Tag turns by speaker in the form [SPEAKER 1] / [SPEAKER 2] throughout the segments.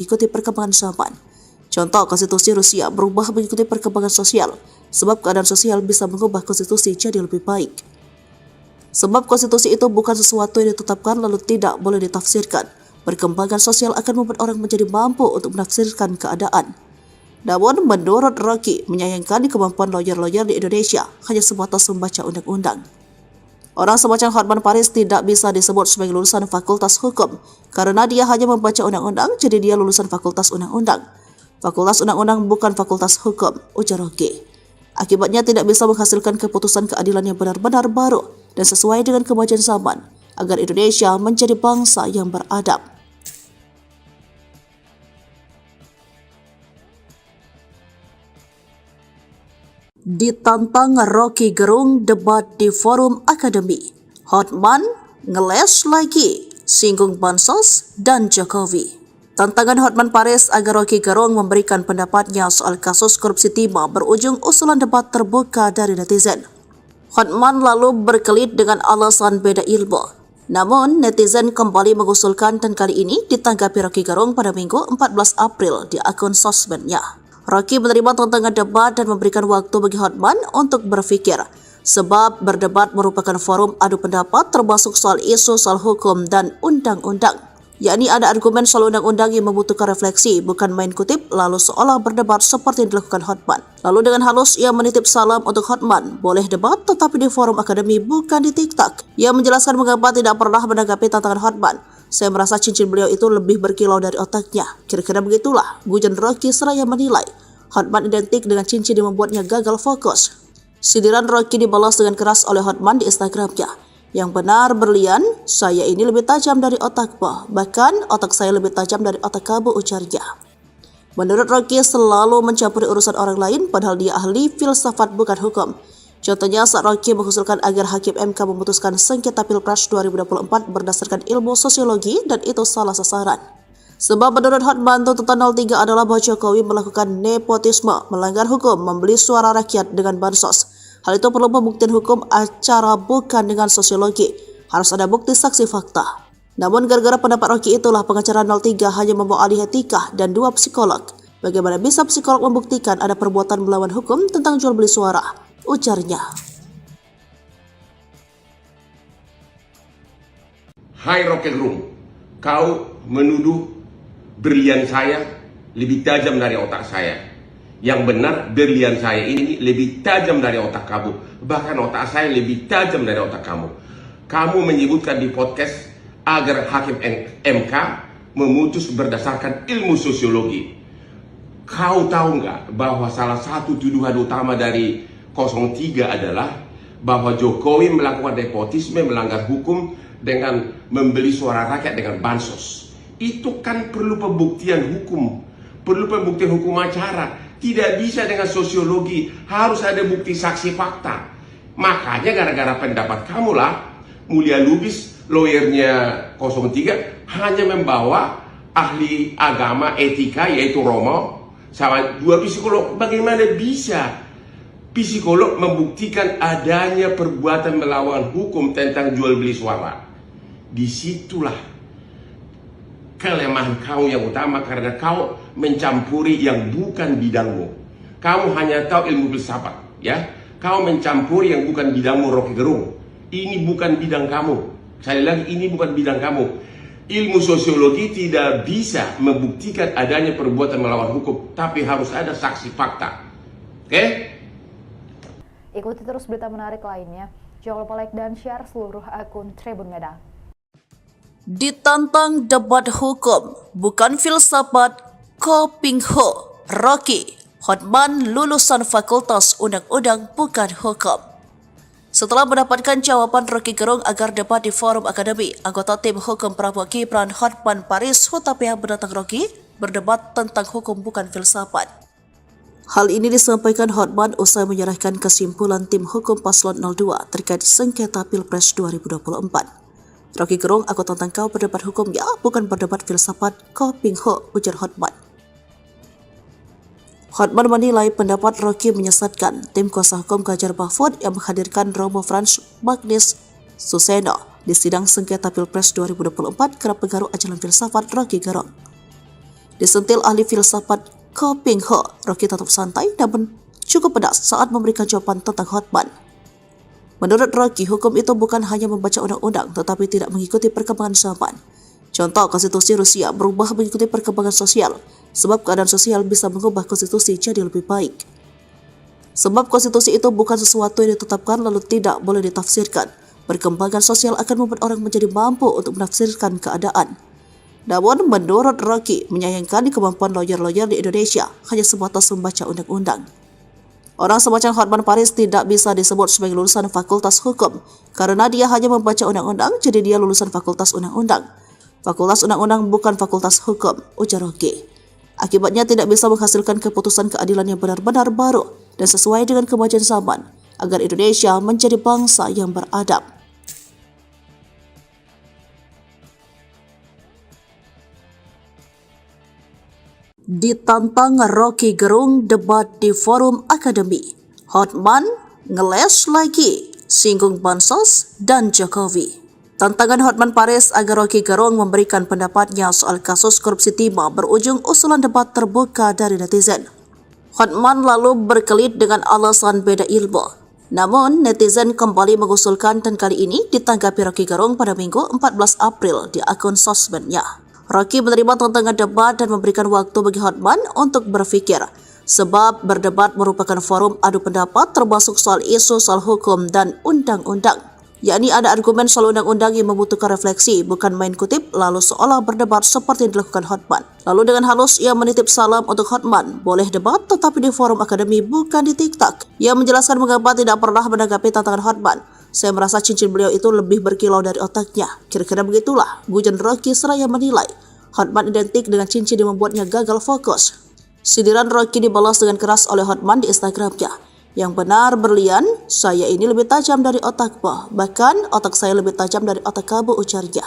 [SPEAKER 1] mengikuti perkembangan zaman. Contoh, konstitusi Rusia berubah mengikuti perkembangan sosial, sebab keadaan sosial bisa mengubah konstitusi jadi lebih baik. Sebab konstitusi itu bukan sesuatu yang ditetapkan lalu tidak boleh ditafsirkan. Perkembangan sosial akan membuat orang menjadi mampu untuk menafsirkan keadaan. Namun, menurut Rocky, menyayangkan kemampuan lawyer-lawyer di Indonesia hanya sebatas membaca undang-undang. Orang semacam Hotman Paris tidak bisa disebut sebagai lulusan fakultas hukum, karena dia hanya membaca undang-undang, jadi dia lulusan fakultas undang-undang. Fakultas undang-undang bukan fakultas hukum, ujar Rocky. Akibatnya tidak bisa menghasilkan keputusan keadilan yang benar-benar baru dan sesuai dengan kemajuan zaman, agar Indonesia menjadi bangsa yang beradab. Ditantang Rocky Gerung debat di forum akademi. Hotman ngeles lagi, singgung bansos dan Jokowi. Tantangan Hotman Paris agar Rocky Gerung memberikan pendapatnya soal kasus korupsi timah berujung usulan debat terbuka dari netizen. Hotman lalu berkelit dengan alasan beda ilmu. Namun, netizen kembali mengusulkan dan kali ini ditanggapi Rocky Gerung pada Minggu 14 April di akun sosmednya. Rocky menerima tantangan debat dan memberikan waktu bagi Hotman untuk berpikir, sebab berdebat merupakan forum adu pendapat termasuk soal isu soal hukum dan undang-undang. Yakni ada argumen soal undang-undang yang membutuhkan refleksi, bukan main kutip lalu seolah berdebat seperti yang dilakukan Hotman. Lalu dengan halus ia menitip salam untuk Hotman, boleh debat tetapi di forum akademi bukan di TikTok. Ia menjelaskan mengapa tidak pernah menanggapi tantangan Hotman. Saya merasa cincin beliau itu lebih berkilau dari otaknya. Kira-kira begitulah, gujon Rocky seraya menilai Hotman identik dengan cincin yang membuatnya gagal fokus. Sindiran Rocky dibalas dengan keras oleh Hotman di Instagramnya. Yang benar berlian, saya ini lebih tajam dari otakmu, bahkan otak saya lebih tajam dari otak kamu, ujarnya. Menurut Rocky selalu mencampuri urusan orang lain padahal dia ahli filsafat bukan hukum. Contohnya saat Rocky mengusulkan agar Hakim MK memutuskan sengketa Pilpres 2024 berdasarkan ilmu sosiologi dan itu salah sasaran. Sebab menurut Hotman tuntutan 03 adalah bahwa Jokowi melakukan nepotisme, melanggar hukum, membeli suara rakyat dengan bansos. Hal itu perlu pembuktian hukum acara bukan dengan sosiologi. Harus ada bukti saksi fakta. Namun gara-gara pendapat Rocky itulah pengacara 03 hanya membawa ahli etika dan 2 psikolog. Bagaimana bisa psikolog membuktikan ada perbuatan melawan hukum tentang jual beli suara? Ujarnya.
[SPEAKER 2] Hai Rocky Gerung, kau menuduh berlian saya lebih tajam dari otak saya. Yang benar, berlian saya ini lebih tajam dari otak kamu. Bahkan otak saya lebih tajam dari otak kamu. Kamu menyebutkan di podcast agar Hakim MK memutus berdasarkan ilmu sosiologi. Kau tahu nggak bahwa salah satu tuduhan utama dari 03 adalah bahwa Jokowi melakukan nepotisme, melanggar hukum dengan membeli suara rakyat dengan bansos. Itu kan perlu pembuktian hukum, perlu pembuktian hukum acara. Tidak bisa dengan sosiologi, harus ada bukti saksi fakta. Makanya gara-gara pendapat kamulah, Mulia Lubis, lawyernya 03, hanya membawa ahli agama etika yaitu Romo, sama 2 psikolog. Bagaimana bisa psikolog membuktikan adanya perbuatan melawan hukum tentang jual beli suara? Disitulah kelemahan kau yang utama, karena kau mencampuri yang bukan bidangmu. Kamu hanya tahu ilmu filsafat, ya. Kau mencampuri yang bukan bidangmu, Rocky Gerung. Ini bukan bidang kamu. Sekali lagi, ini bukan bidang kamu. Ilmu sosiologi tidak bisa membuktikan adanya perbuatan melawan hukum, tapi harus ada saksi fakta. Oke?
[SPEAKER 3] Ikuti terus berita menarik lainnya. Jangan lupa like dan share seluruh akun Tribun Medan.
[SPEAKER 1] Ditantang debat hukum, bukan filsafat, Kopingho, Rocky, Hotman lulusan fakultas undang-undang bukan hukum. Setelah mendapatkan jawaban Rocky Gerung agar debat di forum akademi, anggota tim hukum Prabowo Gibran Hotman Paris Hutapea menantang Rocky berdebat tentang hukum bukan filsafat. Hal ini disampaikan Hotman usai menyerahkan kesimpulan tim hukum paslon 02 terkait sengketa Pilpres 2024. Rocky Gerung, aku tantang kau berdebat hukum ya, bukan berdebat filsafat, Kopingho, ujar Hotman. Hotman menilai pendapat Rocky menyesatkan. Tim kuasa hukum Ganjar Mahfud yang menghadirkan Romo Frans Magnis Suseno di sidang sengketa Pilpres 2024 kerap pengaruh ajaran filsafat Rocky Gerung. Disentil ahli filsafat Ko Ping Ho, Rocky tetap santai namun cukup pedas saat memberikan jawaban tentang Hotman. Menurut Rocky, hukum itu bukan hanya membaca undang-undang tetapi tidak mengikuti perkembangan zaman. Contoh, konstitusi Rusia berubah mengikuti perkembangan sosial, sebab keadaan sosial bisa mengubah konstitusi jadi lebih baik. Sebab konstitusi itu bukan sesuatu yang ditetapkan lalu tidak boleh ditafsirkan. Perkembangan sosial akan membuat orang menjadi mampu untuk menafsirkan keadaan. Namun, menurut Rocky, menyayangkan kemampuan lawyer-lawyer di Indonesia hanya sebatas membaca undang-undang. Orang semacam Hotman Paris tidak bisa disebut sebagai lulusan fakultas hukum karena dia hanya membaca undang-undang, jadi dia lulusan fakultas undang-undang. Fakultas undang-undang bukan fakultas hukum, ujar Rocky. Akibatnya tidak bisa menghasilkan keputusan keadilan yang benar-benar baru dan sesuai dengan kemajuan zaman agar Indonesia menjadi bangsa yang beradab. Ditantang Rocky Gerung debat di forum akademi. Hotman ngeles lagi, singgung Bansos dan Jokowi. Tantangan Hotman Paris agar Rocky Gerung memberikan pendapatnya soal kasus korupsi timah berujung usulan debat terbuka dari netizen. Hotman lalu berkelit dengan alasan beda ilmu. Namun, netizen kembali mengusulkan dan kali ini ditanggapi Rocky Gerung pada Minggu 14 April di akun sosmednya. Rocky menerima tantangan debat dan memberikan waktu bagi Hotman untuk berpikir, sebab berdebat merupakan forum adu pendapat termasuk soal isu soal hukum dan undang-undang. Yakni ada argumen soal undang-undang yang membutuhkan refleksi, bukan main kutip lalu seolah berdebat seperti yang dilakukan Hotman. Lalu dengan halus ia menitip salam untuk Hotman, boleh debat tetapi di forum akademi bukan di TikTok. Ia menjelaskan mengapa tidak pernah menanggapi tantangan Hotman. Saya merasa cincin beliau itu lebih berkilau dari otaknya. Kira-kira begitulah, gujon Rocky seraya menilai Hotman identik dengan cincin yang membuatnya gagal fokus. Sindiran Rocky dibalas dengan keras oleh Hotman di Instagramnya. Yang benar berlian, saya ini lebih tajam dari otakmu. Bahkan otak saya lebih tajam dari otak kamu, ujarnya.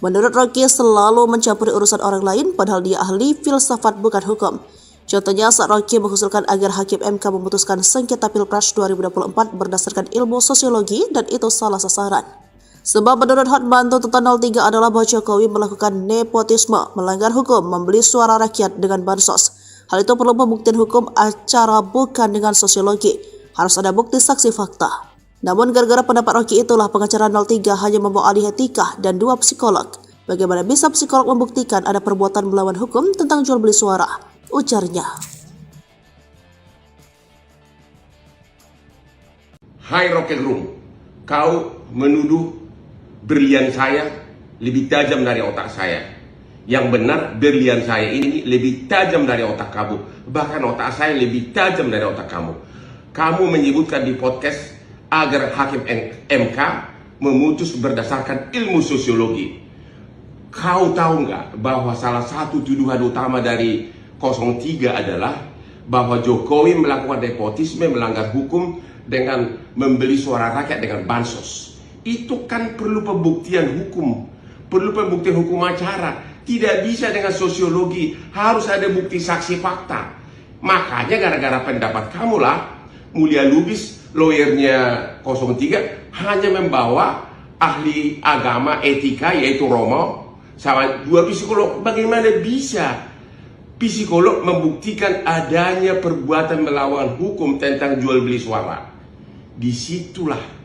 [SPEAKER 1] Menurut Rocky selalu mencampuri urusan orang lain padahal dia ahli filsafat bukan hukum. Contohnya saat Rocky mengusulkan agar Hakim MK memutuskan sengketa Pilpres 2024 berdasarkan ilmu sosiologi dan itu salah sasaran. Sebab menurut Hotman tuntutan 03 adalah bahwa Jokowi melakukan nepotisme, melanggar hukum, membeli suara rakyat dengan bansos. Hal itu perlu pembuktian hukum acara bukan dengan sosiologi. Harus ada bukti saksi fakta. Namun gara-gara pendapat Rocky itulah pengacara 03 hanya membawa ahli etika dan 2 psikolog. Bagaimana bisa psikolog membuktikan ada perbuatan melawan hukum tentang jual beli suara? Ujarnya.
[SPEAKER 2] Hai Rocky Gerung, kau menuduh berlian saya lebih tajam dari otak saya. Yang benar berlian saya ini lebih tajam dari otak kamu. Bahkan otak saya lebih tajam dari otak kamu. Kamu menyebutkan di podcast agar Hakim MK memutus berdasarkan ilmu sosiologi. Kau tahu nggak bahwa salah satu tuduhan utama dari 03 adalah bahwa Jokowi melakukan nepotisme, melanggar hukum dengan membeli suara rakyat dengan bansos. Itu kan perlu pembuktian hukum, perlu pembuktian hukum acara. Tidak bisa dengan sosiologi, harus ada bukti saksi fakta. Makanya gara-gara pendapat kamulah, Mulia Lubis, lawyernya 03, hanya membawa ahli agama etika yaitu Romo, sama 2 psikolog. Bagaimana bisa psikolog membuktikan adanya perbuatan melawan hukum tentang jual beli suara? Disitulah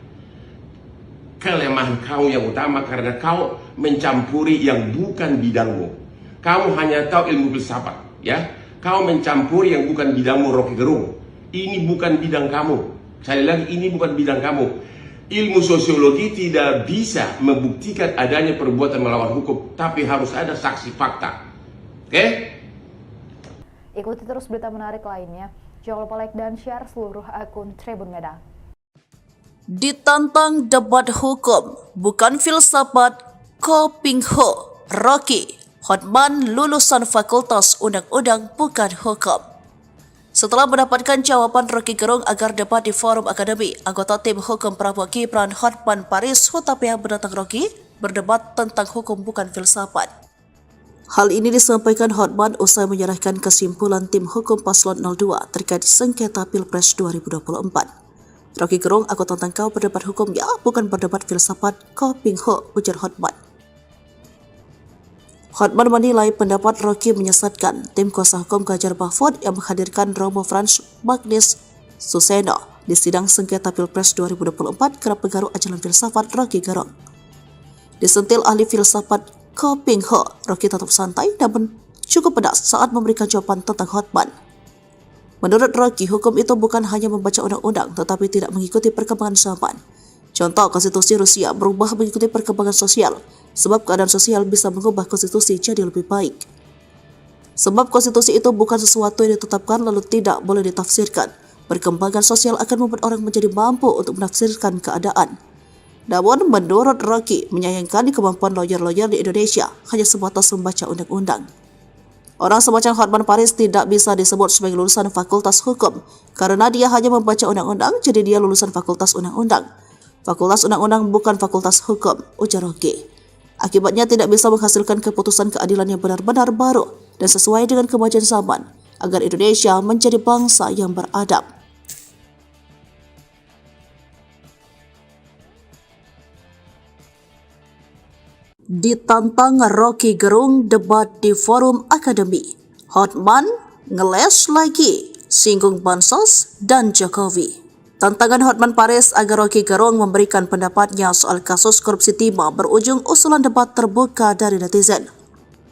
[SPEAKER 2] kelemahan kau yang utama karena kau mencampuri yang bukan bidangmu. Kamu hanya tahu ilmu filsafat, ya. Kau mencampuri yang bukan bidangmu, Rocky Gerung. Ini bukan bidang kamu. Sekali lagi, ini bukan bidang kamu. Ilmu sosiologi tidak bisa membuktikan adanya perbuatan melawan hukum, tapi harus ada saksi fakta. Oke?
[SPEAKER 3] Ikuti terus berita menarik lainnya. Jangan lupa like dan share seluruh akun Tribun Medan.
[SPEAKER 1] Ditantang debat hukum, bukan filsafat, Ko Ping Ho, Rocky, Hotman lulusan Fakultas Undang-Undang bukan hukum. Setelah mendapatkan jawaban Rocky Gerung agar debat di forum akademi, anggota tim hukum Prabowo Gibran Hotman Paris Hutapea menantang Rocky berdebat tentang hukum bukan filsafat. Hal ini disampaikan Hotman usai menyerahkan kesimpulan tim hukum paslon 02 terkait sengketa Pilpres 2024. Rocky Gerung, aku tantang kau berdebat hukum ya, bukan berdebat filsafat, Ko Ping Ho, ujar Hotman. Hotman menilai pendapat Rocky menyesatkan. Tim kuasa hukum Ganjar Mahfud yang menghadirkan Romo Frans Magnis Suseno di sidang sengketa Pilpres 2024 kerap pengaruh ajaran filsafat Rocky Gerung. Disentil ahli filsafat Ko Ping Ho, Rocky tetap santai namun cukup pedas saat memberikan jawaban tentang Hotman. Menurut Rocky, hukum itu bukan hanya membaca undang-undang tetapi tidak mengikuti perkembangan zaman. Contoh, konstitusi Rusia berubah mengikuti perkembangan sosial, sebab keadaan sosial bisa mengubah konstitusi jadi lebih baik. Sebab konstitusi itu bukan sesuatu yang ditetapkan lalu tidak boleh ditafsirkan. Perkembangan sosial akan membuat orang menjadi mampu untuk menafsirkan keadaan. Namun, menurut Rocky, menyayangkan kemampuan lawyer-lawyer di Indonesia hanya sebatas membaca undang-undang. Orang semacam Hotman Paris tidak bisa disebut sebagai lulusan fakultas hukum, karena dia hanya membaca undang-undang, jadi dia lulusan fakultas undang-undang. Fakultas undang-undang bukan fakultas hukum, ujar Rocky. Akibatnya tidak bisa menghasilkan keputusan keadilan yang benar-benar baru dan sesuai dengan kemajuan zaman, agar Indonesia menjadi bangsa yang beradab. Ditantang Rocky Gerung debat di forum akademi. Hotman ngeles lagi, singgung Bansos dan Jokowi. Tantangan Hotman Paris agar Rocky Gerung memberikan pendapatnya soal kasus korupsi timah berujung usulan debat terbuka dari netizen.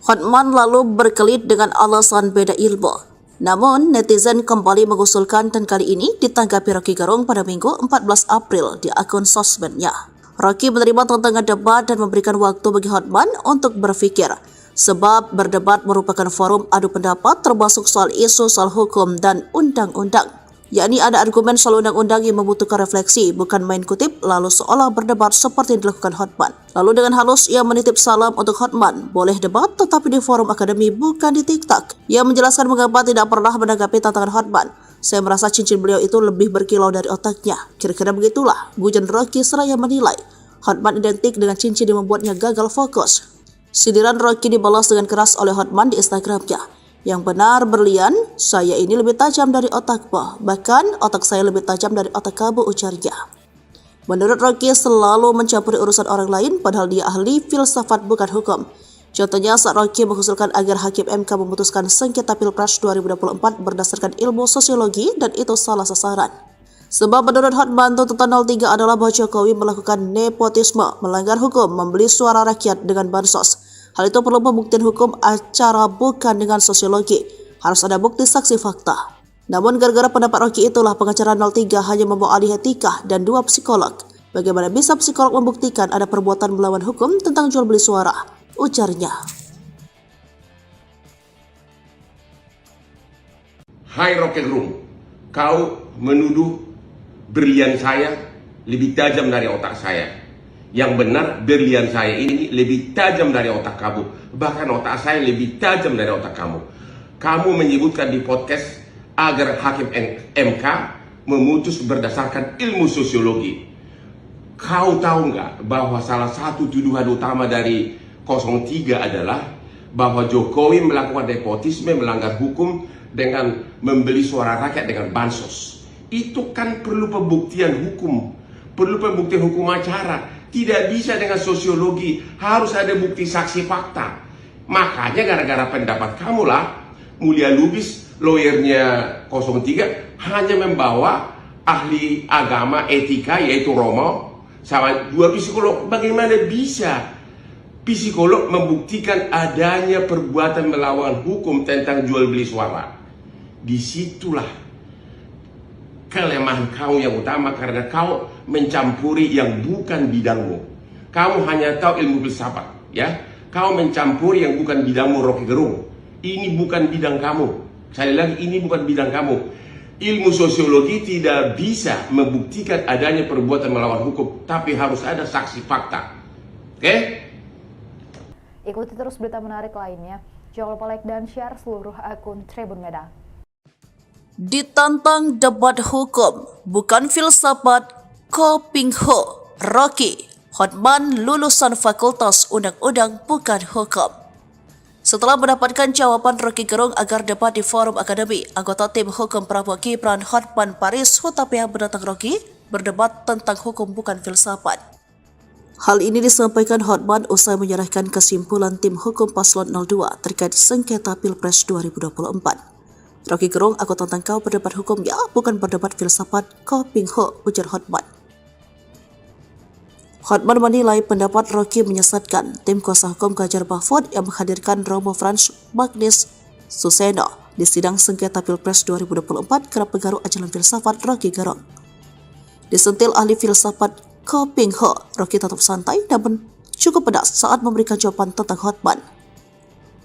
[SPEAKER 1] Hotman lalu berkelit dengan alasan beda ilmu. Namun, netizen kembali mengusulkan dan kali ini ditanggapi Rocky Gerung pada Minggu 14 April di akun sosmednya. Rocky menerima tantangan debat dan memberikan waktu bagi Hotman untuk berpikir, sebab berdebat merupakan forum adu pendapat termasuk soal isu soal hukum dan undang-undang. Yakni ada argumen soal undang-undang yang membutuhkan refleksi, bukan main kutip lalu seolah berdebat seperti yang dilakukan Hotman. Lalu dengan halus ia menitip salam untuk Hotman, boleh debat tetapi di forum akademi bukan di TikTok. Ia menjelaskan mengapa tidak pernah menanggapi tantangan Hotman. Saya merasa cincin beliau itu lebih berkilau dari otaknya. Kira-kira begitulah, gujon Rocky seraya menilai Hotman identik dengan cincin yang membuatnya gagal fokus. Sindiran Rocky dibalas dengan keras oleh Hotman di Instagramnya. Yang benar berlian, saya ini lebih tajam dari otakmu. Bahkan otak saya lebih tajam dari otak kamu, ujarnya. Menurut Rocky selalu mencampuri urusan orang lain padahal dia ahli filsafat bukan hukum. Contohnya saat Rocky mengusulkan agar Hakim MK memutuskan sengketa Pilpres 2024 berdasarkan ilmu sosiologi dan itu salah sasaran. Sebab menurut Hotman tuntutan 03 adalah bahwa Jokowi melakukan nepotisme, melanggar hukum, membeli suara rakyat dengan bansos. Hal itu perlu pembuktian hukum acara bukan dengan sosiologi. Harus ada bukti saksi fakta. Namun gara-gara pendapat Rocky itulah pengacara 03 hanya membawa ahli etika dan 2 psikolog. Bagaimana bisa psikolog membuktikan ada perbuatan melawan hukum tentang jual beli suara? Ujarnya.
[SPEAKER 2] Hai Rocky Gerung, kau menuduh berlian saya lebih tajam dari otak saya. Yang benar, berlian saya ini lebih tajam dari otak kamu. Bahkan otak saya lebih tajam dari otak kamu. Kamu menyebutkan di podcast agar Hakim MK memutus berdasarkan ilmu sosiologi. Kau tahu nggak bahwa salah satu tuduhan utama dari 03 adalah bahwa Jokowi melakukan nepotisme, melanggar hukum dengan membeli suara rakyat dengan bansos. Itu kan perlu pembuktian hukum, perlu pembuktian hukum acara. Tidak bisa dengan sosiologi, harus ada bukti saksi fakta. Makanya gara-gara pendapat kamulah Mulia Lubis, lawyernya 03, hanya membawa ahli agama etika yaitu Romo sama 2 psikolog. Bagaimana bisa psikolog membuktikan adanya perbuatan melawan hukum tentang jual beli suara? Disitulah kelemahan kau yang utama, karena kau mencampuri yang bukan bidangmu. Kamu hanya tahu ilmu filsafat, ya. Kau mencampuri yang bukan bidangmu, Rocky Gerung. Ini bukan bidang kamu. Sekali lagi, ini bukan bidang kamu. Ilmu sosiologi tidak bisa membuktikan adanya perbuatan melawan hukum, tapi harus ada saksi fakta. Oke?
[SPEAKER 3] Ikuti terus berita menarik lainnya. Jangan lupa like dan share seluruh akun Tribun Medan.
[SPEAKER 1] Ditantang debat hukum, bukan filsafat, Ko Ping Ho, Rocky, Hotman lulusan fakultas undang-undang bukan hukum. Setelah mendapatkan jawaban Rocky Gerung agar debat di forum akademi, anggota tim hukum Prabowo Gibran Hotman Paris Hutapea menantang Rocky berdebat tentang hukum bukan filsafat. Hal ini disampaikan Hotman usai menyerahkan kesimpulan tim hukum Paslon 02 terkait sengketa Pilpres 2024. Rocky Gerung, aku tentang kau berdebat hukum ya, bukan berdebat filsafat, kau pingho, ujar Hotman. Hotman menilai pendapat Rocky menyesatkan tim kuasa hukum Ganjar Mahfud yang menghadirkan Romo Frans Magnis Suseno di sidang sengketa Pilpres 2024 kerap pengaruh ajaran filsafat Rocky Gerung. Disentil ahli filsafat Ko Ping Ho, Rocky tetap santai namun cukup pedas saat memberikan jawaban tentang Hotman.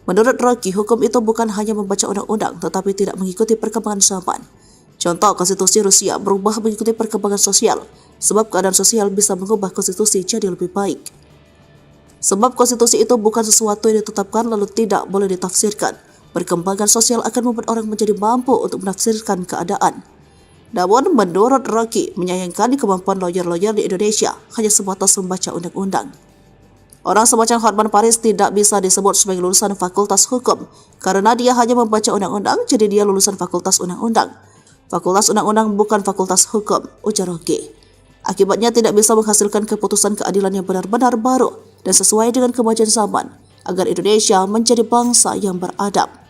[SPEAKER 1] Menurut Rocky, hukum itu bukan hanya membaca undang-undang tetapi tidak mengikuti perkembangan zaman. Contoh, konstitusi Rusia berubah mengikuti perkembangan sosial, sebab keadaan sosial bisa mengubah konstitusi jadi lebih baik. Sebab konstitusi itu bukan sesuatu yang ditetapkan lalu tidak boleh ditafsirkan. Perkembangan sosial akan membuat orang menjadi mampu untuk menafsirkan keadaan. Namun, menurut Rocky, menyayangkan kemampuan lawyer-lawyer di Indonesia hanya sebatas membaca undang-undang. Orang semacam Hotman Paris tidak bisa disebut sebagai lulusan fakultas hukum, karena dia hanya membaca undang-undang, jadi dia lulusan fakultas undang-undang. Fakultas undang-undang bukan fakultas hukum, ujar Rocky. Akibatnya tidak bisa menghasilkan keputusan keadilan yang benar-benar baru dan sesuai dengan kemajuan zaman, agar Indonesia menjadi bangsa yang beradab.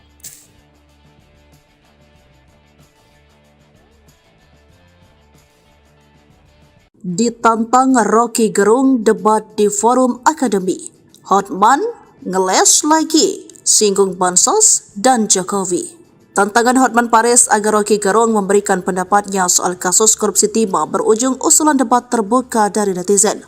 [SPEAKER 1] Ditantang Rocky Gerung debat di forum akademi. Hotman ngeles lagi, singgung Bansos dan Jokowi. Tantangan Hotman Paris agar Rocky Gerung memberikan pendapatnya soal kasus korupsi timah berujung usulan debat terbuka dari netizen.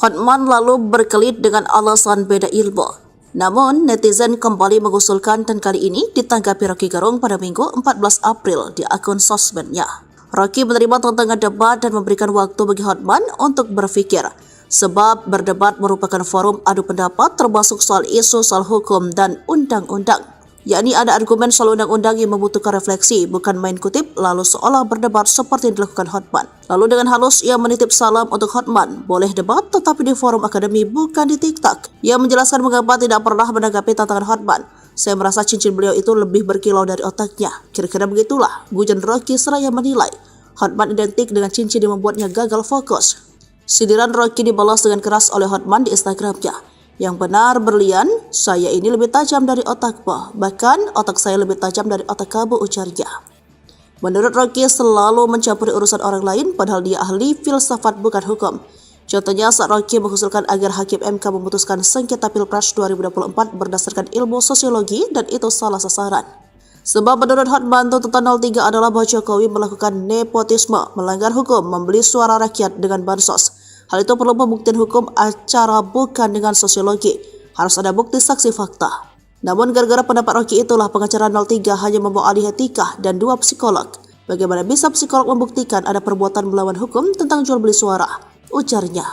[SPEAKER 1] Hotman lalu berkelit dengan alasan beda ilmu. Namun, netizen kembali mengusulkan dan kali ini ditanggapi Rocky Gerung pada Minggu 14 April di akun sosmednya. Rocky menerima tantangan debat dan memberikan waktu bagi Hotman untuk berpikir, sebab berdebat merupakan forum adu pendapat termasuk soal isu soal hukum dan undang-undang. Yakni ada argumen soal undang-undang yang membutuhkan refleksi, bukan main kutip lalu seolah berdebat seperti yang dilakukan Hotman. Lalu dengan halus ia menitip salam untuk Hotman, boleh debat tetapi di forum akademi bukan di TikTok. Ia menjelaskan mengapa tidak pernah menanggapi tantangan Hotman. Saya merasa cincin beliau itu lebih berkilau dari otaknya. Kira-kira begitulah, gujan Rocky seraya menilai Hotman identik dengan cincin yang membuatnya gagal fokus. Sindiran Rocky dibalas dengan keras oleh Hotman di Instagramnya. Yang benar berlian, saya ini lebih tajam dari otakmu. Bahkan otak saya lebih tajam dari otak kamu, ujarnya. Menurut Rocky selalu mencampuri urusan orang lain padahal dia ahli filsafat bukan hukum. Contohnya saat Rocky mengusulkan agar Hakim MK memutuskan sengketa Pilpres 2024 berdasarkan ilmu sosiologi dan itu salah sasaran. Sebab menurut Hotman, tuntutan 03 adalah bahwa Jokowi melakukan nepotisme, melanggar hukum, membeli suara rakyat dengan bansos. Hal itu perlu pembuktian hukum acara bukan dengan sosiologi. Harus ada bukti saksi fakta. Namun gara-gara pendapat Rocky itulah pengacara 03 hanya membawa ahli etika dan 2 psikolog. Bagaimana bisa psikolog membuktikan ada perbuatan melawan hukum tentang jual beli suara? Ujarnya.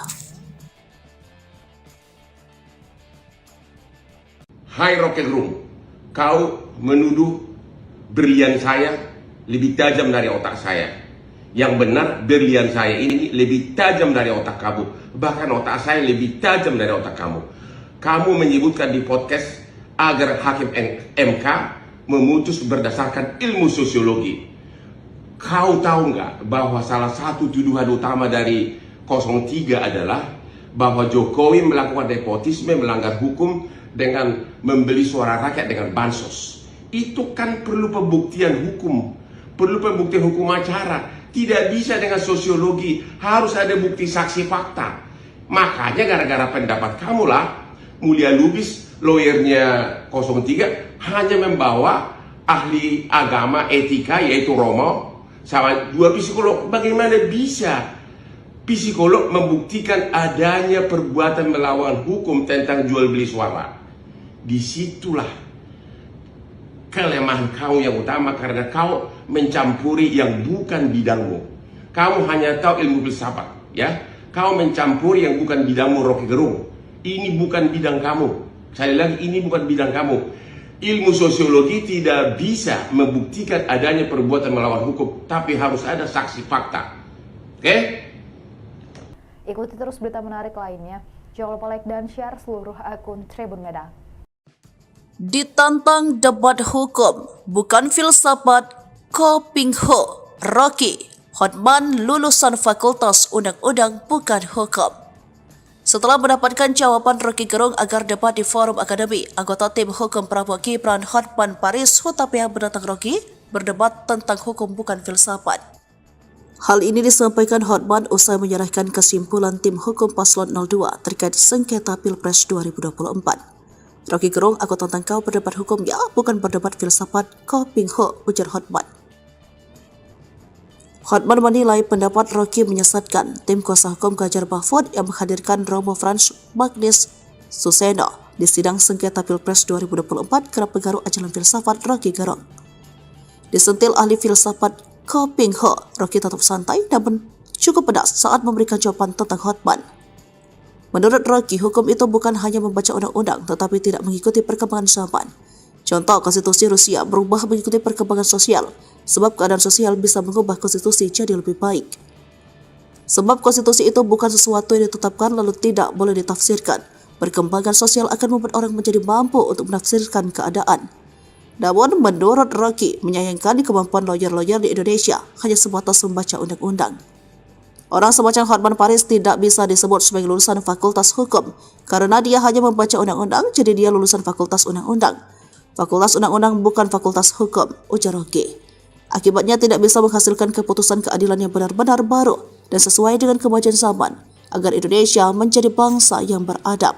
[SPEAKER 2] Hai Rocky Gerung, kau menuduh berlian saya lebih tajam dari otak saya. Yang benar berlian saya ini lebih tajam dari otak kamu. Bahkan otak saya lebih tajam dari otak kamu. Kamu menyebutkan di podcast agar Hakim MK memutus berdasarkan ilmu sosiologi. Kau tahu nggak bahwa salah satu tuduhan utama dari 03 adalah bahwa Jokowi melakukan nepotisme, melanggar hukum dengan membeli suara rakyat dengan bansos. Itu kan perlu pembuktian hukum, perlu pembuktian hukum acara. Tidak bisa dengan sosiologi, harus ada bukti saksi fakta. Makanya gara-gara pendapat kamulah Mulia Lubis, lawyernya 03, hanya membawa ahli agama etika yaitu Romo sama 2 psikolog. Bagaimana bisa psikolog membuktikan adanya perbuatan melawan hukum tentang jual beli suara? Disitulah kelemahan kau yang utama, karena kau mencampuri yang bukan bidangmu. Kamu hanya tahu ilmu filsafat, ya. Kau mencampuri yang bukan bidangmu, Rocky Gerung. Ini bukan bidang kamu. Sekali lagi, ini bukan bidang kamu. Ilmu sosiologi tidak bisa membuktikan adanya perbuatan melawan hukum, tapi harus ada saksi fakta. Oke?
[SPEAKER 3] Ikuti terus berita menarik lainnya. Jangan lupa like dan share seluruh akun Tribun Medan.
[SPEAKER 1] Ditantang debat hukum, bukan filsafat, Ko Ping Ho, Rocky, Hotman lulusan fakultas undang-undang bukan hukum. Setelah mendapatkan jawaban Rocky Gerung agar debat di forum akademi, anggota tim hukum Prabowo Gibran Hotman Paris Hutapea menantang Rocky berdebat tentang hukum bukan filsafat. Hal ini disampaikan Hotman usai menyerahkan kesimpulan tim hukum paslon 02 terkait sengketa Pilpres 2024. Rocky Gerung, aku tantang kau berdebat hukum ya, bukan berdebat filsafat, kau pingho, ujar Hotman. Hotman menilai pendapat Rocky menyesatkan. Tim kuasa hukum Ganjar Mahfud yang menghadirkan Romo Frans Magnis Suseno di sidang sengketa Pilpres 2024 kerap mengaruh ajaran filsafat Rocky Gerung. Disentil ahli filsafat Ko Ping Ho, Rocky tetap santai namun cukup pedas saat memberikan jawaban tentang Hotman. Menurut Rocky, hukum itu bukan hanya membaca undang-undang tetapi tidak mengikuti perkembangan zaman. Contoh, konstitusi Rusia berubah mengikuti perkembangan sosial, sebab keadaan sosial bisa mengubah konstitusi jadi lebih baik. Sebab konstitusi itu bukan sesuatu yang ditetapkan lalu tidak boleh ditafsirkan. Perkembangan sosial akan membuat orang menjadi mampu untuk menafsirkan keadaan. Namun, menurut Rocky, menyayangkan kemampuan lawyer-lawyer di Indonesia hanya sebatas membaca undang-undang. Orang semacam Hotman Paris tidak bisa disebut sebagai lulusan fakultas hukum, karena dia hanya membaca undang-undang, jadi dia lulusan fakultas undang-undang. Fakultas undang-undang bukan fakultas hukum, ujar Rocky. Akibatnya tidak bisa menghasilkan keputusan keadilan yang benar-benar baru dan sesuai dengan kemajuan zaman, agar Indonesia menjadi bangsa yang beradab.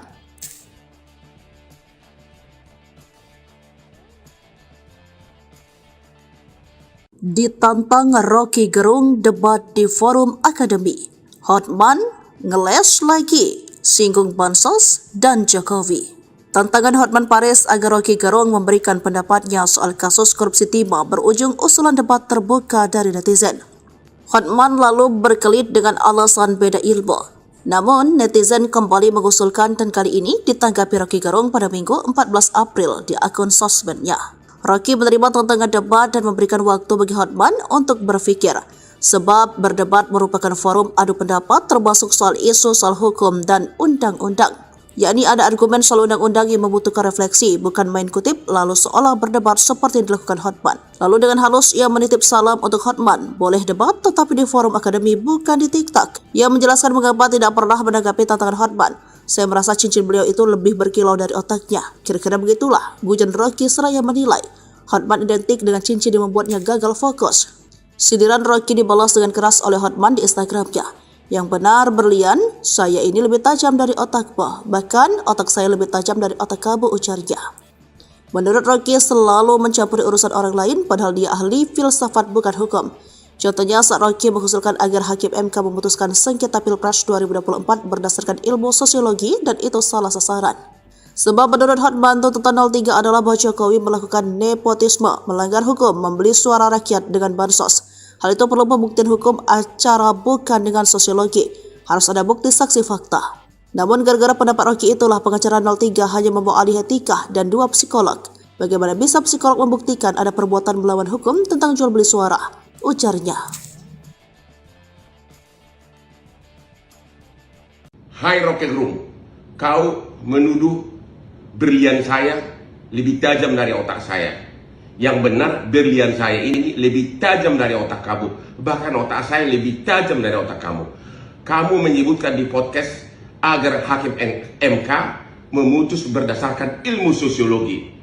[SPEAKER 1] Ditantang Rocky Gerung debat di forum akademi. Hotman ngeles lagi, singgung Bansos dan Jokowi. Tantangan Hotman Paris agar Rocky Gerung memberikan pendapatnya soal kasus korupsi timah berujung usulan debat terbuka dari netizen. Hotman lalu berkelit dengan alasan beda ilmu. Namun, netizen kembali mengusulkan dan kali ini ditanggapi Rocky Gerung pada Minggu 14 April di akun sosmednya. Rocky menerima tantangan debat dan memberikan waktu bagi Hotman untuk berpikir, sebab berdebat merupakan forum adu pendapat termasuk soal isu soal hukum dan undang-undang. Yakni ada argumen soal undang-undang yang membutuhkan refleksi, bukan main kutip lalu seolah berdebat seperti yang dilakukan Hotman. Lalu dengan halus ia menitip salam untuk Hotman, boleh debat tetapi di forum akademi bukan di TikTok. Ia menjelaskan mengapa tidak pernah menanggapi tantangan Hotman. Saya merasa cincin beliau itu lebih berkilau dari otaknya. Kira-kira begitulah, gujan Rocky seraya menilai Hotman identik dengan cincin yang membuatnya gagal fokus. Sindiran Rocky dibalas dengan keras oleh Hotman di Instagramnya. Yang benar berlian, saya ini lebih tajam dari otakmu, bahkan otak saya lebih tajam dari otak kamu, ujarnya. Menurut Rocky selalu mencampuri urusan orang lain padahal dia ahli filsafat bukan hukum. Contohnya saat Rocky mengusulkan agar Hakim MK memutuskan sengketa Pilpres 2024 berdasarkan ilmu sosiologi dan itu salah sasaran. Sebab menurut Hotman tuntutan 03 adalah bahwa Jokowi melakukan nepotisme, melanggar hukum, membeli suara rakyat dengan bansos. Hal itu perlu pembuktian hukum acara bukan dengan sosiologi. Harus ada bukti saksi fakta. Namun gara-gara pendapat Rocky itulah pengacara 03 hanya membawa ahli etika dan 2 psikolog. Bagaimana bisa psikolog membuktikan ada perbuatan melawan hukum tentang jual beli suara? Ujarnya.
[SPEAKER 2] Hai Rocky Gerung, kau menuduh berlian saya lebih tajam dari otak saya. Yang benar, berlian saya ini lebih tajam dari otak kamu. Bahkan otak saya lebih tajam dari otak kamu. Kamu menyebutkan di podcast agar Hakim MK memutus berdasarkan ilmu sosiologi.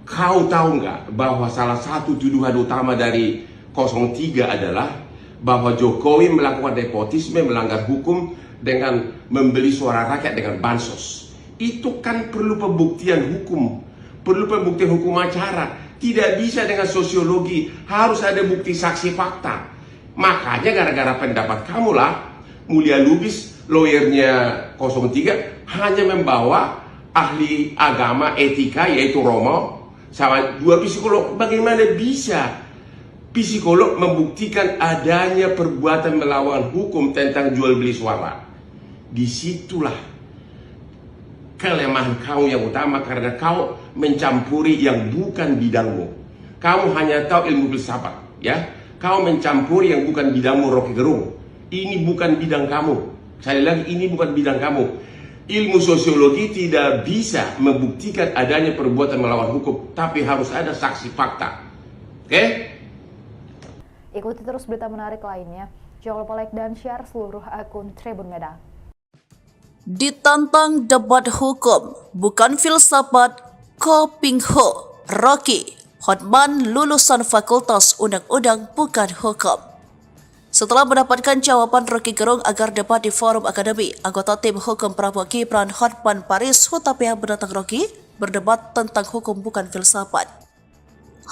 [SPEAKER 2] Kau tahu nggak bahwa salah satu tuduhan utama dari 03 adalah bahwa Jokowi melakukan nepotisme, melanggar hukum dengan membeli suara rakyat dengan bansos. Itu kan perlu pembuktian hukum, perlu pembuktian hukum acara. Tidak bisa dengan sosiologi, harus ada bukti saksi fakta. Makanya gara-gara pendapat kamulah, Mulia Lubis, lawyernya 03, hanya membawa ahli agama etika yaitu Romo, sama 2 psikolog. Bagaimana bisa psikolog membuktikan adanya perbuatan melawan hukum tentang jual beli suara? Disitulah kelemahan kau yang utama, karena kau mencampuri yang bukan bidangmu. Kamu hanya tahu ilmu filsafat, ya. Kau mencampuri yang bukan bidangmu, Rocky Gerung. Ini bukan bidang kamu. Sekali lagi, ini bukan bidang kamu. Ilmu sosiologi tidak bisa membuktikan adanya perbuatan melawan hukum, tapi harus ada saksi fakta. Oke?
[SPEAKER 3] Ikuti terus berita menarik lainnya. Jangan lupa like dan share seluruh akun Tribun Medan.
[SPEAKER 1] Ditantang debat hukum, bukan filsafat, Ko Ping Ho, Rocky, Hotman lulusan Fakultas Undang-Undang bukan hukum. Setelah mendapatkan jawaban Rocky Gerung agar debat di forum akademi, anggota tim hukum Prabowo Gibran Hotman Paris Hutapea menantang Rocky berdebat tentang hukum bukan filsafat.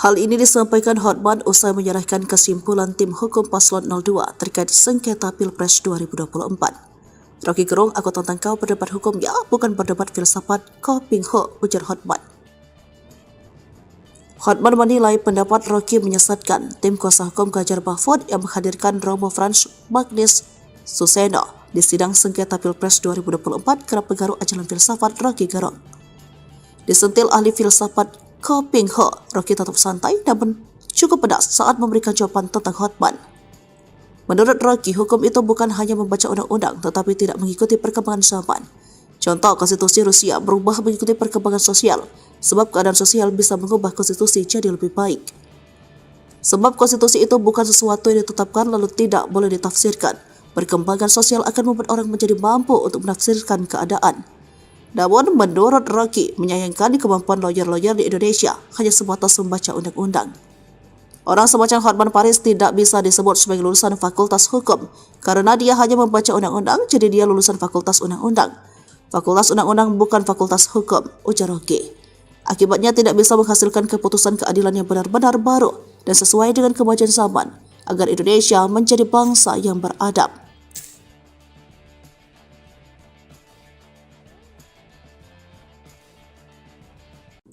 [SPEAKER 1] Hal ini disampaikan Hotman usai menyerahkan kesimpulan tim hukum paslon 02 terkait sengketa Pilpres 2024. Rocky Gerung, aku tantang kau berdebat hukumnya, bukan berdebat filsafat, Ko Ping Ho, ujar Hotman. Hotman menilai pendapat Rocky menyesatkan. Tim kuasa hukum Ganjar Mahfud yang menghadirkan Romo Frans Magnis Suseno di sidang sengketa Pilpres 2024 kerap pengaruh ajaran filsafat Rocky Gerung. Disentil ahli filsafat Ko Ping Ho, Rocky tetap santai namun cukup pedas saat memberikan jawaban tentang Hotman. Menurut Rocky, hukum itu bukan hanya membaca undang-undang tetapi tidak mengikuti perkembangan zaman. Contoh, konstitusi Rusia berubah mengikuti perkembangan sosial, sebab keadaan sosial bisa mengubah konstitusi jadi lebih baik. Sebab konstitusi itu bukan sesuatu yang ditetapkan lalu tidak boleh ditafsirkan. Perkembangan sosial akan membuat orang menjadi mampu untuk menafsirkan keadaan. Namun, menurut Rocky, menyayangkan kemampuan lawyer-lawyer di Indonesia hanya sebatas membaca undang-undang. Orang semacam Hotman Paris tidak bisa disebut sebagai lulusan Fakultas Hukum karena dia hanya membaca undang-undang, jadi dia lulusan Fakultas Undang-Undang. Fakultas Undang-Undang bukan Fakultas Hukum, ujar Rocky. Akibatnya tidak bisa menghasilkan keputusan keadilan yang benar-benar baru dan sesuai dengan kemajuan zaman agar Indonesia menjadi bangsa yang beradab.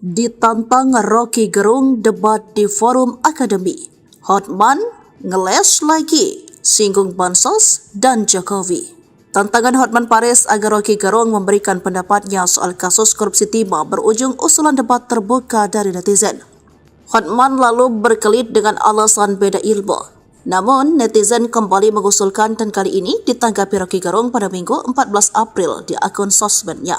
[SPEAKER 1] Ditantang Rocky Gerung debat di forum akademi, Hotman ngeles lagi, singgung bansos dan Jokowi. Tantangan Hotman Paris agar Rocky Gerung memberikan pendapatnya soal kasus korupsi timah berujung usulan debat terbuka dari netizen. Hotman lalu berkelit dengan alasan beda ilmu. Namun, netizen kembali mengusulkan dan kali ini ditanggapi Rocky Gerung pada Minggu 14 April di akun sosmednya.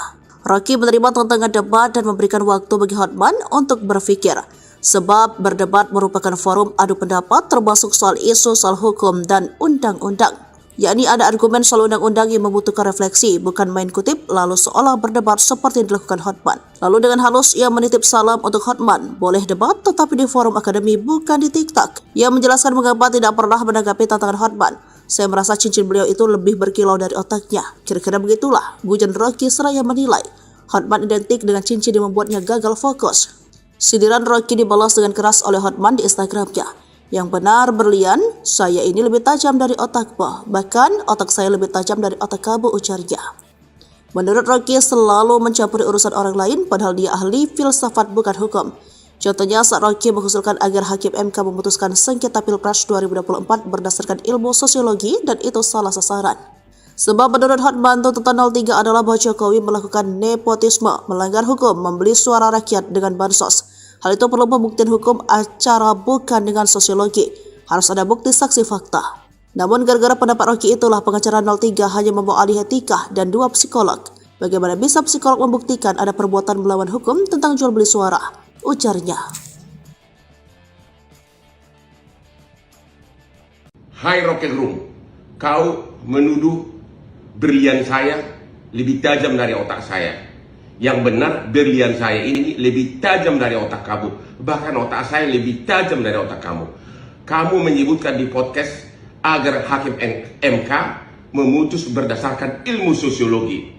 [SPEAKER 1] Rocky menerima tantangan debat dan memberikan waktu bagi Hotman untuk berpikir, sebab berdebat merupakan forum adu pendapat termasuk soal isu soal hukum dan undang-undang. Yakni ada argumen soal undang-undang yang membutuhkan refleksi, bukan main kutip lalu seolah berdebat seperti yang dilakukan Hotman. Lalu dengan halus ia menitip salam untuk Hotman, boleh debat tetapi di forum akademi bukan di TikTok. Ia menjelaskan mengapa tidak pernah menanggapi tantangan Hotman. Saya merasa cincin beliau itu lebih berkilau dari otaknya. Kira-kira begitulah, gujan Rocky seraya menilai Hotman identik dengan cincin yang membuatnya gagal fokus. Sindiran Rocky dibalas dengan keras oleh Hotman di Instagramnya. Yang benar berlian, saya ini lebih tajam dari otakmu. Bahkan otak saya lebih tajam dari otak kamu, ujarnya. Menurut Rocky selalu mencampuri urusan orang lain padahal dia ahli filsafat bukan hukum. Contohnya saat Rocky mengusulkan agar Hakim MK memutuskan sengketa Pilpres 2024 berdasarkan ilmu sosiologi dan itu salah sasaran. Sebab menurut Hotman tuntutan 03 adalah bahwa Jokowi melakukan nepotisme, melanggar hukum, membeli suara rakyat dengan bansos. Hal itu perlu pembuktian hukum acara bukan dengan sosiologi. Harus ada bukti saksi fakta. Namun gara-gara pendapat Rocky itulah pengacara 03 hanya membawa ahli etika dan 2 psikolog. Bagaimana bisa psikolog membuktikan ada perbuatan melawan hukum tentang jual beli suara? Ujarnya.
[SPEAKER 2] Hai Rocky Gerung, kau menuduh berlian saya lebih tajam dari otak saya. Yang benar, berlian saya ini lebih tajam dari otak kamu. Bahkan otak saya lebih tajam dari otak kamu. Kamu menyebutkan di podcast agar Hakim MK memutus berdasarkan ilmu sosiologi.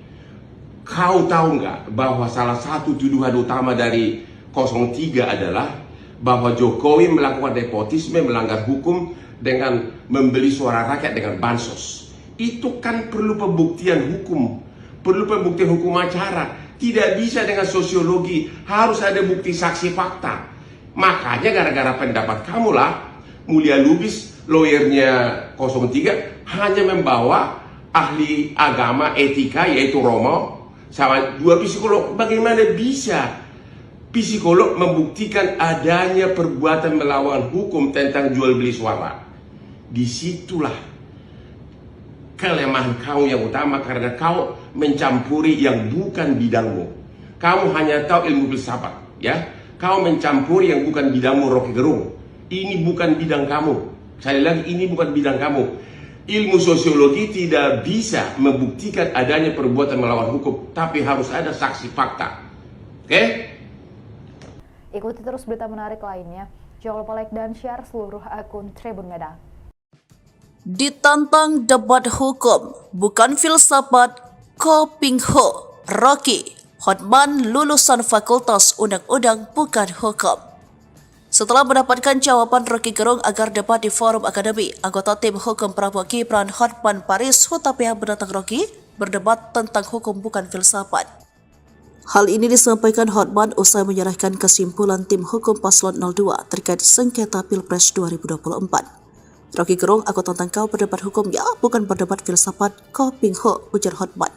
[SPEAKER 2] Kau tahu nggak bahwa salah satu tuduhan utama dari 03 adalah bahwa Jokowi melakukan nepotisme, melanggar hukum dengan membeli suara rakyat dengan bansos. Itu kan perlu pembuktian hukum, perlu pembuktian hukum acara. Tidak bisa dengan sosiologi, harus ada bukti saksi fakta. Makanya gara-gara pendapat kamu lah, Mulia Lubis, lawyernya 03, hanya membawa ahli agama etika yaitu Romo sama 2 psikolog. Bagaimana bisa psikolog membuktikan adanya perbuatan melawan hukum tentang jual beli suara? Disitulah kelemahan kau yang utama, karena kau mencampuri yang bukan bidangmu. Kamu hanya tahu ilmu filsafat, ya. Kau mencampuri yang bukan bidangmu, Rocky Gerung. Ini bukan bidang kamu. Sekali lagi, ini bukan bidang kamu. Ilmu sosiologi tidak bisa membuktikan adanya perbuatan melawan hukum, tapi harus ada saksi fakta. Oke?
[SPEAKER 3] Ikuti terus berita menarik lainnya. Jangan lupa like dan share seluruh akun Tribun Medan.
[SPEAKER 1] Ditantang debat hukum, bukan filsafat, Ko Ping Ho, Rocky, Hotman lulusan Fakultas Undang-Undang bukan hukum. Setelah mendapatkan jawaban Rocky Gerung agar debat di forum akademi, anggota tim hukum Prabowo Gibran Hotman Paris Hutapea menantang Rocky berdebat tentang hukum bukan filsafat. Hal ini disampaikan Hotman usai menyerahkan kesimpulan tim hukum Paslon 02 terkait sengketa Pilpres 2024. Rocky Gerung, aku tantang kau berdebat hukum ya, bukan berdebat filsafat, Ko Ping Ho, ujar Hotman.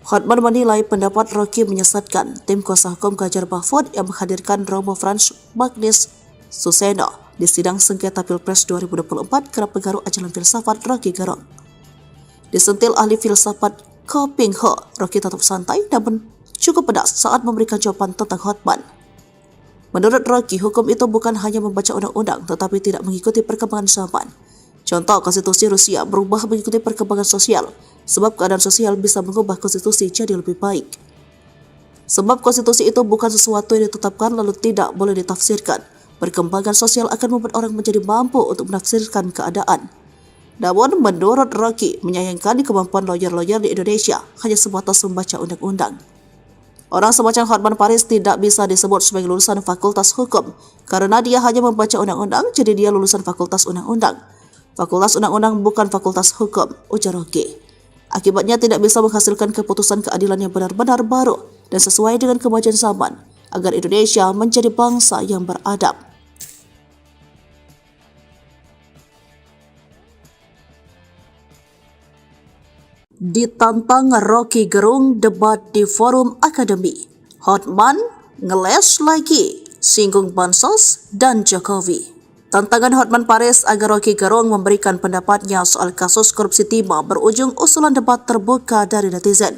[SPEAKER 1] Hotman menilai pendapat Rocky menyesatkan. Tim kuasa hukum Ganjar Mahfud yang menghadirkan Romo Frans Magnis Suseno di sidang sengketa Pilpres 2024 kerap pengaruh ajaran filsafat Rocky Gerung. Disentil ahli filsafat Ko Ping Ho, Rocky tetap santai namun cukup pedas saat memberikan jawaban tentang Hotman. Menurut Rocky, hukum itu bukan hanya membaca undang-undang tetapi tidak mengikuti perkembangan zaman. Contoh, konstitusi Rusia berubah mengikuti perkembangan sosial, sebab keadaan sosial bisa mengubah konstitusi jadi lebih baik. Sebab konstitusi itu bukan sesuatu yang ditetapkan lalu tidak boleh ditafsirkan. Perkembangan sosial akan membuat orang menjadi mampu untuk menafsirkan keadaan. Namun, menurut Rocky, menyayangkan kemampuan lawyer-lawyer di Indonesia hanya sebatas membaca undang-undang. Orang semacam Hotman Paris tidak bisa disebut sebagai lulusan Fakultas Hukum, karena dia hanya membaca undang-undang, jadi dia lulusan Fakultas Undang-Undang. Fakultas Undang-Undang bukan Fakultas Hukum, ujar Rocky. Akibatnya tidak bisa menghasilkan keputusan keadilan yang benar-benar baru dan sesuai dengan kemajuan zaman, agar Indonesia menjadi bangsa yang beradab. Ditantang Rocky Gerung debat di forum akademi, Hotman ngeles lagi, singgung Bansos dan Jokowi. Tantangan Hotman Paris agar Rocky Gerung memberikan pendapatnya soal kasus korupsi timah berujung usulan debat terbuka dari netizen.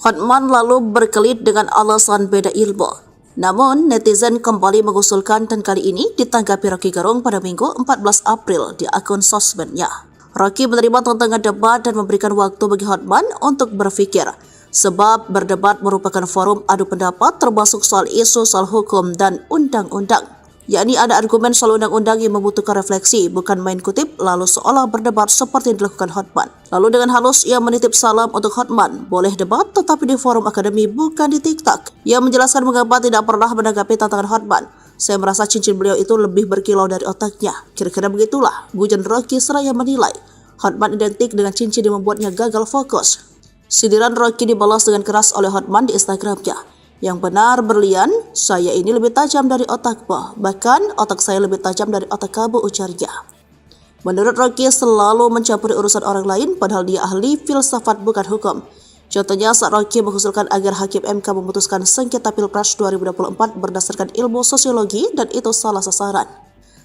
[SPEAKER 1] Hotman lalu berkelit dengan alasan beda ilmu. Namun, netizen kembali mengusulkan dan kali ini ditanggapi Rocky Gerung pada Minggu 14 April di akun sosmednya. Rocky menerima tantangan debat dan memberikan waktu bagi Hotman untuk berpikir, sebab berdebat merupakan forum adu pendapat termasuk soal isu soal hukum dan undang-undang. Yakni ada argumen soal undang-undang yang membutuhkan refleksi, bukan main kutip lalu seolah berdebat seperti yang dilakukan Hotman. Lalu dengan halus ia menitip salam untuk Hotman, boleh debat tetapi di forum akademi bukan di TikTok. Ia menjelaskan mengapa tidak pernah menanggapi tantangan Hotman. Saya merasa cincin beliau itu lebih berkilau dari otaknya. Kira-kira begitulah, gujan Rocky seraya menilai Hotman identik dengan cincin yang membuatnya gagal fokus. Sindiran Rocky dibalas dengan keras oleh Hotman di Instagramnya. Yang benar berlian, saya ini lebih tajam dari otakmu, bahkan otak saya lebih tajam dari otak kamu, ujarnya. Menurut Rocky selalu mencampuri urusan orang lain padahal dia ahli filsafat bukan hukum. Contohnya saat Rocky mengusulkan agar Hakim MK memutuskan sengketa Pilpres 2024 berdasarkan ilmu sosiologi dan itu salah sasaran.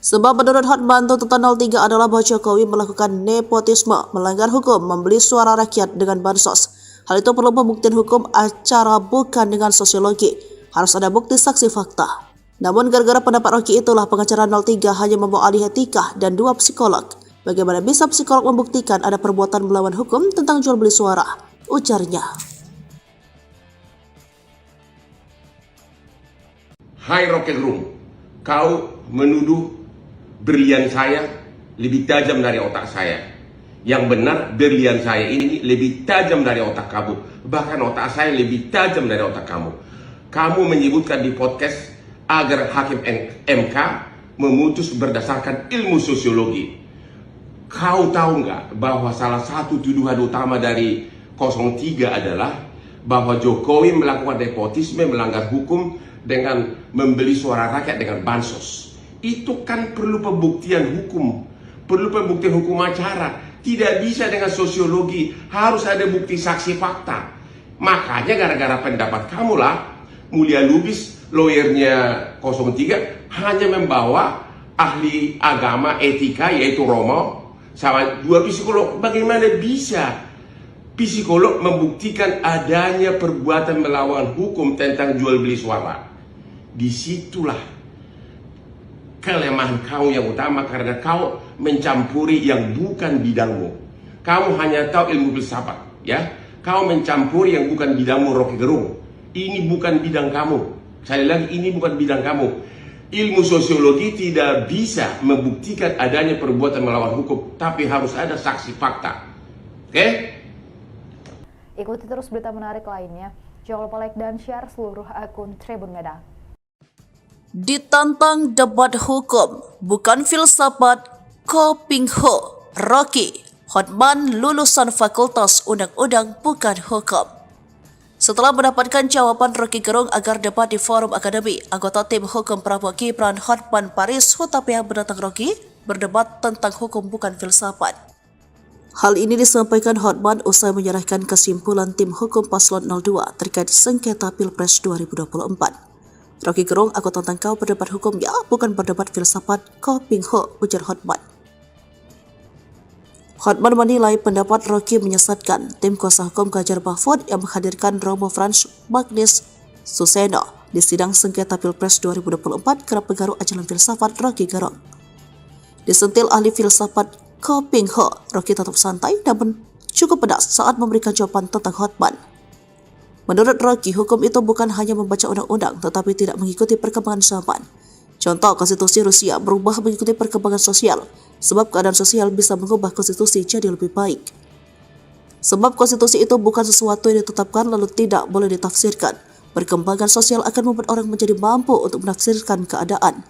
[SPEAKER 1] Sebab menurut Hotman tuntutan 03 adalah bahwa Jokowi melakukan nepotisme, melanggar hukum, membeli suara rakyat dengan bansos. Hal itu perlu pembuktian hukum acara bukan dengan sosiologi. Harus ada bukti saksi fakta. Namun gara-gara pendapat Rocky itulah pengacara 03 hanya membawa ahli etika dan 2 psikolog. Bagaimana bisa psikolog membuktikan ada perbuatan melawan hukum tentang jual beli suara? Ujarnya.
[SPEAKER 2] Hai Rocky Gerung, kau menuduh berlian saya lebih tajam dari otak saya. Yang benar, berlian saya ini lebih tajam dari otak kamu. Bahkan otak saya lebih tajam dari otak kamu. Kamu menyebutkan di podcast agar Hakim MK memutus berdasarkan ilmu sosiologi. Kau tahu nggak bahwa salah satu tuduhan utama dari 03 adalah bahwa Jokowi melakukan nepotisme, melanggar hukum dengan membeli suara rakyat dengan bansos. Itu kan perlu pembuktian hukum. Perlu pembuktian hukum acara. Tidak bisa dengan sosiologi, harus ada bukti saksi fakta. Makanya gara-gara pendapat kamulah, Mulia Lubis, lawyernya 03, hanya membawa ahli agama etika yaitu Romo, sama 2 psikolog. Bagaimana bisa psikolog membuktikan adanya perbuatan melawan hukum tentang jual beli suara? Disitulah kelemahan kau yang utama karena kau mencampuri yang bukan bidangmu. Kamu hanya tahu ilmu filsafat, ya. Kau mencampuri yang bukan bidangmu, Rocky Gerung. Ini bukan bidang kamu. Sekali lagi, ini bukan bidang kamu. Ilmu sosiologi tidak bisa membuktikan adanya perbuatan melawan hukum, tapi harus ada saksi fakta. Oke?
[SPEAKER 3] Ikuti terus berita menarik lainnya. Jangan lupa like dan share seluruh akun Tribun Medan.
[SPEAKER 1] Ditantang debat hukum, bukan filsafat, Ko Ping Ho, Rocky, Hotman lulusan Fakultas Undang-Undang bukan hukum. Setelah mendapatkan jawaban Rocky Gerung agar debat di forum akademi, anggota tim hukum Prabowo Gibran Hotman Paris Hutapea menantang Rocky berdebat tentang hukum bukan filsafat. Hal ini disampaikan Hotman usai menyerahkan kesimpulan tim hukum paslon 02 terkait sengketa Pilpres 2024. Rocky Gerung, aku tantang kau berdebat hukum ya, bukan berdebat filsafat, Ko Ping Ho, ujar Hotman. Hotman menilai pendapat Rocky menyesatkan. Tim kuasa hukum Ganjar Mahfud yang menghadirkan Romo Frans Magnis Suseno di sidang sengketa Pilpres 2024 kerap pengaruh ajaran filsafat Rocky Gerung. Disentil ahli filsafat Ko Ping Ho, Rocky tetap santai namun cukup pedas saat memberikan jawaban tentang Hotman. Menurut Rocky, hukum itu bukan hanya membaca undang-undang tetapi tidak mengikuti perkembangan zaman. Contoh, konstitusi Rusia berubah mengikuti perkembangan sosial, sebab keadaan sosial bisa mengubah konstitusi jadi lebih baik. Sebab konstitusi itu bukan sesuatu yang ditetapkan lalu tidak boleh ditafsirkan. Perkembangan sosial akan membuat orang menjadi mampu untuk menafsirkan keadaan.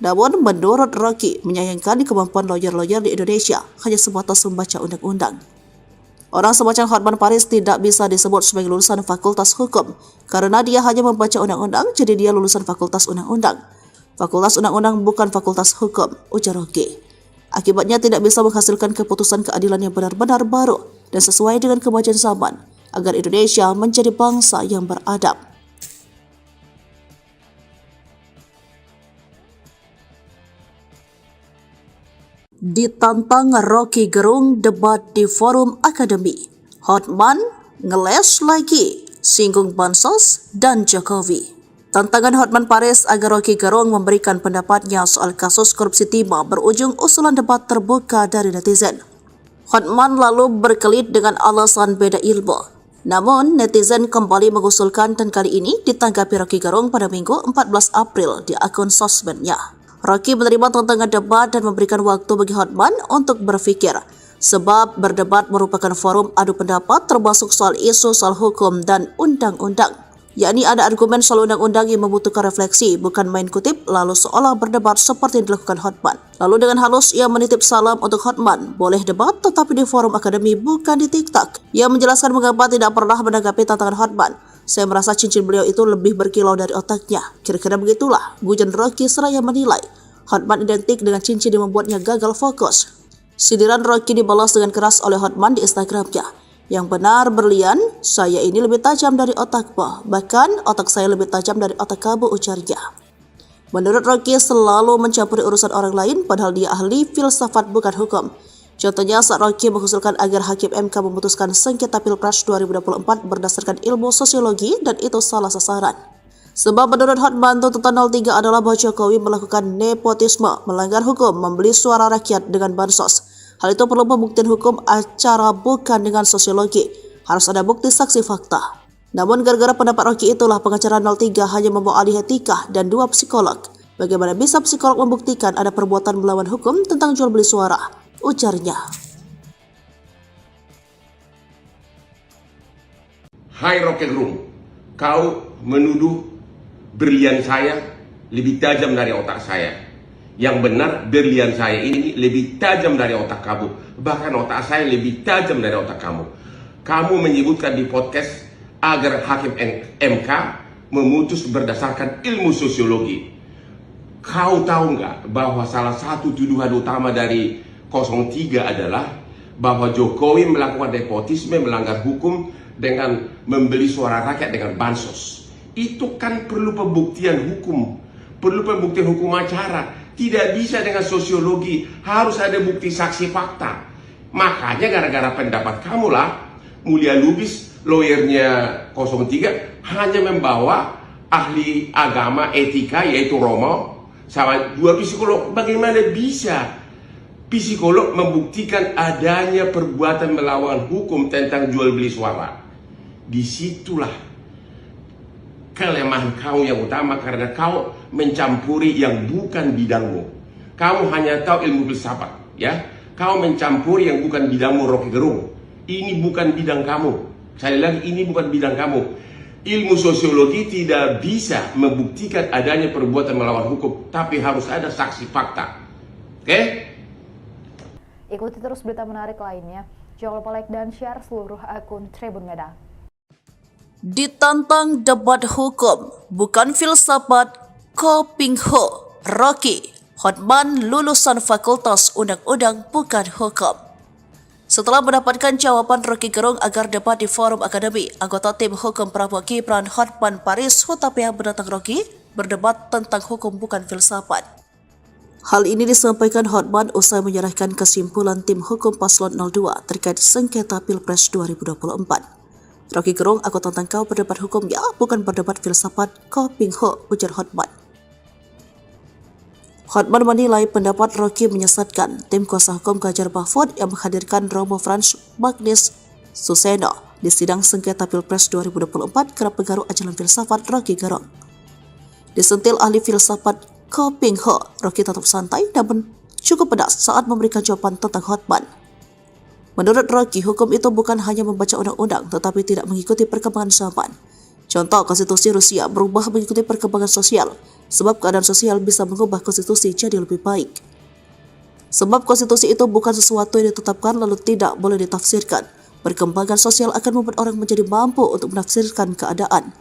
[SPEAKER 1] Namun, menurut Rocky, menyayangkan kemampuan lawyer-lawyer di Indonesia hanya sebatas membaca undang-undang. Orang semacam Hotman Paris tidak bisa disebut sebagai lulusan Fakultas Hukum karena dia hanya membaca undang-undang, jadi dia lulusan Fakultas Undang-Undang. Fakultas Undang-Undang bukan Fakultas Hukum, ujar Rocky. Akibatnya tidak bisa menghasilkan keputusan keadilan yang benar-benar baru dan sesuai dengan kemajuan zaman agar Indonesia menjadi bangsa yang beradab. Ditantang Rocky Gerung debat di forum akademi. Hotman ngeles lagi, singgung Bansos dan Jokowi. Tantangan Hotman Paris agar Rocky Gerung memberikan pendapatnya soal kasus korupsi timah berujung usulan debat terbuka dari netizen. Hotman lalu berkelit dengan alasan beda ilmu. Namun, netizen kembali mengusulkan dan kali ini ditanggapi Rocky Gerung pada Minggu 14 April di akun sosmednya. Rocky menerima tantangan debat dan memberikan waktu bagi Hotman untuk berpikir, sebab berdebat merupakan forum adu pendapat termasuk soal isu soal hukum dan undang-undang. Yakni ada argumen soal undang-undang yang membutuhkan refleksi, bukan main kutip lalu seolah berdebat seperti yang dilakukan Hotman. Lalu dengan halus ia menitip salam untuk Hotman, boleh debat tetapi di forum akademi bukan di TikTok. Ia menjelaskan mengapa tidak pernah menanggapi tantangan Hotman. Saya merasa cincin beliau itu lebih berkilau dari otaknya. Kira-kira begitulah, gujan Rocky seraya menilai Hotman identik dengan cincin yang membuatnya gagal fokus. Sindiran Rocky dibalas dengan keras oleh Hotman di Instagramnya. Yang benar berlian, saya ini lebih tajam dari otakmu. Bahkan otak saya lebih tajam dari otak kamu, ujarnya. Menurut Rocky selalu mencampuri urusan orang lain padahal dia ahli filsafat bukan hukum. Contohnya saat Rocky mengusulkan agar Hakim MK memutuskan sengketa Pilpres 2024 berdasarkan ilmu sosiologi dan itu salah sasaran. Sebab menurut Hotman tuntutan 03 adalah bahwa Jokowi melakukan nepotisme, melanggar hukum, membeli suara rakyat dengan bansos. Hal itu perlu pembuktian hukum acara bukan dengan sosiologi. Harus ada bukti saksi fakta. Namun gara-gara pendapat Rocky itulah pengacara 03 hanya membawa ahli etika dan 2 psikolog. Bagaimana bisa psikolog membuktikan ada perbuatan melawan hukum tentang jual beli suara? Ujarnya.
[SPEAKER 2] Hai Rocky Gerung, kau menuduh berlian saya lebih tajam dari otak saya. Yang benar, berlian saya ini lebih tajam dari otak kamu. Bahkan otak saya lebih tajam dari otak kamu. Kamu menyebutkan di podcast agar Hakim MK memutus berdasarkan ilmu sosiologi. Kau tahu nggak bahwa salah satu tuduhan utama dari 03 adalah bahwa Jokowi melakukan nepotisme, melanggar hukum dengan membeli suara rakyat dengan bansos. Itu kan perlu pembuktian hukum, perlu pembuktian hukum acara. Tidak bisa dengan sosiologi, harus ada bukti saksi fakta. Makanya gara-gara pendapat kamulah, Mulia Lubis, lawyernya 03, hanya membawa ahli agama etika yaitu Romo sama dua psikolog. Bagaimana bisa psikolog membuktikan adanya perbuatan melawan hukum tentang jual beli suara? Disitulah kelemahan kau yang utama, karena kau mencampuri yang bukan bidangmu. Kamu hanya tahu ilmu filsafat, ya. Kau mencampuri yang bukan bidangmu, Rocky Gerung. Ini bukan bidang kamu. Sekali lagi, ini bukan bidang kamu. Ilmu sosiologi tidak bisa membuktikan adanya perbuatan melawan hukum, tapi harus ada saksi fakta. Oke?
[SPEAKER 3] Ikuti terus berita menarik lainnya. Jangan lupa like dan share seluruh akun Tribun Medan.
[SPEAKER 1] Ditantang debat hukum, bukan filsafat, Ko Ping Ho, Rocky, Hotman lulusan Fakultas Undang-Undang bukan hukum. Setelah mendapatkan jawaban Rocky Gerung agar debat di forum akademi, anggota tim hukum Prabowo Gibran Hotman Paris Hutapea menantang Rocky berdebat tentang hukum bukan filsafat. Hal ini disampaikan Hotman usai menyerahkan kesimpulan tim hukum paslon 02 terkait sengketa Pilpres 2024. Rocky Gerung, aku tantang kau berdebat hukum ya, bukan berdebat filsafat, Ko Ping Ho, ujar Hotman. Hotman menilai pendapat Rocky menyesatkan. Tim kuasa hukum Ganjar Mahfud yang menghadirkan Romo Frans Magnis Suseno di sidang sengketa Pilpres 2024 kerap pengaruh ajaran filsafat Rocky Gerung. Disentil ahli filsafat Ko Ping Ho, Rocky tetap santai namun cukup pedas saat memberikan jawaban tentang Hotman. Menurut Rocky, hukum itu bukan hanya membaca undang-undang tetapi tidak mengikuti perkembangan zaman. Contoh, konstitusi Rusia berubah mengikuti perkembangan sosial, sebab keadaan sosial bisa mengubah konstitusi jadi lebih baik. Sebab konstitusi itu bukan sesuatu yang ditetapkan lalu tidak boleh ditafsirkan. Perkembangan sosial akan membuat orang menjadi mampu untuk menafsirkan keadaan.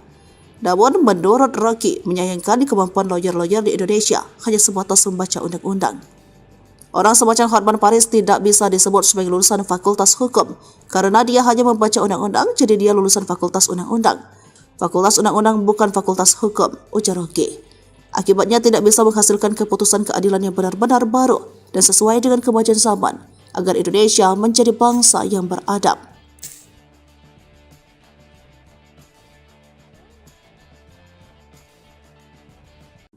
[SPEAKER 1] Namun, menurut Rocky, menyayangkan kemampuan lawyer-lawyer di Indonesia hanya sebatas membaca undang-undang. Orang semacam Hotman Paris tidak bisa disebut sebagai lulusan Fakultas Hukum karena dia hanya membaca undang-undang, jadi dia lulusan Fakultas Undang-Undang. Fakultas Undang-Undang bukan Fakultas Hukum, ujar Rocky. Akibatnya tidak bisa menghasilkan keputusan keadilan yang benar-benar baru dan sesuai dengan kemajuan zaman agar Indonesia menjadi bangsa yang beradab.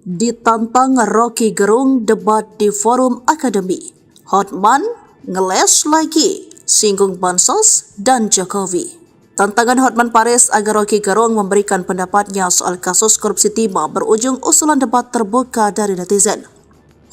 [SPEAKER 1] Ditantang Rocky Gerung debat di forum akademi, Hotman ngeles lagi, singgung bansos dan Jokowi. Tantangan Hotman Paris agar Rocky Gerung memberikan pendapatnya soal kasus korupsi timah berujung usulan debat terbuka dari netizen.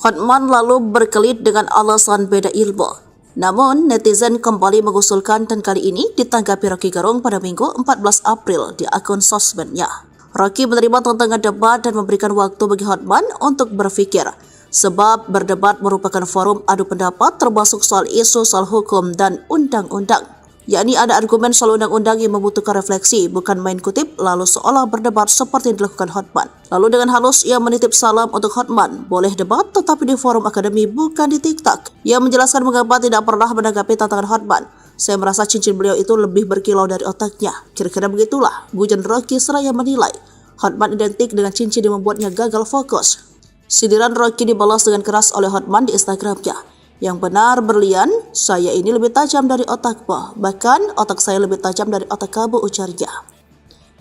[SPEAKER 1] Hotman lalu berkelit dengan alasan beda ilmu. Namun, netizen kembali mengusulkan dan kali ini ditanggapi Rocky Gerung pada Minggu 14 April di akun sosmednya. Rocky menerima tantangan debat dan memberikan waktu bagi Hotman untuk berpikir, sebab berdebat merupakan forum adu pendapat termasuk soal isu soal hukum dan undang-undang. Yakni ada argumen soal undang-undang yang membutuhkan refleksi, bukan main kutip lalu seolah berdebat seperti yang dilakukan Hotman. Lalu dengan halus ia menitip salam untuk Hotman, boleh debat tetapi di forum akademi bukan di TikTok. Ia menjelaskan mengapa tidak pernah menanggapi tantangan Hotman. Saya merasa cincin beliau itu lebih berkilau dari otaknya. Kira-kira begitulah, gujan Rocky seraya menilai Hotman identik dengan cincin yang membuatnya gagal fokus. Sindiran Rocky dibalas dengan keras oleh Hotman di Instagramnya. Yang benar berlian, saya ini lebih tajam dari otakmu. Bahkan otak saya lebih tajam dari otak kamu, ujarnya.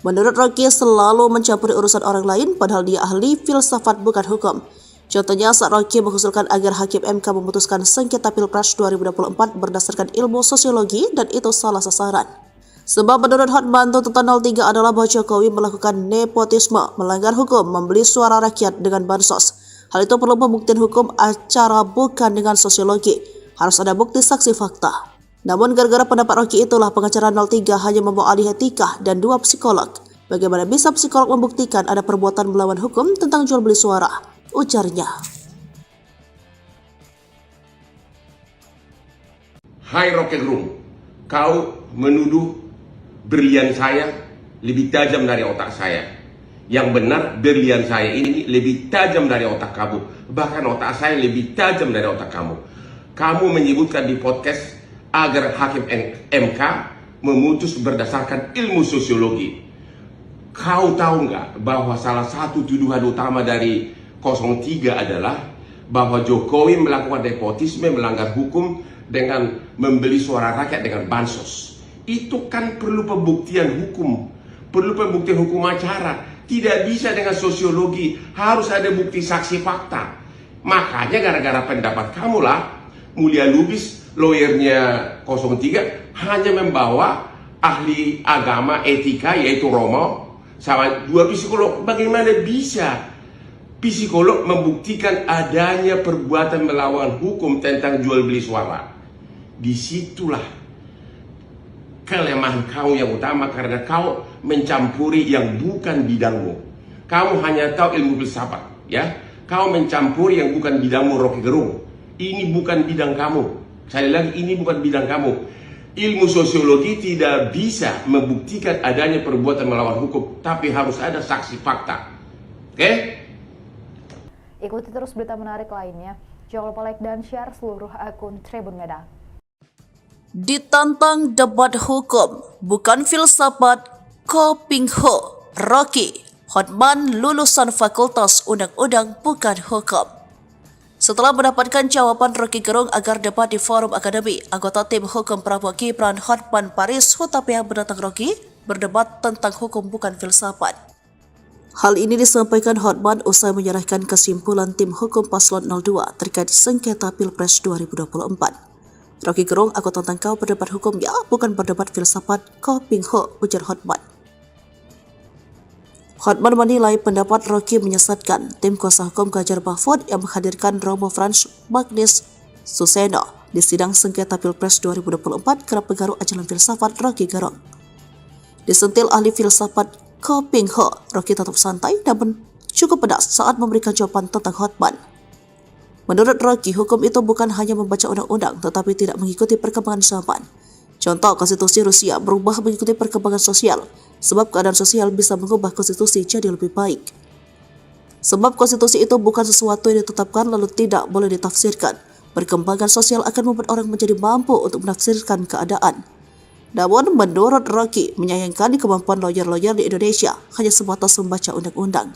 [SPEAKER 1] Menurut Rocky selalu mencampuri urusan orang lain padahal dia ahli filsafat bukan hukum. Contohnya saat Rocky mengusulkan agar Hakim MK memutuskan sengketa Pilpres 2024 berdasarkan ilmu sosiologi dan itu salah sasaran. Sebab menurut Hotman, tuntutan 03 adalah bahwa Jokowi melakukan nepotisme, melanggar hukum, membeli suara rakyat dengan bansos. Hal itu perlu pembuktian hukum acara bukan dengan sosiologi. Harus ada bukti saksi fakta. Namun gara-gara pendapat Rocky itulah pengacara 03 hanya membawa ahli etika dan 2 psikolog. Bagaimana bisa psikolog membuktikan ada perbuatan melawan hukum tentang jual beli suara? Ujarnya.
[SPEAKER 2] Hai Rocky Gerung, kau menuduh berlian saya lebih tajam dari otak saya. Yang benar, berlian saya ini lebih tajam dari otak kamu. Bahkan otak saya lebih tajam dari otak kamu. Kamu menyebutkan di podcast agar Hakim MK memutus berdasarkan ilmu sosiologi. Kau tahu nggak bahwa salah satu tuduhan utama dari 03 adalah bahwa Jokowi melakukan nepotisme, melanggar hukum dengan membeli suara rakyat dengan bansos. Itu kan perlu pembuktian hukum, perlu pembuktian hukum acara. Tidak bisa dengan sosiologi, harus ada bukti saksi fakta. Makanya gara-gara pendapat kamu lah, Mulia Lubis, lawyernya 03, hanya membawa ahli agama etika yaitu Romo sama 2 psikolog. Bagaimana bisa psikolog membuktikan adanya perbuatan melawan hukum tentang jual beli suara? Disitulah kelemahan kau yang utama, karena kau mencampuri yang bukan bidangmu. Kamu hanya tahu ilmu filsafat, ya. Kau mencampuri yang bukan bidangmu, Rocky Gerung. Ini bukan bidang kamu. Sekali lagi, ini bukan bidang kamu. Ilmu sosiologi tidak bisa membuktikan adanya perbuatan melawan hukum, tapi harus ada saksi fakta. Oke?
[SPEAKER 3] Ikuti terus berita menarik lainnya. Jangan lupa like dan share seluruh akun Tribun Medan.
[SPEAKER 1] Ditantang debat hukum, bukan filsafat, Ko Ping Ho, Rocky, Hotman lulusan Fakultas Undang-Undang bukan hukum. Setelah mendapatkan jawaban Rocky Gerung agar debat di forum akademi, anggota tim hukum Prabowo Gibran Hotman Paris Hutapea menantang Rocky berdebat tentang hukum bukan filsafat. Hal ini disampaikan Hotman usai menyerahkan kesimpulan tim hukum paslon 02 terkait sengketa Pilpres 2024. Rocky Gerung, aku tantang kau berdebat hukum ya, bukan berdebat filsafat, Ko Ping Ho, ujar Hotman. Hotman menilai pendapat Rocky menyesatkan. Tim kuasa hukum Ganjar Mahfud yang menghadirkan Romo Frans Magnis Suseno di sidang sengketa Pilpres 2024 kerap pengaruh ajaran filsafat Rocky Gerung. Disentil ahli filsafat Ko Ping Ho, Rocky tetap santai namun cukup pedas saat memberikan jawaban tentang Hotman. Menurut Rocky, hukum itu bukan hanya membaca undang-undang tetapi tidak mengikuti perkembangan zaman. Contoh, konstitusi Rusia berubah mengikuti perkembangan sosial, sebab keadaan sosial bisa mengubah konstitusi jadi lebih baik. Sebab konstitusi itu bukan sesuatu yang ditetapkan lalu tidak boleh ditafsirkan. Perkembangan sosial akan membuat orang menjadi mampu untuk menafsirkan keadaan. Namun, menurut Rocky, menyayangkan kemampuan lawyer-lawyer di Indonesia hanya sebatas membaca undang-undang.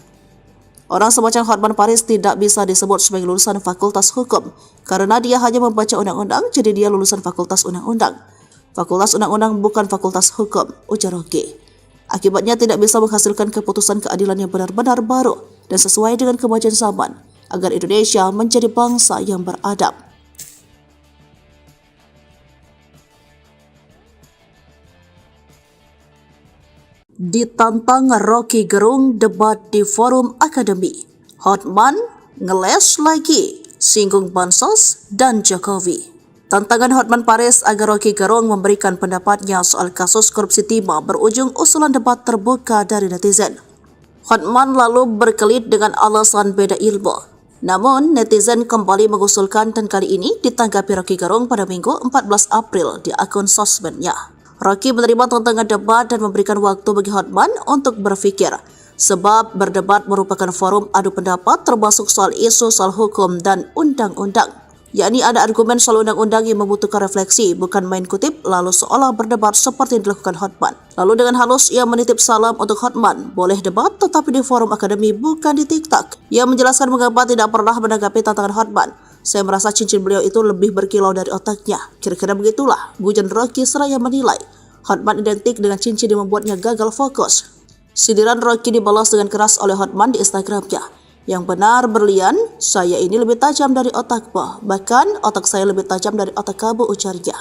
[SPEAKER 1] Orang semacam Hotman Paris tidak bisa disebut sebagai lulusan Fakultas Hukum, karena dia hanya membaca undang-undang, jadi dia lulusan Fakultas Undang-Undang. Fakultas Undang-Undang bukan Fakultas Hukum, ujar Rocky. Akibatnya tidak bisa menghasilkan keputusan keadilan yang benar-benar baru dan sesuai dengan kemajuan zaman, agar Indonesia menjadi bangsa yang beradab. Ditantang Rocky Gerung debat di forum akademi, Hotman ngeles lagi, singgung Bansos dan Jokowi. Tantangan Hotman Paris agar Rocky Gerung memberikan pendapatnya soal kasus korupsi timah berujung usulan debat terbuka dari netizen. Hotman lalu berkelit dengan alasan beda ilmu. Namun, netizen kembali mengusulkan dan kali ini ditanggapi Rocky Gerung pada Minggu 14 April di akun sosmednya. Rocky menerima tantangan debat dan memberikan waktu bagi Hotman untuk berpikir, sebab berdebat merupakan forum adu pendapat termasuk soal isu soal hukum dan undang-undang. Yakni ada argumen soal undang-undang yang membutuhkan refleksi, bukan main kutip lalu seolah berdebat seperti yang dilakukan Hotman. Lalu dengan halus ia menitip salam untuk Hotman, boleh debat tetapi di forum akademi bukan di TikTok. Ia menjelaskan mengapa tidak pernah menanggapi tantangan Hotman. Saya merasa cincin beliau itu lebih berkilau dari otaknya. Kira-kira begitulah, gujon Rocky seraya menilai Hotman identik dengan cincin yang membuatnya gagal fokus. Sindiran Rocky dibalas dengan keras oleh Hotman di Instagramnya. Yang benar berlian, saya ini lebih tajam dari otakmu, bahkan otak saya lebih tajam dari otak kamu, ujarnya.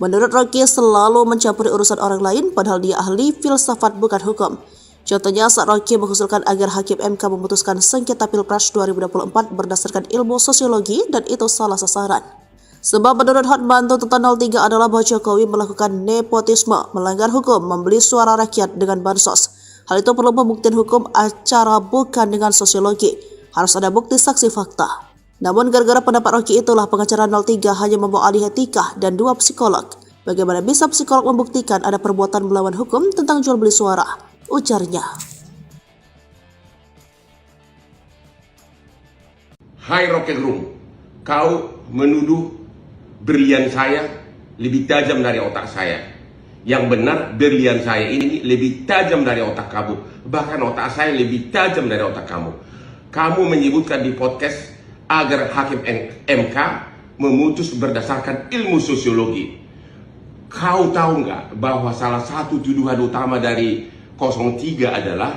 [SPEAKER 1] Menurut Rocky selalu mencampuri urusan orang lain padahal dia ahli filsafat bukan hukum. Contohnya saat Rocky mengusulkan agar Hakim MK memutuskan sengketa Pilpres 2024 berdasarkan ilmu sosiologi dan itu salah sasaran. Sebab menurut Hotman tuntutan 03 adalah bahwa Jokowi melakukan nepotisme, melanggar hukum, membeli suara rakyat dengan bansos. Hal itu perlu pembuktian hukum acara bukan dengan sosiologi. Harus ada bukti saksi fakta. Namun gara-gara pendapat Rocky itulah pengacara 03 hanya membawa ahli etika dan 2 psikolog. Bagaimana bisa psikolog membuktikan ada perbuatan melawan hukum tentang jual beli suara? Ujarnya.
[SPEAKER 2] Hai Rocky Gerung, kau menuduh berlian saya lebih tajam dari otak saya. Yang benar, berlian saya ini lebih tajam dari otak kamu. Bahkan otak saya lebih tajam dari otak kamu. Kamu menyebutkan di podcast agar Hakim MK memutus berdasarkan ilmu sosiologi. Kau tahu nggak bahwa salah satu tuduhan utama dari 03 adalah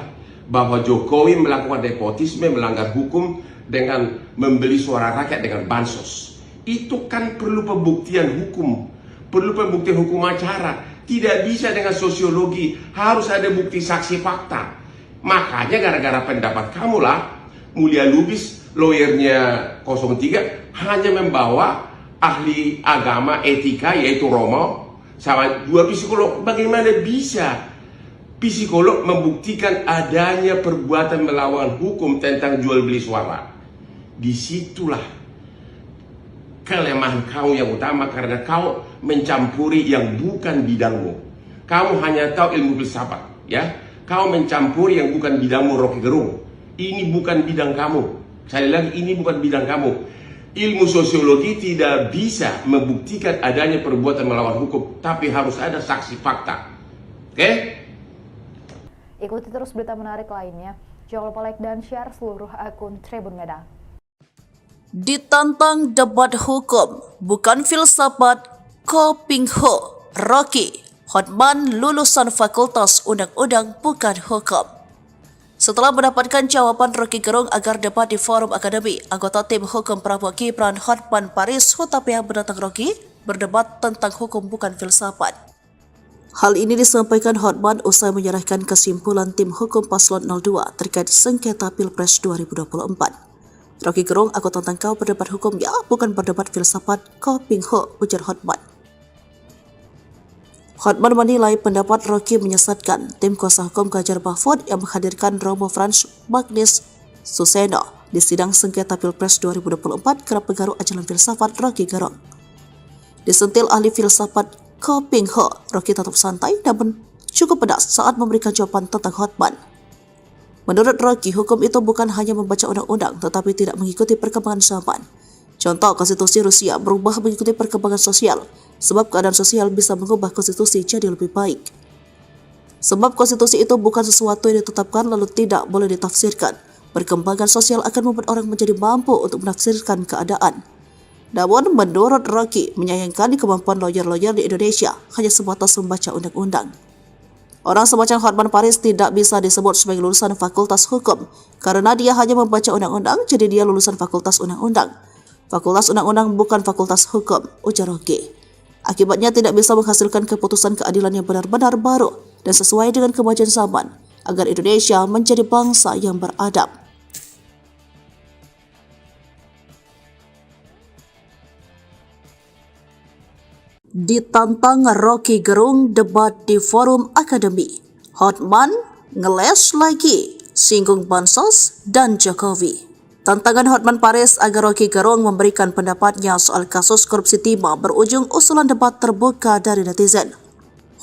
[SPEAKER 2] bahwa Jokowi melakukan nepotisme, melanggar hukum dengan membeli suara rakyat dengan bansos. Itu kan perlu pembuktian hukum, perlu pembuktian hukum acara. Tidak bisa dengan sosiologi, harus ada bukti saksi fakta. Makanya gara-gara pendapat kamulah Mulia Lubis, lawyernya 03, hanya membawa ahli agama etika yaitu Romo sama 2 psikolog. Bagaimana bisa psikolog membuktikan adanya perbuatan melawan hukum tentang jual beli suara? Disitulah kelemahan kau yang utama, karena kau mencampuri yang bukan bidangmu. Kamu hanya tahu ilmu filsafat, ya. Kau mencampuri yang bukan bidangmu, Rocky Gerung. Ini bukan bidang kamu. Sekali lagi, ini bukan bidang kamu. Ilmu sosiologi tidak bisa membuktikan adanya perbuatan melawan hukum, tapi harus ada saksi fakta. Oke?
[SPEAKER 3] Ikuti terus berita menarik lainnya. Jangan lupa like dan share seluruh akun Tribun Medan.
[SPEAKER 1] Ditantang debat hukum, bukan filsafat, Ko Ping Ho, Rocky, Hotman lulusan Fakultas Undang-Undang bukan hukum. Setelah mendapatkan jawaban Rocky Gerung agar debat di forum akademi, anggota tim hukum Prabowo Gibran Hotman Paris Hutapea menantang Rocky berdebat tentang hukum bukan filsafat. Hal ini disampaikan Hotman usai menyerahkan kesimpulan tim hukum Paslon 02 terkait sengketa Pilpres 2024. Rocky Gerung, aku tantang kau berdebat hukum ya, bukan berdebat filsafat, Ko Ping Ho, ujar Hotman. Hotman menilai pendapat Rocky menyesatkan. Tim kuasa hukum Ganjar Mahfud yang menghadirkan Romo Frans Magnis Suseno di sidang sengketa Pilpres 2024 kerap pengaruh ajaran filsafat Rocky Gerung. Disentil ahli filsafat Ko Ping Ho, Rocky tetap santai namun cukup pedas saat memberikan jawaban tentang Hotman. Menurut Rocky, hukum itu bukan hanya membaca undang-undang tetapi tidak mengikuti perkembangan zaman. Contoh, konstitusi Rusia berubah mengikuti perkembangan sosial, sebab keadaan sosial bisa mengubah konstitusi jadi lebih baik. Sebab konstitusi itu bukan sesuatu yang ditetapkan lalu tidak boleh ditafsirkan. Perkembangan sosial akan membuat orang menjadi mampu untuk menafsirkan keadaan. Namun, menurut Rocky, menyayangkan kemampuan lawyer-lawyer di Indonesia hanya sebatas membaca undang-undang. Orang semacam Hotman Paris tidak bisa disebut sebagai lulusan Fakultas Hukum karena dia hanya membaca undang-undang, jadi dia lulusan Fakultas Undang-Undang. Fakultas Undang-Undang bukan Fakultas Hukum, ujar Rocky. Akibatnya tidak bisa menghasilkan keputusan keadilan yang benar-benar baru dan sesuai dengan kemajuan zaman agar Indonesia menjadi bangsa yang beradab. Ditantang Rocky Gerung debat di forum akademi. Hotman ngeles lagi, singgung bansos dan Jokowi. Tantangan Hotman Paris agar Rocky Gerung memberikan pendapatnya soal kasus korupsi timah berujung usulan debat terbuka dari netizen.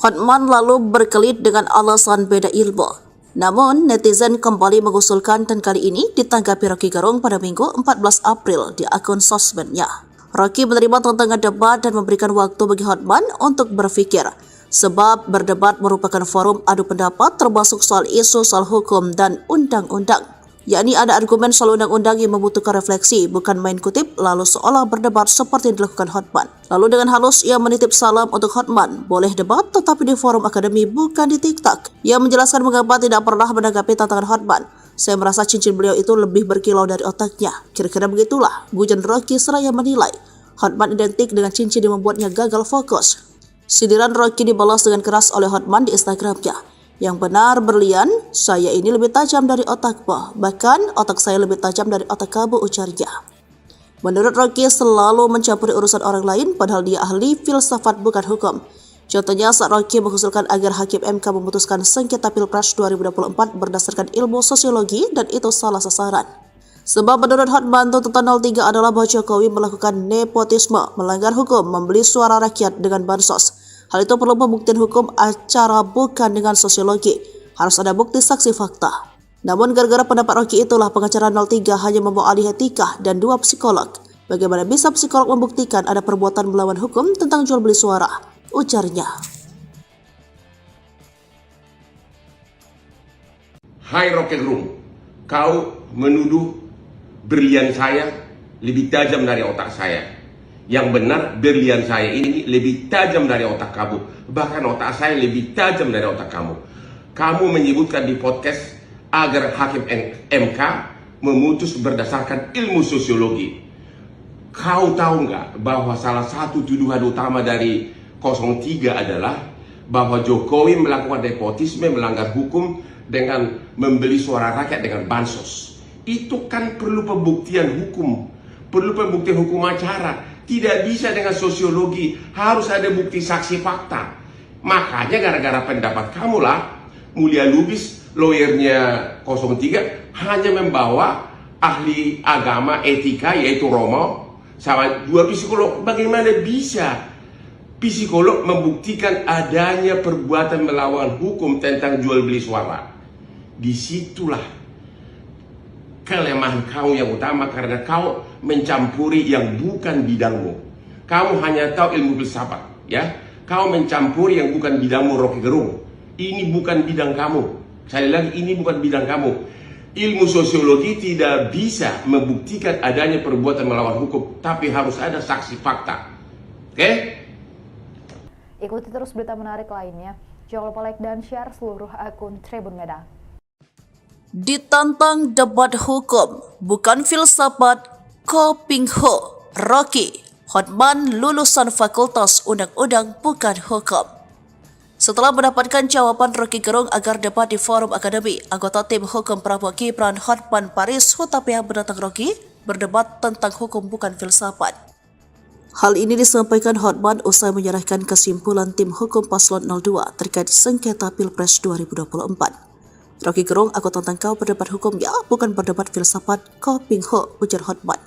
[SPEAKER 1] Hotman lalu berkelit dengan alasan beda ilmu. Namun, netizen kembali mengusulkan dan kali ini ditanggapi Rocky Gerung pada Minggu 14 April di akun sosmednya. Rocky menerima tantangan debat dan memberikan waktu bagi Hotman untuk berpikir, sebab berdebat merupakan forum adu pendapat termasuk soal isu soal hukum dan undang-undang. Yakni ada argumen soal undang-undang yang membutuhkan refleksi, bukan main kutip lalu seolah berdebat seperti yang dilakukan Hotman. Lalu dengan halus ia menitip salam untuk Hotman, boleh debat tetapi di forum akademi bukan di TikTok. Ia menjelaskan mengapa tidak pernah menanggapi tantangan Hotman. Saya merasa cincin beliau itu lebih berkilau dari otaknya. Kira-kira begitulah, gujan Rocky seraya menilai Hotman identik dengan cincin yang membuatnya gagal fokus. Sindiran Rocky dibalas dengan keras oleh Hotman di Instagramnya. Yang benar berlian, saya ini lebih tajam dari otakmu. Bahkan otak saya lebih tajam dari otak kamu, ujarnya. Menurut Rocky selalu mencampuri urusan orang lain padahal dia ahli filsafat bukan hukum. Contohnya saat Rocky mengusulkan agar Hakim MK memutuskan sengketa Pilpres 2024 berdasarkan ilmu sosiologi dan itu salah sasaran. Sebab menurut Hotman, tuntutan 03 adalah bahwa Jokowi melakukan nepotisme, melanggar hukum, membeli suara rakyat dengan bansos. Hal itu perlu pembuktian hukum acara bukan dengan sosiologi. Harus ada bukti saksi fakta. Namun gara-gara pendapat Rocky itulah pengacara 03 hanya membawa ahli etika dan 2 psikolog. Bagaimana bisa psikolog membuktikan ada perbuatan melawan hukum tentang jual beli suara? Ujarnya.
[SPEAKER 2] Hai Rocky Gerung, kau menuduh berlian saya lebih tajam dari otak saya. Yang benar berlian saya ini lebih tajam dari otak kamu. Bahkan otak saya lebih tajam dari otak kamu. Kamu menyebutkan di podcast agar hakim MK memutus berdasarkan ilmu sosiologi. Kau tahu nggak bahwa salah satu tuduhan utama dari 03 adalah bahwa Jokowi melakukan nepotisme, melanggar hukum dengan membeli suara rakyat dengan bansos. Itu kan perlu pembuktian hukum, perlu pembuktian hukum acara. Tidak bisa dengan sosiologi, harus ada bukti saksi fakta. Makanya gara-gara pendapat kamulah Mulia Lubis, lawyernya 03, hanya membawa ahli agama etika yaitu Romo sama 2 psikolog. Bagaimana bisa psikolog membuktikan adanya perbuatan melawan hukum tentang jual beli suara? Disitulah kelemahan kau yang utama, karena kau mencampuri yang bukan bidangmu. Kamu hanya tahu ilmu filsafat, ya. Kau mencampuri yang bukan bidangmu, Rocky Gerung. Ini bukan bidang kamu. Sekali lagi, ini bukan bidang kamu. Ilmu sosiologi tidak bisa membuktikan adanya perbuatan melawan hukum, tapi harus ada saksi fakta. Oke?
[SPEAKER 3] Ikuti terus berita menarik lainnya. Jangan lupa like dan share seluruh akun Tribun Medan.
[SPEAKER 1] Ditantang debat hukum, bukan filsafat, Ko Ping Ho, Rocky, Hotman lulusan Fakultas Undang-Undang bukan hukum. Setelah mendapatkan jawaban Rocky Gerung agar debat di forum akademi, anggota tim hukum Prabowo Gibran Hotman Paris Hutapea menantang Rocky berdebat tentang hukum bukan filsafat. Hal ini disampaikan Hotman usai menyerahkan kesimpulan tim hukum Paslon 02 terkait sengketa Pilpres 2024. Rocky Gerung, aku tantang kau berdebat hukum ya, bukan berdebat filsafat, Ko Ping Ho, ujar Hotman.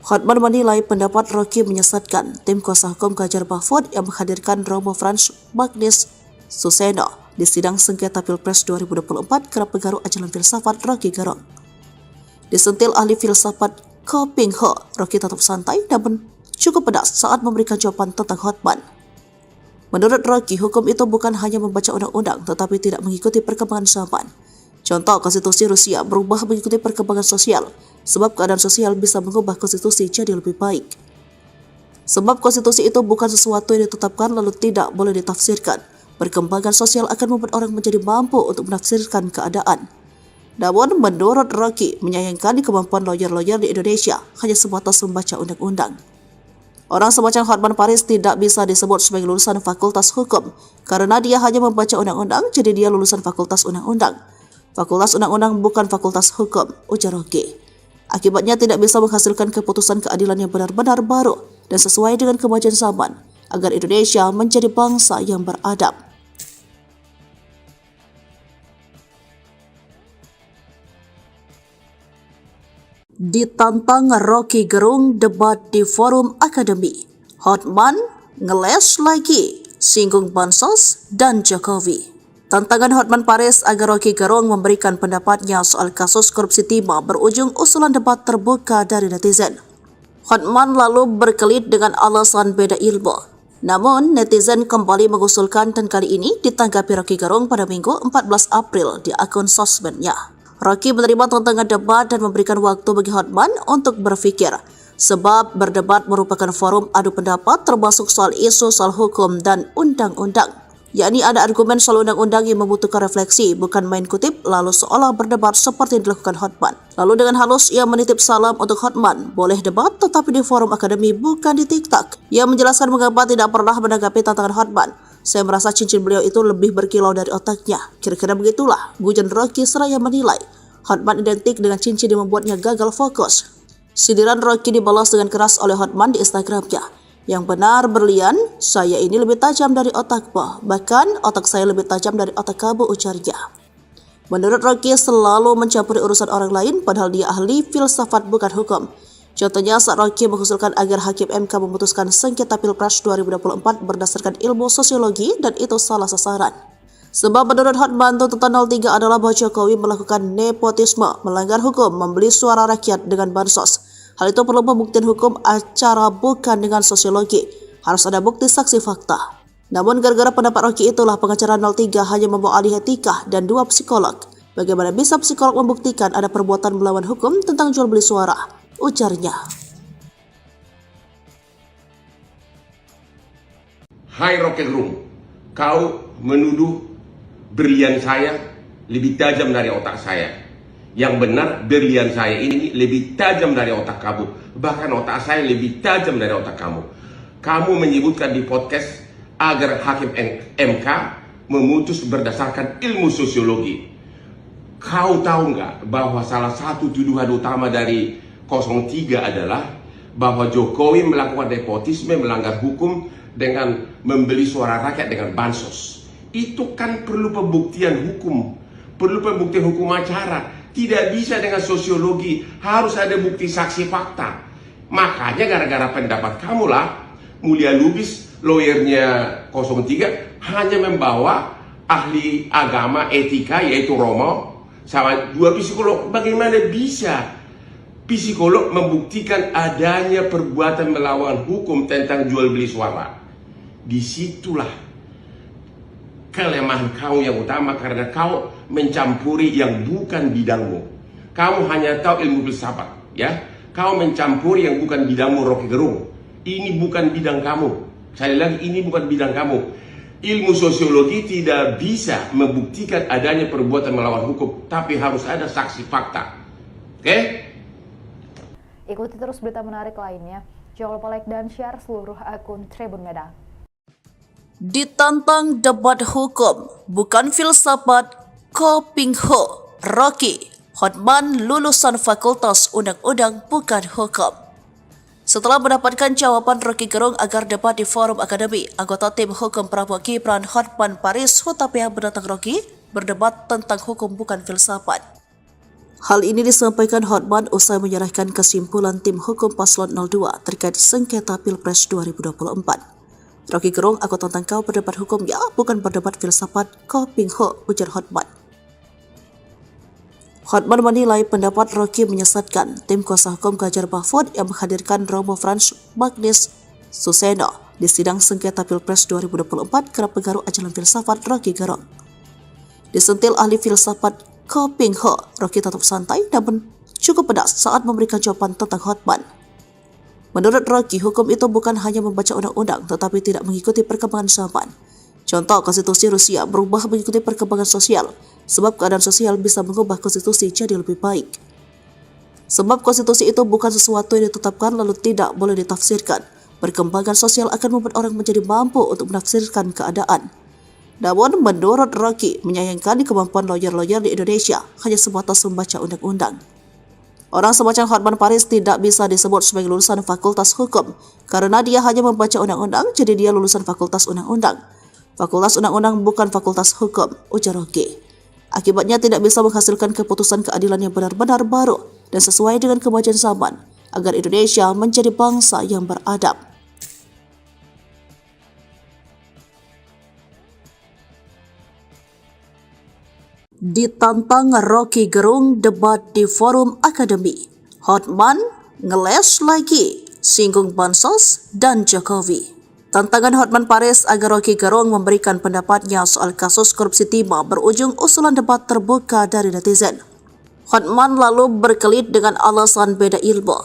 [SPEAKER 1] Hotman menilai pendapat Rocky menyesatkan. Tim kuasa hukum Ganjar Mahfud yang menghadirkan Romo Frans Magnis Suseno di sidang sengketa Pilpres 2024 kerap mengaruh ajaran filsafat Rocky Gerung. Disentil ahli filsafat Ko Ping Ho, Rocky tetap santai namun cukup pedas saat memberikan jawaban tentang Hotman. Menurut Rocky, hukum itu bukan hanya membaca undang-undang tetapi tidak mengikuti perkembangan zaman. Contoh, konstitusi Rusia berubah mengikuti perkembangan sosial, sebab keadaan sosial bisa mengubah konstitusi jadi lebih baik. Sebab konstitusi itu bukan sesuatu yang ditetapkan lalu tidak boleh ditafsirkan. Perkembangan sosial akan membuat orang menjadi mampu untuk menafsirkan keadaan. Namun, menurut Rocky, menyayangkan kemampuan lawyer-lawyer di Indonesia hanya sebatas membaca undang-undang. Orang semacam Hotman Paris tidak bisa disebut sebagai lulusan Fakultas Hukum karena dia hanya membaca undang-undang, jadi dia lulusan Fakultas Undang-Undang. Fakultas Undang-Undang bukan Fakultas Hukum, ujar Rocky. Akibatnya tidak bisa menghasilkan keputusan keadilan yang benar-benar baru dan sesuai dengan kemajuan zaman agar Indonesia menjadi bangsa yang beradab. Ditantang Rocky Gerung debat di forum akademi, Hotman ngeles lagi, singgung bansos dan Jokowi. Tantangan Hotman Paris agar Rocky Gerung memberikan pendapatnya soal kasus korupsi timah berujung usulan debat terbuka dari netizen. Hotman lalu berkelit dengan alasan beda ilmu. Namun, netizen kembali mengusulkan dan kali ini ditanggapi Rocky Gerung pada Minggu 14 April di akun sosmednya. Rocky menerima tantangan debat dan memberikan waktu bagi Hotman untuk berpikir, sebab berdebat merupakan forum adu pendapat termasuk soal isu soal hukum dan undang-undang. Yakni ada argumen soal undang-undang yang membutuhkan refleksi, bukan main kutip lalu seolah berdebat seperti yang dilakukan Hotman. Lalu dengan halus ia menitip salam untuk Hotman, boleh debat tetapi di forum akademi bukan di TikTok. Ia menjelaskan mengapa tidak pernah menanggapi tantangan Hotman. Saya merasa cincin beliau itu lebih berkilau dari otaknya. Kira-kira begitulah, gujan Rocky seraya menilai Hotman identik dengan cincin yang membuatnya gagal fokus. Sindiran Rocky dibalas dengan keras oleh Hotman di Instagramnya. Yang benar berlian, saya ini lebih tajam dari otakmu. Bahkan otak saya lebih tajam dari otak kamu, ujarnya. Menurut Rocky selalu mencampuri urusan orang lain padahal dia ahli filsafat bukan hukum. Contohnya saat Rocky mengusulkan agar Hakim MK memutuskan sengketa Pilpres 2024 berdasarkan ilmu sosiologi dan itu salah sasaran. Sebab menurut Hotman, tuntutan 03 adalah bahwa Jokowi melakukan nepotisme, melanggar hukum, membeli suara rakyat dengan bansos. Hal itu perlu pembuktian hukum acara bukan dengan sosiologi. Harus ada bukti saksi fakta. Namun gara-gara pendapat Rocky itulah pengacara 03 hanya membawa ahli etika dan 2 psikolog. Bagaimana bisa psikolog membuktikan ada perbuatan melawan hukum tentang jual beli suara? Ujarnya.
[SPEAKER 2] Hai Rocky Gerung, kau menuduh berlian saya lebih tajam dari otak saya. Yang benar, berlian saya ini lebih tajam dari otak kamu. Bahkan otak saya lebih tajam dari otak kamu. Kamu menyebutkan di podcast agar hakim MK memutus berdasarkan ilmu sosiologi. Kau tahu nggak bahwa salah satu tuduhan utama dari 03 adalah bahwa Jokowi melakukan nepotisme, melanggar hukum dengan membeli suara rakyat dengan bansos. Itu kan perlu pembuktian hukum, perlu pembuktian hukum acara. Tidak bisa dengan sosiologi, harus ada bukti saksi fakta. Makanya gara-gara pendapat kamulah, Mulia Lubis, lawyernya 03, hanya membawa ahli agama etika yaitu Romo, sama 2 psikolog. Bagaimana bisa psikolog membuktikan adanya perbuatan melawan hukum tentang jual beli suara? Disitulah kelemahan kau yang utama, karena kau mencampuri yang bukan bidangmu. Kamu hanya tahu ilmu filsafat, ya. Kau mencampuri yang bukan bidangmu, Rocky Gerung. Ini bukan bidang kamu. Sekali lagi, ini bukan bidang kamu. Ilmu sosiologi tidak bisa membuktikan adanya perbuatan melawan hukum, tapi harus ada saksi fakta. Oke?
[SPEAKER 3] Ikuti terus berita menarik lainnya. Jangan lupa like dan share seluruh akun Tribun Medan.
[SPEAKER 1] Ditantang debat hukum, bukan filsafat, Ko Ping Ho, Rocky, Hotman lulusan Fakultas Undang-Undang bukan hukum. Setelah mendapatkan jawaban Rocky Gerung agar debat di forum akademi, anggota tim hukum Prabowo Gibran Hotman Paris Hutapea menantang Rocky berdebat tentang hukum bukan filsafat. Hal ini disampaikan Hotman usai menyerahkan kesimpulan tim hukum paslon 02 terkait sengketa Pilpres 2024. Rocky Gerung, aku tantang kau berdebat hukum ya, bukan berdebat filsafat, Ko Ping Ho, ujar Hotman. Hotman menilai pendapat Rocky menyesatkan. Tim kuasa hukum Ganjar Mahfud yang menghadirkan Romo Frans Magnis Suseno di sidang sengketa Pilpres 2024 kerap pengaruh ajaran filsafat Rocky Gerung. Disentil ahli filsafat Ko Ping Ho, Rocky tetap santai namun cukup pedas saat memberikan jawaban tentang Hotman. Menurut Rocky, hukum itu bukan hanya membaca undang-undang tetapi tidak mengikuti perkembangan zaman. Contoh, konstitusi Rusia berubah mengikuti perkembangan sosial, sebab keadaan sosial bisa mengubah konstitusi jadi lebih baik. Sebab konstitusi itu bukan sesuatu yang ditetapkan lalu tidak boleh ditafsirkan. Perkembangan sosial akan membuat orang menjadi mampu untuk menafsirkan keadaan. Namun, menurut Rocky, menyayangkan kemampuan lawyer-lawyer di Indonesia hanya sebatas membaca undang-undang. Orang semacam Hotman Paris tidak bisa disebut sebagai lulusan Fakultas Hukum karena dia hanya membaca undang-undang, jadi dia lulusan Fakultas Undang-Undang. Fakultas Undang-Undang bukan Fakultas Hukum, ujar Rocky. Akibatnya tidak bisa menghasilkan keputusan keadilan yang benar-benar baru dan sesuai dengan kemajuan zaman agar Indonesia menjadi bangsa yang beradab. Ditantang Rocky Gerung debat di forum akademi, Hotman ngeles lagi, singgung bansos dan Jokowi. Tantangan Hotman Paris agar Rocky Gerung memberikan pendapatnya soal kasus korupsi timah berujung usulan debat terbuka dari netizen. Hotman lalu berkelit dengan alasan beda ilmu.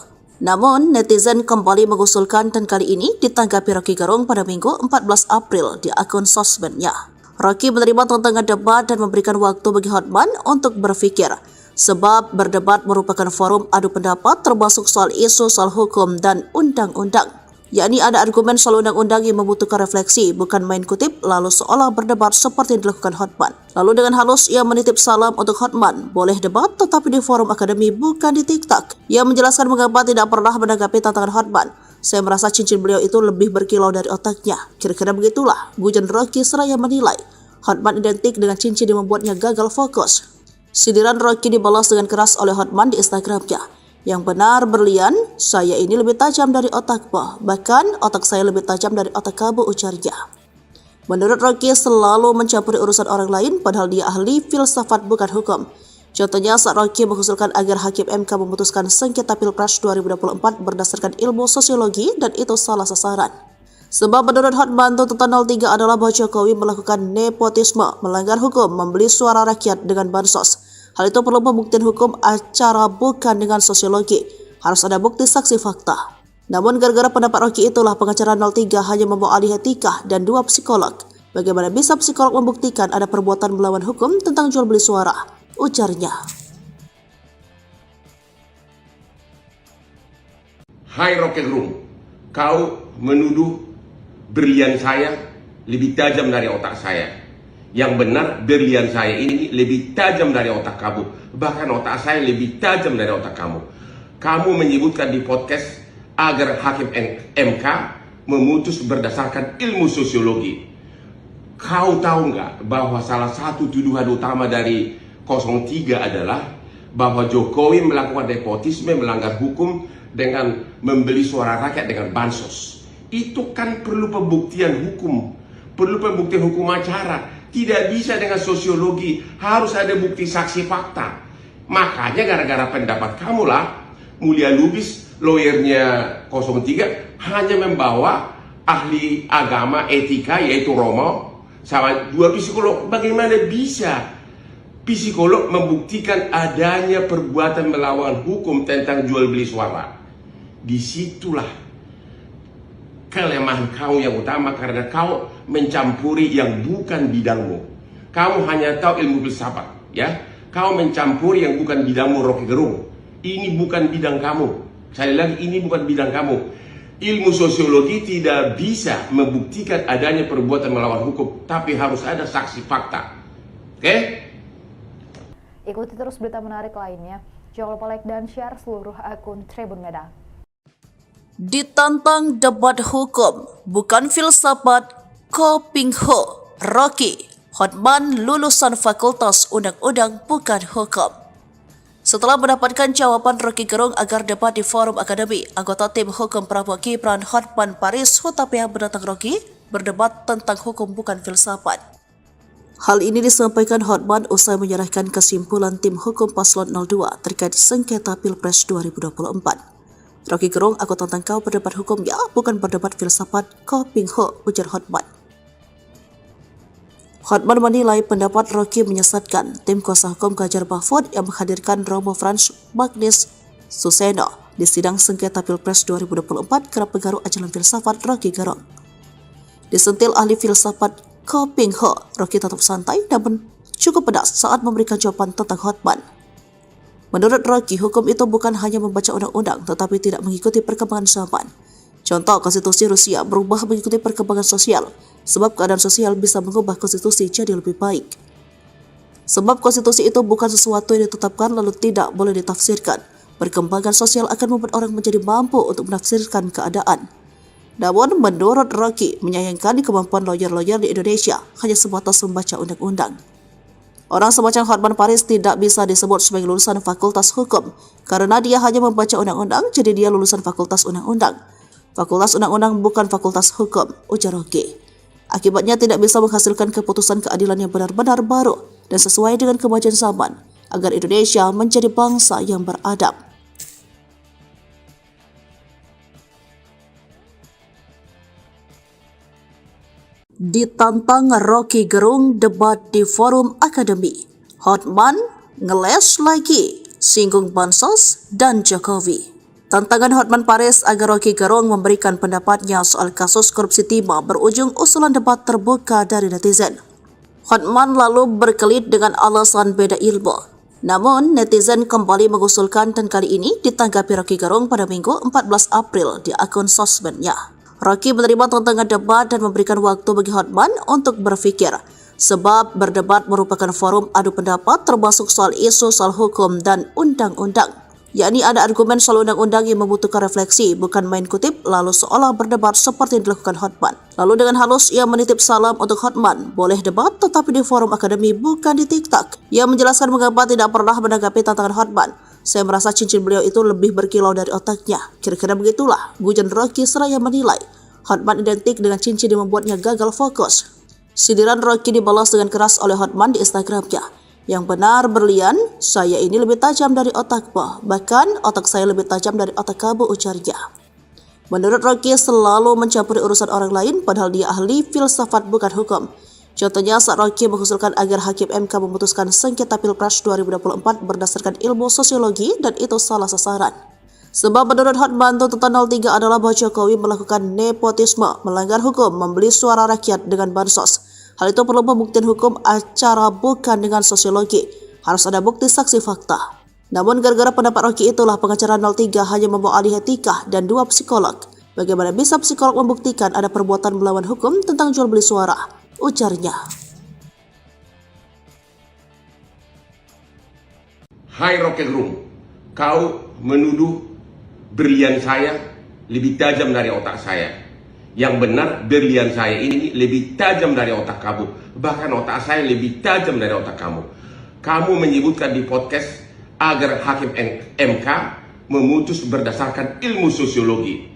[SPEAKER 1] Namun, netizen kembali mengusulkan dan kali ini ditanggapi Rocky Gerung pada Minggu 14 April di akun sosmednya. Rocky menerima tantangan debat dan memberikan waktu bagi Hotman untuk berpikir, sebab berdebat merupakan forum adu pendapat termasuk soal isu soal hukum dan undang-undang. Yakni ada argumen soal undang-undang yang membutuhkan refleksi, bukan main kutip lalu seolah berdebat seperti yang dilakukan Hotman. Lalu dengan halus ia menitip salam untuk Hotman, boleh debat tetapi di forum akademi bukan di TikTok. Ia menjelaskan mengapa tidak pernah menanggapi tantangan Hotman. Saya merasa cincin beliau itu lebih berkilau dari otaknya. Kira-kira begitulah, gujon Rocky seraya menilai Hotman identik dengan cincin yang membuatnya gagal fokus. Sindiran Rocky dibalas dengan keras oleh Hotman di Instagramnya. Yang benar berlian, saya ini lebih tajam dari otakmu. Bahkan otak saya lebih tajam dari otak kamu, ujarnya. Menurut Rocky selalu mencampuri urusan orang lain padahal dia ahli filsafat bukan hukum. Contohnya saat Rocky mengusulkan agar Hakim MK memutuskan sengketa Pilpres 2024 berdasarkan ilmu sosiologi dan itu salah sasaran. Sebab menurut Hotman tuntutan 03 adalah bahwa Jokowi melakukan nepotisme, melanggar hukum, membeli suara rakyat dengan bansos. Hal itu perlu pembuktian hukum acara bukan dengan sosiologi. Harus ada bukti saksi fakta. Namun gara-gara pendapat Rocky itulah pengacara 03 hanya membawa ahli etika dan 2 psikolog. Bagaimana bisa psikolog membuktikan ada perbuatan melawan hukum tentang jual beli suara? Ujarnya.
[SPEAKER 2] Hai Rocky Gerung, kau menuduh berlian saya lebih tajam dari otak saya. Yang benar, berlian saya ini lebih tajam dari otak kamu. Bahkan otak saya lebih tajam dari otak kamu. Kamu menyebutkan di podcast agar hakim MK memutus berdasarkan ilmu sosiologi. Kau tahu nggak bahwa salah satu tuduhan utama dari 03 adalah bahwa Jokowi melakukan nepotisme, melanggar hukum dengan membeli suara rakyat dengan bansos. Itu kan perlu pembuktian hukum, perlu pembuktian hukum acara. Tidak bisa dengan sosiologi, harus ada bukti saksi fakta. Makanya gara-gara pendapat kamulah Mulia Lubis, lawyernya 03, hanya membawa ahli agama etika yaitu Romo sama 2 psikolog. Bagaimana bisa psikolog membuktikan adanya perbuatan melawan hukum tentang jual beli suara? Disitulah kelemahan kau yang utama, karena kau mencampuri yang bukan bidangmu. Kamu hanya tahu ilmu filsafat, ya. Kau mencampuri yang bukan bidangmu, Rocky Gerung. Ini bukan bidang kamu. Sekali lagi, ini bukan bidang kamu. Ilmu sosiologi tidak bisa membuktikan adanya perbuatan melawan hukum, tapi harus ada saksi fakta. Oke?
[SPEAKER 3] Ikuti terus berita menarik lainnya. Jangan lupa like dan share seluruh akun Tribun Medan.
[SPEAKER 1] Ditantang debat hukum, bukan filsafat, Ko Ping Ho, Rocky, Hotman lulusan Fakultas Undang-Undang bukan hukum. Setelah mendapatkan jawaban Rocky Gerung agar debat di forum akademi, anggota tim hukum Prabowo Gibran Hotman Paris Hutapea menantang Rocky berdebat tentang hukum bukan filsafat. Hal ini disampaikan Hotman usai menyerahkan kesimpulan tim hukum paslon 02 terkait sengketa Pilpres 2024. Rocky Gerung, aku tantang kau berdebat hukum ya, bukan berdebat filsafat, Ko Ping Ho, ujar Hotman. Hotman menilai pendapat Rocky menyesatkan. Tim kuasa hukum Ganjar Mahfud yang menghadirkan Romo Frans Magnis Suseno di sidang sengketa Pilpres 2024 kerap pengaruh ajaran filsafat Rocky Gerung. Disentil ahli filsafat Ko Ping Ho, Rocky tetap santai namun cukup pedas saat memberikan jawaban tentang Hotman. Menurut Rocky, hukum itu bukan hanya membaca undang-undang tetapi tidak mengikuti perkembangan zaman. Contoh, konstitusi Rusia berubah mengikuti perkembangan sosial, sebab keadaan sosial bisa mengubah konstitusi jadi lebih baik. Sebab konstitusi itu bukan sesuatu yang ditetapkan lalu tidak boleh ditafsirkan. Perkembangan sosial akan membuat orang menjadi mampu untuk menafsirkan keadaan. Namun, menurut Rocky, menyayangkan kemampuan lawyer-lawyer di Indonesia hanya sebatas membaca undang-undang. Orang semacam Hotman Paris tidak bisa disebut sebagai lulusan Fakultas Hukum, karena dia hanya membaca undang-undang, jadi dia lulusan Fakultas Undang-Undang. Fakultas Undang-Undang bukan Fakultas Hukum, ujar Rocky. Akibatnya tidak bisa menghasilkan keputusan keadilan yang benar-benar baru dan sesuai dengan kemajuan zaman, agar Indonesia menjadi bangsa yang beradab. Ditantang Rocky Gerung debat di forum akademi, Hotman ngeles lagi, singgung bansos dan Jokowi. Tantangan Hotman Paris agar Rocky Gerung memberikan pendapatnya soal kasus korupsi timah berujung usulan debat terbuka dari netizen. Hotman lalu berkelit dengan alasan beda ilmu. Namun, netizen kembali mengusulkan dan kali ini ditanggapi Rocky Gerung pada Minggu 14 April di akun sosmednya. Rocky menerima tantangan debat dan memberikan waktu bagi Hotman untuk berpikir, sebab berdebat merupakan forum adu pendapat termasuk soal isu soal hukum dan undang-undang. Yakni ada argumen soal undang-undang yang membutuhkan refleksi, bukan main kutip lalu seolah berdebat seperti yang dilakukan Hotman. Lalu dengan halus ia menitip salam untuk Hotman, boleh debat tetapi di forum akademi bukan di TikTok. Ia menjelaskan mengapa tidak pernah menanggapi tantangan Hotman. Saya merasa cincin beliau itu lebih berkilau dari otaknya. Kira-kira begitulah, gujan Rocky seraya menilai Hotman identik dengan cincin yang membuatnya gagal fokus. Sindiran Rocky dibalas dengan keras oleh Hotman di Instagramnya. Yang benar berlian, saya ini lebih tajam dari otakmu. Bahkan otak saya lebih tajam dari otak kamu, ujarnya. Menurut Rocky selalu mencampuri urusan orang lain padahal dia ahli filsafat bukan hukum. Contohnya saat Rocky mengusulkan agar Hakim MK memutuskan sengketa Pilpres 2024 berdasarkan ilmu sosiologi dan itu salah sasaran. Sebab menurut Hotman tuntutan 03 adalah bahwa Jokowi melakukan nepotisme, melanggar hukum, membeli suara rakyat dengan bansos. Hal itu perlu pembuktian hukum acara bukan dengan sosiologi. Harus ada bukti saksi fakta. Namun gara-gara pendapat Rocky itulah pengacara 03 hanya membawa ahli etika dan 2 psikolog. Bagaimana bisa psikolog membuktikan ada perbuatan melawan hukum tentang jual beli suara? Ujarnya.
[SPEAKER 2] Hai Rocky Gerung, kau menuduh berlian saya lebih tajam dari otak saya. Yang benar berlian saya ini lebih tajam dari otak kamu. Bahkan otak saya lebih tajam dari otak kamu. Kamu menyebutkan di podcast agar hakim MK memutus berdasarkan ilmu sosiologi.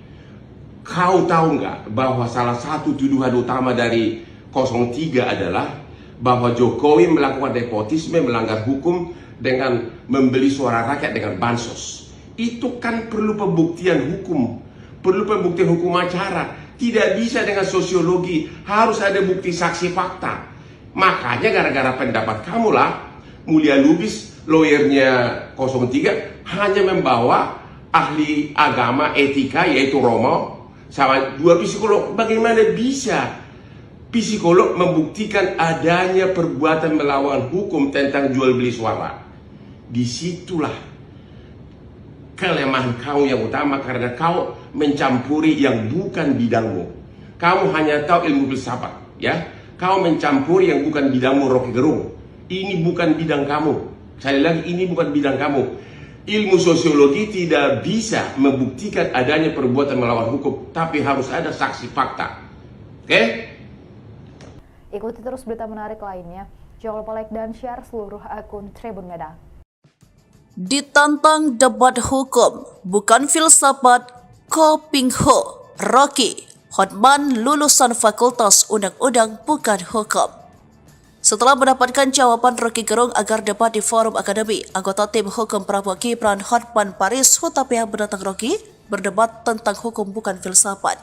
[SPEAKER 2] Kau tahu nggak bahwa salah satu tuduhan utama dari 03 adalah bahwa Jokowi melakukan nepotisme, melanggar hukum dengan membeli suara rakyat dengan bansos. Itu kan perlu pembuktian hukum, perlu pembuktian hukum acara. Tidak bisa dengan sosiologi, harus ada bukti saksi fakta. Makanya gara-gara pendapat kamulah Mulia Lubis, lawyernya 03, hanya membawa ahli agama etika yaitu Romo sama 2 psikolog. Bagaimana bisa psikolog membuktikan adanya perbuatan melawan hukum tentang jual beli suara? Disitulah kelemahan kau yang utama, karena kau mencampuri yang bukan bidangmu. Kamu hanya tahu ilmu filsafat, ya. Kau mencampuri yang bukan bidangmu, Rocky Gerung. Ini bukan bidang kamu. Sekali lagi, ini bukan bidang kamu. Ilmu sosiologi tidak bisa membuktikan adanya perbuatan melawan hukum, tapi harus ada saksi fakta. Oke?
[SPEAKER 3] Ikuti terus berita menarik lainnya. Jangan lupa like dan share seluruh akun Tribun Medan.
[SPEAKER 1] Ditantang debat hukum, bukan filsafat, Ko Ping Ho, Rocky, Hotman lulusan Fakultas Undang-Undang bukan hukum. Setelah mendapatkan jawaban Rocky Gerung agar debat di forum akademi, anggota tim hukum Prabowo Gibran Hotman Paris Hutapea menantang Rocky berdebat tentang hukum bukan filsafat.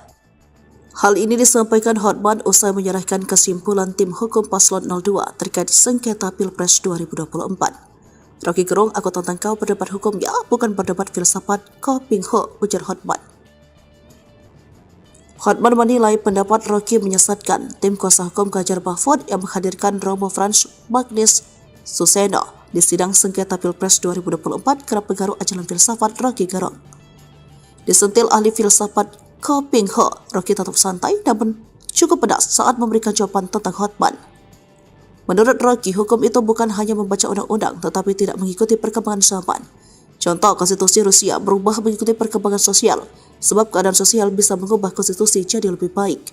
[SPEAKER 1] Hal ini disampaikan Hotman usai menyerahkan kesimpulan tim hukum Paslon 02 terkait sengketa Pilpres 2024. Rocky Gerung, aku tantang kau berdebat hukum ya, bukan berdebat filsafat, Ko Ping Ho, ujar Hotman. Hotman menilai pendapat Rocky menyesatkan. Tim kuasa hukum Ganjar Mahfud yang menghadirkan Romo Frans Magnis Suseno di sidang sengketa Pilpres 2024 kerap pengaruh ajaran filsafat Rocky Gerung. Disentil ahli filsafat Ko Ping Ho, Rocky tetap santai namun cukup pedas saat memberikan jawaban tentang Hotman. Menurut Rocky, hukum itu bukan hanya membaca undang-undang tetapi tidak mengikuti perkembangan zaman. Contoh, konstitusi Rusia berubah mengikuti perkembangan sosial, sebab keadaan sosial bisa mengubah konstitusi jadi lebih baik.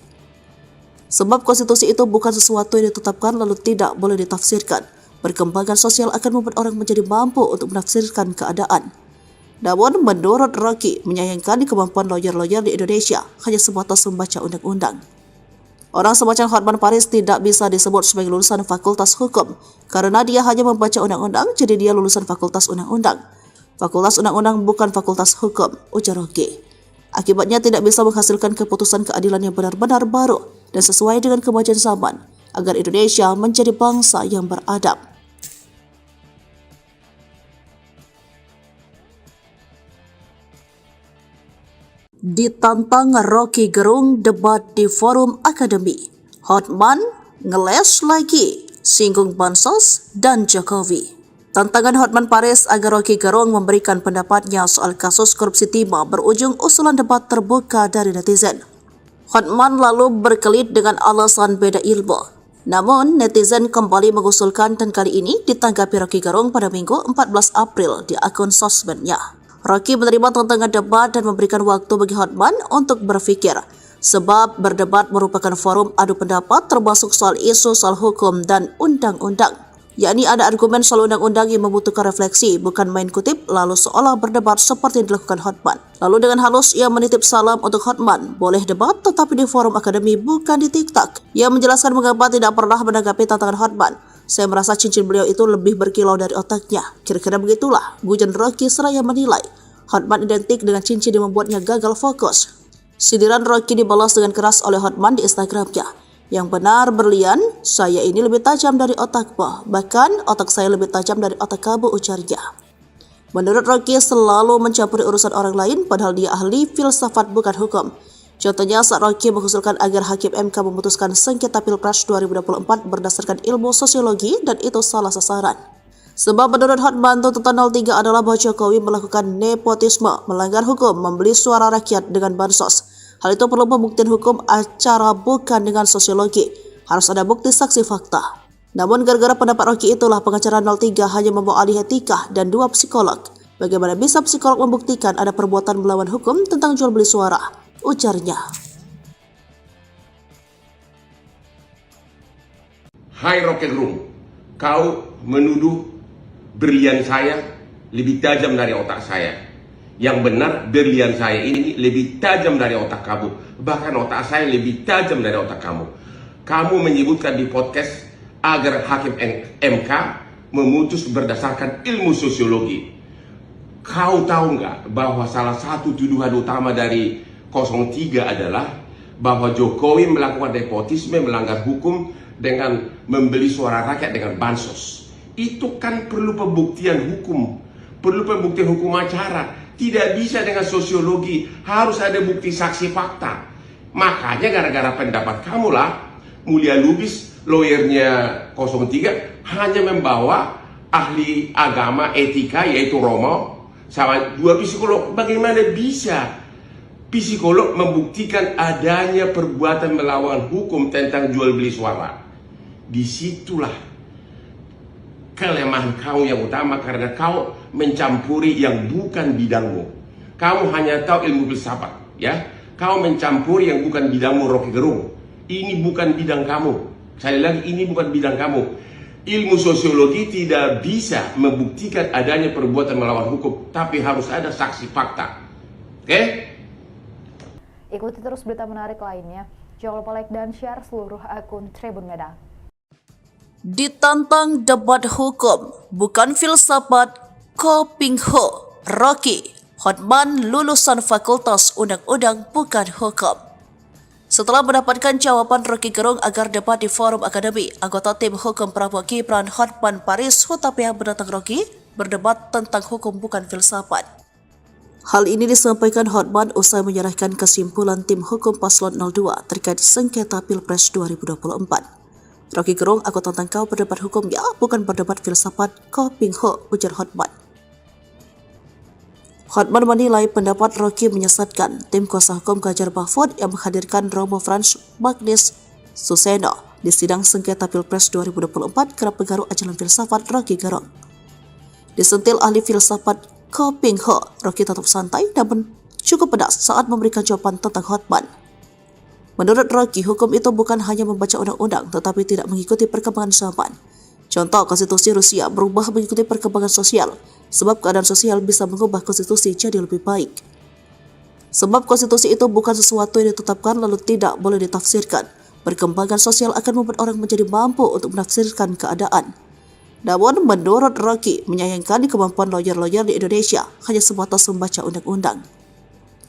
[SPEAKER 1] Sebab konstitusi itu bukan sesuatu yang ditetapkan lalu tidak boleh ditafsirkan. Perkembangan sosial akan membuat orang menjadi mampu untuk menafsirkan keadaan. Namun, menurut Rocky, menyayangkan kemampuan lawyer-lawyer di Indonesia hanya sebatas membaca undang-undang. Orang semacam Hotman Paris tidak bisa disebut sebagai lulusan Fakultas Hukum karena dia hanya membaca undang-undang, jadi dia lulusan Fakultas Undang-Undang. Fakultas Undang-Undang bukan Fakultas Hukum, ujar Rocky. Akibatnya tidak bisa menghasilkan keputusan keadilan yang benar-benar baru dan sesuai dengan kemajuan zaman agar Indonesia menjadi bangsa yang beradab. Ditantang Rocky Gerung debat di forum akademi. Hotman ngeles lagi, singgung bansos dan Jokowi. Tantangan Hotman Paris agar Rocky Gerung memberikan pendapatnya soal kasus korupsi timah berujung usulan debat terbuka dari netizen. Hotman lalu berkelit dengan alasan beda ilmu. Namun, netizen kembali mengusulkan dan kali ini ditanggapi Rocky Gerung pada Minggu 14 April di akun sosmednya. Rocky menerima tantangan debat dan memberikan waktu bagi Hotman untuk berpikir, sebab berdebat merupakan forum adu pendapat termasuk soal isu soal hukum dan undang-undang. Yakni ada argumen soal undang-undang yang membutuhkan refleksi, bukan main kutip lalu seolah berdebat seperti yang dilakukan Hotman. Lalu dengan halus ia menitip salam untuk Hotman, boleh debat tetapi di forum akademi bukan di TikTok. Ia menjelaskan mengapa tidak pernah menanggapi tantangan Hotman. Saya merasa cincin beliau itu lebih berkilau dari otaknya. Kira-kira begitulah, gujan Rocky seraya menilai Hotman identik dengan cincin yang membuatnya gagal fokus. Sindiran Rocky dibalas dengan keras oleh Hotman di Instagramnya. Yang benar berlian, saya ini lebih tajam dari otakmu. Bahkan otak saya lebih tajam dari otak kamu, ujarnya. Menurut Rocky selalu mencampuri urusan orang lain padahal dia ahli filsafat bukan hukum. Contohnya saat Rocky mengusulkan agar Hakim MK memutuskan sengketa Pilpres 2024 berdasarkan ilmu sosiologi dan itu salah sasaran. Sebab menurut Hotman, tuntutan 03 adalah bahwa Jokowi melakukan nepotisme, melanggar hukum, membeli suara rakyat dengan bansos. Hal itu perlu pembuktian hukum acara bukan dengan sosiologi. Harus ada bukti saksi fakta. Namun gara-gara pendapat Rocky itulah pengacara 03 hanya membawa ahli etika dan 2 psikolog. Bagaimana bisa psikolog membuktikan ada perbuatan melawan hukum tentang jual beli suara? Ujarnya.
[SPEAKER 2] Hai Rocky Gerung, kau menuduh berlian saya lebih tajam dari otak saya. Yang benar berlian saya ini lebih tajam dari otak kamu. Bahkan otak saya lebih tajam dari otak kamu. Kamu menyebutkan di podcast agar Hakim MK memutus berdasarkan ilmu sosiologi. Kau tahu nggak bahwa salah satu tuduhan utama dari 03 adalah bahwa Jokowi melakukan nepotisme, melanggar hukum dengan membeli suara rakyat dengan bansos. Itu kan perlu pembuktian hukum, perlu pembuktian hukum acara. Tidak bisa dengan sosiologi, harus ada bukti saksi fakta. Makanya gara-gara pendapat kamulah Mulia Lubis, lawyernya 03, hanya membawa ahli agama etika yaitu Romo sama 2 psikolog. Bagaimana bisa psikolog membuktikan adanya perbuatan melawan hukum tentang jual beli suara? Disitulah kelemahan kau yang utama, karena kau mencampuri yang bukan bidangmu. Kamu hanya tahu ilmu filsafat, ya. Kau mencampuri yang bukan bidangmu, Rocky Gerung. Ini bukan bidang kamu. Sekali lagi, ini bukan bidang kamu. Ilmu sosiologi tidak bisa membuktikan adanya perbuatan melawan hukum, tapi harus ada saksi fakta. Oke?
[SPEAKER 3] Ikuti terus berita menarik lainnya. Jangan lupa like dan share seluruh akun Tribun Medan.
[SPEAKER 1] Ditantang debat hukum, bukan filsafat, Ko Ping Ho, Rocky, Hotman lulusan Fakultas Undang-Undang bukan hukum. Setelah mendapatkan jawaban Rocky Gerung agar debat di forum akademi, anggota tim hukum Prabowo Gibran Hotman Paris Hutapea menantang Rocky berdebat tentang hukum bukan filsafat. Hal ini disampaikan Hotman usai menyerahkan kesimpulan tim hukum paslon 02 terkait sengketa Pilpres 2024. Rocky Gerung, aku tantang kau berdebat hukum ya, bukan berdebat filsafat, Ko Ping Ho, ujar Hotman. Hotman menilai pendapat Rocky menyesatkan. Tim kuasa hukum Ganjar Mahfud yang menghadirkan Romo Frans Magnis Suseno di sidang sengketa Pilpres 2024 kerap mengaruh ajaran filsafat Rocky Gerung. Disentil ahli filsafat Ko Ping Ho, Rocky tetap santai namun cukup pedas saat memberikan jawaban tentang Hotman. Menurut Rocky, hukum itu bukan hanya membaca undang-undang tetapi tidak mengikuti perkembangan zaman. Contoh, konstitusi Rusia berubah mengikuti perkembangan sosial, sebab keadaan sosial bisa mengubah konstitusi jadi lebih baik. Sebab konstitusi itu bukan sesuatu yang ditetapkan lalu tidak boleh ditafsirkan. Perkembangan sosial akan membuat orang menjadi mampu untuk menafsirkan keadaan. Namun, menurut Rocky, menyayangkan kemampuan lawyer-lawyer di Indonesia hanya sebatas membaca undang-undang.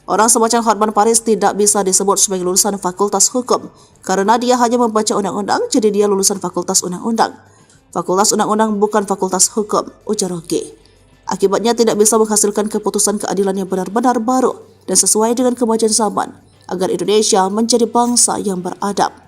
[SPEAKER 1] Orang semacam Hotman Paris tidak bisa disebut sebagai lulusan Fakultas Hukum, karena dia hanya membaca undang-undang, jadi dia lulusan Fakultas Undang-Undang. Fakultas Undang-Undang bukan Fakultas Hukum, ujar Rocky. Akibatnya tidak bisa menghasilkan keputusan keadilan yang benar-benar baru dan sesuai dengan kemajuan zaman, agar Indonesia menjadi bangsa yang beradab.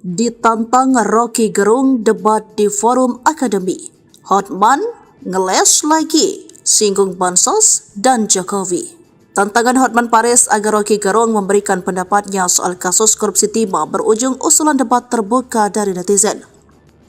[SPEAKER 1] Ditantang Rocky Gerung debat di forum akademi. Hotman ngeles lagi, singgung bansos dan Jokowi. Tantangan Hotman Paris agar Rocky Gerung memberikan pendapatnya soal kasus korupsi timah berujung usulan debat terbuka dari netizen.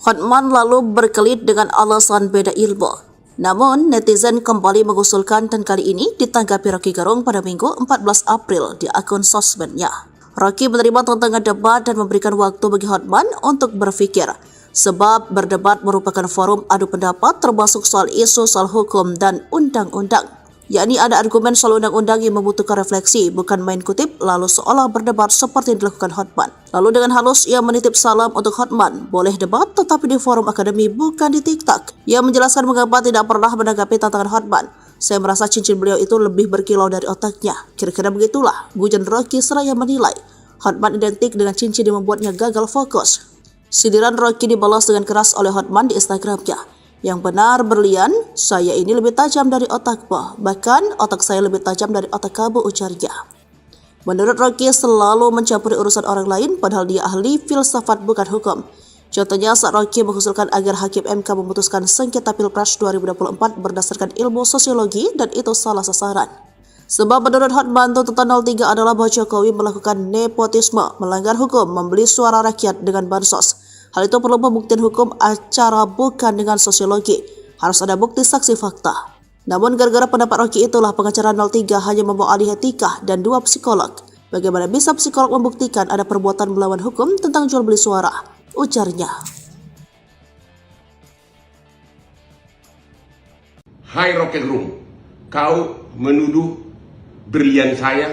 [SPEAKER 1] Hotman lalu berkelit dengan alasan beda ilmu. Namun, netizen kembali mengusulkan dan kali ini ditanggapi Rocky Gerung pada Minggu 14 April di akun sosmednya. Rocky menerima tantangan debat dan memberikan waktu bagi Hotman untuk berpikir, sebab berdebat merupakan forum adu pendapat termasuk soal isu soal hukum dan undang-undang. Yakni ada argumen soal undang-undang yang membutuhkan refleksi, bukan main kutip lalu seolah berdebat seperti yang dilakukan Hotman. Lalu dengan halus ia menitip salam untuk Hotman, boleh debat tetapi di forum akademi bukan di TikTok. Ia menjelaskan mengapa tidak pernah menanggapi tantangan Hotman. Saya merasa cincin beliau itu lebih berkilau dari otaknya. Kira-kira begitulah, gujan Rocky seraya menilai Hotman identik dengan cincin yang membuatnya gagal fokus. Sindiran Rocky dibalas dengan keras oleh Hotman di Instagramnya. Yang benar berlian, saya ini lebih tajam dari otakmu. Bahkan otak saya lebih tajam dari otak kamu, ujarnya. Menurut Rocky selalu mencampuri urusan orang lain padahal dia ahli filsafat bukan hukum. Contohnya saat Rocky mengusulkan agar Hakim MK memutuskan sengketa Pilpres 2024 berdasarkan ilmu sosiologi dan itu salah sasaran. Sebab menurut Hotman tuntutan 03 adalah bahwa Jokowi melakukan nepotisme, melanggar hukum, membeli suara rakyat dengan bansos. Hal itu perlu pembuktian hukum acara bukan dengan sosiologi. Harus ada bukti saksi fakta. Namun gara-gara pendapat Rocky itulah pengacara 03 hanya membawa ahli etika dan 2 psikolog. Bagaimana bisa psikolog membuktikan ada perbuatan melawan hukum tentang jual beli suara? Ujarnya.
[SPEAKER 2] Hai Rocky Gerung, kau menuduh berlian saya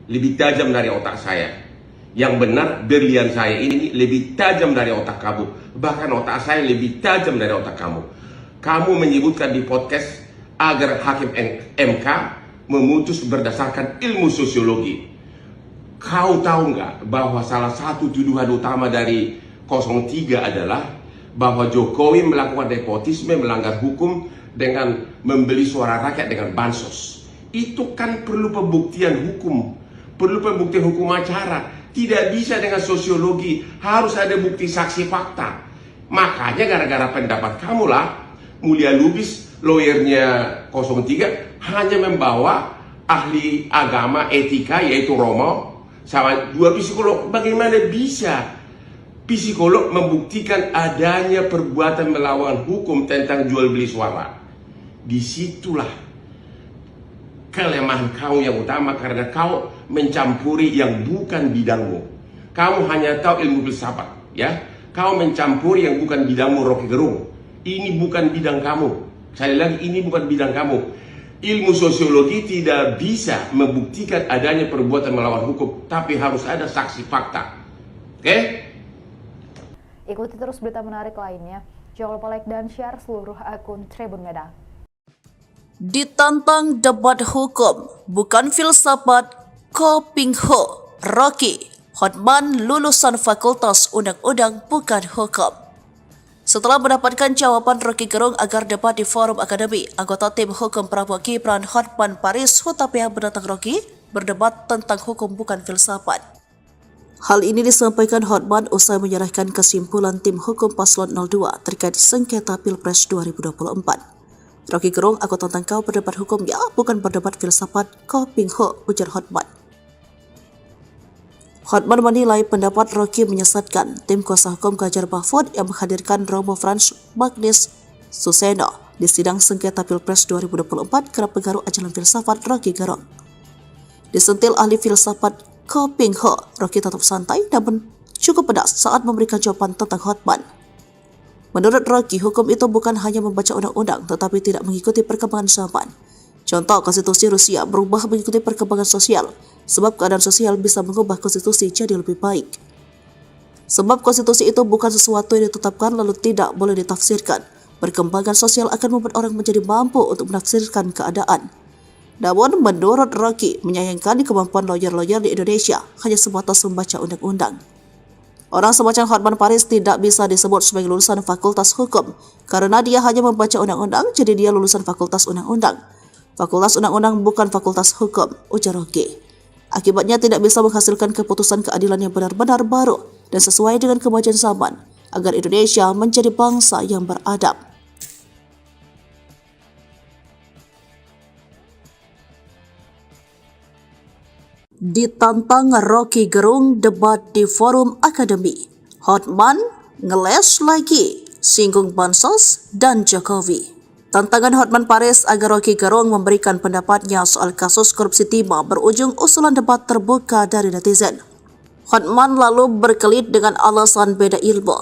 [SPEAKER 2] lebih tajam dari otak saya. Yang benar berlian saya ini lebih tajam dari otak kamu. Bahkan otak saya lebih tajam dari otak kamu. Kamu menyebutkan di podcast agar Hakim MK memutus berdasarkan ilmu sosiologi. Kau tahu nggak bahwa salah satu tuduhan utama dari 03 adalah bahwa Jokowi melakukan nepotisme, melanggar hukum dengan membeli suara rakyat dengan bansos. Itu kan perlu pembuktian hukum, perlu pembuktian hukum acara. Tidak bisa dengan sosiologi, harus ada bukti saksi fakta. Makanya gara-gara pendapat kamulah Mulia Lubis, lawyernya 03, hanya membawa ahli agama etika yaitu Romo sama 2 psikolog. Bagaimana bisa psikolog membuktikan adanya perbuatan melawan hukum tentang jual beli suara? Disitulah kelemahan kau yang utama, karena kau mencampuri yang bukan bidangmu. Kamu hanya tahu ilmu filsafat, ya. Kau mencampuri yang bukan bidangmu, Rocky Gerung. Ini bukan bidang kamu. Sekali lagi, ini bukan bidang kamu. Ilmu sosiologi tidak bisa membuktikan adanya perbuatan melawan hukum, tapi harus ada saksi fakta. Oke?
[SPEAKER 3] Ikuti terus berita menarik lainnya. Jangan lupa like dan share seluruh akun Tribun Medan.
[SPEAKER 1] Ditantang debat hukum, bukan filsafat, Ko Ping Ho, Rocky, Hotman lulusan Fakultas Undang-Undang bukan hukum. Setelah mendapatkan jawaban Rocky Gerung agar debat di forum akademi, anggota tim hukum Prabowo Gibran Hotman Paris Hutapea menantang Rocky berdebat tentang hukum bukan filsafat. Hal ini disampaikan Hotman usai menyerahkan kesimpulan tim hukum paslon 02 terkait sengketa Pilpres 2024. Rocky Gerung, aku tantang kau berdebat hukum ya, bukan berdebat filsafat, Ko Ping Ho, ujar Hotman. Hotman menilai pendapat Rocky menyesatkan. Tim kuasa hukum Ganjar Mahfud yang menghadirkan Romo Frans Magnis Suseno di sidang sengketa Pilpres 2024 kerap pengaruh ajaran filsafat Rocky Gerung. Disentil ahli filsafat Ko Ping Ho, Rocky tetap santai namun cukup pedas saat memberikan jawaban tentang Hotman. Menurut Rocky, hukum itu bukan hanya membaca undang-undang tetapi tidak mengikuti perkembangan zaman. Contoh, konstitusi Rusia berubah mengikuti perkembangan sosial, sebab keadaan sosial bisa mengubah konstitusi jadi lebih baik. Sebab konstitusi itu bukan sesuatu yang ditetapkan lalu tidak boleh ditafsirkan. Perkembangan sosial akan membuat orang menjadi mampu untuk menafsirkan keadaan. Namun, menurut Rocky, menyayangkan kemampuan lawyer-lawyer di Indonesia hanya sebatas membaca undang-undang. Orang semacam Hotman Paris tidak bisa disebut sebagai lulusan Fakultas Hukum karena dia hanya membaca undang-undang, jadi dia lulusan Fakultas Undang-Undang. Fakultas Undang-Undang bukan Fakultas Hukum, ujar Rocky. Akibatnya tidak bisa menghasilkan keputusan keadilan yang benar-benar baru dan sesuai dengan kemajuan zaman agar Indonesia menjadi bangsa yang beradab. Ditantang Rocky Gerung debat di forum akademi. Hotman ngeles lagi, singgung bansos dan Jokowi. Tantangan Hotman Paris agar Rocky Gerung memberikan pendapatnya soal kasus korupsi timah berujung usulan debat terbuka dari netizen. Hotman lalu berkelit dengan alasan beda ilmu.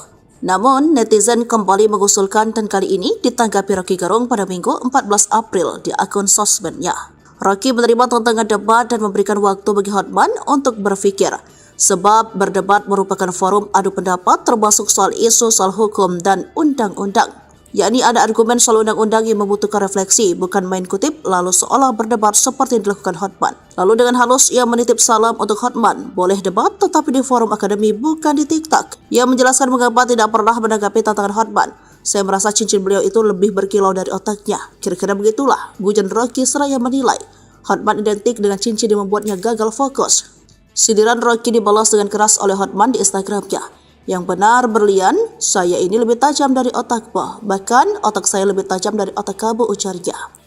[SPEAKER 1] Namun, netizen kembali mengusulkan dan kali ini ditanggapi Rocky Gerung pada Minggu 14 April di akun sosmednya. Rocky menerima tantangan debat dan memberikan waktu bagi Hotman untuk berpikir, sebab berdebat merupakan forum adu pendapat termasuk soal isu soal hukum dan undang-undang. Yakni ada argumen soal undang-undang yang membutuhkan refleksi, bukan main kutip lalu seolah berdebat seperti yang dilakukan Hotman. Lalu dengan halus ia menitip salam untuk Hotman, boleh debat tetapi di forum akademi bukan di TikTok. Ia menjelaskan mengapa tidak pernah menanggapi tantangan Hotman. Saya merasa cincin beliau itu lebih berkilau dari otaknya. Kira-kira begitulah gujan Rocky seraya menilai Hotman identik dengan cincin yang membuatnya gagal fokus. Sindiran Rocky dibalas dengan keras oleh Hotman di Instagramnya. Yang benar berlian, saya ini lebih tajam dari otakmu. Bahkan otak saya lebih tajam dari otak kamu, ujarnya.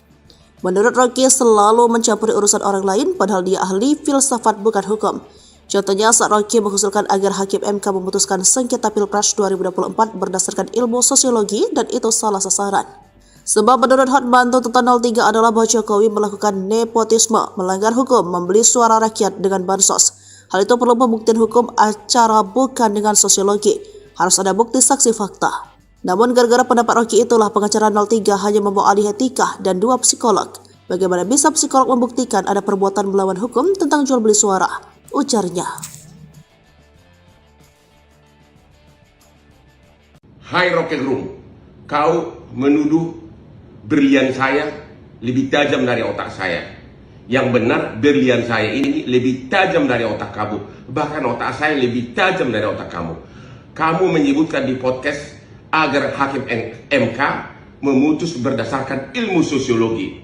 [SPEAKER 1] Menurut Rocky selalu mencampuri urusan orang lain padahal dia ahli filsafat bukan hukum. Contohnya saat Rocky mengusulkan agar Hakim MK memutuskan sengketa Pilpres 2024 berdasarkan ilmu sosiologi dan itu salah sasaran. Sebab menurut Hotman tuntutan 03 adalah bahwa Jokowi melakukan nepotisme, melanggar hukum, membeli suara rakyat dengan bansos. Hal itu perlu pembuktian hukum acara bukan dengan sosiologi. Harus ada bukti saksi fakta. Namun gara-gara pendapat Rocky itulah pengacara 03 hanya membawa ahli etika dan 2 psikolog. Bagaimana bisa psikolog membuktikan ada perbuatan melawan hukum tentang jual beli suara? Ujarnya.
[SPEAKER 2] Hai Rocky Gerung, kau menuduh berlian saya lebih tajam dari otak saya. Yang benar berlian saya ini lebih tajam dari otak kamu. Bahkan otak saya lebih tajam dari otak kamu. Kamu menyebutkan di podcast agar Hakim MK memutus berdasarkan ilmu sosiologi.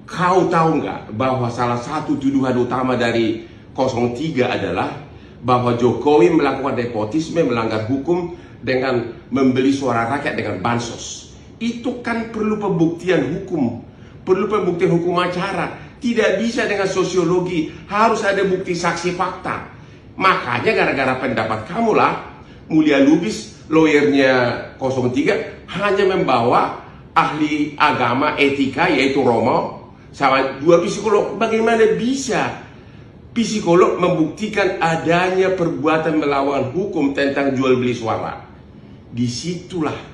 [SPEAKER 2] Kau tahu nggak bahwa salah satu tuduhan utama dari 03 adalah bahwa Jokowi melakukan nepotisme, melanggar hukum dengan membeli suara rakyat dengan bansos. Itu kan perlu pembuktian hukum, perlu pembuktian hukum acara. Tidak bisa dengan sosiologi, harus ada bukti saksi fakta. Makanya gara-gara pendapat kamulah Mulia Lubis, lawyernya 03, hanya membawa ahli agama etika yaitu Romo sama 2 psikolog. Bagaimana bisa psikolog membuktikan adanya perbuatan melawan hukum tentang jual beli suara? Disitulah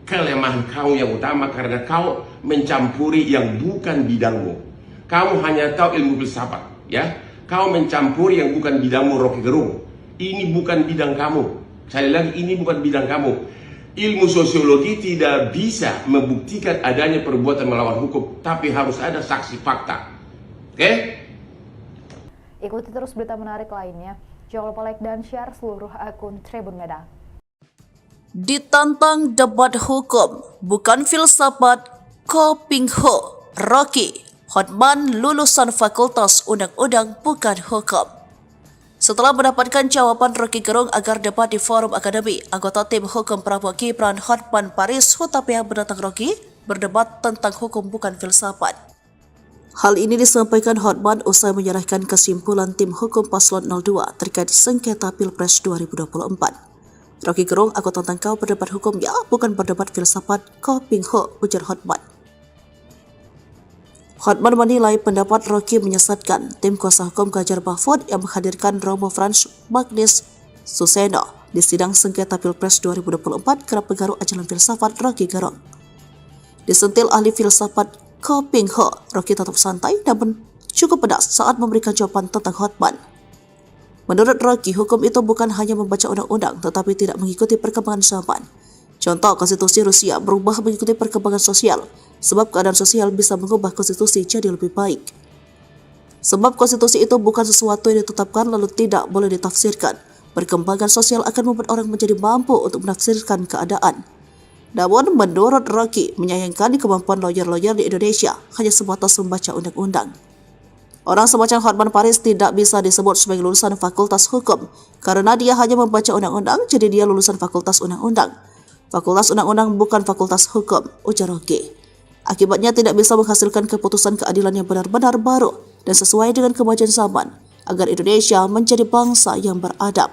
[SPEAKER 2] kelemahan kau yang utama, karena kau mencampuri yang bukan bidangmu. Kamu hanya tahu ilmu filsafat, ya. Kau mencampuri yang bukan bidangmu, Rocky Gerung. Ini bukan bidang kamu. Sekali lagi, ini bukan bidang kamu. Ilmu sosiologi tidak bisa membuktikan adanya perbuatan melawan hukum, tapi harus ada saksi fakta. Oke?
[SPEAKER 3] Ikuti terus berita menarik lainnya. Jangan lupa like dan share seluruh akun Tribun Medan.
[SPEAKER 1] Ditantang debat hukum, bukan filsafat, Ko Ping Ho, Rocky, Hotman lulusan Fakultas Undang-Undang bukan hukum. Setelah mendapatkan jawaban Rocky Gerung agar debat di forum akademi, anggota tim hukum Prabowo Gibran Hotman Paris Hutapea menantang Rocky berdebat tentang hukum bukan filsafat. Hal ini disampaikan Hotman usai menyerahkan kesimpulan tim hukum paslon 02 terkait sengketa Pilpres 2024. Rocky Gerung, aku tantang kau berdebat hukum ya, bukan berdebat filsafat, Ko Ping Ho, ujar Hotman. Hotman menilai pendapat Rocky menyesatkan. Tim kuasa hukum Ganjar Mahfud yang menghadirkan Romo Frans Magnis Suseno di sidang sengketa Pilpres 2024 kerap pengaruh ajaran filsafat Rocky Gerung. Disentil ahli filsafat Ko Ping Ho, Rocky tetap santai namun cukup pedas saat memberikan jawaban tentang Hotman. Menurut Rocky, hukum itu bukan hanya membaca undang-undang tetapi tidak mengikuti perkembangan zaman. Contoh, konstitusi Rusia berubah mengikuti perkembangan sosial, sebab keadaan sosial bisa mengubah konstitusi jadi lebih baik. Sebab konstitusi itu bukan sesuatu yang ditetapkan lalu tidak boleh ditafsirkan. Perkembangan sosial akan membuat orang menjadi mampu untuk menafsirkan keadaan. Namun, menurut Rocky, menyayangkan kemampuan lawyer-lawyer di Indonesia hanya sebatas membaca undang-undang. Orang semacam Hotman Paris tidak bisa disebut sebagai lulusan Fakultas Hukum karena dia hanya membaca undang-undang, jadi dia lulusan Fakultas Undang-Undang. Fakultas Undang-Undang bukan Fakultas Hukum, ujar Rocky. Akibatnya tidak bisa menghasilkan keputusan keadilan yang benar-benar baru dan sesuai dengan kemajuan zaman agar Indonesia menjadi bangsa yang beradab.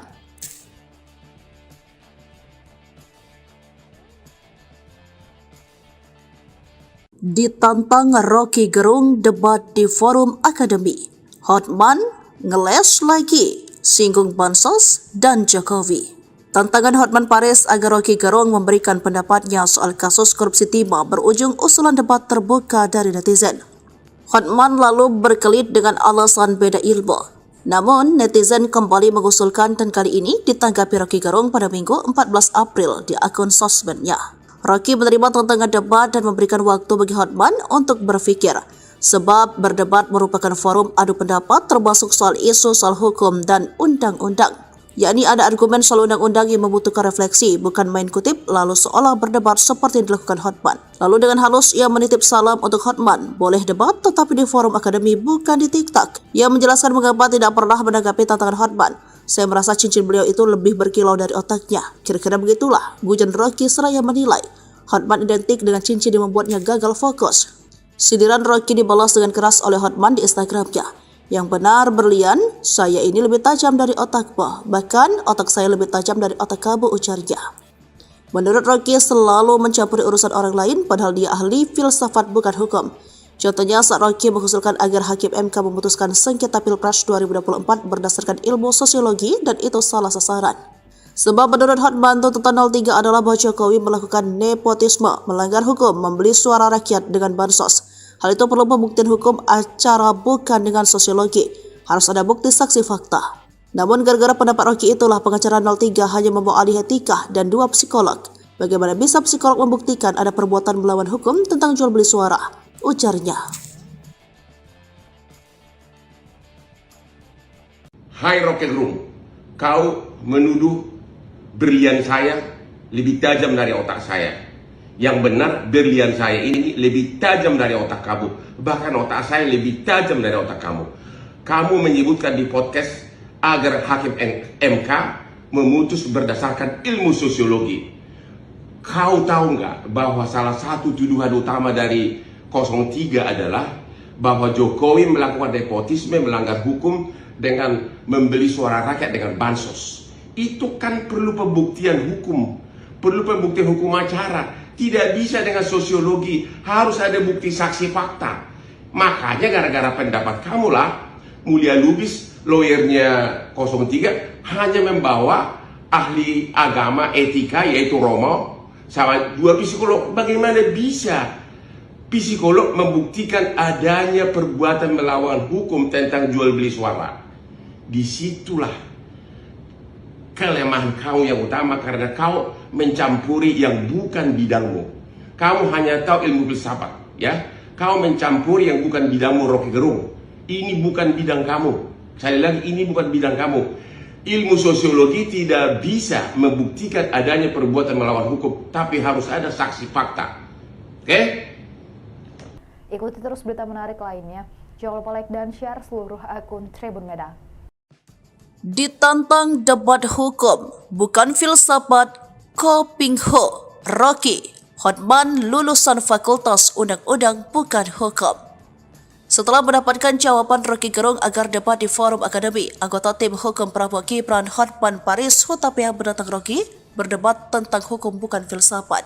[SPEAKER 1] Ditantang Rocky Gerung debat di forum akademi. Hotman ngeles lagi, singgung bansos dan Jokowi. Tantangan Hotman Paris agar Rocky Gerung memberikan pendapatnya soal kasus korupsi timah berujung usulan debat terbuka dari netizen. Hotman lalu berkelit dengan alasan beda ilmu. Namun, netizen kembali mengusulkan dan kali ini ditanggapi Rocky Gerung pada Minggu 14 April di akun sosmednya. Rocky menerima tantangan debat dan memberikan waktu bagi Hotman untuk berpikir, sebab berdebat merupakan forum adu pendapat termasuk soal isu soal hukum dan undang-undang. yakni ada argumen soal undang-undang yang membutuhkan refleksi, bukan main kutip lalu seolah berdebat seperti yang dilakukan Hotman. Lalu dengan halus ia menitip salam untuk Hotman, boleh debat tetapi di forum akademi bukan di TikTok. Ia menjelaskan mengapa tidak pernah menanggapi tantangan Hotman. Saya merasa cincin beliau itu lebih berkilau dari otaknya. Kira-kira begitulah, gujan Rocky seraya menilai Hotman identik dengan cincin yang membuatnya gagal fokus. Sindiran Rocky dibalas dengan keras oleh Hotman di Instagramnya. Yang benar berlian, saya ini lebih tajam dari otakmu, bahkan otak saya lebih tajam dari otak kamu, ujarnya. Menurut Rocky selalu mencampuri urusan orang lain padahal dia ahli filsafat bukan hukum. Contohnya saat Rocky mengusulkan agar Hakim MK memutuskan sengketa Pilpres 2024 berdasarkan ilmu sosiologi dan itu salah sasaran. Sebab menurut Hotman tuntutan 03 adalah bahwa Jokowi melakukan nepotisme, melanggar hukum, membeli suara rakyat dengan bansos. Hal itu perlu pembuktian hukum acara bukan dengan sosiologi. Harus ada bukti saksi fakta. Namun gara-gara pendapat Rocky itulah pengacara 03 hanya membawa ahli etika dan 2 psikolog. Bagaimana bisa psikolog membuktikan ada perbuatan melawan hukum tentang jual beli suara? Ujarnya.
[SPEAKER 2] Hai Rocky Gerung, kau menuduh berlian saya lebih tajam dari otak saya. Yang benar berlian saya ini lebih tajam dari otak kamu. Bahkan otak saya lebih tajam dari otak kamu. Kamu menyebutkan di podcast agar Hakim MK memutus berdasarkan ilmu sosiologi. Kau tahu nggak bahwa salah satu tuduhan utama dari 03 adalah bahwa Jokowi melakukan nepotisme, melanggar hukum dengan membeli suara rakyat dengan bansos. Itu kan perlu pembuktian hukum, perlu pembuktian hukum acara. Tidak bisa dengan sosiologi, harus ada bukti saksi fakta. Makanya gara-gara pendapat kamulah Mulia Lubis, lawyernya 03, hanya membawa ahli agama etika yaitu Romo sama 2 psikolog. Bagaimana bisa psikolog membuktikan adanya perbuatan melawan hukum tentang jual beli suara? Disitulah kelemahan kau yang utama, karena kau mencampuri yang bukan bidangmu. Kamu hanya tahu ilmu filsafat, ya. Kau mencampuri yang bukan bidangmu, Rocky Gerung. Ini bukan bidang kamu. Sekali lagi, ini bukan bidang kamu. Ilmu sosiologi tidak bisa membuktikan adanya perbuatan melawan hukum, tapi harus ada saksi fakta. Oke?
[SPEAKER 3] Ikuti terus berita menarik lainnya. Jangan lupa like dan share seluruh akun Tribun Medan.
[SPEAKER 1] Ditantang debat hukum, bukan filsafat, Ko Ping Ho, Rocky, Hotman lulusan Fakultas Undang-Undang bukan hukum. Setelah mendapatkan jawaban Rocky Gerung agar debat di forum akademi, anggota tim hukum Prabowo Gibran Hotman Paris Hutapea menantang Rocky berdebat tentang hukum bukan filsafat.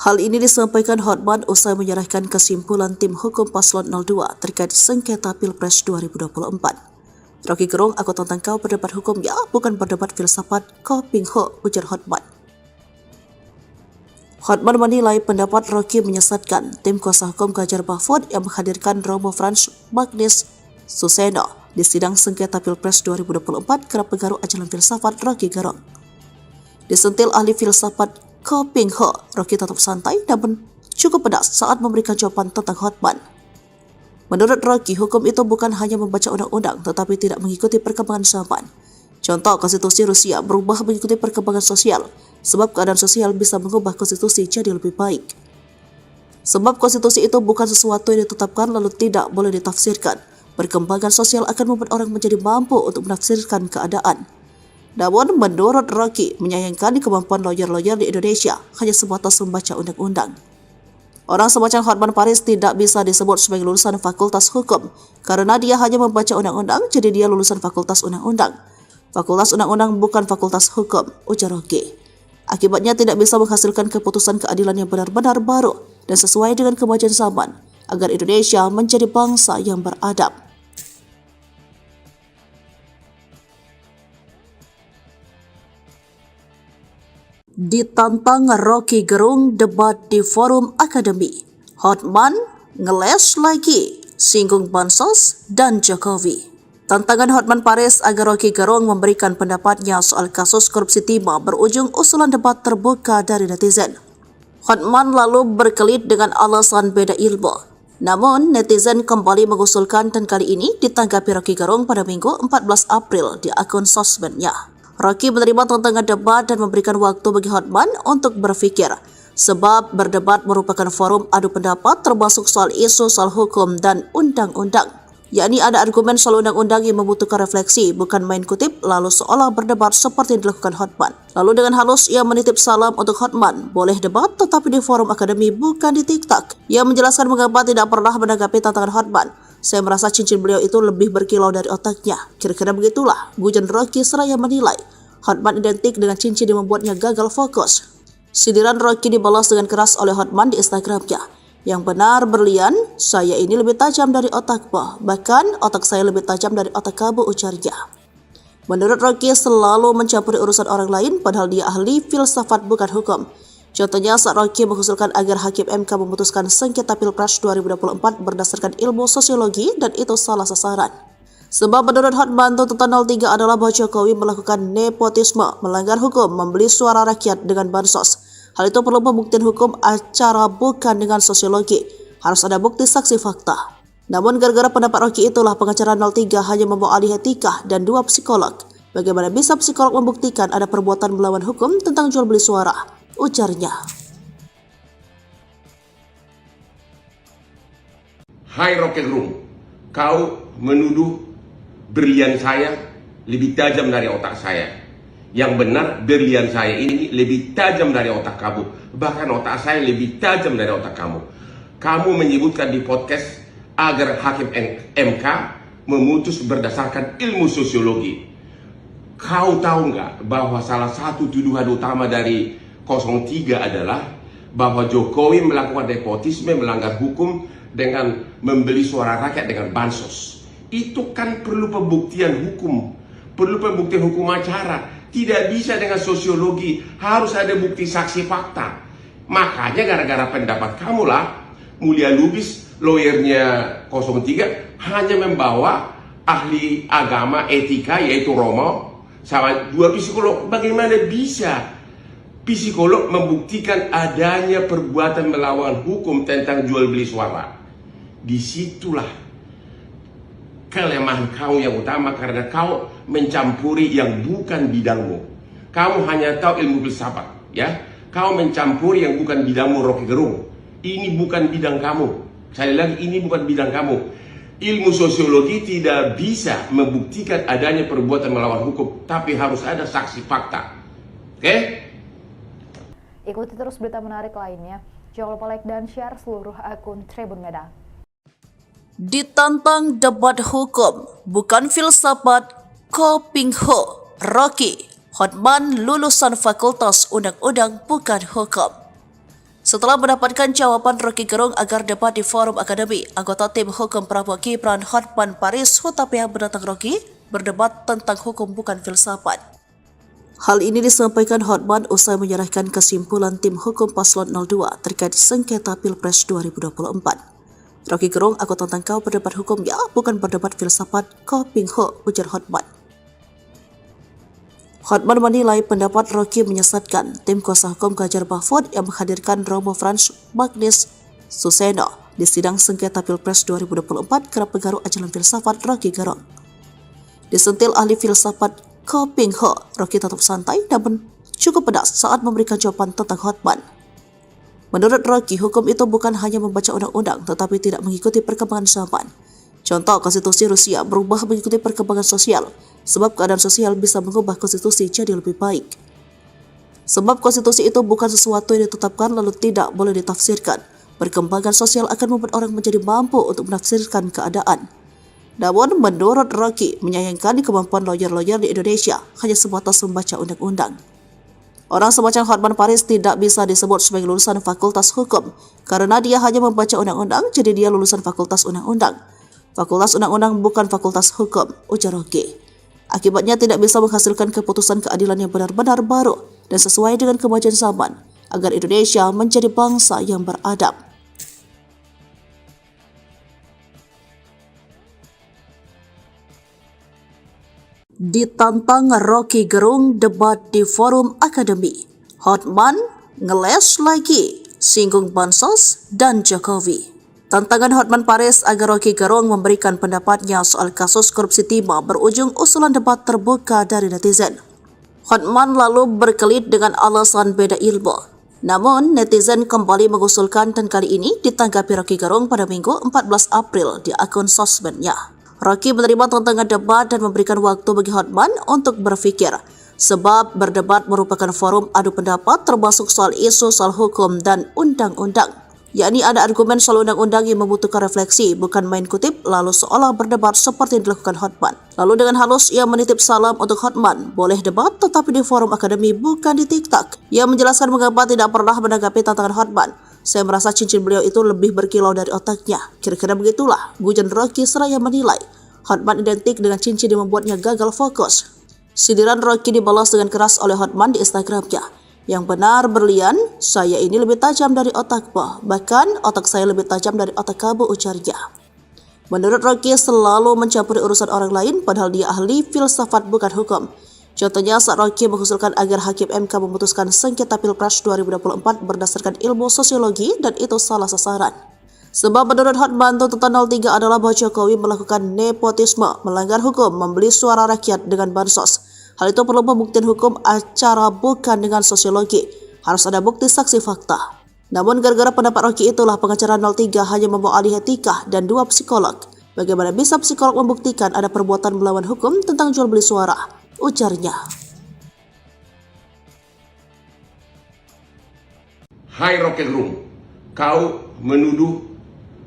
[SPEAKER 1] Hal ini disampaikan Hotman usai menyerahkan kesimpulan tim hukum paslon 02 terkait sengketa Pilpres 2024. Rocky Gerung, aku tantang kau berdebat hukum ya, bukan berdebat filsafat, Ko Ping Ho, ujar Hotman. Hotman menilai pendapat Rocky menyesatkan. Tim kuasa hukum Ganjar Mahfud yang menghadirkan Romo Frans Magnis Suseno di sidang sengketa Pilpres 2024 kerap pengaruh ajaran filsafat Rocky Gerung. Disentil ahli filsafat Ko Ping Ho, Rocky tetap santai namun cukup pedas saat memberikan jawaban tentang Hotman. Menurut Rocky, hukum itu bukan hanya membaca undang-undang tetapi tidak mengikuti perkembangan zaman. Contoh, konstitusi Rusia berubah mengikuti perkembangan sosial, sebab keadaan sosial bisa mengubah konstitusi jadi lebih baik. Sebab konstitusi itu bukan sesuatu yang ditetapkan lalu tidak boleh ditafsirkan. Perkembangan sosial akan membuat orang menjadi mampu untuk menafsirkan keadaan. Namun, menurut Rocky, menyayangkan kemampuan lawyer-lawyer di Indonesia hanya sebatas membaca undang-undang. Orang semacam Hotman Paris tidak bisa disebut sebagai lulusan Fakultas Hukum karena dia hanya membaca undang-undang, jadi dia lulusan Fakultas Undang-Undang. Fakultas Undang-Undang bukan Fakultas Hukum, ujar Rocky. Akibatnya tidak bisa menghasilkan keputusan keadilan yang benar-benar baru dan sesuai dengan kemajuan zaman agar Indonesia menjadi bangsa yang beradab. Ditantang Rocky Gerung debat di forum akademi. Hotman ngeles lagi, singgung bansos dan Jokowi. Tantangan Hotman Paris agar Rocky Gerung memberikan pendapatnya soal kasus korupsi timah berujung usulan debat terbuka dari netizen. Hotman lalu berkelit dengan alasan beda ilmu. Namun, netizen kembali mengusulkan dan kali ini ditanggapi Rocky Gerung pada Minggu 14 April di akun sosmednya. Rocky menerima tantangan debat dan memberikan waktu bagi Hotman untuk berpikir. Sebab berdebat merupakan forum adu pendapat termasuk soal isu soal hukum dan undang-undang. Yakni ada argumen soal undang-undang yang membutuhkan refleksi, bukan main kutip lalu seolah berdebat seperti yang dilakukan Hotman. Lalu dengan halus ia menitip salam untuk Hotman, boleh debat tetapi di forum akademi bukan di TikTok. Ia menjelaskan mengapa tidak pernah menanggapi tantangan Hotman. Saya merasa cincin beliau itu lebih berkilau dari otaknya. Kira-kira begitulah gujan Rocky seraya menilai Hotman identik dengan cincin yang membuatnya gagal fokus. Sindiran Rocky dibalas dengan keras oleh Hotman di Instagramnya. Yang benar berlian, saya ini lebih tajam dari otakmu. Bahkan otak saya lebih tajam dari otak kamu, ujarnya. Menurut Rocky selalu mencampuri urusan orang lain padahal dia ahli filsafat bukan hukum. Contohnya saat Rocky mengusulkan agar Hakim MK memutuskan sengketa Pilpres 2024 berdasarkan ilmu sosiologi dan itu salah sasaran. Sebab menurut Hotman tuntutan 03 adalah bahwa Jokowi melakukan nepotisme, melanggar hukum, membeli suara rakyat dengan bansos. Hal itu perlu pembuktian hukum acara bukan dengan sosiologi. Harus ada bukti saksi fakta. Namun gara-gara pendapat Rocky itulah pengacara 03 hanya membawa ahli etika dan 2 psikolog. Bagaimana bisa psikolog membuktikan ada perbuatan melawan hukum tentang jual beli suara? Ujarnya.
[SPEAKER 2] Hai Rocky Gerung, kau menuduh berlian saya lebih tajam dari otak saya. Yang benar berlian saya ini lebih tajam dari otak kamu. Bahkan otak saya lebih tajam dari otak kamu. Kamu menyebutkan di podcast agar Hakim MK memutus berdasarkan ilmu sosiologi. Kau tahu nggak bahwa salah satu tuduhan utama dari 03 adalah bahwa Jokowi melakukan nepotisme, melanggar hukum dengan membeli suara rakyat dengan bansos. Itu kan perlu pembuktian hukum. Perlu pembuktian hukum acara. Tidak bisa dengan sosiologi, harus ada bukti saksi fakta. Makanya gara-gara pendapat kamulah Mulia Lubis, lawyernya 03, hanya membawa ahli agama etika yaitu Romo sama 2 psikolog. Bagaimana bisa psikolog membuktikan adanya perbuatan melawan hukum tentang jual beli suara? Disitulah kelemahan kau yang utama karena kau mencampuri yang bukan bidangmu. Kamu hanya tahu ilmu filsafat, ya. Kau mencampuri yang bukan bidangmu, Rocky Gerung. Ini bukan bidang kamu. Sekali lagi, ini bukan bidang kamu. Ilmu sosiologi tidak bisa membuktikan adanya perbuatan melawan hukum, tapi harus ada saksi fakta. Oke?
[SPEAKER 3] Ikuti terus berita menarik lainnya. Jangan lupa like dan share seluruh akun Tribun Medan.
[SPEAKER 1] Ditantang debat hukum, bukan filsafat, Ko Ping Ho, Rocky, Hotman lulusan Fakultas Undang-Undang bukan hukum. Setelah mendapatkan jawaban Rocky Gerung agar debat di forum akademi, anggota tim hukum Prabowo Gibran Hotman Paris Hutapea menantang Rocky berdebat tentang hukum bukan filsafat. Hal ini disampaikan Hotman usai menyerahkan kesimpulan tim hukum paslon 02 terkait sengketa Pilpres 2024. Rocky Gerung, aku tantang kau berdebat hukum ya, bukan berdebat filsafat, Ko Ping Ho, ujar Hotman. Hotman menilai pendapat Rocky menyesatkan. Tim kuasa hukum Ganjar Mahfud yang menghadirkan Romo Frans Magnis Suseno di sidang sengketa Pilpres 2024 kerap pengaruh ajaran filsafat Rocky Gerung. Disentil ahli filsafat Ko Ping Ho, Rocky tetap santai namun cukup pedas saat memberikan jawaban tentang Hotman. Menurut Rocky, hukum itu bukan hanya membaca undang-undang tetapi tidak mengikuti perkembangan zaman. Contoh, konstitusi Rusia berubah mengikuti perkembangan sosial, sebab keadaan sosial bisa mengubah konstitusi jadi lebih baik. Sebab konstitusi itu bukan sesuatu yang ditetapkan lalu tidak boleh ditafsirkan. Perkembangan sosial akan membuat orang menjadi mampu untuk menafsirkan keadaan. Namun, menurut Rocky, menyayangkan kemampuan lawyer-lawyer di Indonesia hanya sebatas membaca undang-undang. Orang semacam Hotman Paris tidak bisa disebut sebagai lulusan Fakultas Hukum karena dia hanya membaca undang-undang, jadi dia lulusan Fakultas Undang-Undang. Fakultas Undang-Undang bukan Fakultas Hukum, ujar Rocky. Akibatnya tidak bisa menghasilkan keputusan keadilan yang benar-benar baru dan sesuai dengan kemajuan zaman agar Indonesia menjadi bangsa yang beradab. Ditantang Rocky Gerung debat di forum akademi. Hotman ngeles lagi, singgung bansos dan Jokowi. Tantangan Hotman Paris agar Rocky Gerung memberikan pendapatnya soal kasus korupsi timah berujung usulan debat terbuka dari netizen. Hotman lalu berkelit dengan alasan beda ilmu. Namun, netizen kembali mengusulkan dan kali ini ditanggapi Rocky Gerung pada Minggu 14 April di akun sosmednya. Rocky menerima tantangan debat dan memberikan waktu bagi Hotman untuk berpikir, sebab berdebat merupakan forum adu pendapat termasuk soal isu soal hukum dan undang-undang. Yakni ada argumen soal undang-undang yang membutuhkan refleksi, bukan main kutip lalu seolah berdebat seperti yang dilakukan Hotman. Lalu dengan halus ia menitip salam untuk Hotman, boleh debat tetapi di forum akademi bukan di TikTok. Ia menjelaskan mengapa tidak pernah menanggapi tantangan Hotman. Saya merasa cincin beliau itu lebih berkilau dari otaknya. Kira-kira begitulah gujan Rocky seraya menilai Hotman identik dengan cincin yang membuatnya gagal fokus. Sindiran Rocky dibalas dengan keras oleh Hotman di Instagramnya. Yang benar berlian, saya ini lebih tajam dari otakmu. Bahkan otak saya lebih tajam dari otak kamu, ujarnya. Menurut Rocky selalu mencampuri urusan orang lain padahal dia ahli filsafat bukan hukum. Contohnya saat Rocky mengusulkan agar Hakim MK memutuskan sengketa Pilpres 2024 berdasarkan ilmu sosiologi dan itu salah sasaran. Sebab menurut Hotman tuntutan 03 adalah bahwa Jokowi melakukan nepotisme, melanggar hukum, membeli suara rakyat dengan bansos. Hal itu perlu pembuktian hukum acara bukan dengan sosiologi. Harus ada bukti saksi fakta. Namun gara-gara pendapat Rocky itulah pengacara 03 hanya membawa ahli etika dan 2 psikolog. Bagaimana bisa psikolog membuktikan ada perbuatan melawan hukum tentang jual beli suara? Ujarnya.
[SPEAKER 2] Hai Rocky Gerung, kau menuduh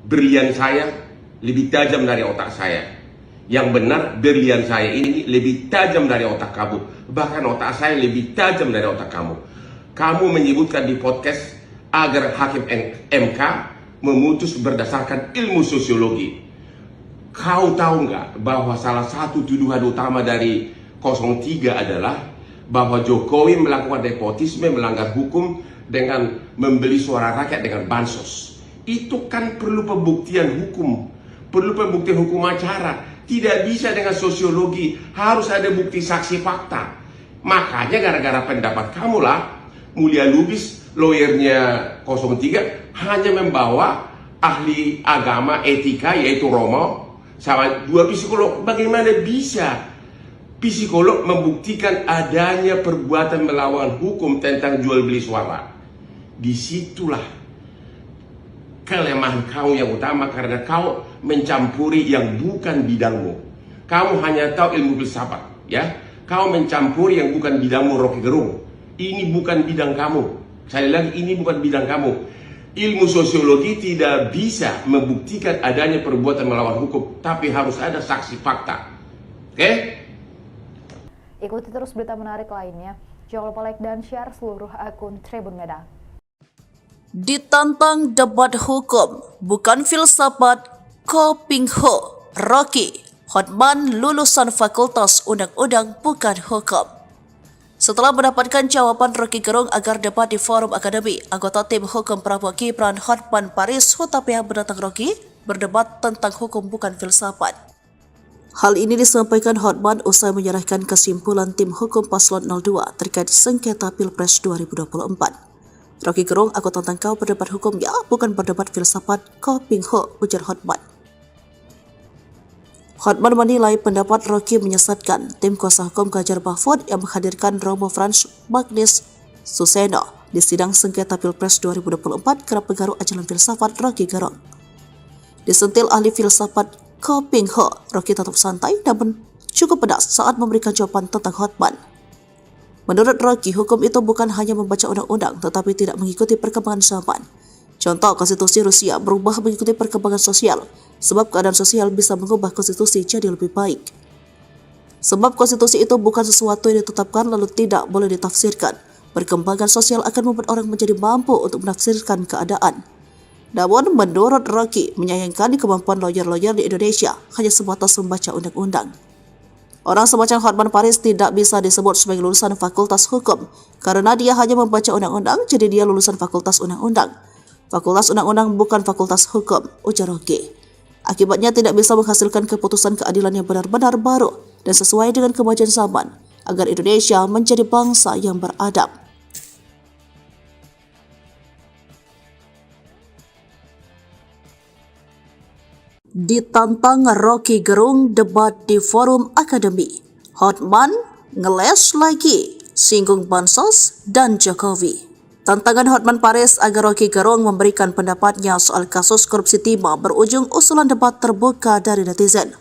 [SPEAKER 2] berlian saya lebih tajam dari otak saya. Yang benar berlian saya ini lebih tajam dari otak kamu. Bahkan otak saya lebih tajam dari otak kamu. Kamu menyebutkan di podcast agar Hakim MK memutus berdasarkan ilmu sosiologi. Kau tahu nggak bahwa salah satu tuduhan utama dari 03 adalah bahwa Jokowi melakukan nepotisme, melanggar hukum dengan membeli suara rakyat dengan bansos. Itu kan perlu pembuktian hukum. Perlu pembuktian hukum acara. Tidak bisa dengan sosiologi, harus ada bukti saksi fakta. Makanya gara-gara pendapat kamulah, Mulia Lubis, lawyernya 03, hanya membawa ahli agama etika yaitu Romo, sama 2 psikolog. Bagaimana bisa psikolog membuktikan adanya perbuatan melawan hukum tentang jual beli suara? Disitulah kelemahan kau yang utama karena kau mencampuri yang bukan bidangmu. Kamu hanya tahu ilmu filsafat, ya. Kau mencampuri yang bukan bidangmu, Rocky Gerung. Ini bukan bidang kamu. Sekali lagi, ini bukan bidang kamu. Ilmu sosiologi tidak bisa membuktikan adanya perbuatan melawan hukum, tapi harus ada saksi fakta. Oke?
[SPEAKER 3] Ikuti terus berita menarik lainnya. Jangan lupa like dan share seluruh akun Tribun Medan.
[SPEAKER 1] Ditantang debat hukum, bukan filsafat, Kopingho, Rocky, Hotman lulusan Fakultas Undang-Undang bukan hukum. Setelah mendapatkan jawaban Rocky Gerung agar debat di forum akademi, anggota tim hukum Prabowo Gibran Hotman Paris Hutapea menantang Rocky berdebat tentang hukum bukan filsafat. Hal ini disampaikan Hotman usai menyerahkan kesimpulan tim hukum paslon 02 terkait sengketa Pilpres 2024. Rocky Gerung, aku tantang kau berdebat hukum ya, bukan berdebat filsafat, Kopingho, ujar Hotman. Hotman menilai pendapat Rocky menyesatkan. Tim kuasa hukum Ganjar Mahfud yang menghadirkan Romo Frans Magnis Suseno di sidang sengketa Pilpres 2024 kerap pengaruh ajaran filsafat Rocky Gerung. Disentil ahli filsafat Kopingho, Rocky tetap santai namun cukup pedas saat memberikan jawaban tentang Hotman. Menurut Rocky, hukum itu bukan hanya membaca undang-undang tetapi tidak mengikuti perkembangan zaman. Contoh, konstitusi Rusia berubah mengikuti perkembangan sosial, sebab keadaan sosial bisa mengubah konstitusi jadi lebih baik. Sebab konstitusi itu bukan sesuatu yang ditetapkan lalu tidak boleh ditafsirkan. Perkembangan sosial akan membuat orang menjadi mampu untuk menafsirkan keadaan. Namun, menurut Rocky, menyayangkan kemampuan lawyer-lawyer di Indonesia hanya sebatas membaca undang-undang. Orang semacam Hotman Paris tidak bisa disebut sebagai lulusan Fakultas Hukum karena dia hanya membaca undang-undang, jadi dia lulusan Fakultas Undang-Undang. Fakultas Undang-Undang bukan Fakultas Hukum, ujar Rocky. Akibatnya tidak bisa menghasilkan keputusan keadilan yang benar-benar baru dan sesuai dengan kemajuan zaman agar Indonesia menjadi bangsa yang beradab. Ditantang Rocky Gerung debat di forum akademi. Hotman ngeles lagi, singgung Bansos dan Jokowi. Tantangan Hotman Paris agar Rocky Gerung memberikan pendapatnya soal kasus korupsi timah berujung usulan debat terbuka dari netizen.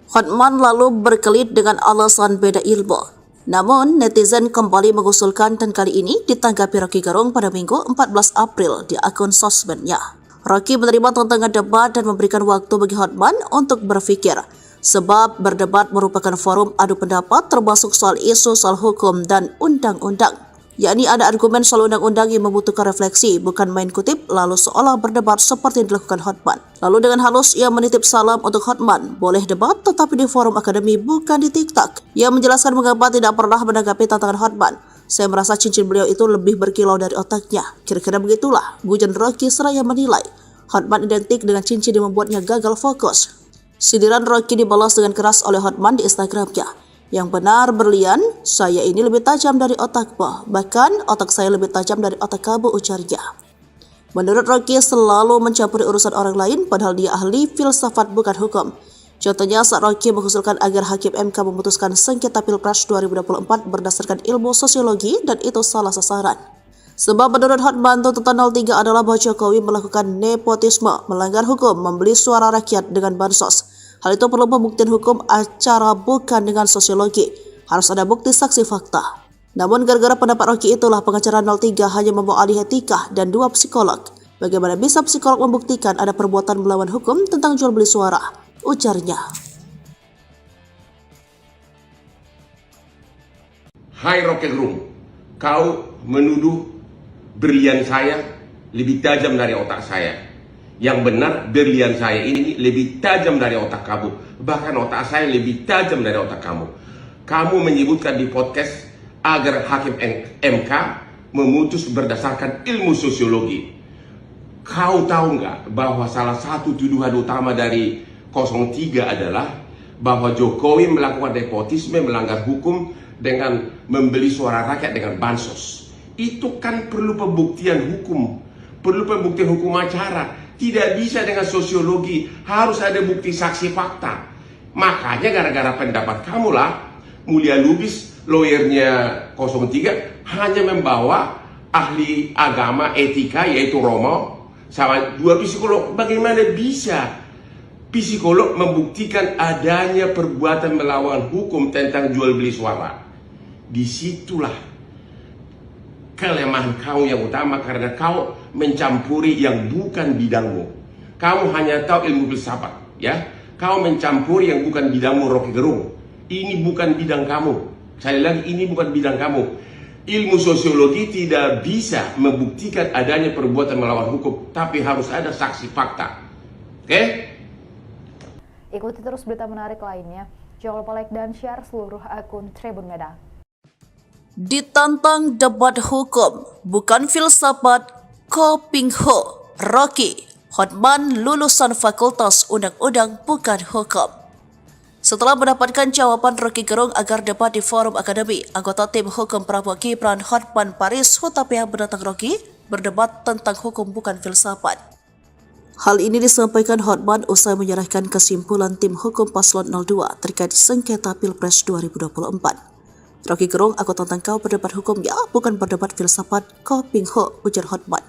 [SPEAKER 1] Hotman lalu berkelit dengan alasan beda ilmu. Namun, netizen kembali mengusulkan dan kali ini ditanggapi Rocky Gerung pada Minggu 14 April di akun sosmednya. Rocky menerima tantangan debat dan memberikan waktu bagi Hotman untuk berpikir, sebab berdebat merupakan forum adu pendapat termasuk soal isu soal hukum dan undang-undang. Yakni ada argumen soal undang-undang yang membutuhkan refleksi, bukan main kutip lalu seolah berdebat seperti yang dilakukan Hotman. Lalu dengan halus ia menitip salam untuk Hotman, boleh debat tetapi di forum akademi bukan di TikTok. Ia menjelaskan mengapa tidak pernah menanggapi tantangan Hotman. Saya merasa cincin beliau itu lebih berkilau dari otaknya. Kira-kira begitulah, gujan Rocky seraya menilai. Hotman identik dengan cincin yang membuatnya gagal fokus. Sindiran Rocky dibalas dengan keras oleh Hotman di Instagramnya. Yang benar berlian, saya ini lebih tajam dari otakmu. Bahkan otak saya lebih tajam dari otak kamu, ujarnya. Menurut Rocky selalu mencampuri urusan orang lain padahal dia ahli filsafat bukan hukum. Contohnya saat Rocky mengusulkan agar Hakim MK memutuskan sengketa Pilpres 2024 berdasarkan ilmu sosiologi dan itu salah sasaran. Sebab menurut Hotman tuntutan 03 adalah bahwa Jokowi melakukan nepotisme, melanggar hukum, membeli suara rakyat dengan bansos. Hal itu perlu pembuktian hukum acara bukan dengan sosiologi. Harus ada bukti saksi fakta. Namun gara-gara pendapat Rocky itulah pengacara 03 hanya membawa ahli etika dan 2 psikolog. Bagaimana bisa psikolog membuktikan ada perbuatan melawan hukum tentang jual beli suara? Ujarnya.
[SPEAKER 2] Hai Rocky Gerung, kau menuduh berlian saya lebih tajam dari otak saya. Yang benar, berlian saya ini lebih tajam dari otak kamu. Bahkan otak saya lebih tajam dari otak kamu. Kamu menyebutkan di podcast agar Hakim MK memutus berdasarkan ilmu sosiologi. Kau tahu nggak bahwa salah satu tuduhan utama dari 03 adalah bahwa Jokowi melakukan nepotisme, melanggar hukum dengan membeli suara rakyat dengan bansos. Itu kan perlu pembuktian hukum, perlu pembuktian hukum acara. Tidak bisa dengan sosiologi, harus ada bukti saksi fakta. Makanya gara-gara pendapat kamulah, Mulia Lubis, lawyernya 03, hanya membawa ahli agama etika yaitu Romo, sama 2 psikolog. Bagaimana bisa psikolog membuktikan adanya perbuatan melawan hukum tentang jual beli suara? Disitulah kelemahan kau yang utama, karena kau mencampuri yang bukan bidangmu. Kamu hanya tahu ilmu filsafat, ya. Kau mencampuri yang bukan bidangmu, Rocky Gerung. Ini bukan bidang kamu. Sekali lagi, ini bukan bidang kamu. Ilmu sosiologi tidak bisa membuktikan adanya perbuatan melawan hukum, tapi harus ada saksi fakta. Oke?
[SPEAKER 3] Ikuti terus berita menarik lainnya. Jangan lupa like dan share seluruh akun Tribun Medan.
[SPEAKER 1] Ditantang debat hukum, bukan filsafat, Kopingho, Rocky, Hotman lulusan Fakultas Undang-Undang bukan hukum. Setelah mendapatkan jawaban Rocky Gerung agar debat di forum akademi, anggota tim hukum Prabowo Gibran Hotman Paris Hutapea menantang Rocky berdebat tentang hukum bukan filsafat. Hal ini disampaikan Hotman usai menyerahkan kesimpulan tim hukum paslon 02 terkait sengketa Pilpres 2024. Rocky Gerung, aku tantang kau berdebat hukum ya, bukan berdebat filsafat, Kopingho, ujar Hotman.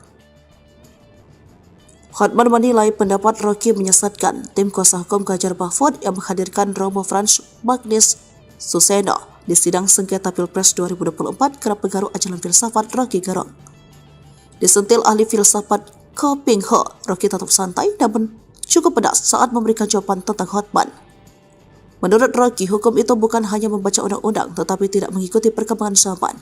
[SPEAKER 1] Hotman menilai pendapat Rocky menyesatkan. Tim kuasa hukum Ganjar Mahfud yang menghadirkan Romo Frans Magnis Suseno di sidang sengketa Pilpres 2024 kerap pengaruh ajaran filsafat Rocky Gerung. Disentil ahli filsafat Kopingho, Rocky tetap santai namun cukup pedas saat memberikan jawaban tentang Hotman. Menurut Rocky, hukum itu bukan hanya membaca undang-undang tetapi tidak mengikuti perkembangan zaman.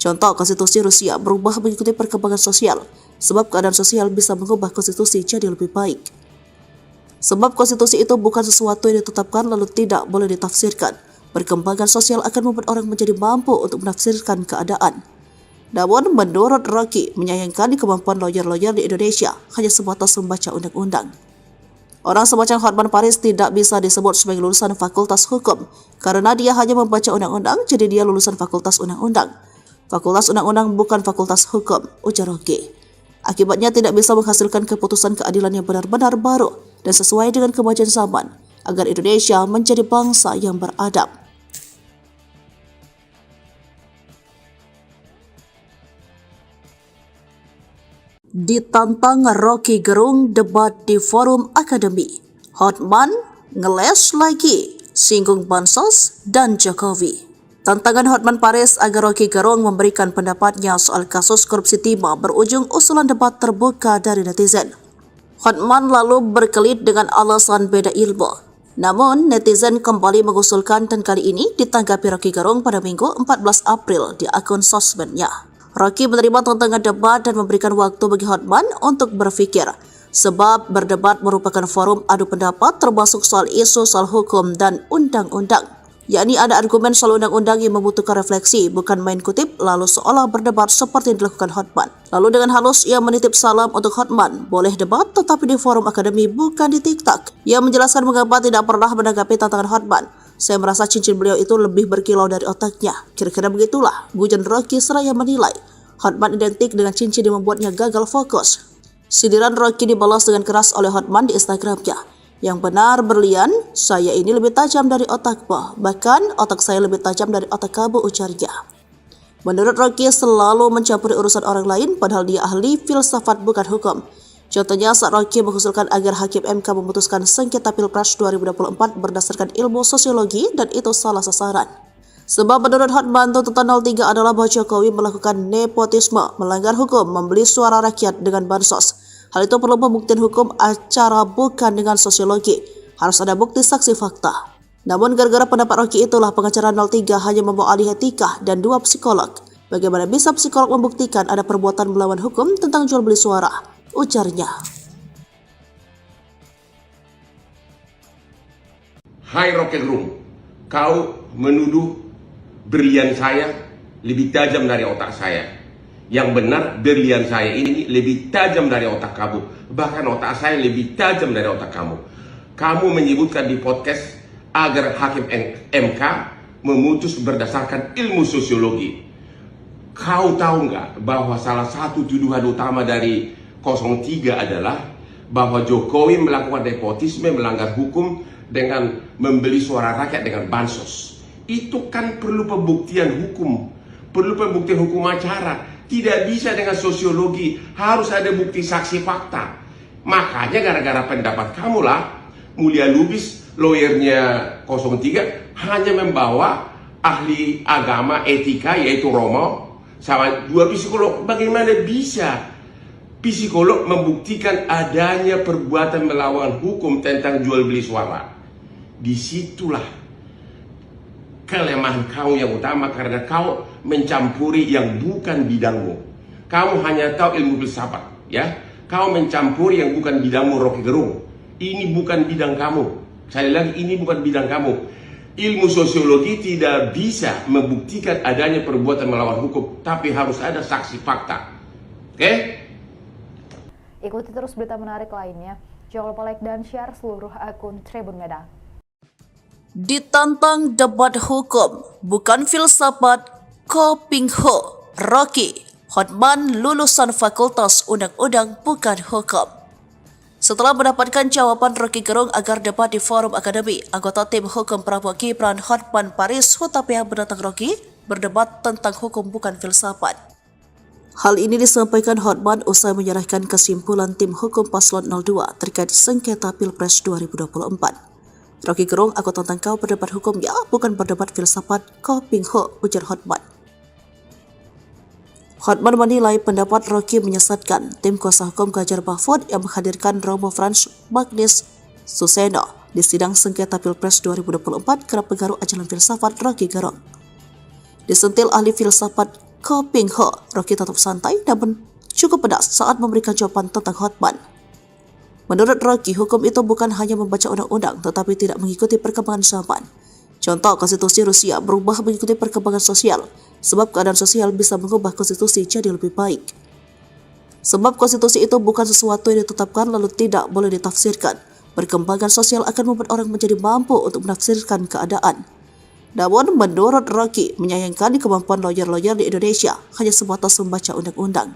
[SPEAKER 1] Contoh, konstitusi Rusia berubah mengikuti perkembangan sosial, sebab keadaan sosial bisa mengubah konstitusi jadi lebih baik. Sebab konstitusi itu bukan sesuatu yang ditetapkan lalu tidak boleh ditafsirkan. Perkembangan sosial akan membuat orang menjadi mampu untuk menafsirkan keadaan. Namun, menurut Rocky, menyayangkan kemampuan lawyer-lawyer di Indonesia hanya sebatas membaca undang-undang. Orang semacam Hotman Paris tidak bisa disebut sebagai lulusan Fakultas Hukum karena dia hanya membaca undang-undang, jadi dia lulusan Fakultas Undang-Undang. Fakultas Undang-Undang bukan Fakultas Hukum, ujar Rocky. Akibatnya tidak bisa menghasilkan keputusan keadilan yang benar-benar baru dan sesuai dengan kemajuan zaman agar Indonesia menjadi bangsa yang beradab. Ditantang Rocky Gerung debat di forum akademi. Hotman ngeles lagi, singgung Bansos dan Jokowi. Tantangan Hotman Paris agar Rocky Gerung memberikan pendapatnya soal kasus korupsi timah berujung usulan debat terbuka dari netizen. Hotman lalu berkelit dengan alasan beda ilmu. Namun, netizen kembali mengusulkan dan kali ini ditanggapi Rocky Gerung pada Minggu 14 April di akun sosmednya. Rocky menerima tantangan debat dan memberikan waktu bagi Hotman untuk berpikir, sebab berdebat merupakan forum adu pendapat termasuk soal isu soal hukum dan undang-undang. Yakni ada argumen soal undang-undang yang membutuhkan refleksi, bukan main kutip lalu seolah berdebat seperti yang dilakukan Hotman. Lalu dengan halus ia menitip salam untuk Hotman, boleh debat tetapi di forum akademi bukan di TikTok. Ia menjelaskan mengapa tidak pernah menanggapi tantangan Hotman. Saya merasa cincin beliau itu lebih berkilau dari otaknya. Kira-kira begitulah, gujon Rocky seraya menilai Hotman identik dengan cincin yang membuatnya gagal fokus. Sindiran Rocky dibalas dengan keras oleh Hotman di Instagramnya. Yang benar berlian, saya ini lebih tajam dari otakmu, bahkan otak saya lebih tajam dari otak kamu, ujarnya. Menurut Rocky selalu mencampuri urusan orang lain padahal dia ahli filsafat bukan hukum. Contohnya saat Rocky mengusulkan agar Hakim MK memutuskan sengketa Pilpres 2024 berdasarkan ilmu sosiologi dan itu salah sasaran. Sebab menurut Hotman tuntutan 03 adalah bahwa Jokowi melakukan nepotisme, melanggar hukum, membeli suara rakyat dengan bansos. Hal itu perlu pembuktian hukum acara bukan dengan sosiologi. Harus ada bukti saksi fakta. Namun gara-gara pendapat Rocky itulah pengacara 03 hanya membawa ahli etika dan 2 psikolog. Bagaimana bisa psikolog membuktikan ada perbuatan melawan hukum tentang jual beli suara? Ujarnya.
[SPEAKER 2] Hai Rocky Gerung, kau menuduh berlian saya lebih tajam dari otak saya. Yang benar, berlian saya ini lebih tajam dari otak kamu. Bahkan otak saya lebih tajam dari otak kamu. Kamu menyebutkan di podcast agar Hakim MK memutus berdasarkan ilmu sosiologi. Kau tahu nggak bahwa salah satu tuduhan utama dari 03 adalah bahwa Jokowi melakukan nepotisme, melanggar hukum dengan membeli suara rakyat dengan bansos. Itu kan perlu pembuktian hukum. Perlu pembuktian hukum acara. Tidak bisa dengan sosiologi, harus ada bukti saksi fakta. Makanya gara-gara pendapat kamulah, Mulia Lubis, lawyernya 03, hanya membawa ahli agama etika yaitu Romo, sama 2 psikolog. Bagaimana bisa psikolog membuktikan adanya perbuatan melawan hukum tentang jual beli suara? Disitulah kelemahan kau yang utama karena kau mencampuri yang bukan bidangmu. Kamu hanya tahu ilmu filsafat, ya. Kau mencampuri yang bukan bidangmu, Rocky Gerung. Ini bukan bidang kamu. Sekali lagi, ini bukan bidang kamu. Ilmu sosiologi tidak bisa membuktikan adanya perbuatan melawan hukum, tapi harus ada saksi fakta. Oke?
[SPEAKER 3] Ikuti terus berita menarik lainnya. Jangan lupa like dan share seluruh akun Tribun Medan.
[SPEAKER 1] Ditantang debat hukum, bukan filsafat, Ko Ping Ho, Rocky, Hotman lulusan Fakultas Undang-Undang bukan hukum. Setelah mendapatkan jawaban Rocky Gerung agar debat di forum akademi, anggota tim hukum Prabowo Gibran Hotman Paris Hutapea menantang Rocky berdebat tentang hukum bukan filsafat. Hal ini disampaikan Hotman usai menyerahkan kesimpulan tim hukum paslon 02 terkait sengketa Pilpres 2024. Rocky Gerung, aku tantang kau berdebat hukum ya, bukan berdebat filsafat, Ko Ping Ho, ujar Hotman. Hotman menilai pendapat Rocky menyesatkan. Tim kuasa hukum Ganjar Mahfud yang menghadirkan Romo Frans Magnis Suseno di sidang sengketa Pilpres 2024 kerap pengaruh ajaran filsafat Rocky Gerung. Disentil ahli filsafat Ko Ping Ho, Rocky tetap santai namun cukup pedas saat memberikan jawaban tentang Hotman. Menurut Rocky, hukum itu bukan hanya membaca undang-undang tetapi tidak mengikuti perkembangan zaman. Contoh, konstitusi Rusia berubah mengikuti perkembangan sosial, sebab keadaan sosial bisa mengubah konstitusi jadi lebih baik. Sebab konstitusi itu bukan sesuatu yang ditetapkan lalu tidak boleh ditafsirkan. Perkembangan sosial akan membuat orang menjadi mampu untuk menafsirkan keadaan. Namun, menurut Rocky, menyayangkan kemampuan lawyer-lawyer di Indonesia hanya sebatas membaca undang-undang.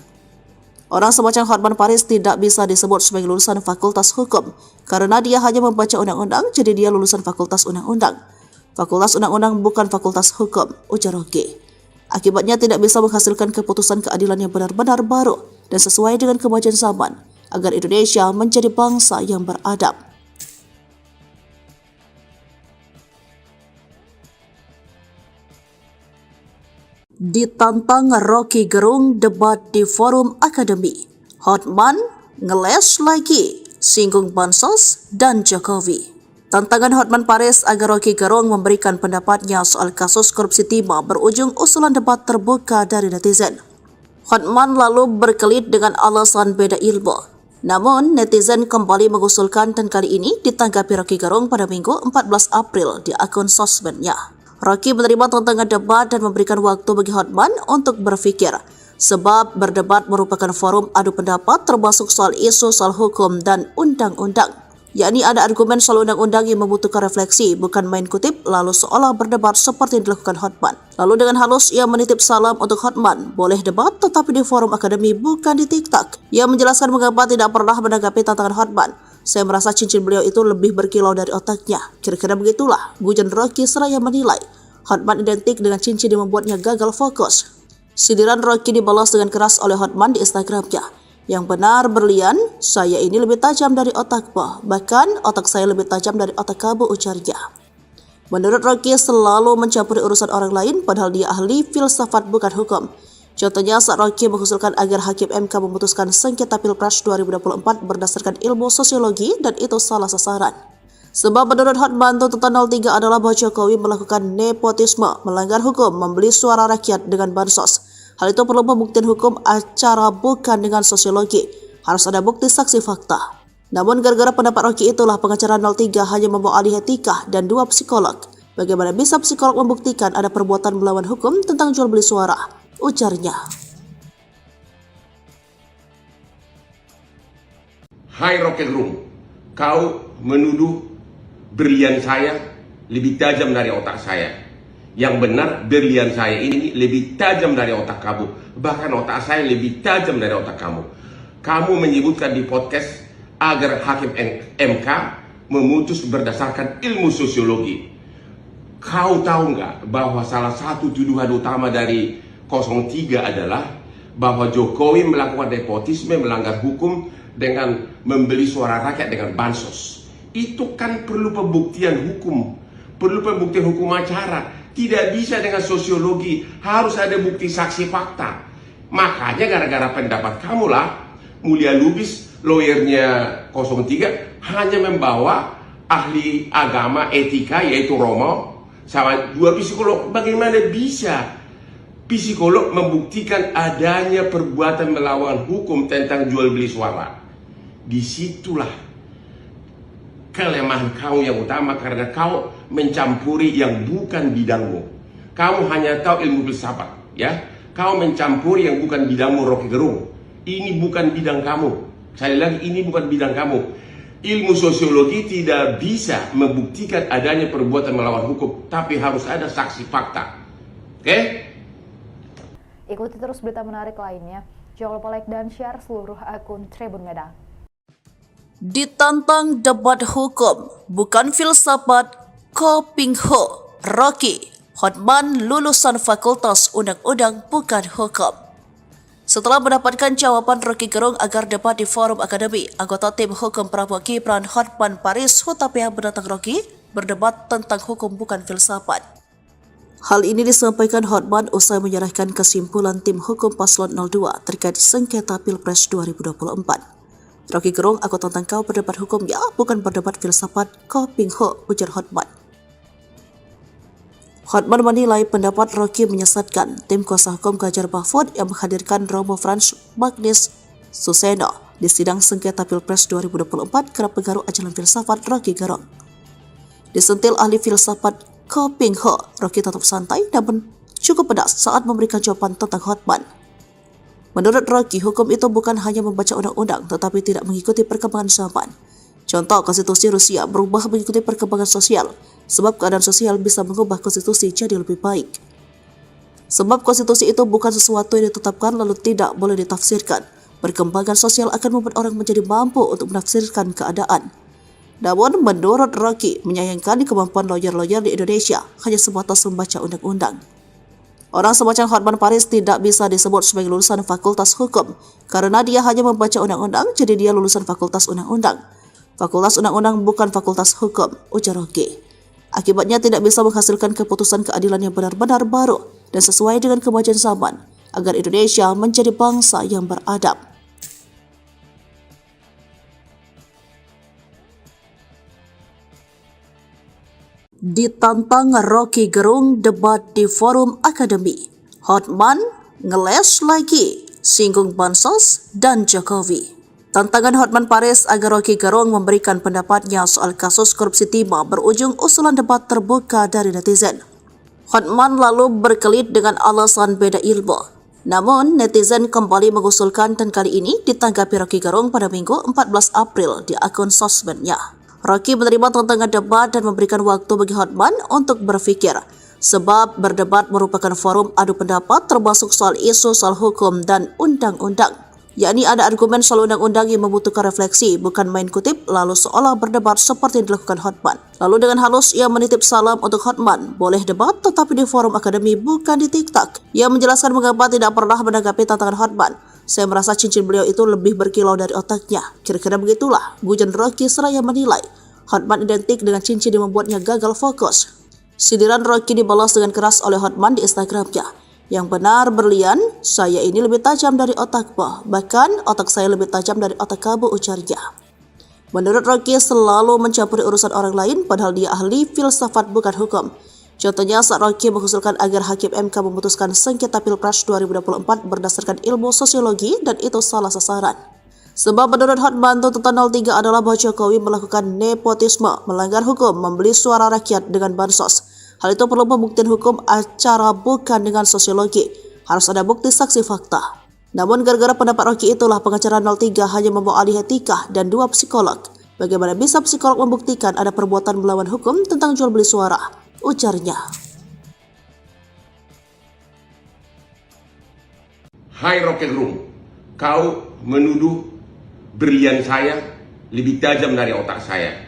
[SPEAKER 1] Orang semacam Hotman Paris tidak bisa disebut sebagai lulusan Fakultas Hukum karena dia hanya membaca undang-undang, jadi dia lulusan Fakultas Undang-Undang. Fakultas Undang-Undang bukan Fakultas Hukum, ujar Rocky. Akibatnya tidak bisa menghasilkan keputusan keadilan yang benar-benar baru. dan sesuai dengan kemajuan zaman agar Indonesia menjadi bangsa yang beradab. Ditantang Rocky Gerung debat di forum akademi, Hotman ngeles lagi, singgung Bansos dan Jokowi. Tantangan Hotman Paris agar Rocky Gerung memberikan pendapatnya soal kasus korupsi timah berujung usulan debat terbuka dari netizen. Hotman lalu berkelit dengan alasan beda ilmu. Namun, netizen kembali mengusulkan dan kali ini ditanggapi Rocky Gerung pada Minggu 14 April di akun sosmednya. Rocky menerima tantangan debat dan memberikan waktu bagi Hotman untuk berpikir, sebab berdebat merupakan forum adu pendapat termasuk soal isu soal hukum dan undang-undang. Yakni ada argumen soal undang-undang yang membutuhkan refleksi, bukan main kutip lalu seolah berdebat seperti yang dilakukan Hotman. Lalu dengan halus ia menitip salam untuk Hotman, boleh debat tetapi di forum akademi bukan di TikTok. Ia menjelaskan mengapa tidak pernah menanggapi tantangan Hotman. Saya merasa cincin beliau itu lebih berkilau dari otaknya. Kira-kira begitulah, gujan Rocky seraya menilai Hotman identik dengan cincin yang membuatnya gagal fokus. Sindiran Rocky dibalas dengan keras oleh Hotman di Instagramnya. Yang benar berlian, saya ini lebih tajam dari otakmu. Bahkan otak saya lebih tajam dari otak kamu, ujarnya. Menurut Rocky selalu mencampuri urusan orang lain padahal dia ahli filsafat bukan hukum. Contohnya saat Rocky mengusulkan agar Hakim MK memutuskan sengketa Pilpres 2024 berdasarkan ilmu sosiologi dan itu salah sasaran. Sebab menurut Hotman tuntutan 03 adalah bahwa Jokowi melakukan nepotisme, melanggar hukum, membeli suara rakyat dengan bansos. Hal itu perlu pembuktian hukum acara bukan dengan sosiologi. Harus ada bukti saksi fakta. Namun gara-gara pendapat Rocky itulah pengacara 03 hanya membawa ahli etika dan 2 psikolog. Bagaimana bisa psikolog membuktikan ada perbuatan melawan hukum tentang jual beli suara? Ujarnya.
[SPEAKER 2] Hai Rocky Gerung, kau menuduh berlian saya lebih tajam dari otak saya. Yang benar berlian saya ini lebih tajam dari otak kamu. Bahkan otak saya lebih tajam dari otak kamu. Kamu menyebutkan di podcast agar Hakim MK memutus berdasarkan ilmu sosiologi. Kau tahu nggak bahwa salah satu tuduhan utama dari 03 adalah bahwa Jokowi melakukan nepotisme, melanggar hukum dengan membeli suara rakyat dengan bansos. Itu kan perlu pembuktian hukum, perlu pembuktian hukum acara. Tidak bisa dengan sosiologi, harus ada bukti saksi fakta. Makanya gara-gara pendapat kamulah Mulia Lubis, lawyernya 03, hanya membawa ahli agama etika yaitu Romo sama 2 psikolog. Bagaimana bisa psikolog membuktikan adanya perbuatan melawan hukum tentang jual beli suara? Disitulah kelemahan kau yang utama, karena kau mencampuri yang bukan bidangmu. Kamu hanya tahu ilmu filsafat, ya. Kau mencampuri yang bukan bidangmu, Rocky Gerung. Ini bukan bidang kamu. Sekali lagi, ini bukan bidang kamu. Ilmu sosiologi tidak bisa membuktikan adanya perbuatan melawan hukum, tapi harus ada saksi fakta. Oke?
[SPEAKER 3] Ikuti terus berita menarik lainnya. Jangan lupa like dan share seluruh akun Tribun Medan.
[SPEAKER 1] Ditantang debat hukum, bukan filsafat, Ko Ping Ho, Rocky, Hotman lulusan Fakultas Undang-Undang bukan hukum. Setelah mendapatkan jawaban Rocky Gerung agar debat di forum akademi, anggota tim hukum Prabowo Gibran Hotman Paris Hutapea menantang Rocky berdebat tentang hukum bukan filsafat. Hal ini disampaikan Hotman usai menyerahkan kesimpulan tim hukum paslon 02 terkait sengketa Pilpres 2024. Rocky Gerung, aku tantang kau berdebat hukum ya, bukan berdebat filsafat, Ko Ping Ho, ujar Hotman. Hotman menilai pendapat Rocky menyesatkan. Tim kuasa hukum Ganjar Mahfud yang menghadirkan Romo Frans Magnis Suseno di sidang sengketa Pilpres 2024 kerap pengaruh ajaran filsafat Rocky Gerung. Disentil ahli filsafat Ko Ping Ho, Rocky tetap santai namun cukup pedas saat memberikan jawaban tentang Hotman. Menurut Rocky, hukum itu bukan hanya membaca undang-undang tetapi tidak mengikuti perkembangan zaman. Contoh, konstitusi Rusia berubah mengikuti perkembangan sosial, sebab keadaan sosial bisa mengubah konstitusi jadi lebih baik. Sebab konstitusi itu bukan sesuatu yang ditetapkan lalu tidak boleh ditafsirkan. Perkembangan sosial akan membuat orang menjadi mampu untuk menafsirkan keadaan. Namun, menurut Rocky, menyayangkan kemampuan lawyer-lawyer di Indonesia hanya sebatas membaca undang-undang. Orang semacam Hotman Paris tidak bisa disebut sebagai lulusan Fakultas Hukum karena dia hanya membaca undang-undang, jadi dia lulusan Fakultas Undang-Undang. Fakultas Undang-Undang bukan Fakultas Hukum, ujar Rocky. Akibatnya tidak bisa menghasilkan keputusan keadilan yang benar-benar baru dan sesuai dengan kemajuan zaman agar Indonesia menjadi bangsa yang beradab. Ditantang Rocky Gerung debat di forum akademi. Hotman ngeles lagi, singgung Bansos dan Jokowi. Tantangan Hotman Paris agar Rocky Gerung memberikan pendapatnya soal kasus korupsi timah berujung usulan debat terbuka dari netizen. Hotman lalu berkelit dengan alasan beda ilmu. Namun, netizen kembali mengusulkan dan kali ini ditanggapi Rocky Gerung pada Minggu 14 April di akun sosmednya. Rocky menerima tantangan debat dan memberikan waktu bagi Hotman untuk berpikir, sebab berdebat merupakan forum adu pendapat termasuk soal isu soal hukum dan undang-undang. Yakni ada argumen soal undang-undang yang membutuhkan refleksi, bukan main kutip lalu seolah berdebat seperti yang dilakukan Hotman. Lalu dengan halus ia menitip salam untuk Hotman, boleh debat tetapi di forum akademi bukan di TikTok. Ia menjelaskan mengapa tidak pernah menanggapi tantangan Hotman. Saya merasa cincin beliau itu lebih berkilau dari otaknya. Kira-kira begitulah, gujan Rocky seraya menilai Hotman identik dengan cincin yang membuatnya gagal fokus. Sindiran Rocky dibalas dengan keras oleh Hotman di Instagramnya. Yang benar berlian, saya ini lebih tajam dari otakmu. Bahkan otak saya lebih tajam dari otak kamu, ujarnya. Menurut Rocky selalu mencampuri urusan orang lain padahal dia ahli filsafat bukan hukum. Contohnya saat Rocky mengusulkan agar Hakim MK memutuskan sengketa Pilpres 2024 berdasarkan ilmu sosiologi dan itu salah sasaran. Sebab menurut Hotman tuntutan 03 adalah bahwa Jokowi melakukan nepotisme, melanggar hukum, membeli suara rakyat dengan bansos. Hal itu perlu pembuktian hukum acara bukan dengan sosiologi. Harus ada bukti saksi fakta. Namun gara-gara pendapat Rocky itulah pengacara 03 hanya membawa alih etika dan 2 psikolog. Bagaimana bisa psikolog membuktikan ada perbuatan melawan hukum tentang jual beli suara? Ujarnya.
[SPEAKER 2] Hai Rocky Gerung, kau menuduh berlian saya lebih tajam dari otak saya.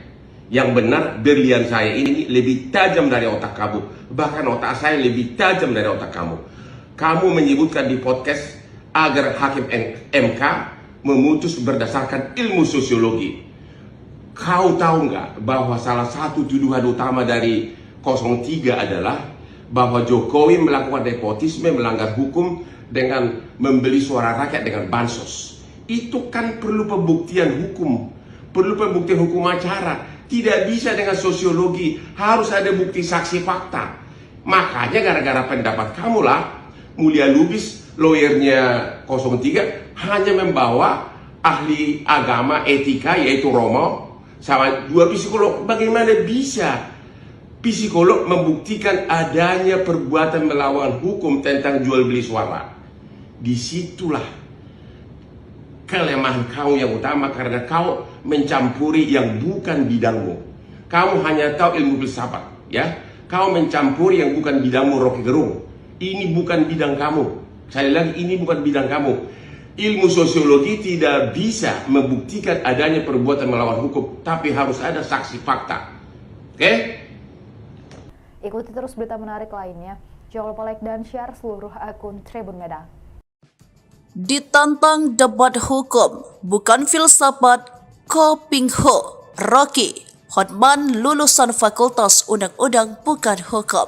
[SPEAKER 2] Yang benar berlian saya ini lebih tajam dari otak kamu. Bahkan otak saya lebih tajam dari otak kamu. Kamu menyebutkan di podcast agar Hakim MK memutus berdasarkan ilmu sosiologi. Kau tahu nggak bahwa salah satu tuduhan utama dari 03 adalah bahwa Jokowi melakukan nepotisme, melanggar hukum dengan membeli suara rakyat dengan bansos. Itu kan perlu pembuktian hukum, perlu pembuktian hukum acara. Tidak bisa dengan sosiologi, harus ada bukti saksi fakta. Makanya gara-gara pendapat kamulah Mulia Lubis, lawyernya 03, hanya membawa ahli agama etika yaitu Romo sama 2 psikolog. Bagaimana bisa psikolog membuktikan adanya perbuatan melawan hukum tentang jual beli suara? Disitulah kelemahan kau yang utama, karena kau mencampuri yang bukan bidangmu. Kamu hanya tahu ilmu filsafat, ya. Kau mencampuri yang bukan bidangmu, Rocky Gerung. Ini bukan bidang kamu. Sekali lagi, ini bukan bidang kamu. Ilmu sosiologi tidak bisa membuktikan adanya perbuatan melawan hukum, tapi harus ada saksi fakta. Oke?
[SPEAKER 3] Ikuti terus berita menarik lainnya. Jangan lupa like dan share seluruh akun Tribun Medan.
[SPEAKER 1] Ditantang debat hukum, bukan filsafat, Kopingho, Rocky, Hotman lulusan Fakultas Undang-Undang bukan hukum.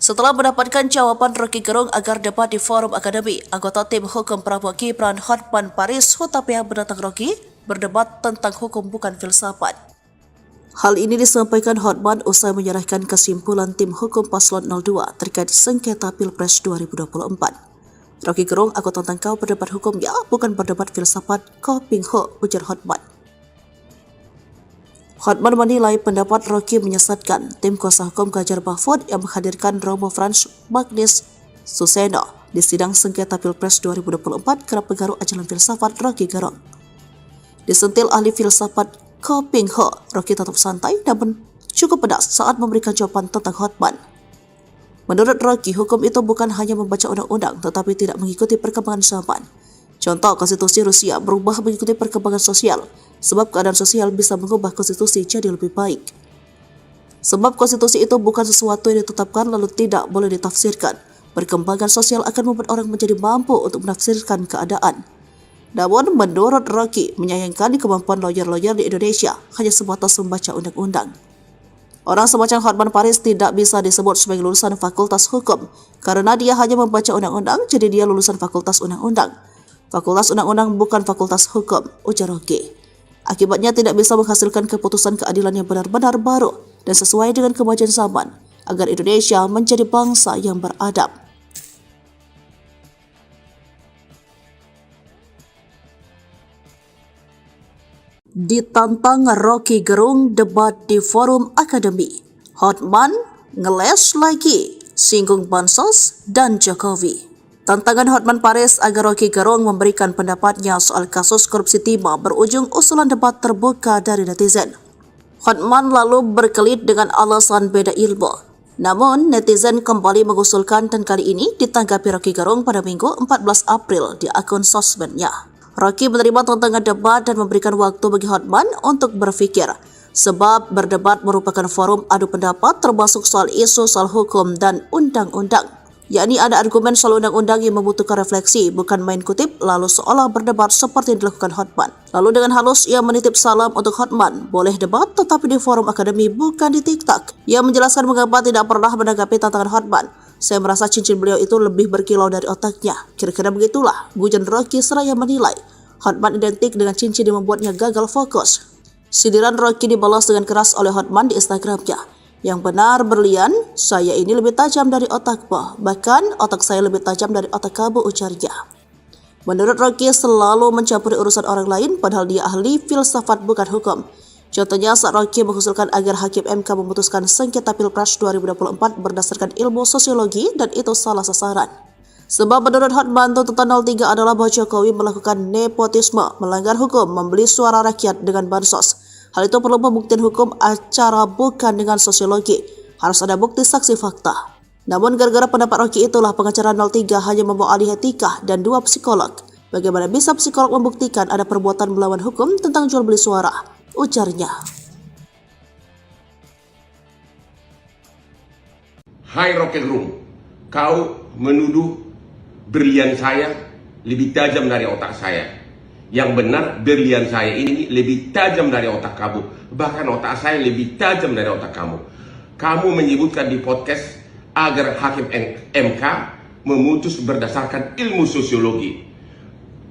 [SPEAKER 1] Setelah mendapatkan jawaban Rocky Gerung agar debat di forum akademi, anggota tim hukum Prabowo Gibran Hotman Paris Hutapea menantang Rocky berdebat tentang hukum bukan filsafat. Hal ini disampaikan Hotman usai menyerahkan kesimpulan tim hukum paslon 02 terkait sengketa Pilpres 2024. Rocky Gerung, aku tantang kau berdebat hukum ya, bukan berdebat filsafat, Kopingho, ujar Hotman. Hotman menilai pendapat Rocky menyesatkan. Tim kuasa hukum Ganjar Mahfud yang menghadirkan Romo Frans Magnis Suseno di sidang sengketa Pilpres 2024 kerap pengaruh ajaran filsafat Rocky Gerung. Disentil ahli filsafat Kopingho, Rocky tetap santai namun cukup pedas saat memberikan jawaban tentang Hotman. Menurut Rocky, hukum itu bukan hanya membaca undang-undang tetapi tidak mengikuti perkembangan zaman. Contoh, konstitusi Rusia berubah mengikuti perkembangan sosial, sebab keadaan sosial bisa mengubah konstitusi jadi lebih baik. Sebab konstitusi itu bukan sesuatu yang ditetapkan lalu tidak boleh ditafsirkan. Perkembangan sosial akan membuat orang menjadi mampu untuk menafsirkan keadaan. Namun, menurut Rocky, menyayangkan kemampuan lawyer-lawyer di Indonesia hanya sebatas membaca undang-undang. Orang semacam Hotman Paris tidak bisa disebut sebagai lulusan Fakultas Hukum karena dia hanya membaca undang-undang, jadi dia lulusan Fakultas Undang-Undang. Fakultas Undang-Undang bukan Fakultas Hukum, ujar Rocky. Akibatnya tidak bisa menghasilkan keputusan keadilan yang benar-benar baru dan sesuai dengan kemajuan zaman agar Indonesia menjadi bangsa yang beradab. Ditantang Rocky Gerung debat di forum akademi. Hotman ngeles lagi, singgung Bansos dan Jokowi. Tantangan Hotman Paris agar Rocky Gerung memberikan pendapatnya soal kasus korupsi timah berujung usulan debat terbuka dari netizen. Hotman lalu berkelit dengan alasan beda ilmu. Namun, netizen kembali mengusulkan dan kali ini ditanggapi Rocky Gerung pada Minggu 14 April di akun sosmednya. Rocky menerima tantangan debat dan memberikan waktu bagi Hotman untuk berpikir, sebab berdebat merupakan forum adu pendapat termasuk soal isu soal hukum dan undang-undang. Yakni ada argumen soal undang-undang yang membutuhkan refleksi, bukan main kutip lalu seolah berdebat seperti yang dilakukan Hotman. Lalu dengan halus ia menitip salam untuk Hotman, boleh debat tetapi di forum akademi bukan di TikTok. Ia menjelaskan mengapa tidak pernah menanggapi tantangan Hotman. Saya merasa cincin beliau itu lebih berkilau dari otaknya. Kira-kira begitulah, gujon Rocky seraya menilai Hotman identik dengan cincin yang membuatnya gagal fokus. Sindiran Rocky dibalas dengan keras oleh Hotman di Instagramnya. Yang benar berlian, saya ini lebih tajam dari otakmu. Bahkan otak saya lebih tajam dari otak kamu, ujarnya. Menurut Rocky selalu mencampuri urusan orang lain padahal dia ahli filsafat bukan hukum. Contohnya saat Rocky mengusulkan agar Hakim MK memutuskan sengketa Pilpres 2024 berdasarkan ilmu sosiologi dan itu salah sasaran. Sebab menurut Hotman tuntutan 03 adalah bahwa Jokowi melakukan nepotisme, melanggar hukum, membeli suara rakyat dengan bansos. Hal itu perlu pembuktian hukum acara bukan dengan sosiologi. Harus ada bukti saksi fakta. Namun gara-gara pendapat Rocky itulah pengacara 03 hanya membawa ahli etika dan 2 psikolog. Bagaimana bisa psikolog membuktikan ada perbuatan melawan hukum tentang jual beli suara? Ujarnya.
[SPEAKER 2] Hai Rocky Gerung, kau menuduh berlian saya lebih tajam dari otak saya. Yang benar berlian saya ini lebih tajam dari otak kamu. Bahkan otak saya lebih tajam dari otak kamu. Kamu menyebutkan di podcast agar Hakim MK memutus berdasarkan ilmu sosiologi.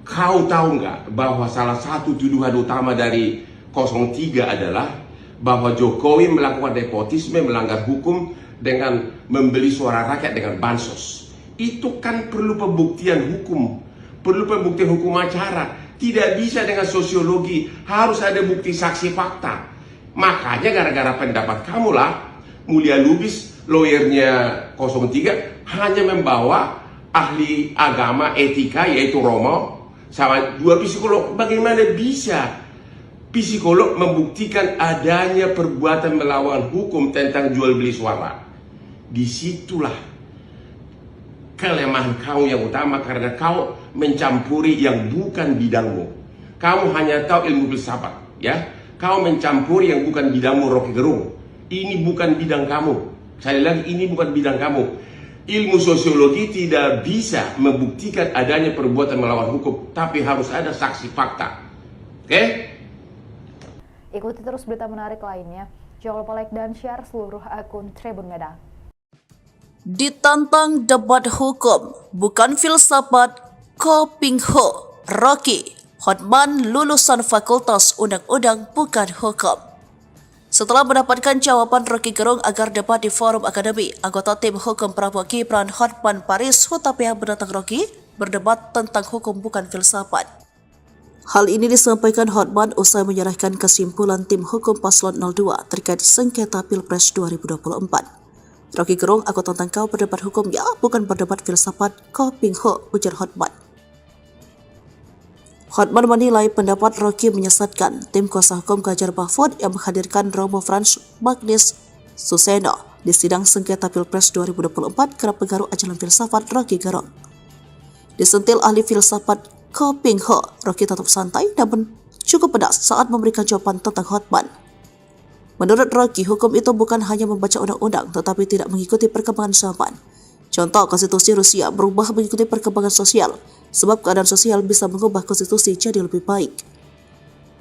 [SPEAKER 2] Kau tahu nggak bahwa salah satu tuduhan utama dari 03 adalah bahwa Jokowi melakukan nepotisme, melanggar hukum dengan membeli suara rakyat dengan bansos. Itu kan perlu pembuktian hukum, perlu pembuktian hukum acara. Tidak bisa dengan sosiologi, harus ada bukti saksi fakta. Makanya gara-gara pendapat kamu lah, Mulia Lubis, lawyernya 03, hanya membawa ahli agama etika yaitu Romo sama 2 psikolog. Bagaimana bisa psikolog membuktikan adanya perbuatan melawan hukum tentang jual beli suara? Disitulah kelemahan kau yang utama, karena kau mencampuri yang bukan bidangmu. Kamu hanya tahu ilmu filsafat, ya. Kau mencampuri yang bukan bidangmu, Rocky Gerung. Ini bukan bidang kamu. Sekali lagi, ini bukan bidang kamu. Ilmu sosiologi tidak bisa membuktikan adanya perbuatan melawan hukum, tapi harus ada saksi fakta. Oke?
[SPEAKER 3] Ikuti terus berita menarik lainnya. Jangan lupa like dan share seluruh akun Tribun Medan.
[SPEAKER 1] Ditantang debat hukum, bukan filsafat, Kopingho, Rocky, Hotman lulusan Fakultas Undang-Undang bukan hukum. Setelah mendapatkan jawaban Rocky Gerung agar debat di forum akademi, anggota tim hukum Prabowo Gibran Hotman Paris Hutapea menantang Rocky berdebat tentang hukum bukan filsafat. Hal ini disampaikan Hotman usai menyerahkan kesimpulan tim hukum paslon 02 terkait sengketa Pilpres 2024. Rocky Gerung, aku tantang kau berdebat hukumnya, bukan berdebat filsafat, Kopingho, ujar Hotman. Hotman menilai pendapat Rocky menyesatkan. Tim kuasa hukum Ganjar Mahfud yang menghadirkan Romo Frans Magnis Suseno di sidang sengketa Pilpres 2024 kerap pengaruh ajaran filsafat Rocky Gerung. Disentil ahli filsafat Kopingho, Rocky tetap santai namun cukup pedas saat memberikan jawaban tentang Hotman. Menurut Rocky, hukum itu bukan hanya membaca undang-undang tetapi tidak mengikuti perkembangan zaman. Contoh, konstitusi Rusia berubah mengikuti perkembangan sosial, sebab keadaan sosial bisa mengubah konstitusi jadi lebih baik.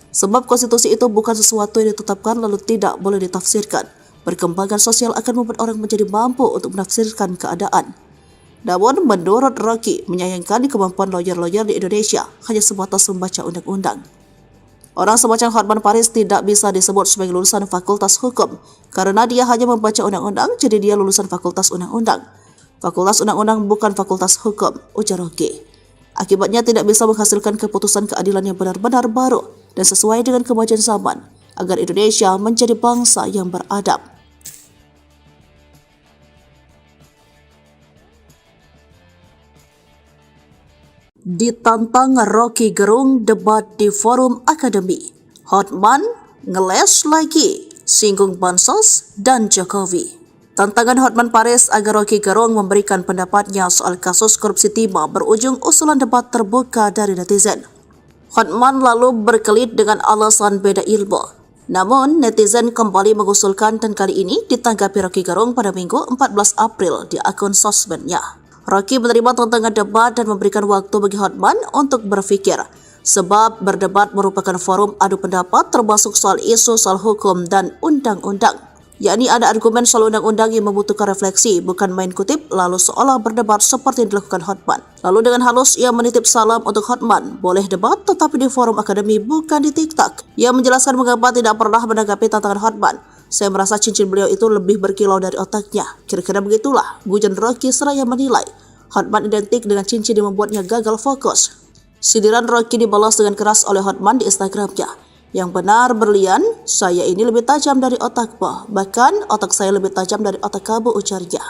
[SPEAKER 1] Sebab konstitusi itu bukan sesuatu yang ditetapkan lalu tidak boleh ditafsirkan. Perkembangan sosial akan membuat orang menjadi mampu untuk menafsirkan keadaan. Namun, menurut Rocky, menyayangkan kemampuan lawyer-lawyer di Indonesia hanya sebatas membaca undang-undang. Orang semacam Hotman Paris tidak bisa disebut sebagai lulusan fakultas hukum karena dia hanya membaca undang-undang, jadi dia lulusan fakultas undang-undang. Fakultas undang-undang bukan fakultas hukum, ujar Rocky. Akibatnya tidak bisa menghasilkan keputusan keadilan yang benar-benar baru dan sesuai dengan kemajuan zaman agar Indonesia menjadi bangsa yang beradab. Ditantang Rocky Gerung debat di forum akademi. Hotman ngeles lagi, singgung Bansos dan Jokowi. Tantangan Hotman Paris agar Rocky Gerung memberikan pendapatnya soal kasus korupsi timah berujung usulan debat terbuka dari netizen. Hotman lalu berkelit dengan alasan beda ilmu. Namun, netizen kembali mengusulkan dan kali ini ditanggapi Rocky Gerung pada Minggu 14 April di akun sosmednya. Rocky menerima tantangan debat dan memberikan waktu bagi Hotman untuk berpikir, sebab berdebat merupakan forum adu pendapat termasuk soal isu soal hukum dan undang-undang. Yakni ada argumen soal undang-undang yang membutuhkan refleksi, bukan main kutip lalu seolah berdebat seperti yang dilakukan Hotman. Lalu dengan halus ia menitip salam untuk Hotman, boleh debat tetapi di forum akademi bukan di TikTok. Ia menjelaskan mengapa tidak pernah menanggapi tantangan Hotman. Saya merasa cincin beliau itu lebih berkilau dari otaknya. Kira-kira begitulah, gujan Rocky seraya menilai. Hotman identik dengan cincin yang membuatnya gagal fokus. Sindiran Rocky dibalas dengan keras oleh Hotman di Instagramnya. Yang benar berlian, saya ini lebih tajam dari otakmu. Bahkan otak saya lebih tajam dari otak kamu, ujarnya.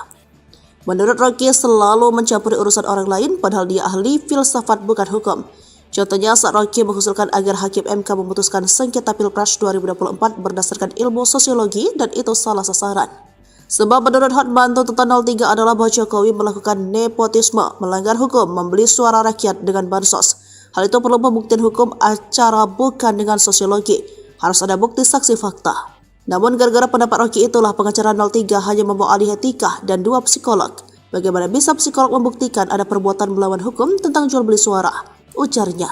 [SPEAKER 1] Menurut Rocky selalu mencampuri urusan orang lain padahal dia ahli filsafat bukan hukum. Contohnya saat Rocky mengusulkan agar Hakim MK memutuskan sengketa Pilpres 2024 berdasarkan ilmu sosiologi dan itu salah sasaran. Sebab menurut Hotman tuntutan 03 adalah bahwa Jokowi melakukan nepotisme, melanggar hukum, membeli suara rakyat dengan bansos. Hal itu perlu pembuktian hukum acara bukan dengan sosiologi. Harus ada bukti saksi fakta. Namun gara-gara pendapat Rocky itulah pengacara 03 hanya membawa ahli etika dan 2 psikolog. Bagaimana bisa psikolog membuktikan ada perbuatan melawan hukum tentang jual beli suara? Ujarnya.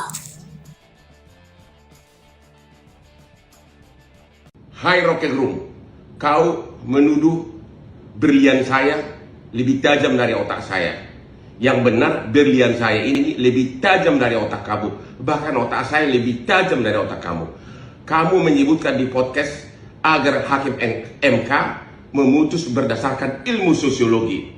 [SPEAKER 2] Hai Rocky Gerung, kau menuduh berlian saya lebih tajam dari otak saya. Yang benar, berlian saya ini lebih tajam dari otak kamu. Bahkan otak saya lebih tajam dari otak kamu. Kamu menyebutkan di podcast agar Hakim MK memutus berdasarkan ilmu sosiologi.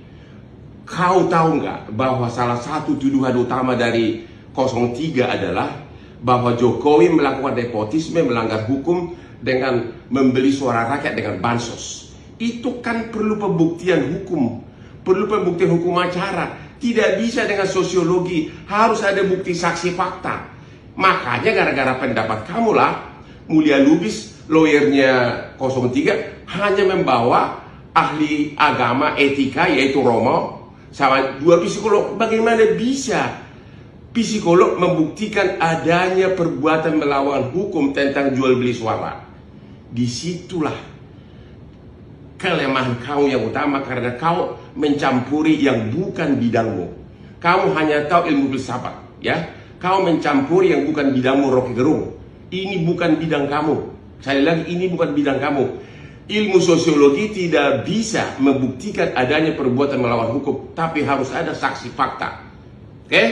[SPEAKER 2] Kau tahu nggak bahwa salah satu tuduhan utama dari 03 adalah bahwa Jokowi melakukan nepotisme, melanggar hukum dengan membeli suara rakyat dengan bansos. Itu kan perlu pembuktian hukum, perlu pembuktian hukum acara. Tidak bisa dengan sosiologi, harus ada bukti saksi fakta. Makanya gara-gara pendapat kamulah Mulia Lubis, lawyernya 03, hanya membawa ahli agama etika yaitu Romo sama 2 psikolog. Bagaimana bisa psikolog membuktikan adanya perbuatan melawan hukum tentang jual beli suara? Disitulah kelemahan kau yang utama karena kau mencampuri yang bukan bidangmu. Kamu hanya tahu ilmu filsafat, ya. Kau mencampuri yang bukan bidangmu, Rocky Gerung. Ini bukan bidang kamu. Sekali lagi, ini bukan bidang kamu. Ilmu sosiologi tidak bisa membuktikan adanya perbuatan melawan hukum, tapi harus ada saksi fakta. Oke?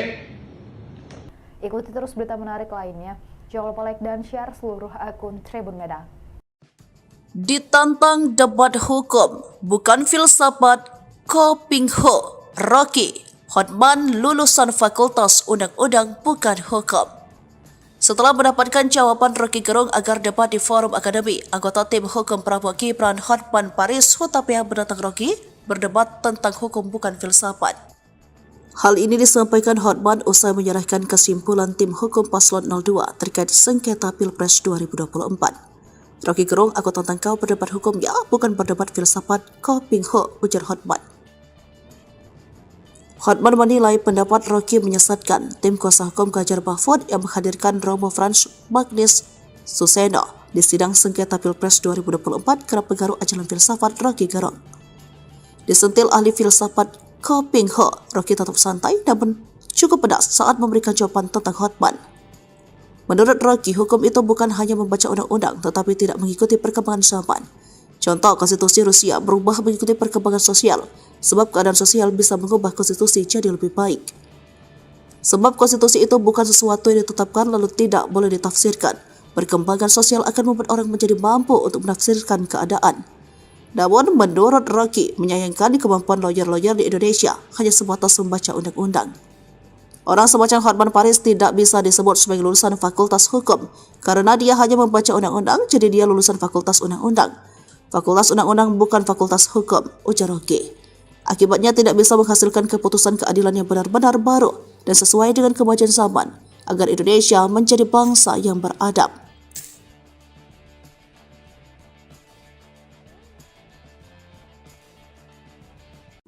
[SPEAKER 3] Ikuti terus berita menarik lainnya. Jangan lupa like dan share seluruh akun Tribun Medan.
[SPEAKER 1] Ditantang debat hukum, bukan filsafat, Kopingho, Rocky, Hotman lulusan Fakultas Undang-Undang bukan hukum. Setelah mendapatkan jawaban Rocky Gerung agar debat di forum akademi, anggota tim hukum Prabowo Gibran Hotman Paris Hutapea menantang Rocky berdebat tentang hukum bukan filsafat. Hal ini disampaikan Hotman usai menyerahkan kesimpulan tim hukum paslon 02 terkait sengketa Pilpres 2024. Rocky Gerung, aku tantang kau berdebat hukum ya, bukan berdebat filsafat, Kopingho, ujar Hotman. Hotman menilai pendapat Rocky menyesatkan. Tim kuasa hukum Ganjar Mahfud yang menghadirkan Romo Frans Magnis Suseno di sidang sengketa Pilpres 2024 kerap pengaruh ajaran filsafat Rocky Gerung. Disentil ahli filsafat Ko Ping Ho, Rocky tetap santai namun cukup pedas saat memberikan jawaban tentang Hotman. Menurut Rocky, hukum itu bukan hanya membaca undang-undang tetapi tidak mengikuti perkembangan zaman. Contoh, konstitusi Rusia berubah mengikuti perkembangan sosial, sebab keadaan sosial bisa mengubah konstitusi jadi lebih baik. Sebab konstitusi itu bukan sesuatu yang ditetapkan lalu tidak boleh ditafsirkan. Perkembangan sosial akan membuat orang menjadi mampu untuk menafsirkan keadaan. Namun, menurut Rocky, menyayangkan kemampuan lawyer-lawyer di Indonesia hanya sebatas membaca undang-undang. Orang semacam Hotman Paris tidak bisa disebut sebagai lulusan fakultas hukum karena dia hanya membaca undang-undang, jadi dia lulusan fakultas undang-undang. Fakultas undang-undang bukan fakultas hukum, ujar Rocky. Akibatnya tidak bisa menghasilkan keputusan keadilan yang benar-benar baru dan sesuai dengan kemajuan zaman agar Indonesia menjadi bangsa yang beradab.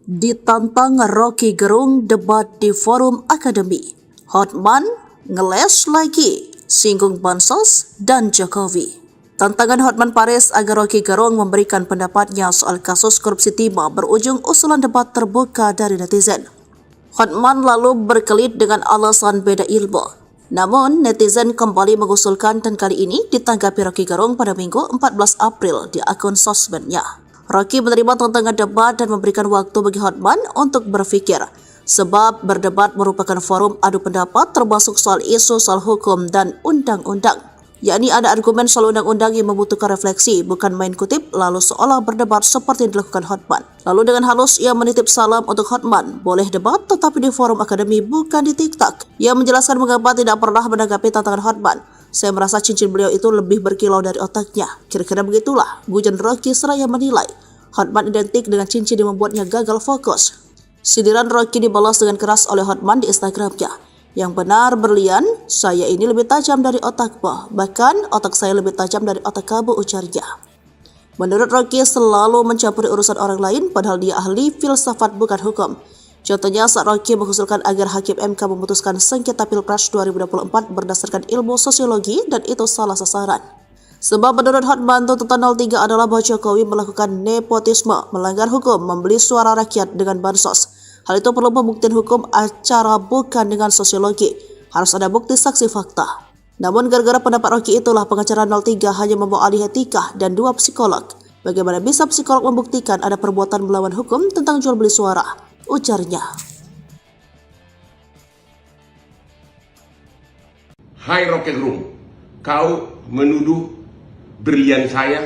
[SPEAKER 1] Ditantang Rocky Gerung debat di forum akademi. Hotman ngeles lagi, singgung Bansos dan Jokowi. Tantangan Hotman Paris agar Rocky Gerung memberikan pendapatnya soal kasus korupsi timah berujung usulan debat terbuka dari netizen. Hotman lalu berkelit dengan alasan beda ilmu. Namun, netizen kembali mengusulkan dan kali ini ditanggapi Rocky Gerung pada Minggu 14 April di akun sosmednya. Rocky menerima tantangan debat dan memberikan waktu bagi Hotman untuk berpikir, sebab berdebat merupakan forum adu pendapat termasuk soal isu soal hukum dan undang-undang. Yakni ada argumen soal undang-undang yang membutuhkan refleksi, bukan main kutip lalu seolah berdebat seperti yang dilakukan Hotman. Lalu dengan halus ia menitip salam untuk Hotman, boleh debat tetapi di forum akademi bukan di TikTok. Ia menjelaskan mengapa tidak pernah menanggapi tantangan Hotman. Saya merasa cincin beliau itu lebih berkilau dari otaknya. Kira-kira begitulah, gujon Rocky seraya menilai Hotman identik dengan cincin yang membuatnya gagal fokus. Sindiran Rocky dibalas dengan keras oleh Hotman di Instagramnya. Yang benar berlian, saya ini lebih tajam dari otakmu. Bahkan otak saya lebih tajam dari otak kamu, ujarnya. Menurut Rocky selalu mencampuri urusan orang lain padahal dia ahli filsafat bukan hukum. Contohnya saat Rocky mengusulkan agar Hakim MK memutuskan sengketa Pilpres 2024 berdasarkan ilmu sosiologi dan itu salah sasaran. Sebab menurut Hotman tuntutan 03 adalah bahwa Jokowi melakukan nepotisme, melanggar hukum, membeli suara rakyat dengan bansos. Hal itu perlu pembuktian hukum acara bukan dengan sosiologi. Harus ada bukti saksi fakta. Namun gara-gara pendapat Rocky itulah pengacara 03 hanya membawa ahli etika dan 2 psikolog. Bagaimana bisa psikolog membuktikan ada perbuatan melawan hukum tentang jual beli suara? Ujarnya.
[SPEAKER 2] Hai Rocky Gerung, kau menuduh berlian saya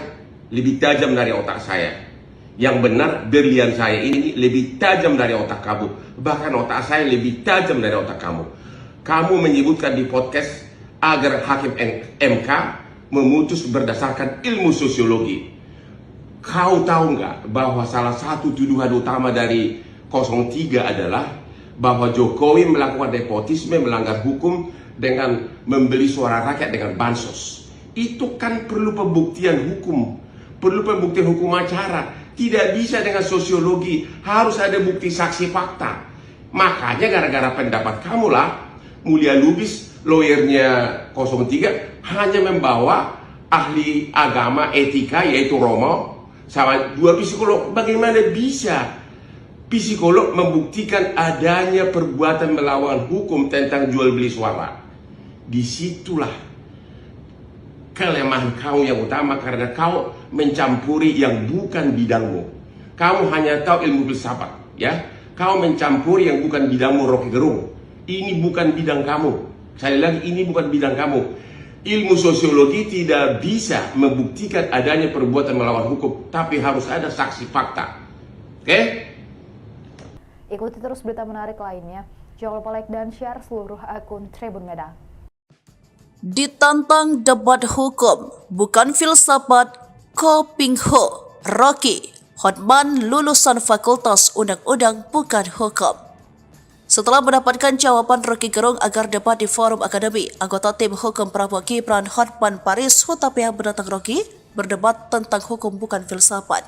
[SPEAKER 2] lebih tajam dari otak saya. Yang benar berlian saya ini lebih tajam dari otak kamu. Bahkan otak saya lebih tajam dari otak kamu. Kamu menyebutkan di podcast agar Hakim MK memutus berdasarkan ilmu sosiologi. Kau tahu nggak bahwa salah satu tuduhan utama dari 03 adalah bahwa Jokowi melakukan nepotisme, melanggar hukum dengan membeli suara rakyat dengan bansos. Itu kan perlu pembuktian hukum, perlu pembuktian hukum acara. Tidak bisa dengan sosiologi, harus ada bukti saksi fakta. Makanya gara-gara pendapat kamulah Mulia Lubis, lawyernya 03, hanya membawa ahli agama etika yaitu Romo sama 2 psikolog. Bagaimana bisa psikolog membuktikan adanya perbuatan melawan hukum tentang jual beli suara? Disitulah kelemahan kau yang utama karena kau mencampuri yang bukan bidangmu. Kamu hanya tahu ilmu filsafat, ya. Kau mencampuri yang bukan bidangmu, Rocky Gerung. Ini bukan bidang kamu. Sekali lagi, ini bukan bidang kamu. Ilmu sosiologi tidak bisa membuktikan adanya perbuatan melawan hukum, tapi harus ada saksi fakta. Oke?
[SPEAKER 3] Ikuti terus berita menarik lainnya. Jangan lupa like dan share seluruh akun Tribun Medan.
[SPEAKER 1] Ditantang debat hukum, bukan filsafat, Ko Ping Ho, Rocky, Hotman lulusan fakultas undang-undang bukan hukum. Setelah mendapatkan jawaban Rocky Gerung agar debat di forum akademi, anggota tim hukum Prabowo Gibran Hotman Paris Hutapea menantang Rocky berdebat tentang hukum bukan filsafat.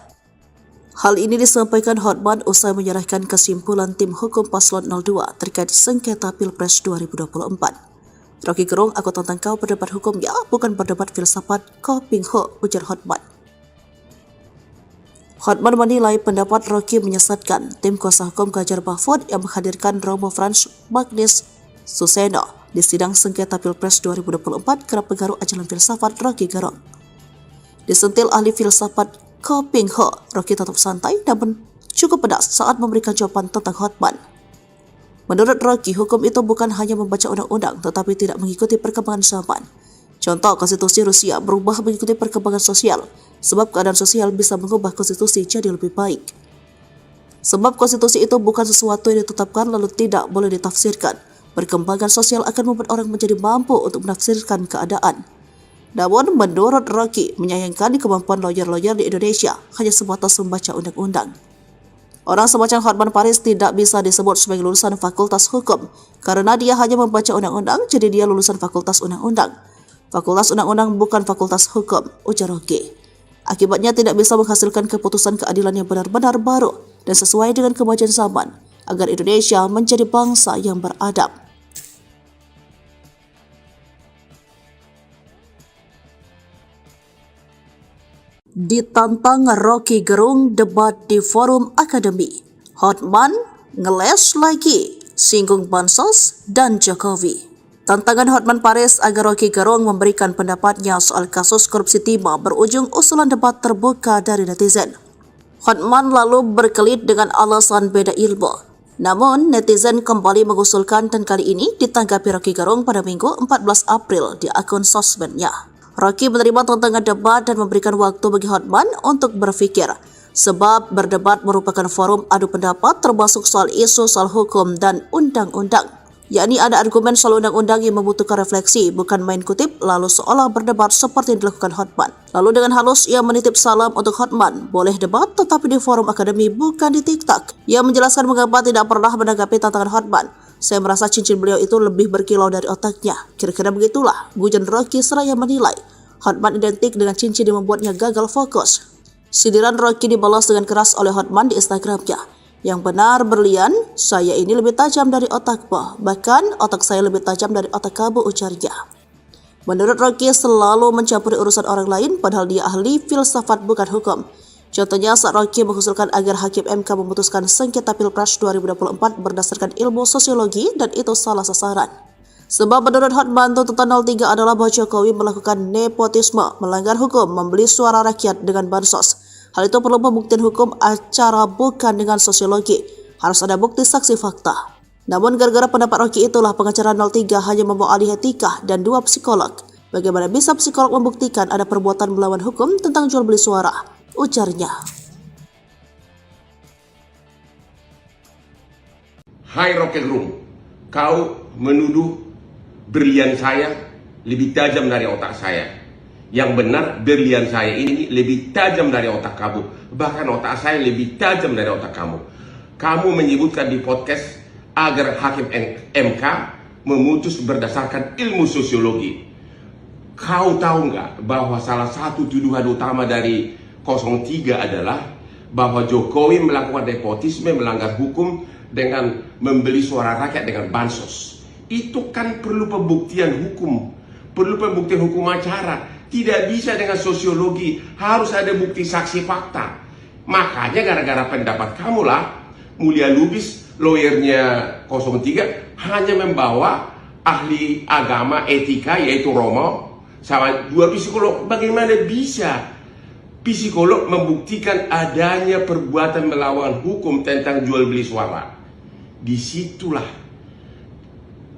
[SPEAKER 1] Hal ini disampaikan Hotman usai menyerahkan kesimpulan tim hukum paslon 02 terkait sengketa Pilpres 2024. Rocky Gerung, aku tantang kau berdebat hukum ya, bukan berdebat filsafat, Ko Ping Ho, ujar Hotman. Hotman menilai pendapat Rocky menyesatkan. Tim kuasa hukum Ganjar Mahfud yang menghadirkan Romo Frans Magnis Suseno di sidang sengketa Pilpres 2024 kerap pengaruh ajaran filsafat Rocky Gerung. Disentil ahli filsafat Ko Ping Ho, Rocky tetap santai namun cukup pedas saat memberikan jawaban tentang Hotman. Menurut Rocky, hukum itu bukan hanya membaca undang-undang tetapi tidak mengikuti perkembangan zaman. Contoh, konstitusi Rusia berubah mengikuti perkembangan sosial, sebab keadaan sosial bisa mengubah konstitusi jadi lebih baik. Sebab konstitusi itu bukan sesuatu yang ditetapkan lalu tidak boleh ditafsirkan. Perkembangan sosial akan membuat orang menjadi mampu untuk menafsirkan keadaan. Namun, menurut Rocky, menyayangkan kemampuan lawyer-lawyer di Indonesia hanya sebatas membaca undang-undang. Orang semacam Hotman Paris tidak bisa disebut sebagai lulusan fakultas hukum, karena dia hanya membaca undang-undang, jadi dia lulusan fakultas undang-undang. Fakultas undang-undang bukan fakultas hukum, ujar Rocky. Akibatnya tidak bisa menghasilkan keputusan keadilan yang benar-benar baru dan sesuai dengan kemajuan zaman, agar Indonesia menjadi bangsa yang beradab. Ditantang Rocky Gerung debat di forum akademi. Hotman ngeles lagi, singgung Bansos dan Jokowi. Tantangan Hotman Paris agar Rocky Gerung memberikan pendapatnya soal kasus korupsi timah berujung usulan debat terbuka dari netizen. Hotman lalu berkelit dengan alasan beda ilmu. Namun, netizen kembali mengusulkan dan kali ini ditanggapi Rocky Gerung pada Minggu 14 April di akun sosmednya. Rocky menerima tantangan debat dan memberikan waktu bagi Hotman untuk berpikir, sebab berdebat merupakan forum adu pendapat termasuk soal isu soal hukum dan undang-undang. Yakni ada argumen soal undang-undang yang membutuhkan refleksi, bukan main kutip lalu seolah berdebat seperti yang dilakukan Hotman. Lalu dengan halus ia menitip salam untuk Hotman, boleh debat tetapi di forum akademi bukan di TikTok. Ia menjelaskan mengapa tidak pernah menanggapi tantangan Hotman. Saya merasa cincin beliau itu lebih berkilau dari otaknya. Kira-kira begitulah, gujan Rocky seraya menilai Hotman identik dengan cincin yang membuatnya gagal fokus. Sindiran Rocky dibalas dengan keras oleh Hotman di Instagramnya. Yang benar berlian, saya ini lebih tajam dari otakmu. Bahkan otak saya lebih tajam dari otak kamu, ujarnya. Menurut Rocky selalu mencampuri urusan orang lain padahal dia ahli filsafat bukan hukum. Contohnya saat Rocky mengusulkan agar Hakim MK memutuskan sengketa Pilpres 2024 berdasarkan ilmu sosiologi dan itu salah sasaran. Sebab menurut Hotman tuntutan 03 adalah bahwa Jokowi melakukan nepotisme, melanggar hukum, membeli suara rakyat dengan bansos. Hal itu perlu pembuktian hukum acara bukan dengan sosiologi. Harus ada bukti saksi fakta. Namun gara-gara pendapat Rocky itulah pengacara 03 hanya membawa ahli etika dan 2 psikolog. Bagaimana bisa psikolog membuktikan ada perbuatan melawan hukum tentang jual beli suara? Ujarnya.
[SPEAKER 2] Hai Rocky Gerung, kau menuduh berlian saya lebih tajam dari otak saya. Yang benar, berlian saya ini lebih tajam dari otak kamu. Bahkan otak saya lebih tajam dari otak kamu. Kamu menyebutkan di podcast agar Hakim MK memutus berdasarkan ilmu sosiologi. Kau tahu nggak bahwa salah satu tuduhan utama dari 03 adalah bahwa Jokowi melakukan nepotisme, melanggar hukum dengan membeli suara rakyat dengan bansos. Itu kan perlu pembuktian hukum, perlu pembuktian hukum acara. Tidak bisa dengan sosiologi, harus ada bukti saksi fakta. Makanya gara-gara pendapat kamulah, Mulia Lubis, lawyernya 03, hanya membawa ahli agama etika yaitu Romo, sama 2 psikolog. Bagaimana bisa psikolog membuktikan adanya perbuatan melawan hukum tentang jual beli suara? Disitulah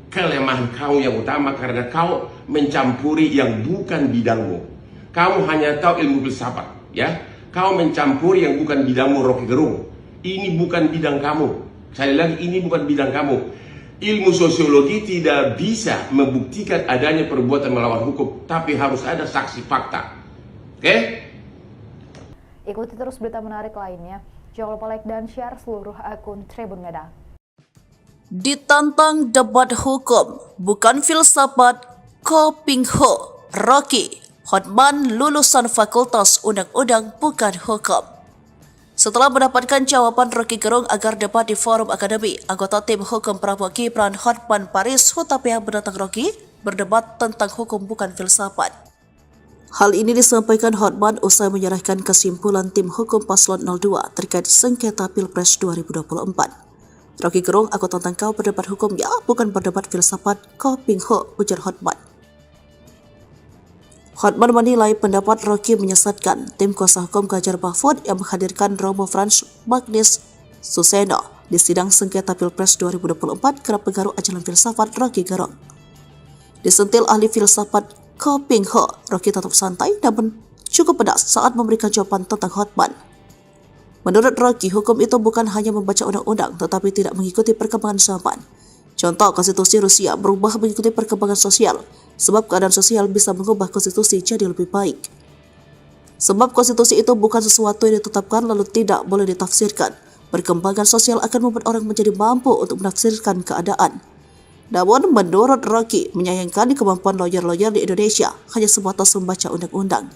[SPEAKER 2] kelemahan kau yang utama, karena kau mencampuri yang bukan bidangmu. Kamu hanya tahu ilmu filsafat, ya. Kau mencampuri yang bukan bidangmu, Rocky Gerung. Ini bukan bidang kamu. Sekali lagi, ini bukan bidang kamu. Ilmu sosiologi tidak bisa membuktikan adanya perbuatan melawan hukum, tapi harus ada saksi fakta. Oke?
[SPEAKER 3] Ikuti terus berita menarik lainnya. Jangan lupa like dan share seluruh akun Tribun Medan.
[SPEAKER 1] Ditantang debat hukum, bukan filsafat, Ko Ping Ho, Rocky, Hotman lulusan fakultas undang-undang bukan hukum. Setelah mendapatkan jawaban Rocky Gerung agar debat di forum akademi, anggota tim hukum Prabowo Gibran Hotman Paris Hutapea menantang Rocky berdebat tentang hukum bukan filsafat. Hal ini disampaikan Hotman usai menyerahkan kesimpulan tim hukum paslon 02 terkait sengketa Pilpres 2024. Rocky Gerung, aku tantang kau berdebat hukumnya, bukan berdebat filsafat, kau pingho, ujar Hotman. Hotman menilai pendapat Rocky menyesatkan tim kuasa hukum Ganjar Mahfud yang menghadirkan Romo Frans Magnis Suseno di sidang sengketa Pilpres 2024 kerap pengaruh ajaran filsafat Rocky Gerung. Disentil ahli filsafat Ko Ping Ho, Rocky tetap santai namun cukup pedas saat memberikan jawaban tentang Hotman. Menurut Rocky, hukum itu bukan hanya membaca undang-undang tetapi tidak mengikuti perkembangan zaman. Contoh, konstitusi Rusia berubah mengikuti perkembangan sosial, sebab keadaan sosial bisa mengubah konstitusi jadi lebih baik. Sebab konstitusi itu bukan sesuatu yang ditetapkan lalu tidak boleh ditafsirkan. Perkembangan sosial akan membuat orang menjadi mampu untuk menafsirkan keadaan. Namun, menurut Rocky, menyayangkan kemampuan lawyer-lawyer di Indonesia hanya sebatas membaca undang-undang.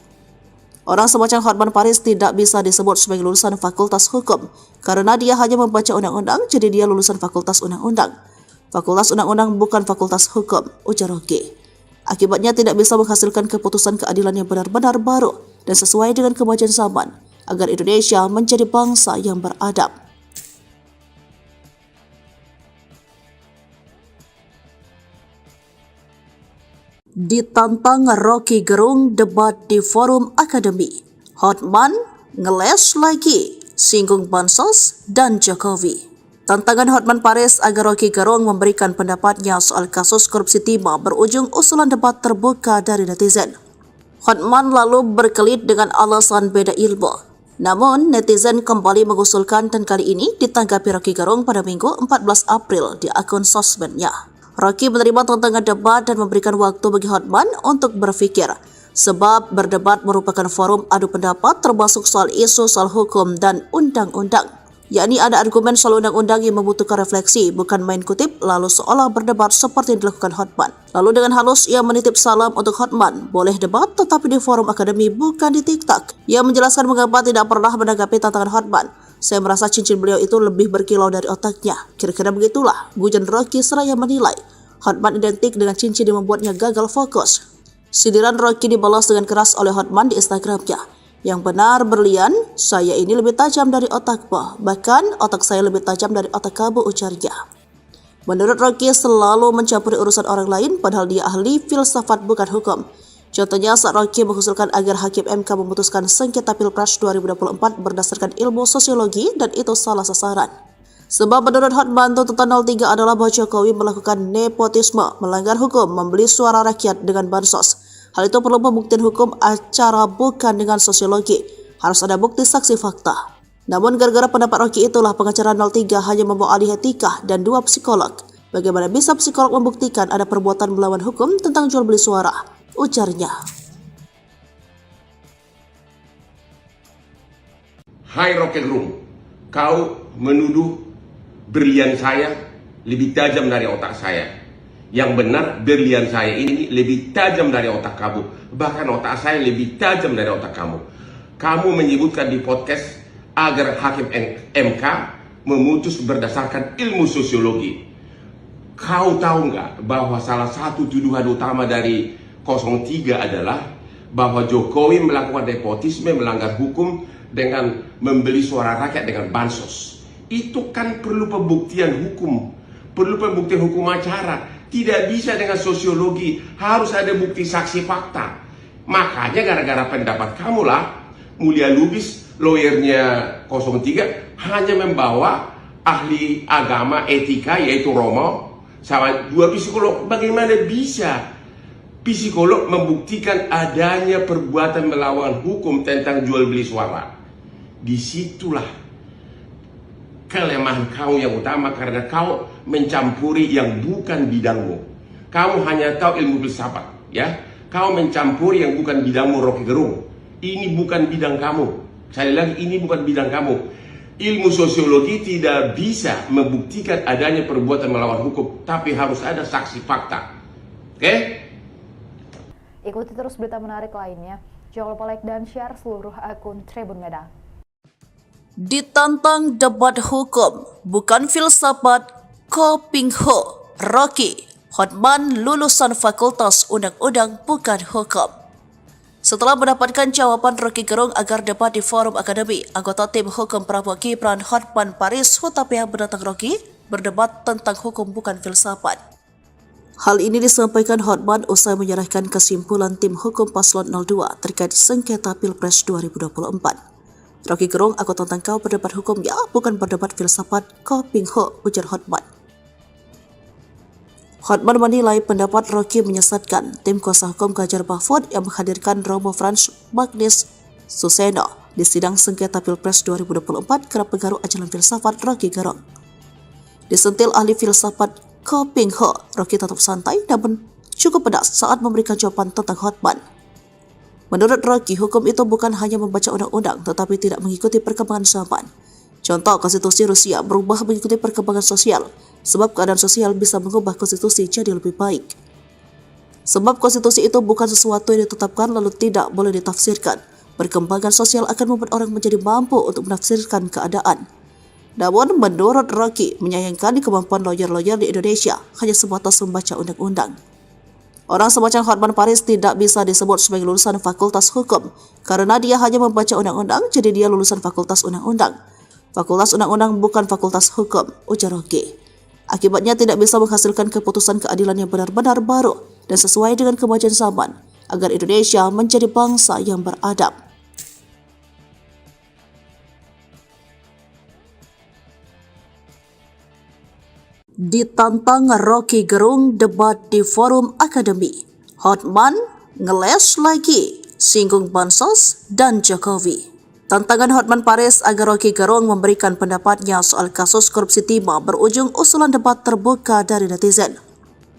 [SPEAKER 1] Orang semacam Hotman Paris tidak bisa disebut sebagai lulusan fakultas hukum, karena dia hanya membaca undang-undang, jadi dia lulusan fakultas undang-undang. Fakultas undang-undang bukan fakultas hukum, ujar Rocky. Akibatnya tidak bisa menghasilkan keputusan keadilan yang benar-benar baru dan sesuai dengan kemajuan zaman, agar Indonesia menjadi bangsa yang beradab. Ditantang Rocky Gerung debat di forum akademi. Hotman ngeles lagi, singgung Bansos dan Jokowi. Tantangan Hotman Paris agar Rocky Gerung memberikan pendapatnya soal kasus korupsi timah berujung usulan debat terbuka dari netizen. Hotman lalu berkelit dengan alasan beda ilmu. Namun, netizen kembali mengusulkan dan kali ini ditanggapi Rocky Gerung pada Minggu 14 April di akun sosmednya. Rocky menerima tantangan debat dan memberikan waktu bagi Hotman untuk berpikir, sebab berdebat merupakan forum adu pendapat termasuk soal isu soal hukum dan undang-undang. Yakni ada argumen soal undang-undang yang membutuhkan refleksi, bukan main kutip lalu seolah berdebat seperti yang dilakukan Hotman. Lalu dengan halus ia menitip salam untuk Hotman, boleh debat tetapi di forum akademi bukan di TikTok. Ia menjelaskan mengapa tidak pernah menanggapi tantangan Hotman. Saya merasa cincin beliau itu lebih berkilau dari otaknya. Kira-kira begitulah, gujan Rocky seraya menilai Hotman identik dengan cincin yang membuatnya gagal fokus. Sindiran Rocky dibalas dengan keras oleh Hotman di Instagramnya. Yang benar berlian, saya ini lebih tajam dari otakmu, bahkan otak saya lebih tajam dari otak kamu, ujarnya. Menurut Rocky selalu mencampuri urusan orang lain padahal dia ahli filsafat bukan hukum. Contohnya saat Rocky mengusulkan agar Hakim MK memutuskan sengketa Pilpres 2024 berdasarkan ilmu sosiologi dan itu salah sasaran. Sebab menurut Hotman tuntutan 03 adalah bahwa Jokowi melakukan nepotisme, melanggar hukum, membeli suara rakyat dengan bansos. Hal itu perlu pembuktian hukum acara bukan dengan sosiologi. Harus ada bukti saksi fakta. Namun gara-gara pendapat Rocky itulah pengacara 03 hanya membawa ahli etika dan 2 psikolog. Bagaimana bisa psikolog membuktikan ada perbuatan melawan hukum tentang jual beli suara? Ujarnya.
[SPEAKER 2] Hai Rocky Gerung, kau menuduh berlian saya lebih tajam dari otak saya. Yang benar, berlian saya ini lebih tajam dari otak kamu. Bahkan otak saya lebih tajam dari otak kamu. Kamu menyebutkan di podcast agar Hakim MK memutus berdasarkan ilmu sosiologi. Kau tahu nggak bahwa salah satu tuduhan utama dari 03 adalah bahwa Jokowi melakukan nepotisme, melanggar hukum dengan membeli suara rakyat dengan bansos. Itu kan perlu pembuktian hukum, perlu pembuktian hukum acara. Tidak bisa dengan sosiologi, harus ada bukti saksi fakta. Makanya gara-gara pendapat kamulah, Mulia Lubis, lawyernya 03, hanya membawa ahli agama etika yaitu Romo, sama 2 psikolog. Bagaimana bisa psikolog membuktikan adanya perbuatan melawan hukum tentang jual beli suara? Disitulah kelemahan kau yang utama, karena kau mencampuri yang bukan bidangmu. Kamu hanya tahu ilmu filsafat, ya. Kau mencampuri yang bukan bidangmu, Rocky Gerung. Ini bukan bidang kamu. Sekali lagi, ini bukan bidang kamu. Ilmu sosiologi tidak bisa membuktikan adanya perbuatan melawan hukum, tapi harus ada saksi fakta. Oke?
[SPEAKER 3] Ikuti terus berita menarik lainnya. Jangan lupa like dan share seluruh akun Tribun Medan.
[SPEAKER 1] Ditantang debat hukum, bukan filsafat, Ko Ping Ho, Rocky, Hotman lulusan fakultas undang-undang bukan hukum. Setelah mendapatkan jawaban Rocky Gerung agar debat di forum akademi, anggota tim hukum Prabowo Gibran Hotman Paris Hutapea menantang Rocky berdebat tentang hukum bukan filsafat. Hal ini disampaikan Hotman usai menyerahkan kesimpulan tim hukum Paslon 02 terkait sengketa Pilpres 2024. Rocky Gerung, aku tantang kau berdebat hukumnya, bukan berdebat filsafat, kau pingho, ujar Hotman. Hotman menilai pendapat Rocky menyesatkan. Tim kuasa hukum Ganjar Mahfud yang menghadirkan Romo Frans Magnis Suseno di sidang sengketa Pilpres 2024 kerap pengaruh ajaran filsafat Rocky Gerung. Disentil ahli filsafat Ko Ping Ho, Rocky tetap santai namun cukup pedas saat memberikan jawaban tentang Hotman. Menurut Rocky, hukum itu bukan hanya membaca undang-undang tetapi tidak mengikuti perkembangan zaman. Contoh, konstitusi Rusia berubah mengikuti perkembangan sosial, sebab keadaan sosial bisa mengubah konstitusi jadi lebih baik. Sebab konstitusi itu bukan sesuatu yang ditetapkan lalu tidak boleh ditafsirkan. Perkembangan sosial akan membuat orang menjadi mampu untuk menafsirkan keadaan. Namun, menurut Rocky, menyayangkan kemampuan lawyer-lawyer di Indonesia hanya sebatas membaca undang-undang. Orang semacam Hotman Paris tidak bisa disebut sebagai lulusan fakultas hukum, karena dia hanya membaca undang-undang, jadi dia lulusan fakultas undang-undang. Fakultas undang-undang bukan fakultas hukum, ujar Rocky. Akibatnya tidak bisa menghasilkan keputusan keadilan yang benar-benar baru dan sesuai dengan kemajuan zaman, agar Indonesia menjadi bangsa yang beradab. Ditantang Rocky Gerung debat di forum akademi. Hotman ngeles lagi, singgung Bansos dan Jokowi. Tantangan Hotman Paris agar Rocky Gerung memberikan pendapatnya soal kasus korupsi timah berujung usulan debat terbuka dari netizen.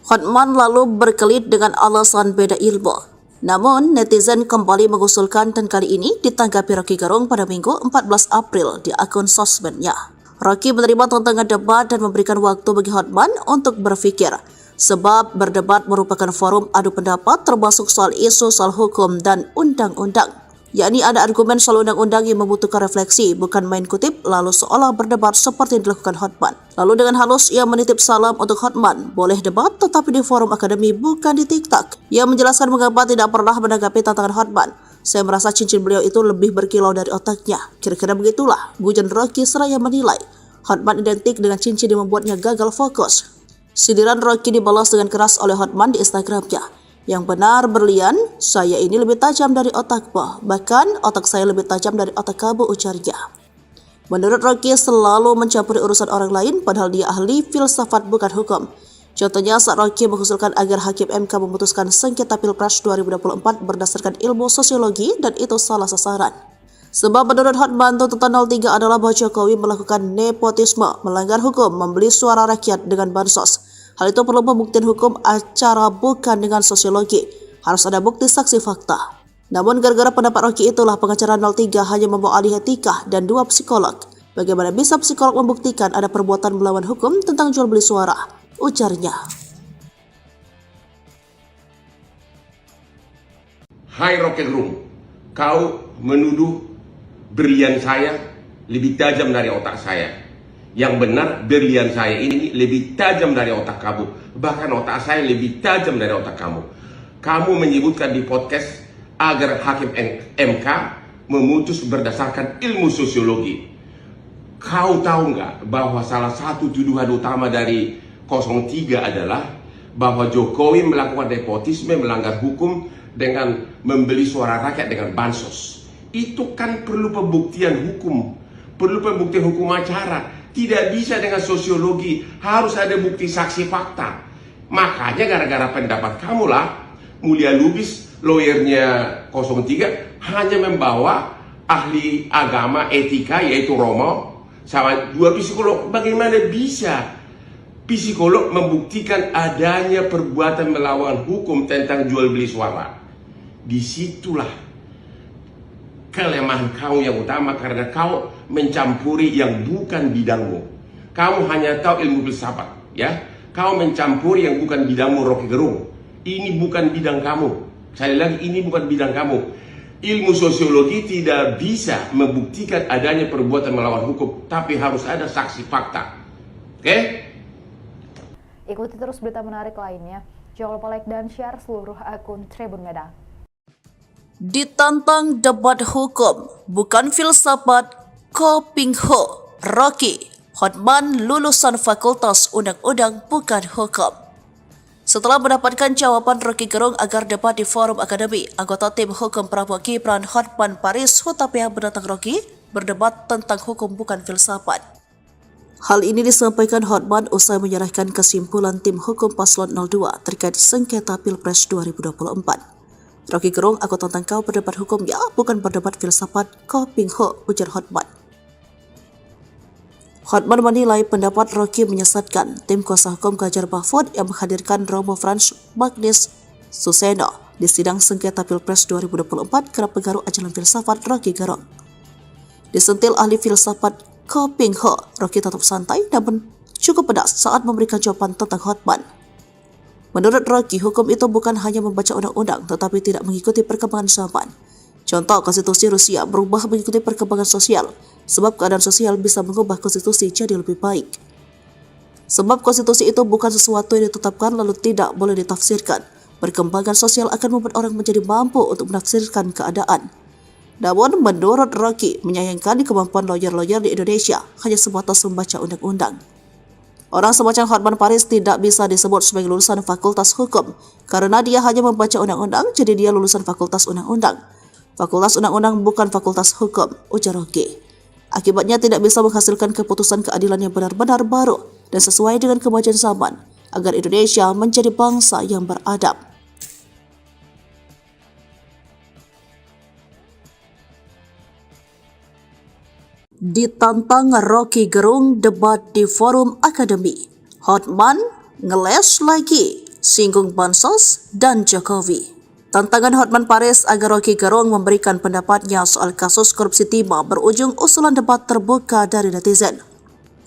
[SPEAKER 1] Hotman lalu berkelit dengan alasan beda ilmu. Namun, netizen kembali mengusulkan dan kali ini ditanggapi Rocky Gerung pada Minggu 14 April di akun sosmednya. Rocky menerima tantangan debat dan memberikan waktu bagi Hotman untuk berpikir, sebab berdebat merupakan forum adu pendapat termasuk soal isu soal hukum dan undang-undang. Yakni ada argumen soal undang-undang yang membutuhkan refleksi, bukan main kutip lalu seolah berdebat seperti yang dilakukan Hotman. Lalu dengan halus ia menitip salam untuk Hotman, boleh debat tetapi di forum akademi bukan di TikTok. Ia menjelaskan mengapa tidak pernah menanggapi tantangan Hotman. Saya merasa cincin beliau itu lebih berkilau dari otaknya. Kira-kira begitulah, gujan Rocky seraya menilai Hotman identik dengan cincin yang membuatnya gagal fokus. Sindiran Rocky dibalas dengan keras oleh Hotman di Instagramnya. Yang benar berlian, saya ini lebih tajam dari otakmu. Bahkan otak saya lebih tajam dari otak kamu, ujarnya. Menurut Rocky selalu mencampuri urusan orang lain padahal dia ahli filsafat bukan hukum. Contohnya saat Rocky mengusulkan agar Hakim MK memutuskan sengketa Pilpres 2024 berdasarkan ilmu sosiologi dan itu salah sasaran. Sebab menurut Hotman tuntutan 03 adalah bahwa Jokowi melakukan nepotisme, melanggar hukum, membeli suara rakyat dengan bansos. Hal itu perlu pembuktian hukum acara bukan dengan sosiologi. Harus ada bukti saksi fakta. Namun gara-gara pendapat Rocky itulah pengacara 03 hanya membawa ahli etika dan 2 psikolog. Bagaimana bisa psikolog membuktikan ada perbuatan melawan hukum tentang jual beli suara? Ujarnya.
[SPEAKER 2] Hai Rocky Gerung, kau menuduh berlian saya lebih tajam dari otak saya. Yang benar, berlian saya ini lebih tajam dari otak kamu. Bahkan otak saya lebih tajam dari otak kamu. Kamu menyebutkan di podcast agar Hakim MK memutus berdasarkan ilmu sosiologi. Kau tahu nggak bahwa salah satu tuduhan utama dari 03 adalah bahwa Jokowi melakukan nepotisme, melanggar hukum dengan membeli suara rakyat dengan bansos. Itu kan perlu pembuktian hukum, perlu pembuktian hukum acara. Tidak bisa dengan sosiologi, harus ada bukti saksi fakta. Makanya gara-gara pendapat kamulah, Mulia Lubis, lawyernya 03, hanya membawa ahli agama etika yaitu Romo sama 2 psikolog. Bagaimana bisa psikolog membuktikan adanya perbuatan melawan hukum tentang jual beli suara? Disitulah kelemahan kau yang utama, karena kau mencampuri yang bukan bidangmu. Kamu hanya tahu ilmu filsafat, ya. Kau mencampuri yang bukan bidangmu, Rocky Gerung. Ini bukan bidang kamu. Sekali lagi, ini bukan bidang kamu. Ilmu sosiologi tidak bisa membuktikan adanya perbuatan melawan hukum, tapi harus ada saksi fakta. Oke?
[SPEAKER 3] Ikuti terus berita menarik lainnya. Jangan lupa like dan share seluruh akun Tribun Medan.
[SPEAKER 1] Ditantang debat hukum, bukan filsafat, Ko Ping Ho, Rocky, Hotman lulusan Fakultas Undang-Undang bukan hukum. Setelah mendapatkan jawaban Rocky Gerung agar debat di forum akademi, anggota tim hukum Prabowo Gibran Hotman Paris Hutapea menantang Rocky berdebat tentang hukum bukan filsafat. Hal ini disampaikan Hotman usai menyerahkan kesimpulan tim hukum paslon 02 terkait sengketa Pilpres 2024. Rocky Gerung, aku tantang kau berdebat hukum ya, bukan berdebat filsafat, Ko Ping Ho, ujar Hotman. Hotman menilai pendapat Rocky menyesatkan. Tim kuasa hukum Ganjar Mahfud yang menghadirkan Romo Frans Magnis Suseno di sidang sengketa Pilpres 2024 kerap pengaruh ajaran filsafat Rocky Gerung. Disentil ahli filsafat Ko Ping Ho, Rocky tetap santai namun cukup pedas saat memberikan jawaban tentang Hotman. Menurut Rocky, hukum itu bukan hanya membaca undang-undang tetapi tidak mengikuti perkembangan zaman. Contoh, konstitusi Rusia berubah mengikuti perkembangan sosial, sebab keadaan sosial bisa mengubah konstitusi jadi lebih baik. Sebab konstitusi itu bukan sesuatu yang ditetapkan lalu tidak boleh ditafsirkan. Perkembangan sosial akan membuat orang menjadi mampu untuk menafsirkan keadaan. Namun, menurut Rocky, menyayangkan kemampuan lawyer-lawyer di Indonesia hanya sebatas membaca undang-undang. Orang semacam Hotman Paris tidak bisa disebut sebagai lulusan Fakultas Hukum karena dia hanya membaca undang-undang, jadi dia lulusan Fakultas Undang-Undang. Fakultas Undang-Undang bukan Fakultas Hukum, ujar Rocky. Akibatnya tidak bisa menghasilkan keputusan keadilan yang benar-benar baru dan sesuai dengan kemajuan zaman agar Indonesia menjadi bangsa yang beradab. Ditantang Rocky Gerung debat di forum akademi. Hotman ngeles lagi, singgung bansos dan Jokowi. Tantangan Hotman Paris agar Rocky Gerung memberikan pendapatnya soal kasus korupsi timah berujung usulan debat terbuka dari netizen.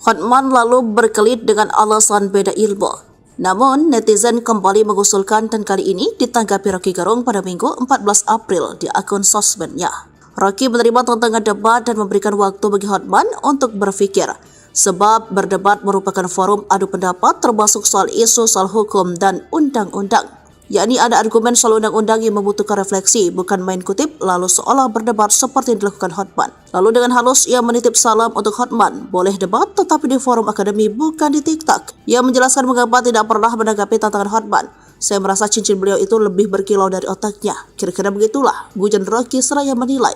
[SPEAKER 1] Hotman lalu berkelit dengan alasan beda ilmu. Namun, netizen kembali mengusulkan dan kali ini ditanggapi Rocky Gerung pada Minggu 14 April di akun sosmednya. Rocky menerima tantangan debat dan memberikan waktu bagi Hotman untuk berpikir, sebab berdebat merupakan forum adu pendapat termasuk soal isu soal hukum dan undang-undang. Yakni ada argumen soal undang-undang yang membutuhkan refleksi, bukan main kutip lalu seolah berdebat seperti yang dilakukan Hotman. Lalu dengan halus ia menitip salam untuk Hotman, boleh debat tetapi di forum akademi bukan di TikTok. Ia menjelaskan mengapa tidak pernah menanggapi tantangan Hotman. Saya merasa cincin beliau itu lebih berkilau dari otaknya. Kira-kira begitulah, gujan Rocky seraya menilai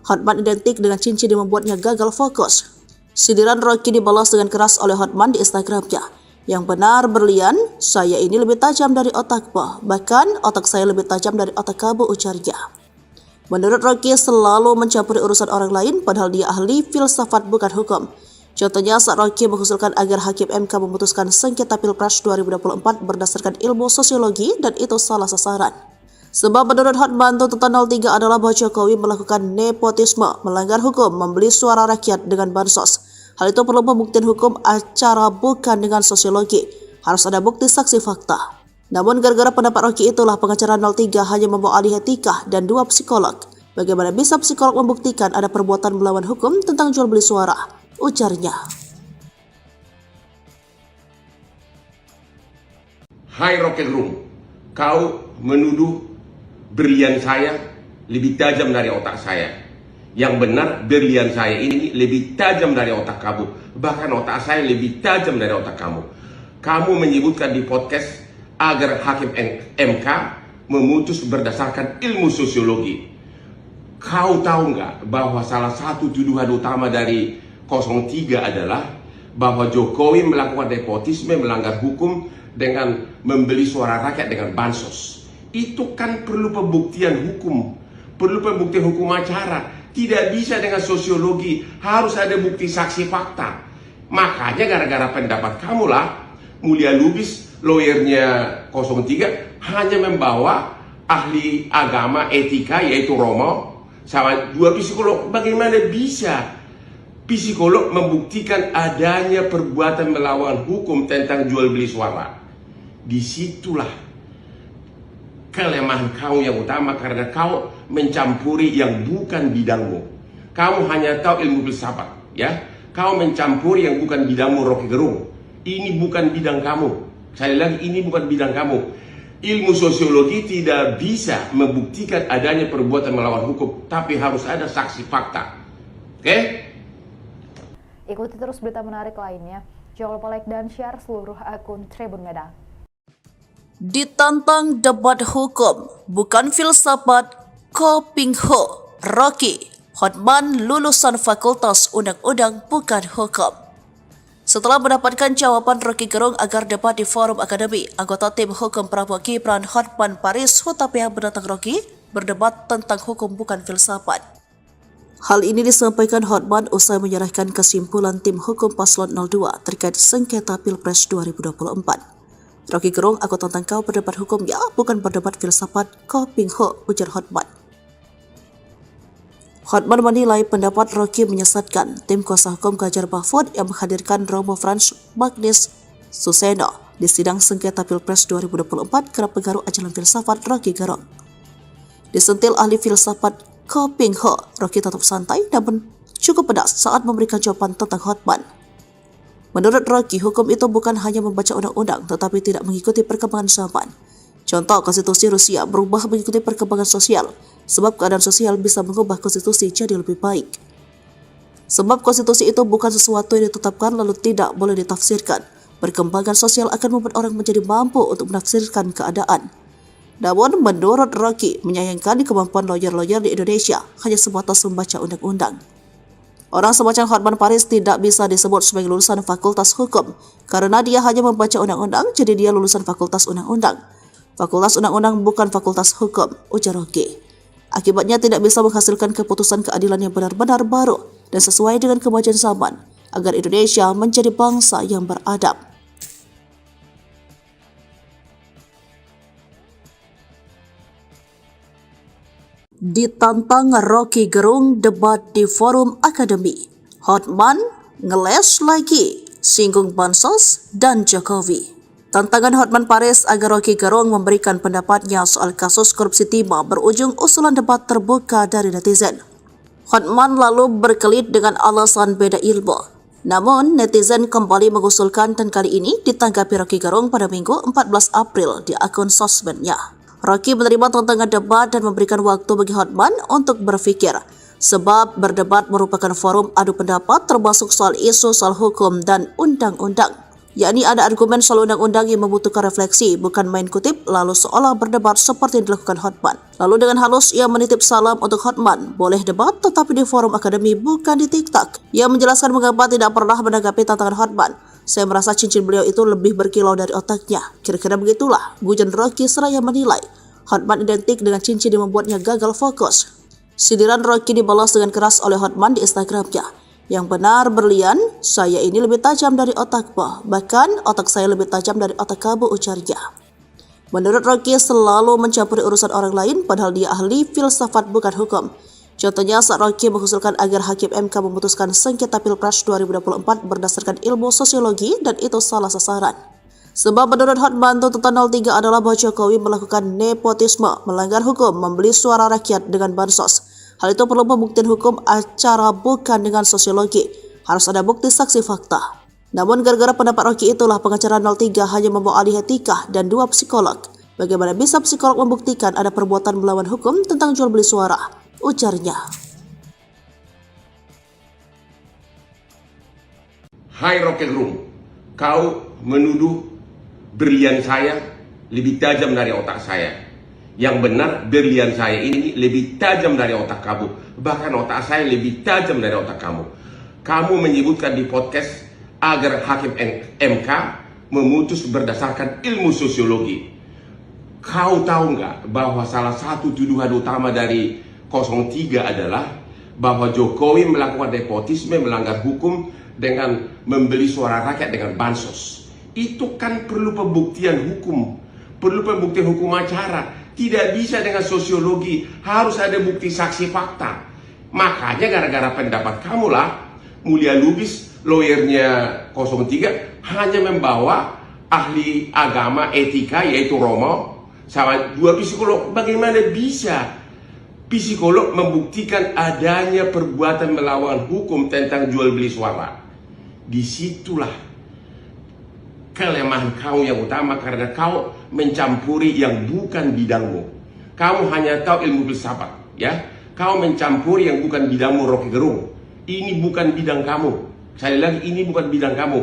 [SPEAKER 1] Hotman identik dengan cincin yang membuatnya gagal fokus. Sindiran Rocky dibalas dengan keras oleh Hotman di Instagramnya. Yang benar berlian, saya ini lebih tajam dari otakmu. Bahkan otak saya lebih tajam dari otak kamu, ujarnya. Menurut Rocky selalu mencampuri urusan orang lain padahal dia ahli filsafat bukan hukum. Contohnya saat Rocky mengusulkan agar Hakim MK memutuskan sengketa Pilpres 2024 berdasarkan ilmu sosiologi dan itu salah sasaran. Sebab menurut Hotman tuntutan 03 adalah bahwa Jokowi melakukan nepotisme, melanggar hukum, membeli suara rakyat dengan bansos. Hal itu perlu pembuktian hukum acara bukan dengan sosiologi. Harus ada bukti saksi fakta. Namun gara-gara pendapat Rocky itulah pengacara 03 hanya membawa ahli etika dan 2 psikolog. Bagaimana bisa psikolog membuktikan ada perbuatan melawan hukum tentang jual beli suara? Ujarnya.
[SPEAKER 2] Hai Rocky Gerung, kau menuduh berlian saya lebih tajam dari otak saya. Yang benar berlian saya ini lebih tajam dari otak kamu. Bahkan otak saya lebih tajam dari otak kamu. Kamu menyebutkan di podcast agar Hakim MK memutus berdasarkan ilmu sosiologi. Kau tahu nggak bahwa salah satu tuduhan utama dari 03 adalah bahwa Jokowi melakukan nepotisme, melanggar hukum dengan membeli suara rakyat dengan bansos. Itu kan perlu pembuktian hukum, perlu pembuktian hukum acara. Tidak bisa dengan sosiologi, harus ada bukti saksi fakta. Makanya gara-gara pendapat kamulah Mulia Lubis, lawyernya 03, hanya membawa ahli agama etika yaitu Romo sama 2 psikolog. Bagaimana bisa psikolog membuktikan adanya perbuatan melawan hukum tentang jual beli suara? Disitulah kelemahan kau yang utama karena kau mencampuri yang bukan bidangmu. Kamu hanya tahu ilmu filsafat, ya. Kau mencampuri yang bukan bidangmu, Rocky Gerung. Ini bukan bidang kamu. Sekali lagi, ini bukan bidang kamu. Ilmu sosiologi tidak bisa membuktikan adanya perbuatan melawan hukum, tapi harus ada saksi fakta. Oke?
[SPEAKER 3] Ikuti terus berita menarik lainnya. Jangan lupa like dan share seluruh akun Tribun Medan.
[SPEAKER 1] Ditantang debat hukum, bukan filsafat, Ko Ping Ho, Rocky, Hotman lulusan Fakultas Undang-Undang bukan hukum. Setelah mendapatkan jawaban Rocky Gerung agar debat di forum akademi, anggota tim hukum Prabowo Gibran Hotman Paris Hutapea menantang Rocky berdebat tentang hukum bukan filsafat. Hal ini disampaikan Hotman usai menyerahkan kesimpulan tim hukum Paslon 02 terkait sengketa Pilpres 2024. Rocky Gerung, aku tantang kau berdebat hukum ya, bukan berdebat filsafat, Ko Ping Ho, ujar Hotman. Hotman menilai pendapat Rocky menyesatkan. Tim kuasa hukum Ganjar Mahfud yang menghadirkan Romo Frans Magnis Suseno di sidang sengketa Pilpres 2024 kerap pengaruh ajaran filsafat Rocky Gerung. Disentil ahli filsafat Ko Ping Ho, Rocky tetap santai namun cukup pedas saat memberikan jawaban tentang Hotman. Menurut Rocky, hukum itu bukan hanya membaca undang-undang tetapi tidak mengikuti perkembangan zaman. Contoh, konstitusi Rusia berubah mengikuti perkembangan sosial, sebab keadaan sosial bisa mengubah konstitusi jadi lebih baik. Sebab konstitusi itu bukan sesuatu yang ditetapkan lalu tidak boleh ditafsirkan. Perkembangan sosial akan membuat orang menjadi mampu untuk menafsirkan keadaan. Namun, menurut Rocky, menyayangkan kemampuan lawyer-lawyer di Indonesia hanya sebatas membaca undang-undang. Orang semacam Hotman Paris tidak bisa disebut sebagai lulusan Fakultas Hukum, karena dia hanya membaca undang-undang, jadi dia lulusan Fakultas Undang-Undang. Fakultas Undang-Undang bukan Fakultas Hukum, ujar Rocky. Akibatnya tidak bisa menghasilkan keputusan keadilan yang benar-benar baru dan sesuai dengan kemajuan zaman, agar Indonesia menjadi bangsa yang beradab. Ditantang Rocky Gerung debat di forum akademi, Hotman ngeles lagi, singgung Bansos dan Jokowi. Tantangan Hotman Paris agar Rocky Gerung memberikan pendapatnya soal kasus korupsi timah berujung usulan debat terbuka dari netizen. Hotman lalu berkelit dengan alasan beda ilmu. Namun, netizen kembali mengusulkan dan kali ini ditanggapi Rocky Gerung pada Minggu 14 April di akun sosmednya. Rocky menerima tantangan debat dan memberikan waktu bagi Hotman untuk berpikir, sebab berdebat merupakan forum adu pendapat termasuk soal isu soal hukum dan undang-undang. Yakni ada argumen soal undang-undang yang membutuhkan refleksi, bukan main kutip lalu seolah berdebat seperti yang dilakukan Hotman. Lalu dengan halus ia menitip salam untuk Hotman, boleh debat tetapi di forum akademi bukan di TikTok. Ia menjelaskan mengapa tidak pernah menanggapi tantangan Hotman. Saya merasa cincin beliau itu lebih berkilau dari otaknya. Kira-kira begitulah, gujan Rocky seraya menilai Hotman identik dengan cincin yang membuatnya gagal fokus. Sindiran Rocky dibalas dengan keras oleh Hotman di Instagramnya. Yang benar berlian, saya ini lebih tajam dari otakmu, bahkan otak saya lebih tajam dari otak kamu, ujarnya. Menurut Rocky selalu mencampuri urusan orang lain padahal dia ahli filsafat bukan hukum. Contohnya saat Rocky mengusulkan agar Hakim MK memutuskan sengketa Pilpres 2024 berdasarkan ilmu sosiologi dan itu salah sasaran. Sebab menurut Hotman tuntutan 03 adalah bahwa Jokowi melakukan nepotisme, melanggar hukum, membeli suara rakyat dengan bansos. Hal itu perlu pembuktian hukum acara bukan dengan sosiologi. Harus ada bukti saksi fakta. Namun gara-gara pendapat Rocky itulah pengacara 03 hanya membawa ahli etika dan 2 psikolog. Bagaimana bisa psikolog membuktikan ada perbuatan melawan hukum tentang jual beli suara? Ujarnya.
[SPEAKER 2] Hai Rocky Gerung, kau menuduh berlian saya lebih tajam dari otak saya. Yang benar, berlian saya ini lebih tajam dari otak kamu. Bahkan otak saya lebih tajam dari otak kamu. Kamu menyebutkan di podcast agar Hakim MK memutus berdasarkan ilmu sosiologi. Kau tahu nggak bahwa salah satu tuduhan utama dari 03 adalah bahwa Jokowi melakukan nepotisme, melanggar hukum dengan membeli suara rakyat dengan bansos. Itu kan perlu pembuktian hukum, perlu pembuktian hukum acara. Tidak bisa dengan sosiologi, harus ada bukti saksi fakta. Makanya gara-gara pendapat kamulah, Mulia Lubis, lawyernya 03, hanya membawa ahli agama etika yaitu Romo, sama 2 psikolog. Bagaimana bisa psikolog membuktikan adanya perbuatan melawan hukum tentang jual beli suara? Disitulah kelemahan kau yang utama, karena kau mencampuri yang bukan bidangmu. Kamu hanya tahu ilmu filsafat, ya. Kau mencampuri yang bukan bidangmu, Rocky Gerung. Ini bukan bidang kamu. Sekali lagi, ini bukan bidang kamu.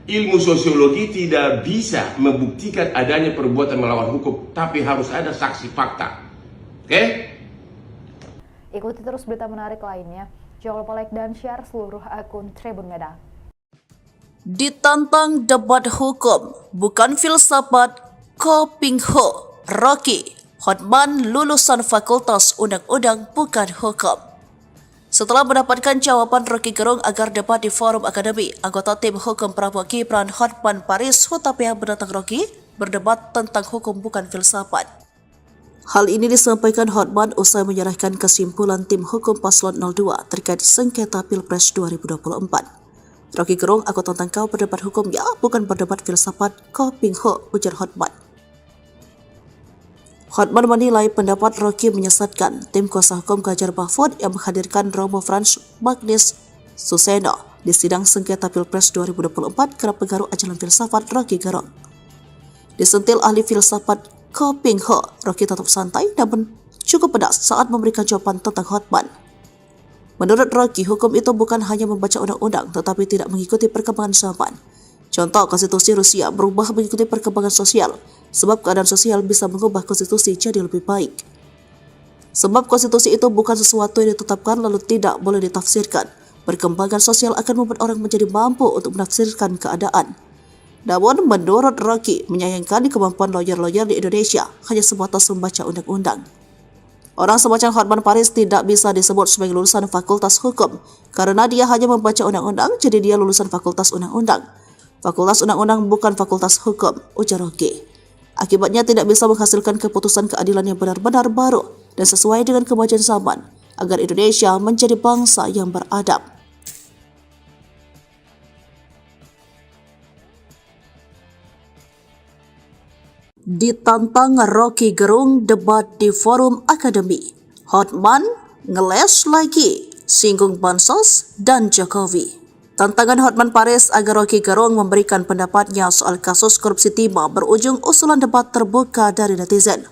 [SPEAKER 2] Ilmu sosiologi tidak bisa membuktikan adanya perbuatan melawan hukum, tapi harus ada saksi fakta. Oke?
[SPEAKER 3] Ikuti terus berita menarik lainnya. Jangan lupa like dan share seluruh akun Tribun Medan.
[SPEAKER 1] Ditantang debat hukum, bukan filsafat, Ko Ping Ho, Rocky, Hotman lulusan Fakultas Undang-Undang bukan hukum. Setelah mendapatkan jawaban Rocky Gerung agar debat di forum akademi, anggota tim hukum Prabowo Gibran Hotman Paris Hutapea menantang Rocky berdebat tentang hukum bukan filsafat. Hal ini disampaikan Hotman usai menyerahkan kesimpulan tim hukum paslon 02 terkait sengketa Pilpres 2024. Rocky Gerung, aku tantang kau berdebat hukum ya, bukan berdebat filsafat, Ko Ping Ho, ujar Hotman. Hotman menilai pendapat Rocky menyesatkan. Tim kuasa hukum Ganjar Mahfud yang menghadirkan Romo Frans Magnis Suseno di sidang sengketa Pilpres 2024 kerap pengaruh ajaran filsafat Rocky Gerung. Disentil ahli filsafat Ko Ping Ho, Rocky tetap santai namun cukup pedas saat memberikan jawaban tentang Hotman. Menurut Rocky, hukum itu bukan hanya membaca undang-undang tetapi tidak mengikuti perkembangan zaman. Contoh, konstitusi Rusia berubah mengikuti perkembangan sosial, sebab keadaan sosial bisa mengubah konstitusi jadi lebih baik. Sebab konstitusi itu bukan sesuatu yang ditetapkan lalu tidak boleh ditafsirkan. Perkembangan sosial akan membuat orang menjadi mampu untuk menafsirkan keadaan. Namun, menurut Rocky, menyayangkan kemampuan lawyer-lawyer di Indonesia hanya sebatas membaca undang-undang. Orang semacam Hotman Paris tidak bisa disebut sebagai lulusan Fakultas Hukum, karena dia hanya membaca undang-undang, jadi dia lulusan Fakultas Undang-Undang. Fakultas Undang-Undang bukan Fakultas Hukum, ujar Rocky. Akibatnya tidak bisa menghasilkan keputusan keadilan yang benar-benar baru dan sesuai dengan kemajuan zaman, agar Indonesia menjadi bangsa yang beradab. Ditantang Rocky Gerung debat di forum akademi, Hotman ngeles lagi, singgung Bansos dan Jokowi. Tantangan Hotman Paris agar Rocky Gerung memberikan pendapatnya soal kasus korupsi timah berujung usulan debat terbuka dari netizen.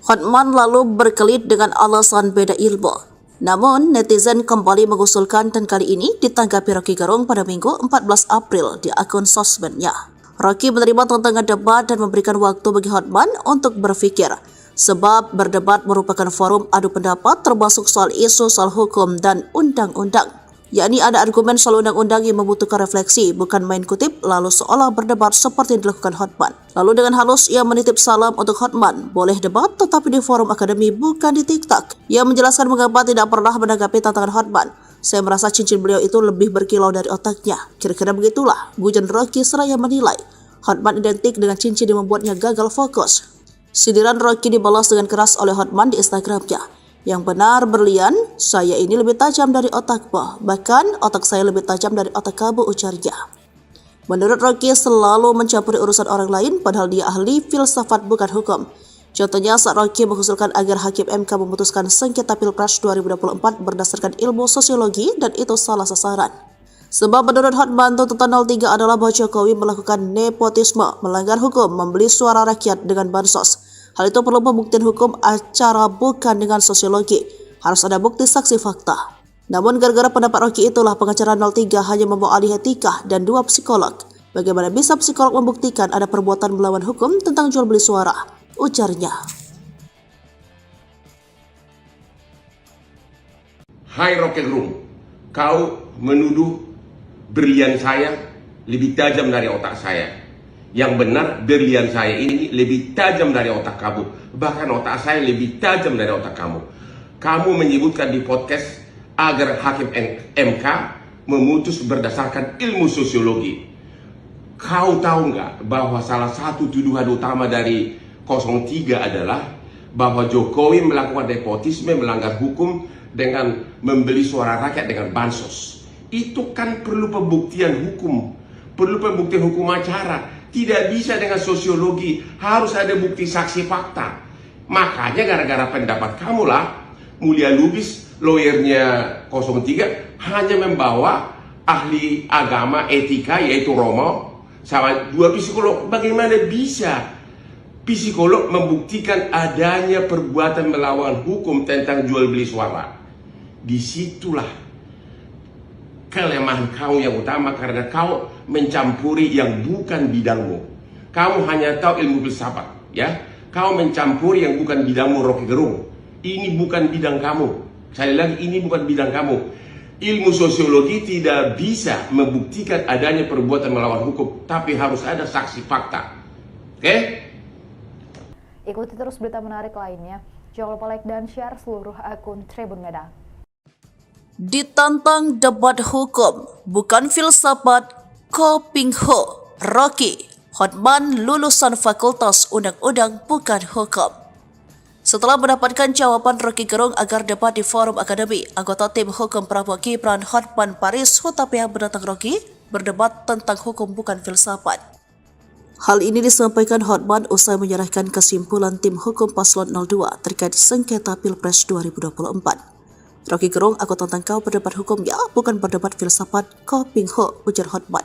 [SPEAKER 1] Hotman lalu berkelit dengan alasan beda ilmu. Namun, netizen kembali mengusulkan dan kali ini ditanggapi Rocky Gerung pada Minggu 14 April di akun sosmednya. Rocky menerima tantangan debat dan memberikan waktu bagi Hotman untuk berpikir, sebab berdebat merupakan forum adu pendapat termasuk soal isu soal hukum dan undang-undang. Yakni ada argumen soal undang-undang yang membutuhkan refleksi, bukan main kutip lalu seolah berdebat seperti yang dilakukan Hotman. Lalu dengan halus ia menitip salam untuk Hotman, boleh debat tetapi di forum akademi bukan di TikTok. Ia menjelaskan mengapa tidak pernah menanggapi tantangan Hotman. Saya merasa cincin beliau itu lebih berkilau dari otaknya. Kira-kira begitulah, gujan Rocky seraya menilai Hotman identik dengan cincin yang membuatnya gagal fokus. Sindiran Rocky dibalas dengan keras oleh Hotman di Instagramnya. Yang benar berlian, saya ini lebih tajam dari otakmu, bahkan otak saya lebih tajam dari otak kamu, ujarnya. Menurut Rocky selalu mencampuri urusan orang lain padahal dia ahli filsafat bukan hukum. Contohnya saat Rocky mengusulkan agar Hakim MK memutuskan sengketa Pilpres 2024 berdasarkan ilmu sosiologi dan itu salah sasaran. Sebab menurut Hotman tuntutan 03 adalah bahwa Jokowi melakukan nepotisme, melanggar hukum, membeli suara rakyat dengan bansos. Hal itu perlu pembuktian hukum acara bukan dengan sosiologi. Harus ada bukti saksi fakta. Namun gara-gara pendapat Rocky itulah pengacara 03 hanya membawa ahli etika dan 2 psikolog. Bagaimana bisa psikolog membuktikan ada perbuatan melawan hukum tentang jual beli suara? Ujarnya.
[SPEAKER 2] Hai Rocky Gerung, kau menuduh berlian saya lebih tajam dari otak saya. Yang benar, berlian saya ini lebih tajam dari otak kamu. Bahkan otak saya lebih tajam dari otak kamu. Kamu menyebutkan di podcast agar Hakim MK memutus berdasarkan ilmu sosiologi. Kau tahu nggak bahwa salah satu tuduhan utama dari 03 adalah bahwa Jokowi melakukan nepotisme, melanggar hukum dengan membeli suara rakyat dengan bansos. Itu kan perlu pembuktian hukum, perlu pembuktian hukum acara. Tidak bisa dengan sosiologi, harus ada bukti saksi fakta. Makanya gara-gara pendapat kamulah, Mulia Lubis, lawyernya 03, hanya membawa ahli agama etika yaitu Romo, sama 2 psikolog. Bagaimana bisa Psikolog membuktikan adanya perbuatan melawan hukum tentang jual beli suara. Disitulah kelemahan kau yang utama, karena kau mencampuri yang bukan bidangmu. Kamu hanya tahu ilmu filsafat, ya. Kau mencampuri yang bukan bidangmu, Rocky Gerung. Ini bukan bidang kamu. Sekali lagi, ini bukan bidang kamu. Ilmu sosiologi tidak bisa membuktikan adanya perbuatan melawan hukum, tapi harus ada saksi fakta. Oke?
[SPEAKER 3] Ikuti terus berita menarik lainnya. Jangan lupa like dan share seluruh akun Tribun Medan.
[SPEAKER 1] Ditantang debat hukum, bukan filsafat, Ko Ping Ho, Rocky, Hotman lulusan Fakultas Undang-Undang bukan hukum. Setelah mendapatkan jawaban Rocky Gerung agar debat di forum akademi, anggota tim hukum Prabowo Gibran Hotman Paris Hutapea menantang Rocky berdebat tentang hukum bukan filsafat. Hal ini disampaikan Hotman usai menyerahkan kesimpulan tim hukum paslon 02 terkait sengketa Pilpres 2024. Rocky Gerung, aku tantang kau berdebat hukum ya, bukan berdebat filsafat, Ko Ping Ho, ujar Hotman.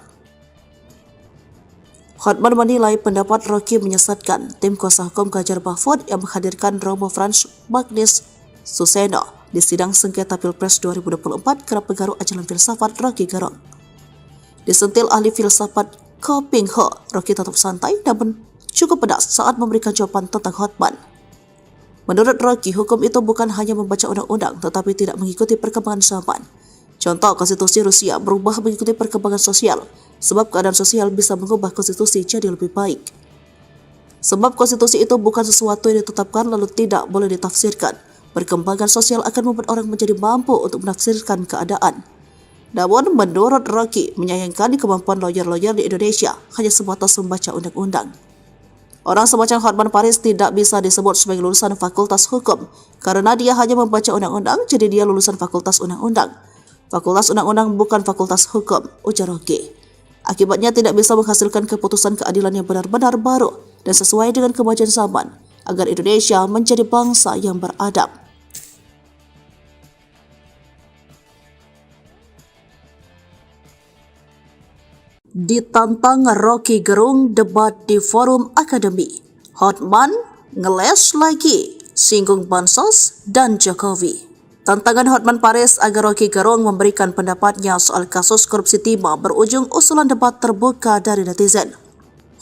[SPEAKER 1] Hotman menilai pendapat Rocky menyesatkan. Tim kuasa hukum Ganjar Mahfud yang menghadirkan Romo Frans Magnis Suseno di sidang sengketa Pilpres 2024 kerap pengaruh ajaran filsafat Rocky Gerung. Disentil ahli filsafat Ko Ping Ho, Rocky tetap santai namun cukup pedas saat memberikan jawaban tentang Hotman. Menurut Rocky, hukum itu bukan hanya membaca undang-undang tetapi tidak mengikuti perkembangan zaman. Contoh, konstitusi Rusia berubah mengikuti perkembangan sosial, sebab keadaan sosial bisa mengubah konstitusi jadi lebih baik. Sebab konstitusi itu bukan sesuatu yang ditetapkan lalu tidak boleh ditafsirkan. Perkembangan sosial akan membuat orang menjadi mampu untuk menafsirkan keadaan. Namun, menurut Rocky, menyayangkan kemampuan lawyer-lawyer di Indonesia hanya sebatas membaca undang-undang. Orang semacam Hotman Paris tidak bisa disebut sebagai lulusan Fakultas Hukum, karena dia hanya membaca undang-undang, jadi dia lulusan Fakultas Undang-Undang. Fakultas Undang-Undang bukan Fakultas Hukum, ujar Rocky. Akibatnya tidak bisa menghasilkan keputusan keadilan yang benar-benar baru dan sesuai dengan kemajuan zaman, agar Indonesia menjadi bangsa yang beradab. Ditantang Rocky Gerung debat di forum akademi, Hotman ngeles lagi, singgung Bansos dan Jokowi. Tantangan Hotman Paris agar Rocky Gerung memberikan pendapatnya soal kasus korupsi timah berujung usulan debat terbuka dari netizen.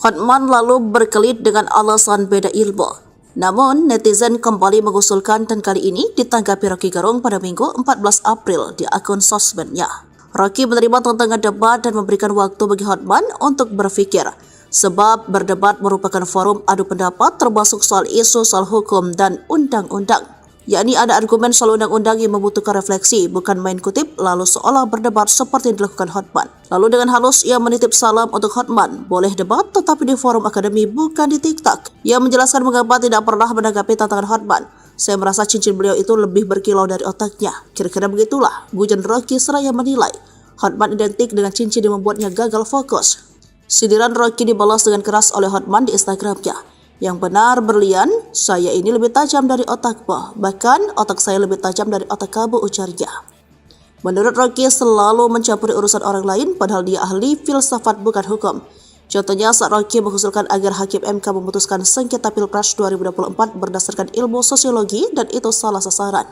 [SPEAKER 1] Hotman lalu berkelit dengan alasan beda ilmu. Namun, netizen kembali mengusulkan dan kali ini ditanggapi Rocky Gerung pada Minggu 14 April di akun sosmednya. Rocky menerima tantangan debat dan memberikan waktu bagi Hotman untuk berpikir, sebab berdebat merupakan forum adu pendapat termasuk soal isu soal hukum dan undang-undang. Yakni ada argumen soal undang-undang yang membutuhkan refleksi, bukan main kutip lalu seolah berdebat seperti yang dilakukan Hotman. Lalu dengan halus ia menitip salam untuk Hotman, boleh debat tetapi di forum akademi bukan di TikTok. Ia menjelaskan mengapa tidak pernah menanggapi tantangan Hotman. Saya merasa cincin beliau itu lebih berkilau dari otaknya. Kira-kira begitulah, gujan Rocky seraya menilai Hotman identik dengan cincin yang membuatnya gagal fokus. Sindiran Rocky dibalas dengan keras oleh Hotman di Instagramnya. Yang benar berlian, saya ini lebih tajam dari otakmu, bahkan otak saya lebih tajam dari otak kamu, ujarnya. Menurut Rocky selalu mencampuri urusan orang lain padahal dia ahli filsafat bukan hukum. Contohnya saat Rocky mengusulkan agar Hakim MK memutuskan sengketa Pilpres 2024 berdasarkan ilmu sosiologi dan itu salah sasaran.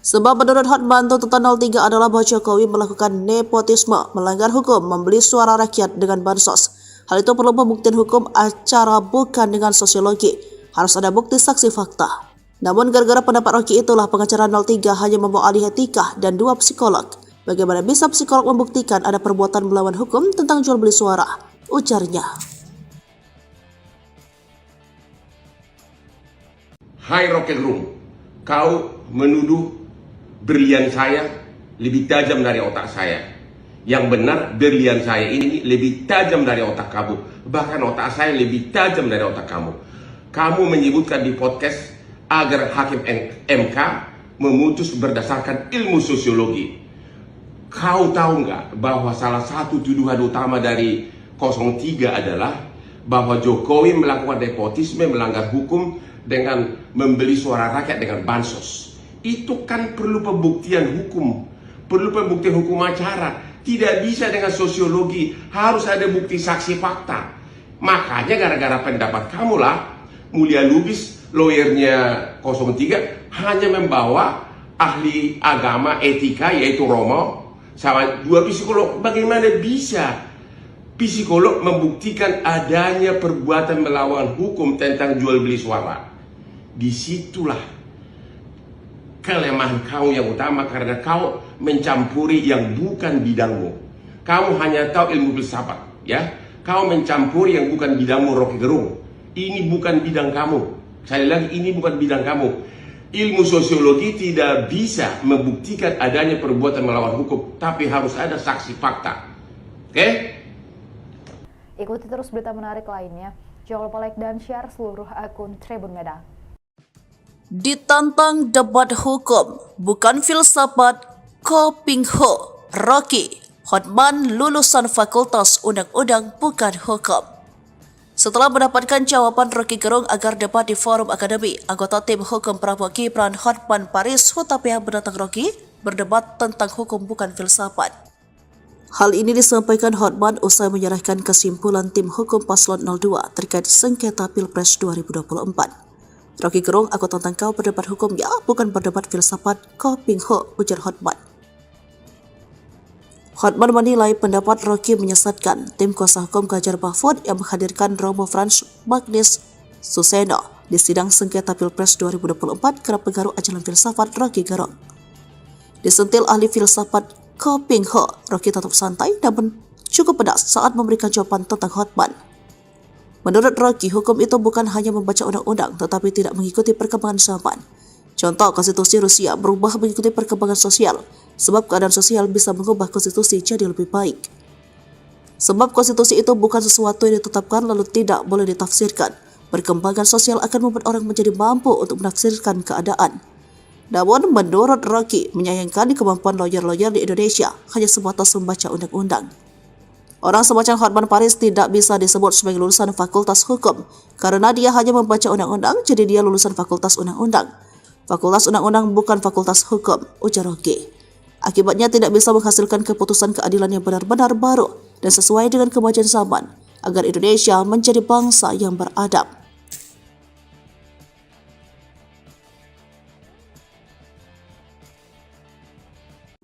[SPEAKER 1] Sebab menurut Hotman tuntutan 03 adalah bahwa Jokowi melakukan nepotisme, melanggar hukum, membeli suara rakyat dengan bansos. Hal itu perlu pembuktian hukum acara bukan dengan sosiologi. Harus ada bukti saksi fakta. Namun gara-gara pendapat Rocky itulah pengacara 03 hanya membawa ahli etika dan 2 psikolog. Bagaimana bisa psikolog membuktikan ada perbuatan melawan hukum tentang jual beli suara? Ujarnya.
[SPEAKER 2] Hai Rocky Gerung, kau menuduh berlian saya lebih tajam dari otak saya. Yang benar, berlian saya ini lebih tajam dari otak kamu. Bahkan otak saya lebih tajam dari otak kamu. Kamu menyebutkan di podcast agar Hakim MK memutus berdasarkan ilmu sosiologi. Kau tahu nggak bahwa salah satu tuduhan utama dari 03 adalah bahwa Jokowi melakukan nepotisme, melanggar hukum dengan membeli suara rakyat dengan bansos. Itu kan perlu pembuktian hukum, perlu pembuktian hukum acara. Tidak bisa dengan sosiologi, harus ada bukti saksi fakta. Makanya gara-gara pendapat kamu lah, Mulia Lubis, lawyernya 03, hanya membawa ahli agama etika yaitu Romo sama 2 psikolog. Bagaimana bisa psikolog membuktikan adanya perbuatan melawan hukum tentang jual beli suara? Disitulah kelemahan kau yang utama, karena kau mencampuri yang bukan bidangmu. Kamu hanya tahu ilmu filsafat, ya. Kau mencampuri yang bukan bidangmu, Rocky Gerung. Ini bukan bidang kamu. Sekali lagi, ini bukan bidang kamu. Ilmu sosiologi tidak bisa membuktikan adanya perbuatan melawan hukum, tapi harus ada saksi fakta. Oke?
[SPEAKER 3] Ikuti terus berita menarik lainnya. Jangan lupa like dan share seluruh akun Tribun Medan.
[SPEAKER 1] Ditantang debat hukum, bukan filsafat, Ko Ping Ho, Rocky, Hotman lulusan Fakultas Undang-Undang bukan hukum. Setelah mendapatkan jawaban Rocky Gerung agar debat di forum akademi, anggota tim hukum Prabowo Gibran Hotman Paris Hutapea menantang Rocky berdebat tentang hukum bukan filsafat. Hal ini disampaikan Hotman usai menyerahkan kesimpulan tim hukum Paslon 02 terkait sengketa Pilpres 2024. Rocky Gerung, aku tantang kau berdebat hukum ya, bukan berdebat filsafat, Ko Ping Ho, ujar Hotman. Hotman menilai pendapat Rocky menyesatkan. Tim kuasa hukum Ganjar Mahfud yang menghadirkan Romo Frans Magnis Suseno di sidang sengketa Pilpres 2024 kerap pengaruh ajaran filsafat Rocky Gerung. Disentil ahli filsafat Ko Ping Ho, Rocky tetap santai namun cukup pedas saat memberikan jawaban tentang Hotman. Menurut Rocky, hukum itu bukan hanya membaca undang-undang tetapi tidak mengikuti perkembangan zaman. Contoh, konstitusi Rusia berubah mengikuti perkembangan sosial, sebab keadaan sosial bisa mengubah konstitusi jadi lebih baik. Sebab konstitusi itu bukan sesuatu yang ditetapkan lalu tidak boleh ditafsirkan. Perkembangan sosial akan membuat orang menjadi mampu untuk menafsirkan keadaan. Namun, menurut Rocky, menyayangkan kemampuan lawyer-lawyer di Indonesia hanya sebatas membaca undang-undang. Orang semacam Hotman Paris tidak bisa disebut sebagai lulusan Fakultas Hukum, karena dia hanya membaca undang-undang, jadi dia lulusan Fakultas Undang-Undang. Fakultas Undang-Undang bukan Fakultas Hukum, ujar Rocky. Akibatnya tidak bisa menghasilkan keputusan keadilan yang benar-benar baru dan sesuai dengan kemajuan zaman, agar Indonesia menjadi bangsa yang beradab.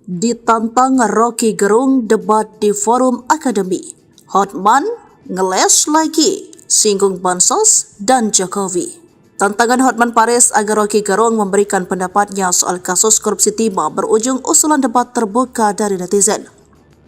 [SPEAKER 1] Ditantang Rocky Gerung debat di forum akademi, Hotman ngeles lagi, singgung bansos dan Jokowi. Tantangan Hotman Paris agar Rocky Gerung memberikan pendapatnya soal kasus korupsi timah berujung usulan debat terbuka dari netizen.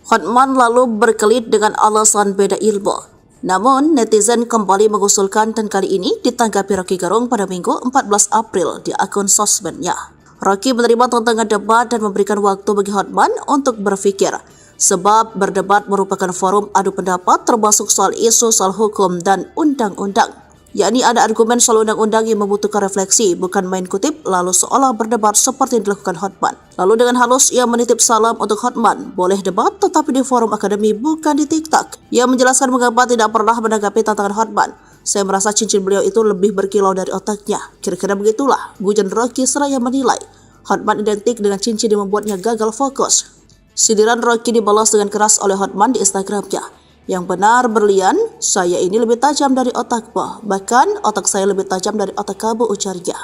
[SPEAKER 1] Hotman lalu berkelit dengan alasan beda ilmu. Namun, netizen kembali mengusulkan dan kali ini ditanggapi Rocky Gerung pada Minggu 14 April di akun sosmednya. Rocky menerima tantangan debat dan memberikan waktu bagi Hotman untuk berpikir, sebab berdebat merupakan forum adu pendapat termasuk soal isu soal hukum dan undang-undang. Yakni ada argumen soal undang-undang yang membutuhkan refleksi, bukan main kutip lalu seolah berdebat seperti yang dilakukan Hotman. Lalu dengan halus ia menitip salam untuk Hotman, boleh debat tetapi di forum akademi bukan di TikTok. Ia menjelaskan mengapa tidak pernah menanggapi tantangan Hotman. Saya merasa cincin beliau itu lebih berkilau dari otaknya. Kira-kira begitulah, gujan Rocky seraya menilai Hotman identik dengan cincin yang membuatnya gagal fokus. Sindiran Rocky dibalas dengan keras oleh Hotman di Instagramnya. Yang benar berlian, saya ini lebih tajam dari otakmu. Bahkan otak saya lebih tajam dari otak kamu, ujarnya.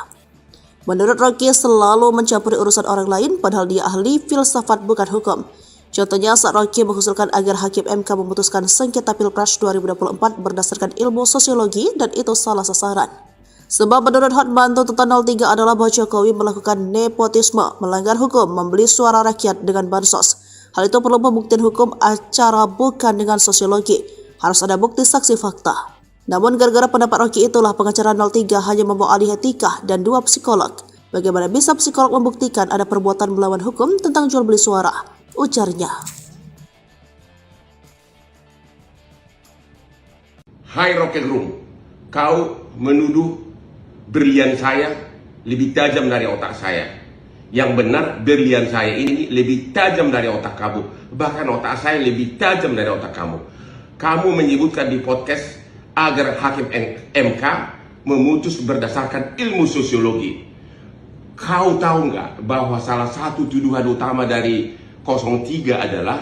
[SPEAKER 1] Menurut Rocky selalu mencampuri urusan orang lain padahal dia ahli filsafat bukan hukum. Contohnya saat Rocky mengusulkan agar Hakim MK memutuskan sengketa Pilpres 2024 berdasarkan ilmu sosiologi dan itu salah sasaran. Sebab menurut Hotman tuntutan 03 adalah bahwa Jokowi melakukan nepotisme, melanggar hukum, membeli suara rakyat dengan bansos. Hal itu perlu pembuktian hukum acara bukan dengan sosiologi. Harus ada bukti saksi fakta. Namun gara-gara pendapat Rocky itulah pengacara 03 hanya membawa ahli etika dan 2 psikolog. Bagaimana bisa psikolog membuktikan ada perbuatan melawan hukum tentang jual beli suara? Ujarnya.
[SPEAKER 2] Hai Rocky Gerung, kau menuduh berlian saya lebih tajam dari otak saya. Yang benar, berlian saya ini lebih tajam dari otak kamu. Bahkan otak saya lebih tajam dari otak kamu. Kamu menyebutkan di podcast agar Hakim MK memutus berdasarkan ilmu sosiologi. Kau tahu nggak bahwa salah satu tuduhan utama dari 03 adalah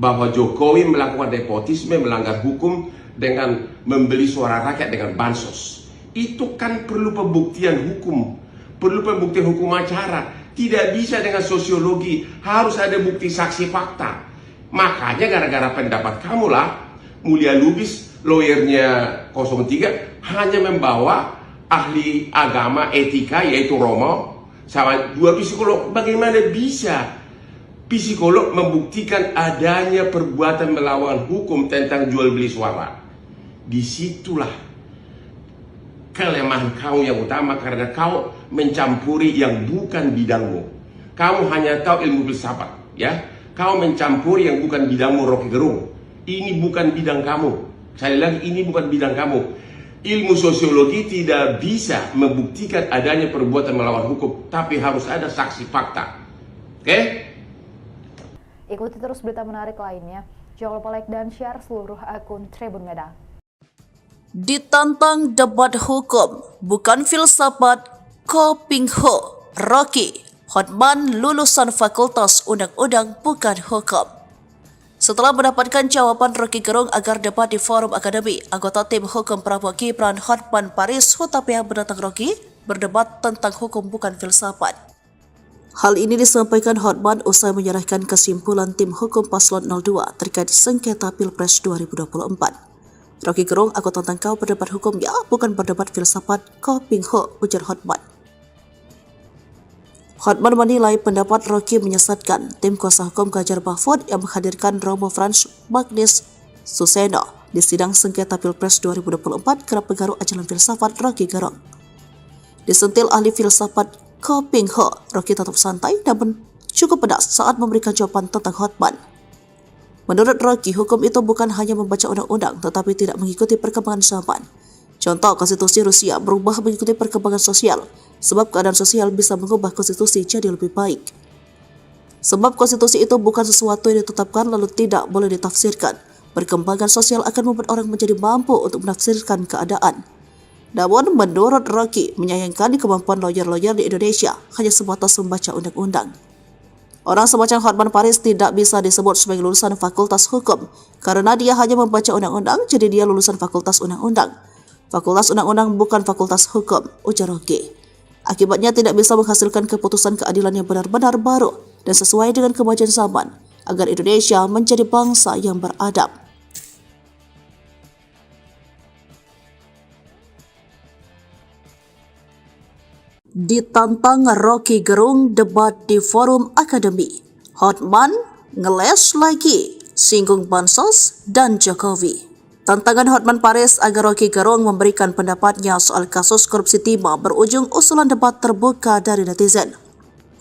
[SPEAKER 2] bahwa Jokowi melakukan nepotisme, melanggar hukum dengan membeli suara rakyat dengan bansos. Itu kan perlu pembuktian hukum, perlu pembuktian hukum acara. Tidak bisa dengan sosiologi, harus ada bukti saksi fakta. Makanya gara-gara pendapat kamu lah, Mulia Lubis, lawyernya 03, hanya membawa ahli agama etika yaitu Romo sama 2 psikolog. Bagaimana bisa psikolog membuktikan adanya perbuatan melawan hukum tentang jual beli suara? Disitulah kelemahan kau yang utama, karena kau mencampuri yang bukan bidangmu. Kamu hanya tahu ilmu filsafat, ya. Kau mencampuri yang bukan bidangmu, Rocky Gerung. Ini bukan bidang kamu. Sekali lagi, ini bukan bidang kamu. Ilmu sosiologi tidak bisa membuktikan adanya perbuatan melawan hukum, tapi harus ada saksi fakta. Oke?
[SPEAKER 3] Ikuti terus berita menarik lainnya. Jangan lupa like dan share seluruh akun Tribun Medan.
[SPEAKER 1] Ditantang debat hukum, bukan filsafat, Ko Ping Ho, Rocky, Hotman lulusan Fakultas Undang-Undang bukan hukum. Setelah mendapatkan jawaban Rocky Gerung agar debat di forum akademi, anggota tim hukum Prabowo Gibran Hotman Paris Hutapea menantang Rocky berdebat tentang hukum bukan filsafat. Hal ini disampaikan Hotman usai menyerahkan kesimpulan tim hukum paslon 02 terkait sengketa Pilpres 2024. Rocky Gerung, aku tantang kau berdebat hukum ya, bukan berdebat filsafat, Ko Ping Ho, ujar Hotman. Hotman menilai pendapat Rocky menyesatkan. Tim kuasa hukum Ganjar Mahfud yang menghadirkan Romo Frans Magnis Suseno di sidang sengketa Pilpres 2024 kerap pengaruh ajaran filsafat Rocky Gerung. Disentil ahli filsafat Ko Ping Ho, Rocky tetap santai namun cukup pedas saat memberikan jawaban tentang Hotman. Menurut Rocky, hukum itu bukan hanya membaca undang-undang tetapi tidak mengikuti perkembangan zaman. Contoh, konstitusi Rusia berubah mengikuti perkembangan sosial, sebab keadaan sosial bisa mengubah konstitusi jadi lebih baik. Sebab konstitusi itu bukan sesuatu yang ditetapkan lalu tidak boleh ditafsirkan. Perkembangan sosial akan membuat orang menjadi mampu untuk menafsirkan keadaan. Namun, menurut Rocky, menyayangkan kemampuan lawyer-lawyer di Indonesia hanya sebatas membaca undang-undang. Orang semacam Hotman Paris tidak bisa disebut sebagai lulusan Fakultas Hukum karena dia hanya membaca undang-undang, jadi dia lulusan Fakultas Undang-Undang. Fakultas Undang-Undang bukan Fakultas Hukum, ujar Rocky. Akibatnya tidak bisa menghasilkan keputusan keadilan yang benar-benar baru dan sesuai dengan kemajuan zaman agar Indonesia menjadi bangsa yang beradab. Ditantang Rocky Gerung debat di forum akademi. Hotman ngeles lagi, singgung bansos dan Jokowi. Tantangan Hotman Paris agar Rocky Gerung memberikan pendapatnya soal kasus korupsi timah berujung usulan debat terbuka dari netizen.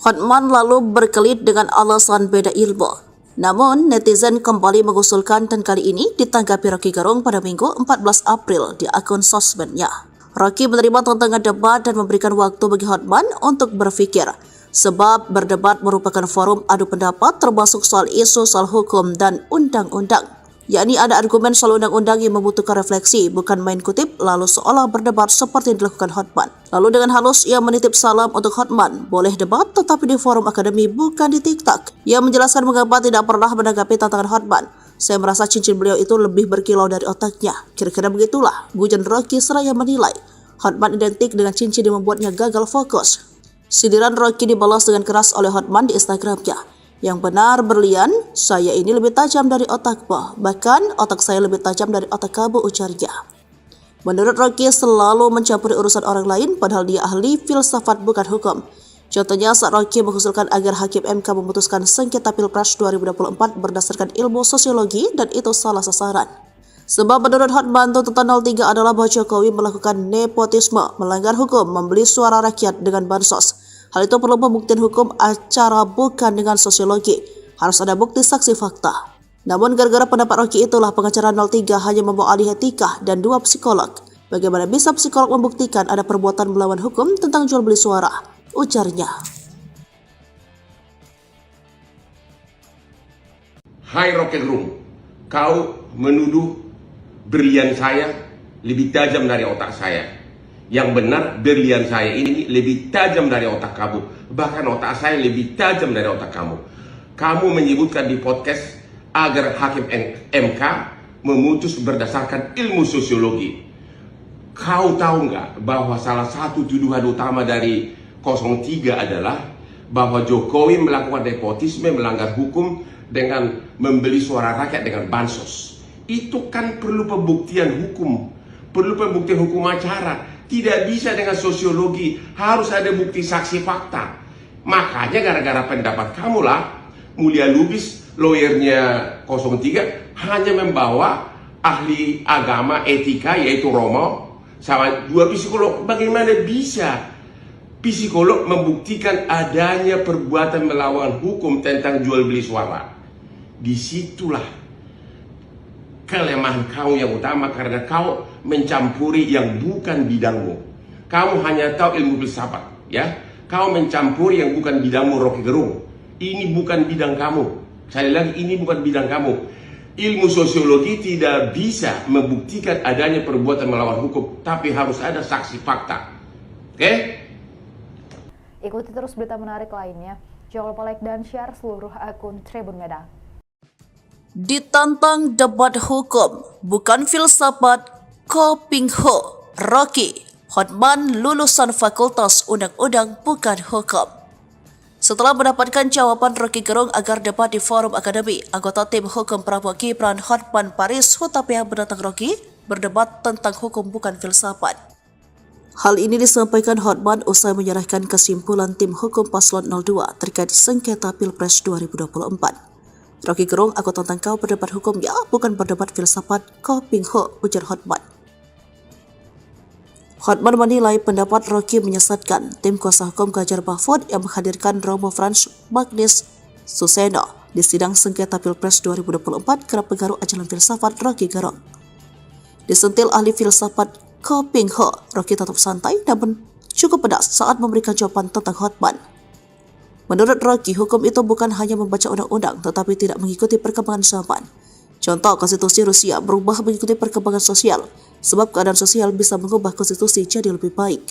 [SPEAKER 1] Hotman lalu berkelit dengan alasan beda ilmu. Namun, netizen kembali mengusulkan dan kali ini ditanggapi Rocky Gerung pada Minggu 14 April di akun sosmednya. Rocky menerima tantangan debat dan memberikan waktu bagi Hotman untuk berpikir, sebab berdebat merupakan forum adu pendapat termasuk soal isu soal hukum dan undang-undang. Yakni ada argumen soal undang-undang yang membutuhkan refleksi, bukan main kutip lalu seolah berdebat seperti yang dilakukan Hotman. Lalu dengan halus ia menitip salam untuk Hotman, boleh debat tetapi di forum akademi bukan di TikTok. Ia menjelaskan mengapa tidak pernah menanggapi tantangan Hotman. Saya merasa cincin beliau itu lebih berkilau dari otaknya. Kira-kira begitulah, gujan Rocky seraya menilai Hotman identik dengan cincin yang membuatnya gagal fokus. Sindiran Rocky dibalas dengan keras oleh Hotman di Instagramnya. Yang benar berlian, saya ini lebih tajam dari otakmu. Bahkan otak saya lebih tajam dari otak kamu, ujarnya. Menurut Rocky selalu mencampuri urusan orang lain padahal dia ahli filsafat bukan hukum. Contohnya saat Rocky mengusulkan agar Hakim MK memutuskan sengketa Pilpres 2024 berdasarkan ilmu sosiologi dan itu salah sasaran. Sebab menurut Hotman tuntutan 03 adalah bahwa Jokowi melakukan nepotisme, melanggar hukum, membeli suara rakyat dengan bansos. Hal itu perlu pembuktian hukum acara bukan dengan sosiologi. Harus ada bukti saksi fakta. Namun gara-gara pendapat Rocky itulah pengacara 03 hanya membawa ahli etika dan 2 psikolog. Bagaimana bisa psikolog membuktikan ada perbuatan melawan hukum tentang jual beli suara? Ujarnya.
[SPEAKER 2] Hai Rocky Gerung, kau menuduh berlian saya lebih tajam dari otak saya. Yang benar berlian saya ini lebih tajam dari otak kamu. Bahkan otak saya lebih tajam dari otak kamu. Kamu menyebutkan di podcast agar Hakim MK memutus berdasarkan ilmu sosiologi. kau tahu nggak bahwa salah satu tuduhan utama dari 03 adalah bahwa Jokowi melakukan nepotisme, melanggar hukum dengan membeli suara rakyat dengan bansos. Itu kan perlu pembuktian hukum, perlu pembuktian hukum acara. Tidak bisa dengan sosiologi, harus ada bukti saksi fakta. Makanya gara-gara pendapat kamulah Mulia Lubis, lawyernya 03, hanya membawa ahli agama etika yaitu Romo sama 2 psikolog. Bagaimana bisa psikolog membuktikan adanya perbuatan melawan hukum tentang jual beli suara? Disitulah kelemahan kau yang utama, karena kau mencampuri yang bukan bidangmu. Kamu hanya tahu ilmu filsafat, ya. Kau mencampuri yang bukan bidangmu, Rocky Gerung. Ini bukan bidang kamu. Sekali lagi, ini bukan bidang kamu. Ilmu sosiologi tidak bisa membuktikan adanya perbuatan melawan hukum, tapi harus ada saksi fakta. Oke?
[SPEAKER 3] Ikuti terus berita menarik lainnya. Jangan lupa like dan share seluruh akun Tribun Medan.
[SPEAKER 1] Ditantang debat hukum, bukan filsafat, Ko Ping Ho, Rocky, Hotman lulusan Fakultas Undang-Undang bukan hukum. Setelah mendapatkan jawaban Rocky Gerung agar debat di forum akademi, anggota tim hukum Prabowo Gibran Hotman Paris Hutapea menantang Rocky berdebat tentang hukum bukan filsafat. Hal ini disampaikan Hotman usai menyerahkan kesimpulan tim hukum paslon 02 terkait sengketa Pilpres 2024. Rocky Gerung, aku tantang kau berdebat hukum ya, bukan berdebat filsafat, Ko Ping Ho, ujar Hotman. Hotman menilai pendapat Rocky menyesatkan. Tim kuasa hukum Ganjar Mahfud yang menghadirkan Romo Frans Magnis Suseno di sidang sengketa Pilpres 2024 kerap pengaruh ajaran filsafat Rocky Gerung. Disentil ahli filsafat Ko Ping Ho, Rocky tetap santai namun cukup pedas saat memberikan jawaban tentang Hotman. Menurut Rocky, hukum itu bukan hanya membaca undang-undang tetapi tidak mengikuti perkembangan zaman. Contoh, konstitusi Rusia berubah mengikuti perkembangan sosial, sebab keadaan sosial bisa mengubah konstitusi jadi lebih baik.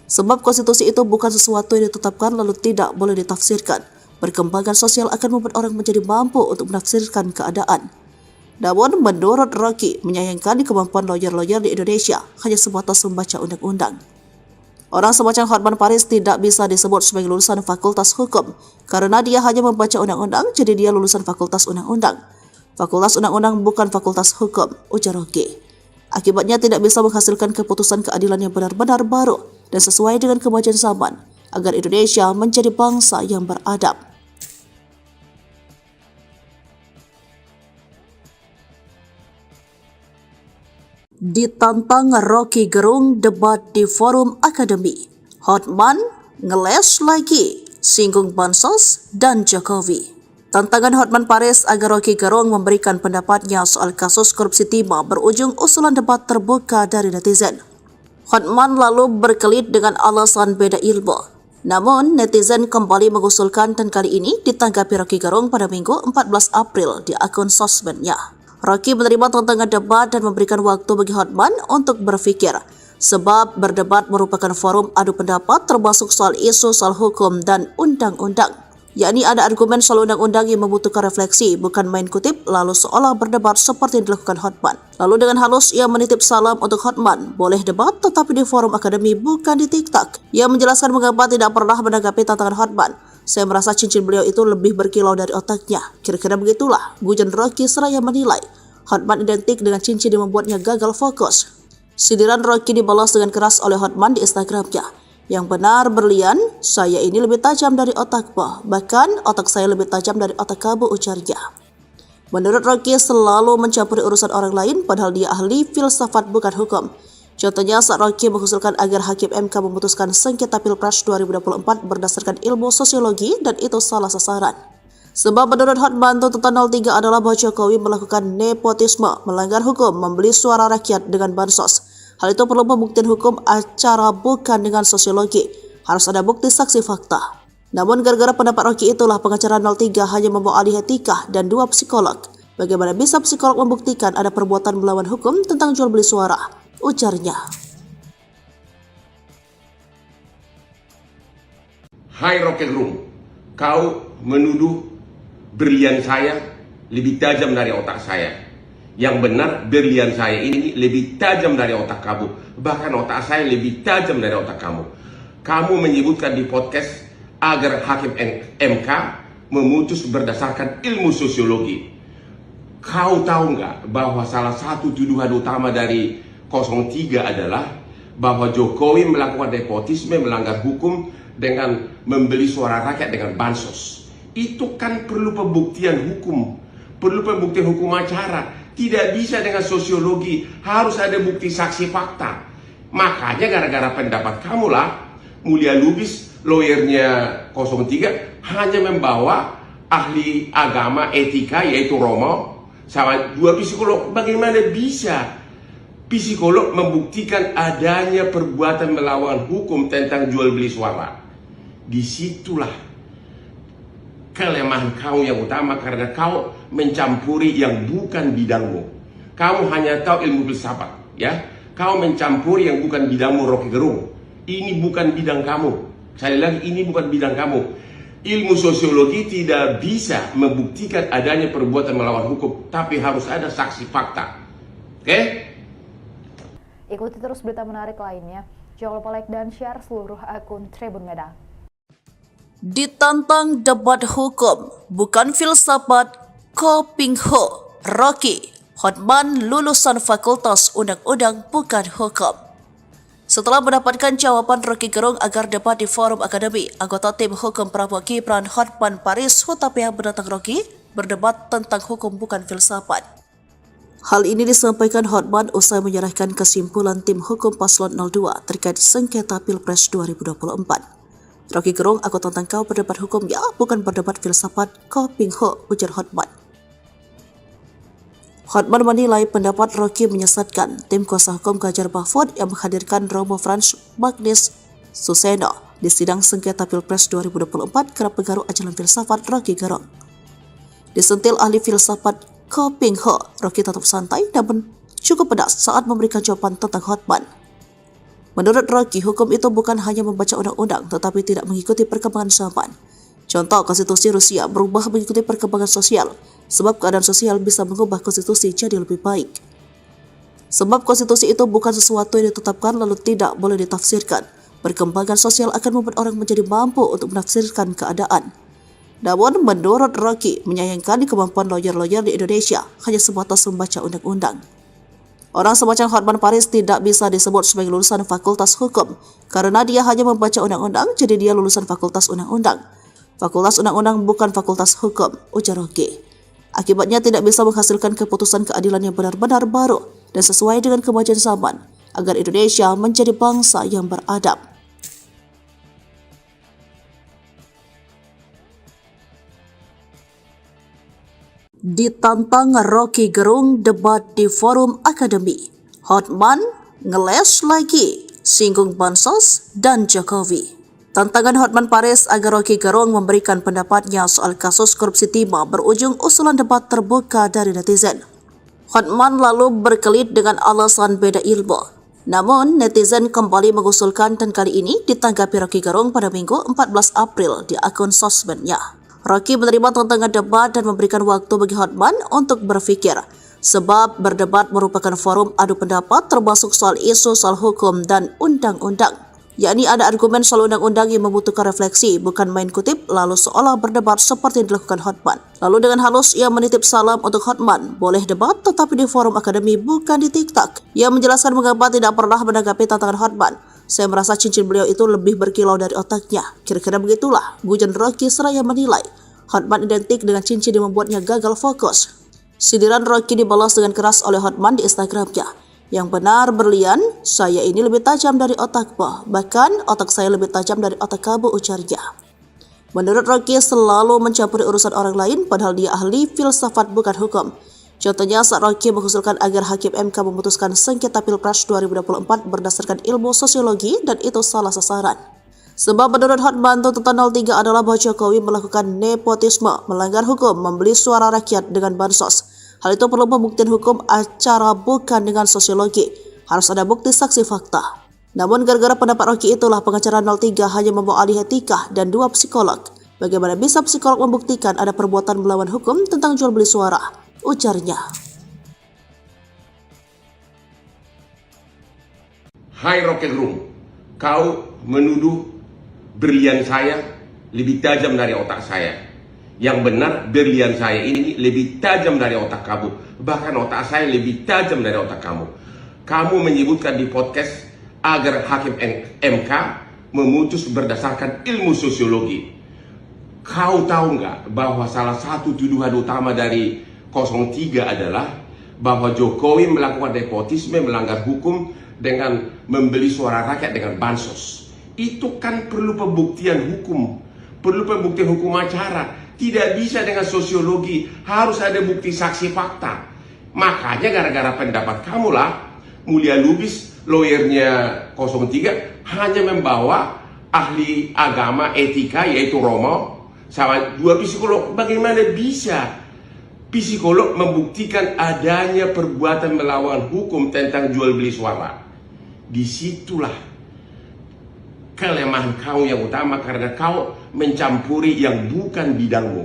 [SPEAKER 1] Sebab konstitusi itu bukan sesuatu yang ditetapkan lalu tidak boleh ditafsirkan. Perkembangan sosial akan membuat orang menjadi mampu untuk menafsirkan keadaan. Namun, menurut Rocky, menyayangkan kemampuan lawyer-lawyer di Indonesia hanya sebatas membaca undang-undang. Orang semacam Hotman Paris tidak bisa disebut sebagai lulusan Fakultas Hukum, karena dia hanya membaca undang-undang, jadi dia lulusan Fakultas Undang-Undang. Fakultas Undang-Undang bukan Fakultas Hukum, ujar Rocky. Akibatnya tidak bisa menghasilkan keputusan keadilan yang benar-benar baru dan sesuai dengan kemajuan zaman, agar Indonesia menjadi bangsa yang beradab. Ditantang Rocky Gerung debat di forum akademi, Hotman ngeles lagi, singgung bansos dan Jokowi. Tantangan Hotman Paris agar Rocky Gerung memberikan pendapatnya soal kasus korupsi timah berujung usulan debat terbuka dari netizen. Hotman lalu berkelit dengan alasan beda ilmu. Namun, netizen kembali mengusulkan dan kali ini ditanggapi Rocky Gerung pada Minggu 14 April di akun sosmednya. Rocky menerima tantangan debat dan memberikan waktu bagi Hotman untuk berpikir, sebab berdebat merupakan forum adu pendapat termasuk soal isu soal hukum dan undang-undang. Yakni ada argumen soal undang-undang yang membutuhkan refleksi, bukan main kutip lalu seolah berdebat seperti yang dilakukan Hotman. Lalu dengan halus ia menitip salam untuk Hotman, boleh debat tetapi di forum akademi bukan di TikTok. Ia menjelaskan mengapa tidak pernah menanggapi tantangan Hotman. Saya merasa cincin beliau itu lebih berkilau dari otaknya. Kira-kira begitulah, gujon Rocky seraya menilai Hotman identik dengan cincin yang membuatnya gagal fokus. Sindiran Rocky dibalas dengan keras oleh Hotman di Instagramnya. Yang benar berlian, saya ini lebih tajam dari otakmu. Bahkan otak saya lebih tajam dari otak kamu, ujarnya. Menurut Rocky selalu mencampuri urusan orang lain padahal dia ahli filsafat bukan hukum. Contohnya saat Rocky mengusulkan agar Hakim MK memutuskan sengketa Pilpres 2024 berdasarkan ilmu sosiologi dan itu salah sasaran. Sebab menurut Hotman tuntutan 03 adalah bahwa Jokowi melakukan nepotisme, melanggar hukum, membeli suara rakyat dengan bansos. Hal itu perlu pembuktian hukum acara bukan dengan sosiologi. Harus ada bukti saksi fakta. Namun gara-gara pendapat Rocky itulah pengacara 03 hanya membawa ahli etika dan 2 psikolog. Bagaimana bisa psikolog membuktikan ada perbuatan melawan hukum tentang jual beli suara? Ujarnya.
[SPEAKER 2] Hai Rocky Gerung, kau menuduh brilian saya lebih tajam dari otak saya Yang benar, berlian saya ini lebih tajam dari otak kamu. Bahkan otak saya lebih tajam dari otak kamu. Kamu menyebutkan di podcast agar hakim MK memutus berdasarkan ilmu sosiologi. Kau tahu nggak bahwa salah satu tuduhan utama dari 03 adalah bahwa Jokowi melakukan nepotisme, melanggar hukum dengan membeli suara rakyat dengan bansos. Itu kan perlu pembuktian hukum, perlu pembuktian hukum acara. Tidak bisa dengan sosiologi, harus ada bukti saksi fakta. Makanya gara-gara pendapat kamu lah, Mulia Lubis, lawyernya 03, hanya membawa ahli agama etika yaitu Romo sama 2 psikolog. Bagaimana bisa psikolog membuktikan adanya perbuatan melawan hukum tentang jual beli suara? Disitulah kelemahan kau yang utama, karena kau mencampuri yang bukan bidangmu. Kamu hanya tahu ilmu filsafat, ya. Kau mencampuri yang bukan bidangmu, Rocky Gerung. Ini bukan bidang kamu. Sekali lagi, ini bukan bidang kamu. Ilmu sosiologi tidak bisa membuktikan adanya perbuatan melawan hukum, tapi harus ada saksi fakta. Oke?
[SPEAKER 3] Ikuti terus berita menarik lainnya. Jangan lupa like dan share seluruh akun Tribun Medan.
[SPEAKER 1] Ditantang debat hukum, bukan filsafat, Ko Ping Ho, Rocky, Hotman lulusan Fakultas Undang-Undang bukan hukum. Setelah mendapatkan jawaban Rocky Gerung agar debat di forum akademi, anggota tim hukum Prabowo Gibran Hotman Paris Hutapea menantang Rocky berdebat tentang hukum bukan filsafat. Hal ini disampaikan Hotman usai menyerahkan kesimpulan tim hukum paslon 02 terkait sengketa Pilpres 2024. Rocky Gerung, aku tantang kau berdebat hukum ya, bukan berdebat filsafat, Ko Ping Ho, ujar Hotman. Hotman menilai pendapat Rocky menyesatkan. Tim kuasa hukum Ganjar Mahfud yang menghadirkan Romo Frans Magnis Suseno di sidang sengketa Pilpres 2024 kerap pengaruh ajaran filsafat Rocky Gerung. Disentil ahli filsafat Ko Ping Ho, Rocky tetap santai namun cukup pedas saat memberikan jawaban tentang Hotman. Menurut Rocky, hukum itu bukan hanya membaca undang-undang tetapi tidak mengikuti perkembangan zaman. Contoh, konstitusi Rusia berubah mengikuti perkembangan sosial, sebab keadaan sosial bisa mengubah konstitusi jadi lebih baik. Sebab konstitusi itu bukan sesuatu yang ditetapkan lalu tidak boleh ditafsirkan. Perkembangan sosial akan membuat orang menjadi mampu untuk menafsirkan keadaan. Namun, menurut Rocky, menyayangkan kemampuan lawyer-lawyer di Indonesia hanya sebatas membaca undang-undang. Orang semacam Hotman Paris tidak bisa disebut sebagai lulusan Fakultas Hukum karena dia hanya membaca undang-undang, jadi dia lulusan Fakultas Undang-Undang. Fakultas Undang-Undang bukan Fakultas Hukum, ujar Rocky. Akibatnya tidak bisa menghasilkan keputusan keadilan yang benar-benar baru dan sesuai dengan kemajuan zaman agar Indonesia menjadi bangsa yang beradab. Ditantang Rocky Gerung debat di forum akademi, Hotman ngeles lagi, singgung bansos dan Jokowi. Tantangan Hotman Paris agar Rocky Gerung memberikan pendapatnya soal kasus korupsi timah berujung usulan debat terbuka dari netizen. Hotman lalu berkelit dengan alasan beda ilmu. Namun, netizen kembali mengusulkan dan kali ini ditanggapi Rocky Gerung pada Minggu 14 April di akun sosmednya. Rocky menerima tantangan debat dan memberikan waktu bagi Hotman untuk berpikir, sebab berdebat merupakan forum adu pendapat termasuk soal isu soal hukum dan undang-undang. Yakni ada argumen soal undang-undang yang membutuhkan refleksi, bukan main kutip lalu seolah berdebat seperti yang dilakukan Hotman. Lalu dengan halus ia menitip salam untuk Hotman, boleh debat tetapi di forum akademi bukan di TikTok. Ia menjelaskan mengapa tidak pernah menanggapi tantangan Hotman. Saya merasa cincin beliau itu lebih berkilau dari otaknya. Kira-kira begitulah, gujan Rocky seraya menilai Hotman identik dengan cincin yang membuatnya gagal fokus. Sindiran Rocky dibalas dengan keras oleh Hotman di Instagramnya. Yang benar berlian, saya ini lebih tajam dari otakmu. Bahkan otak saya lebih tajam dari otak kamu, ujarnya. Menurut Rocky selalu mencampuri urusan orang lain padahal dia ahli filsafat bukan hukum. Contohnya saat Rocky mengusulkan agar Hakim MK memutuskan sengketa Pilpres 2024 berdasarkan ilmu sosiologi dan itu salah sasaran. Sebab menurut Hotman, tuntutan 03 adalah bahwa Jokowi melakukan nepotisme, melanggar hukum, membeli suara rakyat dengan bansos. Hal itu perlu pembuktian hukum acara bukan dengan sosiologi. Harus ada bukti saksi fakta. Namun gara-gara pendapat Rocky itulah pengacara 03 hanya membawa ahli etika dan 2 psikolog. Bagaimana bisa psikolog membuktikan ada perbuatan melawan hukum tentang jual beli suara? Ujarnya.
[SPEAKER 2] Hai Rocky Gerung, kau menuduh berlian saya lebih tajam dari otak saya. Yang benar, berlian saya ini lebih tajam dari otak kamu. Bahkan otak saya lebih tajam dari otak kamu. Kamu menyebutkan di podcast agar hakim MK memutus berdasarkan ilmu sosiologi. Kau tahu nggak bahwa salah satu tuduhan utama dari 03 adalah bahwa Jokowi melakukan nepotisme, melanggar hukum dengan membeli suara rakyat dengan bansos. Itu kan perlu pembuktian hukum, perlu pembuktian hukum acara. Tidak bisa dengan sosiologi, harus ada bukti saksi fakta. Makanya gara-gara pendapat kamulah Mulia Lubis, lawyernya 03, hanya membawa ahli agama etika yaitu Romo sama 2 psikolog. Bagaimana bisa psikolog membuktikan adanya perbuatan melawan hukum tentang jual beli suara? Disitulah kelemahan kau yang utama, karena kau mencampuri yang bukan bidangmu.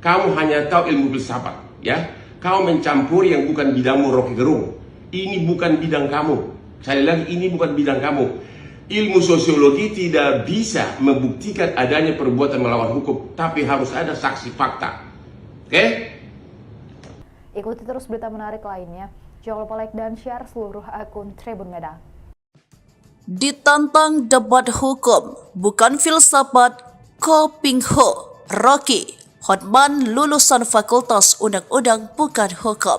[SPEAKER 2] Kamu hanya tahu ilmu filsafat, ya. Kau mencampuri yang bukan bidangmu, Rocky Gerung. Ini bukan bidang kamu. Sekali lagi, ini bukan bidang kamu. Ilmu sosiologi tidak bisa membuktikan adanya perbuatan melawan hukum, tapi harus ada saksi fakta. Oke?
[SPEAKER 3] Ikuti terus berita menarik lainnya. Jangan lupa like dan share seluruh akun Tribun Medan.
[SPEAKER 1] Ditantang debat hukum, bukan filsafat, Ko Ping Ho, Rocky, Hotman lulusan Fakultas Undang-Undang bukan hukum.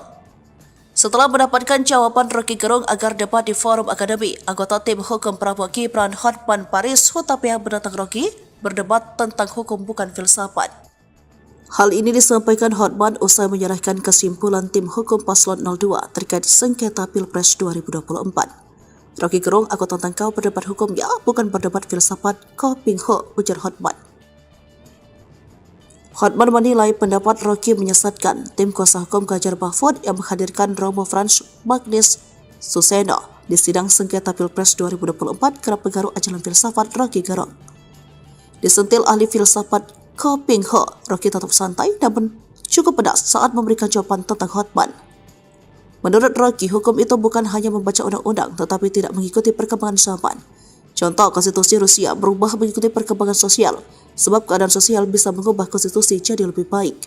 [SPEAKER 1] Setelah mendapatkan jawaban Rocky Gerung agar debat di forum akademi, anggota tim hukum Prabowo Gibran Hotman Paris Hutapea menantang Rocky berdebat tentang hukum bukan filsafat. Hal ini disampaikan Hotman usai menyerahkan kesimpulan tim hukum paslon 02 terkait sengketa Pilpres 2024. Rocky Gerung, aku tantang kau berdebat hukum ya, bukan berdebat filsafat, Ko Ping Ho, ujar Hotman. Hotman menilai pendapat Rocky menyesatkan. Tim kuasa hukum Ganjar Mahfud yang menghadirkan Romo Frans Magnis Suseno di sidang sengketa Pilpres 2024 kerap pengaruh ajaran filsafat Rocky Gerung. Disentil ahli filsafat Ko Ping Ho, Rocky tetap santai namun cukup pedas saat memberikan jawaban tentang Hotman. Menurut Rocky, hukum itu bukan hanya membaca undang-undang tetapi tidak mengikuti perkembangan zaman. Contoh, konstitusi Rusia berubah mengikuti perkembangan sosial, sebab keadaan sosial bisa mengubah konstitusi jadi lebih baik.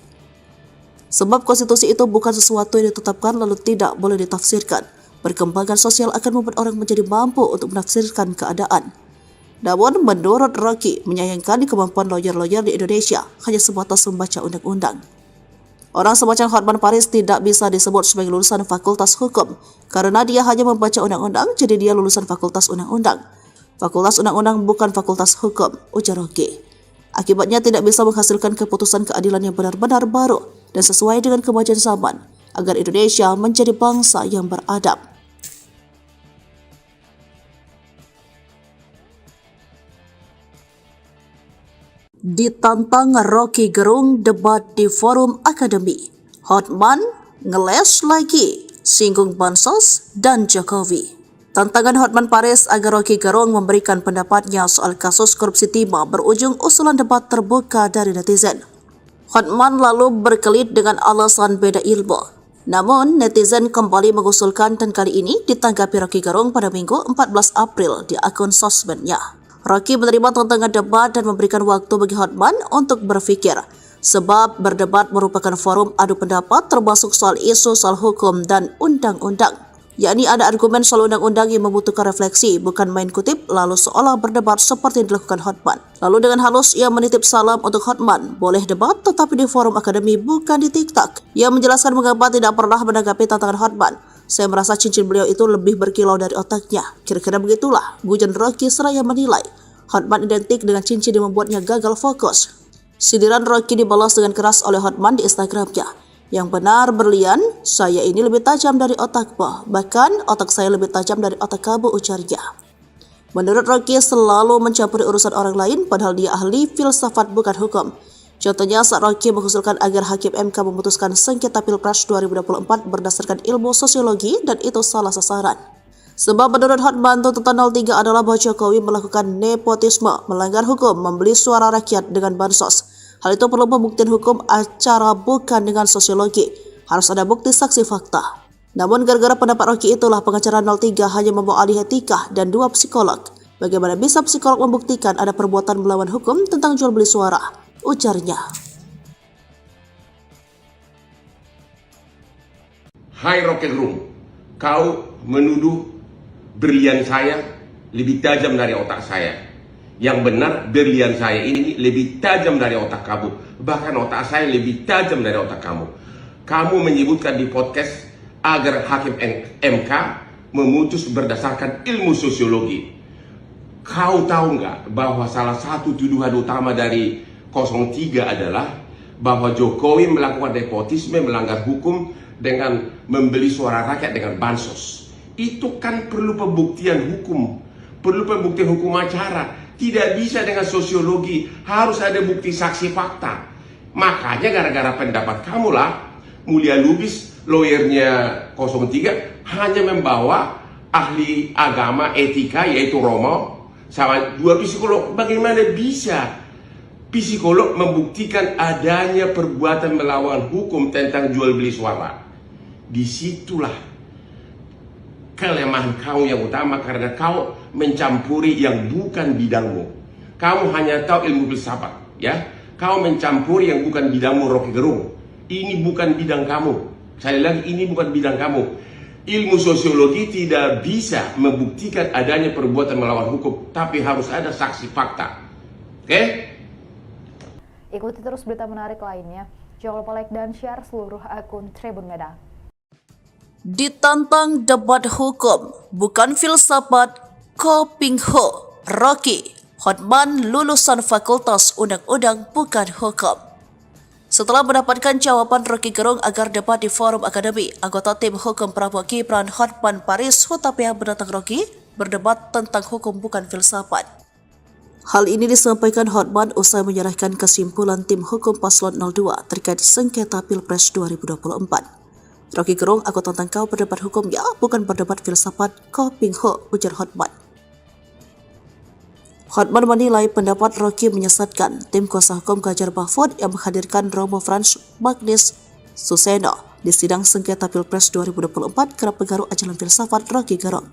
[SPEAKER 1] Sebab konstitusi itu bukan sesuatu yang ditetapkan lalu tidak boleh ditafsirkan. Perkembangan sosial akan membuat orang menjadi mampu untuk menafsirkan keadaan. Namun, menurut Rocky, menyayangkan kemampuan lawyer-lawyer di Indonesia hanya sebatas membaca undang-undang. Orang semacam Hotman Paris tidak bisa disebut sebagai lulusan Fakultas Hukum karena dia hanya membaca undang-undang, jadi dia lulusan Fakultas Undang-Undang. Fakultas Undang-Undang bukan Fakultas Hukum, ujar Rocky. Akibatnya tidak bisa menghasilkan keputusan keadilan yang benar-benar baru dan sesuai dengan kemajuan zaman agar Indonesia menjadi bangsa yang beradab. Ditantang Rocky Gerung debat di forum akademi. Hotman ngeles lagi, singgung bansos dan Jokowi. Tantangan Hotman Paris agar Rocky Gerung memberikan pendapatnya soal kasus korupsi timah berujung usulan debat terbuka dari netizen. Hotman lalu berkelit dengan alasan beda ilmu. Namun, netizen kembali mengusulkan dan kali ini ditanggapi Rocky Gerung pada Minggu 14 April di akun sosmednya. Rocky menerima tantangan debat dan memberikan waktu bagi Hotman untuk berpikir, sebab berdebat merupakan forum adu pendapat termasuk soal isu soal hukum dan undang-undang. Yakni ada argumen soal undang-undang yang membutuhkan refleksi, bukan main kutip lalu seolah berdebat seperti yang dilakukan Hotman. Lalu dengan halus ia menitip salam untuk Hotman, boleh debat tetapi di forum akademi bukan di TikTok. Ia menjelaskan mengapa tidak pernah menanggapi tantangan Hotman. Saya merasa cincin beliau itu lebih berkilau dari otaknya. Kira-kira begitulah, gujon Rocky seraya menilai Hotman identik dengan cincin yang membuatnya gagal fokus. Sindiran Rocky dibalas dengan keras oleh Hotman di Instagramnya. Yang benar berlian, saya ini lebih tajam dari otakmu. Bahkan otak saya lebih tajam dari otak kamu, ujarnya. Menurut Rocky selalu mencampuri urusan orang lain padahal dia ahli filsafat bukan hukum. Contohnya saat Rocky mengusulkan agar Hakim MK memutuskan sengketa Pilpres 2024 berdasarkan ilmu sosiologi dan itu salah sasaran. Sebab menurut Hotman tuntutan 03 adalah bahwa Jokowi melakukan nepotisme, melanggar hukum, membeli suara rakyat dengan bansos. Hal itu perlu pembuktian hukum acara bukan dengan sosiologi. Harus ada bukti saksi fakta. Namun gara-gara pendapat Rocky itulah pengacara 03 hanya membawa ahli etika dan 2 psikolog. Bagaimana bisa psikolog membuktikan ada perbuatan melawan hukum tentang jual beli suara? Ujarnya.
[SPEAKER 2] Hai Rocky Gerung, kau menuduh berlian saya lebih tajam dari otak saya. Yang benar berlian saya ini lebih tajam dari otak kamu. Bahkan otak saya lebih tajam dari otak kamu. Kamu menyebutkan di podcast agar hakim MK memutus berdasarkan ilmu sosiologi. Kau tahu nggak bahwa salah satu tuduhan utama dari 03 adalah bahwa Jokowi melakukan nepotisme, melanggar hukum dengan membeli suara rakyat dengan bansos. Itu kan perlu pembuktian hukum, perlu pembuktian hukum acara. Tidak bisa dengan sosiologi, harus ada bukti saksi fakta. Makanya gara-gara pendapat kamulah Mulia Lubis, lawyernya 03, hanya membawa ahli agama etika yaitu Romo sama 2 psikolog. Bagaimana bisa psikolog membuktikan adanya perbuatan melawan hukum tentang jual beli suara? Disitulah kelemahan kau yang utama, karena kau mencampuri yang bukan bidangmu. Kamu hanya tahu ilmu filsafat, ya. Kau mencampuri yang bukan bidangmu, Rocky Gerung. Ini bukan bidang kamu. Sekali lagi, ini bukan bidang kamu. Ilmu sosiologi tidak bisa membuktikan adanya perbuatan melawan hukum, tapi harus ada saksi fakta. Oke?
[SPEAKER 3] Ikuti terus berita menarik lainnya. Jangan lupa like dan share seluruh akun Tribun Medan.
[SPEAKER 1] Ditantang debat hukum, bukan filsafat, Ko Ping Ho, Rocky, Hotman lulusan Fakultas Undang-Undang bukan hukum. Setelah mendapatkan jawaban Rocky Gerung agar debat di forum akademi, anggota tim hukum Prabowo Gibran Hotman Paris Hutapea menantang Rocky berdebat tentang hukum bukan filsafat. Hal ini disampaikan Hotman usai menyerahkan kesimpulan tim hukum paslon 02 terkait sengketa Pilpres 2024. Rocky Gerung, aku tantang kau berdebat hukum ya, bukan berdebat filsafat, Ko Ping Ho, ujar Hotman. Hotman menilai pendapat Rocky menyesatkan. Tim kuasa hukum Ganjar Mahfud yang menghadirkan Romo Frans Magnis Suseno di sidang sengketa Pilpres 2024 kerap pengaruh ajaran filsafat Rocky Gerung.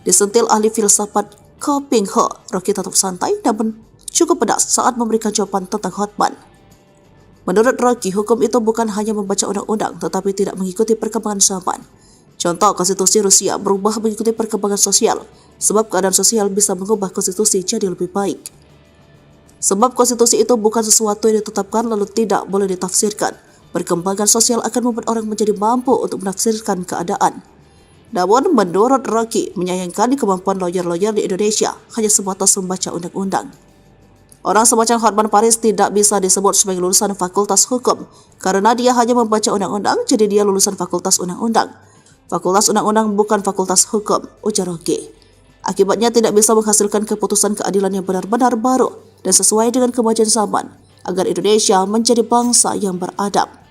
[SPEAKER 1] Disentil ahli filsafat Ko Ping Ho, Rocky tetap santai namun cukup pedas saat memberikan jawaban tentang Hotman. Menurut Rocky, hukum itu bukan hanya membaca undang-undang tetapi tidak mengikuti perkembangan zaman. Contoh, konstitusi Rusia berubah mengikuti perkembangan sosial, sebab keadaan sosial bisa mengubah konstitusi jadi lebih baik. Sebab konstitusi itu bukan sesuatu yang ditetapkan lalu tidak boleh ditafsirkan. Perkembangan sosial akan membuat orang menjadi mampu untuk menafsirkan keadaan. Namun, menurut Rocky, menyayangkan kemampuan lawyer-lawyer di Indonesia hanya sebatas membaca undang-undang. Orang semacam Hotman Paris tidak bisa disebut sebagai lulusan Fakultas Hukum, karena dia hanya membaca undang-undang, jadi dia lulusan Fakultas Undang-Undang. Fakultas Undang-Undang bukan Fakultas Hukum, ujar Rocky. Akibatnya tidak bisa menghasilkan keputusan keadilan yang benar-benar baru dan sesuai dengan kemajuan zaman, agar Indonesia menjadi bangsa yang beradab.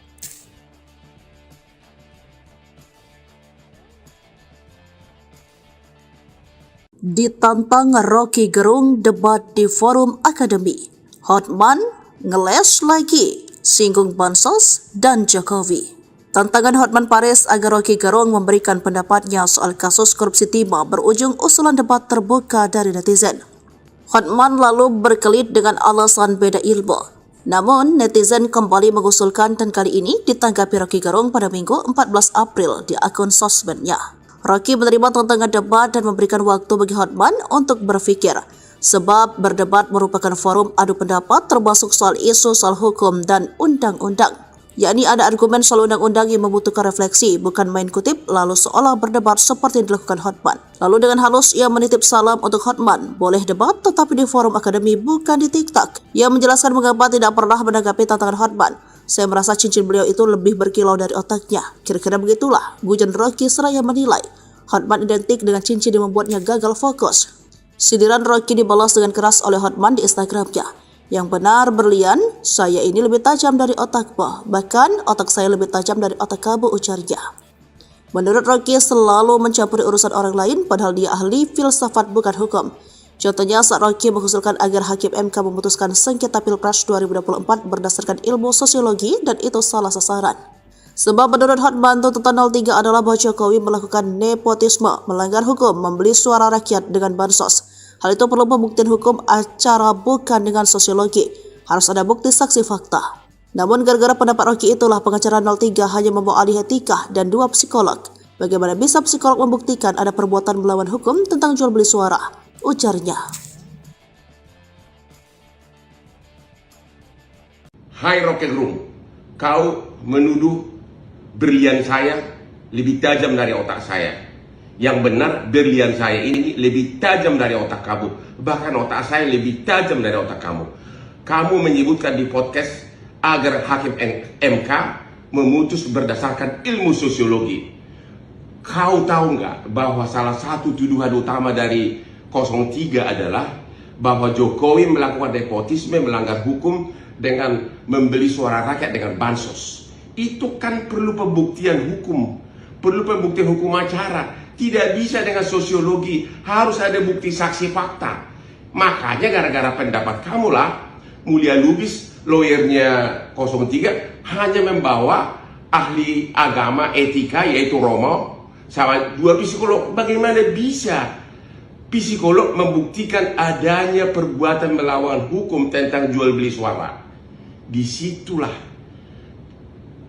[SPEAKER 1] Ditantang Rocky Gerung debat di forum akademi. Hotman ngeles lagi, singgung bansos dan Jokowi. Tantangan Hotman Paris agar Rocky Gerung memberikan pendapatnya soal kasus korupsi timah berujung usulan debat terbuka dari netizen. Hotman lalu berkelit dengan alasan beda ilmu. Namun, netizen kembali mengusulkan dan kali ini ditanggapi Rocky Gerung pada Minggu 14 April di akun sosmednya. Rocky menerima tantangan debat dan memberikan waktu bagi Hotman untuk berpikir, sebab berdebat merupakan forum adu pendapat termasuk soal isu soal hukum dan undang-undang. Yakni ada argumen soal undang-undang yang membutuhkan refleksi, bukan main kutip lalu seolah berdebat seperti yang dilakukan Hotman. Lalu dengan halus ia menitip salam untuk Hotman, boleh debat tetapi di forum akademi bukan di TikTok. Ia menjelaskan mengapa tidak pernah menanggapi tantangan Hotman. Saya merasa cincin beliau itu lebih berkilau dari otaknya. Kira-kira begitulah, gujan Rocky seraya menilai Hotman identik dengan cincin yang membuatnya gagal fokus. Sindiran Rocky dibalas dengan keras oleh Hotman di Instagramnya. Yang benar berlian, saya ini lebih tajam dari otakmu. Bahkan otak saya lebih tajam dari otak kamu, ujarnya. Menurut Rocky selalu mencampuri urusan orang lain padahal dia ahli filsafat bukan hukum. Contohnya saat Rocky mengusulkan agar Hakim MK memutuskan sengketa Pilpres 2024 berdasarkan ilmu sosiologi dan itu salah sasaran. Sebab menurut Hotman, tuntutan 03 adalah bahwa Jokowi melakukan nepotisme, melanggar hukum, membeli suara rakyat dengan bansos. Hal itu perlu pembuktian hukum acara bukan dengan sosiologi. Harus ada bukti saksi fakta. Namun gara-gara pendapat Rocky itulah pengacara 03 hanya membawa ahli etika dan 2 psikolog. Bagaimana bisa psikolog membuktikan ada perbuatan melawan hukum tentang jual beli suara? Ujarnya.
[SPEAKER 2] Hai Rocky Gerung, kau menuduh berlian saya lebih tajam dari otak saya. Yang benar, berlian saya ini lebih tajam dari otak kamu. Bahkan otak saya lebih tajam dari otak kamu. Kamu menyebutkan di podcast agar hakim MK memutus berdasarkan ilmu sosiologi. Kau tahu nggak bahwa salah satu tuduhan utama dari 03 adalah bahwa Jokowi melakukan nepotisme, melanggar hukum dengan membeli suara rakyat dengan bansos. Itu kan perlu pembuktian hukum, perlu pembuktian hukum acara. Tidak bisa dengan sosiologi, harus ada bukti saksi fakta. Makanya gara-gara pendapat kamulah Mulia Lubis, lawyernya 03, hanya membawa ahli agama etika yaitu Romo sama 2 psikolog. Bagaimana bisa psikolog membuktikan adanya perbuatan melawan hukum tentang jual beli suara? Disitulah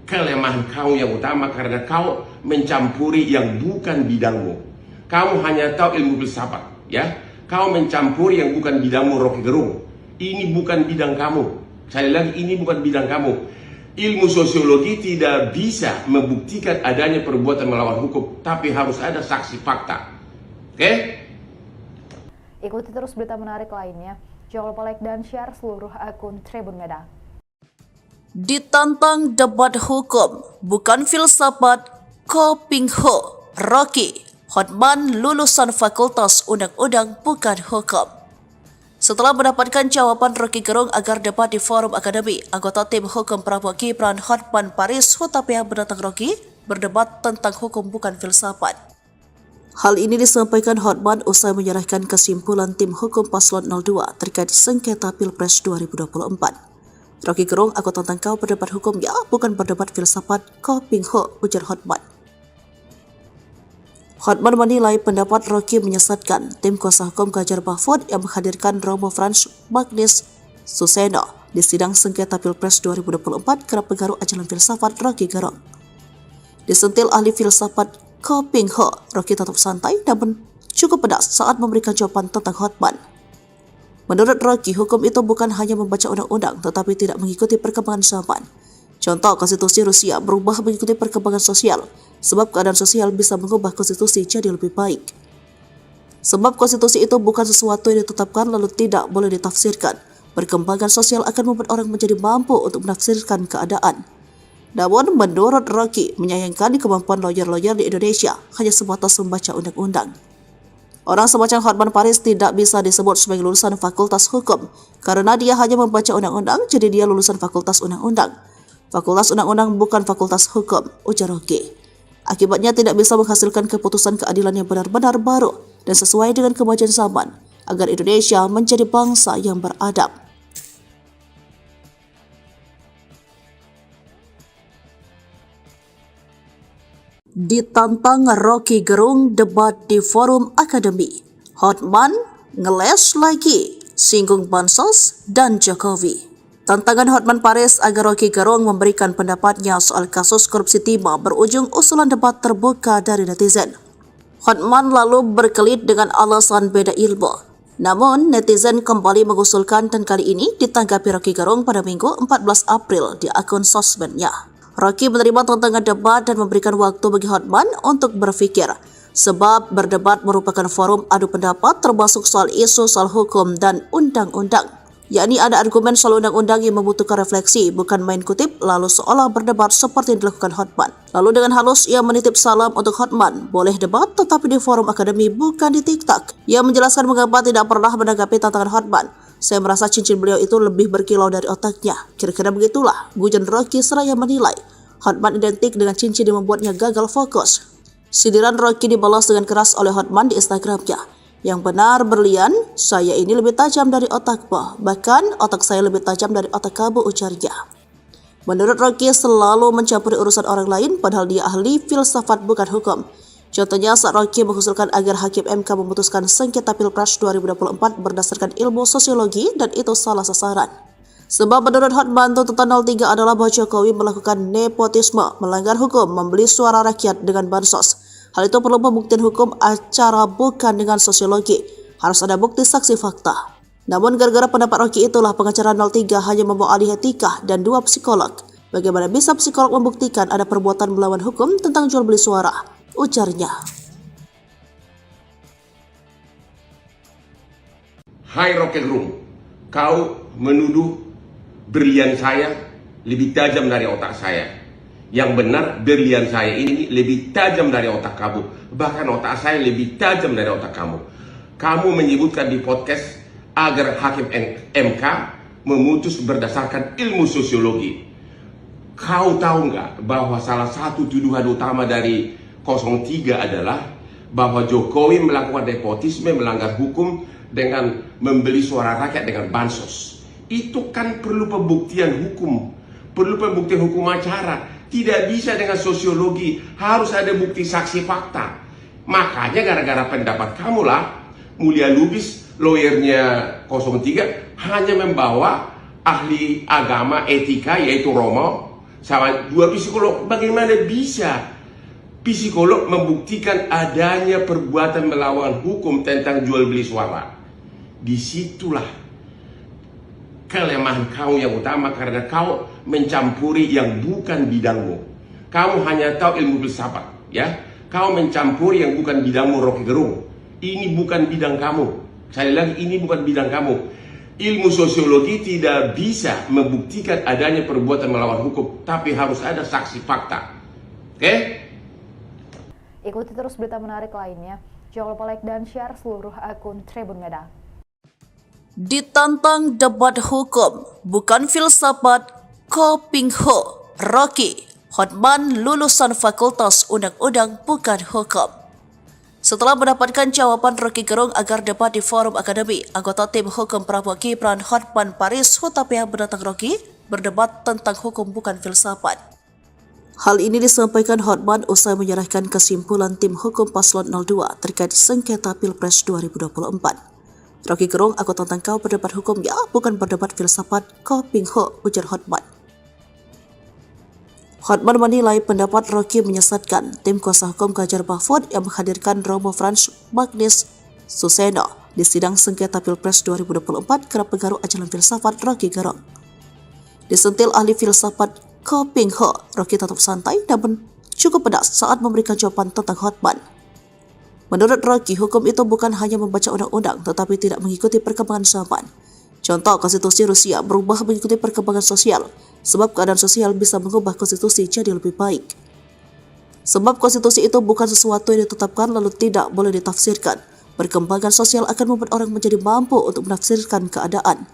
[SPEAKER 2] kelemahan kau yang utama, karena kau mencampuri yang bukan bidangmu. Kamu hanya tahu ilmu filsafat, ya. Kau mencampuri yang bukan bidangmu, Rocky Gerung. Ini bukan bidang kamu. Sekali lagi, ini bukan bidang kamu. Ilmu sosiologi tidak bisa membuktikan adanya perbuatan melawan hukum, tapi harus ada saksi fakta. Oke?
[SPEAKER 3] Ikuti terus berita menarik lainnya. Jangan lupa like dan share seluruh akun Tribun Medan.
[SPEAKER 1] Ditantang debat hukum, bukan filsafat, Ko Ping Ho, Rocky, Hotman lulusan Fakultas Undang-Undang bukan hukum. Setelah mendapatkan jawaban Rocky Gerung agar debat di forum akademi, anggota tim hukum Prabowo Gibran Hotman Paris Hutapea menantang Rocky berdebat tentang hukum bukan filsafat. Hal ini disampaikan Hotman usai menyerahkan kesimpulan tim hukum paslon 02 terkait sengketa Pilpres 2024. Rocky Gerung, aku tantang kau berdebat hukum ya, bukan berdebat filsafat, Ko Ping Ho, ujar Hotman. Hotman menilai pendapat Rocky menyesatkan. Tim kuasa hukum Ganjar Mahfud yang menghadirkan Romo Frans Magnis Suseno di sidang sengketa Pilpres 2024 kerap pengaruh ajaran filsafat Rocky Gerung. Disentil ahli filsafat Ko Ping Ho, Rocky tetap santai namun cukup pedas saat memberikan jawaban tentang Hotman. Menurut Rocky, hukum itu bukan hanya membaca undang-undang tetapi tidak mengikuti perkembangan zaman. Contoh, konstitusi Rusia berubah mengikuti perkembangan sosial, sebab keadaan sosial bisa mengubah konstitusi jadi lebih baik. Sebab konstitusi itu bukan sesuatu yang ditetapkan lalu tidak boleh ditafsirkan. Perkembangan sosial akan membuat orang menjadi mampu untuk menafsirkan keadaan. Namun, menurut Rocky, menyayangkan kemampuan lawyer-lawyer di Indonesia hanya sebatas membaca undang-undang. Orang semacam Hotman Paris tidak bisa disebut sebagai lulusan Fakultas Hukum karena dia hanya membaca undang-undang, jadi dia lulusan Fakultas Undang-Undang. Fakultas Undang-Undang bukan Fakultas Hukum, ujar Rocky. Akibatnya tidak bisa menghasilkan keputusan keadilan yang benar-benar baru dan sesuai dengan kemajuan zaman agar Indonesia menjadi bangsa yang beradab. Ditantang Rocky Gerung debat di forum akademi. Hotman ngeles lagi, singgung bansos dan Jokowi. Tantangan Hotman Paris agar Rocky Gerung memberikan pendapatnya soal kasus korupsi timah berujung usulan debat terbuka dari netizen. Hotman lalu berkelit dengan alasan beda ilmu. Namun, netizen kembali mengusulkan dan kali ini ditanggapi Rocky Gerung pada Minggu 14 April di akun sosmednya. Rocky menerima tantangan debat dan memberikan waktu bagi Hotman untuk berpikir, sebab berdebat merupakan forum adu pendapat termasuk soal isu soal hukum dan undang-undang. Yakni ada argumen soal undang-undang yang membutuhkan refleksi, bukan main kutip lalu seolah berdebat seperti yang dilakukan Hotman. Lalu dengan halus ia menitip salam untuk Hotman, boleh debat tetapi di forum akademi bukan di TikTok. Ia menjelaskan mengapa tidak pernah menanggapi tantangan Hotman. Saya merasa cincin beliau itu lebih berkilau dari otaknya. Kira-kira begitulah, gujon Rocky seraya menilai Hotman identik dengan cincin yang membuatnya gagal fokus. Sindiran Rocky dibalas dengan keras oleh Hotman di Instagramnya. Yang benar berlian, saya ini lebih tajam dari otakmu. Bahkan otak saya lebih tajam dari otak kamu, ujarnya. Menurut Rocky selalu mencampuri urusan orang lain padahal dia ahli filsafat bukan hukum. Contohnya saat Rocky mengusulkan agar Hakim MK memutuskan sengketa Pilpres 2024 berdasarkan ilmu sosiologi dan itu salah sasaran. Sebab menurut Hotman, tuntutan 03 adalah bahwa Jokowi melakukan nepotisme, melanggar hukum, membeli suara rakyat dengan bansos. Hal itu perlu pembuktian hukum acara bukan dengan sosiologi. Harus ada bukti saksi fakta. Namun gara-gara pendapat Rocky itulah pengacara 03 hanya membawa ahli etika dan 2 psikolog. Bagaimana bisa psikolog membuktikan ada perbuatan melawan hukum tentang jual beli suara? Ujarnya.
[SPEAKER 2] Hai Rocky Gerung, kau menuduh berlian saya lebih tajam dari otak saya. Yang benar berlian saya ini lebih tajam dari otak kamu. Bahkan otak saya lebih tajam dari otak kamu. Kamu menyebutkan di podcast agar Hakim MK memutus berdasarkan ilmu sosiologi. Kau tahu nggak bahwa salah satu tuduhan utama dari 03 adalah bahwa Jokowi melakukan nepotisme, melanggar hukum dengan membeli suara rakyat dengan bansos. Itu kan perlu pembuktian hukum, perlu pembuktian hukum acara. Tidak bisa dengan sosiologi, harus ada bukti saksi fakta. Makanya gara-gara pendapat kamulah Mulia Lubis, lawyernya 03, hanya membawa ahli agama etika yaitu Romo sama 2 psikolog. Bagaimana bisa psikolog membuktikan adanya perbuatan melawan hukum tentang jual beli suara? Disitulah kelemahan kau yang utama, karena kau mencampuri yang bukan bidangmu. Kamu hanya tahu ilmu filsafat, ya. Kau mencampuri yang bukan bidangmu, Rocky Gerung. Ini bukan bidang kamu. Sekali lagi, ini bukan bidang kamu. Ilmu sosiologi tidak bisa membuktikan adanya perbuatan melawan hukum, tapi harus ada saksi fakta. Oke?
[SPEAKER 3] Ikuti terus berita menarik lainnya. Jangan lupa like dan share seluruh akun Tribun Medan.
[SPEAKER 1] Ditantang debat hukum, bukan filsafat, Kopingho, Rocky, Hotman lulusan Fakultas Undang-Undang bukan hukum. Setelah mendapatkan jawaban Rocky Gerung agar debat di forum akademi, anggota tim hukum Prabowo Gibran Hotman Paris Hutapea menantang Rocky berdebat tentang hukum bukan filsafat. Hal ini disampaikan Hotman usai menyerahkan kesimpulan tim hukum paslon 02 terkait sengketa Pilpres 2024. Rocky Gerung, aku tantang kau berdebat hukum ya, bukan berdebat filsafat, Kopingho, ujar Hotman. Hotman menilai pendapat Rocky menyesatkan. Tim kuasa hukum Ganjar Mahfud yang menghadirkan Romo Frans Magnis Suseno di sidang sengketa Pilpres 2024 kerap pengaruh ajaran filsafat Rocky Gerung. Disentil ahli filsafat Kopingho, Rocky tetap santai namun cukup pedas saat memberikan jawaban tentang Hotman. Menurut Rocky, hukum itu bukan hanya membaca undang-undang tetapi tidak mengikuti perkembangan zaman. Contoh, konstitusi Rusia berubah mengikuti perkembangan sosial, sebab keadaan sosial bisa mengubah konstitusi jadi lebih baik. Sebab konstitusi itu bukan sesuatu yang ditetapkan lalu tidak boleh ditafsirkan. Perkembangan sosial akan membuat orang menjadi mampu untuk menafsirkan keadaan.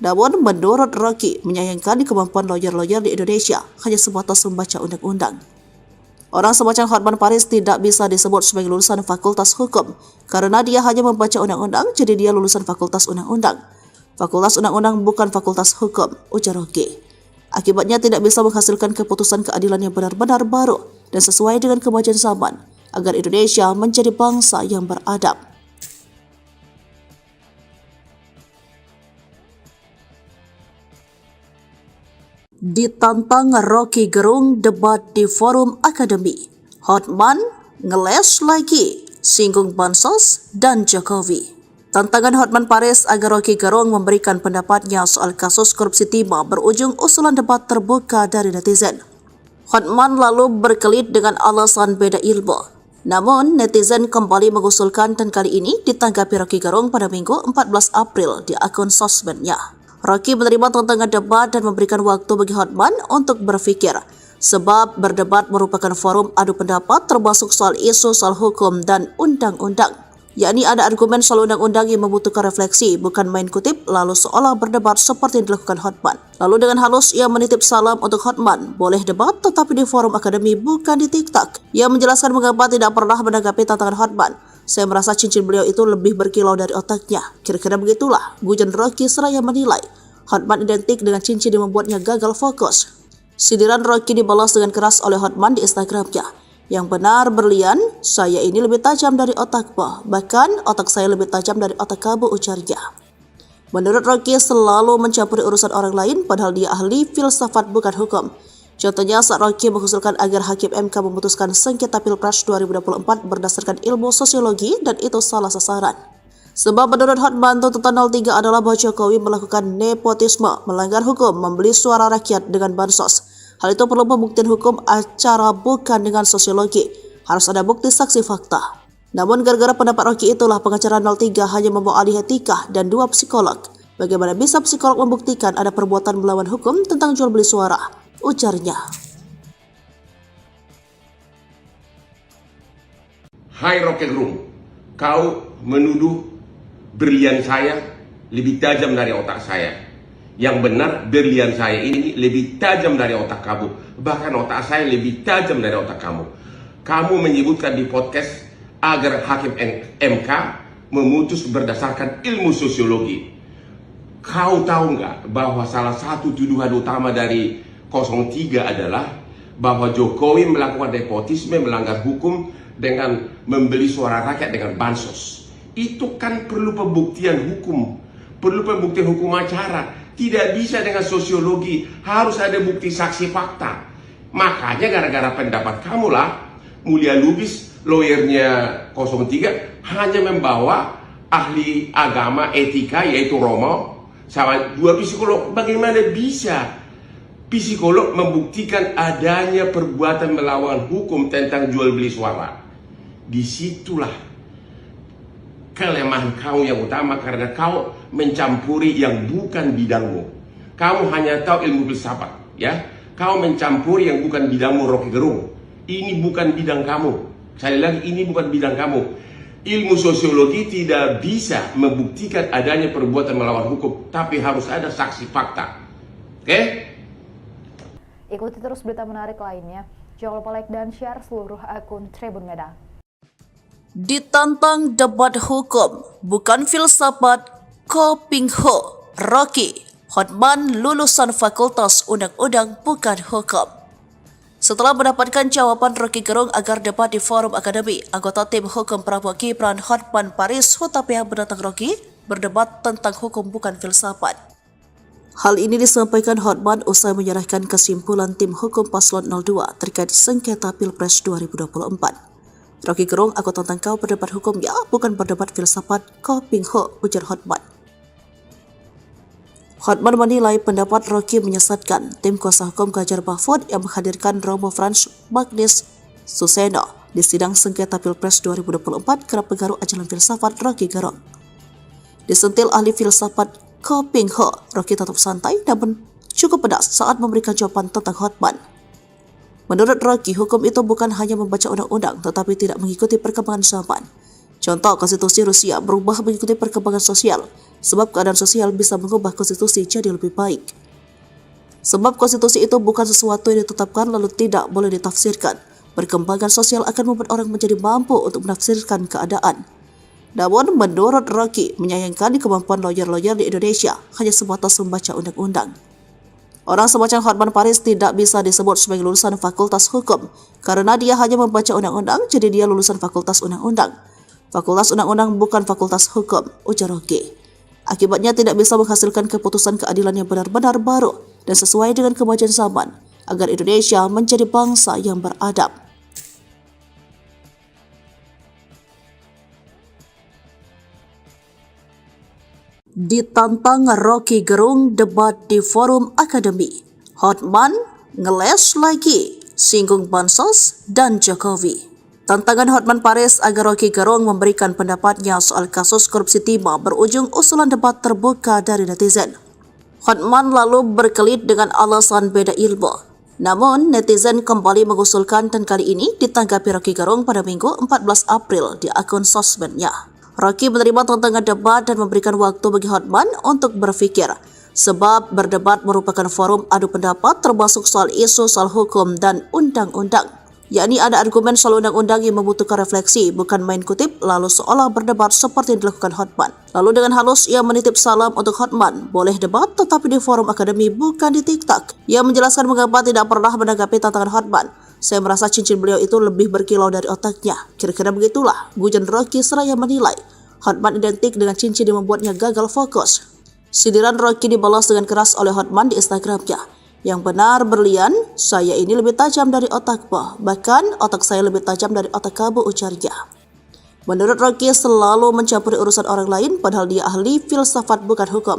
[SPEAKER 1] Namun, menurut Rocky, menyayangkan kemampuan lawyer-lawyer di Indonesia hanya sebatas membaca undang-undang. Orang semacam Hotman Paris tidak bisa disebut sebagai lulusan Fakultas Hukum karena dia hanya membaca undang-undang, jadi dia lulusan Fakultas Undang-Undang. Fakultas Undang-Undang bukan Fakultas Hukum, ujar Rocky. Akibatnya tidak bisa menghasilkan keputusan keadilan yang benar-benar baru dan sesuai dengan kemajuan zaman agar Indonesia menjadi bangsa yang beradab. Ditantang Rocky Gerung debat di forum akademi. Hotman ngeles lagi, singgung bansos dan Jokowi. Tantangan Hotman Paris agar Rocky Gerung memberikan pendapatnya soal kasus korupsi timah berujung usulan debat terbuka dari netizen. Hotman lalu berkelit dengan alasan beda ilmu. Namun, netizen kembali mengusulkan dan kali ini ditanggapi Rocky Gerung pada Minggu 14 April di akun sosmednya. Rocky menerima tantangan debat dan memberikan waktu bagi Hotman untuk berpikir, sebab berdebat merupakan forum adu pendapat termasuk soal isu soal hukum dan undang-undang. Yakni ada argumen soal undang-undang yang membutuhkan refleksi, bukan main kutip lalu seolah berdebat seperti yang dilakukan Hotman. Lalu dengan halus ia menitip salam untuk Hotman, boleh debat tetapi di forum akademi bukan di TikTok. Ia menjelaskan mengapa tidak pernah menanggapi tantangan Hotman. Saya merasa cincin beliau itu lebih berkilau dari otaknya. Kira-kira begitulah, gujon Rocky seraya menilai Hotman identik dengan cincin yang membuatnya gagal fokus. Sindiran Rocky dibalas dengan keras oleh Hotman di Instagramnya. Yang benar berlian, saya ini lebih tajam dari otakmu, bahkan otak saya lebih tajam dari otak kamu, ujarnya. Menurut Rocky selalu mencampuri urusan orang lain padahal dia ahli filsafat bukan hukum. Contohnya saat Rocky mengusulkan agar Hakim MK memutuskan sengketa Pilpres 2024 berdasarkan ilmu sosiologi dan itu salah sasaran. Sebab menurut Hotman, tuntutan 03 adalah bahwa Jokowi melakukan nepotisme, melanggar hukum, membeli suara rakyat dengan bansos. Hal itu perlu pembuktian hukum acara bukan dengan sosiologi. Harus ada bukti saksi fakta. Namun gara-gara pendapat Rocky itulah pengacara 03 hanya membawa ahli etika dan 2 psikolog. Bagaimana bisa psikolog membuktikan ada perbuatan melawan hukum tentang jual beli suara? Ujarnya.
[SPEAKER 2] Hai Rocky Gerung, kau menuduh berlian saya lebih tajam dari otak saya. Yang benar berlian saya ini lebih tajam dari otak kamu. Bahkan otak saya lebih tajam dari otak kamu. Kamu menyebutkan di podcast agar Hakim MK memutus berdasarkan ilmu sosiologi. Kau tahu nggak bahwa salah satu tuduhan utama dari 03 adalah bahwa Jokowi melakukan nepotisme, melanggar hukum dengan membeli suara rakyat dengan bansos. Itu kan perlu pembuktian hukum, perlu pembuktian hukum acara. Tidak bisa dengan sosiologi, harus ada bukti saksi fakta. Makanya gara-gara pendapat kamu lah, Mulia Lubis, lawyernya 03, hanya membawa ahli agama etika yaitu Romo, sama 2 psikolog. Bagaimana bisa psikolog membuktikan adanya perbuatan melawan hukum tentang jual beli suara? Disitulah kelemahan kau yang utama, karena kau mencampuri yang bukan bidangmu. Kamu hanya tahu ilmu filsafat, ya. Kau mencampuri yang bukan bidangmu, Rocky Gerung. Ini bukan bidang kamu. Sekali lagi, ini bukan bidang kamu. Ilmu sosiologi tidak bisa membuktikan adanya perbuatan melawan hukum, tapi harus ada saksi fakta. Oke?
[SPEAKER 3] Ikuti terus berita menarik lainnya. Jangan lupa like dan share seluruh akun Tribun Medan.
[SPEAKER 1] Ditantang debat hukum, bukan filsafat, Ko Ping Ho, Rocky, Hotman lulusan Fakultas Undang-Undang bukan hukum. Setelah mendapatkan jawaban Rocky Gerung agar debat di forum akademi, anggota tim hukum Prabowo Gibran Hotman Paris Hutapea menantang Rocky berdebat tentang hukum bukan filsafat. Hal ini disampaikan Hotman usai menyerahkan kesimpulan tim hukum paslon 02 terkait sengketa Pilpres 2024. Rocky Gerung, aku tantang kau berdebat hukum ya, bukan berdebat filsafat, Ko Ping Ho, ujar Hotman. Hotman menilai pendapat Rocky menyesatkan. Tim kuasa hukum Ganjar Mahfud yang menghadirkan Romo Frans Magnis Suseno di sidang sengketa Pilpres 2024 kerap pengaruh ajaran filsafat Rocky Gerung. Disentil ahli filsafat Ko Ping Ho, Rocky tetap santai namun cukup pedas saat memberikan jawaban tentang Hotman. Menurut Rocky, hukum itu bukan hanya membaca undang-undang tetapi tidak mengikuti perkembangan zaman. Contoh, konstitusi Rusia berubah mengikuti perkembangan sosial, sebab keadaan sosial bisa mengubah konstitusi jadi lebih baik. Sebab konstitusi itu bukan sesuatu yang ditetapkan lalu tidak boleh ditafsirkan. Perkembangan sosial akan membuat orang menjadi mampu untuk menafsirkan keadaan. Namun, menurut Rocky, menyayangkan kemampuan lawyer-lawyer di Indonesia hanya sebatas membaca undang-undang. Orang semacam Hotman Paris tidak bisa disebut sebagai lulusan Fakultas Hukum karena dia hanya membaca undang-undang, jadi dia lulusan Fakultas Undang-Undang. Fakultas Undang-Undang bukan Fakultas Hukum, ujar Rocky. Akibatnya tidak bisa menghasilkan keputusan keadilan yang benar-benar baru dan sesuai dengan kemajuan zaman agar Indonesia menjadi bangsa yang beradab. Ditantang Rocky Gerung debat di forum akademi. Hotman ngeles lagi, singgung bansos dan Jokowi. Tantangan Hotman Paris agar Rocky Gerung memberikan pendapatnya soal kasus korupsi timah berujung usulan debat terbuka dari netizen. Hotman lalu berkelit dengan alasan beda ilmu. Namun, netizen kembali mengusulkan dan kali ini ditanggapi Rocky Gerung pada Minggu 14 April di akun sosmednya. Rocky menerima tantangan debat dan memberikan waktu bagi Hotman untuk berpikir, sebab berdebat merupakan forum adu pendapat termasuk soal isu soal hukum dan undang-undang. yakni ada argumen soal undang-undang yang membutuhkan refleksi, bukan main kutip lalu seolah berdebat seperti yang dilakukan Hotman. Lalu dengan halus ia menitip salam untuk Hotman, boleh debat tetapi di forum akademi bukan di TikTok. Ia menjelaskan mengapa tidak pernah menanggapi tantangan Hotman. Saya merasa cincin beliau itu lebih berkilau dari otaknya. Kira-kira begitulah, gujon Rocky seraya menilai Hotman identik dengan cincin yang membuatnya gagal fokus. Sindiran Rocky dibalas dengan keras oleh Hotman di Instagramnya. Yang benar berlian, saya ini lebih tajam dari otakmu. Bahkan otak saya lebih tajam dari otak kamu, ujarnya. Menurut Rocky selalu mencampuri urusan orang lain padahal dia ahli filsafat bukan hukum.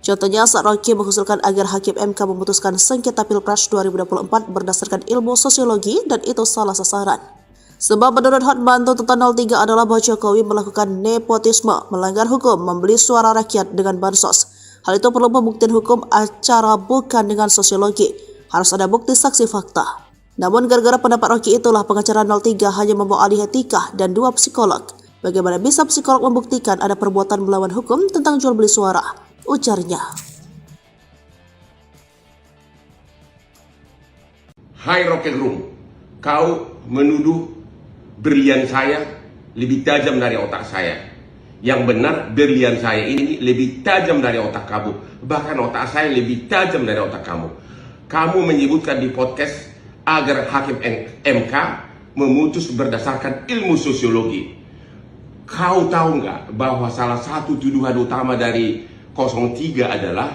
[SPEAKER 1] Contohnya saat Rocky mengusulkan agar Hakim MK memutuskan sengketa Pilpres 2024 berdasarkan ilmu sosiologi dan itu salah sasaran. Sebab menurut Hotman tuntutan 03 adalah bahwa Jokowi melakukan nepotisme, melanggar hukum, membeli suara rakyat dengan bansos. Hal itu perlu pembuktian hukum acara bukan dengan sosiologi. Harus ada bukti saksi fakta. Namun gara-gara pendapat Rocky itulah pengacara 03 hanya membawa ahli etika dan 2 psikolog. Bagaimana bisa psikolog membuktikan ada perbuatan melawan hukum tentang jual beli suara? Ujarnya.
[SPEAKER 2] Hai Rocket Room, kau menuduh berlian saya lebih tajam dari otak saya. Yang benar, berlian saya ini lebih tajam dari otak kamu. Bahkan otak saya lebih tajam dari otak kamu. Kamu menyebutkan di podcast agar Hakim MK memutus berdasarkan ilmu sosiologi. Kau tahu nggak bahwa salah satu tuduhan utama dari 03 adalah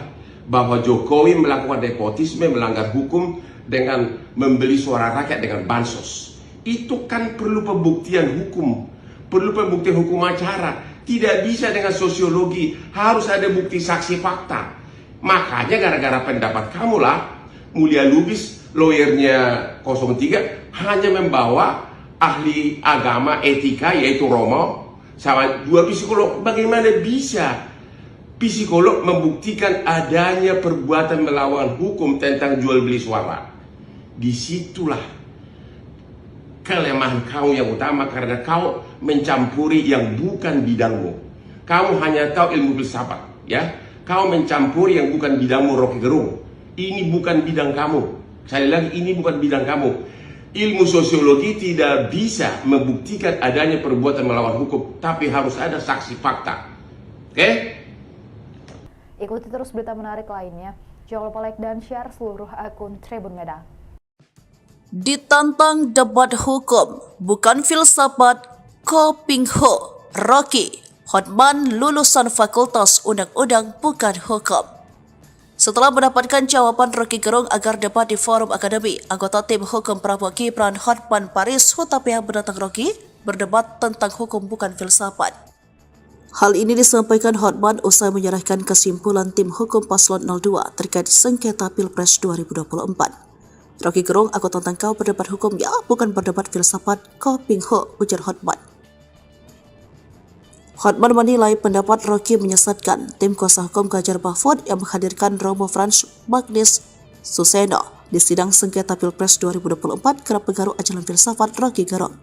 [SPEAKER 2] bahwa Jokowi melakukan nepotisme, melanggar hukum dengan membeli suara rakyat dengan bansos. Itu kan perlu pembuktian hukum, perlu pembuktian hukum acara. Tidak bisa dengan sosiologi, harus ada bukti saksi fakta. Makanya gara-gara pendapat kamulah Mulia Lubis, lawyernya 03, hanya membawa ahli agama etika yaitu Romo sama 2 psikolog. Bagaimana bisa psikolog membuktikan adanya perbuatan melawan hukum tentang jual beli suara? Disitulah kelemahan kau yang utama, karena kau mencampuri yang bukan bidangmu. Kamu hanya tahu ilmu filsafat, ya. Kau mencampuri yang bukan bidangmu, Rocky Gerung. Ini bukan bidang kamu. Sekali lagi, ini bukan bidang kamu. Ilmu sosiologi tidak bisa membuktikan adanya perbuatan melawan hukum, tapi harus ada saksi fakta. Oke?
[SPEAKER 3] Ikuti terus berita menarik lainnya. Jangan lupa like dan share seluruh akun Tribun Medan.
[SPEAKER 1] Ditantang debat hukum, bukan filsafat, Ko Ping Ho, Rocky, Hotman lulusan Fakultas Undang-Undang bukan hukum. Setelah mendapatkan jawaban Rocky Gerung agar debat di forum akademi, anggota tim hukum Prabowo Gibran Hotman Paris Hutapea menantang Rocky berdebat tentang hukum bukan filsafat. Hal ini disampaikan Hotman usai menyerahkan kesimpulan tim hukum paslon 02 terkait sengketa Pilpres 2024. Rocky Gerung, aku tantang kau berdebat hukum ya, bukan berdebat filsafat, Ko Ping Ho, ujar Hotman. Hotman menilai pendapat Rocky menyesatkan. Tim kuasa hukum Ganjar Mahfud yang menghadirkan Romo Frans Magnis Suseno di sidang sengketa Pilpres 2024 kerap pengaruh ajaran filsafat Rocky Gerung.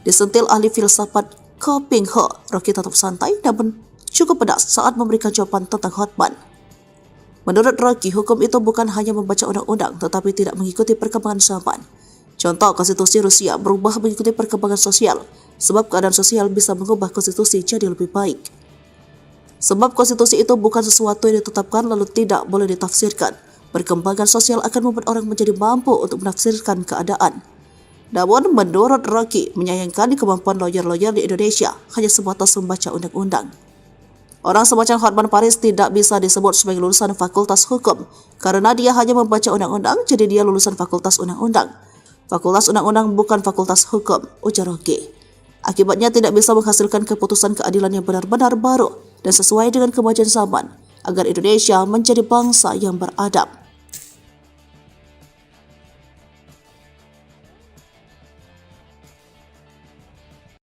[SPEAKER 1] Disentil ahli filsafat Ko Ping Ho, Rocky tetap santai namun cukup pedas saat memberikan jawaban tentang Hotman. Menurut Rocky, hukum itu bukan hanya membaca undang-undang tetapi tidak mengikuti perkembangan zaman. Contoh, konstitusi Rusia berubah mengikuti perkembangan sosial, sebab keadaan sosial bisa mengubah konstitusi jadi lebih baik. Sebab konstitusi itu bukan sesuatu yang ditetapkan lalu tidak boleh ditafsirkan. Perkembangan sosial akan membuat orang menjadi mampu untuk menafsirkan keadaan. Namun, menurut Rocky, menyayangkan kemampuan lawyer-lawyer di Indonesia hanya sebatas membaca undang-undang. Orang semacam Hotman Paris tidak bisa disebut sebagai lulusan Fakultas Hukum karena dia hanya membaca undang-undang, jadi dia lulusan Fakultas Undang-Undang. Fakultas Undang-Undang bukan Fakultas Hukum, ujar Rocky. Akibatnya tidak bisa menghasilkan keputusan keadilan yang benar-benar baru dan sesuai dengan kemajuan zaman agar Indonesia menjadi bangsa yang beradab.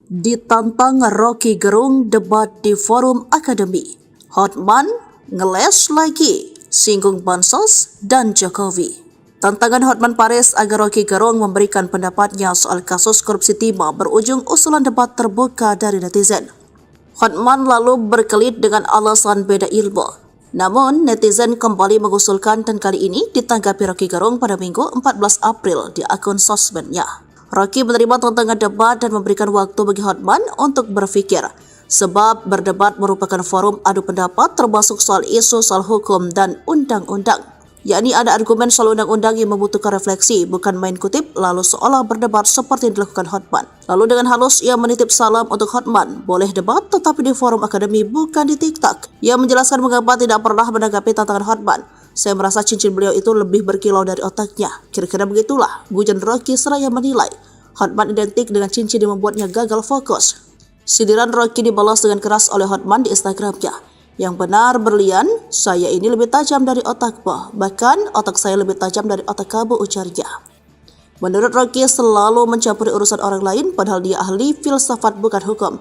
[SPEAKER 1] Ditantang Rocky Gerung debat di forum akademi. Hotman ngeles lagi, singgung bansos dan Jokowi. Tantangan Hotman Paris agar Rocky Gerung memberikan pendapatnya soal kasus korupsi timah berujung usulan debat terbuka dari netizen. Hotman lalu berkelit dengan alasan beda ilmu. Namun, netizen kembali mengusulkan dan kali ini ditanggapi Rocky Gerung pada Minggu 14 April di akun sosmednya. Rocky menerima tantangan debat dan memberikan waktu bagi Hotman untuk berpikir. Sebab berdebat merupakan forum adu pendapat termasuk soal isu soal hukum dan undang-undang. Yakni ada argumen soal undang-undang yang membutuhkan refleksi, bukan main kutip lalu seolah berdebat seperti yang dilakukan Hotman. Lalu dengan halus ia menitip salam untuk Hotman, boleh debat tetapi di forum akademi bukan di TikTok. Ia menjelaskan mengapa tidak pernah menanggapi tantangan Hotman. Saya merasa cincin beliau itu lebih berkilau dari otaknya. Kira-kira begitulah gujan Rocky seraya menilai Hotman identik dengan cincin yang membuatnya gagal fokus. Sindiran Rocky dibalas dengan keras oleh Hotman di Instagramnya. Yang benar berlian, saya ini lebih tajam dari otakmu. Bahkan otak saya lebih tajam dari otak kamu, ujarnya. Menurut Rocky selalu mencampuri urusan orang lain padahal dia ahli filsafat bukan hukum.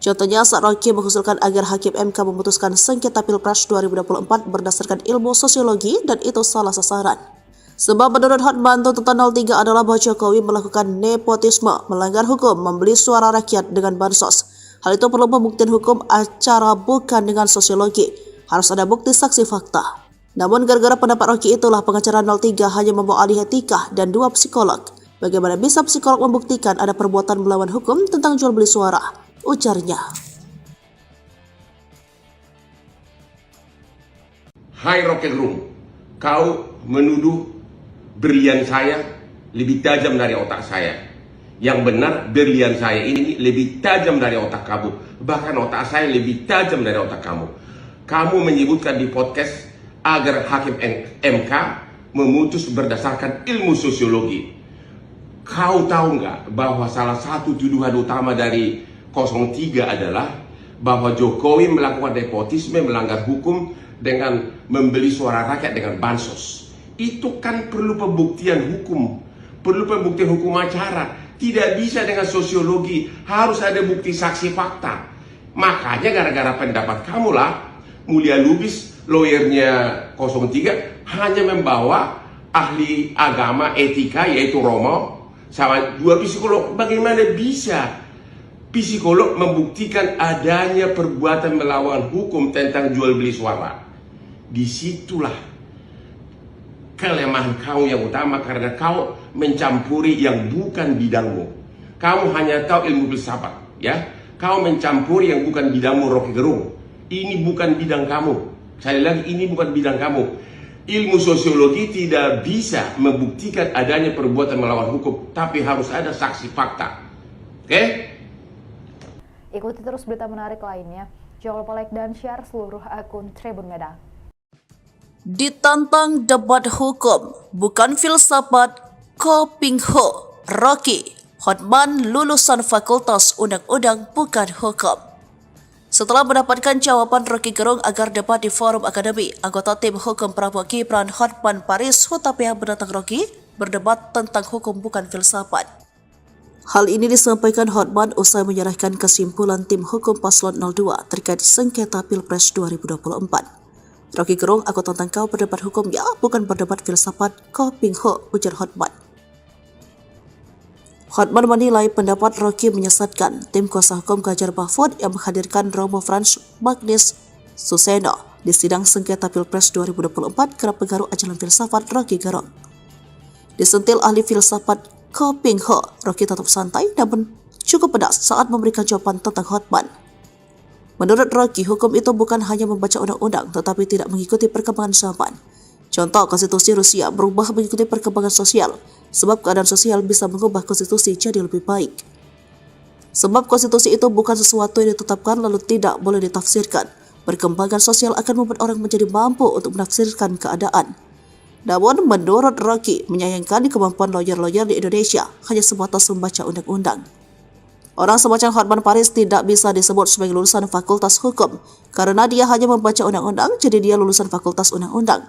[SPEAKER 1] Contohnya saat Rocky mengusulkan agar Hakim MK memutuskan sengketa Pilpres 2024 berdasarkan ilmu sosiologi dan itu salah sasaran. Sebab menurut Hotman tuntutan 03 adalah bahwa Jokowi melakukan nepotisme, melanggar hukum, membeli suara rakyat dengan bansos. Hal itu perlu pembuktian hukum acara bukan dengan sosiologi. Harus ada bukti saksi fakta. Namun gara-gara pendapat Rocky itulah pengacara 03 hanya membawa ahli etika dan 2 psikolog. Bagaimana bisa psikolog membuktikan ada perbuatan melawan hukum tentang jual beli suara? Ujarnya.
[SPEAKER 2] Hai Rocky Gerung, kau menuduh berlian saya lebih tajam dari otak saya. Yang benar berlian saya ini lebih tajam dari otak kamu. Bahkan otak saya lebih tajam dari otak kamu. Kamu menyebutkan di podcast agar Hakim MK memutus berdasarkan ilmu sosiologi. Kau tahu nggak bahwa salah satu tuduhan utama dari 03 adalah bahwa Jokowi melakukan nepotisme, melanggar hukum dengan membeli suara rakyat dengan bansos. Itu kan perlu pembuktian hukum, perlu pembuktian hukum acara. Tidak bisa dengan sosiologi, harus ada bukti saksi fakta. Makanya gara-gara pendapat kamulah Mulia Lubis, lawyernya 03, hanya membawa ahli agama etika yaitu Romo sama 2 psikolog. Bagaimana bisa psikolog membuktikan adanya perbuatan melawan hukum tentang jual beli suara? Disitulah kelemahan kau yang utama karena kau mencampuri yang bukan bidangmu. Kamu hanya tahu ilmu filsafat, ya. Kau mencampuri yang bukan bidangmu, Rocky Gerung. Ini bukan bidang kamu. Sekali lagi, ini bukan bidang kamu. Ilmu sosiologi tidak bisa membuktikan adanya perbuatan melawan hukum, tapi harus ada saksi fakta. Oke?
[SPEAKER 3] Ikuti terus berita menarik lainnya. Jangan lupa like dan share seluruh akun Tribun Medan.
[SPEAKER 1] Ditantang debat hukum, bukan filsafat, Kopingho, Rocky, Hotman lulusan Fakultas Undang-Undang bukan hukum. Setelah mendapatkan jawaban Rocky Gerung agar debat di forum akademi, anggota tim hukum Prabowo Gibran Hotman Paris Hutapea menantang Rocky berdebat tentang hukum bukan filsafat. Hal ini disampaikan Hotman usai menyerahkan kesimpulan tim hukum paslon 02 terkait sengketa Pilpres 2024. Rocky Gerung, aku tantang kau berdebat hukum ya, bukan berdebat filsafat, Kopingho, ujar Hotman. Hotman menilai pendapat Rocky menyesatkan. Tim kuasa hukum Ganjar Mahfud yang menghadirkan Romo Frans Magnis Suseno di sidang sengketa Pilpres 2024 kerap pengaruh ajaran filsafat Rocky Gerung. Disentil ahli filsafat Kopingho, Rocky tetap santai namun cukup pedas saat memberikan jawaban tentang Hotman. Menurut Rocky, hukum itu bukan hanya membaca undang-undang tetapi tidak mengikuti perkembangan zaman. Contoh, konstitusi Rusia berubah mengikuti perkembangan sosial, sebab keadaan sosial bisa mengubah konstitusi jadi lebih baik. Sebab konstitusi itu bukan sesuatu yang ditetapkan lalu tidak boleh ditafsirkan. Perkembangan sosial akan membuat orang menjadi mampu untuk menafsirkan keadaan. Namun, menurut Rocky, menyayangkan kemampuan lawyer-lawyer di Indonesia hanya sebatas membaca undang-undang. Orang semacam Hotman Paris tidak bisa disebut sebagai lulusan Fakultas Hukum karena dia hanya membaca undang-undang, jadi dia lulusan Fakultas Undang-Undang.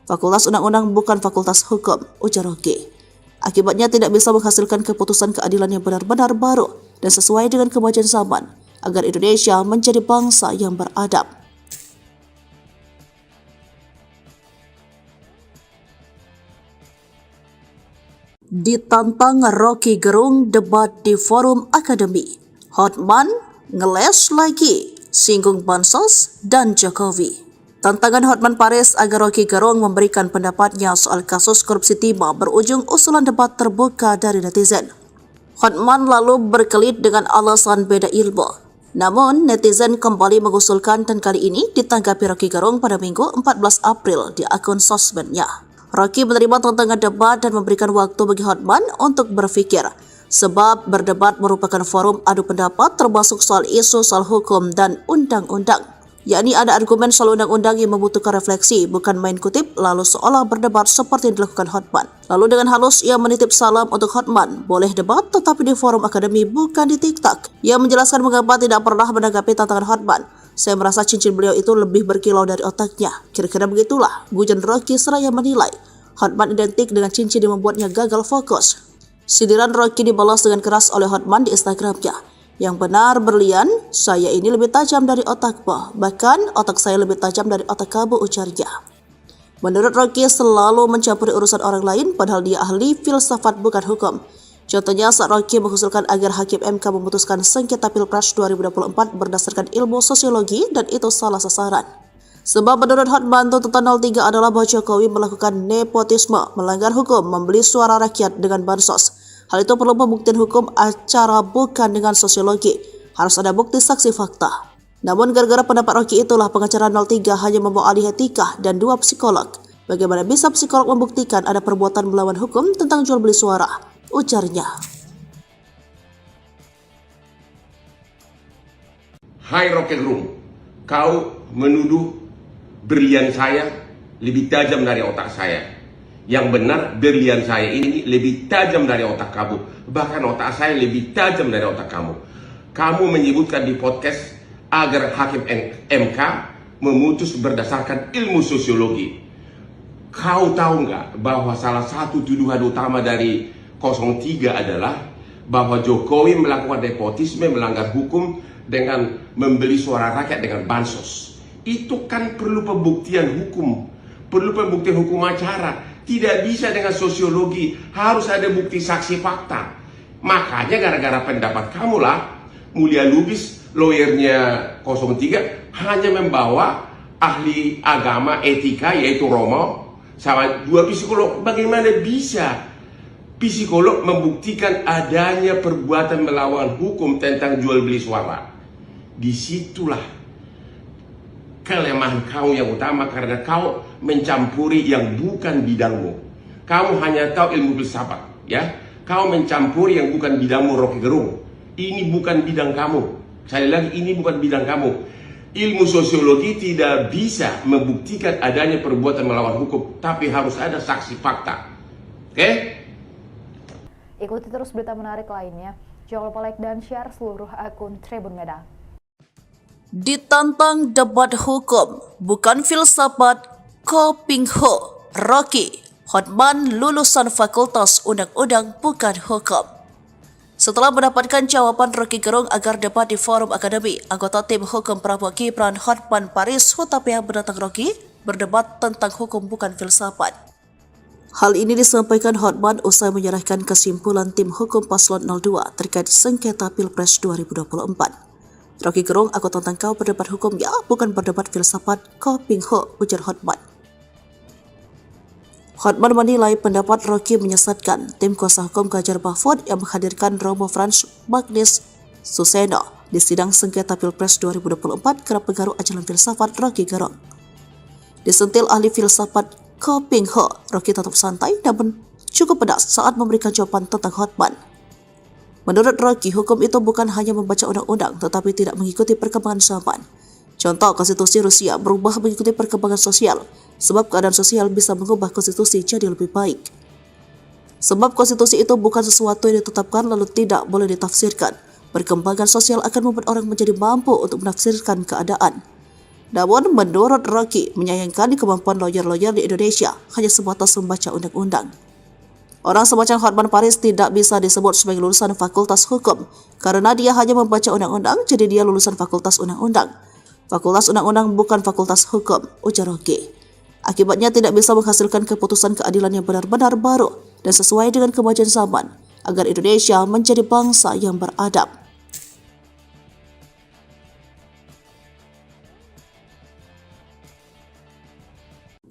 [SPEAKER 1] Fakultas Undang-Undang bukan Fakultas Hukum, ujar Rocky. Akibatnya tidak bisa menghasilkan keputusan keadilan yang benar-benar baru dan sesuai dengan kemajuan zaman agar Indonesia menjadi bangsa yang beradab. Ditantang Rocky Gerung debat di forum akademi. Hotman ngeles lagi, singgung bansos dan Jokowi. Tantangan Hotman Paris agar Rocky Gerung memberikan pendapatnya soal kasus korupsi timah berujung usulan debat terbuka dari netizen. Hotman lalu berkelit dengan alasan beda ilmu. Namun, netizen kembali mengusulkan dan kali ini ditanggapi Rocky Gerung pada Minggu 14 April di akun sosmednya. Rocky menerima tantangan debat dan memberikan waktu bagi Hotman untuk berpikir, sebab berdebat merupakan forum adu pendapat termasuk soal isu soal hukum dan undang-undang. Yakni ada argumen soal undang-undang yang membutuhkan refleksi, bukan main kutip lalu seolah berdebat seperti yang dilakukan Hotman. Lalu dengan halus ia menitip salam untuk Hotman, boleh debat tetapi di forum akademi bukan di TikTok. Ia menjelaskan mengapa tidak pernah menanggapi tantangan Hotman. Saya merasa cincin beliau itu lebih berkilau dari otaknya. Kira-kira begitulah, gujan Rocky seraya menilai Hotman identik dengan cincin yang membuatnya gagal fokus. Sindiran Rocky dibalas dengan keras oleh Hotman di Instagramnya. Yang benar berlian, saya ini lebih tajam dari otakmu. Bahkan otak saya lebih tajam dari otak kamu, ujarnya. Menurut Rocky selalu mencampuri urusan orang lain padahal dia ahli filsafat bukan hukum. Contohnya saat Rocky mengusulkan agar Hakim MK memutuskan sengketa Pilpres 2024 berdasarkan ilmu sosiologi dan itu salah sasaran. Sebab menurut Hotman tuntutan 03 adalah bahwa Jokowi melakukan nepotisme, melanggar hukum, membeli suara rakyat dengan bansos. Hal itu perlu pembuktian hukum acara bukan dengan sosiologi. Harus ada bukti saksi fakta. Namun gara-gara pendapat Rocky itulah pengacara 03 hanya membawa ahli etika dan 2 psikolog. Bagaimana bisa psikolog membuktikan ada perbuatan melawan hukum tentang jual beli suara? Ujarnya.
[SPEAKER 2] Hai Rocky Gerung, kau menuduh berlian saya lebih tajam dari otak saya. Yang benar, berlian saya ini lebih tajam dari otak kamu. Bahkan otak saya lebih tajam dari otak kamu. Kamu menyebutkan di podcast agar Hakim MK memutus berdasarkan ilmu sosiologi. Kau tahu nggak bahwa salah satu tuduhan utama dari 03 adalah bahwa Jokowi melakukan nepotisme, melanggar hukum dengan membeli suara rakyat dengan bansos. Itu kan perlu pembuktian hukum, perlu pembuktian hukum acara. Tidak bisa dengan sosiologi, harus ada bukti saksi fakta. Makanya gara-gara pendapat kamulah, Mulia Lubis, lawyernya 03, hanya membawa ahli agama etika yaitu Romo, sama 2 psikolog. Bagaimana bisa psikolog membuktikan adanya perbuatan melawan hukum tentang jual beli suara? Disitulah kelemahan kau yang utama, karena kau mencampuri yang bukan bidangmu. Kamu hanya tahu ilmu filsafat, ya. Kau mencampuri yang bukan bidangmu, Rocky Gerung. Ini bukan bidang kamu. Sekali lagi, ini bukan bidang kamu. Ilmu sosiologi tidak bisa membuktikan adanya perbuatan melawan hukum, tapi harus ada saksi fakta. Oke?
[SPEAKER 3] Ikuti terus berita menarik lainnya. Jangan lupa like dan share seluruh akun Tribun Medan.
[SPEAKER 1] Ditantang debat hukum, bukan filsafat, Kopingho, Rocky, Hotman lulusan Fakultas Undang-Undang bukan hukum. Setelah mendapatkan jawaban Rocky Gerung agar debat di forum akademi, anggota tim hukum Prabowo Gibran Hotman Paris Hutapea menantang Rocky berdebat tentang hukum bukan filsafat. Hal ini disampaikan Hotman usai menyerahkan kesimpulan tim hukum paslon 02 terkait sengketa Pilpres 2024. Rocky Gerung, aku tantang kau berdebat hukum ya, bukan berdebat filsafat, Kopingho, ujar Hotman. Hotman menilai pendapat Rocky menyesatkan. Tim kuasa hukum Ganjar Mahfud yang menghadirkan Romo Frans Magnis Suseno di sidang sengketa Pilpres 2024 kerap pengaruh ajaran filsafat Rocky Gerung. Disentil ahli filsafat Kopingho, Rocky tetap santai namun cukup pedas saat memberikan jawaban tentang Hotman. Menurut Rocky, hukum itu bukan hanya membaca undang-undang tetapi tidak mengikuti perkembangan zaman. Contoh, konstitusi Rusia berubah mengikuti perkembangan sosial, sebab keadaan sosial bisa mengubah konstitusi jadi lebih baik. Sebab konstitusi itu bukan sesuatu yang ditetapkan lalu tidak boleh ditafsirkan. Perkembangan sosial akan membuat orang menjadi mampu untuk menafsirkan keadaan. Namun, menurut Rocky, menyayangkan kemampuan lawyer-lawyer di Indonesia hanya sebatas membaca undang-undang. Orang semacam Hotman Paris tidak bisa disebut sebagai lulusan Fakultas Hukum karena dia hanya membaca undang-undang, jadi dia lulusan Fakultas Undang-Undang. Fakultas Undang-Undang bukan Fakultas Hukum, ujar Rocky. Akibatnya tidak bisa menghasilkan keputusan keadilan yang benar-benar baru dan sesuai dengan kemajuan zaman agar Indonesia menjadi bangsa yang beradab.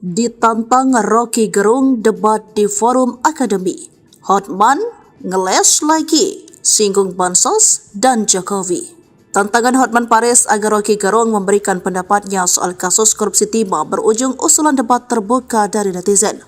[SPEAKER 1] Ditantang Rocky Gerung debat di forum akademi, Hotman ngeles lagi, singgung Bansos dan Jokowi. Tantangan Hotman Paris agar Rocky Gerung memberikan pendapatnya soal kasus korupsi timah berujung usulan debat terbuka dari netizen.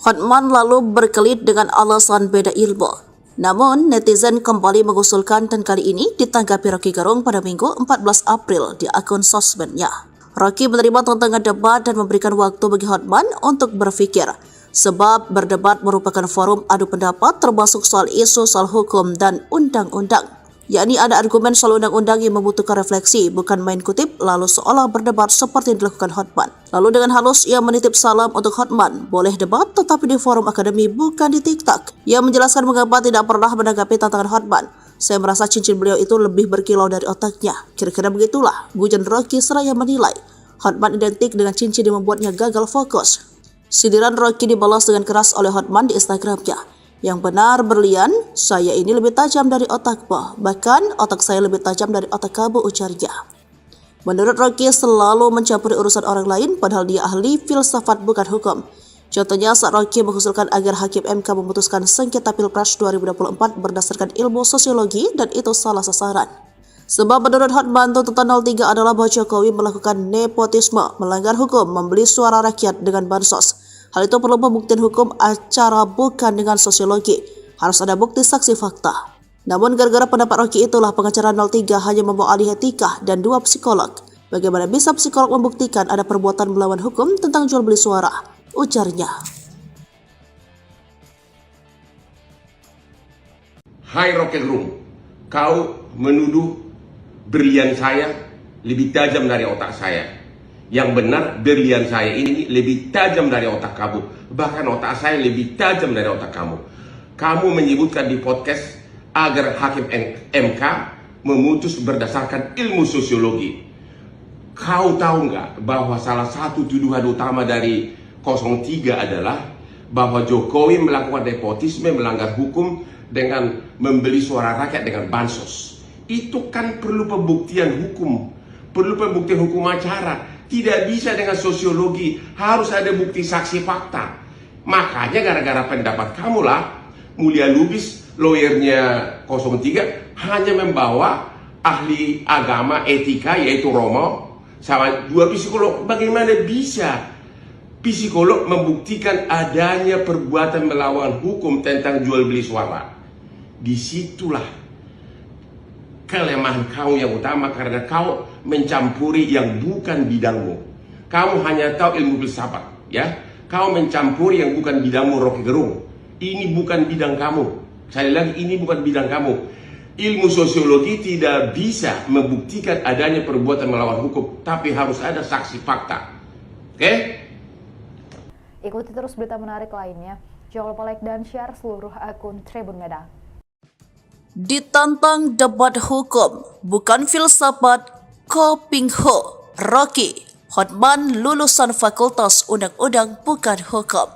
[SPEAKER 1] Hotman lalu berkelit dengan alasan beda ilmu. Namun, netizen kembali mengusulkan dan kali ini ditanggapi Rocky Gerung pada Minggu 14 April di akun sosmednya. Rocky menerima tantangan debat dan memberikan waktu bagi Hotman untuk berpikir, sebab berdebat merupakan forum adu pendapat termasuk soal isu soal hukum dan undang-undang. Yakni ada argumen soal undang-undang yang membutuhkan refleksi, bukan main kutip lalu seolah berdebat seperti yang dilakukan Hotman. Lalu dengan halus ia menitip salam untuk Hotman, boleh debat tetapi di forum akademi bukan di TikTok. Ia menjelaskan mengapa tidak pernah menanggapi tantangan Hotman. Saya merasa cincin beliau itu lebih berkilau dari otaknya. Kira-kira begitulah, Gujan Rocky seraya menilai. Hotman identik dengan cincin yang membuatnya gagal fokus. Sindiran Rocky dibalas dengan keras oleh Hotman di Instagramnya. Yang benar berlian, saya ini lebih tajam dari otakmu, bahkan otak saya lebih tajam dari otak kamu, ujarnya. Menurut Rocky selalu mencampuri urusan orang lain padahal dia ahli filsafat bukan hukum. Contohnya saat Rocky mengusulkan agar Hakim MK memutuskan sengketa Pilpres 2024 berdasarkan ilmu sosiologi dan itu salah sasaran. Sebab menurut Hotman tuntutan 03 adalah bahwa Jokowi melakukan nepotisme, melanggar hukum, membeli suara rakyat dengan bansos. Hal itu perlu pembuktian hukum acara bukan dengan sosiologi. Harus ada bukti saksi fakta. Namun gara-gara pendapat Rocky itulah pengacara 03 hanya membawa ahli etika dan 2 psikolog. Bagaimana bisa psikolog membuktikan ada perbuatan melawan hukum tentang jual beli suara? Ujarnya.
[SPEAKER 2] Hai Rocky Gerung, kau menuduh berlian saya lebih tajam dari otak saya. Yang benar, berlian saya ini lebih tajam dari otak kamu. Bahkan otak saya lebih tajam dari otak kamu. Kamu menyebutkan di podcast agar Hakim MK memutus berdasarkan ilmu sosiologi. Kau tahu nggak bahwa salah satu tuduhan utama dari 03 adalah bahwa Jokowi melakukan nepotisme, melanggar hukum dengan membeli suara rakyat dengan bansos. Itu kan perlu pembuktian hukum, perlu pembuktian hukum acara. Tidak bisa dengan sosiologi, harus ada bukti saksi fakta. Makanya gara-gara pendapat kamulah, Mulia Lubis, lawyernya 03, hanya membawa ahli agama etika yaitu Romo, sama 2 psikolog. Bagaimana bisa psikolog membuktikan adanya perbuatan melawan hukum tentang jual beli suara? Disitulah kelemahan kau yang utama, karena kau mencampuri yang bukan bidangmu. Kamu hanya tahu ilmu filsafat, ya. Kau mencampuri yang bukan bidangmu, Rocky Gerung. Ini bukan bidang kamu. Sekali lagi, ini bukan bidang kamu. Ilmu sosiologi tidak bisa membuktikan adanya perbuatan melawan hukum, tapi harus ada saksi fakta. Oke?
[SPEAKER 3] Ikuti terus berita menarik lainnya. Jangan lupa like dan share seluruh akun Tribun Medan.
[SPEAKER 1] Ditantang debat hukum, bukan filsafat, Kopingho, Rocky, Hotman lulusan Fakultas Undang-Undang bukan hukum.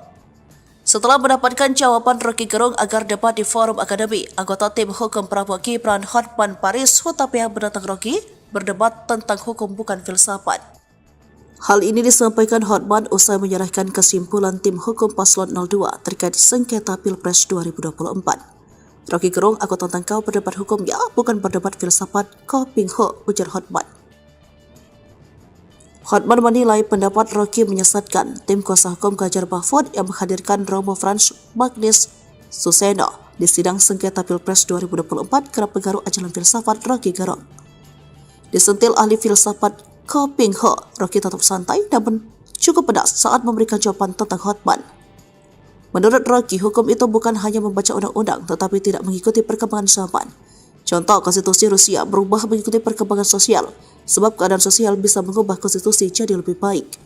[SPEAKER 1] Setelah mendapatkan jawaban Rocky Gerung agar debat di forum akademi, anggota tim hukum Prabowo Gibran Hotman Paris Hutapea menantang Rocky berdebat tentang hukum bukan filsafat. Hal ini disampaikan Hotman usai menyerahkan kesimpulan tim hukum paslon 02 terkait sengketa Pilpres 2024. Rocky Gerung, aku tantang kau berdebat hukum ya, bukan berdebat filsafat, Kopingho, ujar Hotman. Hotman menilai pendapat Rocky menyesatkan. Tim kuasa hukum Ganjar Mahfud yang menghadirkan Romo Frans Magnis Suseno di sidang sengketa Pilpres 2024 kerap pengaruh ajaran filsafat Rocky Gerung. Disentil ahli filsafat Kopingho, Rocky tetap santai namun cukup pedas saat memberikan jawaban tentang Hotman. Menurut Rocky, hukum itu bukan hanya membaca undang-undang tetapi tidak mengikuti perkembangan zaman. Contoh, konstitusi Rusia berubah mengikuti perkembangan sosial, sebab keadaan sosial bisa mengubah konstitusi jadi lebih baik.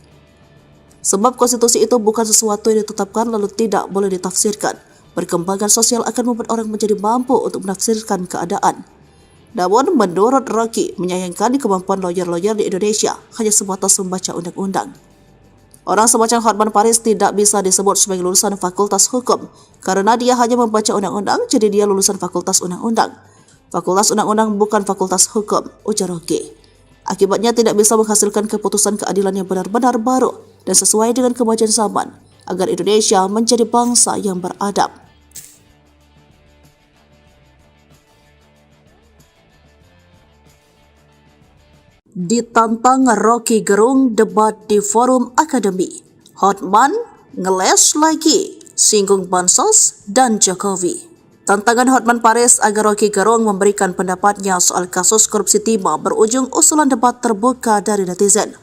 [SPEAKER 1] Sebab konstitusi itu bukan sesuatu yang ditetapkan lalu tidak boleh ditafsirkan. Perkembangan sosial akan membuat orang menjadi mampu untuk menafsirkan keadaan. Namun, menurut Rocky, menyayangkan kemampuan lawyer-lawyer di Indonesia hanya sebatas membaca undang-undang. Orang semacam Hotman Paris tidak bisa disebut sebagai lulusan Fakultas Hukum karena dia hanya membaca undang-undang, jadi dia lulusan Fakultas Undang-Undang. Fakultas Undang-Undang bukan Fakultas Hukum, ujar Rocky. Akibatnya tidak bisa menghasilkan keputusan keadilan yang benar-benar baru dan sesuai dengan kemajuan zaman agar Indonesia menjadi bangsa yang beradab. Ditantang Rocky Gerung debat di forum akademi. Hotman ngeles lagi, singgung Bansos dan Jokowi. Tantangan Hotman Paris agar Rocky Gerung memberikan pendapatnya soal kasus korupsi timah berujung usulan debat terbuka dari netizen.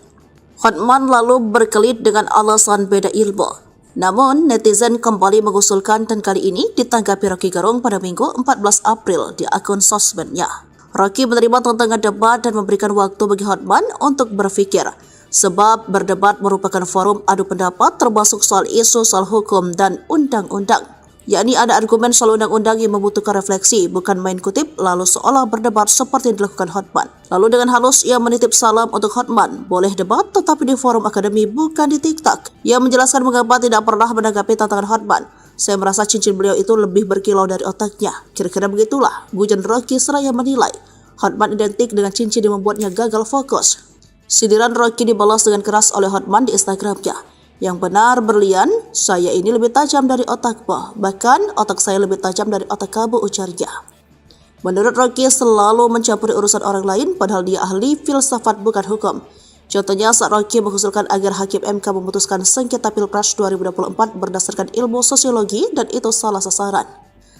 [SPEAKER 1] Hotman lalu berkelit dengan alasan beda ilmu. Namun, netizen kembali mengusulkan dan kali ini ditanggapi Rocky Gerung pada Minggu 14 April di akun sosmednya. Rocky menerima tantangan debat dan memberikan waktu bagi Hotman untuk berpikir, sebab berdebat merupakan forum adu pendapat termasuk soal isu soal hukum dan undang-undang. Yakni ada argumen soal undang-undang yang membutuhkan refleksi, bukan main kutip lalu seolah berdebat seperti yang dilakukan Hotman. Lalu dengan halus ia menitip salam untuk Hotman, boleh debat tetapi di forum akademi bukan di TikTok. Ia menjelaskan mengapa tidak pernah menanggapi tantangan Hotman. Saya merasa cincin beliau itu lebih berkilau dari otaknya. Kira-kira begitulah, gujan Rocky seraya menilai. Hotman identik dengan cincin yang membuatnya gagal fokus. Sindiran Rocky dibalas dengan keras oleh Hotman di Instagramnya. Yang benar berlian, saya ini lebih tajam dari otakmu. Bahkan otak saya lebih tajam dari otak kamu, ujarnya. Menurut Rocky selalu mencampuri urusan orang lain padahal dia ahli filsafat bukan hukum. Contohnya saat Rocky mengusulkan agar Hakim MK memutuskan sengketa Pilpres 2024 berdasarkan ilmu sosiologi dan itu salah sasaran.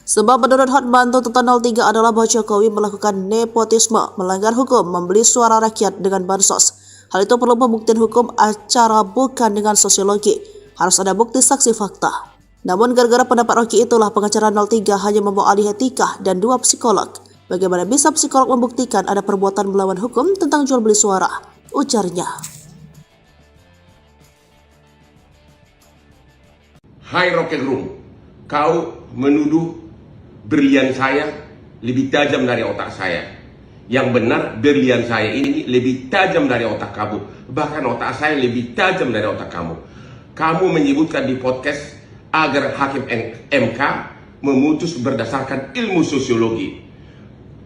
[SPEAKER 1] Sebab menurut Hotman tuntutan 03 adalah bahwa Jokowi melakukan nepotisme, melanggar hukum, membeli suara rakyat dengan bansos. Hal itu perlu pembuktian hukum acara bukan dengan sosiologi. Harus ada bukti saksi fakta. Namun gara-gara pendapat Rocky itulah pengacara 03 hanya membawa ahli etika dan 2 psikolog. Bagaimana bisa psikolog membuktikan ada perbuatan melawan hukum tentang jual beli suara? Ujarnya.
[SPEAKER 2] Hai Rocky Gerung, kau menuduh berlian saya lebih tajam dari otak saya. Yang benar, berlian saya ini lebih tajam dari otak kamu. Bahkan otak saya lebih tajam dari otak kamu. Kamu menyebutkan di podcast agar Hakim MK memutus berdasarkan ilmu sosiologi.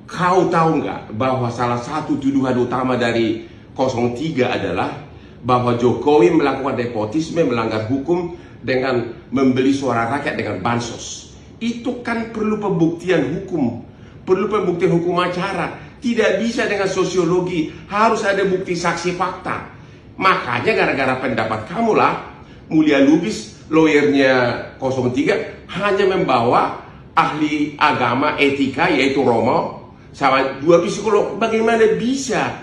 [SPEAKER 2] Kau tahu nggak bahwa salah satu tuduhan utama dari 03 adalah bahwa Jokowi melakukan nepotisme, melanggar hukum dengan membeli suara rakyat dengan bansos. Itu kan perlu pembuktian hukum. Perlu pembuktian hukum acara. Tidak bisa dengan sosiologi, harus ada bukti saksi fakta. Makanya gara-gara pendapat kamulah, Mulia Lubis, lawyernya 03, hanya membawa ahli agama etika yaitu Romo, sama 2 psikolog. Bagaimana bisa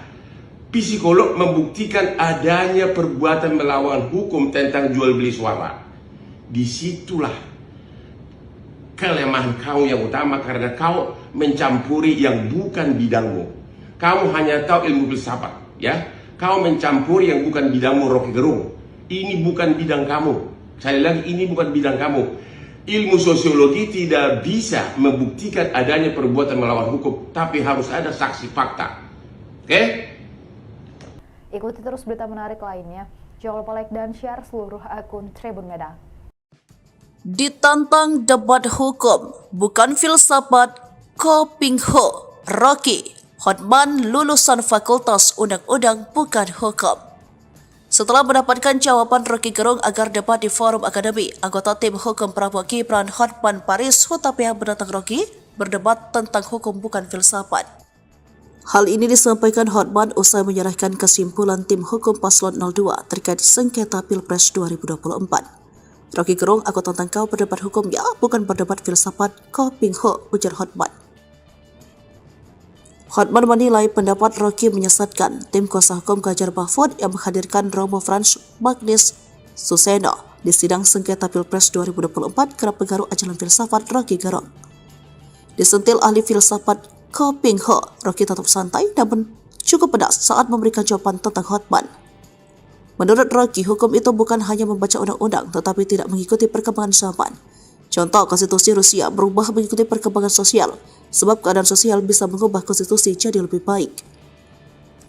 [SPEAKER 2] psikolog membuktikan adanya perbuatan melawan hukum tentang jual beli suara? Disitulah kelemahan kau yang utama karena kau mencampuri yang bukan bidangmu. Kamu hanya tahu ilmu filsafat, ya. Kau mencampuri yang bukan bidangmu, Rocky Gerung. Ini bukan bidang kamu. Sekali lagi, ini bukan bidang kamu. Ilmu sosiologi tidak bisa membuktikan adanya perbuatan melawan hukum, tapi harus ada saksi fakta. Oke?
[SPEAKER 3] Ikuti terus berita menarik lainnya. Jangan lupa like dan share seluruh akun Tribun Medan.
[SPEAKER 1] Ditantang debat hukum, bukan filsafat, Kopingho, Rocky, Hotman lulusan Fakultas Undang-Undang bukan hukum. Setelah mendapatkan jawaban Rocky Gerung agar debat di forum akademi, anggota tim hukum Prabowo Gibran Hotman Paris Hutapea menantang Rocky berdebat tentang hukum bukan filsafat. Hal ini disampaikan Hotman usai menyerahkan kesimpulan tim hukum Paslon 02 terkait sengketa Pilpres 2024. Rocky Gerung, aku tantang kau berdebat hukum ya, bukan berdebat filsafat, Kopingho, ujar Hotman. Hotman menilai pendapat Rocky menyesatkan. Tim kuasa hukum Ganjar Mahfud yang menghadirkan Romo Frans Magnis Suseno di sidang sengketa Pilpres 2024 kerap pengaruh ajaran filsafat Rocky Gerung. Disentil ahli filsafat Kopingho, Rocky tetap santai namun cukup pedas saat memberikan jawaban tentang Hotman. Menurut Rocky, hukum itu bukan hanya membaca undang-undang tetapi tidak mengikuti perkembangan zaman. Contoh, konstitusi Rusia berubah mengikuti perkembangan sosial, sebab keadaan sosial bisa mengubah konstitusi jadi lebih baik.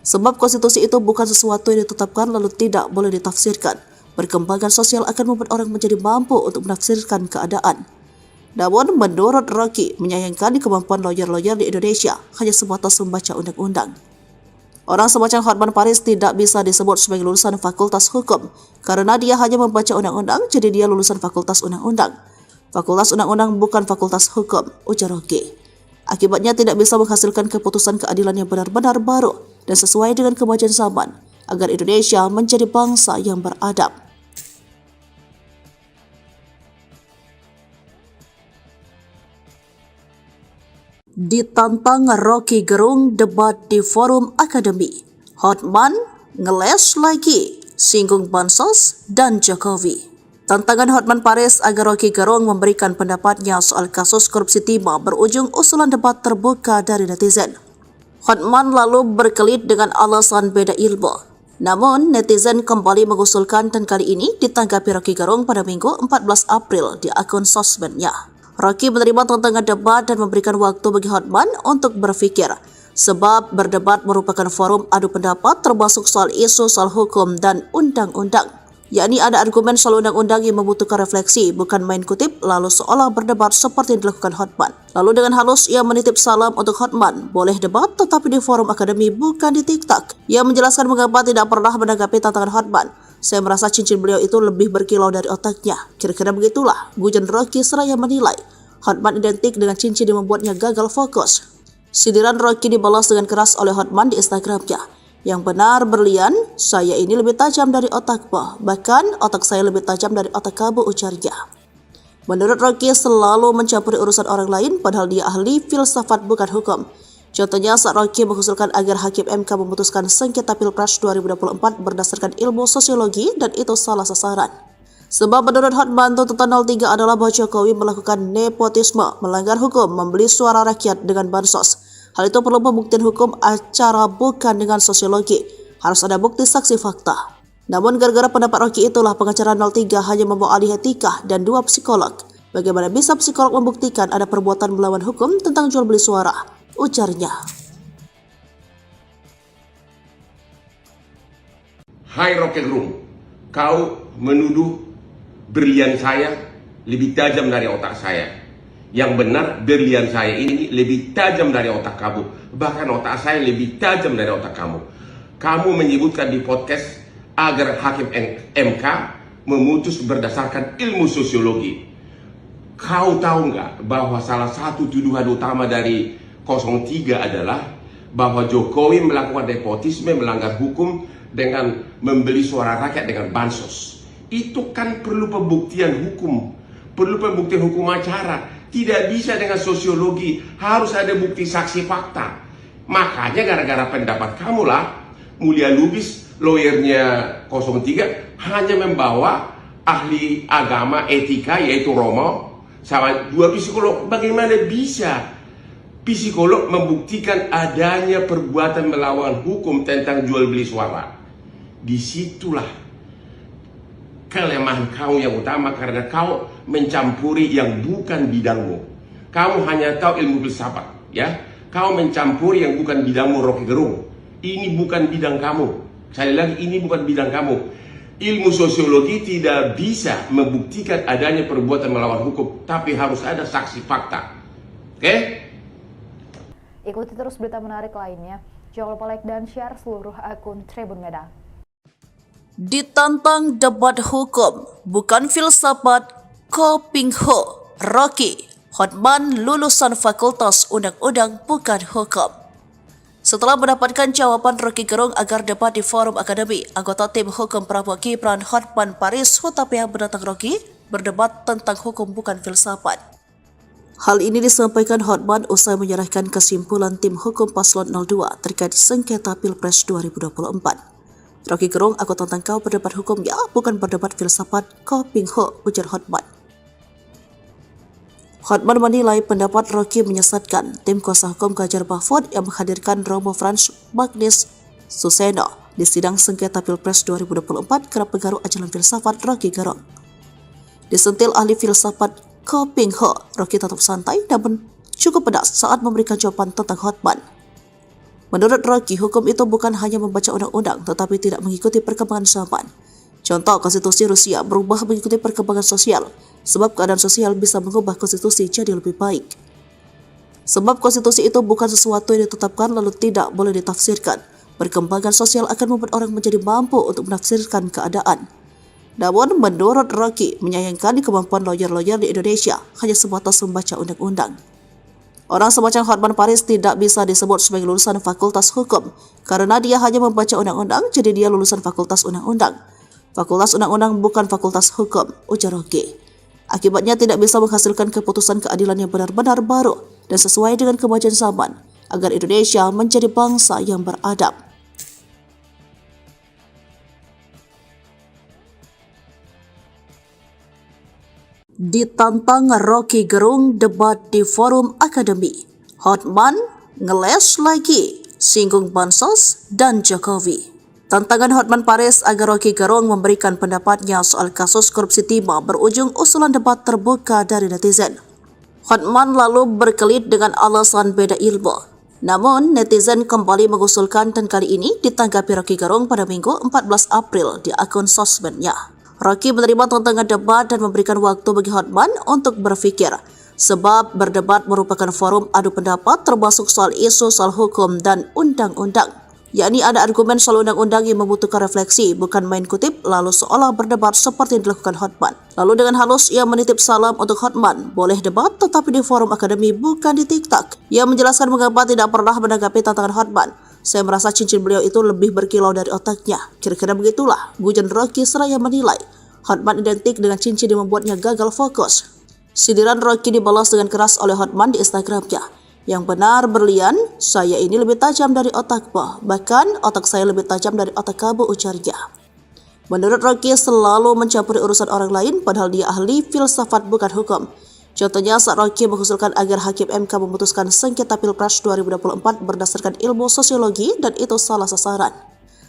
[SPEAKER 1] Sebab konstitusi itu bukan sesuatu yang ditetapkan lalu tidak boleh ditafsirkan. Perkembangan sosial akan membuat orang menjadi mampu untuk menafsirkan keadaan. Namun, menurut Rocky, menyayangkan kemampuan lawyer-lawyer di Indonesia hanya sebatas membaca undang-undang. Orang semacam Hotman Paris tidak bisa disebut sebagai lulusan Fakultas Hukum karena dia hanya membaca undang-undang, jadi dia lulusan Fakultas Undang-Undang. Fakultas Undang-Undang bukan Fakultas Hukum, ujar Rocky. Akibatnya tidak bisa menghasilkan keputusan keadilan yang benar-benar baru. dan sesuai dengan kemajuan zaman agar Indonesia menjadi bangsa yang beradab. Ditantang Rocky Gerung debat di forum akademi, Hotman ngeles lagi, singgung Bansos dan Jokowi. Tantangan Hotman Paris agar Rocky Gerung memberikan pendapatnya soal kasus korupsi timah berujung usulan debat terbuka dari netizen. Hotman lalu berkelit dengan alasan beda ilmu. Namun, netizen kembali mengusulkan dan kali ini ditanggapi Rocky Gerung pada Minggu 14 April di akun sosmednya. Rocky menerima tantangan debat dan memberikan waktu bagi Hotman untuk berpikir, sebab berdebat merupakan forum adu pendapat termasuk soal isu soal hukum dan undang-undang. Yakni ada argumen soal undang-undang yang membutuhkan refleksi, bukan main kutip lalu seolah berdebat seperti yang dilakukan Hotman. Lalu dengan halus ia menitip salam untuk Hotman, boleh debat tetapi di forum akademi bukan di TikTok. Ia menjelaskan mengapa tidak pernah menanggapi tantangan Hotman. Saya merasa cincin beliau itu lebih berkilau dari otaknya. Kira-kira begitulah, gujan Rocky seraya menilai Hotman identik dengan cincin yang membuatnya gagal fokus. Sindiran Rocky dibalas dengan keras oleh Hotman di Instagramnya. Yang benar berlian, saya ini lebih tajam dari otakmu. Bahkan otak saya lebih tajam dari otak kamu, ujarnya. Menurut Rocky selalu mencampuri urusan orang lain padahal dia ahli filsafat bukan hukum. Contohnya saat Rocky mengusulkan agar Hakim MK memutuskan sengketa Pilpres 2024 berdasarkan ilmu sosiologi dan itu salah sasaran. Sebab menurut Hotman tuntutan 03 adalah bahwa Jokowi melakukan nepotisme, melanggar hukum, membeli suara rakyat dengan bansos. Hal itu perlu pembuktian hukum acara bukan dengan sosiologi. Harus ada bukti saksi fakta. Namun gara-gara pendapat Rocky itulah pengacara 03 hanya membawa ahli etika dan 2 psikolog. Bagaimana bisa psikolog membuktikan ada perbuatan melawan hukum tentang jual beli suara? Ujarnya.
[SPEAKER 2] Hai Rocky Gerung, kau menuduh berlian saya lebih tajam dari otak saya. Yang benar berlian saya ini lebih tajam dari otak kamu. Bahkan otak saya lebih tajam dari otak kamu. Kamu menyebutkan di podcast agar Hakim MK memutus berdasarkan ilmu sosiologi. Kau tahu nggak bahwa salah satu tuduhan utama dari 03 adalah bahwa Jokowi melakukan nepotisme, melanggar hukum dengan membeli suara rakyat dengan bansos. Itu kan perlu pembuktian hukum, perlu pembuktian hukum acara. Tidak bisa dengan sosiologi, harus ada bukti saksi fakta. Makanya gara-gara pendapat kamulah, Mulia Lubis, lawyernya 03, hanya membawa ahli agama etika yaitu Romo, sama 2 psikolog. Bagaimana bisa psikolog membuktikan adanya perbuatan melawan hukum tentang jual beli suara? Disitulah kelemahan kau yang utama, karena kau mencampuri yang bukan bidangmu. Kamu hanya tahu ilmu filsafat, ya. Kau mencampuri yang bukan bidangmu, Rocky Gerung. Ini bukan bidang kamu. Sekali lagi, ini bukan bidang kamu. Ilmu sosiologi tidak bisa membuktikan adanya perbuatan melawan hukum, tapi harus ada saksi fakta. Oke?
[SPEAKER 3] Ikuti terus berita menarik lainnya. Jangan lupa like dan share seluruh akun Tribun Medan.
[SPEAKER 1] Ditantang debat hukum, bukan filsafat, Kopingho, Rocky, Hotman lulusan Fakultas Undang-Undang bukan hukum. Setelah mendapatkan jawaban Rocky Gerung agar debat di forum akademi, anggota tim hukum Prabowo Gibran Hotman Paris Hutapea menantang Rocky berdebat tentang hukum bukan filsafat. Hal ini disampaikan Hotman usai menyerahkan kesimpulan tim hukum paslon 02 terkait sengketa Pilpres 2024. Rocky Gerung, aku tantang kau berdebat hukum ya, bukan berdebat filsafat, Kopingho, ujar Hotman. Hotman menilai pendapat Rocky menyesatkan. Tim kuasa hukum Ganjar Mahfud yang menghadirkan Romo Frans Magnis Suseno di sidang sengketa Pilpres 2024 kerap pengaruh ajaran filsafat Rocky Gerung. Disentil ahli filsafat Kopingho, Rocky tetap santai namun cukup pedas saat memberikan jawaban tentang Hotman. Menurut Rocky, hukum itu bukan hanya membaca undang-undang tetapi tidak mengikuti perkembangan zaman. Contoh, konstitusi Rusia berubah mengikuti perkembangan sosial, sebab keadaan sosial bisa mengubah konstitusi jadi lebih baik. Sebab konstitusi itu bukan sesuatu yang ditetapkan lalu tidak boleh ditafsirkan. Perkembangan sosial akan membuat orang menjadi mampu untuk menafsirkan keadaan. Namun, menurut Rocky, menyayangkan kemampuan lawyer-lawyer di Indonesia hanya sebatas membaca undang-undang. Orang semacam Hotman Paris tidak bisa disebut sebagai lulusan Fakultas Hukum karena dia hanya membaca undang-undang, jadi dia lulusan Fakultas Undang-Undang. Fakultas Undang-Undang bukan Fakultas Hukum, ujar Rocky. Akibatnya tidak bisa menghasilkan keputusan keadilan yang benar-benar baru dan sesuai dengan kemajuan zaman agar Indonesia menjadi bangsa yang beradab. Ditantang Rocky Gerung debat di forum akademi. Hotman ngeles lagi, singgung Bansos dan Jokowi. Tantangan Hotman Paris agar Rocky Gerung memberikan pendapatnya soal kasus korupsi timah berujung usulan debat terbuka dari netizen. Hotman lalu berkelit dengan alasan beda ilmu. Namun, netizen kembali mengusulkan dan kali ini ditanggapi Rocky Gerung pada Minggu 14 April di akun sosmednya. Rocky menerima tantangan debat dan memberikan waktu bagi Hotman untuk berpikir, sebab berdebat merupakan forum adu pendapat termasuk soal isu soal hukum dan undang-undang. Yakni ada argumen soal undang-undang yang membutuhkan refleksi, bukan main kutip lalu seolah berdebat seperti yang dilakukan Hotman. Lalu dengan halus ia menitip salam untuk Hotman, boleh debat tetapi di forum akademi bukan di TikTok. Ia menjelaskan mengapa tidak pernah menanggapi tantangan Hotman. Saya merasa cincin beliau itu lebih berkilau dari otaknya. Kira-kira begitulah, gujan Rocky seraya menilai Hotman identik dengan cincin yang membuatnya gagal fokus. Sindiran Rocky dibalas dengan keras oleh Hotman di Instagramnya. Yang benar berlian, saya ini lebih tajam dari otakmu. Bahkan otak saya lebih tajam dari otak kamu, ujarnya. Menurut Rocky selalu mencampuri urusan orang lain padahal dia ahli filsafat bukan hukum. Contohnya saat Rocky mengusulkan agar Hakim MK memutuskan sengketa Pilpres 2024 berdasarkan ilmu sosiologi dan itu salah sasaran.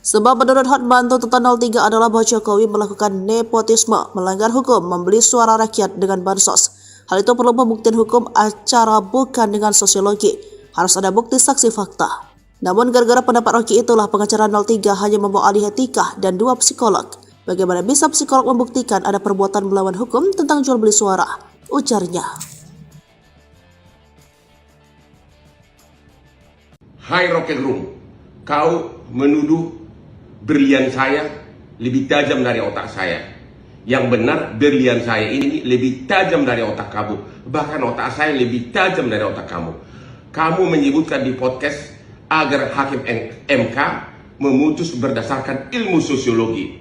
[SPEAKER 1] Sebab menurut Hotman tuntutan 03 adalah bahwa Jokowi melakukan nepotisme, melanggar hukum, membeli suara rakyat dengan bansos. Hal itu perlu pembuktian hukum acara bukan dengan sosiologi. Harus ada bukti saksi fakta. Namun gara-gara pendapat Rocky itulah pengacara 03 hanya membawa ahli etika dan 2 psikolog. Bagaimana bisa psikolog membuktikan ada perbuatan melawan hukum tentang jual beli suara? Ujarnya.
[SPEAKER 2] Hai Rocky Gerung, kau menuduh berlian saya lebih tajam dari otak saya. Yang benar berlian saya ini lebih tajam dari otak kamu. Bahkan otak saya lebih tajam dari otak kamu. Kamu menyebutkan di podcast agar Hakim MK memutus berdasarkan ilmu sosiologi.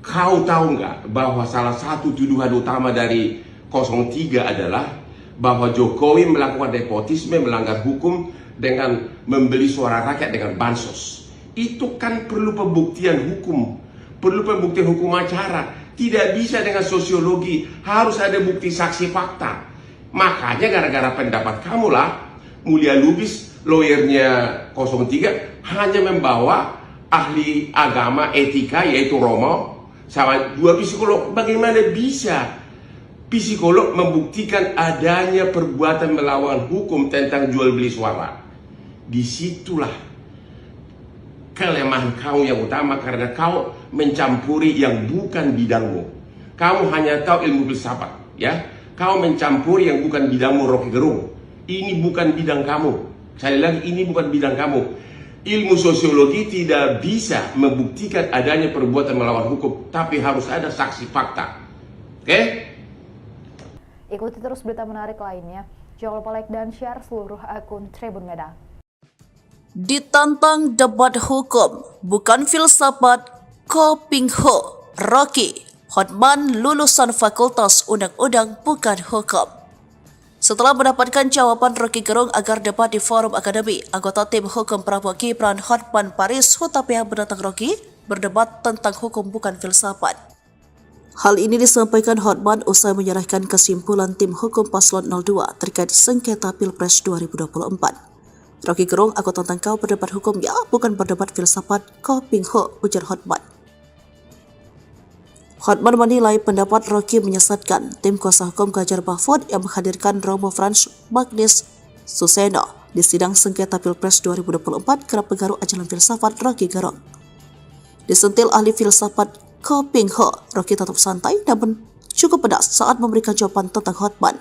[SPEAKER 2] Kau tahu nggak bahwa salah satu tuduhan utama dari 03 adalah bahwa Jokowi melakukan nepotisme, melanggar hukum dengan membeli suara rakyat dengan bansos. Itu kan perlu pembuktian hukum, perlu pembuktian hukum acara. Tidak bisa dengan sosiologi, harus ada bukti saksi fakta. Makanya gara-gara pendapat kamulah Mulia Lubis, lawyernya 03, hanya membawa ahli agama etika yaitu Romo sama 2 psikolog. Bagaimana bisa psikolog membuktikan adanya perbuatan melawan hukum tentang jual beli suara? Disitulah kelemahan kau yang utama karena kau mencampuri yang bukan bidangmu. Kamu hanya tahu ilmu filsafat, ya. Kau mencampuri yang bukan bidangmu, Rocky Gerung. Ini bukan bidang kamu. Sekali lagi, ini bukan bidang kamu. Ilmu sosiologi tidak bisa membuktikan adanya perbuatan melawan hukum, tapi harus ada saksi fakta. Oke?
[SPEAKER 3] Ikuti terus berita menarik lainnya. Jangan lupa like dan share seluruh akun Tribun Medan.
[SPEAKER 1] Ditantang debat hukum, bukan filsafat, Kopingho, Rocky, Hotman lulusan Fakultas Undang-Undang bukan hukum. Setelah mendapatkan jawaban Rocky Gerung agar debat di forum akademi, anggota tim hukum Prabowo Gibran Hotman Paris Hutapea menantang Rocky berdebat tentang hukum bukan filsafat. Hal ini disampaikan Hotman usai menyerahkan kesimpulan tim hukum paslon 02 terkait sengketa Pilpres 2024. Rocky Gerung, aku tantang kau berdebat hukum ya, bukan berdebat filsafat, Kopingho, ujar Hotman. Hotman menilai pendapat Rocky menyesatkan. Tim kuasa hukum Ganjar Mahfud yang menghadirkan Romo Frans Magnis Suseno di sidang sengketa Pilpres 2024 kerap pengaruh ajaran filsafat Rocky Gerung. Disentil ahli filsafat Kopingho, Rocky tetap santai namun cukup pedas saat memberikan jawaban tentang Hotman.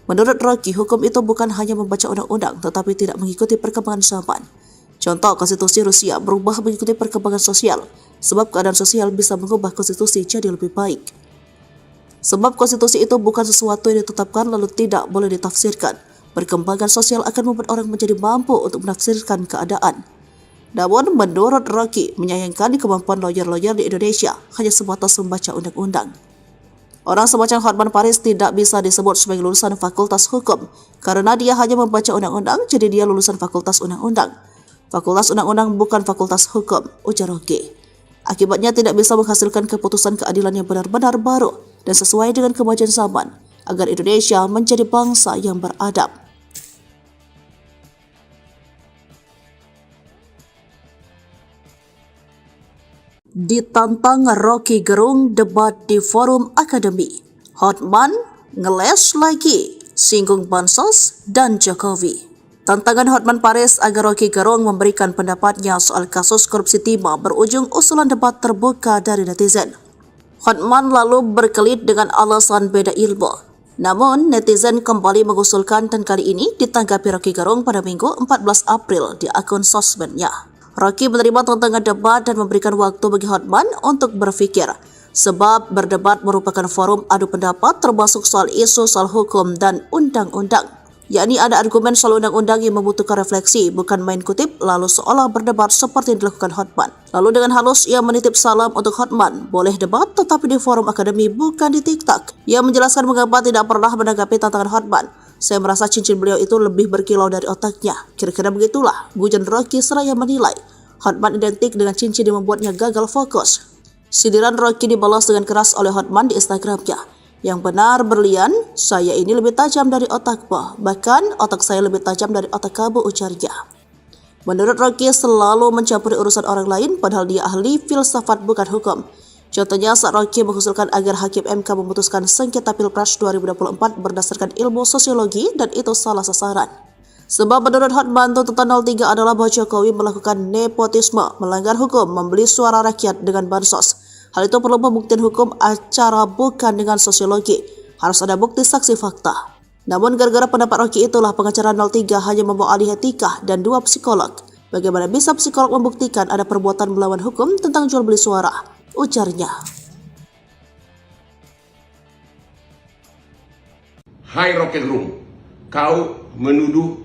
[SPEAKER 1] Menurut Rocky, hukum itu bukan hanya membaca undang-undang tetapi tidak mengikuti perkembangan zaman. Contoh, konstitusi Rusia berubah mengikuti perkembangan sosial, sebab keadaan sosial bisa mengubah konstitusi jadi lebih baik. Sebab konstitusi itu bukan sesuatu yang ditetapkan lalu tidak boleh ditafsirkan. perkembangan sosial akan membuat orang menjadi mampu untuk menafsirkan keadaan. Namun, menurut Rocky, menyayangkan kemampuan lawyer-lawyer di Indonesia hanya sebatas membaca undang-undang. Orang semacam Hotman Paris tidak bisa disebut sebagai lulusan Fakultas Hukum karena dia hanya membaca undang-undang, jadi dia lulusan Fakultas Undang-Undang. Fakultas Undang-Undang bukan Fakultas Hukum, ujar Rocky. Akibatnya tidak bisa menghasilkan keputusan keadilan yang benar-benar baru dan sesuai dengan kemajuan zaman agar Indonesia menjadi bangsa yang beradab. Ditantang Rocky Gerung debat di forum akademi. Hotman ngeles lagi, singgung Bansos dan Jokowi. Tantangan Hotman Paris agar Rocky Gerung memberikan pendapatnya soal kasus korupsi timah berujung usulan debat terbuka dari netizen. Hotman lalu berkelit dengan alasan beda ilmu. Namun, netizen kembali mengusulkan dan kali ini ditanggapi Rocky Gerung pada Minggu 14 April di akun sosmednya. Rocky menerima tantangan debat dan memberikan waktu bagi Hotman untuk berpikir, sebab berdebat merupakan forum adu pendapat termasuk soal isu soal hukum dan undang-undang. Yakni ada argumen soal undang-undang yang membutuhkan refleksi, bukan main kutip lalu seolah berdebat seperti yang dilakukan Hotman. Lalu dengan halus ia menitip salam untuk Hotman, boleh debat tetapi di forum akademi bukan di TikTok. Ia menjelaskan mengapa tidak pernah menanggapi tantangan Hotman. Saya merasa cincin beliau itu lebih berkilau dari otaknya. Kira-kira begitulah, gujan Rocky seraya menilai. Hotman identik dengan cincin yang membuatnya gagal fokus. Sindiran Rocky dibalas dengan keras oleh Hotman di Instagramnya. Yang benar berlian, saya ini lebih tajam dari otakmu. Bahkan otak saya lebih tajam dari otak kamu, ujarnya. Menurut Rocky selalu mencampuri urusan orang lain padahal dia ahli filsafat bukan hukum. Contohnya saat Rocky mengusulkan agar Hakim MK memutuskan sengketa Pilpres 2024 berdasarkan ilmu sosiologi dan itu salah sasaran. Sebab menurut Hotman tuntutan 03 adalah bahwa Jokowi melakukan nepotisme, melanggar hukum, membeli suara rakyat dengan bansos. Hal itu perlu pembuktian hukum acara bukan dengan sosiologi. Harus ada bukti saksi fakta. Namun gara-gara pendapat Rocky itulah pengacara 03 hanya membawa ahli etika dan 2 psikolog. Bagaimana bisa psikolog membuktikan ada perbuatan melawan hukum tentang jual beli suara? Ujarnya.
[SPEAKER 2] Hai Rocky Gerung, kau menuduh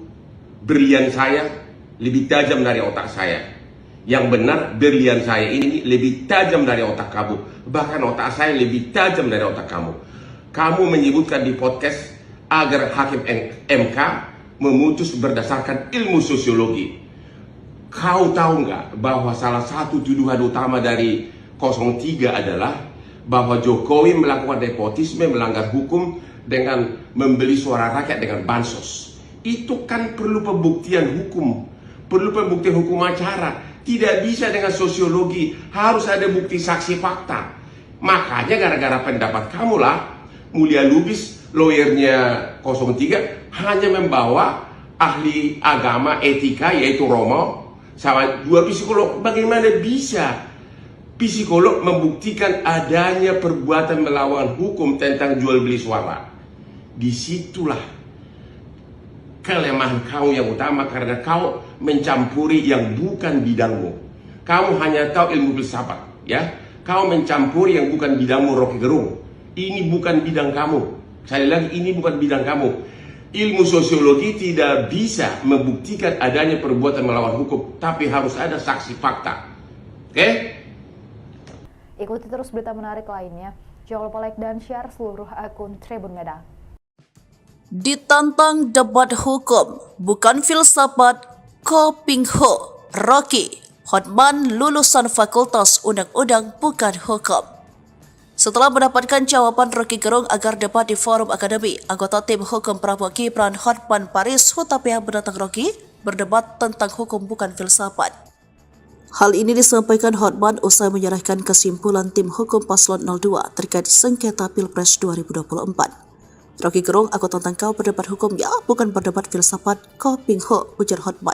[SPEAKER 2] berlian saya lebih tajam dari otak saya. Yang benar berlian saya ini lebih tajam dari otak kamu. Bahkan otak saya lebih tajam dari otak kamu. Kamu menyebutkan di podcast agar Hakim MK memutus berdasarkan ilmu sosiologi. Kau tahu nggak bahwa salah satu tuduhan utama dari 03 adalah bahwa Jokowi melakukan nepotisme, melanggar hukum dengan membeli suara rakyat dengan bansos. Itu kan perlu pembuktian hukum, perlu pembuktian hukum acara. Tidak bisa dengan sosiologi, harus ada bukti saksi fakta. Makanya gara-gara pendapat kamulah Mulia Lubis, lawyernya 03, hanya membawa ahli agama etika yaitu Romo sama 2 psikolog. Bagaimana bisa psikolog membuktikan adanya perbuatan melawan hukum tentang jual beli suara? Disitulah kelemahan kau yang utama karena kau mencampuri yang bukan bidangmu. Kamu hanya tahu ilmu filsafat, ya. Kau mencampuri yang bukan bidangmu, Rocky Gerung. Ini bukan bidang kamu. Sekali lagi, ini bukan bidang kamu. Ilmu sosiologi tidak bisa membuktikan adanya perbuatan melawan hukum, tapi harus ada saksi fakta. Oke?
[SPEAKER 3] Ikuti terus berita menarik lainnya. Jangan lupa like dan share seluruh akun Tribun Medan.
[SPEAKER 1] Ditantang debat hukum, bukan filsafat, Kopingho, Rocky, Hotman lulusan Fakultas Undang-Undang bukan hukum. Setelah mendapatkan jawaban Rocky Gerung agar debat di forum akademi, anggota tim hukum Prabowo Gibran Hotman Paris Hutapea menantang Rocky berdebat tentang hukum bukan filsafat. Hal ini disampaikan Hotman usai menyerahkan kesimpulan tim hukum paslon 02 terkait sengketa Pilpres 2024. Rocky Gerung, aku tantang kau berdebat hukum ya, bukan berdebat filsafat, Kopingho, ujar Hotman.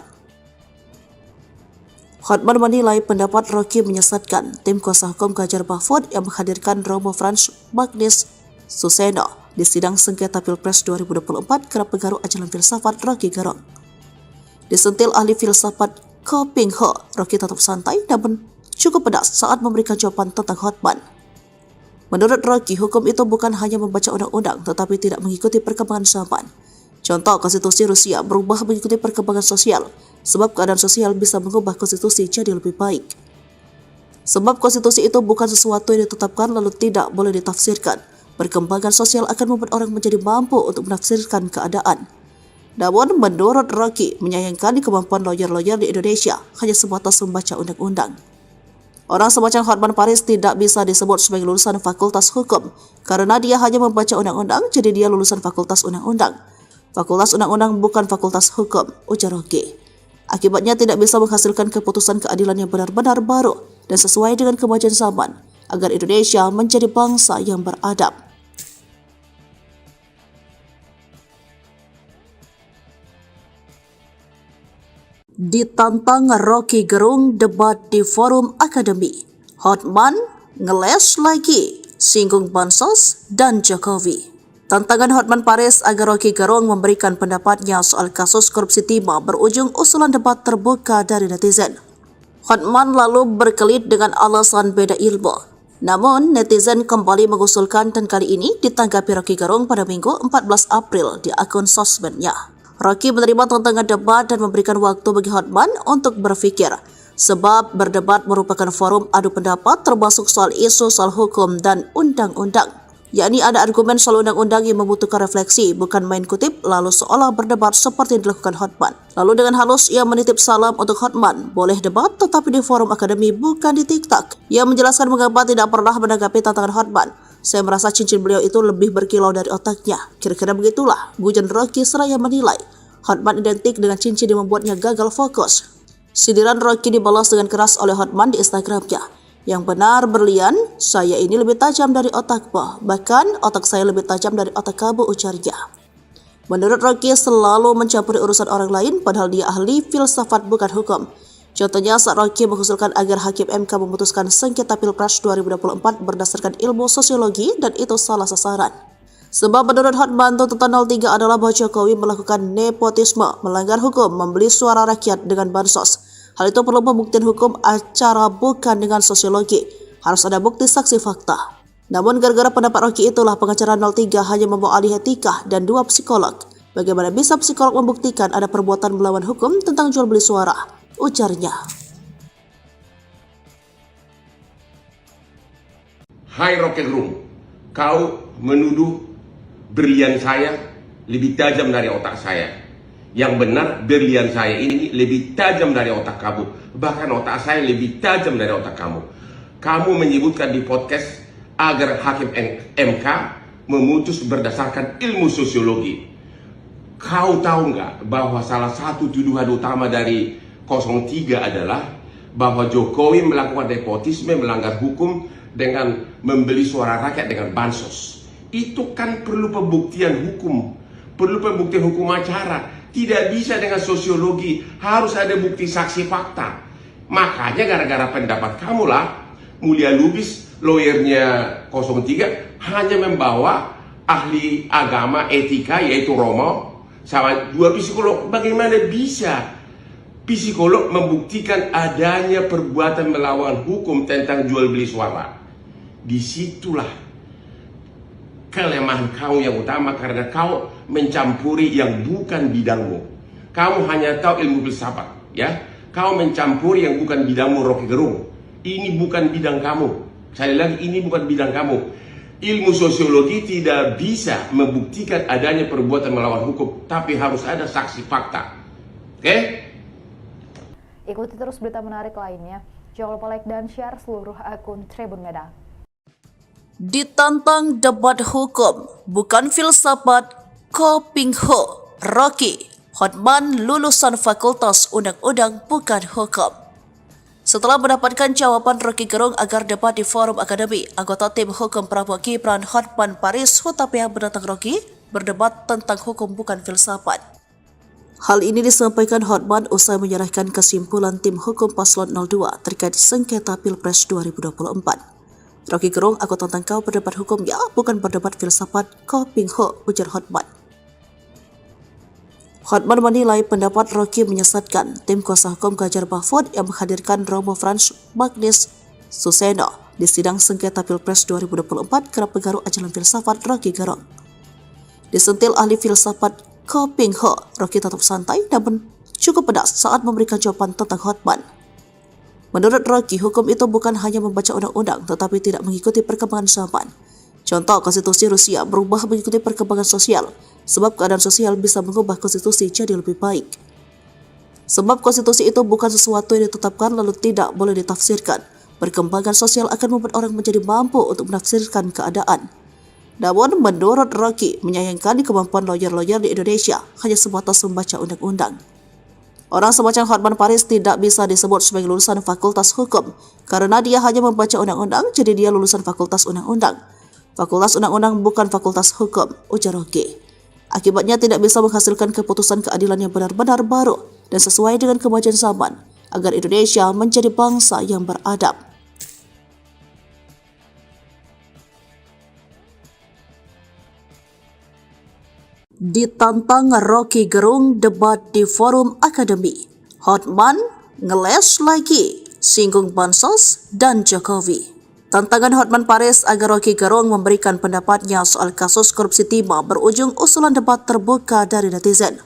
[SPEAKER 1] Hotman menilai pendapat Rocky menyesatkan. Tim kuasa hukum Ganjar Mahfud yang menghadirkan Romo Frans Magnis Suseno di sidang sengketa Pilpres 2024 kerap pengaruh ajaran filsafat Rocky Gerung. Disentil ahli filsafat Kopingho, Rocky tetap santai namun cukup pedas saat memberikan jawaban tentang Hotman. Menurut Rocky, hukum itu bukan hanya membaca undang-undang tetapi tidak mengikuti perkembangan zaman. Contoh, konstitusi Rusia berubah mengikuti perkembangan sosial, sebab keadaan sosial bisa mengubah konstitusi jadi lebih baik. Sebab konstitusi itu bukan sesuatu yang ditetapkan lalu tidak boleh ditafsirkan. Perkembangan sosial akan membuat orang menjadi mampu untuk menafsirkan keadaan. Namun, menurut Rocky, menyayangkan kemampuan lawyer-lawyer di Indonesia hanya sebatas membaca undang-undang. Orang semacam Hotman Paris tidak bisa disebut sebagai lulusan fakultas hukum karena dia hanya membaca undang-undang, jadi dia lulusan fakultas undang-undang. Fakultas undang-undang bukan fakultas hukum, ujar Rocky. Akibatnya tidak bisa menghasilkan keputusan keadilan yang benar-benar baru dan sesuai dengan kemajuan zaman agar Indonesia menjadi bangsa yang beradab. Ditantang Rocky Gerung debat di forum akademi. Hotman ngeles lagi, singgung bansos dan Jokowi. Tantangan Hotman Paris agar Rocky Gerung memberikan pendapatnya soal kasus korupsi timah berujung usulan debat terbuka dari netizen. Hotman lalu berkelit dengan alasan beda ilmu. Namun, netizen kembali mengusulkan dan kali ini ditanggapi Rocky Gerung pada Minggu 14 April di akun sosmednya. Rocky menerima tantangan debat dan memberikan waktu bagi Hotman untuk berpikir, sebab berdebat merupakan forum adu pendapat termasuk soal isu soal hukum dan undang-undang. Yakni ada argumen soal undang-undang yang membutuhkan refleksi, bukan main kutip lalu seolah berdebat seperti yang dilakukan Hotman. Lalu dengan halus ia menitip salam untuk Hotman, boleh debat tetapi di forum akademi bukan di TikTok. Ia menjelaskan mengapa tidak pernah menanggapi tantangan Hotman. Saya merasa cincin beliau itu lebih berkilau dari otaknya. Kira-kira begitulah, gujon Rocky seraya menilai Hotman identik dengan cincin yang membuatnya gagal fokus. Sindiran Rocky dibalas dengan keras oleh Hotman di Instagramnya. Yang benar berlian, saya ini lebih tajam dari otakmu. Bahkan otak saya lebih tajam dari otak kamu, ujarnya. Menurut Rocky selalu mencampuri urusan orang lain padahal dia ahli filsafat bukan hukum. Contohnya saat Rocky mengusulkan agar Hakim MK memutuskan sengketa Pilpres 2024 berdasarkan ilmu sosiologi dan itu salah sasaran. Sebab menurut Hotman tuntutan 03 adalah bahwa Jokowi melakukan nepotisme, melanggar hukum, membeli suara rakyat dengan bansos. Hal itu perlu pembuktian hukum acara bukan dengan sosiologi. Harus ada bukti saksi fakta. Namun gara-gara pendapat Rocky itulah pengacara 03 hanya membawa ahli etika dan 2 psikolog. Bagaimana bisa psikolog membuktikan ada perbuatan melawan hukum tentang jual beli suara? Ujarnya.
[SPEAKER 2] Hai Rocky Gerung, kau menuduh berlian saya lebih tajam dari otak saya. Yang benar, berlian saya ini lebih tajam dari otak kamu. Bahkan otak saya lebih tajam dari otak kamu. Kamu menyebutkan di podcast agar Hakim MK memutus berdasarkan ilmu sosiologi. Kau tahu nggak bahwa salah satu tuduhan utama dari 03 adalah bahwa Jokowi melakukan nepotisme, melanggar hukum dengan membeli suara rakyat dengan bansos. Itu kan perlu pembuktian hukum, perlu pembuktian hukum acara. Tidak bisa dengan sosiologi, harus ada bukti saksi fakta. Makanya gara-gara pendapat kamulah Mulia Lubis, lawyernya 03, hanya membawa ahli agama etika yaitu Romo sama 2 psikolog. Bagaimana bisa psikolog membuktikan adanya perbuatan melawan hukum tentang jual beli suara? Disitulah kelemahan kau yang utama karena kau mencampuri yang bukan bidangmu. Kamu hanya tahu ilmu filsafat, ya. Kau mencampuri yang bukan bidangmu, Rocky Gerung. Ini bukan bidang kamu. Sekali lagi, ini bukan bidang kamu. Ilmu sosiologi tidak bisa membuktikan adanya perbuatan melawan hukum, tapi harus ada saksi fakta. Oke?
[SPEAKER 3] Ikuti terus berita menarik lainnya. Jangan lupa like dan share seluruh akun Tribun Medan.
[SPEAKER 1] Ditantang debat hukum, bukan filsafat, Kopingho, Rocky, Hotman lulusan Fakultas Undang-Undang bukan hukum. Setelah mendapatkan jawaban Rocky Gerung agar debat di forum akademi, anggota tim hukum Prabowo Gibran Hotman Paris Hutapea menantang Rocky berdebat tentang hukum bukan filsafat. Hal ini disampaikan Hotman usai menyerahkan kesimpulan tim hukum paslon 02 terkait sengketa Pilpres 2024. Rocky Gerung, aku tantang kau berdebat hukum ya, bukan berdebat filsafat, Kopingho, ujar Hotman. Hotman menilai pendapat Rocky menyesatkan. Tim kuasa hukum Ganjar Mahfud yang menghadirkan Romo Frans Magnis Suseno di sidang sengketa Pilpres 2024 kerap pengaruh ajaran filsafat Rocky Gerung. Disentil ahli filsafat Ko Ping Ho, Rocky tetap santai namun cukup pedas saat memberikan jawaban tentang Hotman. Menurut Rocky, hukum itu bukan hanya membaca undang-undang tetapi tidak mengikuti perkembangan zaman. Contoh, konstitusi Rusia berubah mengikuti perkembangan sosial, sebab keadaan sosial bisa mengubah konstitusi jadi lebih baik. Sebab konstitusi itu bukan sesuatu yang ditetapkan lalu tidak boleh ditafsirkan. Perkembangan sosial akan membuat orang menjadi mampu untuk menafsirkan keadaan. Namun, menurut Rocky, menyayangkan kemampuan lawyer-lawyer di Indonesia hanya sebatas membaca undang-undang. Orang semacam Hotman Paris tidak bisa disebut sebagai lulusan fakultas hukum, karena dia hanya membaca undang-undang, jadi dia lulusan fakultas undang-undang. Fakultas undang-undang bukan fakultas hukum, ujar Rocky. Akibatnya tidak bisa menghasilkan keputusan keadilan yang benar-benar baru dan sesuai dengan kemajuan zaman, agar Indonesia menjadi bangsa yang beradab. Ditantang Rocky Gerung debat di forum akademi. Hotman ngeles lagi, singgung Bansos dan Jokowi. Tantangan Hotman Paris agar Rocky Gerung memberikan pendapatnya soal kasus korupsi timah berujung usulan debat terbuka dari netizen.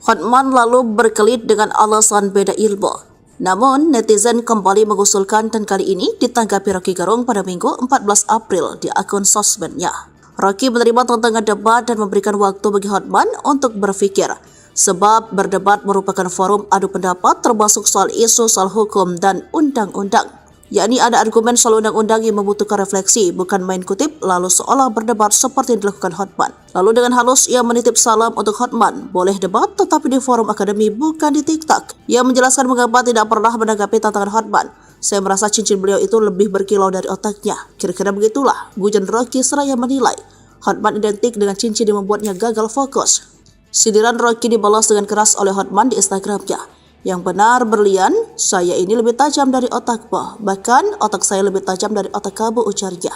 [SPEAKER 1] Hotman lalu berkelit dengan alasan beda ilmu. Namun, netizen kembali mengusulkan dan kali ini ditanggapi Rocky Gerung pada Minggu 14 April di akun sosmednya. Rocky menerima tantangan debat dan memberikan waktu bagi Hotman untuk berpikir, sebab berdebat merupakan forum adu pendapat termasuk soal isu soal hukum dan undang-undang. Yakni ada argumen soal undang-undang yang membutuhkan refleksi, bukan main kutip lalu seolah berdebat seperti yang dilakukan Hotman. Lalu dengan halus ia menitip salam untuk Hotman, boleh debat tetapi di forum akademi bukan di TikTok. Ia menjelaskan mengapa tidak pernah menanggapi tantangan Hotman. Saya merasa cincin beliau itu lebih berkilau dari otaknya. Kira-kira begitulah, gujan Rocky seraya menilai Hotman identik dengan cincin yang membuatnya gagal fokus. Sindiran Rocky dibalas dengan keras oleh Hotman di Instagramnya. Yang benar berlian, saya ini lebih tajam dari otakmu. Bahkan otak saya lebih tajam dari otak kamu, ujarnya.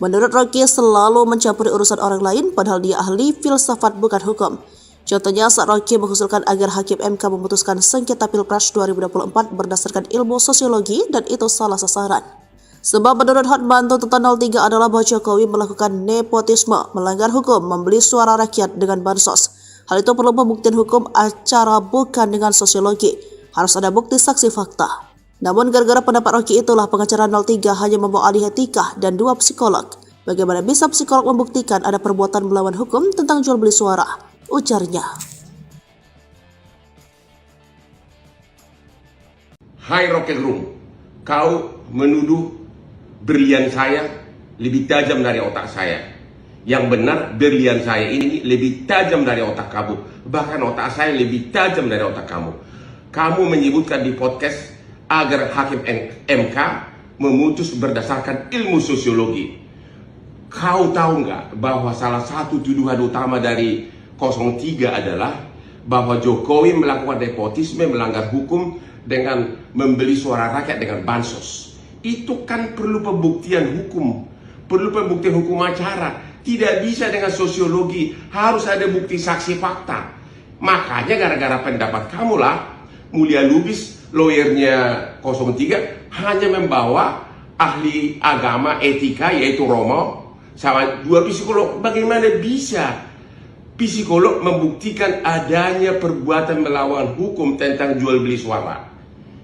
[SPEAKER 1] Menurut Rocky selalu mencampuri urusan orang lain padahal dia ahli filsafat bukan hukum. Contohnya saat Rocky mengusulkan agar Hakim MK memutuskan sengketa Pilpres 2024 berdasarkan ilmu sosiologi dan itu salah sasaran. Sebab menurut Hotman tuntutan 03 adalah bahwa Jokowi melakukan nepotisme, melanggar hukum, membeli suara rakyat dengan bansos. Hal itu perlu pembuktian hukum acara bukan dengan sosiologi. Harus ada bukti saksi fakta. Namun gara-gara pendapat Rocky itulah pengacara 03 hanya membawa ahli etika dan 2 psikolog. Bagaimana bisa psikolog membuktikan ada perbuatan melawan hukum tentang jual beli suara? Ujarnya.
[SPEAKER 2] Hai Rocky Gerung, kau menuduh berlian saya lebih tajam dari otak saya. Yang benar, berlian saya ini lebih tajam dari otak kamu. Bahkan otak saya lebih tajam dari otak kamu. Kamu menyebutkan di podcast agar Hakim MK memutus berdasarkan ilmu sosiologi. Kau tahu nggak bahwa salah satu tuduhan utama dari 03 adalah bahwa Jokowi melakukan nepotisme, melanggar hukum dengan membeli suara rakyat dengan bansos. Itu kan perlu pembuktian hukum. Perlu pembuktian hukum acara. Tidak bisa dengan sosiologi, harus ada bukti saksi fakta. Makanya gara-gara pendapat kamulah, Mulia Lubis, lawyernya 03, hanya membawa ahli agama etika yaitu Romo, sama 2 psikolog. Bagaimana bisa psikolog membuktikan adanya perbuatan melawan hukum tentang jual beli suara?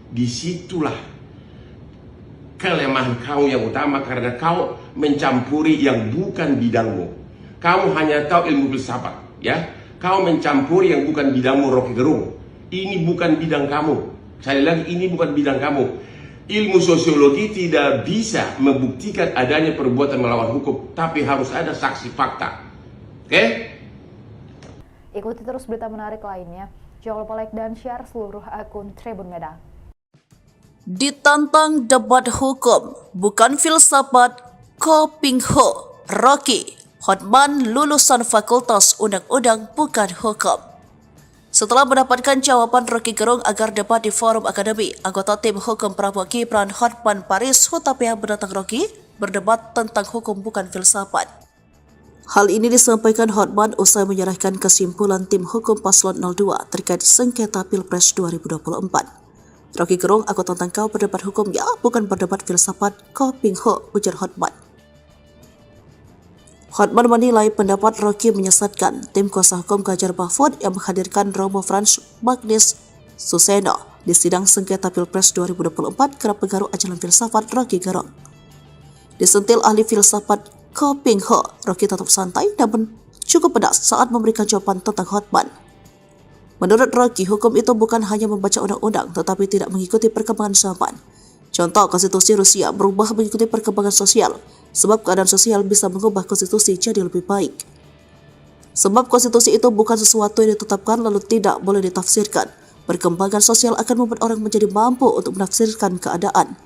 [SPEAKER 2] Disitulah kelemahan kau yang utama karena kau mencampuri yang bukan bidangmu. Kamu hanya tahu ilmu filsafat, ya. Kau mencampuri yang bukan bidangmu, Rocky Gerung. Ini bukan bidang kamu. Sekali lagi, ini bukan bidang kamu. Ilmu sosiologi tidak bisa membuktikan adanya perbuatan melawan hukum, tapi harus ada saksi fakta. Oke?
[SPEAKER 3] Ikuti terus berita menarik lainnya. Jangan lupa like dan share seluruh akun Tribun Medan.
[SPEAKER 1] Ditantang debat hukum, bukan filsafat, Ko Ping Ho, Rocky, Hotman lulusan fakultas undang-undang bukan hukum. Setelah mendapatkan jawaban Rocky Gerung agar debat di forum akademi, anggota tim hukum Prabowo Gibran Hotman Paris Hutapea menantang Rocky berdebat tentang hukum bukan filsafat. Hal ini disampaikan Hotman usai menyerahkan kesimpulan tim hukum paslon 02 terkait sengketa Pilpres 2024. Rocky Gerung, aku tantang kau berdebat hukum ya, bukan berdebat filsafat, Ko Ping Ho, ujar Hotman. Hotman menilai pendapat Rocky menyesatkan. Tim kuasa hukum Ganjar Mahfud yang menghadirkan Romo Frans Magnis Suseno di sidang sengketa Pilpres 2024 kerap pengaruh ajaran filsafat Rocky Gerung. Disentil ahli filsafat Ko Ping Ho, Rocky tetap santai namun cukup pedas saat memberikan jawaban tentang Hotman. Menurut Rocky, hukum itu bukan hanya membaca undang-undang tetapi tidak mengikuti perkembangan zaman. Contoh, konstitusi Rusia berubah mengikuti perkembangan sosial, sebab keadaan sosial bisa mengubah konstitusi jadi lebih baik. Sebab konstitusi itu bukan sesuatu yang ditetapkan lalu tidak boleh ditafsirkan. Perkembangan sosial akan membuat orang menjadi mampu untuk menafsirkan keadaan.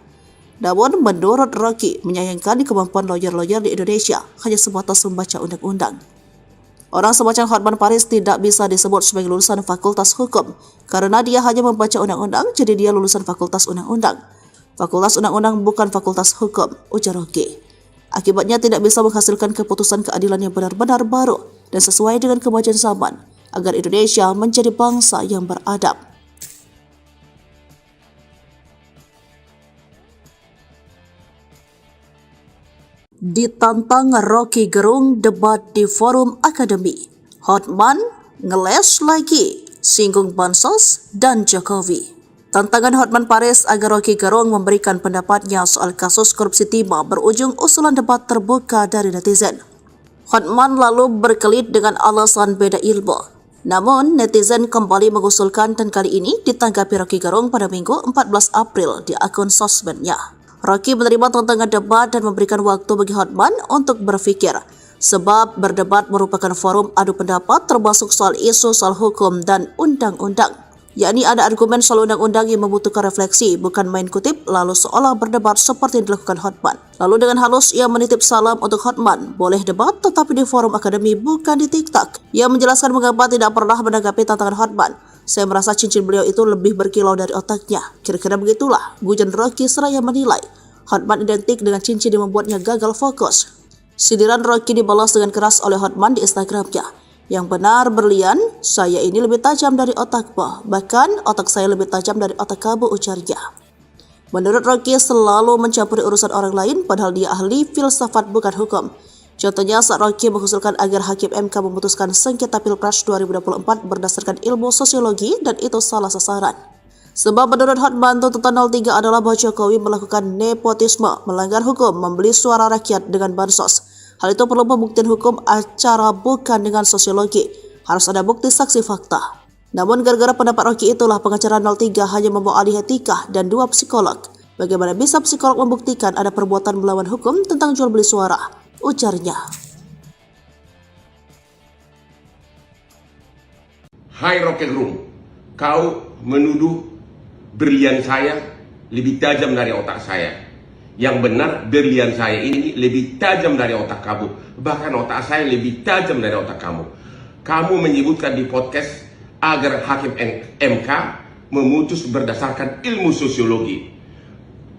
[SPEAKER 1] Namun, menurut Rocky, menyayangkan kemampuan lawyer-lawyer di Indonesia hanya sebatas membaca undang-undang. Orang semacam Hotman Paris tidak bisa disebut sebagai lulusan fakultas hukum karena dia hanya membaca undang-undang, jadi dia lulusan fakultas undang-undang. Fakultas undang-undang bukan fakultas hukum, ujar Rocky. Akibatnya tidak bisa menghasilkan keputusan keadilan yang benar-benar baru dan sesuai dengan kemajuan zaman agar Indonesia menjadi bangsa yang beradab. Ditantang Rocky Gerung debat di forum akademi. Hotman ngeles lagi, singgung Bansos dan Jokowi. Tantangan Hotman Paris agar Rocky Gerung memberikan pendapatnya soal kasus korupsi timah berujung usulan debat terbuka dari netizen. Hotman lalu berkelit dengan alasan beda ilmu. Namun, netizen kembali mengusulkan dan kali ini ditanggapi Rocky Gerung pada Minggu 14 April di akun sosmednya. Rocky menerima tantangan debat dan memberikan waktu bagi Hotman untuk berpikir, sebab berdebat merupakan forum adu pendapat termasuk soal isu soal hukum dan undang-undang. Yakni ada argumen soal undang-undang yang membutuhkan refleksi, bukan main kutip lalu seolah berdebat seperti yang dilakukan Hotman. Lalu dengan halus ia menitip salam untuk Hotman, boleh debat tetapi di forum akademi bukan di TikTok. Ia menjelaskan mengapa tidak pernah menanggapi tantangan Hotman. Saya merasa cincin beliau itu lebih berkilau dari otaknya. Kira-kira begitulah, gujan Rocky seraya menilai Hotman identik dengan cincin yang membuatnya gagal fokus. Sindiran Rocky dibalas dengan keras oleh Hotman di Instagramnya. Yang benar berlian, saya ini lebih tajam dari otakmu. Bahkan otak saya lebih tajam dari otak kamu, ujarnya. Menurut Rocky selalu mencampuri urusan orang lain padahal dia ahli filsafat bukan hukum. Contohnya saat Rocky mengusulkan agar Hakim MK memutuskan sengketa Pilpres 2024 berdasarkan ilmu sosiologi dan itu salah sasaran. Sebab menurut Hotman tuntutan 03 adalah bahwa Jokowi melakukan nepotisme, melanggar hukum, membeli suara rakyat dengan bansos. Hal itu perlu pembuktian hukum acara bukan dengan sosiologi. Harus ada bukti saksi fakta. Namun gara-gara pendapat Rocky itulah pengacara 03 hanya membawa ahli etika dan 2 psikolog. Bagaimana bisa psikolog membuktikan ada perbuatan melawan hukum tentang jual beli suara? Ujarnya.
[SPEAKER 2] Hai Rocky Gerung, kau menuduh berlian saya lebih tajam dari otak saya. Yang benar berlian saya ini lebih tajam dari otak kamu. Bahkan otak saya lebih tajam dari otak kamu. Kamu menyebutkan di podcast agar Hakim MK memutus berdasarkan ilmu sosiologi.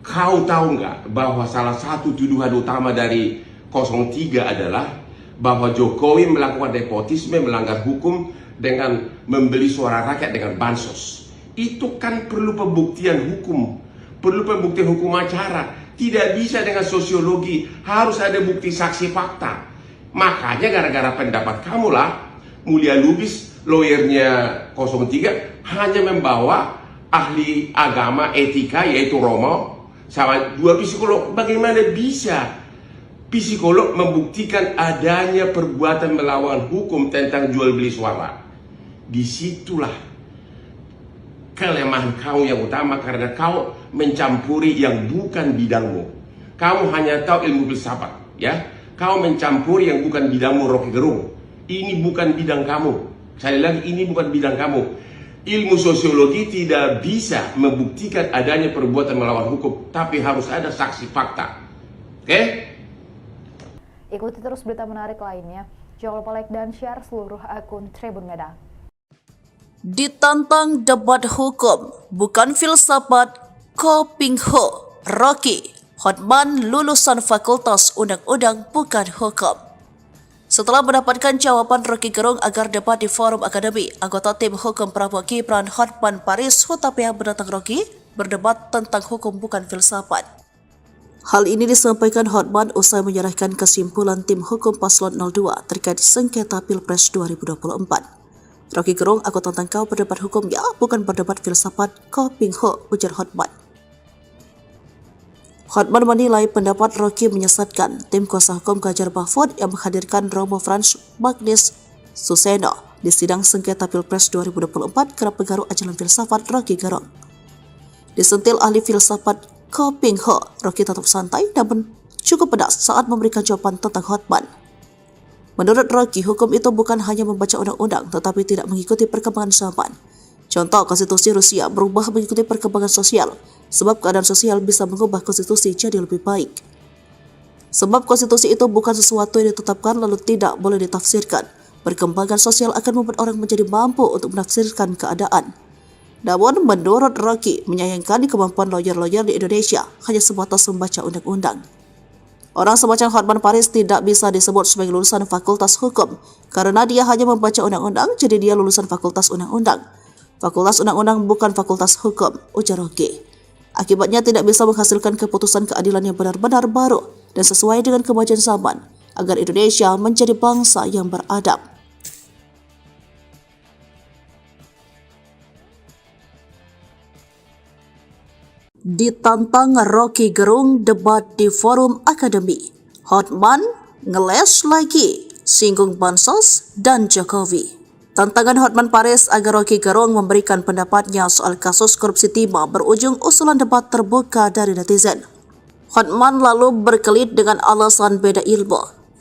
[SPEAKER 2] Kau tahu nggak bahwa salah satu tuduhan utama dari 03 adalah bahwa Jokowi melakukan nepotisme, melanggar hukum dengan membeli suara rakyat dengan bansos. Itu kan perlu pembuktian hukum, perlu pembuktian hukum acara. Tidak bisa dengan sosiologi, harus ada bukti saksi fakta. Makanya gara-gara pendapat kamulah Mulia Lubis, lawyernya 03, hanya membawa ahli agama etika yaitu Romo sama 2 psikolog. Bagaimana bisa psikolog membuktikan adanya perbuatan melawan hukum tentang jual beli suara? Disitulah kelemahan kau yang utama, karena kau mencampuri yang bukan bidangmu. Kamu hanya tahu ilmu filsafat, ya. Kau mencampuri yang bukan bidangmu, Rocky Gerung. Ini bukan bidang kamu. Sekali lagi, ini bukan bidang kamu. Ilmu sosiologi tidak bisa membuktikan adanya perbuatan melawan hukum, tapi harus ada saksi fakta. Oke?
[SPEAKER 3] Ikuti terus berita menarik lainnya. Jangan lupa like dan share seluruh akun Tribun Medan.
[SPEAKER 1] Ditantang debat hukum, bukan filsafat, Ko Ping Ho, Rocky, Hotman lulusan fakultas undang-undang bukan hukum. Setelah mendapatkan jawaban Rocky Gerung agar debat di forum akademi, anggota tim hukum Prabowo Gibran Hotman Paris Hutapea menantang Rocky berdebat tentang hukum bukan filsafat. Hal ini disampaikan Hotman usai menyerahkan kesimpulan tim hukum paslon 02 terkait sengketa Pilpres 2024. Rocky Gerung, aku tantang kau berdebat hukum ya, bukan berdebat filsafat, kau pingho, ujar Hotman. Hotman menilai pendapat Rocky menyesatkan tim kuasa hukum Ganjar Mahfud yang menghadirkan Romo Frans Magnis Suseno di sidang sengketa Pilpres 2024 kerap pengaruh ajaran filsafat Rocky Gerung. Disentil ahli filsafat Ko Ping Ho, Rocky tetap santai namun cukup pedas saat memberikan jawaban tentang Hotman. Menurut Rocky, hukum itu bukan hanya membaca undang-undang tetapi tidak mengikuti perkembangan zaman. Contoh, konstitusi Rusia berubah mengikuti perkembangan sosial, sebab keadaan sosial bisa mengubah konstitusi jadi lebih baik. Sebab konstitusi itu bukan sesuatu yang ditetapkan lalu tidak boleh ditafsirkan. Perkembangan sosial akan membuat orang menjadi mampu untuk menafsirkan keadaan. Namun, menurut Rocky, menyayangkan kemampuan lawyer-lawyer di Indonesia hanya sebatas membaca undang-undang. Orang semacam Hotman Paris tidak bisa disebut sebagai lulusan fakultas hukum, karena dia hanya membaca undang-undang, jadi dia lulusan fakultas undang-undang. Fakultas undang-undang bukan fakultas hukum, ujar Rocky. Akibatnya tidak bisa menghasilkan keputusan keadilan yang benar-benar baru dan sesuai dengan kemajuan zaman, agar Indonesia menjadi bangsa yang beradab. Ditantang Rocky Gerung debat di forum akademi. Hotman ngeles lagi, singgung Bansos dan Jokowi. Tantangan Hotman Paris agar Rocky Gerung memberikan pendapatnya soal kasus korupsi timah berujung usulan debat terbuka dari netizen. Hotman lalu berkelit dengan alasan beda ilmu.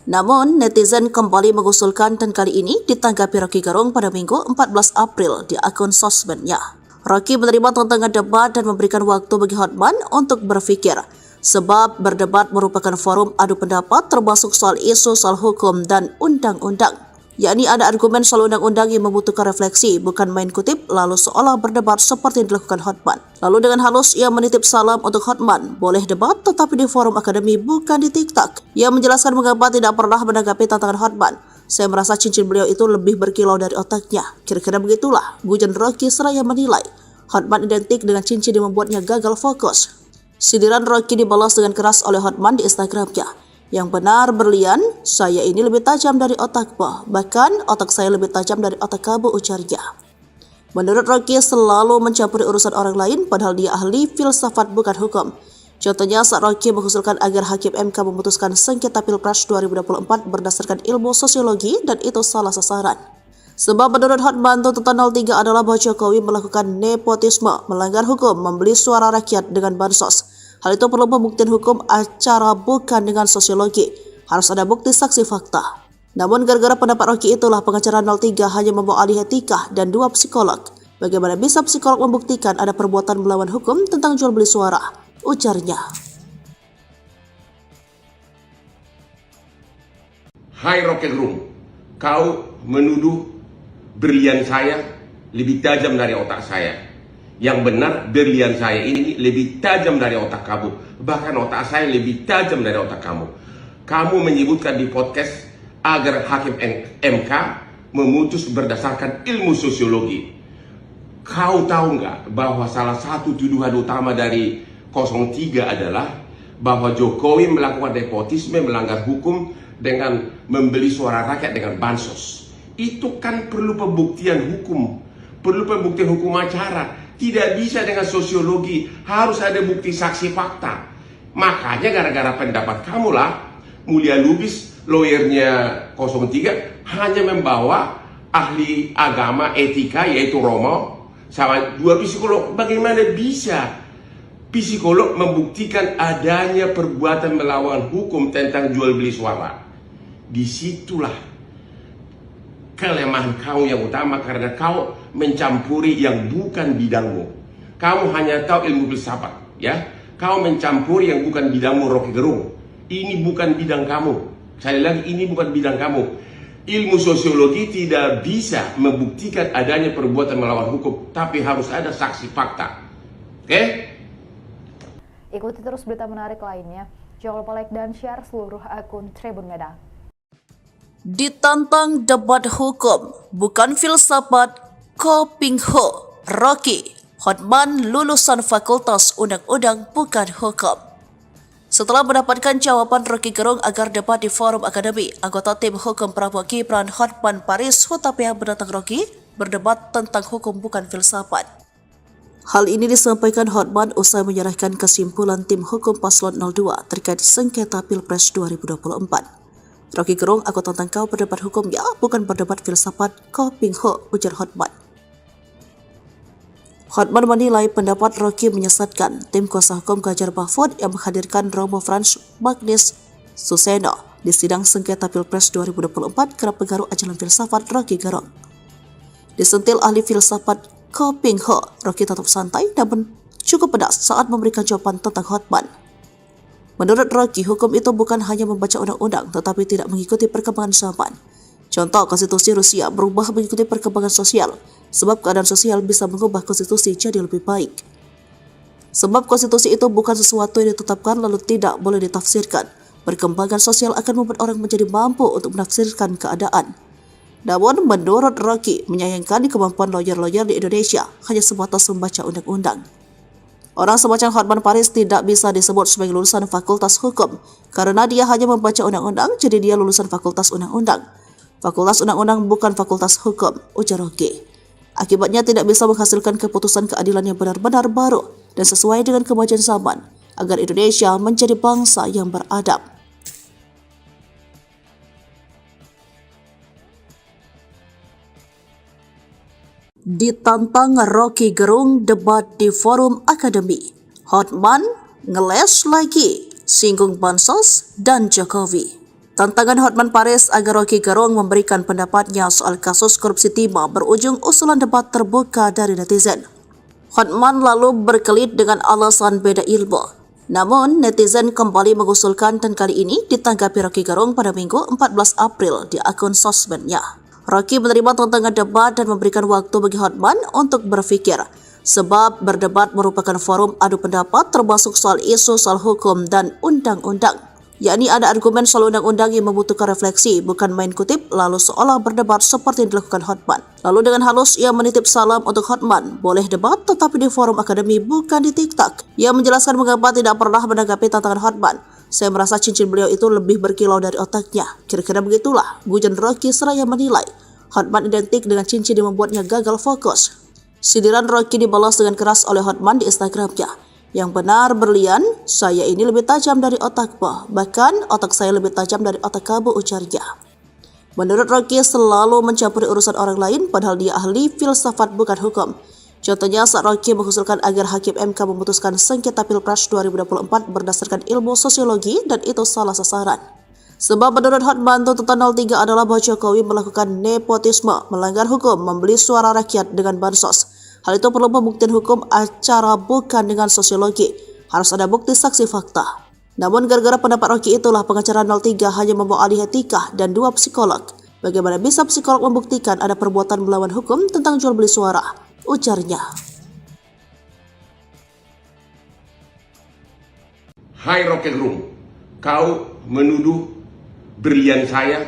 [SPEAKER 1] Namun, netizen kembali mengusulkan dan kali ini ditanggapi Rocky Gerung pada Minggu 14 April di akun sosmednya. Rocky menerima tantangan debat dan memberikan waktu bagi Hotman untuk berpikir, sebab berdebat merupakan forum adu pendapat termasuk soal isu soal hukum dan undang-undang. Yakni ada argumen soal undang-undang yang membutuhkan refleksi, bukan main kutip lalu seolah berdebat seperti yang dilakukan Hotman. Lalu dengan halus ia menitip salam untuk Hotman, boleh debat tetapi di forum akademi bukan di TikTok. Ia menjelaskan mengapa tidak pernah menanggapi tantangan Hotman. Saya merasa cincin beliau itu lebih berkilau dari otaknya. Kira-kira begitulah, gujan Rocky seraya menilai Hotman identik dengan cincin yang membuatnya gagal fokus. Sindiran Rocky dibalas dengan keras oleh Hotman di Instagramnya. Yang benar berlian, saya ini lebih tajam dari otakmu, bahkan otak saya lebih tajam dari otak kamu, ujarnya. Menurut Rocky selalu mencampuri urusan orang lain padahal dia ahli filsafat bukan hukum. Contohnya saat Rocky mengusulkan agar Hakim MK memutuskan sengketa Pilpres 2024 berdasarkan ilmu sosiologi dan itu salah sasaran. Sebab menurut Hotman tuntutan 03 adalah bahwa Jokowi melakukan nepotisme, melanggar hukum, membeli suara rakyat dengan bansos. Hal itu perlu pembuktian hukum acara bukan dengan sosiologi. Harus ada bukti saksi fakta. Namun gara-gara pendapat Rocky itulah pengacara 03 hanya membawa ahli etika dan 2 psikolog. Bagaimana bisa psikolog membuktikan ada perbuatan melawan hukum tentang jual beli suara? Ujarnya.
[SPEAKER 2] Hai Rocky Gerung, kau menuduh berlian saya lebih tajam dari otak saya. Yang benar, berlian saya ini lebih tajam dari otak kamu. Bahkan otak saya lebih tajam dari otak kamu. Kamu menyebutkan di podcast agar Hakim MK memutus berdasarkan ilmu sosiologi. Kau tahu nggak bahwa salah satu tuduhan utama dari 03 adalah bahwa Jokowi melakukan nepotisme, melanggar hukum dengan membeli suara rakyat dengan bansos. Itu kan perlu pembuktian hukum, perlu pembuktian hukum acara. Tidak bisa dengan sosiologi, harus ada bukti saksi fakta. Makanya gara-gara pendapat kamulah, Mulia Lubis, lawyernya 03, hanya membawa ahli agama etika yaitu Romo, sama 2 psikolog. Bagaimana bisa psikolog membuktikan adanya perbuatan melawan hukum tentang jual beli suara? Disitulah kelemahan kau yang utama, karena kau mencampuri yang bukan bidangmu. Kamu hanya tahu ilmu filsafat, ya. Kau mencampuri yang bukan bidangmu, Rocky Gerung. Ini bukan bidang kamu. Sekali lagi, ini bukan bidang kamu. Ilmu sosiologi tidak bisa membuktikan adanya perbuatan melawan hukum, tapi harus ada saksi fakta. Oke?
[SPEAKER 3] Ikuti terus berita menarik lainnya. Jangan lupa like dan share seluruh akun Tribun Medan.
[SPEAKER 1] Ditantang debat hukum, bukan filsafat, Ko Ping Ho, Rocky, Hotman lulusan fakultas undang-undang bukan hukum. Setelah mendapatkan jawaban Rocky Gerung agar debat di forum akademi, anggota tim hukum Prabowo Gibran Hotman Paris Hutapea menantang Rocky berdebat tentang hukum bukan filsafat. Hal ini disampaikan Hotman usai menyerahkan kesimpulan tim hukum paslon 02 terkait sengketa Pilpres 2024. Rocky Gerung, aku tantang kau berdebat hukumnya, bukan berdebat filsafat, kau pingho, ujar Hotman. Hotman menilai pendapat Rocky menyesatkan. Tim kuasa hukum Ganjar Mahfud yang menghadirkan Romo Frans Magnis Suseno di sidang sengketa Pilpres 2024 kerap pengaruh ajaran filsafat Rocky Gerung. Disentil ahli filsafat Ko Ping Ho, Rocky tetap santai namun cukup pedas saat memberikan jawaban tentang Hotman. Menurut Rocky, hukum itu bukan hanya membaca undang-undang tetapi tidak mengikuti perkembangan zaman. Contoh, konstitusi Rusia berubah mengikuti perkembangan sosial, sebab keadaan sosial bisa mengubah konstitusi jadi lebih baik. Sebab konstitusi itu bukan sesuatu yang ditetapkan lalu tidak boleh ditafsirkan. Perkembangan sosial akan membuat orang menjadi mampu untuk menafsirkan keadaan. Namun, menurut Rocky, menyayangkan kemampuan lawyer-lawyer di Indonesia hanya sebatas membaca undang-undang. Orang semacam Hotman Paris tidak bisa disebut sebagai lulusan fakultas hukum, karena dia hanya membaca undang-undang, jadi dia lulusan fakultas undang-undang. Fakultas undang-undang bukan fakultas hukum, ujar Rocky. Akibatnya tidak bisa menghasilkan keputusan keadilan yang benar-benar baru dan sesuai dengan kemajuan zaman, agar Indonesia menjadi bangsa yang beradab. Ditantang Rocky Gerung debat di forum akademi. Hotman ngeles lagi, singgung bansos dan Jokowi. Tantangan Hotman Paris agar Rocky Gerung memberikan pendapatnya soal kasus korupsi timah berujung usulan debat terbuka dari netizen. Hotman lalu berkelit dengan alasan beda ilmu. Namun, netizen kembali mengusulkan dan kali ini ditanggapi Rocky Gerung pada Minggu 14 April di akun sosmednya. Rocky menerima tantangan debat dan memberikan waktu bagi Hotman untuk berpikir, sebab berdebat merupakan forum adu pendapat termasuk soal isu soal hukum dan undang-undang. Yakni ada argumen soal undang-undang yang membutuhkan refleksi, bukan main kutip lalu seolah berdebat seperti yang dilakukan Hotman. Lalu dengan halus ia menitip salam untuk Hotman, boleh debat tetapi di forum akademi bukan di TikTok. Ia menjelaskan mengapa tidak pernah menanggapi tantangan Hotman. Saya merasa cincin beliau itu lebih berkilau dari otaknya. Kira-kira begitulah, gujan Rocky seraya menilai Hotman identik dengan cincin yang membuatnya gagal fokus. Sindiran Rocky dibalas dengan keras oleh Hotman di Instagramnya. Yang benar berlian, saya ini lebih tajam dari otakmu. Bahkan otak saya lebih tajam dari otak kamu, ujarnya. Menurut Rocky selalu mencampuri urusan orang lain padahal dia ahli filsafat bukan hukum. Contohnya saat Rocky mengusulkan agar Hakim MK memutuskan sengketa Pilpres 2024 berdasarkan ilmu sosiologi dan itu salah sasaran. Sebab menurut Hotman tuntutan 03 adalah bahwa Jokowi melakukan nepotisme, melanggar hukum, membeli suara rakyat dengan bansos. Hal itu perlu pembuktian hukum acara bukan dengan sosiologi. Harus ada bukti saksi fakta. Namun gara-gara pendapat Rocky itulah pengacara 03 hanya membawa ahli etika dan 2 psikolog. Bagaimana bisa psikolog membuktikan ada perbuatan melawan hukum tentang jual beli suara? Ujarnya.
[SPEAKER 2] Hai Rocky Gerung, kau menuduh berlian saya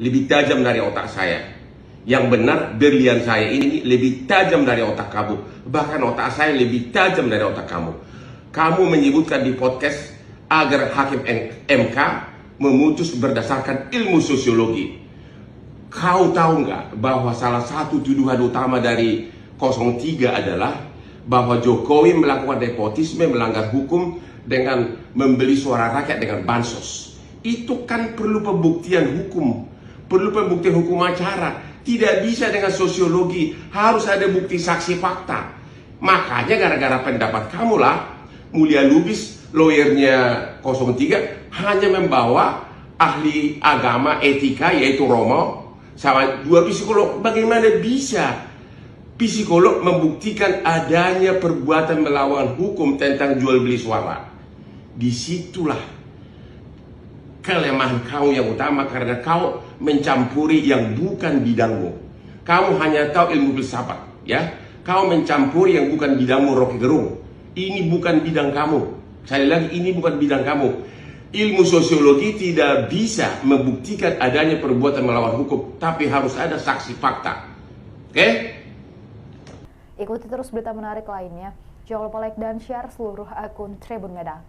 [SPEAKER 2] lebih tajam dari otak saya. Yang benar, berlian saya ini lebih tajam dari otak kamu. Bahkan otak saya lebih tajam dari otak kamu. Kamu menyebutkan di podcast agar Hakim MK memutus berdasarkan ilmu sosiologi. Kau tahu nggak bahwa salah satu tuduhan utama dari 03 adalah bahwa Jokowi melakukan nepotisme, melanggar hukum dengan membeli suara rakyat dengan bansos. Itu kan perlu pembuktian hukum, perlu pembuktian hukum acara. Tidak bisa dengan sosiologi, harus ada bukti saksi fakta. Makanya gara-gara pendapat kamulah, Mulia Lubis, lawyernya 03, hanya membawa ahli agama etika yaitu Romo sama 2 psikolog. Bagaimana bisa psikolog membuktikan adanya perbuatan melawan hukum tentang jual beli suara? Disitulah kelemahan kau yang utama, karena kau mencampuri yang bukan bidangmu. Kamu hanya tahu ilmu filsafat, ya. Kau mencampuri yang bukan bidangmu, Rocky Gerung. Ini bukan bidang kamu. Sekali lagi, ini bukan bidang kamu. Ilmu sosiologi tidak bisa membuktikan adanya perbuatan melawan hukum, tapi harus ada saksi fakta. Oke?
[SPEAKER 3] Ikuti terus berita menarik lainnya. Jangan lupa like dan share seluruh akun Tribun Medan.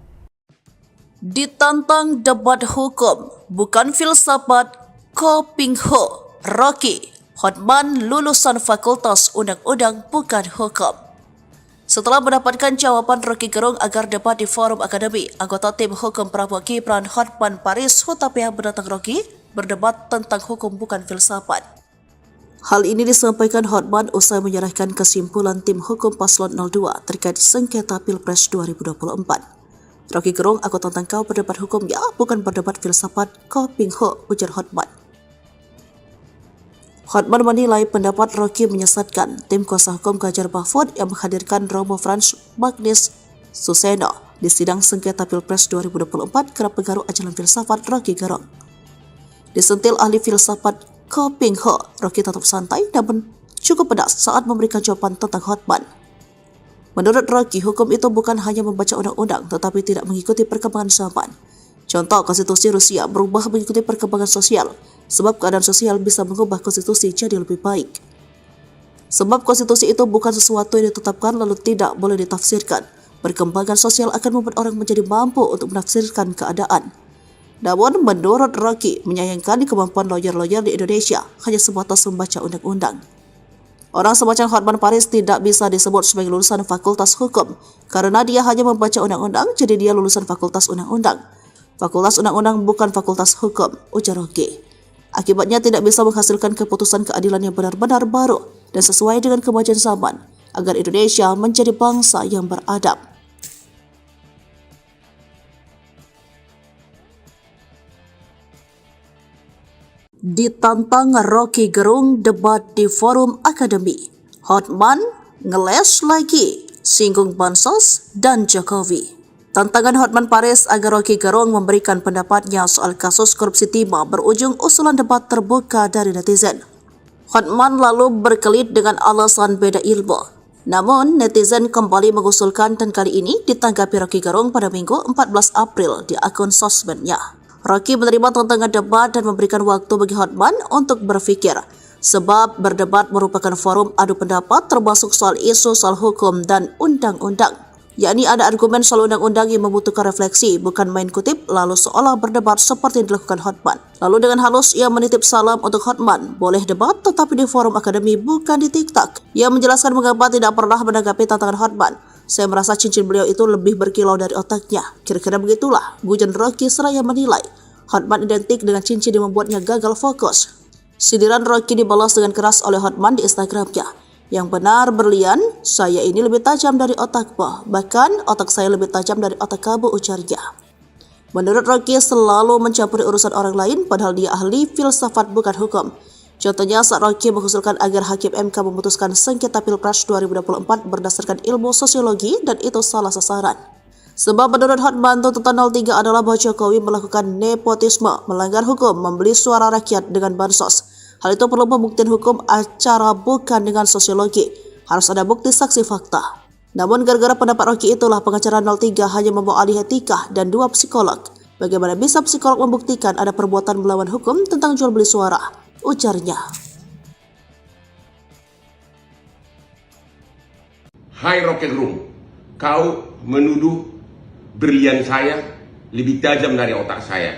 [SPEAKER 1] Ditantang debat hukum, bukan filsafat, Ko Ping Ho, Rocky, Hotman lulusan Fakultas Undang-Undang bukan hukum. Setelah mendapatkan jawaban Rocky Gerung agar debat di forum akademi, anggota tim hukum Prabowo Gibran Hotman Paris Hutapea menantang Rocky berdebat tentang hukum bukan filsafat. Hal ini disampaikan Hotman usai menyerahkan kesimpulan tim hukum paslon 02 terkait sengketa Pilpres 2024. Rocky Gerung, aku tantang kau berdebat hukum ya, bukan berdebat filsafat, Ko Ping Ho, ujar Hotman. Hotman menilai pendapat Rocky menyesatkan. Tim kuasa hukum Ganjar Mahfud yang menghadirkan Romo Frans Magnis Suseno di sidang sengketa Pilpres 2024 kerap pengaruh ajaran filsafat Rocky Gerung. Disentil ahli filsafat Ko Ping Ho, Rocky tetap santai namun cukup pedas saat memberikan jawaban tentang Hotman. Menurut Rocky, hukum itu bukan hanya membaca undang-undang tetapi tidak mengikuti perkembangan zaman. Contoh, konstitusi Rusia berubah mengikuti perkembangan sosial, sebab keadaan sosial bisa mengubah konstitusi jadi lebih baik. Sebab konstitusi itu bukan sesuatu yang ditetapkan lalu tidak boleh ditafsirkan. Perkembangan sosial akan membuat orang menjadi mampu untuk menafsirkan keadaan. Namun, menurut Rocky, menyayangkan kemampuan lawyer-lawyer di Indonesia hanya sebatas membaca undang-undang. Orang semacam Hotman Paris tidak bisa disebut sebagai lulusan Fakultas Hukum karena dia hanya membaca undang-undang, jadi dia lulusan Fakultas Undang-Undang. Fakultas Undang-Undang bukan Fakultas Hukum, ujar Rocky. Akibatnya tidak bisa menghasilkan keputusan keadilan yang benar-benar baru dan sesuai dengan kemajuan zaman agar Indonesia menjadi bangsa yang beradab. Ditantang Rocky Gerung debat di forum akademi. Hotman ngeles lagi, singgung Bansos dan Jokowi. Tantangan Hotman Paris agar Rocky Gerung memberikan pendapatnya soal kasus korupsi timah berujung usulan debat terbuka dari netizen. Hotman lalu berkelit dengan alasan beda ilmu. Namun, netizen kembali mengusulkan dan kali ini ditanggapi Rocky Gerung pada Minggu 14 April di akun sosmednya. Rocky menerima tantangan debat dan memberikan waktu bagi Hotman untuk berpikir, sebab berdebat merupakan forum adu pendapat termasuk soal isu soal hukum dan undang-undang. Yakni ada argumen soal undang-undang yang membutuhkan refleksi, bukan main kutip lalu seolah berdebat seperti yang dilakukan Hotman. Lalu dengan halus ia menitip salam untuk Hotman, boleh debat tetapi di forum akademi bukan di TikTok. Ia menjelaskan mengapa tidak pernah menanggapi tantangan Hotman. Saya merasa cincin beliau itu lebih berkilau dari otaknya. Kira-kira begitulah, gujon Rocky seraya menilai Hotman identik dengan cincin yang membuatnya gagal fokus. Sindiran Rocky dibalas dengan keras oleh Hotman di Instagramnya. Yang benar berlian, saya ini lebih tajam dari otakmu. Bahkan otak saya lebih tajam dari otak kamu, ujarnya. Menurut Rocky selalu mencampuri urusan orang lain padahal dia ahli filsafat bukan hukum. Contohnya saat Rocky mengusulkan agar Hakim MK memutuskan sengketa Pilpres 2024 berdasarkan ilmu sosiologi dan itu salah sasaran. Sebab menurut Hotman tuntutan 03 adalah bahwa Jokowi melakukan nepotisme, melanggar hukum, membeli suara rakyat dengan bansos. Hal itu perlu pembuktian hukum acara bukan dengan sosiologi. Harus ada bukti saksi fakta. Namun gara-gara pendapat Rocky itulah pengacara 03 hanya membawa ahli etika dan 2 psikolog. Bagaimana bisa psikolog membuktikan ada perbuatan melawan hukum tentang jual beli suara? Ujarnya.
[SPEAKER 2] Hai Rocky Gerung, kau menuduh berlian saya lebih tajam dari otak saya.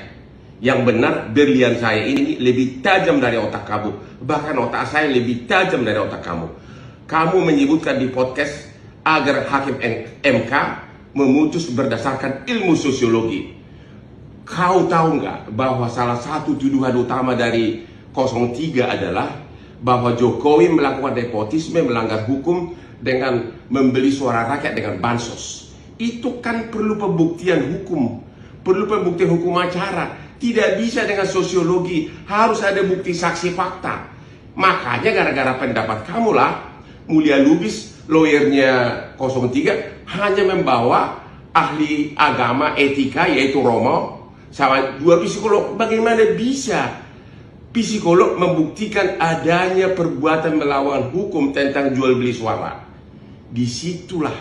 [SPEAKER 2] Yang benar, berlian saya ini lebih tajam dari otak kamu. Bahkan otak saya lebih tajam dari otak kamu. Kamu menyebutkan di podcast agar Hakim MK memutus berdasarkan ilmu sosiologi. Kau tahu nggak bahwa salah satu tuduhan utama dari 03 adalah bahwa Jokowi melakukan nepotisme, melanggar hukum dengan membeli suara rakyat dengan bansos. Itu kan perlu pembuktian hukum, perlu pembuktian hukum acara. Tidak bisa dengan sosiologi, harus ada bukti saksi fakta. Makanya gara-gara pendapat kamulah Mulia Lubis, lawyernya 03, hanya membawa ahli agama etika yaitu Romo sama 2 psikolog. Bagaimana bisa psikolog membuktikan adanya perbuatan melawan hukum tentang jual beli suara? Disitulah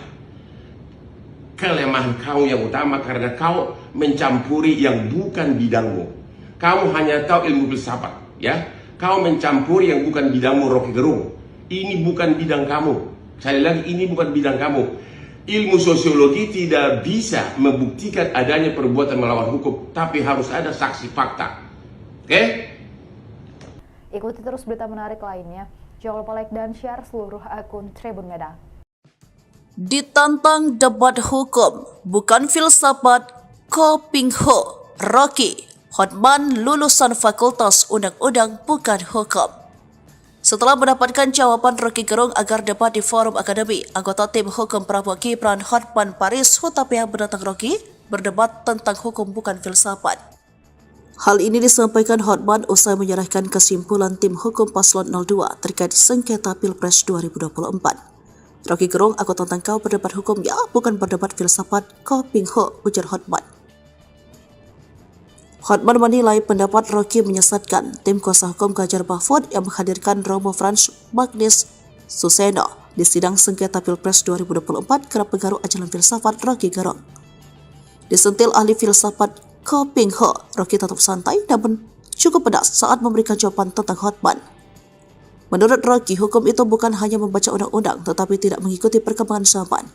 [SPEAKER 2] kelemahan kau yang utama karena kau mencampuri yang bukan bidangmu. Kamu hanya tahu ilmu filsafat, ya. Kau mencampuri yang bukan bidangmu, Rocky Gerung. Ini bukan bidang kamu. Sekali lagi, ini bukan bidang kamu. Ilmu sosiologi tidak bisa membuktikan adanya perbuatan melawan hukum, tapi harus ada saksi fakta. Oke?
[SPEAKER 3] Ikuti terus berita menarik lainnya. Jangan lupa like dan share seluruh akun Tribun Medan.
[SPEAKER 1] Ditantang debat hukum, bukan filsafat, Ko Ping Ho, Rocky, Hotman lulusan Fakultas Undang-Undang bukan hukum. Setelah mendapatkan jawaban Rocky Gerung agar debat di forum akademi, anggota tim hukum Prabowo Gibran Hotman Paris Hutapea menantang Rocky berdebat tentang hukum bukan filsafat. Hal ini disampaikan Hotman usai menyerahkan kesimpulan tim hukum paslon 02 terkait sengketa Pilpres 2024. Rocky Gerung, aku tantang kau berdebat hukum ya, bukan berdebat filsafat, Ko Ping Ho, ujar Hotman. Hotman menilai pendapat Rocky menyesatkan. Tim kuasa hukum Ganjar Mahfud yang menghadirkan Romo Frans Magnis Suseno di sidang sengketa Pilpres 2024 kerap mengaruh ajaran filsafat Rocky Gerung. Disentil ahli filsafat Ko Ping Ho, Rocky tetap santai namun cukup pedas saat memberikan jawaban tentang Hotman. Menurut Rocky, hukum itu bukan hanya membaca undang-undang tetapi tidak mengikuti perkembangan zaman.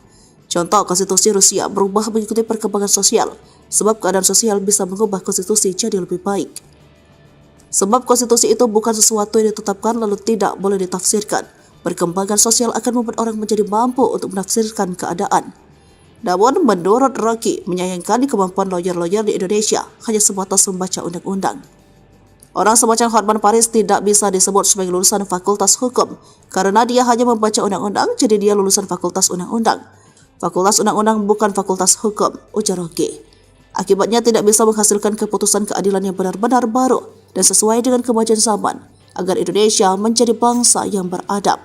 [SPEAKER 1] Contoh, konstitusi Rusia berubah mengikuti perkembangan sosial, sebab keadaan sosial bisa mengubah konstitusi jadi lebih baik. Sebab konstitusi itu bukan sesuatu yang ditetapkan lalu tidak boleh ditafsirkan. Perkembangan sosial akan membuat orang menjadi mampu untuk menafsirkan keadaan. Namun, menurut Rocky, menyayangkan kemampuan lawyer-lawyer di Indonesia hanya sebatas membaca undang-undang. Orang semacam Hotman Paris tidak bisa disebut sebagai lulusan Fakultas Hukum, karena dia hanya membaca undang-undang, jadi dia lulusan Fakultas Undang-Undang. Fakultas Undang-Undang bukan Fakultas Hukum, ujar Rocky. Akibatnya tidak bisa menghasilkan keputusan keadilan yang benar-benar baru dan sesuai dengan kemajuan zaman, agar Indonesia menjadi bangsa yang beradab.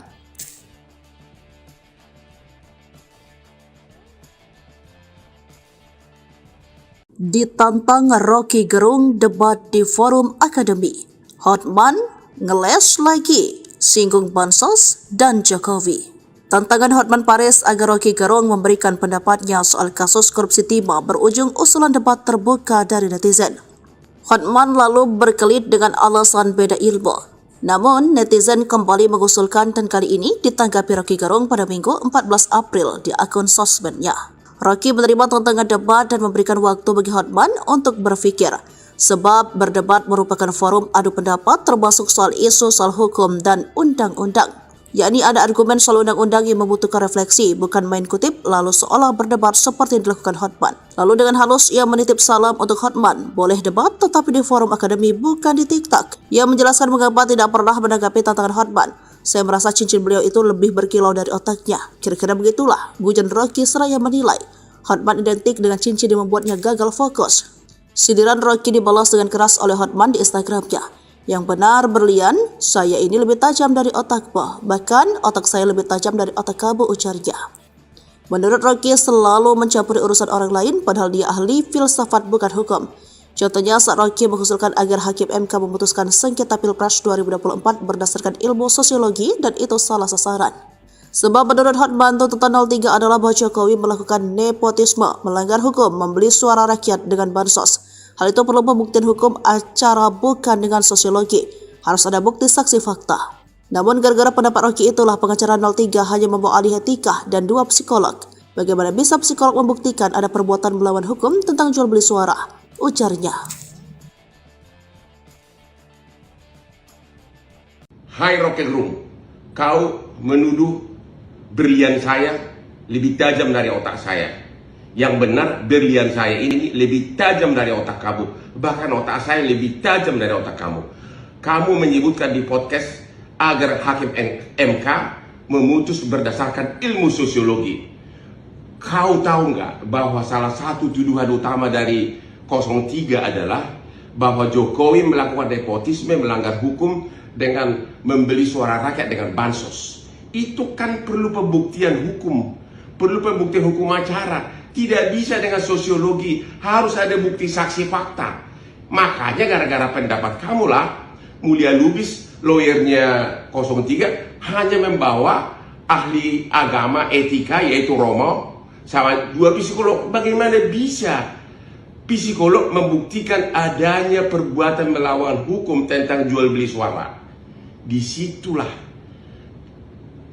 [SPEAKER 1] Ditantang Rocky Gerung debat di forum akademi, Hotman ngeles lagi, singgung Bansos dan Jokowi. Tantangan Hotman Paris agar Rocky Gerung memberikan pendapatnya soal kasus korupsi timah berujung usulan debat terbuka dari netizen. Hotman lalu berkelit dengan alasan beda ilmu. Namun, netizen kembali mengusulkan dan kali ini ditanggapi Rocky Gerung pada Minggu 14 April di akun sosmednya. Rocky menerima tantangan debat dan memberikan waktu bagi Hotman untuk berpikir, sebab berdebat merupakan forum adu pendapat termasuk soal isu soal hukum dan undang-undang. Yakni ada argumen soal undang-undang yang membutuhkan refleksi, bukan main kutip lalu seolah berdebat seperti yang dilakukan Hotman. Lalu dengan halus ia menitip salam untuk Hotman, boleh debat tetapi di forum akademi bukan di TikTok. Ia menjelaskan mengapa tidak pernah menanggapi tantangan Hotman. Saya merasa cincin beliau itu lebih berkilau dari otaknya. Kira-kira begitulah, gujan Rocky seraya menilai Hotman identik dengan cincin yang membuatnya gagal fokus. Sindiran Rocky dibalas dengan keras oleh Hotman di Instagramnya. Yang benar berlian, saya ini lebih tajam dari otakmu, bahkan otak saya lebih tajam dari otak kamu, ujarnya. Menurut Rocky selalu mencampuri urusan orang lain padahal dia ahli filsafat bukan hukum. Contohnya saat Rocky mengusulkan agar Hakim MK memutuskan sengketa Pilpres 2024 berdasarkan ilmu sosiologi dan itu salah sasaran. Sebab menurut Hotman tuntutan 03 adalah bahwa Jokowi melakukan nepotisme, melanggar hukum, membeli suara rakyat dengan bansos. Hal itu perlu pembuktian hukum acara bukan dengan sosiologi. Harus ada bukti saksi fakta. Namun gara-gara pendapat Rocky itulah pengacara 03 hanya membawa ahli etika dan 2 psikolog. Bagaimana bisa psikolog membuktikan ada perbuatan melawan hukum tentang jual beli suara? Ujarnya.
[SPEAKER 2] Hai Rocky Gerung, kau menuduh berlian saya lebih tajam dari otak saya. Yang benar, berlian saya ini lebih tajam dari otak kamu. Bahkan otak saya lebih tajam dari otak kamu. Kamu menyebutkan di podcast agar Hakim MK memutus berdasarkan ilmu sosiologi. Kau tahu nggak bahwa salah satu tuduhan utama dari 03 adalah bahwa Jokowi melakukan nepotisme, melanggar hukum dengan membeli suara rakyat dengan bansos. Itu kan perlu pembuktian hukum, perlu pembuktian hukum acara. Tidak bisa dengan sosiologi, harus ada bukti saksi fakta. Makanya gara-gara pendapat kamulah, Mulia Lubis, lawyernya 03, hanya membawa ahli agama etika yaitu Romo, sama 2 psikolog. Bagaimana bisa psikolog membuktikan adanya perbuatan melawan hukum tentang jual beli suara? Disitulah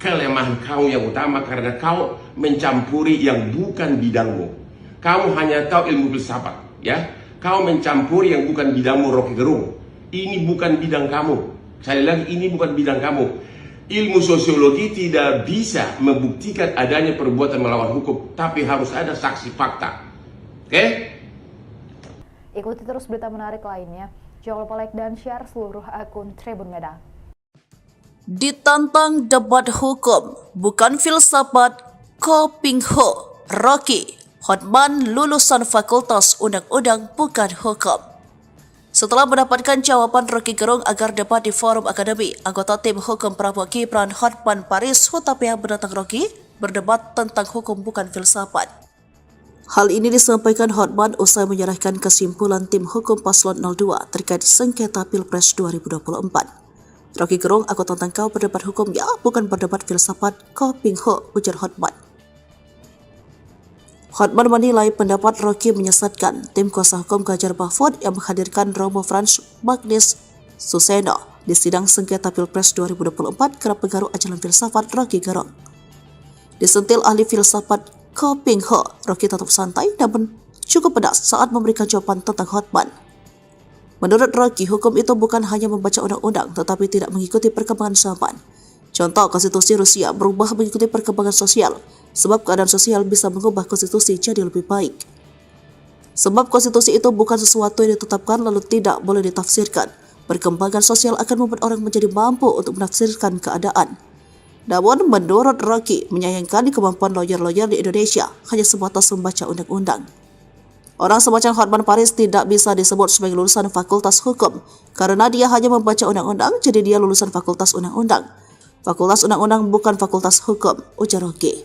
[SPEAKER 2] kelemahan kau yang utama karena kau mencampuri yang bukan bidangmu. Kamu hanya tahu ilmu filsafat, ya. Kau mencampuri yang bukan bidangmu, Rocky Gerung. Ini bukan bidang kamu. Sekali lagi, ini bukan bidang kamu. Ilmu sosiologi tidak bisa membuktikan adanya perbuatan melawan hukum, tapi harus ada saksi fakta. Oke?
[SPEAKER 3] Ikuti terus berita menarik lainnya. Jangan lupa like dan share seluruh akun Tribun Medan.
[SPEAKER 1] Ditantang debat hukum, bukan filsafat, Ko Ping Ho, Rocky, Hotman lulusan Fakultas Undang-Undang bukan hukum. Setelah mendapatkan jawaban Rocky Gerung agar debat di forum akademi, anggota tim hukum Prabowo Gibran Hotman Paris Hutapea menantang Rocky berdebat tentang hukum bukan filsafat. Hal ini disampaikan Hotman usai menyerahkan kesimpulan tim hukum paslon 02 terkait sengketa Pilpres 2024. Rocky Gerung, aku tantang kau berdebat hukumnya, bukan berdebat filsafat, Ko Ping Ho, ujar Hotman. Hotman menilai pendapat Rocky menyesatkan. Tim kuasa hukum Ganjar Mahfud yang menghadirkan Romo Frans Magnis Suseno di sidang sengketa Pilpres 2024 kerap pengaruh ajaran filsafat Rocky Gerung. Disentil ahli filsafat Ko Ping Ho, Rocky tetap santai namun cukup pedas saat memberikan jawaban tentang Hotman. Menurut Rocky, hukum itu bukan hanya membaca undang-undang tetapi tidak mengikuti perkembangan zaman. Contoh, konstitusi Rusia berubah mengikuti perkembangan sosial, sebab keadaan sosial bisa mengubah konstitusi jadi lebih baik. Sebab konstitusi itu bukan sesuatu yang ditetapkan lalu tidak boleh ditafsirkan. Perkembangan sosial akan membuat orang menjadi mampu untuk menafsirkan keadaan. Namun, menurut Rocky, menyayangkan kemampuan lawyer-lawyer di Indonesia hanya sebatas membaca undang-undang. Orang semacam Hotman Paris tidak bisa disebut sebagai lulusan Fakultas Hukum karena dia hanya membaca undang-undang, jadi dia lulusan Fakultas Undang-Undang. Fakultas Undang-Undang bukan Fakultas Hukum, ujar Rocky.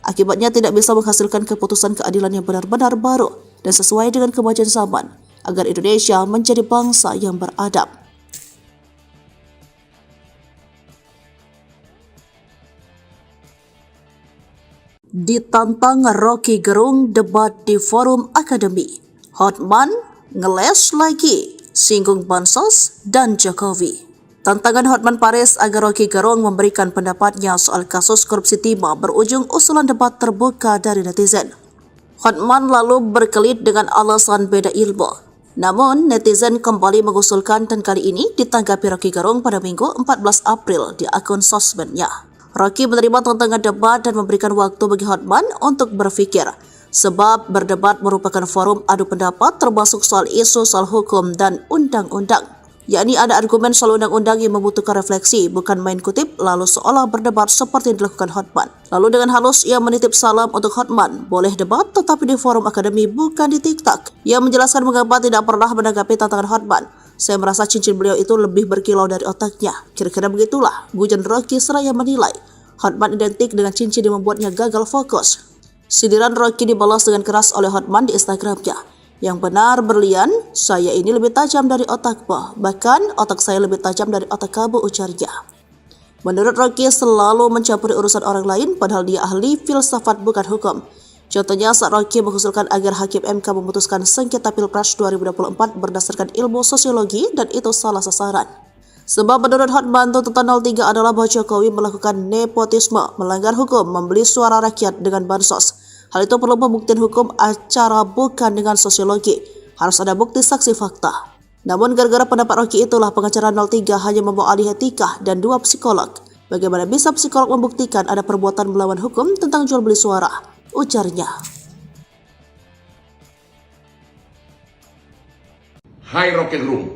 [SPEAKER 1] Akibatnya tidak bisa menghasilkan keputusan keadilan yang benar-benar baru dan sesuai dengan kemajuan zaman agar Indonesia menjadi bangsa yang beradab. Ditantang Rocky Gerung debat di forum akademi, Hotman ngeles lagi, singgung bansos dan Jokowi. Tantangan Hotman Paris agar Rocky Gerung memberikan pendapatnya soal kasus korupsi timah berujung usulan debat terbuka dari netizen. Hotman lalu berkelit dengan alasan beda ilmu. Namun, netizen kembali mengusulkan dan kali ini ditanggapi Rocky Gerung pada Minggu 14 April di akun sosmednya. Rocky menerima tantangan debat dan memberikan waktu bagi Hotman untuk berpikir, sebab berdebat merupakan forum adu pendapat termasuk soal isu soal hukum dan undang-undang. Yakni ada argumen soal undang-undang yang membutuhkan refleksi, bukan main kutip lalu seolah berdebat seperti yang dilakukan Hotman. Lalu dengan halus ia menitip salam untuk Hotman, boleh debat tetapi di forum akademi bukan di TikTok. Ia menjelaskan mengapa tidak pernah menanggapi tantangan Hotman. Saya merasa cincin beliau itu lebih berkilau dari otaknya. Kira-kira begitulah, gujan Rocky seraya menilai Hotman identik dengan cincin yang membuatnya gagal fokus. Sindiran Rocky dibalas dengan keras oleh Hotman di Instagramnya. Yang benar berlian, saya ini lebih tajam dari otakmu. Bahkan otak saya lebih tajam dari otak kamu, ujarnya. Menurut Rocky selalu mencampuri urusan orang lain padahal dia ahli filsafat bukan hukum. Contohnya saat Rocky mengusulkan agar Hakim MK memutuskan sengketa Pilpres 2024 berdasarkan ilmu sosiologi dan itu salah sasaran. Sebab menurut Hotman tuntutan 03 adalah bahwa Jokowi melakukan nepotisme, melanggar hukum, membeli suara rakyat dengan bansos. Hal itu perlu pembuktian hukum acara bukan dengan sosiologi. Harus ada bukti saksi fakta. Namun gara-gara pendapat Rocky itulah pengacara 03 hanya membawa ahli etika dan 2 psikolog. Bagaimana bisa psikolog membuktikan ada perbuatan melawan hukum tentang jual beli suara? Ujarnya.
[SPEAKER 2] Hai Rocky Gerung,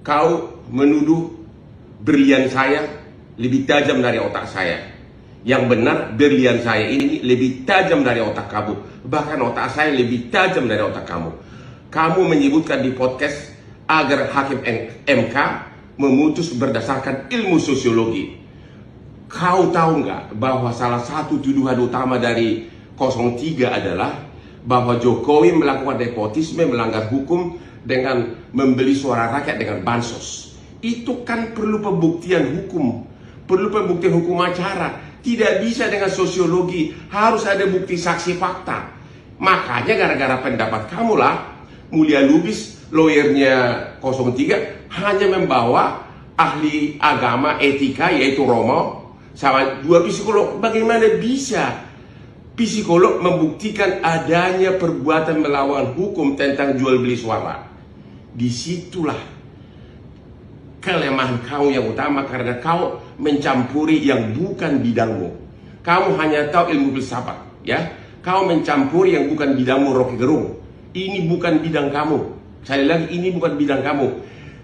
[SPEAKER 2] kau menuduh berlian saya lebih tajam dari otak saya. Yang benar, berlian saya ini lebih tajam dari otak kamu. Bahkan otak saya lebih tajam dari otak kamu. Kamu menyebutkan di podcast agar Hakim MK memutus berdasarkan ilmu sosiologi. Kau tahu nggak bahwa salah satu tuduhan utama dari 03 adalah bahwa Jokowi melakukan nepotisme, melanggar hukum dengan membeli suara rakyat dengan bansos. Itu kan perlu pembuktian hukum, perlu pembuktian hukum acara. Tidak bisa dengan sosiologi, harus ada bukti saksi fakta. Makanya gara-gara pendapat kamulah, Mulia Lubis, lawyernya 03, hanya membawa ahli agama etika yaitu Romo sama dua psikolog. Bagaimana bisa psikolog membuktikan adanya perbuatan melawan hukum tentang jual beli suara? Disitulah kelemahan kau yang utama, karena kau mencampuri yang bukan bidangmu. Kamu hanya tahu ilmu filsafat, ya. Kau mencampuri yang bukan bidangmu, Rocky Gerung. Ini bukan bidang kamu. Sekali lagi, ini bukan bidang kamu.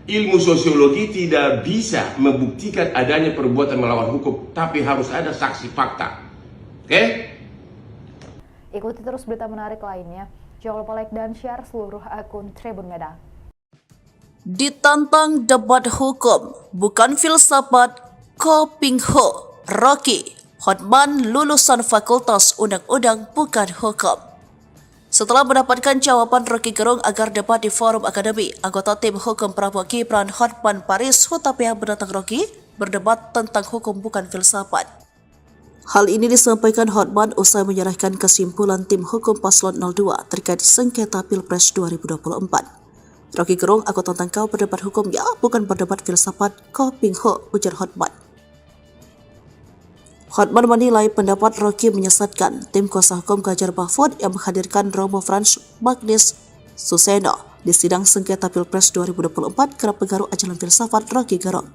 [SPEAKER 2] Ilmu sosiologi tidak bisa membuktikan adanya perbuatan melawan hukum, tapi harus ada saksi fakta. Oke?
[SPEAKER 3] Ikuti terus berita menarik lainnya. Jangan lupa like dan share seluruh akun Tribun Medan.
[SPEAKER 1] Ditantang debat hukum, bukan filsafat, Ko Ping Ho, Rocky, Hotman lulusan Fakultas Undang-Undang bukan hukum. Setelah mendapatkan jawaban Rocky Gerung agar debat di forum akademi, anggota tim hukum Prabowo Gibran Hotman Paris Hutapea menantang Rocky berdebat tentang hukum bukan filsafat. Hal ini disampaikan Hotman usai menyerahkan kesimpulan tim hukum Paslon 02 terkait sengketa Pilpres 2024. Rocky Gerung, aku tantang kau berdebat hukum ya, bukan berdebat filsafat, Ko Ping Ho, ujar Hotman. Hotman menilai pendapat Rocky menyesatkan. Tim kuasa hukum Ganjar Mahfud yang menghadirkan Romo Frans Magnis Suseno di sidang sengketa Pilpres 2024 kerap pengaruh ajaran filsafat Rocky Gerung.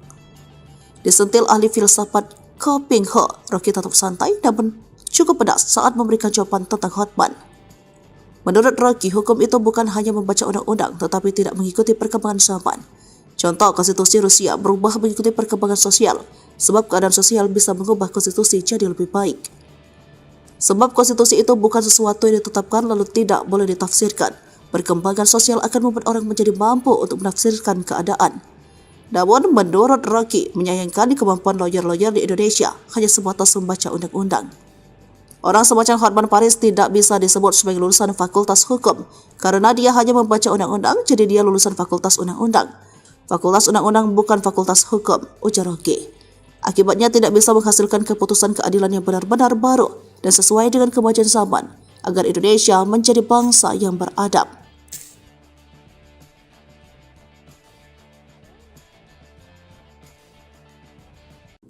[SPEAKER 1] Disentil ahli filsafat Ko Ping Ho, Rocky tetap santai namun cukup pedas saat memberikan jawaban tentang Hotman. Menurut Rocky, hukum itu bukan hanya membaca undang-undang tetapi tidak mengikuti perkembangan zaman. Contoh, konstitusi Rusia berubah mengikuti perkembangan sosial, sebab keadaan sosial bisa mengubah konstitusi jadi lebih baik. Sebab konstitusi itu bukan sesuatu yang ditetapkan lalu tidak boleh ditafsirkan. Perkembangan sosial akan membuat orang menjadi mampu untuk menafsirkan keadaan. Namun, menurut Rocky, menyayangkan kemampuan lawyer-lawyer di Indonesia hanya sebatas membaca undang-undang. Orang semacam Hotman Paris tidak bisa disebut sebagai lulusan Fakultas Hukum, karena dia hanya membaca undang-undang, jadi dia lulusan Fakultas Undang-Undang. Fakultas Undang-Undang bukan Fakultas Hukum, ujar Rocky. Akibatnya tidak bisa menghasilkan keputusan keadilan yang benar-benar baru dan sesuai dengan kemajuan zaman, agar Indonesia menjadi bangsa yang beradab.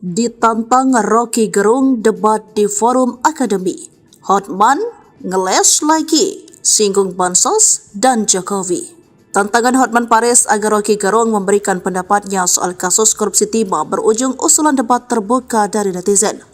[SPEAKER 1] Ditantang Rocky Gerung debat di forum akademi, Hotman ngeles lagi, singgung Bansos dan Jokowi. Tantangan Hotman Paris agar Rocky Gerung memberikan pendapatnya soal kasus korupsi timah berujung usulan debat terbuka dari netizen.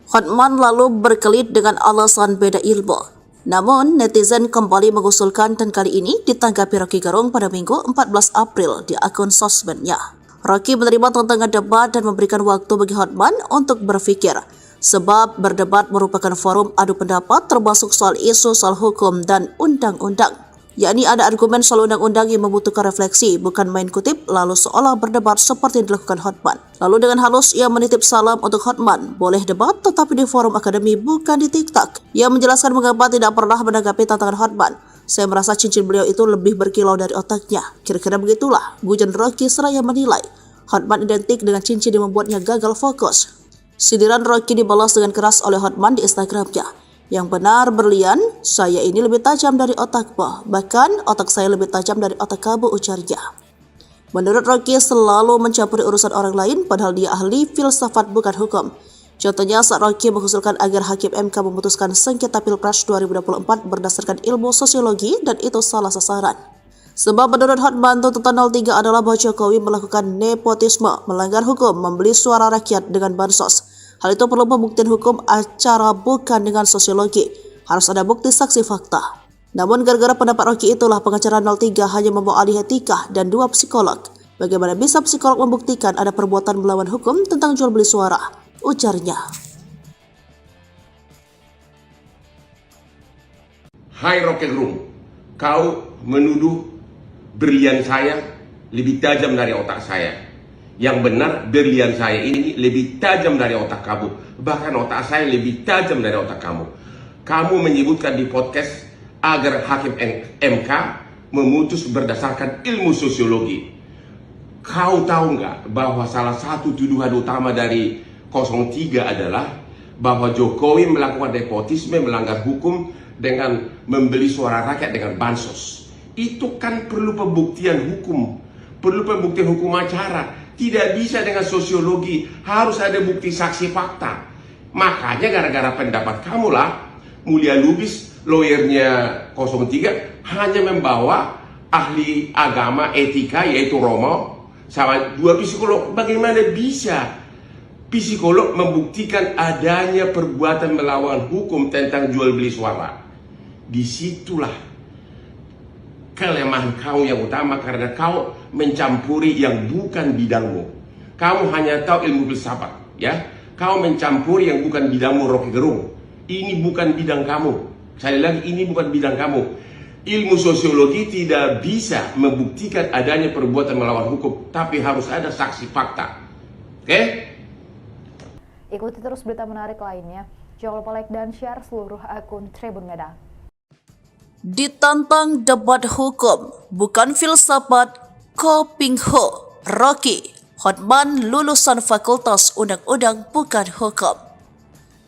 [SPEAKER 1] Hotman lalu berkelit dengan alasan beda ilmu. Namun, netizen kembali mengusulkan dan kali ini ditanggapi Rocky Gerung pada Minggu 14 April di akun sosmednya. Rocky menerima tantangan debat dan memberikan waktu bagi Hotman untuk berpikir, sebab berdebat merupakan forum adu pendapat termasuk soal isu soal hukum dan undang-undang. Yakni ada argumen soal undang-undang yang membutuhkan refleksi, bukan main kutip lalu seolah berdebat seperti yang dilakukan Hotman. Lalu dengan halus ia menitip salam untuk Hotman, boleh debat tetapi di forum akademi bukan di TikTok. Ia menjelaskan mengapa tidak pernah menanggapi tantangan Hotman. Saya merasa cincin beliau itu lebih berkilau dari otaknya. Kira-kira begitulah, gujan Rocky seraya menilai Hotman identik dengan cincin yang membuatnya gagal fokus. Sindiran Rocky dibalas dengan keras oleh Hotman di Instagramnya. Yang benar berlian, saya ini lebih tajam dari otakmu, bahkan otak saya lebih tajam dari otak kamu, ujarnya. Menurut Rocky selalu mencampuri urusan orang lain padahal dia ahli filsafat bukan hukum. Contohnya saat Rocky mengusulkan agar Hakim MK memutuskan sengketa Pilpres 2024 berdasarkan ilmu sosiologi dan itu salah sasaran. Sebab menurut Hotman tuntutan 03 adalah bahwa Jokowi melakukan nepotisme, melanggar hukum, membeli suara rakyat dengan bansos. Hal itu perlu pembuktian hukum acara bukan dengan sosiologi. Harus ada bukti saksi fakta. Namun gara-gara pendapat Rocky itulah pengacara 03 hanya membawa ahli etika dan 2 psikolog. Bagaimana bisa psikolog membuktikan ada perbuatan melawan hukum tentang jual beli suara? Ujarnya.
[SPEAKER 2] Hai Rocky Gerung, kau menuduh berlian saya lebih tajam dari otak saya. Yang benar, berlian saya ini lebih tajam dari otak kamu. Bahkan otak saya lebih tajam dari otak kamu. Kamu menyebutkan di podcast agar Hakim MK memutus berdasarkan ilmu sosiologi. Kau tahu nggak bahwa salah satu tuduhan utama dari 03 adalah bahwa Jokowi melakukan nepotisme, melanggar hukum dengan membeli suara rakyat dengan bansos. Itu kan perlu pembuktian hukum. Perlu pembuktian hukum acara. Tidak bisa dengan sosiologi, harus ada bukti saksi fakta. Makanya gara-gara pendapat kamulah, Mulia Lubis, lawyernya 03, hanya membawa ahli agama etika yaitu Romo sama 2 psikolog. Bagaimana bisa psikolog membuktikan adanya perbuatan melawan hukum tentang jual beli suara? Disitulah kelemahan kau yang utama, karena kau mencampuri yang bukan bidangmu. Kamu hanya tahu ilmu filsafat, ya. Kau mencampuri yang bukan bidangmu, Rocky Gerung. Ini bukan bidang kamu. Sekali lagi, ini bukan bidang kamu. Ilmu sosiologi tidak bisa membuktikan adanya perbuatan melawan hukum, tapi harus ada saksi fakta. Oke?
[SPEAKER 3] Ikuti terus berita menarik lainnya. Jangan lupa like dan share seluruh akun Tribun Medan.
[SPEAKER 1] Ditantang debat hukum, bukan filsafat, Ko Ping Ho, Rocky, Hotman lulusan Fakultas Undang-Undang bukan hukum.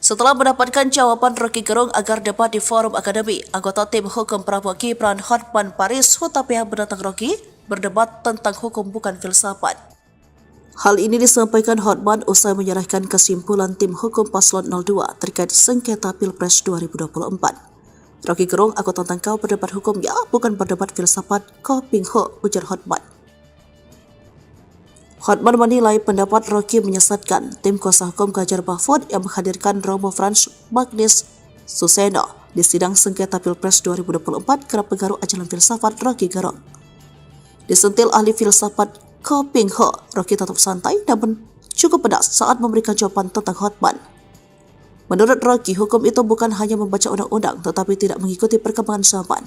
[SPEAKER 1] Setelah mendapatkan jawaban Rocky Gerung agar debat di forum akademi, anggota tim hukum Prabowo Gibran Hotman Paris Hutapea menantang Rocky berdebat tentang hukum bukan filsafat. Hal ini disampaikan Hotman usai menyerahkan kesimpulan tim hukum Paslon 02 terkait sengketa Pilpres 2024. Rocky Gerung, aku tantang kau berdebat hukum ya, bukan berdebat filsafat, Ko Ping Ho, ujar Hotman. Hotman menilai pendapat Rocky menyesatkan. Tim kuasa hukum Ganjar Mahfud yang menghadirkan Romo Frans Magnis Suseno di sidang sengketa Pilpres 2024 kerap pengaruh ajaran filsafat Rocky Gerung. Disentil ahli filsafat Ko Ping Ho, Rocky tetap santai namun cukup pedas saat memberikan jawaban tentang Hotman. Menurut Rocky, hukum itu bukan hanya membaca undang-undang tetapi tidak mengikuti perkembangan zaman.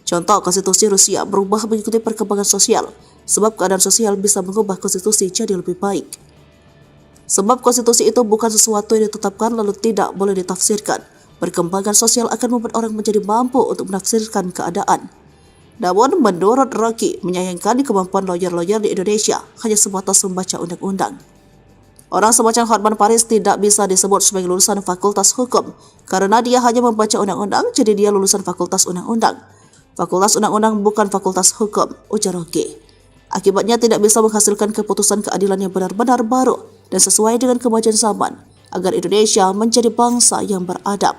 [SPEAKER 1] Contoh, konstitusi Rusia berubah mengikuti perkembangan sosial, sebab keadaan sosial bisa mengubah konstitusi jadi lebih baik. Sebab konstitusi itu bukan sesuatu yang ditetapkan lalu tidak boleh ditafsirkan. Perkembangan sosial akan membuat orang menjadi mampu untuk menafsirkan keadaan. Namun, menurut Rocky, menyayangkan kemampuan lawyer-lawyer di Indonesia hanya sebatas membaca undang-undang. Orang semacam Hotman Paris tidak bisa disebut sebagai lulusan Fakultas Hukum, karena dia hanya membaca undang-undang, jadi dia lulusan Fakultas Undang-Undang. Fakultas Undang-Undang bukan Fakultas Hukum, ujar Rocky. Akibatnya tidak bisa menghasilkan keputusan keadilan yang benar-benar baru dan sesuai dengan kemajuan zaman, agar Indonesia menjadi bangsa yang beradab.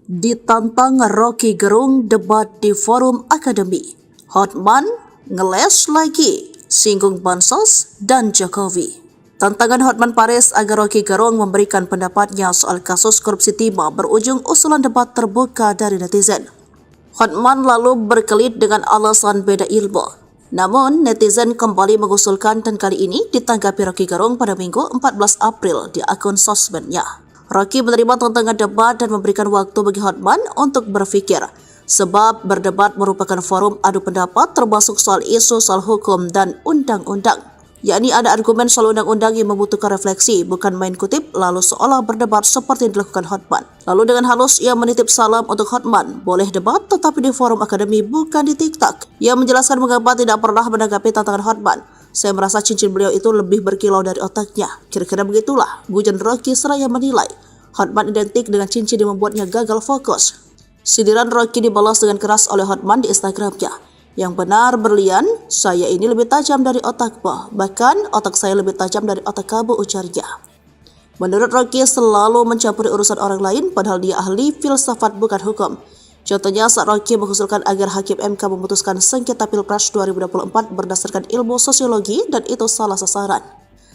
[SPEAKER 1] Ditantang Rocky Gerung debat di forum akademi, Hotman ngeles lagi, singgung bansos dan Jokowi. Tantangan Hotman Paris agar Rocky Gerung memberikan pendapatnya soal kasus korupsi timah berujung usulan debat terbuka dari netizen. Hotman lalu berkelit dengan alasan beda ilmu. Namun, netizen kembali mengusulkan dan kali ini ditanggapi Rocky Gerung pada Minggu 14 April di akun sosmednya. Rocky menerima tantangan debat dan memberikan waktu bagi Hotman untuk berpikir, sebab berdebat merupakan forum adu pendapat termasuk soal isu soal hukum dan undang-undang. Yakni ada argumen soal undang-undang yang membutuhkan refleksi, bukan main kutip lalu seolah berdebat seperti yang dilakukan Hotman. Lalu dengan halus ia menitip salam untuk Hotman, boleh debat tetapi di forum akademi bukan di TikTok. Ia menjelaskan mengapa tidak pernah menanggapi tantangan Hotman. Saya merasa cincin beliau itu lebih berkilau dari otaknya. Kira-kira begitulah, gujan Rocky seraya menilai Hotman identik dengan cincin yang membuatnya gagal fokus. Sindiran Rocky dibalas dengan keras oleh Hotman di Instagramnya. Yang benar berlian, saya ini lebih tajam dari otakmu, bahkan otak saya lebih tajam dari otak kamu, ujarnya. Menurut Rocky selalu mencampuri urusan orang lain padahal dia ahli filsafat bukan hukum. Contohnya saat Rocky mengusulkan agar Hakim MK memutuskan sengketa Pilpres 2024 berdasarkan ilmu sosiologi dan itu salah sasaran.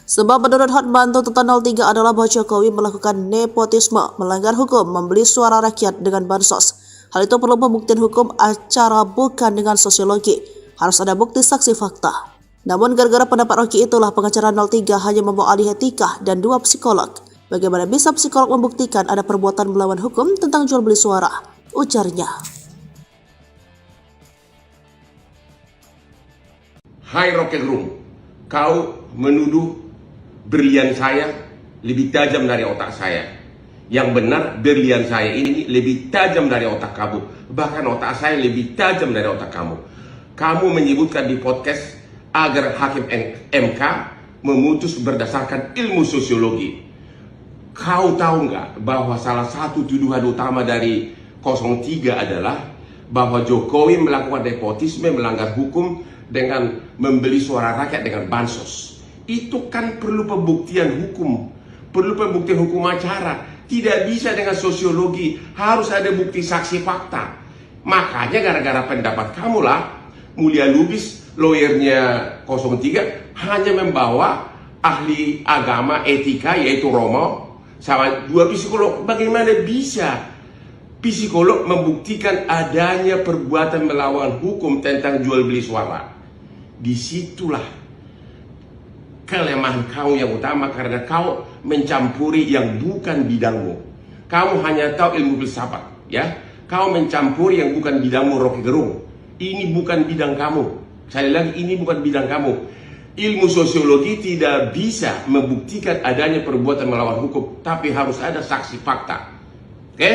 [SPEAKER 1] Sebab menurut Hotman tuntutan 03 adalah bahwa Jokowi melakukan nepotisme, melanggar hukum, membeli suara rakyat dengan bansos. Hal itu perlu pembuktian hukum acara bukan dengan sosiologi. Harus ada bukti saksi fakta. Namun gara-gara pendapat Rocky itulah pengacara 03 hanya membawa ahli etika dan 2 psikolog. Bagaimana bisa psikolog membuktikan ada perbuatan melawan hukum tentang jual beli suara? Ujarnya.
[SPEAKER 2] Hai Rocky Gerung, kau menuduh berlian saya lebih tajam dari otak saya. Yang benar, berlian saya ini lebih tajam dari otak kamu. Bahkan otak saya lebih tajam dari otak kamu. Kamu menyebutkan di podcast agar Hakim MK memutus berdasarkan ilmu sosiologi. Kau tahu nggak bahwa salah satu tuduhan utama dari 03 adalah bahwa Jokowi melakukan nepotisme, melanggar hukum dengan membeli suara rakyat dengan bansos. Itu kan perlu pembuktian hukum, perlu pembuktian hukum acara. Tidak bisa dengan sosiologi, harus ada bukti saksi fakta. Makanya gara-gara pendapat kamulah, Mulia Lubis, lawyernya 03, hanya membawa ahli agama etika yaitu Romo sama 2 psikolog. Bagaimana bisa psikolog membuktikan adanya perbuatan melawan hukum tentang jual beli suara? Disitulah kelemahan kau yang utama, karena kau mencampuri yang bukan bidangmu. Kamu hanya tahu ilmu filsafat, ya. Kau mencampuri yang bukan bidangmu, Rocky Gerung. Ini bukan bidang kamu. Sekali lagi, ini bukan bidang kamu. Ilmu sosiologi tidak bisa membuktikan adanya perbuatan melawan hukum, tapi harus ada saksi fakta. Oke?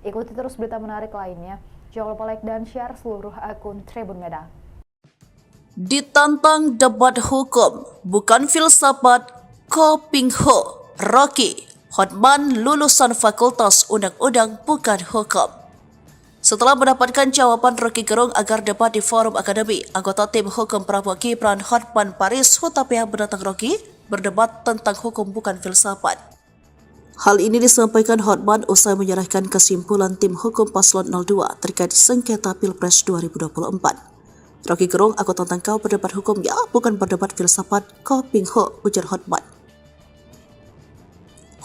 [SPEAKER 3] Ikuti terus berita menarik lainnya. Jangan lupa like dan share seluruh akun Tribun Medan.
[SPEAKER 1] Ditantang debat hukum, bukan filsafat, Ko Ping Ho, Rocky, Hotman lulusan Fakultas Undang-Undang bukan hukum. Setelah mendapatkan jawaban Rocky Gerung agar debat di forum akademi, anggota tim hukum Prabowo Gibran Hotman Paris Hutapea menantang Rocky berdebat tentang hukum bukan filsafat. Hal ini disampaikan Hotman usai menyerahkan kesimpulan tim hukum Paslon 02 terkait sengketa Pilpres 2024. Rocky Gerung, aku tantang kau berdebat hukum ya, bukan berdebat filsafat, Ko Ping Ho, ujar Hotman.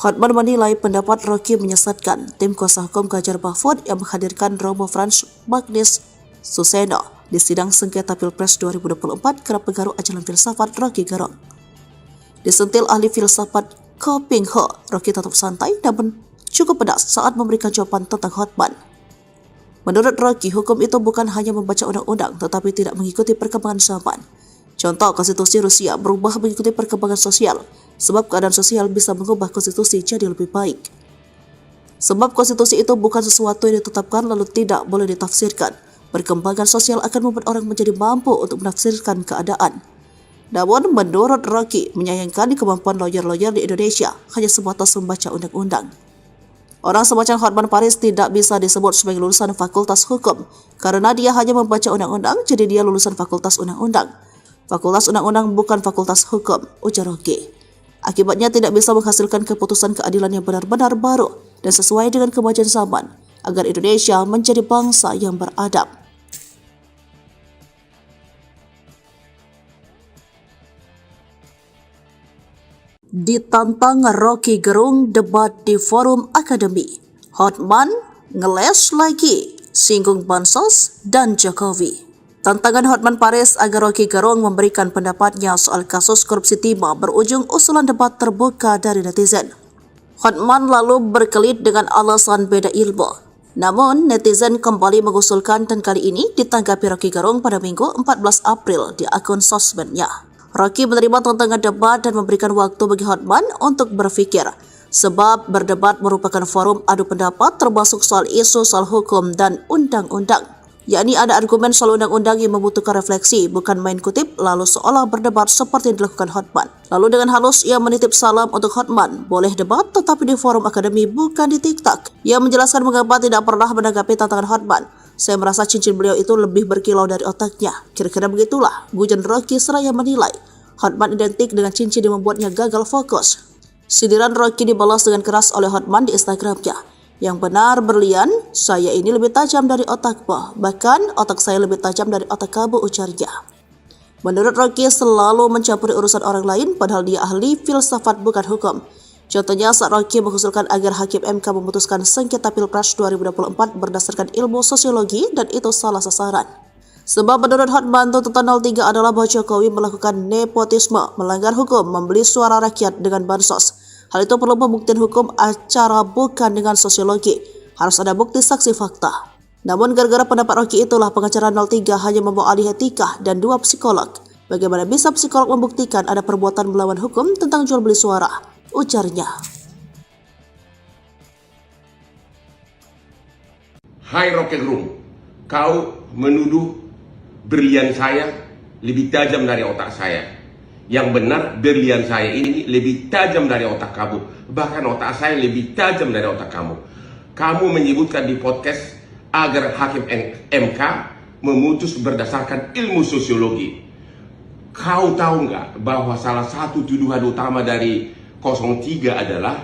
[SPEAKER 1] Hotman menilai pendapat Rocky menyesatkan. Tim kuasa hukum Ganjar Mahfud yang menghadirkan Romo Frans Magnis Suseno di sidang sengketa Pilpres 2024 kerap pengaruh ajaran filsafat Rocky Gerung. Disentil ahli filsafat Ko Ping Ho, Rocky tetap santai namun cukup pedas saat memberikan jawaban tentang Hotman. Menurut Rocky, hukum itu bukan hanya membaca undang-undang tetapi tidak mengikuti perkembangan zaman. Contoh, konstitusi Rusia berubah mengikuti perkembangan sosial, sebab keadaan sosial bisa mengubah konstitusi jadi lebih baik. Sebab konstitusi itu bukan sesuatu yang ditetapkan lalu tidak boleh ditafsirkan. Perkembangan sosial akan membuat orang menjadi mampu untuk menafsirkan keadaan. Namun, menurut Rocky, menyayangkan kemampuan lawyer-lawyer di Indonesia hanya sebatas membaca undang-undang. Orang semacam Hotman Paris tidak bisa disebut sebagai lulusan Fakultas Hukum, karena dia hanya membaca undang-undang, jadi dia lulusan Fakultas Undang-Undang. Fakultas Undang-Undang bukan Fakultas Hukum, ujar Rocky. Akibatnya tidak bisa menghasilkan keputusan keadilan yang benar-benar baru dan sesuai dengan kemajuan zaman, agar Indonesia menjadi bangsa yang beradab. Ditantang Rocky Gerung debat di forum akademi. Hotman ngeles lagi, singgung bansos dan Jokowi. Tantangan Hotman Paris agar Rocky Gerung memberikan pendapatnya soal kasus korupsi timah berujung usulan debat terbuka dari netizen. Hotman lalu berkelit dengan alasan beda ilmu. Namun, netizen kembali mengusulkan dan kali ini ditanggapi Rocky Gerung pada Minggu 14 April di akun sosmednya. Rocky menerima tantangan debat dan memberikan waktu bagi Hotman untuk berpikir, sebab berdebat merupakan forum adu pendapat termasuk soal isu soal hukum dan undang-undang. Yakni ada argumen soal undang-undang yang membutuhkan refleksi, bukan main kutip lalu seolah berdebat seperti yang dilakukan Hotman. Lalu dengan halus ia menitip salam untuk Hotman, boleh debat tetapi di forum akademi bukan di TikTok. Ia menjelaskan mengapa tidak pernah menanggapi tantangan Hotman. Saya merasa cincin beliau itu lebih berkilau dari otaknya. Kira-kira begitulah, gujan Rocky seraya menilai Hotman identik dengan cincin yang membuatnya gagal fokus. Sindiran Rocky dibalas dengan keras oleh Hotman di Instagramnya. Yang benar berlian, saya ini lebih tajam dari otakmu. Bahkan otak saya lebih tajam dari otak kamu, ujarnya. Menurut Rocky selalu mencampuri urusan orang lain padahal dia ahli filsafat bukan hukum. Contohnya saat Rocky mengusulkan agar Hakim MK memutuskan sengketa Pilpres 2024 berdasarkan ilmu sosiologi dan itu salah sasaran. Sebab menurut Hotman tuntutan 03 adalah bahwa Jokowi melakukan nepotisme, melanggar hukum, membeli suara rakyat dengan bansos. Hal itu perlu pembuktian hukum acara bukan dengan sosiologi. Harus ada bukti saksi fakta. Namun gara-gara pendapat Rocky itulah pengacara 03 hanya membawa ahli etika dan 2 psikolog. Bagaimana bisa psikolog membuktikan ada perbuatan melawan hukum tentang jual beli suara? Ujarnya.
[SPEAKER 2] Hai Rocky Gerung, kau menuduh berlian saya lebih tajam dari otak saya. Yang benar, berlian saya ini lebih tajam dari otak kamu. Bahkan otak saya lebih tajam dari otak kamu. Kamu menyebutkan di podcast agar hakim MK memutus berdasarkan ilmu sosiologi. Kau tahu nggak bahwa salah satu tuduhan utama dari 03 adalah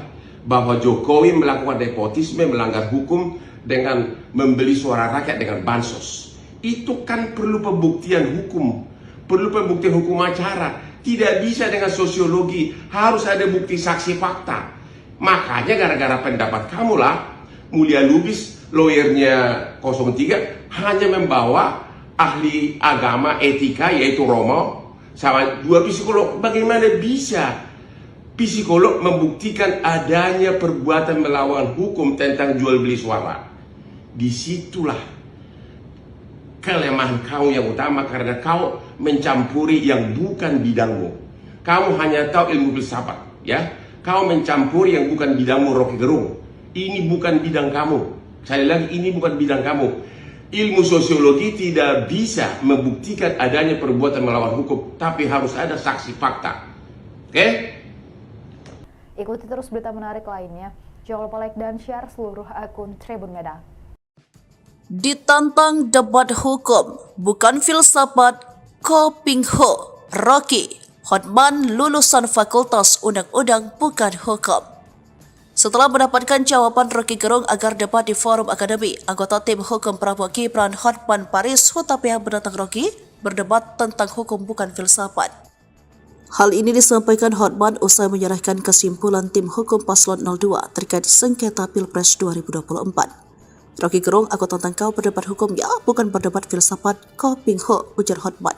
[SPEAKER 2] bahwa Jokowi melakukan nepotisme, melanggar hukum dengan membeli suara rakyat dengan bansos. Itu kan perlu pembuktian hukum, perlu pembuktian hukum acara. Tidak bisa dengan sosiologi, harus ada bukti saksi fakta. Makanya gara-gara pendapat kamulah Mulia Lubis, lawyernya 03, hanya membawa ahli agama etika yaitu Romo sama 2 psikolog. Bagaimana bisa psikolog membuktikan adanya perbuatan melawan hukum tentang jual beli suara? Disitulah kelemahan kau yang utama, karena kau mencampuri yang bukan bidangmu. Kamu hanya tahu ilmu filsafat, ya. Kau mencampuri yang bukan bidangmu, Rocky Gerung. Ini bukan bidang kamu. Sekali lagi, ini bukan bidang kamu. Ilmu sosiologi tidak bisa membuktikan adanya perbuatan melawan hukum, tapi harus ada saksi fakta. Oke?
[SPEAKER 3] Ikuti terus berita menarik lainnya. Jangan lupa like dan share seluruh akun Tribun Medan.
[SPEAKER 1] Ditantang debat hukum, bukan filsafat, Ko Ping Ho, Rocky, Hotman lulusan Fakultas Undang-Undang bukan hukum. Setelah mendapatkan jawaban Rocky Gerung agar debat di forum akademi, anggota tim hukum Prabowo Gibran Hotman Paris Hutapea menantang Rocky berdebat tentang hukum bukan filsafat. Hal ini disampaikan Hotman usai menyerahkan kesimpulan tim hukum paslon 02 terkait sengketa Pilpres 2024. Rocky Gerung, aku tantang kau berdebat hukum ya, bukan berdebat filsafat, Ko Ping Ho, ujar Hotman.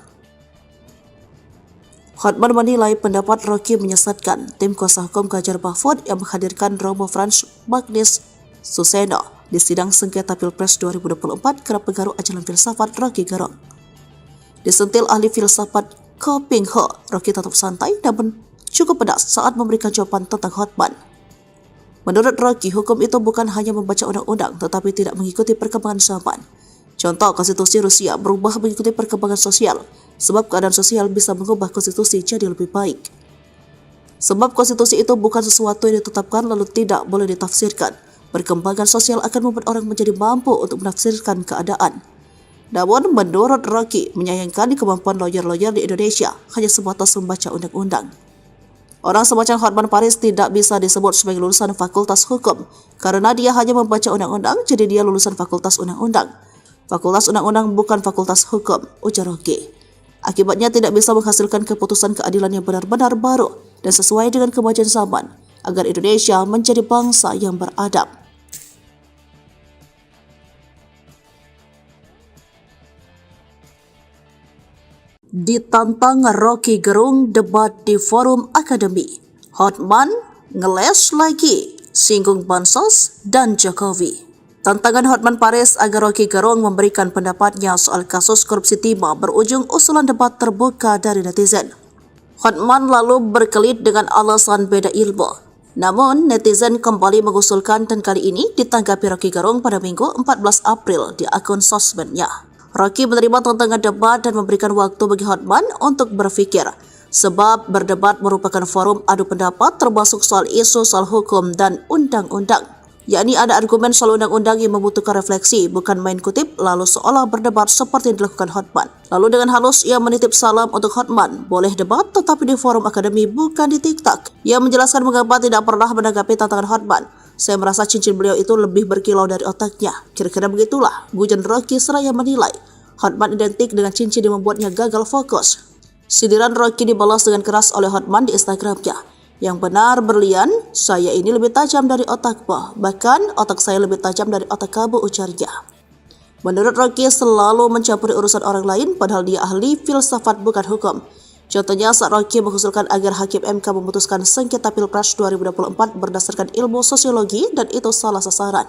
[SPEAKER 1] Hotman menilai pendapat Rocky menyesatkan. Tim kuasa hukum Ganjar Mahfud yang menghadirkan Romo Frans Magnis Suseno di sidang sengketa Pilpres 2024 kerap pengaruh ajaran filsafat Rocky Gerung. Disentil ahli filsafat Ko Ping Ho, Rocky tetap santai namun cukup pedas saat memberikan jawaban tentang Hotman. Menurut Rocky, hukum itu bukan hanya membaca undang-undang tetapi tidak mengikuti perkembangan zaman. Contoh, konstitusi Rusia berubah mengikuti perkembangan sosial, sebab keadaan sosial bisa mengubah konstitusi jadi lebih baik. Sebab konstitusi itu bukan sesuatu yang ditetapkan lalu tidak boleh ditafsirkan. Perkembangan sosial akan membuat orang menjadi mampu untuk menafsirkan keadaan. Namun, menurut Rocky, menyayangkan kemampuan lawyer-lawyer di Indonesia hanya sebatas membaca undang-undang. Orang semacam Hotman Paris tidak bisa disebut sebagai lulusan Fakultas Hukum karena dia hanya membaca undang-undang, jadi dia lulusan Fakultas Undang-Undang. Fakultas Undang-Undang bukan Fakultas Hukum, ujar Rocky. Akibatnya tidak bisa menghasilkan keputusan keadilan yang benar-benar baru dan sesuai dengan kemajuan zaman agar Indonesia menjadi bangsa yang beradab. Ditantang Rocky Gerung debat di forum akademi, Hotman ngeles lagi, singgung bansos dan Jokowi. Tantangan Hotman Paris agar Rocky Gerung memberikan pendapatnya soal kasus korupsi timah berujung usulan debat terbuka dari netizen. Hotman lalu berkelit dengan alasan beda ilmu. Namun, netizen kembali mengusulkan dan kali ini ditanggapi Rocky Gerung pada Minggu 14 April di akun sosmednya. Rocky menerima tantangan debat dan memberikan waktu bagi Hotman untuk berpikir, sebab berdebat merupakan forum adu pendapat termasuk soal isu soal hukum dan undang-undang. Yakni ada argumen soal undang-undang yang membutuhkan refleksi, bukan main kutip lalu seolah berdebat seperti yang dilakukan Hotman. Lalu dengan halus ia menitip salam untuk Hotman, boleh debat tetapi di forum akademi bukan di TikTok. Ia menjelaskan mengapa tidak pernah menanggapi tantangan Hotman. Saya merasa cincin beliau itu lebih berkilau dari otaknya. Kira-kira begitulah, Gujan Rocky seraya menilai Hotman identik dengan cincin yang membuatnya gagal fokus. Sindiran Rocky dibalas dengan keras oleh Hotman di Instagramnya. Yang benar berlian, saya ini lebih tajam dari otakmu. Bahkan otak saya lebih tajam dari otak kamu, ujarnya. Menurut Rocky selalu mencampuri urusan orang lain padahal dia ahli filsafat bukan hukum. Contohnya saat Rocky mengusulkan agar Hakim MK memutuskan sengketa Pilpres 2024 berdasarkan ilmu sosiologi dan itu salah sasaran.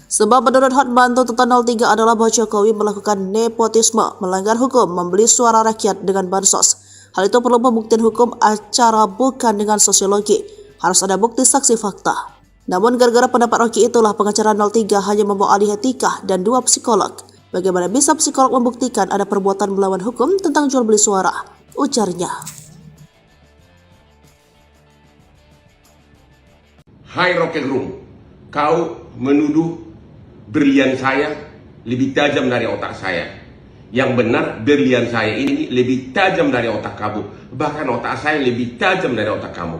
[SPEAKER 1] Sebab menurut Hotman tuntutan 03 adalah bahwa Jokowi melakukan nepotisme, melanggar hukum, membeli suara rakyat dengan bansos. Hal itu perlu pembuktian hukum acara bukan dengan sosiologi. Harus ada bukti saksi fakta. Namun gara-gara pendapat Rocky itulah pengacara 03 hanya membawa ahli etika dan 2 psikolog. Bagaimana bisa psikolog membuktikan ada perbuatan melawan hukum tentang jual beli suara? Ujarnya.
[SPEAKER 2] Hai Rocky Gerung, kau menuduh berlian saya lebih tajam dari otak saya. Yang benar, berlian saya ini lebih tajam dari otak kamu. Bahkan otak saya lebih tajam dari otak kamu.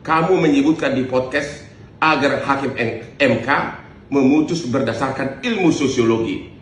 [SPEAKER 2] Kamu menyebutkan di podcast agar hakim MK memutus berdasarkan ilmu sosiologi.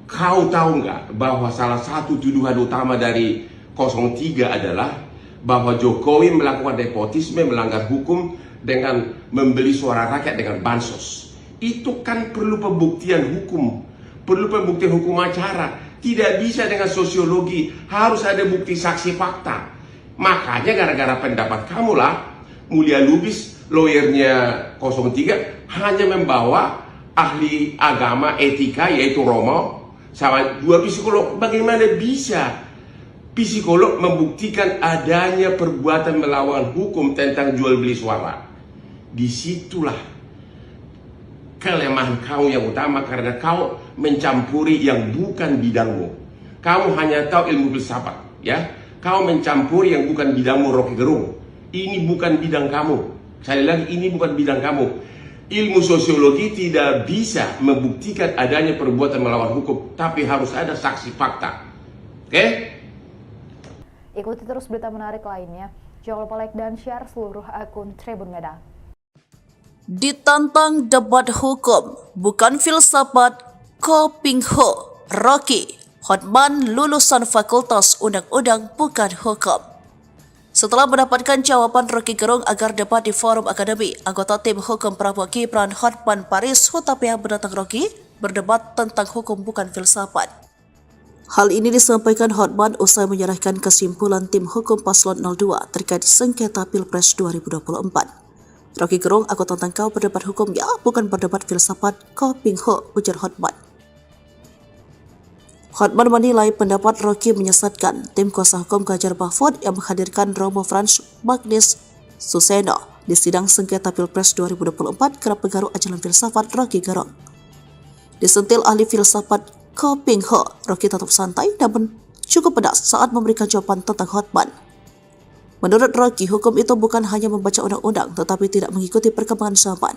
[SPEAKER 2] Kau tahu nggak bahwa salah satu tuduhan utama dari 03 adalah bahwa Jokowi melakukan nepotisme, melanggar hukum dengan membeli suara rakyat dengan bansos. Itu kan perlu pembuktian hukum, perlu pembuktian hukum acara. Tidak bisa dengan sosiologi, harus ada bukti saksi fakta. Makanya gara-gara pendapat kamu lah, Mulia Lubis, lawyernya 03, hanya membawa ahli agama etika yaitu Romo sama 2 psikolog. Bagaimana bisa psikolog membuktikan adanya perbuatan melawan hukum tentang jual beli suara? Disitulah kelemahan kau yang utama, karena kau mencampuri yang bukan bidangmu. Kamu hanya tahu ilmu filsafat, ya. Kau mencampuri yang bukan bidangmu, Rocky Gerung. Ini bukan bidang kamu. Sekali lagi, ini bukan bidang kamu. Ilmu sosiologi tidak bisa membuktikan adanya perbuatan melawan hukum, tapi harus ada saksi fakta. Oke?
[SPEAKER 3] Ikuti terus berita menarik lainnya. Jangan lupa like dan share seluruh akun Tribun Medan.
[SPEAKER 1] Ditantang debat hukum, bukan filsafat, Ko Ping Ho, Rocky, Hotman lulusan Fakultas Undang-Undang bukan hukum. Setelah mendapatkan jawaban Rocky Gerung agar debat di forum akademi, anggota tim hukum Prabowo Gibran Hotman Paris Hutapea menantang Rocky berdebat tentang hukum bukan filsafat. Hal ini disampaikan Hotman usai menyerahkan kesimpulan tim hukum paslon 02 terkait sengketa Pilpres 2024. Rocky Gerung, aku tantang kau berdebat hukum ya, bukan berdebat filsafat, Ko Ping Ho, ujar Hotman. Hotman menilai pendapat Rocky menyesatkan. Tim kuasa hukum Ganjar Mahfud yang menghadirkan Romo Frans Magnis Suseno di sidang sengketa Pilpres 2024 kerap pengaruh ajaran filsafat Rocky Gerung. Disentil ahli filsafat Ko Ping Ho, Rocky tetap santai namun cukup pedas saat memberikan jawaban tentang Hotman. Menurut Rocky, hukum itu bukan hanya membaca undang-undang tetapi tidak mengikuti perkembangan zaman.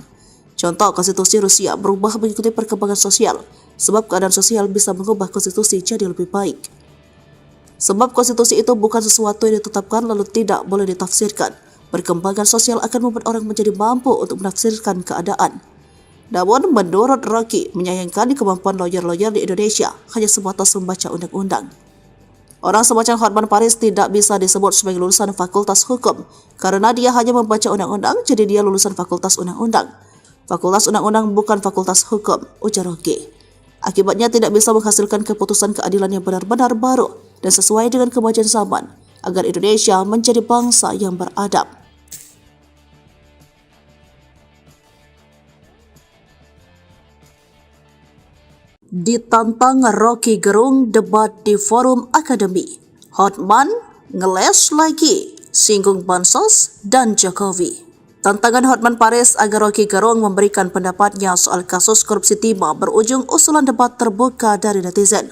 [SPEAKER 1] Contoh, konstitusi Rusia berubah mengikuti perkembangan sosial, sebab keadaan sosial bisa mengubah konstitusi jadi lebih baik. Sebab konstitusi itu bukan sesuatu yang ditetapkan lalu tidak boleh ditafsirkan. Perkembangan sosial akan membuat orang menjadi mampu untuk menafsirkan keadaan. Namun, menurut Rocky, menyayangkan kemampuan lawyer-lawyer di Indonesia hanya sebatas membaca undang-undang. Orang semacam Hotman Paris tidak bisa disebut sebagai lulusan Fakultas Hukum karena dia hanya membaca undang-undang, jadi dia lulusan Fakultas Undang-Undang. Fakultas Undang-Undang bukan Fakultas Hukum, ujar Rocky. Akibatnya tidak bisa menghasilkan keputusan keadilan yang benar-benar baru dan sesuai dengan kemajuan zaman agar Indonesia menjadi bangsa yang beradab. Ditantang Rocky Gerung debat di forum akademi. Hotman ngeles lagi, singgung bansos dan Jokowi. Tantangan Hotman Paris agar Rocky Gerung memberikan pendapatnya soal kasus korupsi timah berujung usulan debat terbuka dari netizen.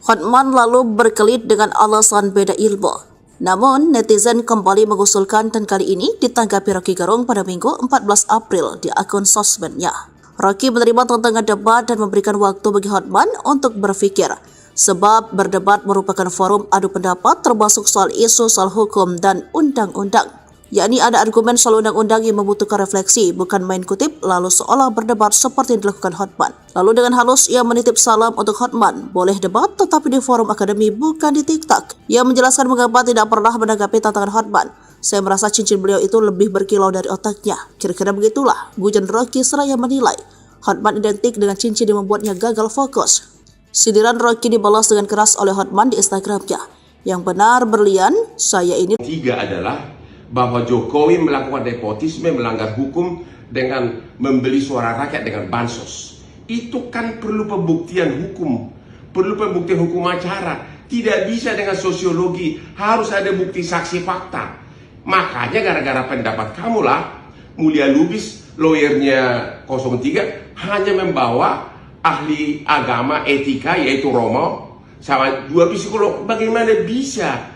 [SPEAKER 1] Hotman lalu berkelit dengan alasan beda ilmu. Namun, netizen kembali mengusulkan dan kali ini ditanggapi Rocky Gerung pada Minggu 14 April di akun sosmednya. Rocky menerima tantangan debat dan memberikan waktu bagi Hotman untuk berpikir, sebab berdebat merupakan forum adu pendapat termasuk soal isu soal hukum dan undang-undang. Yakni ada argumen soal undang-undang yang membutuhkan refleksi, bukan main kutip lalu seolah berdebat seperti yang dilakukan Hotman. Lalu dengan halus ia menitip salam untuk Hotman, boleh debat tetapi di forum akademi bukan di TikTok. Ia menjelaskan mengapa tidak pernah menanggapi tantangan Hotman. Saya merasa cincin beliau itu lebih berkilau dari otaknya. Kira-kira begitulah, gujan Rocky seraya menilai. Hotman identik dengan cincin yang membuatnya gagal fokus. Sindiran Rocky dibalas dengan keras oleh Hotman di Instagramnya. Yang benar berlian, saya ini.
[SPEAKER 2] 3 adalah bahwa Jokowi melakukan nepotisme, melanggar hukum dengan membeli suara rakyat dengan bansos. Itu kan perlu pembuktian hukum, perlu pembuktian hukum acara. Tidak bisa dengan sosiologi, harus ada bukti saksi fakta. Makanya gara-gara pendapat kamu lah, Mulia Lubis, lawyernya 03, hanya membawa ahli agama etika yaitu Romo sama 2 psikolog. Bagaimana bisa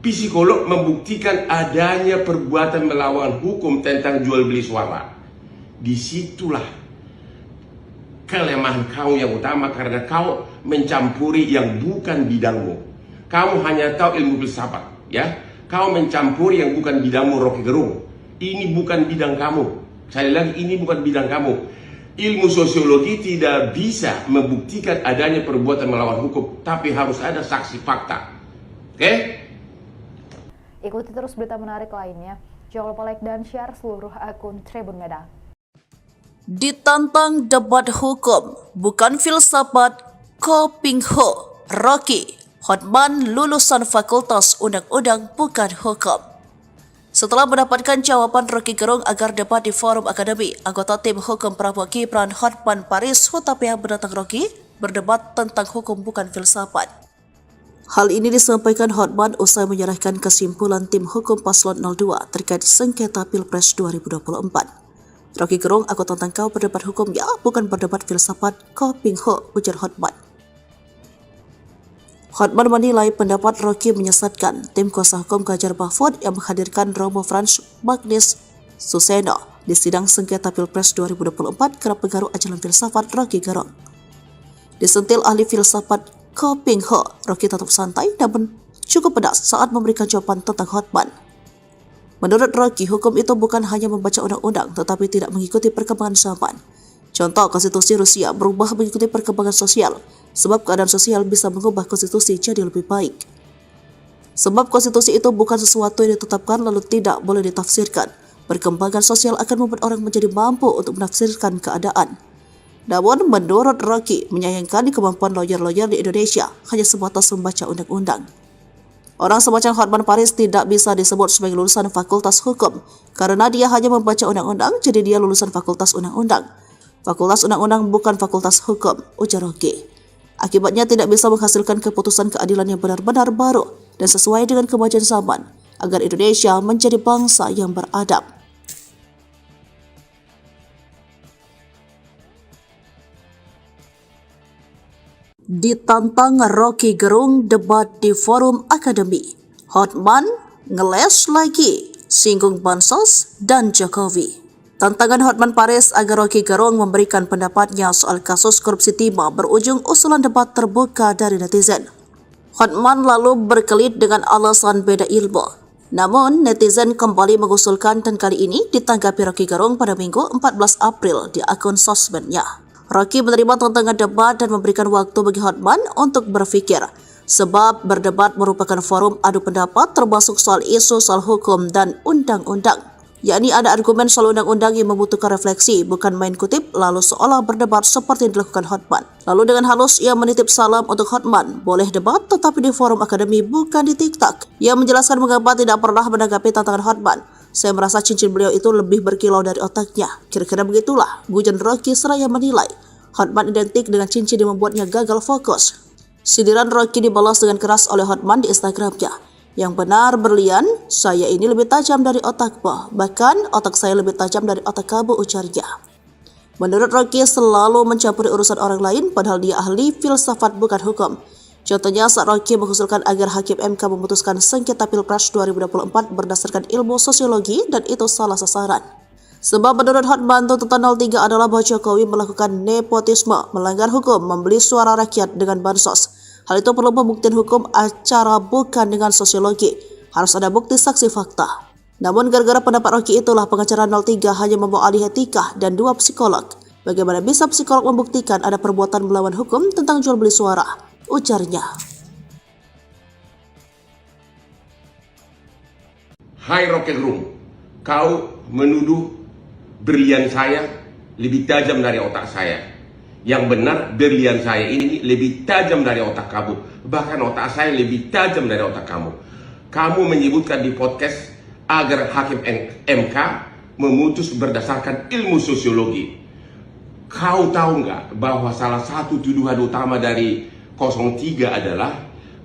[SPEAKER 2] psikolog membuktikan adanya perbuatan melawan hukum tentang jual beli suara? Disitulah kelemahan kau yang utama karena kau mencampuri yang bukan bidangmu. Kamu hanya tahu ilmu filsafat, ya. Kau mencampuri yang bukan bidangmu, Rocky Gerung. Ini bukan bidang kamu. Sekali lagi, ini bukan bidang kamu. Ilmu sosiologi tidak bisa membuktikan adanya perbuatan melawan hukum, tapi harus ada saksi fakta. Oke?
[SPEAKER 3] Ikuti terus berita menarik lainnya. Jangan lupa like dan share seluruh akun Tribun Medan.
[SPEAKER 1] Ditantang debat hukum, bukan filsafat, Ko Ping Ho, Rocky, Hotman lulusan Fakultas Undang-Undang bukan hukum. Setelah mendapatkan jawaban Rocky Gerung agar debat di forum akademi, anggota tim hukum Prabowo Gibran Hotman Paris Hutapea menantang Rocky berdebat tentang hukum bukan filsafat. Hal ini disampaikan Hotman usai menyerahkan kesimpulan tim hukum Paslon 02 terkait sengketa Pilpres 2024. Rocky Gerung, aku tantang kau berdebat hukum ya, bukan berdebat filsafat, Ko Ping Ho, ujar Hotman. Hotman menilai pendapat Rocky menyesatkan. Tim kuasa hukum Ganjar Mahfud yang menghadirkan Romo Frans Magnis Suseno di sidang sengketa Pilpres 2024 kerap pengaruh ajaran filsafat Rocky Gerung. Disentil ahli filsafat Ko Ping Ho, Rocky tetap santai namun cukup pedas saat memberikan jawaban tentang Hotman. Menurut Rocky, hukum itu bukan hanya membaca undang-undang tetapi tidak mengikuti perkembangan zaman. Contoh, konstitusi Rusia berubah mengikuti perkembangan sosial, sebab keadaan sosial bisa mengubah konstitusi jadi lebih baik. Sebab konstitusi itu bukan sesuatu yang ditetapkan lalu tidak boleh ditafsirkan. Perkembangan sosial akan membuat orang menjadi mampu untuk menafsirkan keadaan. Namun, menurut Rocky, menyayangkan kemampuan lawyer-lawyer di Indonesia hanya sebatas membaca undang-undang. Orang semacam Hotman Paris tidak bisa disebut sebagai lulusan Fakultas Hukum, karena dia hanya membaca undang-undang, jadi dia lulusan Fakultas Undang-Undang. Fakultas Undang-Undang bukan Fakultas Hukum, ujar Rocky. Akibatnya tidak bisa menghasilkan keputusan keadilan yang benar-benar baru dan sesuai dengan kemajuan zaman, agar Indonesia menjadi bangsa yang beradab. Ditantang Rocky Gerung debat di forum akademi, Hotman ngeles lagi, singgung Bansos dan Jokowi. Tantangan Hotman Paris agar Rocky Gerung memberikan pendapatnya soal kasus korupsi timah berujung usulan debat terbuka dari netizen. Hotman lalu berkelit dengan alasan beda ilmu. Namun, netizen kembali mengusulkan dan kali ini ditanggapi Rocky Gerung pada Minggu 14 April di akun sosmednya. Rocky menerima tantangan debat dan memberikan waktu bagi Hotman untuk berpikir, sebab berdebat merupakan forum adu pendapat termasuk soal isu soal hukum dan undang-undang. Yakni ada argumen soal undang-undang yang membutuhkan refleksi, bukan main kutip lalu seolah berdebat seperti yang dilakukan Hotman. Lalu dengan halus ia menitip salam untuk Hotman, boleh debat tetapi di forum akademi bukan di TikTok. Ia menjelaskan mengapa tidak pernah menanggapi tantangan Hotman. Saya merasa cincin beliau itu lebih berkilau dari otaknya. Kira-kira begitulah, gujan Rocky seraya menilai. Hotman identik dengan cincin yang membuatnya gagal fokus. Sindiran Rocky dibalas dengan keras oleh Hotman di Instagramnya. Yang benar berlian, saya ini lebih tajam dari otakmu. Bahkan otak saya lebih tajam dari otak kamu, ujarnya. Menurut Rocky selalu mencampuri urusan orang lain padahal dia ahli filsafat bukan hukum. Contohnya saat Rocky mengusulkan agar Hakim MK memutuskan sengketa Pilpres 2024 berdasarkan ilmu sosiologi dan itu salah sasaran. Sebab menurut Hotman tuntutan 03 adalah bahwa Jokowi melakukan nepotisme, melanggar hukum, membeli suara rakyat dengan bansos. Hal itu perlu pembuktian hukum acara bukan dengan sosiologi. Harus ada bukti saksi fakta. Namun gara-gara pendapat Rocky itulah pengacara 03 hanya membawa ahli etika dan 2 psikolog. Bagaimana bisa psikolog membuktikan ada perbuatan melawan hukum tentang jual beli suara? Ujarnya.
[SPEAKER 2] Hai Rocky Gerung, kau menuduh berlian saya lebih tajam dari otak saya. Yang benar, berlian saya ini lebih tajam dari otak kamu. Bahkan otak saya lebih tajam dari otak kamu. Kamu menyebutkan di podcast agar Hakim MK memutus berdasarkan ilmu sosiologi. Kau tahu nggak bahwa salah satu tuduhan utama dari 03 adalah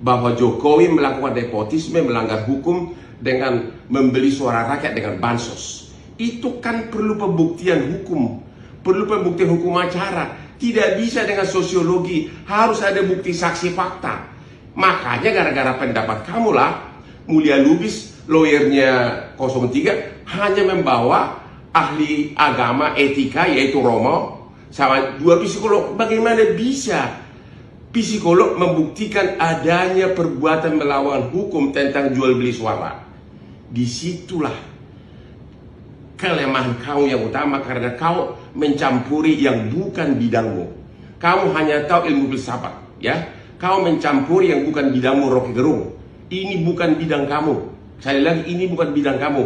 [SPEAKER 2] bahwa Jokowi melakukan nepotisme, melanggar hukum dengan membeli suara rakyat dengan bansos. Itu kan perlu pembuktian hukum. Perlu pembuktian hukum acara. Tidak bisa dengan sosiologi, harus ada bukti saksi fakta. Makanya gara-gara pendapat kamulah, Mulia Lubis, lawyernya 03, hanya membawa ahli agama etika yaitu Romo sama dua psikolog. Bagaimana bisa psikolog membuktikan adanya perbuatan melawan hukum tentang jual beli suara? Disitulah kelemahan kau yang utama, karena kau mencampuri yang bukan bidangmu. Kamu hanya tahu ilmu filsafat, ya. Kau mencampuri yang bukan bidangmu, Rocky Gerung. Ini bukan bidang kamu. Sekali lagi, ini bukan bidang kamu.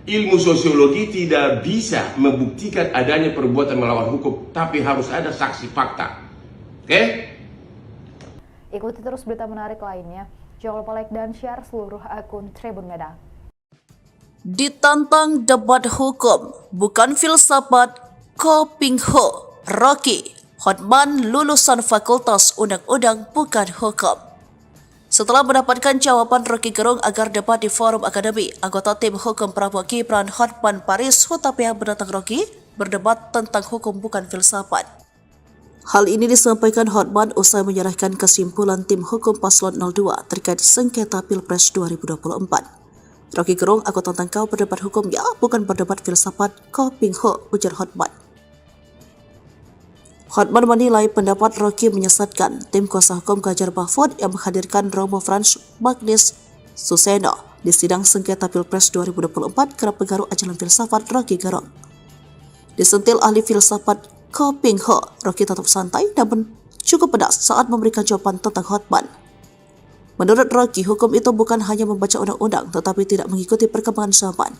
[SPEAKER 2] Ilmu sosiologi tidak bisa membuktikan adanya perbuatan melawan hukum, tapi harus ada saksi fakta. Oke?
[SPEAKER 3] Ikuti terus berita menarik lainnya. Jangan lupa like dan share seluruh akun Tribun Medan.
[SPEAKER 1] Ditantang debat hukum, bukan filsafat, Ko Ping Ho, Rocky, Hotman lulusan Fakultas Undang-Undang bukan hukum. Setelah mendapatkan jawaban Rocky Gerung agar debat di forum akademi, anggota tim hukum Prabowo Gibran Hotman Paris Hutapea menantang Rocky berdebat tentang hukum bukan filsafat. Hal ini disampaikan Hotman usai menyerahkan kesimpulan tim hukum Paslon 02 terkait sengketa Pilpres 2024. Rocky Gerung, aku tantang kau berdebat hukum ya, bukan berdebat filsafat, Ko Ping Ho, ujar Hotman. Hotman menilai pendapat Rocky menyesatkan. Tim kuasa hukum Ganjar Mahfud yang menghadirkan Romo Frans Magnis Suseno di sidang sengketa Pilpres 2024 kerap pengaruh ajaran filsafat Rocky Gerung. Disentil ahli filsafat Ko Ping Ho, Rocky tetap santai namun cukup pedas saat memberikan jawaban tentang Hotman. Menurut Rocky, hukum itu bukan hanya membaca undang-undang tetapi tidak mengikuti perkembangan zaman.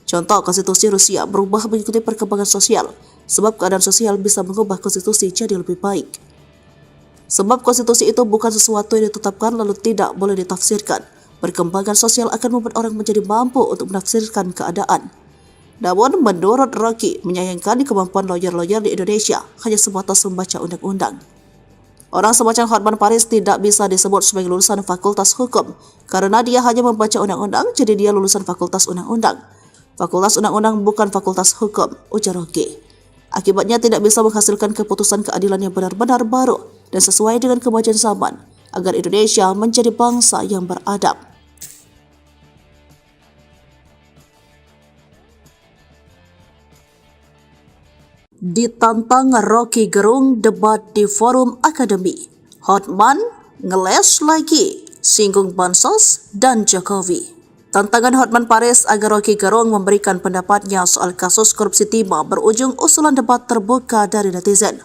[SPEAKER 1] Contoh, konstitusi Rusia berubah mengikuti perkembangan sosial, sebab keadaan sosial bisa mengubah konstitusi jadi lebih baik. Sebab konstitusi itu bukan sesuatu yang ditetapkan lalu tidak boleh ditafsirkan. Perkembangan sosial akan membuat orang menjadi mampu untuk menafsirkan keadaan. Namun, menurut Rocky, menyayangkan kemampuan lawyer-lawyer di Indonesia hanya sebatas membaca undang-undang. Orang semacam Hotman Paris tidak bisa disebut sebagai lulusan Fakultas Hukum, karena dia hanya membaca undang-undang, jadi dia lulusan Fakultas Undang-Undang. Fakultas Undang-Undang bukan Fakultas Hukum, ujar Rocky. Akibatnya tidak bisa menghasilkan keputusan keadilan yang benar-benar baru dan sesuai dengan kemajuan zaman, agar Indonesia menjadi bangsa yang beradab. Ditantang Rocky Gerung debat di forum akademi, Hotman ngeles lagi, singgung bansos dan Jokowi. Tantangan Hotman Paris agar Rocky Gerung memberikan pendapatnya soal kasus korupsi timah berujung usulan debat terbuka dari netizen.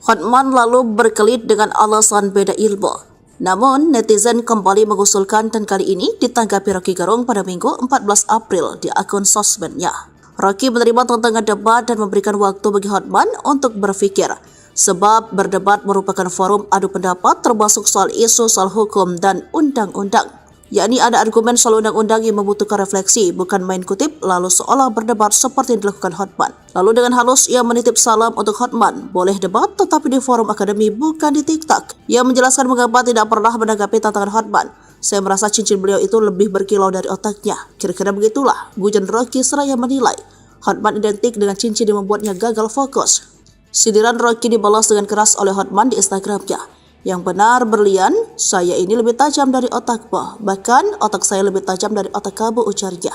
[SPEAKER 1] Hotman lalu berkelit dengan alasan beda ilmu. Namun, netizen kembali mengusulkan dan kali ini ditanggapi Rocky Gerung pada Minggu 14 April di akun sosmednya. Rocky menerima tantangan debat dan memberikan waktu bagi Hotman untuk berpikir, sebab berdebat merupakan forum adu pendapat termasuk soal isu soal hukum dan undang-undang. Yakni ada argumen soal undang-undang yang membutuhkan refleksi, bukan main kutip lalu seolah berdebat seperti yang dilakukan Hotman. Lalu dengan halus ia menitip salam untuk Hotman, boleh debat tetapi di forum akademi bukan di TikTok. Ia menjelaskan mengapa tidak pernah menanggapi tantangan Hotman. Saya merasa cincin beliau itu lebih berkilau dari otaknya. Kira-kira begitulah, gujan Rocky seraya menilai Hotman identik dengan cincin yang membuatnya gagal fokus. Sindiran Rocky dibalas dengan keras oleh Hotman di Instagramnya. Yang benar berlian, saya ini lebih tajam dari otakmu. Bahkan otak saya lebih tajam dari otak kamu, ujarnya.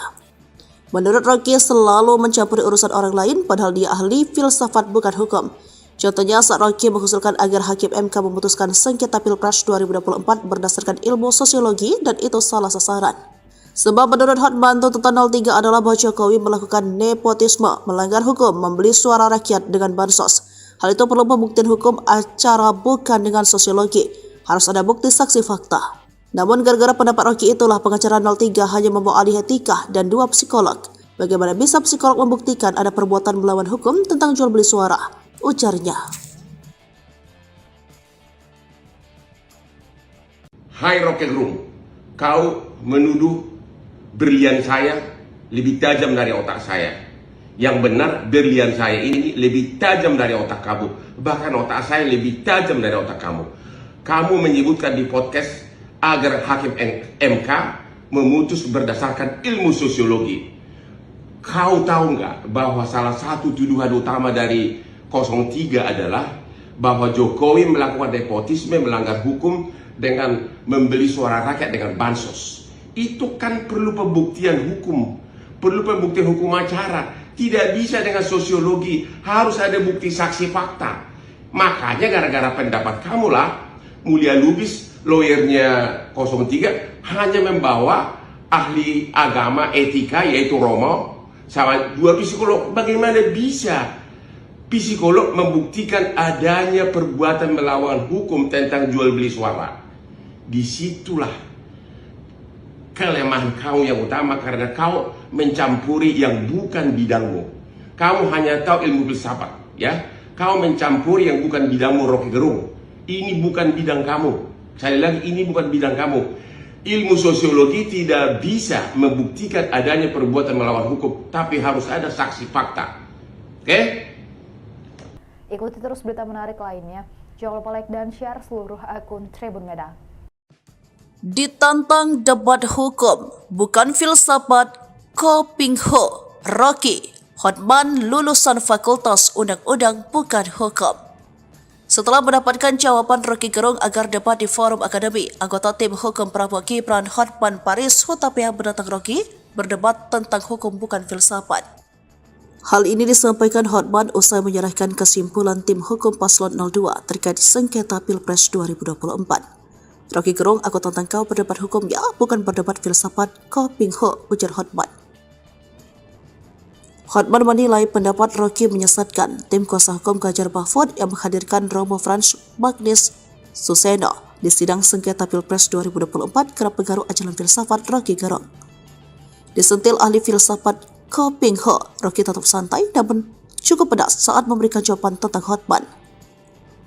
[SPEAKER 1] Menurut Rocky selalu mencampuri urusan orang lain padahal dia ahli filsafat bukan hukum. Contohnya saat Rocky mengusulkan agar Hakim MK memutuskan sengketa Pilpres 2024 berdasarkan ilmu sosiologi dan itu salah sasaran. Sebab menurut Hotman tuntutan 03 adalah bahwa Jokowi melakukan nepotisme, melanggar hukum, membeli suara rakyat dengan bansos. Hal itu perlu pembuktian hukum acara bukan dengan sosiologi. Harus ada bukti saksi fakta. Namun gara-gara pendapat Rocky itulah pengacara 03 hanya membawa ahli etika dan 2 psikolog. Bagaimana bisa psikolog membuktikan ada perbuatan melawan hukum tentang jual beli suara? Ujarnya.
[SPEAKER 2] Hai Rocky Gerung, kau menuduh berlian saya lebih tajam dari otak saya. Yang benar, berlian saya ini lebih tajam dari otak kamu. Bahkan otak saya lebih tajam dari otak kamu. Kamu menyebutkan di podcast agar Hakim MK memutus berdasarkan ilmu sosiologi. Kau tahu nggak bahwa salah satu tuduhan utama dari 03 adalah bahwa Jokowi melakukan nepotisme, melanggar hukum dengan membeli suara rakyat dengan bansos. Itu kan perlu pembuktian hukum. Perlu pembuktian hukum acara. tidak bisa dengan sosiologi, harus ada bukti saksi fakta. Makanya gara-gara pendapat kamulah Mulia Lubis, lawyernya 03, hanya membawa ahli agama etika yaitu Romo sama 2 psikolog. Bagaimana bisa psikolog membuktikan adanya perbuatan melawan hukum tentang jual beli suara? Disitulah kelemahan kau yang utama, karena kau mencampuri yang bukan bidangmu. Kamu hanya tahu ilmu filsafat, ya. Kau mencampuri yang bukan bidangmu, Rocky Gerung. Ini bukan bidang kamu. Sekali lagi, ini bukan bidang kamu. Ilmu sosiologi tidak bisa membuktikan adanya perbuatan melawan hukum, tapi harus ada saksi fakta. Oke?
[SPEAKER 3] Ikuti terus berita menarik lainnya. Jangan lupa like dan share seluruh akun Tribun Medan.
[SPEAKER 1] Ditantang debat hukum, bukan filsafat, Ko Ping Ho, Rocky, Hotman lulusan Fakultas Undang-Undang bukan hukum. Setelah mendapatkan jawaban Rocky Gerung agar debat di forum akademi, anggota tim hukum Prabowo Gibran Hotman Paris Hutapea menantang Rocky berdebat tentang hukum bukan filsafat. Hal ini disampaikan Hotman usai menyerahkan kesimpulan tim hukum Paslon 02 terkait sengketa Pilpres 2024. Rocky Gerung, aku tantang kau berdebat hukum ya, bukan berdebat filsafat, Ko Ping Ho, ujar Hotman. Hotman menilai pendapat Rocky menyesatkan. Tim kuasa hukum Ganjar Mahfud yang menghadirkan Romo Frans Magnis Suseno di sidang sengketa Pilpres 2024 kerap pengaruh ajaran filsafat Rocky Gerung. Disentil ahli filsafat Ko Ping Ho, Rocky tetap santai namun cukup pedas saat memberikan jawaban tentang Hotman.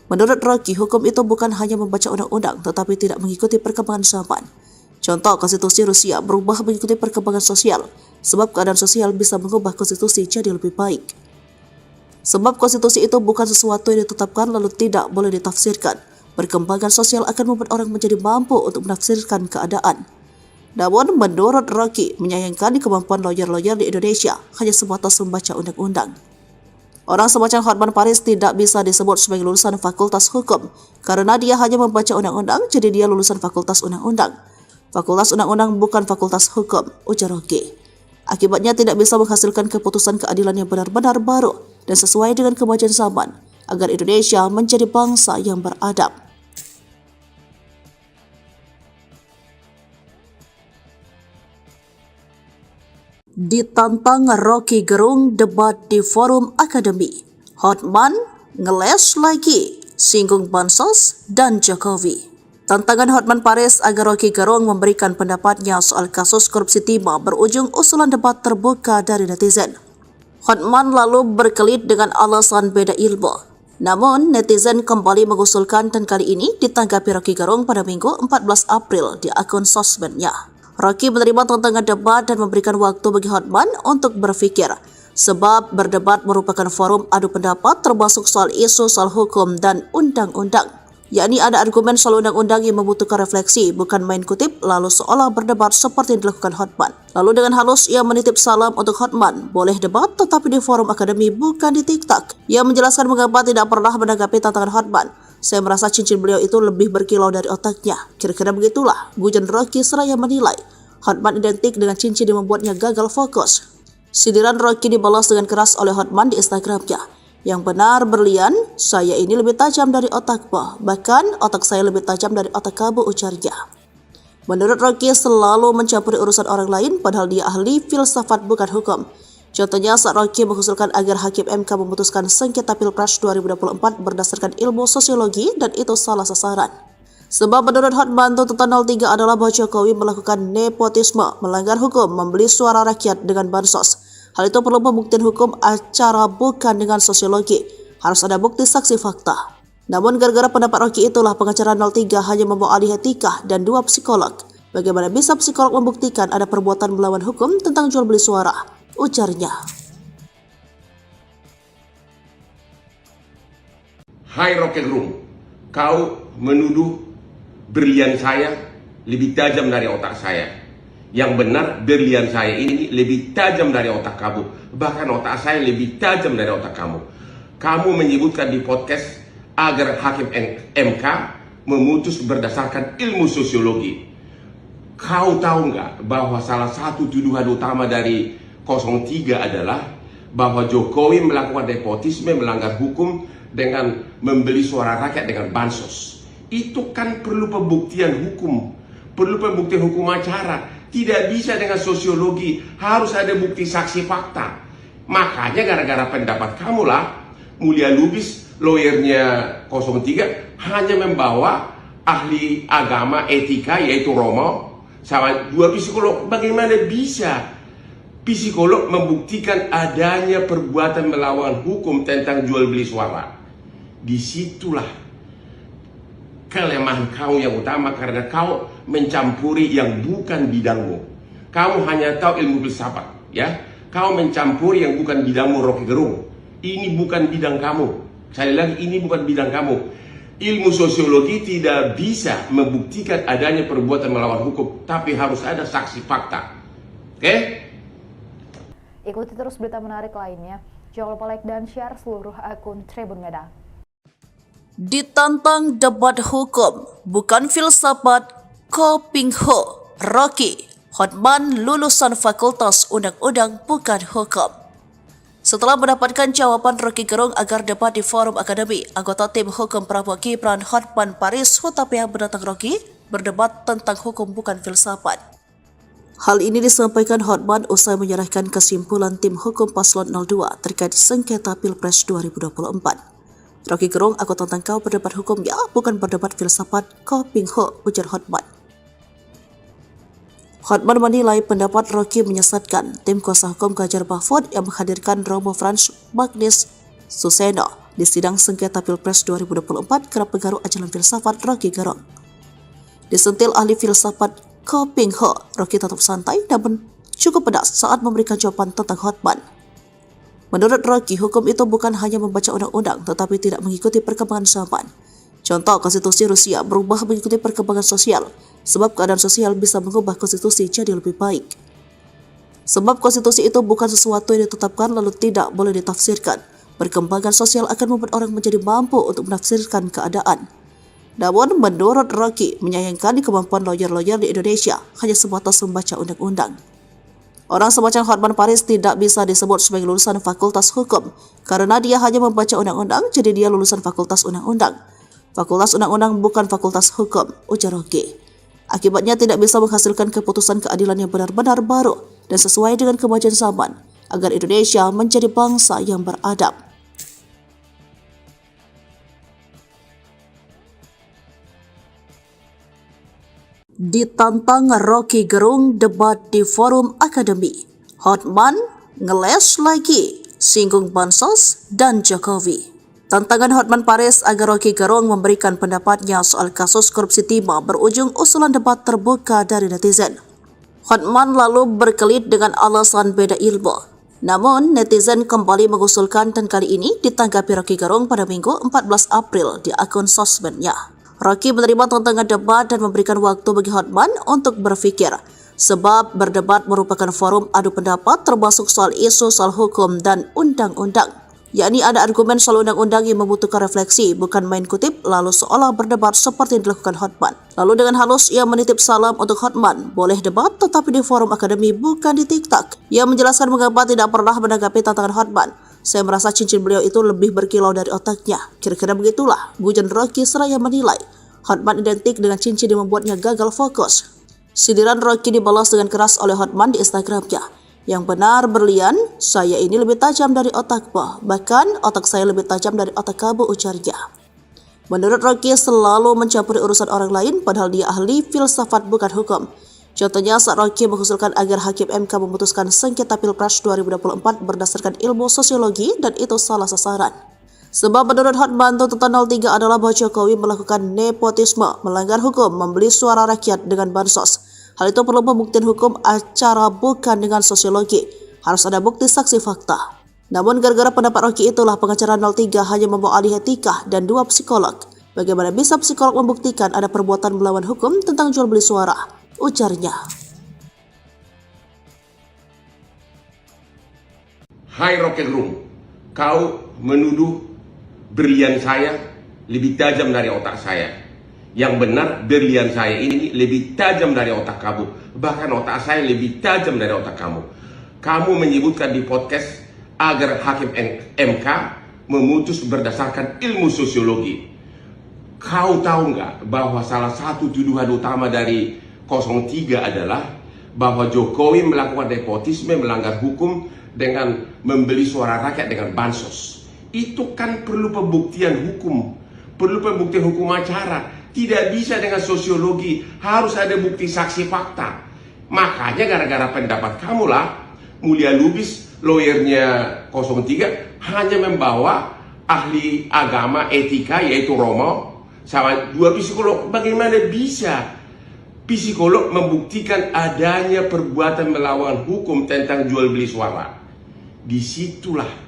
[SPEAKER 1] Menurut Rocky, hukum itu bukan hanya membaca undang-undang tetapi tidak mengikuti perkembangan zaman. Contoh, konstitusi Rusia berubah mengikuti perkembangan sosial, sebab keadaan sosial bisa mengubah konstitusi jadi lebih baik. Sebab konstitusi itu bukan sesuatu yang ditetapkan lalu tidak boleh ditafsirkan. Perkembangan sosial akan membuat orang menjadi mampu untuk menafsirkan keadaan. Namun, menurut Rocky, menyayangkan kemampuan lawyer-lawyer di Indonesia hanya sebatas membaca undang-undang. Orang semacam Hotman Paris tidak bisa disebut sebagai lulusan Fakultas Hukum, karena dia hanya membaca undang-undang, jadi dia lulusan Fakultas Undang-Undang. Fakultas Undang-Undang bukan Fakultas Hukum, ujar Rocky. Akibatnya tidak bisa menghasilkan keputusan keadilan yang benar-benar baru dan sesuai dengan kemajuan zaman, agar Indonesia menjadi bangsa yang beradab. Ditantang Rocky Gerung debat di forum akademi, Hotman ngeles lagi, singgung bansos dan Jokowi. Tantangan Hotman Paris agar Rocky Gerung memberikan pendapatnya soal kasus korupsi timah berujung usulan debat terbuka dari netizen. Hotman lalu berkelit dengan alasan beda ilmu. Namun, netizen kembali mengusulkan dan kali ini ditanggapi Rocky Gerung pada Minggu 14 April di akun sosmednya. Rocky menerima tantangan debat dan memberikan waktu bagi Hotman untuk berpikir, sebab berdebat merupakan forum adu pendapat termasuk soal isu soal hukum dan undang-undang. Yakni ada argumen soal undang-undang yang membutuhkan refleksi, bukan main kutip lalu seolah berdebat seperti yang dilakukan Hotman. Lalu dengan halus ia menitip salam untuk Hotman, boleh debat tetapi di forum akademi bukan di TikTok. Ia menjelaskan mengapa tidak pernah menanggapi tantangan Hotman. Saya merasa cincin beliau itu lebih berkilau dari otaknya. Kira-kira begitulah, gujan Rocky seraya menilai Hotman identik dengan cincin yang membuatnya gagal fokus. Sindiran Rocky dibalas dengan keras oleh Hotman di Instagramnya. Yang benar berlian, saya ini lebih tajam dari otakmu. Bahkan otak saya lebih tajam dari otak kamu, ujarnya. Menurut Rocky selalu mencampuri urusan orang lain padahal dia ahli filsafat bukan hukum. Contohnya saat Rocky mengusulkan agar Hakim MK memutuskan sengketa Pilpres 2024 berdasarkan ilmu sosiologi dan itu salah sasaran. Sebab menurut Hotman tuntutan 03 adalah bahwa Jokowi melakukan nepotisme, melanggar hukum, membeli suara rakyat dengan bansos. Hal itu perlu pembuktian hukum acara bukan dengan sosiologi. Harus ada bukti saksi fakta. Namun gara-gara pendapat Rocky itulah pengacara 03 hanya membawa ahli etika dan 2 psikolog. Bagaimana bisa psikolog membuktikan ada perbuatan melawan hukum tentang jual beli suara? Ujarnya.
[SPEAKER 2] Hai Rocky Gerung, kau menuduh berlian saya lebih tajam dari otak saya. Yang benar, berlian saya ini lebih tajam dari otak kamu. Bahkan otak saya lebih tajam dari otak kamu. Kamu menyebutkan di podcast agar Hakim MK memutus berdasarkan ilmu sosiologi. Kau tahu nggak bahwa salah satu tuduhan utama dari 03 adalah bahwa Jokowi melakukan nepotisme, melanggar hukum dengan membeli suara rakyat dengan bansos. Itu kan perlu pembuktian hukum, perlu pembuktian hukum acara. Tidak bisa dengan sosiologi, harus ada bukti saksi fakta. Makanya gara-gara pendapat kamulah Mulia Lubis, lawyernya 03, hanya membawa ahli agama etika yaitu Romo sama 2 psikolog. Bagaimana bisa psikolog membuktikan adanya perbuatan melawan hukum tentang jual beli suara? Disitulah kelemahan kau yang utama, karena kau mencampuri yang bukan bidangmu. Kamu hanya tahu ilmu filsafat, ya. Kau mencampuri yang bukan bidangmu, Rocky Gerung. Ini bukan bidang kamu. Sekali lagi, ini bukan bidang kamu. Ilmu sosiologi tidak bisa membuktikan adanya perbuatan melawan hukum, tapi harus ada saksi fakta. Oke?
[SPEAKER 3] Ikuti terus berita menarik lainnya. Jangan lupa like dan share seluruh akun Tribun Medan.
[SPEAKER 1] Ditantang debat hukum, bukan filsafat, Ko Ping Ho, Rocky, Hotman lulusan Fakultas Undang-Undang bukan hukum. Setelah mendapatkan jawaban Rocky Gerung agar debat di forum akademi, anggota tim hukum Prabowo Gibran Hotman Paris Hutapea menantang Rocky berdebat tentang hukum bukan filsafat. Hal ini disampaikan Hotman usai menyerahkan kesimpulan tim hukum paslon 02 terkait sengketa Pilpres 2024. Rocky Gerung, aku tantang kau berdebat hukum ya, bukan berdebat filsafat, Ko Ping Ho, ujar Hotman. Hotman menilai pendapat Rocky menyesatkan. Tim kuasa hukum Ganjar Mahfud yang menghadirkan Romo Frans Magnis Suseno di sidang sengketa Pilpres 2024 kerap pengaruh ajaran filsafat Rocky Gerung. Disentil ahli filsafat Ko Ping Ho, Rocky tetap santai namun cukup pedas saat memberikan jawaban tentang Hotman. Menurut Rocky, hukum itu bukan hanya membaca undang-undang tetapi tidak mengikuti perkembangan zaman. Contoh, konstitusi Rusia berubah mengikuti perkembangan sosial, sebab keadaan sosial bisa mengubah konstitusi jadi lebih baik. Sebab konstitusi itu bukan sesuatu yang ditetapkan lalu tidak boleh ditafsirkan. Perkembangan sosial akan membuat orang menjadi mampu untuk menafsirkan keadaan. Namun, menurut Rocky, menyayangkan kemampuan lawyer-lawyer di Indonesia hanya sebatas membaca undang-undang. Orang semacam Hotman Paris tidak bisa disebut sebagai lulusan Fakultas Hukum, karena dia hanya membaca undang-undang, jadi dia lulusan Fakultas Undang-Undang. Fakultas Undang-Undang bukan Fakultas Hukum, ujar Rocky. Akibatnya tidak bisa menghasilkan keputusan keadilan yang benar-benar baru dan sesuai dengan kemajuan zaman, agar Indonesia menjadi bangsa yang beradab. Ditantang Rocky Gerung debat di forum akademi, Hotman ngeles lagi, singgung bansos dan Jokowi. Tantangan Hotman Paris agar Rocky Gerung memberikan pendapatnya soal kasus korupsi timah berujung usulan debat terbuka dari netizen. Hotman lalu berkelit dengan alasan beda ilmu. Namun, netizen kembali mengusulkan dan kali ini ditanggapi Rocky Gerung pada Minggu 14 April di akun sosmednya. Rocky menerima tantangan debat dan memberikan waktu bagi Hotman untuk berpikir, sebab berdebat merupakan forum adu pendapat termasuk soal isu soal hukum dan undang-undang. Yakni ada argumen soal undang-undang yang membutuhkan refleksi, bukan main kutip lalu seolah berdebat seperti yang dilakukan Hotman. Lalu dengan halus ia menitip salam untuk Hotman, boleh debat tetapi di forum akademi bukan di TikTok. Ia menjelaskan mengapa tidak pernah menanggapi tantangan Hotman. Saya merasa cincin beliau itu lebih berkilau dari otaknya. Kira-kira begitulah, Bujan Rocky seraya menilai Hotman identik dengan cincin yang membuatnya gagal fokus. Sindiran Rocky dibalas dengan keras oleh Hotman di Instagramnya. Yang benar berlian, saya ini lebih tajam dari otakmu. Bahkan otak saya lebih tajam dari otak kamu, ujarnya. Menurut Rocky selalu mencampuri urusan orang lain padahal dia ahli filsafat bukan hukum. Contohnya saat Rocky mengusulkan agar Hakim MK memutuskan sengketa Pilpres 2024 berdasarkan ilmu sosiologi dan itu salah sasaran. Sebab menurut Hotman tuntutan 03 adalah bahwa Jokowi melakukan nepotisme, melanggar hukum, membeli suara rakyat dengan bansos. Hal itu perlu pembuktian hukum acara bukan dengan sosiologi. Harus ada bukti saksi fakta. Namun gara-gara pendapat Rocky itulah pengacara 03 hanya membawa ahli etika dan 2 psikolog. Bagaimana bisa psikolog membuktikan ada perbuatan melawan hukum tentang jual beli suara? Ujarnya.
[SPEAKER 2] Hai Rocky Gerung, kau menuduh berlian saya lebih tajam dari otak saya. Yang benar, berlian saya ini lebih tajam dari otak kamu. Bahkan otak saya lebih tajam dari otak kamu. Kamu menyebutkan di podcast agar hakim MK memutus berdasarkan ilmu sosiologi. Kau tahu nggak bahwa salah satu tuduhan utama dari 03 adalah bahwa Jokowi melakukan nepotisme, melanggar hukum dengan membeli suara rakyat dengan bansos. Itu kan perlu pembuktian hukum, perlu pembuktian hukum acara. Tidak bisa dengan sosiologi, harus ada bukti saksi fakta. Makanya gara-gara pendapat kamulah Mulia Lubis, lawyernya 03, hanya membawa ahli agama etika yaitu Romo sama 2 psikolog. Bagaimana bisa psikolog membuktikan adanya perbuatan melawan hukum tentang jual beli suara? Disitulah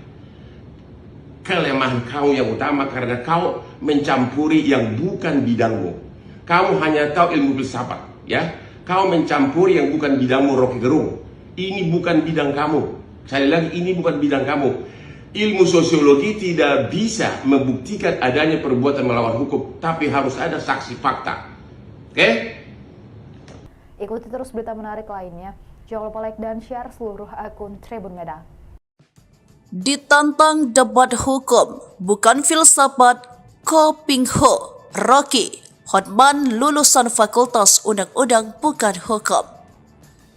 [SPEAKER 2] kelemahan kau yang utama, karena kau mencampuri yang bukan bidangmu. Kamu hanya tahu ilmu filsafat, ya. Kau mencampuri yang bukan bidangmu, Rocky Gerung. Ini bukan bidang kamu. Sekali lagi, ini bukan bidang kamu. Ilmu sosiologi tidak bisa membuktikan adanya perbuatan melawan hukum, tapi harus ada saksi fakta. Oke?
[SPEAKER 3] Ikuti terus berita menarik lainnya. Jangan lupa like dan share seluruh akun Tribun Medan.
[SPEAKER 1] Ditantang debat hukum, bukan filsafat, Ko Ping Ho, Rocky, Hotman lulusan Fakultas Undang-Undang bukan hukum.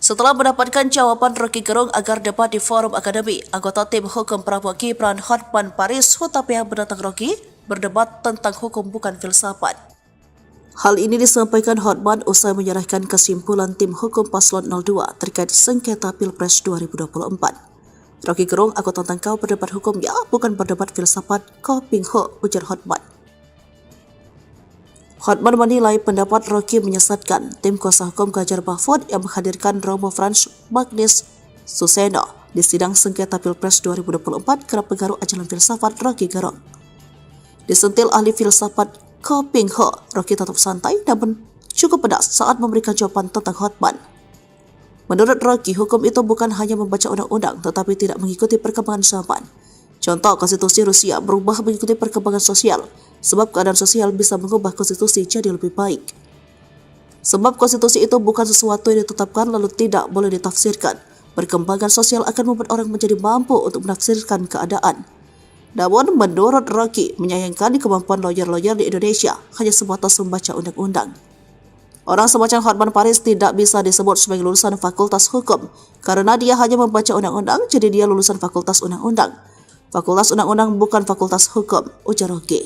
[SPEAKER 1] Setelah mendapatkan jawaban Rocky Gerung agar debat di forum akademi, anggota tim hukum Prabowo Gibran Hotman Paris Hutapea menantang Rocky berdebat tentang hukum bukan filsafat. Hal ini disampaikan Hotman usai menyerahkan kesimpulan tim hukum paslon 02 terkait sengketa Pilpres 2024. Rocky Gerung, aku tantang kau berdebat hukum ya, bukan berdebat filsafat, Ko Ping Ho, ujar Hotman. Hotman menilai pendapat Rocky menyesatkan. Tim kuasa hukum Ganjar Mahfud yang menghadirkan Romo Frans Magnis Suseno di sidang sengketa Pilpres 2024 kerap pengaruh ajaran filsafat Rocky Gerung. Disentil ahli filsafat Ko Ping Ho, Rocky tetap santai namun cukup pedas saat memberikan jawaban tentang Hotman. Menurut Rocky, hukum itu bukan hanya membaca undang-undang tetapi tidak mengikuti perkembangan zaman. Contoh, konstitusi Rusia berubah mengikuti perkembangan sosial, sebab keadaan sosial bisa mengubah konstitusi jadi lebih baik. Sebab konstitusi itu bukan sesuatu yang ditetapkan lalu tidak boleh ditafsirkan. Perkembangan sosial akan membuat orang menjadi mampu untuk menafsirkan keadaan. Namun, menurut Rocky, menyayangkan kemampuan lawyer-lawyer di Indonesia hanya sebatas membaca undang-undang. Orang semacam Hotman Paris tidak bisa disebut sebagai lulusan Fakultas Hukum karena dia hanya membaca undang-undang, jadi dia lulusan Fakultas Undang-Undang. Fakultas Undang-Undang bukan Fakultas Hukum, ujar Rocky.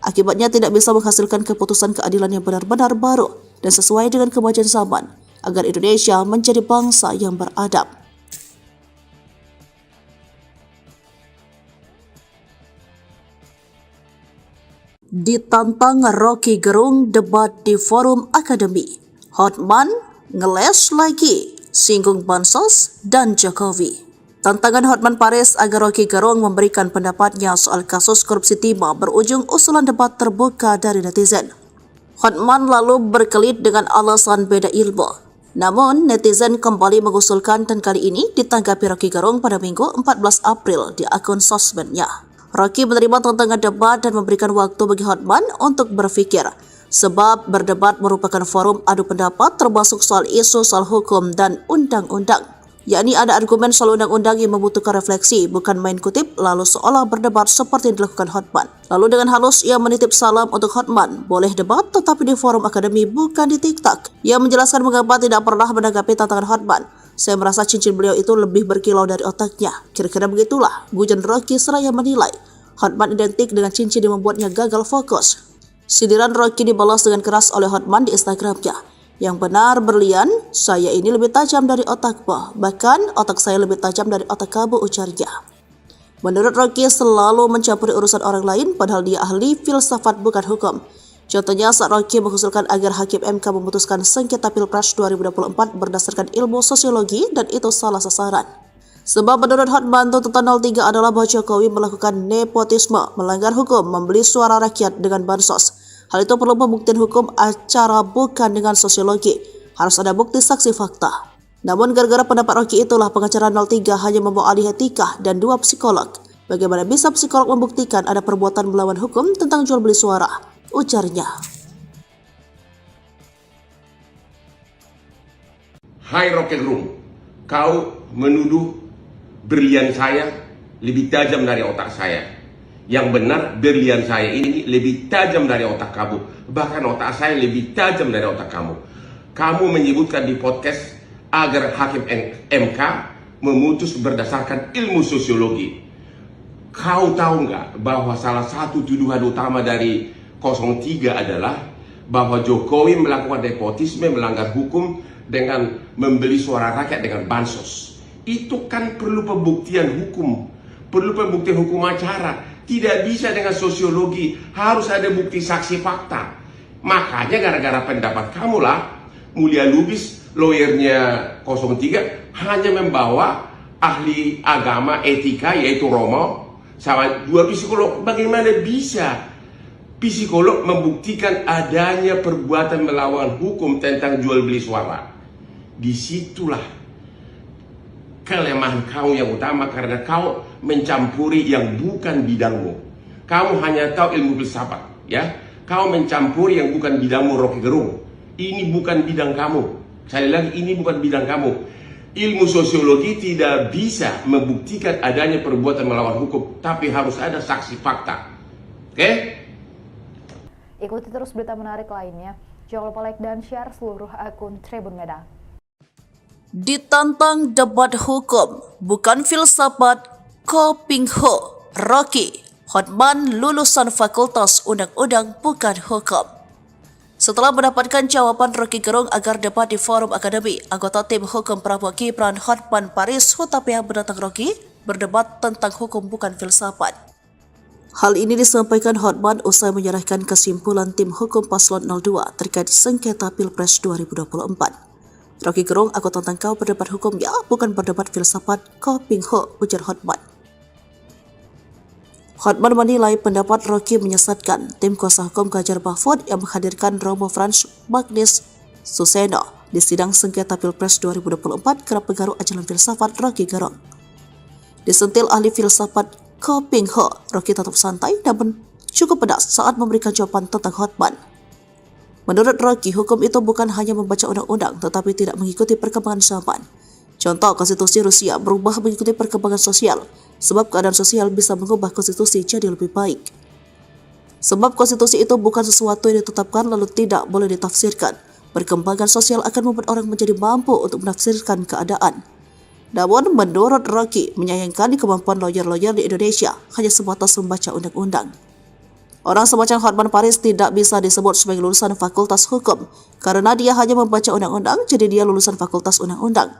[SPEAKER 1] Akibatnya tidak bisa menghasilkan keputusan keadilan yang benar-benar baru dan sesuai dengan kemajuan zaman agar Indonesia menjadi bangsa yang beradab. Ditantang Rocky Gerung debat di forum akademi, Hotman ngeles lagi, singgung bansos dan Jokowi. Tantangan Hotman Paris agar Rocky Gerung memberikan pendapatnya soal kasus korupsi timah berujung usulan debat terbuka dari netizen. Hotman lalu berkelit dengan alasan beda ilmu. Namun, netizen kembali mengusulkan dan kali ini ditanggapi Rocky Gerung pada Minggu 14 April di akun sosmednya. Rocky menerima tantangan debat dan memberikan waktu bagi Hotman untuk berpikir, sebab berdebat merupakan forum adu pendapat termasuk soal isu soal hukum dan undang-undang. Yakni ada argumen soal undang-undang yang membutuhkan refleksi, bukan main kutip lalu seolah berdebat seperti yang dilakukan Hotman. Lalu dengan halus ia menitip salam untuk Hotman, boleh debat tetapi di forum akademi bukan di TikTok. Ia menjelaskan mengapa tidak pernah menanggapi tantangan Hotman. Saya merasa cincin beliau itu lebih berkilau dari otaknya. Kira-kira begitulah, gujan Rocky seraya menilai Hotman identik dengan cincin yang membuatnya gagal fokus. Sindiran Rocky dibalas dengan keras oleh Hotman di Instagramnya. Yang benar berlian, saya ini lebih tajam dari otakmu. Bahkan otak saya lebih tajam dari otak kamu, ujarnya. Menurut Rocky selalu mencampuri urusan orang lain padahal dia ahli filsafat bukan hukum. Contohnya saat Rocky mengusulkan agar Hakim MK memutuskan sengketa Pilpres 2024 berdasarkan ilmu sosiologi dan itu salah sasaran. Sebab menurut Hotman, tuntutan 03 adalah bahwa Jokowi melakukan nepotisme, melanggar hukum, membeli suara rakyat dengan bansos. Hal itu perlu pembuktian hukum acara bukan dengan sosiologi. Harus ada bukti saksi fakta. Namun gara-gara pendapat Rocky itulah pengacara 03 hanya membawa ahli etika dan 2 psikolog. Bagaimana bisa psikolog membuktikan ada perbuatan melawan hukum tentang jual beli suara? Ujarnya.
[SPEAKER 2] Hai Rocky Gerung, kau menuduh berlian saya lebih tajam dari otak saya. Yang benar, berlian saya ini lebih tajam dari otak kamu. Bahkan otak saya lebih tajam dari otak kamu. Kamu menyebutkan di podcast agar hakim MK memutus berdasarkan ilmu sosiologi. Kau tahu nggak bahwa salah satu tuduhan utama dari 03 adalah bahwa Jokowi melakukan nepotisme, melanggar hukum dengan membeli suara rakyat dengan bansos. Itu kan perlu pembuktian hukum, perlu pembuktian hukum acara. Tidak bisa dengan sosiologi, harus ada bukti saksi fakta. Makanya gara-gara pendapat kamulah Mulia Lubis, lawyernya 03, hanya membawa ahli agama etika yaitu Romo sama 2 psikolog. Bagaimana bisa psikolog membuktikan adanya perbuatan melawan hukum tentang jual beli suara? Disitulah kelemahan kau yang utama, karena kau mencampuri yang bukan bidangmu. Kamu hanya tahu ilmu filsafat, ya. Kau mencampuri yang bukan bidangmu, Rocky Gerung. Ini bukan bidang kamu. Sekali lagi, ini bukan bidang kamu. Ilmu sosiologi tidak bisa membuktikan adanya perbuatan melawan hukum, tapi harus ada saksi fakta. Oke?
[SPEAKER 3] Ikuti terus berita menarik lainnya. Jangan lupa like dan share seluruh akun Tribun Medan.
[SPEAKER 1] Ditantang debat hukum, bukan filsafat, Ko Ping Ho, Rocky, Hotman lulusan Fakultas Undang-Undang bukan hukum. Setelah mendapatkan jawaban Rocky Gerung agar debat di forum akademi, anggota tim hukum Prabowo Gibran Hotman Paris Hutapea menantang Rocky berdebat tentang hukum bukan filsafat. Hal ini disampaikan Hotman usai menyerahkan kesimpulan tim hukum paslon 02 terkait sengketa Pilpres 2024. Rocky Gerung, aku tantang kau berdebat hukum ya, bukan berdebat filsafat, Ko Ping Ho, ujar Hotman. Hotman menilai pendapat Rocky menyesatkan. Tim kuasa hukum Ganjar Mahfud yang menghadirkan Romo Frans Magnis Suseno di sidang sengketa Pilpres 2024 kerap pengaruh ajaran filsafat Rocky Gerung. Disentil ahli filsafat Ko Ping Ho, Rocky tetap santai namun cukup pedas saat memberikan jawaban tentang Hotman. Menurut Rocky, hukum itu bukan hanya membaca undang-undang tetapi tidak mengikuti perkembangan zaman. Contoh, konstitusi Rusia berubah mengikuti perkembangan sosial, sebab keadaan sosial bisa mengubah konstitusi jadi lebih baik. Sebab konstitusi itu bukan sesuatu yang ditetapkan lalu tidak boleh ditafsirkan. Perkembangan sosial akan membuat orang menjadi mampu untuk menafsirkan keadaan. Namun, menurut Rocky, menyayangkan kemampuan lawyer-lawyer di Indonesia hanya sebatas membaca undang-undang. Orang semacam Hotman Paris tidak bisa disebut sebagai lulusan Fakultas Hukum karena dia hanya membaca undang-undang, jadi dia lulusan Fakultas Undang-Undang.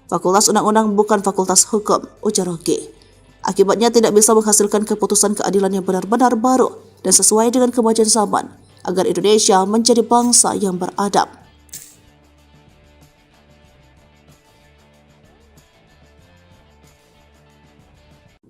[SPEAKER 1] Fakultas Undang-Undang bukan Fakultas Hukum, ujar Rocky. Akibatnya tidak bisa menghasilkan keputusan keadilan yang benar-benar baru dan sesuai dengan kemajuan zaman agar Indonesia menjadi bangsa yang beradab.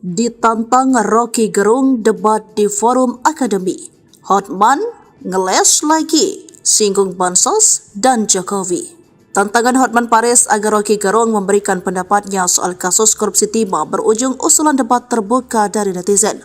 [SPEAKER 1] Ditantang Rocky Gerung debat di forum akademi. Hotman ngeles lagi, singgung bansos dan Jokowi. Tantangan Hotman Paris agar Rocky Gerung memberikan pendapatnya soal kasus korupsi timah berujung usulan debat terbuka dari netizen.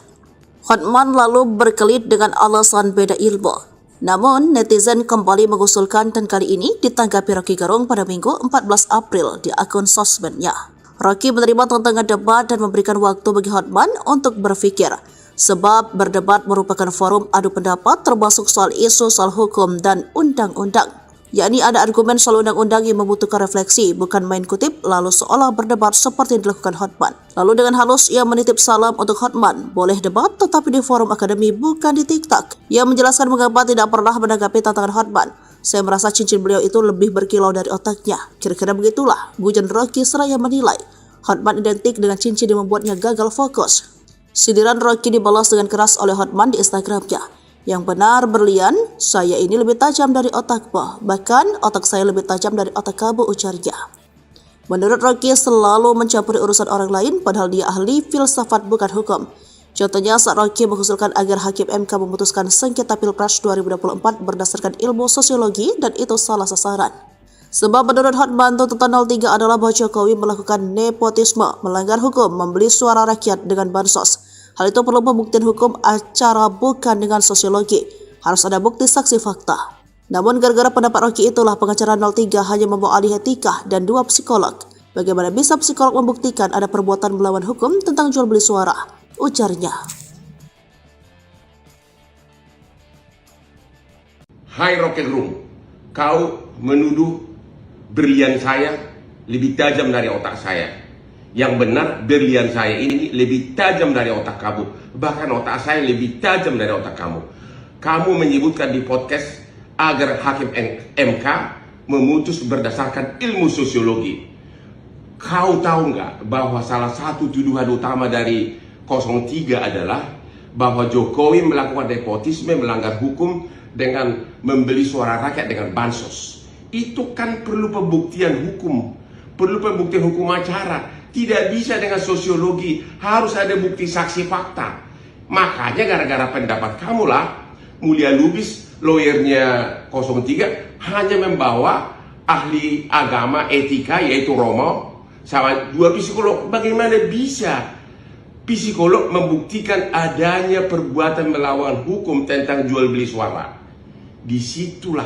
[SPEAKER 1] Hotman lalu berkelit dengan alasan beda ilmu. Namun, netizen kembali mengusulkan dan kali ini ditanggapi Rocky Gerung pada Minggu 14 April di akun sosmednya. Rocky menerima tantangan debat dan memberikan waktu bagi Hotman untuk berpikir, sebab berdebat merupakan forum adu pendapat termasuk soal isu soal hukum dan undang-undang. Yakni ada argumen soal undang-undang yang membutuhkan refleksi, bukan main kutip lalu seolah berdebat seperti yang dilakukan Hotman. Lalu dengan halus ia menitip salam untuk Hotman, boleh debat tetapi di forum akademi bukan di TikTok. Ia menjelaskan mengapa tidak pernah menanggapi tantangan Hotman. Saya merasa cincin beliau itu lebih berkilau dari otaknya. Kira-kira begitulah, gujon Rocky seraya menilai Hotman identik dengan cincin yang membuatnya gagal fokus. Sindiran Rocky dibalas dengan keras oleh Hotman di Instagramnya. Yang benar berlian, saya ini lebih tajam dari otakmu. Bahkan otak saya lebih tajam dari otak kamu, ujarnya. Menurut Rocky selalu mencampuri urusan orang lain padahal dia ahli filsafat bukan hukum. Contohnya saat Rocky mengusulkan agar Hakim MK memutuskan sengketa Pilpres 2024 berdasarkan ilmu sosiologi dan itu salah sasaran. Sebab menurut Hotman, tuntutan 03 adalah bahwa Jokowi melakukan nepotisme, melanggar hukum, membeli suara rakyat dengan bansos. Hal itu perlu pembuktian hukum acara bukan dengan sosiologi. Harus ada bukti saksi fakta. Namun gara-gara pendapat Rocky itulah pengacara 03 hanya membawa ahli etika dan 2 psikolog. Bagaimana bisa psikolog membuktikan ada perbuatan melawan hukum tentang jual beli suara? Ujarnya.
[SPEAKER 2] Hai Rocket Room, kau menuduh berlian saya lebih tajam dari otak saya. Yang benar berlian saya ini lebih tajam dari otak kamu. Bahkan otak saya lebih tajam dari otak kamu. Kamu menyebutkan di podcast agar hakim MK memutus berdasarkan ilmu sosiologi. Kau tahu nggak bahwa salah satu tuduhan utama dari 03 adalah bahwa Jokowi melakukan nepotisme, melanggar hukum dengan membeli suara rakyat dengan bansos. Itu kan perlu pembuktian hukum, perlu pembuktian hukum acara. Tidak bisa dengan sosiologi, harus ada bukti saksi fakta. Makanya gara-gara pendapat kamulah Mulia Lubis, lawyernya 03, hanya membawa ahli agama etika yaitu Romo sama 2 psikolog. Bagaimana bisa psikolog membuktikan adanya perbuatan melawan hukum tentang jual beli suara? Disitulah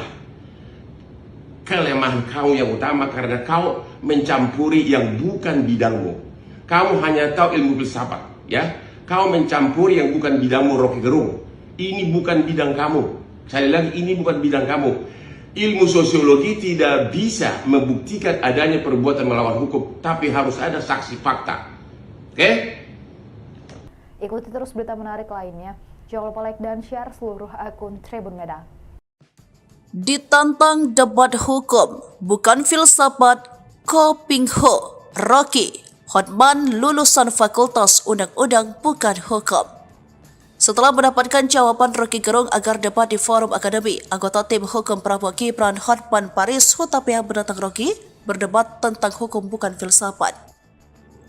[SPEAKER 2] kelemahan kau yang utama, karena kau mencampuri yang bukan bidangmu. Kamu hanya tahu ilmu filsafat, ya. Kau mencampuri yang bukan bidangmu, Rocky Gerung. Ini bukan bidang kamu. Sekali lagi, ini bukan bidang kamu. Ilmu sosiologi tidak bisa membuktikan adanya perbuatan melawan hukum, tapi harus ada saksi fakta. Oke?
[SPEAKER 3] Ikuti terus berita menarik lainnya. Jangan lupa like dan share seluruh akun Tribun Medan.
[SPEAKER 1] Ditantang debat hukum, bukan filsafat, Ko Ping Ho, Rocky, Hotman lulusan Fakultas Undang-Undang bukan hukum. Setelah mendapatkan jawaban Rocky Gerung agar debat di forum akademi, anggota tim hukum Prabowo Gibran Hotman Paris Hutapea menantang Rocky berdebat tentang hukum bukan filsafat.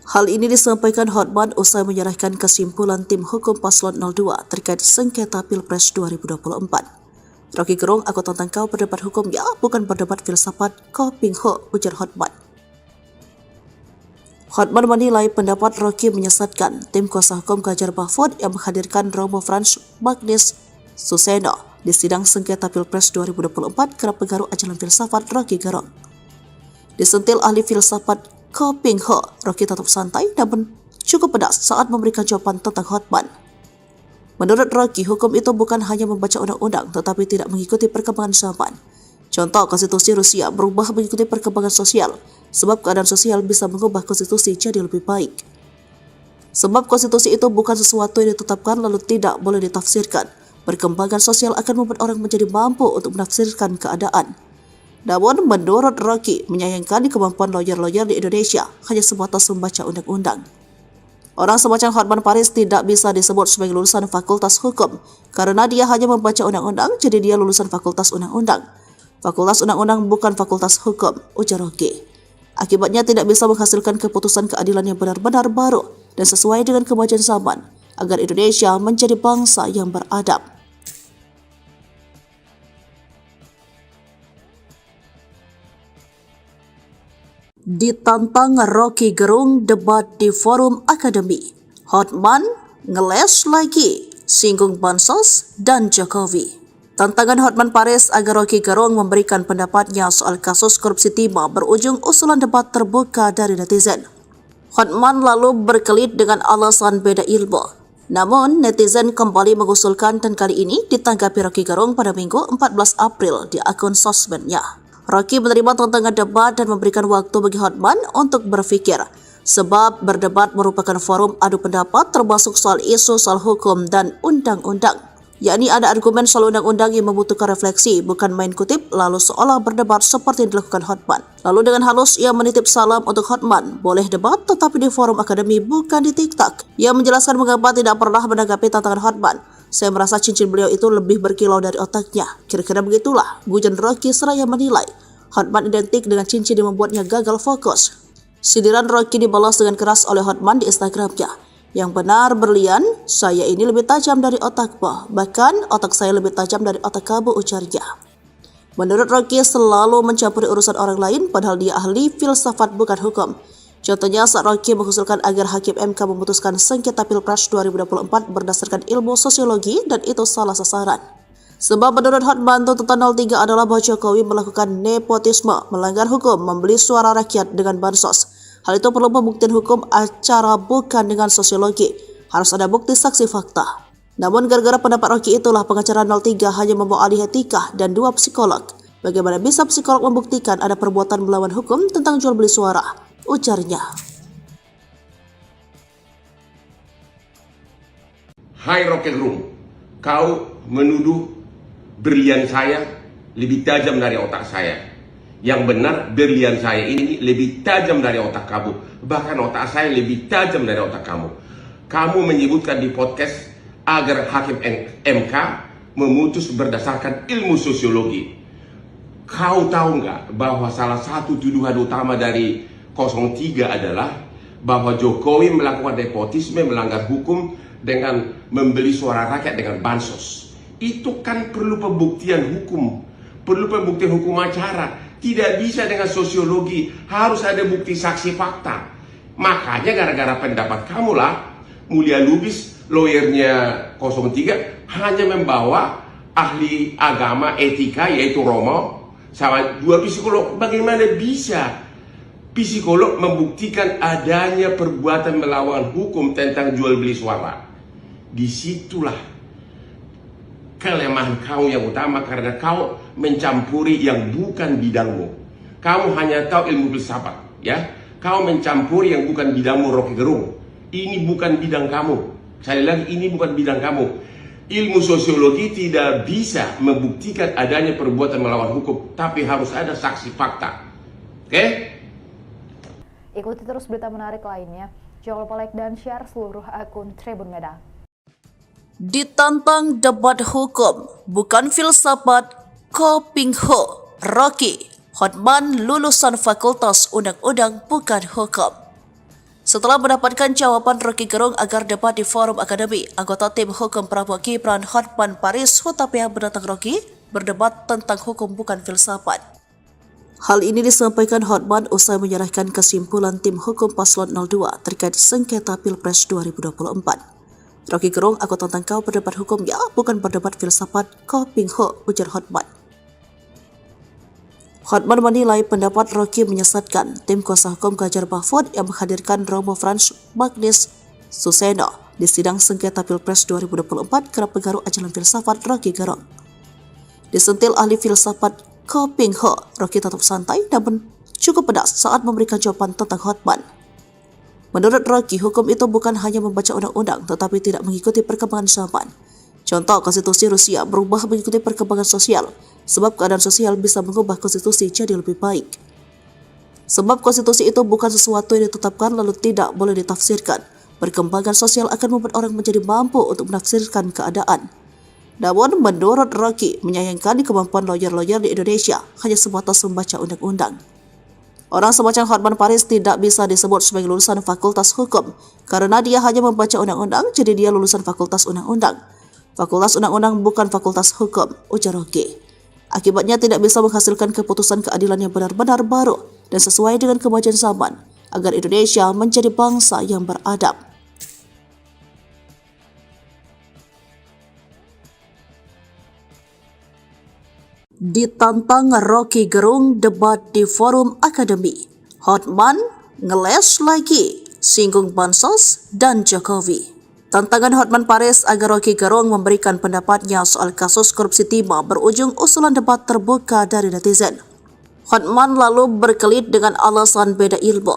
[SPEAKER 1] Hal ini disampaikan Hotman usai menyerahkan kesimpulan tim hukum Paslon 02 terkait sengketa Pilpres 2024. Rocky Gerung, aku tantang kau berdebat hukum ya, bukan berdebat filsafat, Ko Ping Ho, ujar Hotman. Hotman menilai pendapat Rocky menyesatkan. Tim kuasa hukum Ganjar Mahfud yang menghadirkan Romo Frans Magnis Suseno di sidang sengketa Pilpres 2024 kerap pengaruh ajaran filsafat Rocky Gerung. Disentil ahli filsafat Ko Ping Ho, Rocky tetap santai namun cukup pedas saat memberikan jawaban tentang Hotman. Menurut Rocky, hukum itu bukan hanya membaca undang-undang tetapi tidak mengikuti perkembangan zaman. Contoh, konstitusi Rusia berubah mengikuti perkembangan sosial, sebab keadaan sosial bisa mengubah konstitusi jadi lebih baik. Sebab konstitusi itu bukan sesuatu yang ditetapkan lalu tidak boleh ditafsirkan. Perkembangan sosial akan membuat orang menjadi mampu untuk menafsirkan keadaan. Namun, menurut Rocky, menyayangkan kemampuan lawyer-lawyer di Indonesia hanya sebatas membaca undang-undang. Orang semacam Hotman Paris tidak bisa disebut sebagai lulusan Fakultas Hukum, karena dia hanya membaca undang-undang, jadi dia lulusan Fakultas Undang-Undang. Fakultas Undang-Undang bukan Fakultas Hukum, ujar Rocky. Akibatnya tidak bisa menghasilkan keputusan keadilan yang benar-benar baru dan sesuai dengan kemajuan zaman, agar Indonesia menjadi bangsa yang beradab. Ditantang Rocky Gerung debat di forum akademi. Hotman ngeles lagi, singgung bansos dan Jokowi. Tantangan Hotman Paris agar Rocky Gerung memberikan pendapatnya soal kasus korupsi timah berujung usulan debat terbuka dari netizen. Hotman lalu berkelit dengan alasan beda ilmu. Namun, netizen kembali mengusulkan dan kali ini ditanggapi Rocky Gerung pada Minggu 14 April di akun sosmednya. Rocky menerima tantangan debat dan memberikan waktu bagi Hotman untuk berpikir, sebab berdebat merupakan forum adu pendapat termasuk soal isu soal hukum dan undang-undang. Yakni ada argumen soal undang-undang yang membutuhkan refleksi, bukan main kutip lalu seolah berdebat seperti yang dilakukan Hotman. Lalu dengan halus ia menitip salam untuk Hotman, boleh debat tetapi di forum akademi bukan di TikTok. Ia menjelaskan mengapa tidak pernah menanggapi tantangan Hotman. Saya merasa cincin beliau itu lebih berkilau dari otaknya. Kira-kira begitulah, gujan Rocky seraya menilai Hotman identik dengan cincin yang membuatnya gagal fokus. Sindiran Rocky dibalas dengan keras oleh Hotman di Instagramnya. Yang benar berlian, saya ini lebih tajam dari otakmu. Bahkan otak saya lebih tajam dari otak kamu, ujarnya. Menurut Rocky selalu mencampuri urusan orang lain padahal dia ahli filsafat bukan hukum. Contohnya saat Rocky mengusulkan agar Hakim MK memutuskan sengketa Pilpres 2024 berdasarkan ilmu sosiologi dan itu salah sasaran. Sebab menurut Hotman tuntutan 03 adalah bahwa Jokowi melakukan nepotisme, melanggar hukum, membeli suara rakyat dengan bansos. Hal itu perlu pembuktian hukum acara bukan dengan sosiologi. Harus ada bukti saksi fakta. Namun gara-gara pendapat Rocky itulah pengacara 03 hanya membawa ahli etika dan 2 psikolog. Bagaimana bisa psikolog membuktikan ada perbuatan melawan hukum tentang jual beli suara? Ujarnya.
[SPEAKER 2] Hai Rocky Gerung, kau menuduh berlian saya lebih tajam dari otak saya. Yang benar, berlian saya ini lebih tajam dari otak kamu. Bahkan otak saya lebih tajam dari otak kamu. Kamu menyebutkan di podcast agar hakim MK memutus berdasarkan ilmu sosiologi. Kau tahu nggak bahwa salah satu tuduhan utama dari 03 adalah bahwa Jokowi melakukan nepotisme, melanggar hukum dengan membeli suara rakyat dengan bansos. Itu kan perlu pembuktian hukum, perlu pembuktian hukum acara. Tidak bisa dengan sosiologi, harus ada bukti saksi fakta. Makanya gara-gara pendapat kamulah Mulia Lubis, lawyernya 03, hanya membawa ahli agama etika yaitu Romo sama 2 psikolog. Bagaimana bisa psikolog membuktikan adanya perbuatan melawan hukum tentang jual beli suara? Disitulah kelemahan kau yang utama, karena kau mencampuri yang bukan bidangmu. Kamu hanya tahu ilmu filsafat, ya. Kau mencampuri yang bukan bidangmu, Rocky Gerung. Ini bukan bidang kamu. Sekali lagi, ini bukan bidang kamu. Ilmu sosiologi tidak bisa membuktikan adanya perbuatan melawan hukum, tapi harus ada saksi fakta. Oke?
[SPEAKER 3] Ikuti terus berita menarik lainnya. Jangan lupa like dan share seluruh akun Tribun Medan.
[SPEAKER 1] Ditantang debat hukum, bukan filsafat, Ko Ping Ho, Rocky, Hotman lulusan Fakultas Undang-Undang bukan hukum. Setelah mendapatkan jawaban Rocky Gerung agar debat di forum akademi, anggota tim hukum Prabowo Gibran Hotman Paris Hutapea menantang Rocky berdebat tentang hukum bukan filsafat. Hal ini disampaikan Hotman usai menyerahkan kesimpulan tim hukum paslon 02 terkait sengketa Pilpres 2024. Rocky Gerung, aku tantang kau berdebat hukum ya, bukan berdebat filsafat, Ko Ping Ho, ujar Hotman. Hotman menilai pendapat Rocky menyesatkan. Tim kuasa hukum Ganjar Mahfud yang menghadirkan Romo Frans Magnis Suseno di sidang sengketa Pilpres 2024 kerap pengaruh ajaran filsafat Rocky Gerung. Disentil ahli filsafat Ko Ping Ho, Rocky tetap santai namun cukup pedas saat memberikan jawaban tentang Hotman. Menurut Rocky, hukum itu bukan hanya membaca undang-undang tetapi tidak mengikuti perkembangan zaman. Contoh, konstitusi Rusia berubah mengikuti perkembangan sosial, sebab keadaan sosial bisa mengubah konstitusi jadi lebih baik. Sebab konstitusi itu bukan sesuatu yang ditetapkan lalu tidak boleh ditafsirkan. Perkembangan sosial akan membuat orang menjadi mampu untuk menafsirkan keadaan. Namun, menurut Rocky, menyayangkan kemampuan lawyer-lawyer di Indonesia hanya sebatas membaca undang-undang. Orang semacam Hotman Paris tidak bisa disebut sebagai lulusan Fakultas Hukum karena dia hanya membaca undang-undang, jadi dia lulusan Fakultas Undang-Undang. Fakultas Undang-Undang bukan Fakultas Hukum, ujar Rocky. Akibatnya tidak bisa menghasilkan keputusan keadilan yang benar-benar baru dan sesuai dengan kemajuan zaman agar Indonesia menjadi bangsa yang beradab. Ditantang Rocky Gerung debat di forum akademi. Hotman ngeles lagi, singgung bansos dan Jokowi. Tantangan Hotman Paris agar Rocky Gerung memberikan pendapatnya soal kasus korupsi timah berujung usulan debat terbuka dari netizen. Hotman lalu berkelit dengan alasan beda ilmu.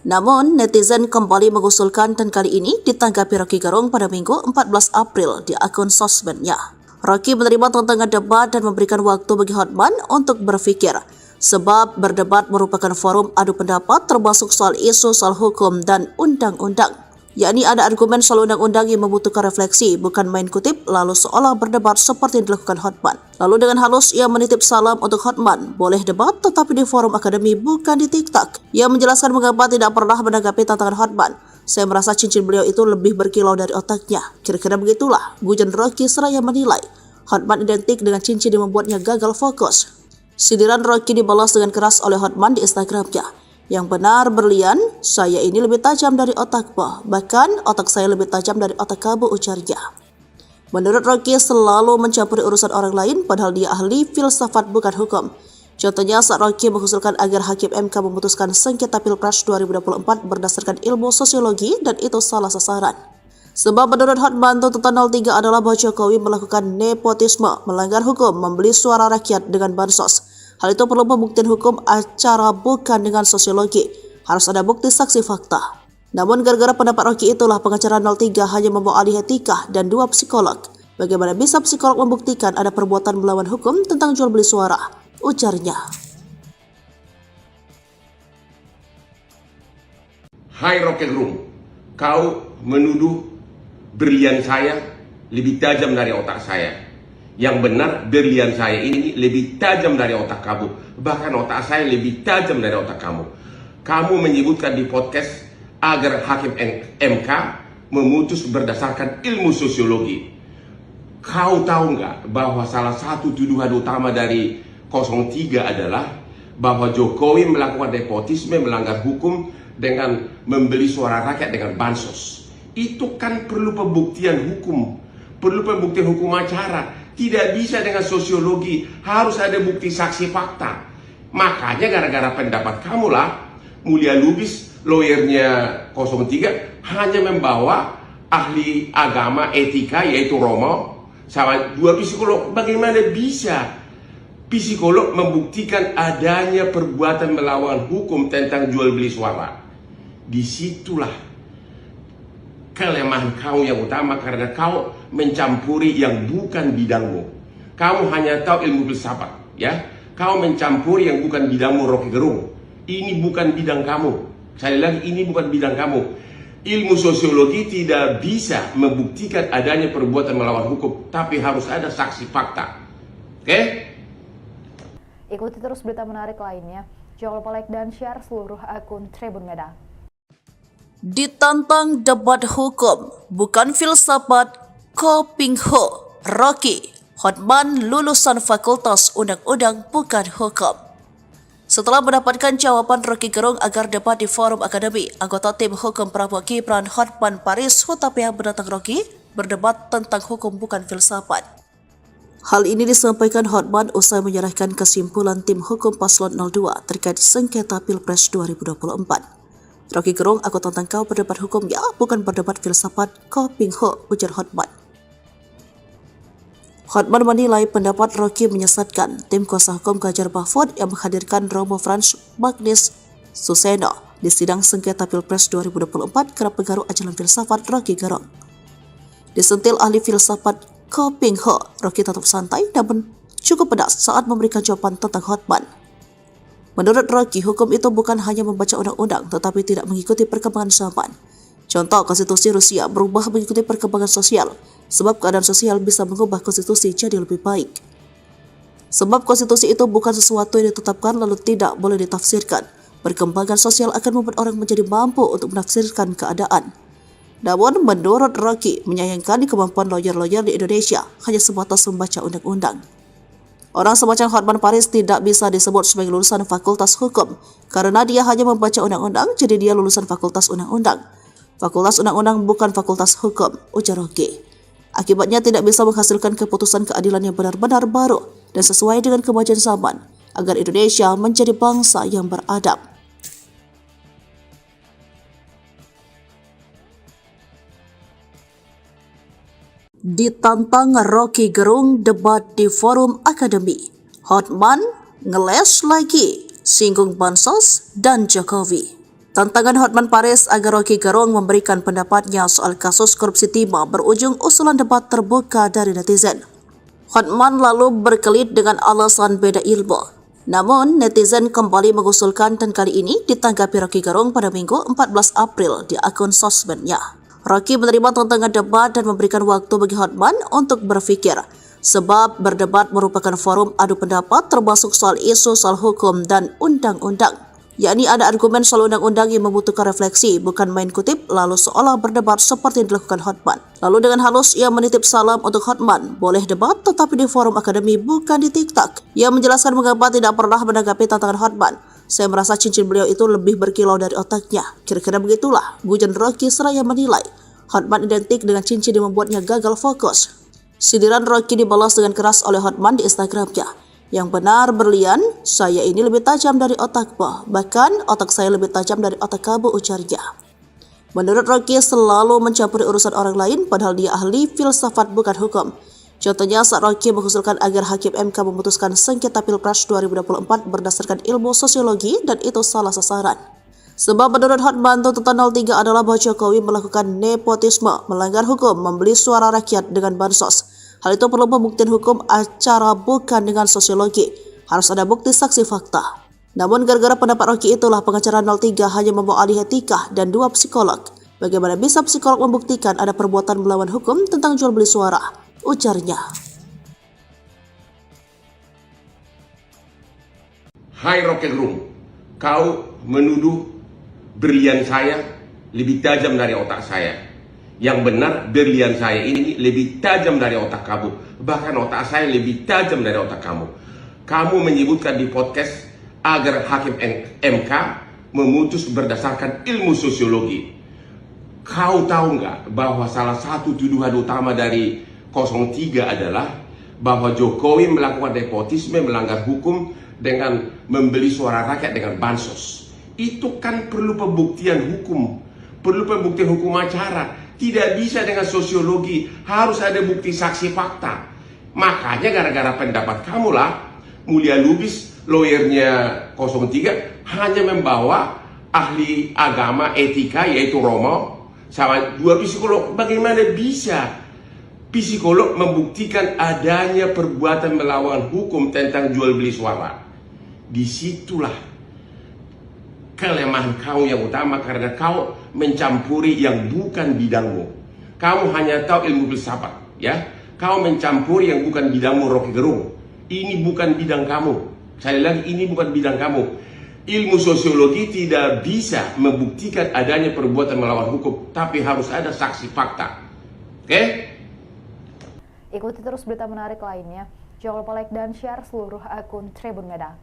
[SPEAKER 1] Namun, netizen kembali mengusulkan dan kali ini ditanggapi Rocky Gerung pada Minggu 14 April di akun sosmednya. Rocky menerima tantangan debat dan memberikan waktu bagi Hotman untuk berpikir, sebab berdebat merupakan forum adu pendapat termasuk soal isu soal hukum dan undang-undang. Yakni ada argumen soal undang-undang yang membutuhkan refleksi, bukan main kutip lalu seolah berdebat seperti yang dilakukan Hotman. Lalu dengan halus ia menitip salam untuk Hotman, boleh debat tetapi di forum akademi bukan di TikTok. Ia menjelaskan mengapa tidak pernah menanggapi tantangan Hotman. Saya merasa cincin beliau itu lebih berkilau dari otaknya. Kira-kira begitulah, gujon Rocky seraya menilai Hotman identik dengan cincin yang membuatnya gagal fokus. Sindiran Rocky dibalas dengan keras oleh Hotman di Instagramnya. Yang benar berlian, saya ini lebih tajam dari otakmu. Bahkan otak saya lebih tajam dari otak kamu, ujarnya. Menurut Rocky selalu mencampuri urusan orang lain padahal dia ahli filsafat bukan hukum. Contohnya saat Rocky mengusulkan agar Hakim MK memutuskan sengketa Pilpres 2024 berdasarkan ilmu sosiologi dan itu salah sasaran. Sebab menurut Hotman, tuntutan 03 adalah bahwa Jokowi melakukan nepotisme, melanggar hukum, membeli suara rakyat dengan bansos. Hal itu perlu pembuktian hukum acara bukan dengan sosiologi. Harus ada bukti saksi fakta. Namun gara-gara pendapat Rocky itulah pengacara 03 hanya membawa ahli etika dan 2 psikolog. Bagaimana bisa psikolog membuktikan ada perbuatan melawan hukum tentang jual beli suara? Ujarnya.
[SPEAKER 2] Hai Rocky Gerung, kau menuduh berlian saya lebih tajam dari otak saya. Yang benar, berlian saya ini lebih tajam dari otak kamu. Bahkan otak saya lebih tajam dari otak kamu. Kamu menyebutkan di podcast agar Hakim MK memutus berdasarkan ilmu sosiologi. Kau tahu nggak bahwa salah satu tuduhan utama dari 03 adalah bahwa Jokowi melakukan nepotisme, melanggar hukum dengan membeli suara rakyat dengan bansos. Itu kan perlu pembuktian hukum, perlu pembuktian hukum acara. Tidak bisa dengan sosiologi, harus ada bukti saksi fakta. Makanya gara-gara pendapat kamu lah, Mulia Lubis, lawyernya 03, hanya membawa ahli agama etika yaitu Romo, sama 2 psikolog. Bagaimana bisa psikolog membuktikan adanya perbuatan melawan hukum tentang jual beli suara? Disitulah kelemahan kau yang utama, karena kau mencampuri yang bukan bidangmu. Kamu hanya tahu ilmu filsafat, ya. Kau mencampuri yang bukan bidangmu, Rocky Gerung. Ini bukan bidang kamu. Sekali lagi, ini bukan bidang kamu. Ilmu sosiologi tidak bisa membuktikan adanya perbuatan melawan hukum, tapi harus ada saksi fakta. Oke?
[SPEAKER 3] Ikuti terus berita menarik lainnya. Jangan lupa like dan share seluruh akun Tribun Medan.
[SPEAKER 1] Ditantang debat hukum, bukan filsafat, Ko Ping Ho, Rocky, Hotman lulusan Fakultas Undang-Undang bukan hukum. Setelah mendapatkan jawaban Rocky Gerung agar debat di forum akademi, anggota tim hukum Prabowo Gibran Hotman Paris Hutapea menantang Rocky berdebat tentang hukum bukan filsafat. Hal ini disampaikan Hotman usai menyerahkan kesimpulan tim hukum paslon 02 terkait sengketa Pilpres 2024. Rocky Gerung, aku tantang kau berdebat hukum ya, bukan berdebat filsafat, Ko Ping Ho, ujar Hotman. Hotman menilai pendapat Rocky menyesatkan. Tim kuasa hukum Ganjar Mahfud yang menghadirkan Romo Frans Magnis Suseno di sidang sengketa Pilpres 2024 kerap pengaruh ajaran filsafat Rocky Gerung. Disentil ahli filsafat Ko Ping Ho, Rocky tetap santai namun cukup pedas saat memberikan jawaban tentang Hotman. Menurut Rocky, hukum itu bukan hanya membaca undang-undang tetapi tidak mengikuti perkembangan zaman. Contoh, konstitusi Rusia berubah mengikuti perkembangan sosial, sebab keadaan sosial bisa mengubah konstitusi jadi lebih baik. Sebab konstitusi itu bukan sesuatu yang ditetapkan lalu tidak boleh ditafsirkan. Perkembangan sosial akan membuat orang menjadi mampu untuk menafsirkan keadaan. Namun, menurut Rocky, menyayangkan kemampuan lawyer-lawyer di Indonesia hanya sebatas membaca undang-undang. Orang semacam Hotman Paris tidak bisa disebut sebagai lulusan Fakultas Hukum karena dia hanya membaca undang-undang, jadi dia lulusan Fakultas Undang-Undang. Fakultas Undang-Undang bukan Fakultas Hukum, ujar Rocky. Akibatnya tidak bisa menghasilkan keputusan keadilan yang benar-benar baru dan sesuai dengan kemajuan zaman agar Indonesia menjadi bangsa yang beradab. Ditantang Rocky Gerung debat di forum akademi. Hotman ngeles lagi, singgung bansos dan Jokowi. Tantangan Hotman Paris agar Rocky Gerung memberikan pendapatnya soal kasus korupsi timah berujung usulan debat terbuka dari netizen. Hotman lalu berkelit dengan alasan beda ilmu. Namun, netizen kembali mengusulkan dan kali ini ditanggapi Rocky Gerung pada Minggu 14 April di akun sosmednya. Rocky menerima tantangan debat dan memberikan waktu bagi Hotman untuk berpikir, sebab berdebat merupakan forum adu pendapat termasuk soal isu soal hukum dan undang-undang. Yakni ada argumen soal undang-undang yang membutuhkan refleksi, bukan main kutip lalu seolah berdebat seperti yang dilakukan Hotman. Lalu dengan halus ia menitip salam untuk Hotman, boleh debat tetapi di forum akademi bukan di TikTok. Ia menjelaskan mengapa tidak pernah menanggapi tantangan Hotman. Saya merasa cincin beliau itu lebih berkilau dari otaknya. Kira-kira begitulah, gujan Rocky seraya menilai. Hotman identik dengan cincin yang membuatnya gagal fokus. Sindiran Rocky dibalas dengan keras oleh Hotman di Instagramnya. Yang benar berlian, saya ini lebih tajam dari otakmu, bahkan otak saya lebih tajam dari otak kamu, ujarnya. Menurut Rocky selalu mencampuri urusan orang lain padahal dia ahli filsafat bukan hukum. Contohnya saat Rocky mengusulkan agar Hakim MK memutuskan sengketa Pilpres 2024 berdasarkan ilmu sosiologi dan itu salah sasaran. Sebab menurut Hotman tuntutan 03 adalah bahwa Jokowi melakukan nepotisme, melanggar hukum, membeli suara rakyat dengan bansos. Hal itu perlu pembuktian hukum acara bukan dengan sosiologi. Harus ada bukti saksi fakta. Namun gara-gara pendapat Rocky itulah pengacara 03 hanya membawa ahli etika dan 2 psikolog. Bagaimana bisa psikolog membuktikan ada perbuatan melawan hukum tentang jual beli suara? Ujarnya.
[SPEAKER 2] Hai Rocky Gerung, kau menuduh berlian saya lebih tajam dari otak saya. Yang benar berlian saya ini lebih tajam dari otak kamu. Bahkan otak saya lebih tajam dari otak kamu. Kamu menyebutkan di podcast agar Hakim MK memutus berdasarkan ilmu sosiologi. Kau tahu nggak bahwa salah satu tuduhan utama dari 03 adalah bahwa Jokowi melakukan nepotisme, melanggar hukum dengan membeli suara rakyat dengan bansos. Itu kan perlu pembuktian hukum, perlu pembuktian hukum acara. Tidak bisa dengan sosiologi, harus ada bukti saksi fakta. Makanya gara-gara pendapat kamulah Mulia Lubis, lawyernya 03, hanya membawa ahli agama etika yaitu Romo sama 2 psikolog. Bagaimana bisa psikolog membuktikan adanya perbuatan melawan hukum tentang jual beli suara? Disitulah kelemahan kau yang utama, karena kau mencampuri yang bukan bidangmu. Kamu hanya tahu ilmu filsafat, ya. Kau mencampuri yang bukan bidangmu, Rocky Gerung. Ini bukan bidang kamu. Sekali lagi, ini bukan bidang kamu. Ilmu sosiologi tidak bisa membuktikan adanya perbuatan melawan hukum, tapi harus ada saksi fakta. Oke?
[SPEAKER 3] Ikuti terus berita menarik lainnya. Jangan lupa like dan share seluruh akun Tribun Medan.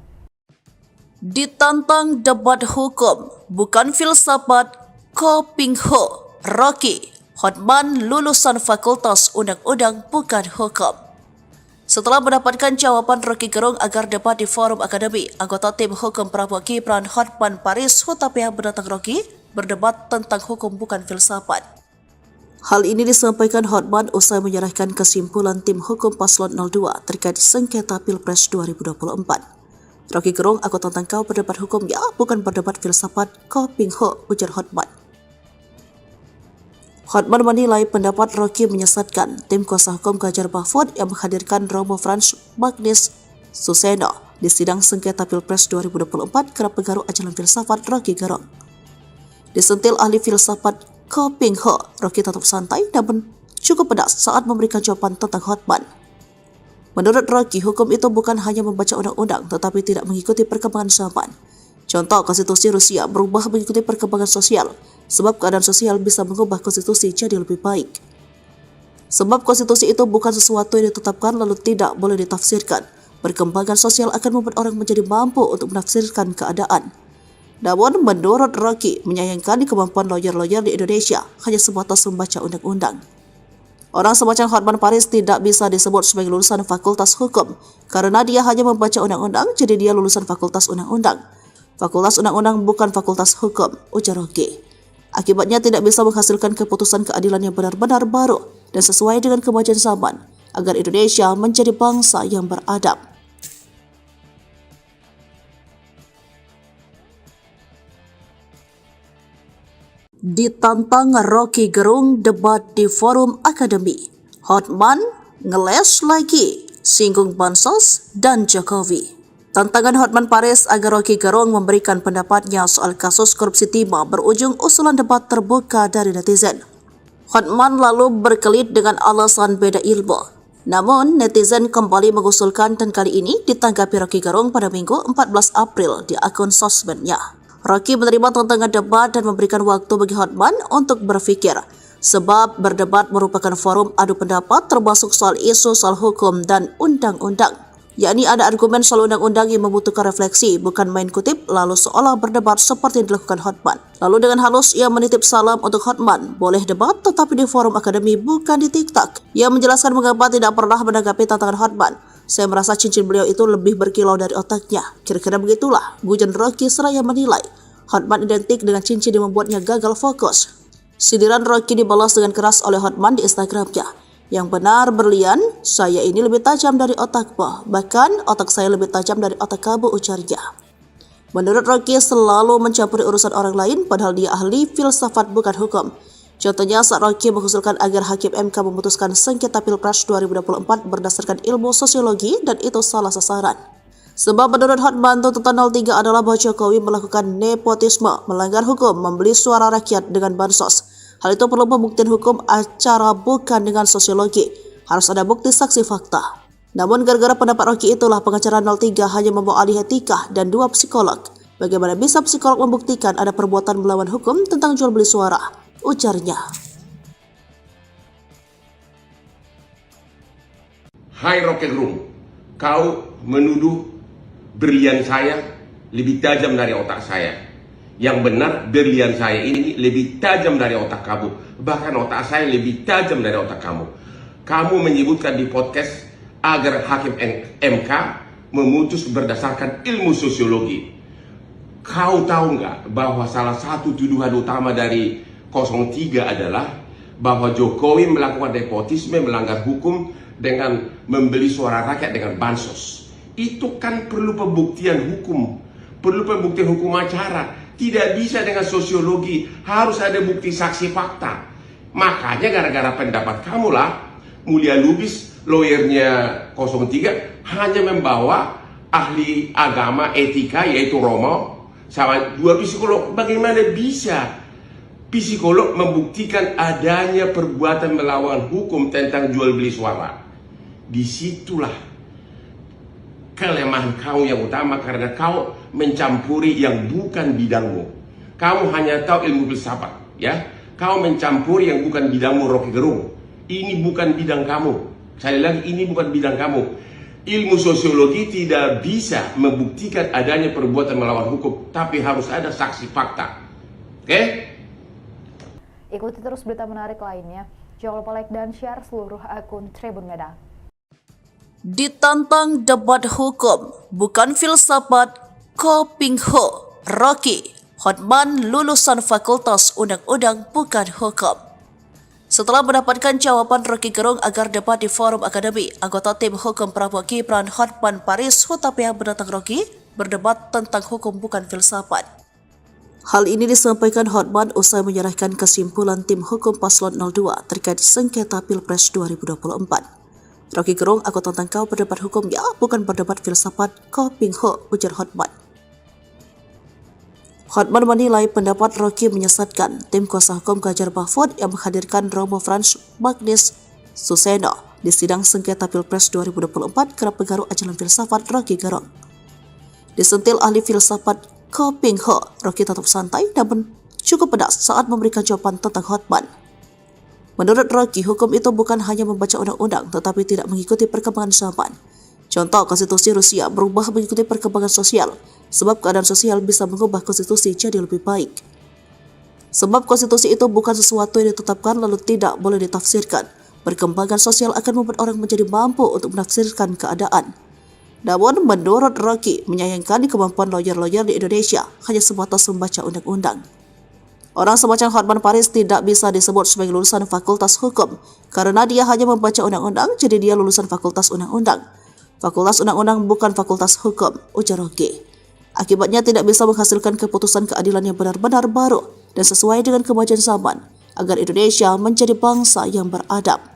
[SPEAKER 1] Ditantang debat hukum, bukan filsafat, Ko Ping Ho, Rocky, Hotman lulusan Fakultas Undang-Undang bukan hukum. Setelah mendapatkan jawaban Rocky Gerung agar debat di forum akademi, anggota tim hukum Prabowo Gibran Hotman Paris Hutapea menantang Rocky berdebat tentang hukum bukan filsafat. Hal ini disampaikan Hotman usai menyerahkan kesimpulan tim hukum paslon 02 terkait sengketa Pilpres 2024. Rocky Gerung, aku tantang kau berdebat hukum ya, bukan berdebat filsafat, Ko Ping Ho, ujar Hotman. Hotman menilai pendapat Rocky menyesatkan. Tim kuasa hukum Ganjar Mahfud yang menghadirkan Romo Frans Magnis Suseno di sidang sengketa Pilpres 2024 kerap pengaruh ajaran filsafat Rocky Gerung. Disentil ahli filsafat Ko Ping Ho, Rocky tetap santai namun cukup pedas saat memberikan jawaban tentang Hotman. Menurut Rocky, hukum itu bukan hanya membaca undang-undang tetapi tidak mengikuti perkembangan zaman. Contoh, konstitusi Rusia berubah mengikuti perkembangan sosial, sebab keadaan sosial bisa mengubah konstitusi jadi lebih baik. Sebab konstitusi itu bukan sesuatu yang ditetapkan lalu tidak boleh ditafsirkan. Perkembangan sosial akan membuat orang menjadi mampu untuk menafsirkan keadaan. Namun, menurut Rocky, menyayangkan kemampuan lawyer-lawyer di Indonesia hanya sebatas membaca undang-undang. Orang semacam Hotman Paris tidak bisa disebut sebagai lulusan Fakultas Hukum karena dia hanya membaca undang-undang, jadi dia lulusan Fakultas Undang-Undang. Fakultas Undang-Undang bukan Fakultas Hukum, ujar Rocky. Akibatnya tidak bisa menghasilkan keputusan keadilan yang benar-benar baru dan sesuai dengan kemajuan zaman agar Indonesia menjadi bangsa yang beradab. Ditantang Rocky Gerung debat di forum akademi. Hotman ngeles lagi, singgung bansos dan Jokowi. Tantangan Hotman Paris agar Rocky Gerung memberikan pendapatnya soal kasus korupsi timah berujung usulan debat terbuka dari netizen. Hotman lalu berkelit dengan alasan beda ilmu. Namun, netizen kembali mengusulkan dan kali ini ditanggapi Rocky Gerung pada Minggu 14 April di akun sosmednya. Rocky menerima tantangan debat dan memberikan waktu bagi Hotman untuk berpikir, sebab berdebat merupakan forum adu pendapat termasuk soal isu soal hukum dan undang-undang. Yakni ada argumen soal undang-undang yang membutuhkan refleksi, bukan main kutip lalu seolah berdebat seperti yang dilakukan Hotman. Lalu dengan halus ia menitip salam untuk Hotman, boleh debat tetapi di forum akademi bukan di TikTok. Ia menjelaskan mengapa tidak pernah menanggapi tantangan Hotman. Saya merasa cincin beliau itu lebih berkilau dari otaknya. Kira-kira begitulah gujon Rocky seraya menilai Hotman identik dengan cincin yang membuatnya gagal fokus. Sindiran Rocky dibalas dengan keras oleh Hotman di Instagramnya. Yang benar berlian, saya ini lebih tajam dari otakmu. Bahkan otak saya lebih tajam dari otak kamu, ujarnya. Menurut Rocky selalu mencampuri urusan orang lain padahal dia ahli filsafat bukan hukum. Contohnya saat Rocky mengusulkan agar Hakim MK memutuskan sengketa Pilpres 2024 berdasarkan ilmu sosiologi dan itu salah sasaran. Sebab menurut Hotman tuntutan 03 adalah bahwa Jokowi melakukan nepotisme, melanggar hukum, membeli suara rakyat dengan bansos. Hal itu perlu pembuktian hukum acara bukan dengan sosiologi. Harus ada bukti saksi fakta. Namun gara-gara pendapat Rocky itulah pengacara 03 hanya membawa ahli etika dan 2 psikolog. Bagaimana bisa psikolog membuktikan ada perbuatan melawan hukum tentang jual beli suara? Ujarnya.
[SPEAKER 2] Hai Rocky Gerung, kau menuduh berlian saya lebih tajam dari otak saya. Yang benar berlian saya ini lebih tajam dari otak kamu. Bahkan otak saya lebih tajam dari otak kamu. Kamu menyebutkan di podcast agar Hakim MK memutus berdasarkan ilmu sosiologi. Kau tahu nggak bahwa salah satu tuduhan utama dari 03 adalah bahwa Jokowi melakukan nepotisme, melanggar hukum dengan membeli suara rakyat dengan bansos. Itu kan perlu pembuktian hukum, perlu pembuktian hukum acara. Tidak bisa dengan sosiologi, harus ada bukti saksi fakta. Makanya gara-gara pendapat kamulah Mulia Lubis, lawyernya 03, hanya membawa ahli agama etika yaitu Romo sama 2 psikolog. Bagaimana bisa psikolog membuktikan adanya perbuatan melawan hukum tentang jual beli suara? Disitulah kelemahan kau yang utama, karena kau mencampuri yang bukan bidangmu. Kamu hanya tahu ilmu filsafat, ya. Kau mencampuri yang bukan bidangmu, Rocky Gerung. Ini bukan bidang kamu. Sekali lagi, ini bukan bidang kamu. Ilmu sosiologi tidak bisa membuktikan adanya perbuatan melawan hukum, tapi harus ada saksi fakta. Oke?
[SPEAKER 3] Ikuti terus berita menarik lainnya. Jangan lupa like dan share seluruh akun Tribun Medan.
[SPEAKER 1] Ditantang debat hukum, bukan filsafat, Ko Ping Ho, Rocky, Hotman lulusan Fakultas Undang-Undang bukan hukum. Setelah mendapatkan jawaban Rocky Gerung agar debat di forum akademi, anggota tim hukum Prabowo Gibran Hotman Paris Hutapea menantang Rocky berdebat tentang hukum bukan filsafat. Hal ini disampaikan Hotman usai menyerahkan kesimpulan tim hukum Paslon 02 terkait sengketa Pilpres 2024. Rocky Gerung, aku tantang kau berdebat hukum ya, bukan berdebat filsafat, Ko Ping Ho, ujar Hotman. Hotman menilai pendapat Rocky menyesatkan. Tim kuasa hukum Ganjar Mahfud yang menghadirkan Romo Frans Magnis Suseno di sidang sengketa Pilpres 2024 kerap pengaruh ajaran filsafat Rocky Gerung. Disentil ahli filsafat Ko Ping Ho, Rocky tetap santai namun cukup pedas saat memberikan jawaban tentang Hotman. Menurut Rocky, hukum itu bukan hanya membaca undang-undang tetapi tidak mengikuti perkembangan zaman. Contoh, konstitusi Rusia berubah mengikuti perkembangan sosial, sebab keadaan sosial bisa mengubah konstitusi jadi lebih baik. Sebab konstitusi itu bukan sesuatu yang ditetapkan lalu tidak boleh ditafsirkan. Perkembangan sosial akan membuat orang menjadi mampu untuk menafsirkan keadaan. Namun, menurut Rocky, menyayangkan kemampuan lawyer-lawyer di Indonesia hanya sebatas membaca undang-undang. Orang semacam Hotman Paris tidak bisa disebut sebagai lulusan Fakultas Hukum, karena dia hanya membaca undang-undang, jadi dia lulusan Fakultas Undang-Undang. Fakultas Undang-Undang bukan Fakultas Hukum, ujar Rocky. Akibatnya tidak bisa menghasilkan keputusan keadilan yang benar-benar baru dan sesuai dengan kemajuan zaman, agar Indonesia menjadi bangsa yang beradab.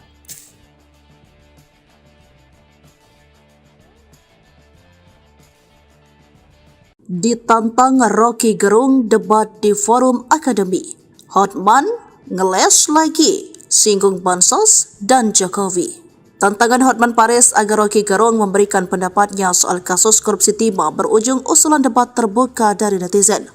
[SPEAKER 1] Ditantang Rocky Gerung debat di forum akademi. Hotman ngeles lagi, singgung bansos dan Jokowi. Tantangan Hotman Paris agar Rocky Gerung memberikan pendapatnya soal kasus korupsi timah berujung usulan debat terbuka dari netizen.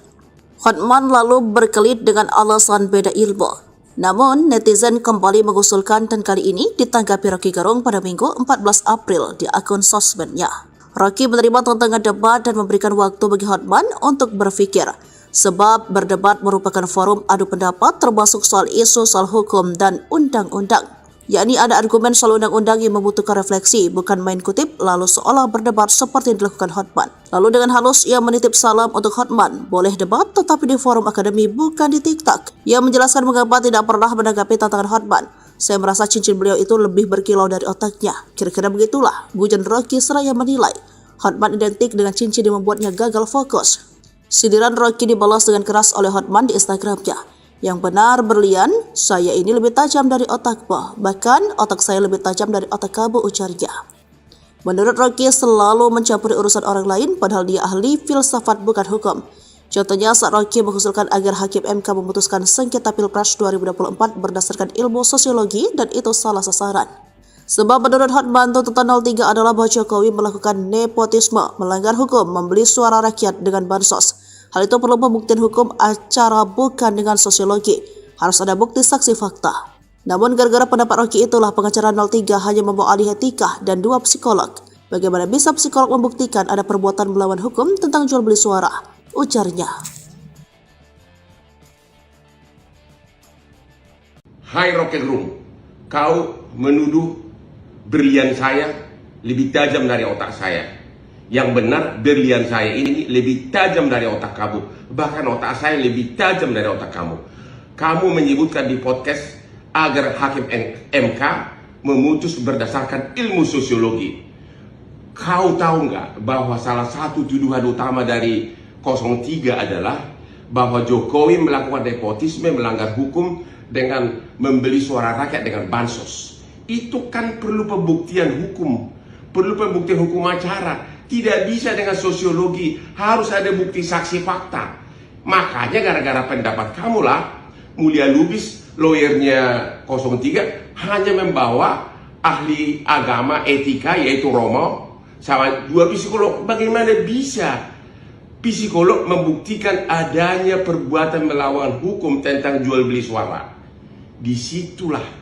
[SPEAKER 1] Hotman lalu berkelit dengan alasan beda ilmu. Namun, netizen kembali mengusulkan dan kali ini ditanggapi Rocky Gerung pada Minggu 14 April di akun sosmednya. Rocky menerima tantangan debat dan memberikan waktu bagi Hotman untuk berpikir, sebab berdebat merupakan forum adu pendapat termasuk soal isu soal hukum dan undang-undang. yakni ada argumen soal undang-undang yang membutuhkan refleksi, bukan main kutip lalu seolah berdebat seperti yang dilakukan Hotman. Lalu dengan halus ia menitip salam untuk Hotman, boleh debat tetapi di forum akademi bukan di TikTok. Ia menjelaskan mengapa tidak pernah menanggapi tantangan Hotman. Saya merasa cincin beliau itu lebih berkilau dari otaknya. Kira-kira begitulah gujan Rocky seraya menilai Hotman identik dengan cincin yang membuatnya gagal fokus. Sindiran Rocky dibalas dengan keras oleh Hotman di Instagramnya. Yang benar berlian, saya ini lebih tajam dari otakmu. Bahkan otak saya lebih tajam dari otak kamu, ujarnya. Menurut Rocky selalu mencampuri urusan orang lain padahal dia ahli filsafat bukan hukum. Contohnya saat Rocky mengusulkan agar Hakim MK memutuskan sengketa Pilpres 2024 berdasarkan ilmu sosiologi dan itu salah sasaran. Sebab menurut Hotman tuntutan 03 adalah bahwa Jokowi melakukan nepotisme, melanggar hukum, membeli suara rakyat dengan bansos. Hal itu perlu pembuktian hukum acara bukan dengan sosiologi. Harus ada bukti saksi fakta. Namun gara-gara pendapat Rocky itulah pengacara 03 hanya membawa ahli etika dan 2 psikolog. Bagaimana bisa psikolog membuktikan ada perbuatan melawan hukum tentang jual beli suara? Ujarnya.
[SPEAKER 2] Hai Rocky Gerung, kau menuduh berlian saya lebih tajam dari otak saya. Yang benar berlian saya ini lebih tajam dari otak kamu. Bahkan otak saya lebih tajam dari otak kamu. Kamu menyebutkan di podcast agar Hakim MK memutus berdasarkan ilmu sosiologi. Kau tahu nggak bahwa salah satu tuduhan utama dari 03 adalah bahwa Jokowi melakukan nepotisme, melanggar hukum dengan membeli suara rakyat dengan bansos. Itu kan perlu pembuktian hukum. Perlu pembuktian hukum acara. Tidak bisa dengan sosiologi, harus ada bukti saksi fakta. Makanya gara-gara pendapat kamulah, Mulia Lubis, lawyernya 03, hanya membawa ahli agama etika yaitu Romo, sama 2 psikolog. Bagaimana bisa psikolog membuktikan adanya perbuatan melawan hukum tentang jual beli suara? Disitulah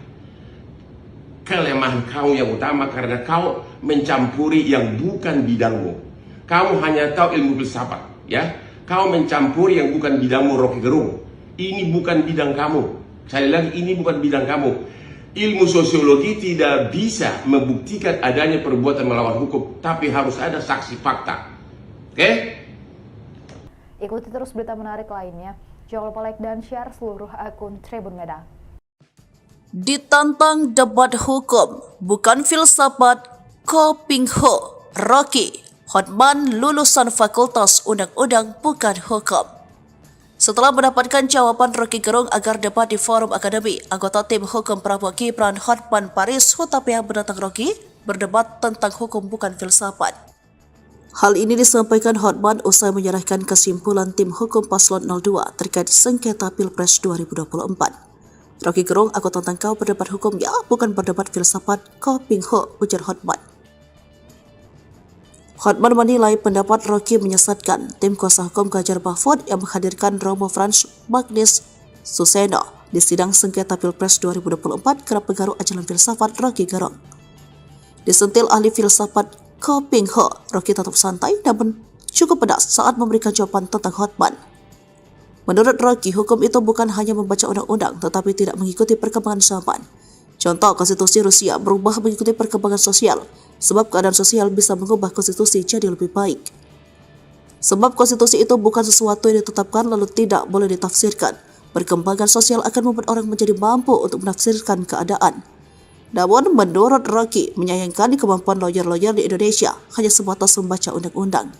[SPEAKER 2] kelemahan kau yang utama karena kau mencampuri yang bukan bidangmu. Kamu hanya tahu ilmu filsafat, ya. Kau mencampuri yang bukan bidangmu, Rocky Gerung. Ini bukan bidang kamu. Sekali lagi, ini bukan bidang kamu. Ilmu sosiologi tidak bisa membuktikan adanya perbuatan melawan hukum, tapi harus ada saksi fakta. Oke?
[SPEAKER 3] Ikuti terus berita menarik lainnya. Jangan lupa like dan share seluruh akun Tribun Medan.
[SPEAKER 1] Ditantang debat hukum, bukan filsafat, Ko Ping Ho, Rocky, Hotman lulusan Fakultas Undang-Undang bukan hukum. Setelah mendapatkan jawaban Rocky Gerung agar debat di forum akademi, anggota tim hukum Prabowo Gibran Hotman Paris Hutapea menantang Rocky berdebat tentang hukum bukan filsafat. Hal ini disampaikan Hotman usai menyerahkan kesimpulan tim hukum paslon 02 terkait sengketa Pilpres 2024. Rocky Gerung, aku tantang kau berdebat hukum ya, bukan berdebat filsafat, Ko Ping Ho, ujar Hotman. Hotman menilai pendapat Rocky menyesatkan. Tim kuasa hukum Ganjar Mahfud yang menghadirkan Romo Frans Magnis Suseno di sidang sengketa Pilpres 2024 kerap pengaruh ajaran filsafat Rocky Gerung. Disentil ahli filsafat Ko Ping Ho, Rocky tetap santai namun cukup pedas saat memberikan jawaban tentang Hotman. Menurut Rocky, hukum itu bukan hanya membaca undang-undang tetapi tidak mengikuti perkembangan zaman. Contoh, konstitusi Rusia berubah mengikuti perkembangan sosial, sebab keadaan sosial bisa mengubah konstitusi jadi lebih baik. Sebab konstitusi itu bukan sesuatu yang ditetapkan lalu tidak boleh ditafsirkan. Perkembangan sosial akan membuat orang menjadi mampu untuk menafsirkan keadaan. Namun, menurut Rocky, menyayangkan kemampuan lawyer-lawyer di Indonesia hanya sebatas membaca undang-undang.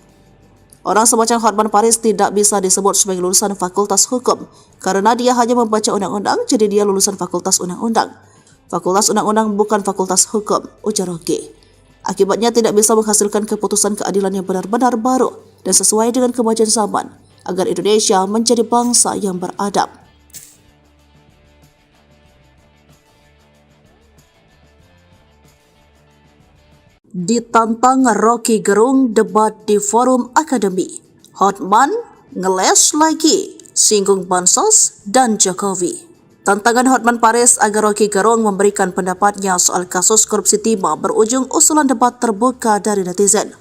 [SPEAKER 1] Orang semacam Hotman Paris tidak bisa disebut sebagai lulusan Fakultas Hukum karena dia hanya membaca undang-undang, jadi dia lulusan Fakultas Undang-Undang. Fakultas Undang-Undang bukan Fakultas Hukum, ujar Rocky. Akibatnya tidak bisa menghasilkan keputusan keadilan yang benar-benar baru dan sesuai dengan kemajuan zaman agar Indonesia menjadi bangsa yang beradab. Ditantang Rocky Gerung debat di forum akademi. Hotman ngeles lagi, singgung bansos dan Jokowi. Tantangan Hotman Paris agar Rocky Gerung memberikan pendapatnya soal kasus korupsi timah berujung usulan debat terbuka dari netizen.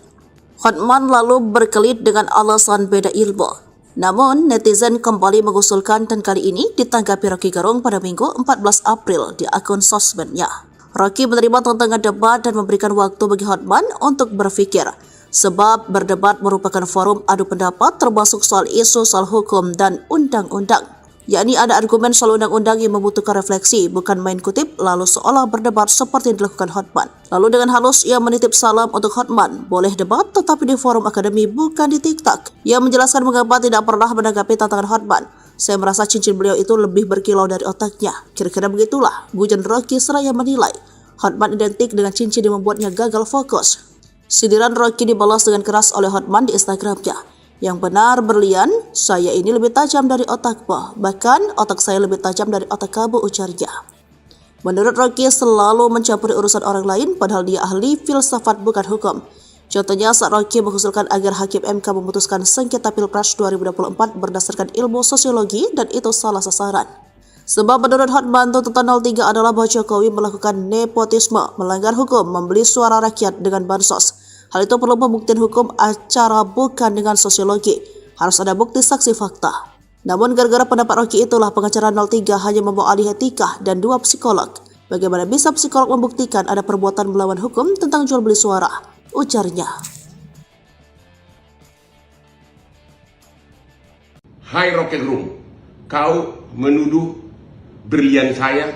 [SPEAKER 1] Hotman lalu berkelit dengan alasan beda ilmu. Namun, netizen kembali mengusulkan dan kali ini ditanggapi Rocky Gerung pada Minggu 14 April di akun sosmednya. Rocky menerima tantangan debat dan memberikan waktu bagi Hotman untuk berpikir. Sebab berdebat merupakan forum adu pendapat termasuk soal isu soal hukum dan undang-undang. Yakni ada argumen soal undang-undang yang membutuhkan refleksi, bukan main kutip lalu seolah berdebat seperti yang dilakukan Hotman. Lalu dengan halus ia menitip salam untuk Hotman, boleh debat tetapi di forum akademi bukan di TikTok. Ia menjelaskan mengapa tidak pernah menanggapi tantangan Hotman. Saya merasa cincin beliau itu lebih berkilau dari otaknya. Kira-kira begitulah, gujan Rocky seraya menilai. Hotman identik dengan cincin yang membuatnya gagal fokus. Sindiran Rocky dibalas dengan keras oleh Hotman di Instagramnya. Yang benar berlian, saya ini lebih tajam dari otakmu. Bahkan otak saya lebih tajam dari otak kamu, ujarnya. Menurut Rocky selalu mencampuri urusan orang lain padahal dia ahli filsafat bukan hukum. Contohnya saat Rocky mengusulkan agar Hakim MK memutuskan sengketa Pilpres 2024 berdasarkan ilmu sosiologi dan itu salah sasaran. Sebab menurut Hotman tuntutan 03 adalah bahwa Jokowi melakukan nepotisme, melanggar hukum, membeli suara rakyat dengan bansos. Hal itu perlu pembuktian hukum acara bukan dengan sosiologi. Harus ada bukti saksi fakta. Namun gara-gara pendapat Rocky itulah pengacara 03 hanya membawa ahli etika dan 2 psikolog. Bagaimana bisa psikolog membuktikan ada perbuatan melawan hukum tentang jual beli suara? Ujarnya.
[SPEAKER 2] Hai Rocky Gerung, kau menuduh berlian saya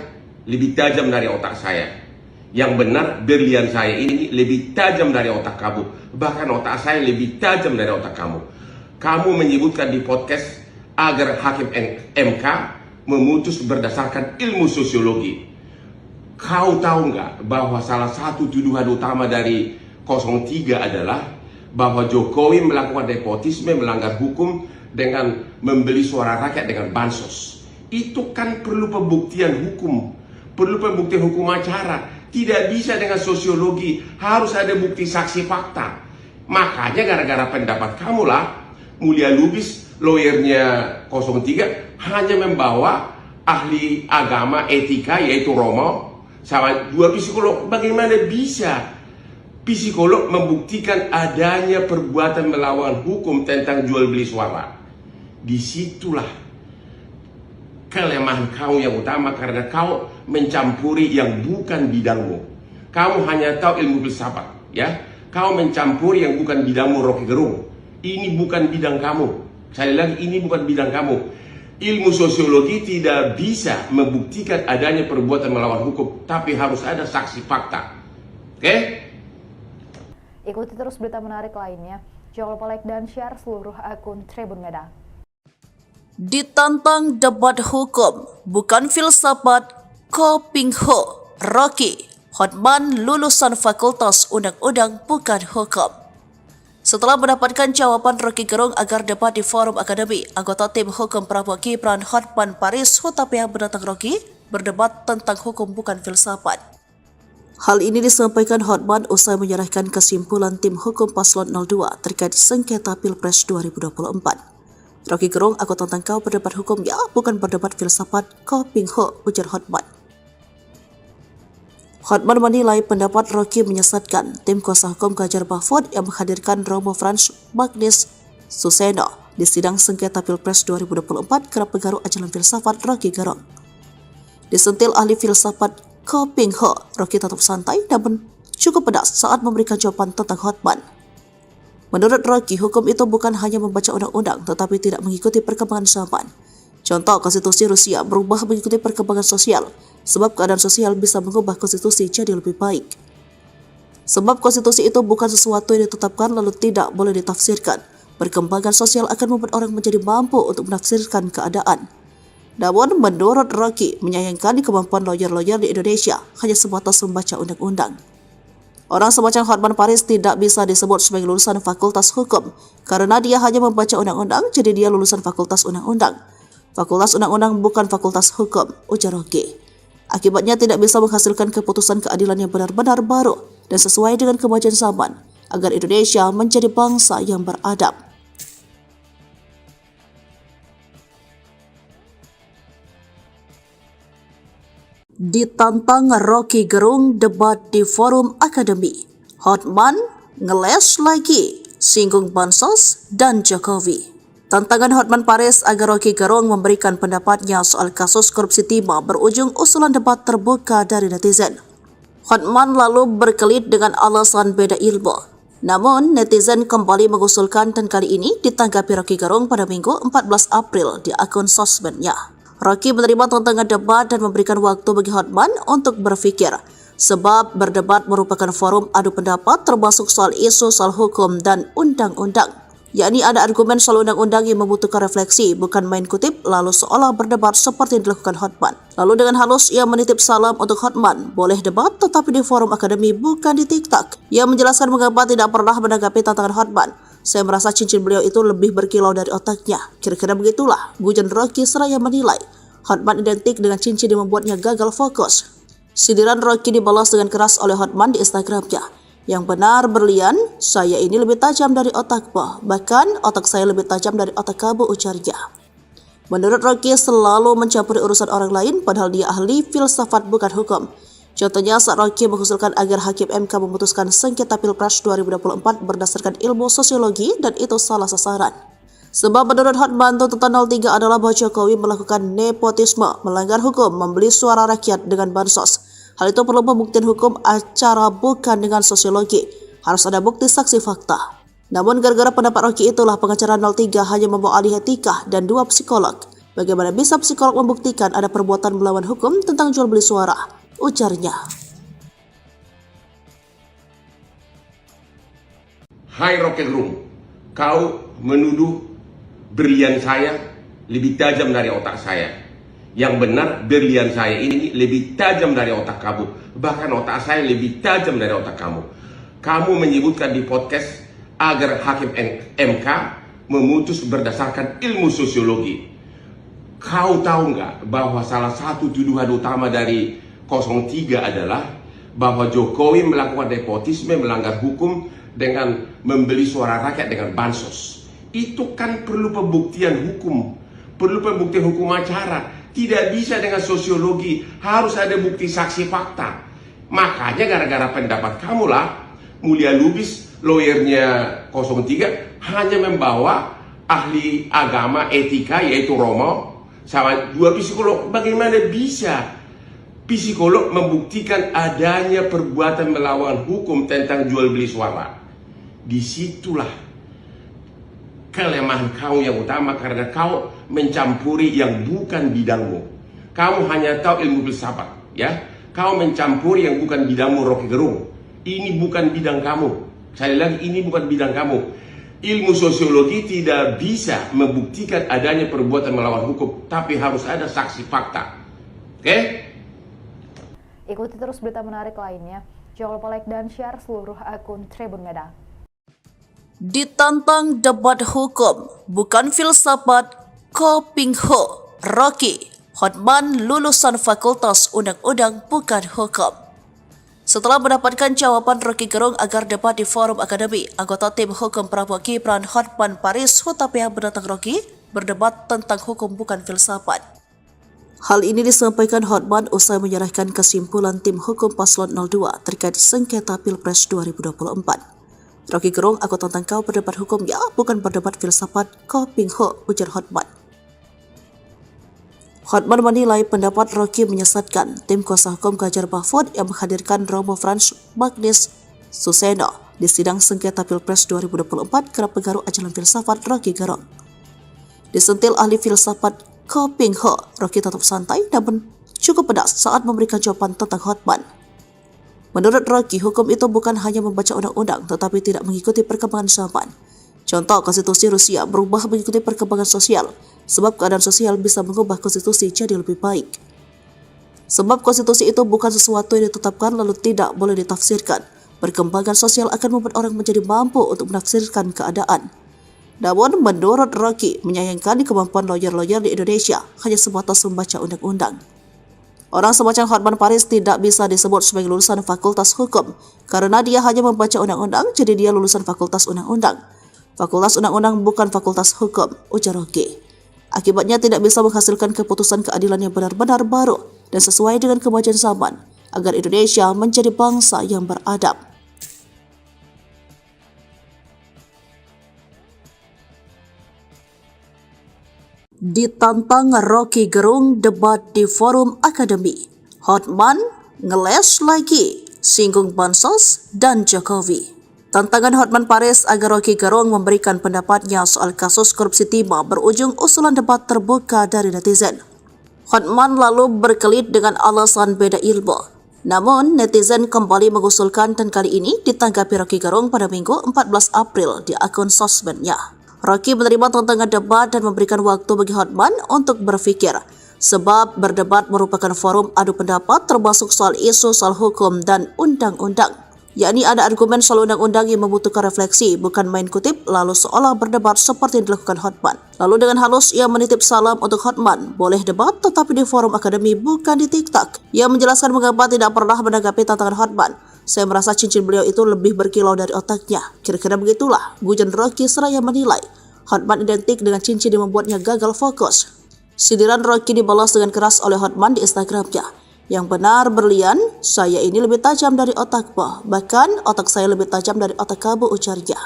[SPEAKER 2] lebih tajam dari otak saya. Yang benar berlian saya ini lebih tajam dari otak kamu. Bahkan otak saya lebih tajam dari otak kamu. Kamu menyebutkan di podcast agar Hakim MK memutus berdasarkan ilmu sosiologi. Kau tahu nggak bahwa salah satu tuduhan utama dari 03 adalah bahwa Jokowi melakukan nepotisme, melanggar hukum dengan membeli suara rakyat dengan bansos. Itu kan perlu pembuktian hukum, perlu pembuktian hukum acara. Tidak bisa dengan sosiologi, harus ada bukti saksi fakta. Makanya gara-gara pendapat kamulah Mulia Lubis, lawyernya 03, hanya membawa ahli agama etika yaitu Romo sama 2 psikolog. Bagaimana bisa psikolog membuktikan adanya perbuatan melawan hukum tentang jual beli suara? Disitulah kelemahan kau yang utama, karena kau mencampuri yang bukan bidangmu. Kamu hanya tahu ilmu filsafat, ya. Kau mencampuri yang bukan bidangmu, Rocky Gerung. Ini bukan bidang kamu. Sekali lagi, ini bukan bidang kamu. Ilmu sosiologi tidak bisa membuktikan adanya perbuatan melawan hukum, tapi harus ada saksi fakta. Oke?
[SPEAKER 3] Ikuti terus berita menarik lainnya. Jangan lupa like dan share seluruh akun Tribun Medan.
[SPEAKER 1] Ditantang debat hukum, bukan filsafat, Ko Ping Ho, Rocky, Hotman lulusan Fakultas Undang-Undang bukan hukum. Setelah mendapatkan jawaban Rocky Gerung agar debat di forum akademi, anggota tim hukum Prabowo Gibran Hotman Paris Hutapea menantang Rocky berdebat tentang hukum bukan filsafat. Hal ini disampaikan Hotman usai menyerahkan kesimpulan tim hukum paslon 02 terkait sengketa Pilpres 2024. Rocky Gerung, aku tantang kau berdebat hukumnya, bukan berdebat filsafat, Ko Ping Ho, ujar Hotman. Hotman menilai pendapat Rocky menyesatkan. Tim kuasa hukum Ganjar Mahfud yang menghadirkan Romo Frans Magnis Suseno di sidang sengketa Pilpres 2024 kerap pengaruh ajaran filsafat Rocky Gerung. Disentil ahli filsafat Ko Ping Ho, Rocky tetap santai namun cukup pedas saat memberikan jawaban tentang Hotman. Menurut Rocky, hukum itu bukan hanya membaca undang-undang tetapi tidak mengikuti perkembangan zaman. Contoh, konstitusi Rusia berubah mengikuti perkembangan sosial, sebab keadaan sosial bisa mengubah konstitusi jadi lebih baik. Sebab konstitusi itu bukan sesuatu yang ditetapkan lalu tidak boleh ditafsirkan. Perkembangan sosial akan membuat orang menjadi mampu untuk menafsirkan keadaan. Namun, menurut Rocky, menyayangkan kemampuan lawyer-lawyer di Indonesia hanya sebatas membaca undang-undang. Orang semacam Hotman Paris tidak bisa disebut sebagai lulusan Fakultas Hukum karena dia hanya membaca undang-undang, jadi dia lulusan Fakultas Undang-Undang. Fakultas Undang-Undang bukan Fakultas Hukum, ujar Rocky. Akibatnya tidak bisa menghasilkan keputusan keadilan yang benar-benar baru dan sesuai dengan kemajuan zaman agar Indonesia menjadi bangsa yang beradab. Ditantang Rocky Gerung debat di forum akademi. Hotman ngeles lagi, singgung bansos dan Jokowi. Tantangan Hotman Paris agar Rocky Gerung memberikan pendapatnya soal kasus korupsi timah berujung usulan debat terbuka dari netizen. Hotman lalu berkelit dengan alasan beda ilmu. Namun, netizen kembali mengusulkan dan kali ini ditanggapi Rocky Gerung pada Minggu 14 April di akun sosmednya. Rocky menerima tantangan debat dan memberikan waktu bagi Hotman untuk berpikir, sebab berdebat merupakan forum adu pendapat termasuk soal isu soal hukum dan undang-undang. Yakni ada argumen soal undang-undang yang membutuhkan refleksi, bukan main kutip lalu seolah berdebat seperti yang dilakukan Hotman. Lalu dengan halus ia menitip salam untuk Hotman, boleh debat tetapi di forum akademi bukan di TikTok. Ia menjelaskan mengapa tidak pernah menanggapi tantangan Hotman. Saya merasa cincin beliau itu lebih berkilau dari otaknya. Kira-kira begitulah, gujon Rocky seraya menilai Hotman identik dengan cincin yang membuatnya gagal fokus. Sindiran Rocky dibalas dengan keras oleh Hotman di Instagramnya. Yang benar berlian, saya ini lebih tajam dari otakmu, bahkan otak saya lebih tajam dari otak kamu, ujarnya. Menurut Rocky selalu mencampuri urusan orang lain padahal dia ahli filsafat bukan hukum. Contohnya saat Rocky mengusulkan agar Hakim MK memutuskan sengketa Pilpres 2024 berdasarkan ilmu sosiologi dan itu salah sasaran. Sebab menurut Hotman tuntutan 03 adalah bahwa Jokowi melakukan nepotisme, melanggar hukum, membeli suara rakyat dengan bansos. Hal itu perlu pembuktian hukum acara bukan dengan sosiologi. Harus ada bukti saksi fakta. Namun gara-gara pendapat Rocky itulah pengacara 03 hanya membawa ahli etika dan 2 psikolog. Bagaimana bisa psikolog membuktikan ada perbuatan melawan hukum tentang jual beli suara? Ujarnya.
[SPEAKER 2] Hai Rocky Gerung, kau menuduh berlian saya lebih tajam dari otak saya. Yang benar, berlian saya ini lebih tajam dari otak kamu. Bahkan otak saya lebih tajam dari otak kamu. Kamu menyebutkan di podcast agar Hakim MK memutus berdasarkan ilmu sosiologi. Kau tahu nggak bahwa salah satu tuduhan utama dari 03 adalah bahwa Jokowi melakukan nepotisme, melanggar hukum dengan membeli suara rakyat dengan bansos. Itu kan perlu pembuktian hukum, perlu pembuktian hukum acara. Tidak bisa dengan sosiologi, harus ada bukti saksi fakta. Makanya gara-gara pendapat kamulah, Mulia Lubis, lawyernya 03, hanya membawa ahli agama etika yaitu Romo, sama 2 psikolog. Bagaimana bisa psikolog membuktikan adanya perbuatan melawan hukum tentang jual beli suara? Disitulah kelemahan kau yang utama, karena kau mencampuri yang bukan bidangmu. Kamu hanya tahu ilmu filsafat, ya. Kau mencampuri yang bukan bidangmu, Rocky Gerung. Ini bukan bidang kamu. Sekali lagi, ini bukan bidang kamu. Ilmu sosiologi tidak bisa membuktikan adanya perbuatan melawan hukum, tapi harus ada saksi fakta. Oke?
[SPEAKER 3] Ikuti terus berita menarik lainnya. Jangan lupa like dan share seluruh akun Tribun Medan.
[SPEAKER 1] Ditantang debat hukum, bukan filsafat, Kopingho, Rocky, Hotman lulusan Fakultas Undang-Undang bukan hukum. Setelah mendapatkan jawaban Rocky Gerung agar debat di forum akademi, anggota tim hukum Prabowo Gibran Hotman Paris Hutapea menantang Rocky berdebat tentang hukum bukan filsafat. Hal ini disampaikan Hotman usai menyerahkan kesimpulan tim hukum paslon 02 terkait sengketa Pilpres 2024. Rocky Gerung, aku tantang kau berdebat hukum ya, bukan berdebat filsafat, Kopingho, ujar Hotman. Hotman menilai pendapat Rocky menyesatkan. Tim kuasa hukum Ganjar Mahfud yang menghadirkan Romo Frans Magnis Suseno di sidang sengketa Pilpres 2024 kerap pengaruh ajaran filsafat Rocky Gerung. Disentil ahli filsafat Kopingho, Rocky tetap santai namun cukup pedas saat memberikan jawaban tentang Hotman. Menurut Rocky, hukum itu bukan hanya membaca undang-undang tetapi tidak mengikuti perkembangan zaman. Contoh, konstitusi Rusia berubah mengikuti perkembangan sosial, sebab keadaan sosial bisa mengubah konstitusi jadi lebih baik. Sebab konstitusi itu bukan sesuatu yang ditetapkan lalu tidak boleh ditafsirkan. Perkembangan sosial akan membuat orang menjadi mampu untuk menafsirkan keadaan. Namun, menurut Rocky, menyayangkan kemampuan lawyer-lawyer di Indonesia hanya sebatas membaca undang-undang. Orang semacam Hotman Paris tidak bisa disebut sebagai lulusan Fakultas Hukum karena dia hanya membaca undang-undang, jadi dia lulusan Fakultas Undang-Undang. Fakultas Undang-Undang bukan Fakultas Hukum, ujar Rocky. Akibatnya tidak bisa menghasilkan keputusan keadilan yang benar-benar baru dan sesuai dengan kemajuan zaman agar Indonesia menjadi bangsa yang beradab. Ditantang Rocky Gerung debat di forum akademi, Hotman ngeles lagi, singgung Bansos dan Jokowi. Tantangan Hotman Paris agar Rocky Gerung memberikan pendapatnya soal kasus korupsi timah berujung usulan debat terbuka dari netizen. Hotman lalu berkelit dengan alasan beda ilmu. Namun, netizen kembali mengusulkan dan kali ini ditanggapi Rocky Gerung pada Minggu 14 April di akun sosmednya. Rocky menerima tantangan debat dan memberikan waktu bagi Hotman untuk berpikir, sebab berdebat merupakan forum adu pendapat termasuk soal isu soal hukum dan undang-undang. Yakni ada argumen soal undang-undang yang membutuhkan refleksi, bukan main kutip lalu seolah berdebat seperti yang dilakukan Hotman. Lalu dengan halus ia menitip salam untuk Hotman, boleh debat tetapi di forum akademi bukan di TikTok. Ia menjelaskan mengapa tidak pernah menanggapi tantangan Hotman. Saya merasa cincin beliau itu lebih berkilau dari otaknya. Kira-kira begitulah, gujan Rocky seraya menilai. Hotman identik dengan cincin yang membuatnya gagal fokus. Sindiran Rocky dibalas dengan keras oleh Hotman di Instagramnya. Yang benar berlian, saya ini lebih tajam dari otakmu. Bahkan otak saya lebih tajam dari otak kamu, ujarnya.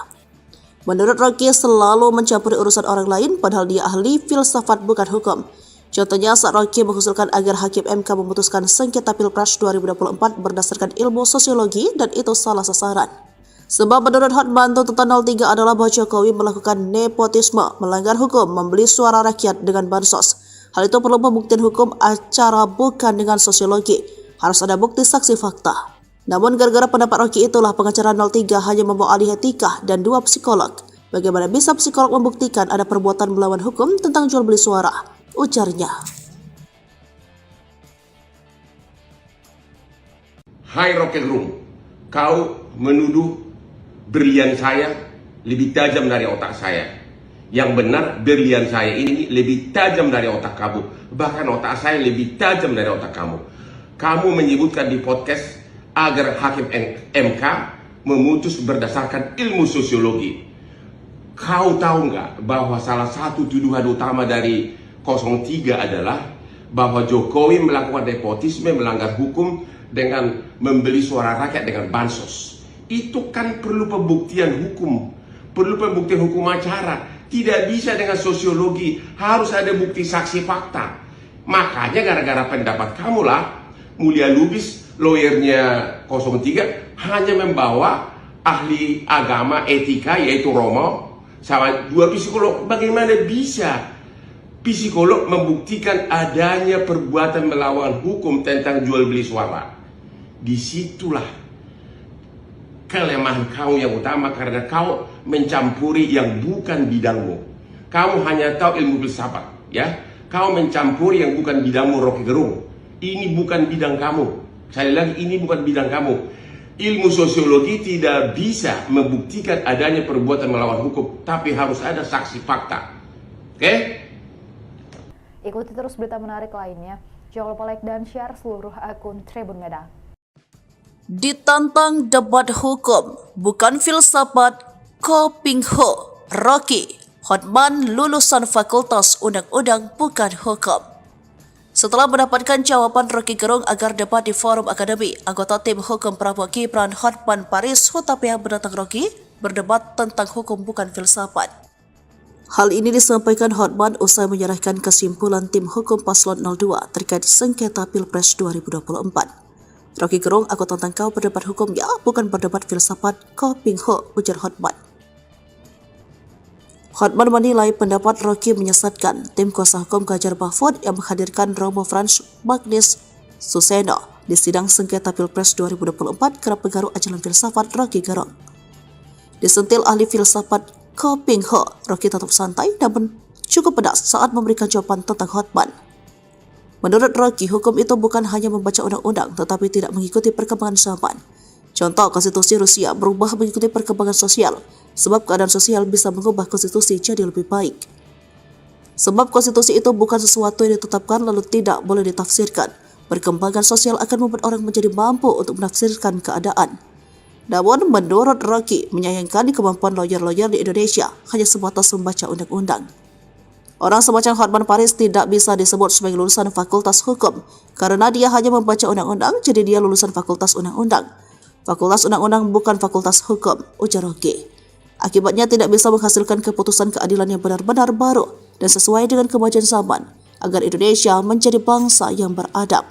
[SPEAKER 1] Menurut Rocky selalu mencampuri urusan orang lain padahal dia ahli filsafat bukan hukum. Contohnya saat Rocky mengusulkan agar Hakim MK memutuskan sengketa Pilpres 2024 berdasarkan ilmu sosiologi dan itu salah sasaran. Sebab menurut Hotman tuntutan 03 adalah bahwa Jokowi melakukan nepotisme, melanggar hukum, membeli suara rakyat dengan bansos. Hal itu perlu pembuktian hukum acara bukan dengan sosiologi. Harus ada bukti saksi fakta. Namun gara-gara pendapat Rocky itulah pengacara 03 hanya membawa ahli etika dan 2 psikolog. Bagaimana bisa psikolog membuktikan ada perbuatan melawan hukum tentang jual beli suara? Ujarnya.
[SPEAKER 2] Hai Rocky Gerung, kau menuduh berlian saya lebih tajam dari otak saya. Yang benar, berlian saya ini lebih tajam dari otak kamu. Bahkan otak saya lebih tajam dari otak kamu. Kamu menyebutkan di podcast agar Hakim MK memutus berdasarkan ilmu sosiologi. Kau tahu nggak bahwa salah satu tuduhan utama dari 03 adalah bahwa Jokowi melakukan nepotisme, melanggar hukum dengan membeli suara rakyat dengan bansos. Itu kan perlu pembuktian hukum. Perlu pembuktian hukum acara. Tidak bisa dengan sosiologi, harus ada bukti saksi fakta. Makanya gara-gara pendapat kamulah, Mulia Lubis, lawyernya 03, hanya membawa ahli agama etika yaitu Romo, sama 2 psikolog. Bagaimana bisa psikolog membuktikan adanya perbuatan melawan hukum tentang jual beli suara? Disitulah kelemahan kau yang utama karena kau mencampuri yang bukan bidangmu. Kamu hanya tahu ilmu filsafat, ya. Kau mencampuri yang bukan bidangmu, Rocky Gerung. Ini bukan bidang kamu. Sekali lagi, ini bukan bidang kamu. Ilmu sosiologi tidak bisa membuktikan adanya perbuatan melawan hukum, tapi harus ada saksi fakta. Oke?
[SPEAKER 3] Ikuti terus berita menarik lainnya. Jangan lupa like dan share seluruh akun Tribun Medan.
[SPEAKER 1] Ditantang debat hukum, bukan filsafat, Kopingho, Rocky, Hotman lulusan Fakultas Undang-Undang bukan hukum. Setelah mendapatkan jawaban Rocky Gerung agar debat di forum akademi, anggota tim hukum Prabowo Gibran Hotman Paris Hutapea menantang Rocky berdebat tentang hukum bukan filsafat. Hal ini disampaikan Hotman usai menyerahkan kesimpulan tim hukum Paslon 02 terkait sengketa Pilpres 2024. Rocky Gerung, aku tantang kau berdebat hukum ya, bukan berdebat filsafat, Kopingho, ujar Hotman. Hotman menilai pendapat Rocky menyesatkan. Tim kuasa hukum Ganjar Mahfud yang menghadirkan Romo Frans Magnis Suseno di sidang sengketa Pilpres 2024 kerap pengaruh ajaran filsafat Rocky Gerung. Disentil ahli filsafat Kopingho, Rocky tetap santai namun cukup pedas saat memberikan jawaban tentang Hotman. Menurut Rocky, hukum itu bukan hanya membaca undang-undang tetapi tidak mengikuti perkembangan zaman. Contoh, konstitusi Rusia berubah mengikuti perkembangan sosial, sebab keadaan sosial bisa mengubah konstitusi jadi lebih baik. Sebab konstitusi itu bukan sesuatu yang ditetapkan lalu tidak boleh ditafsirkan. Perkembangan sosial akan membuat orang menjadi mampu untuk menafsirkan keadaan. Namun, menurut Rocky, menyayangkan kemampuan lawyer-lawyer di Indonesia hanya sebatas membaca undang-undang. Orang semacam Hotman Paris tidak bisa disebut sebagai lulusan Fakultas Hukum karena dia hanya membaca undang-undang, jadi dia lulusan Fakultas Undang-Undang. Fakultas Undang-Undang bukan Fakultas Hukum, ujar Rocky. Akibatnya tidak bisa menghasilkan keputusan keadilan yang benar-benar baru dan sesuai dengan kemajuan zaman agar Indonesia menjadi bangsa yang beradab.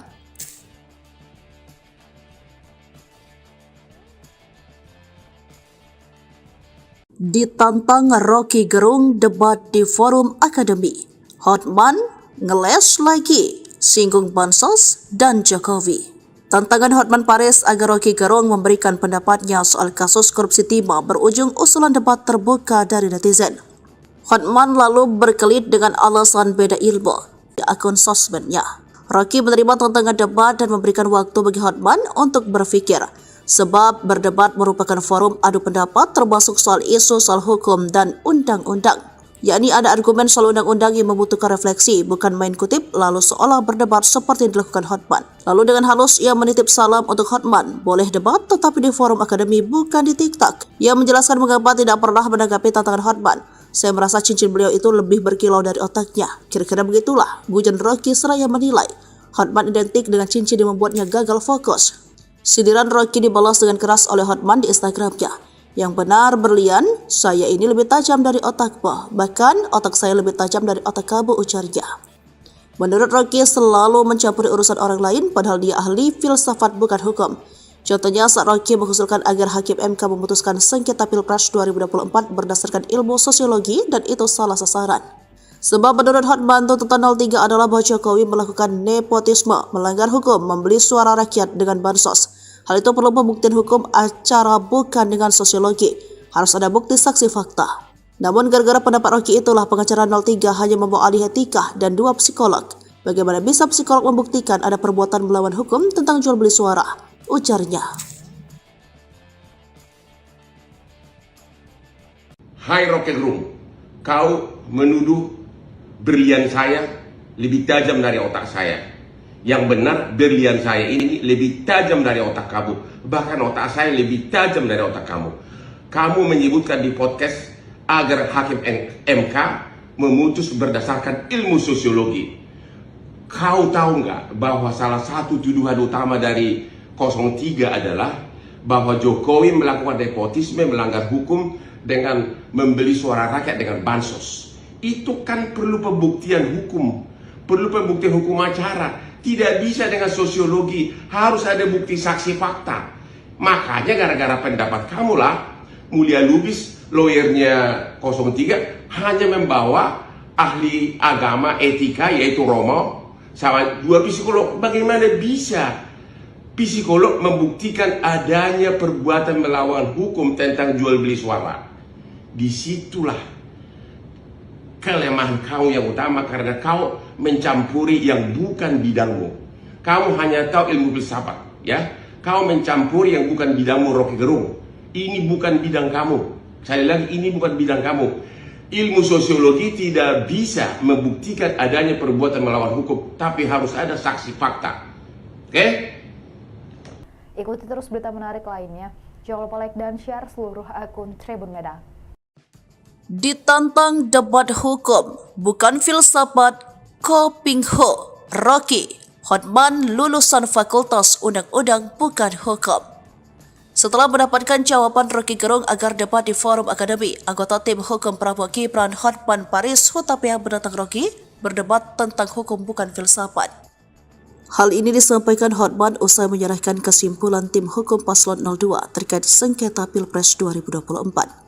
[SPEAKER 1] Ditantang Rocky Gerung debat di forum akademi. Hotman ngeles lagi, singgung Bansos dan Jokowi. Tantangan Hotman Paris agar Rocky Gerung memberikan pendapatnya soal kasus korupsi timah berujung usulan debat terbuka dari netizen. Hotman lalu berkelit dengan alasan beda ilmu di akun sosmednya. Rocky menerima tantangan debat dan memberikan waktu bagi Hotman untuk berpikir, sebab berdebat merupakan forum adu pendapat termasuk soal isu soal hukum dan undang-undang. Yakni ada argumen soal undang-undang yang membutuhkan refleksi, bukan main kutip lalu seolah berdebat seperti yang dilakukan Hotman. Lalu dengan halus ia menitip salam untuk Hotman, boleh debat tetapi di forum akademi bukan di TikTok. Ia menjelaskan mengapa tidak pernah menanggapi tantangan Hotman. Saya merasa cincin beliau itu lebih berkilau dari otaknya. Kira-kira begitulah gujan Rocky seraya menilai Hotman identik dengan cincin yang membuatnya gagal fokus. Sindiran Rocky dibalas dengan keras oleh Hotman di Instagramnya. Yang benar berlian, saya ini lebih tajam dari otakmu. Bahkan otak saya lebih tajam dari otak kamu, ujarnya. Menurut Rocky selalu mencampuri urusan orang lain padahal dia ahli filsafat bukan hukum. Contohnya saat Rocky mengusulkan agar Hakim MK memutuskan sengketa Pilpres 2024 berdasarkan ilmu sosiologi dan itu salah sasaran. Sebab menurut Hotman tuntutan 03 adalah bahwa Jokowi melakukan nepotisme, melanggar hukum, membeli suara rakyat dengan bansos. Hal itu perlu pembuktian hukum acara bukan dengan sosiologi. Harus ada bukti saksi fakta. Namun gara-gara pendapat Rocky itulah pengacara 03 hanya membawa ahli etika dan 2 psikolog. Bagaimana bisa psikolog membuktikan ada perbuatan melawan hukum tentang jual beli suara? Ujarnya.
[SPEAKER 2] Hai Rocky Gerung, kau menuduh berlian saya lebih tajam dari otak saya. Yang benar berlian saya ini lebih tajam dari otak kamu. Bahkan otak saya lebih tajam dari otak kamu. Kamu menyebutkan di podcast agar Hakim MK memutus berdasarkan ilmu sosiologi. Kau tahu nggak bahwa salah satu tuduhan utama dari 03 adalah bahwa Jokowi melakukan nepotisme, melanggar hukum dengan membeli suara rakyat dengan bansos. Itu kan perlu pembuktian hukum, perlu pembuktian hukum acara. Tidak bisa dengan sosiologi, harus ada bukti saksi fakta. Makanya gara-gara pendapat kamulah Mulia Lubis, lawyernya 03, hanya membawa ahli agama etika yaitu Romo sama 2 psikolog. Bagaimana bisa psikolog membuktikan adanya perbuatan melawan hukum tentang jual beli suara? Disitulah kelemahan kau yang utama karena kau mencampuri yang bukan bidangmu. Kamu hanya tahu ilmu filsafat, ya. Kau mencampuri yang bukan bidangmu, Rocky Gerung. Ini bukan bidang kamu. Sekali lagi, ini bukan bidang kamu. Ilmu sosiologi tidak bisa membuktikan adanya perbuatan melawan hukum, tapi harus ada saksi fakta. Oke?
[SPEAKER 3] Ikuti terus berita menarik lainnya. Jangan lupa like dan share seluruh akun Tribun Medan.
[SPEAKER 1] Ditantang debat hukum, bukan filsafat, Kopingho, Rocky, Hotman lulusan Fakultas Undang-Undang bukan hukum. Setelah mendapatkan jawaban Rocky Gerung agar debat di forum akademi, anggota tim hukum Prabowo Gibran Hotman Paris Hutapea menantang Rocky berdebat tentang hukum bukan filsafat. Hal ini disampaikan Hotman usai menyerahkan kesimpulan tim hukum paslon 02 terkait sengketa Pilpres 2024.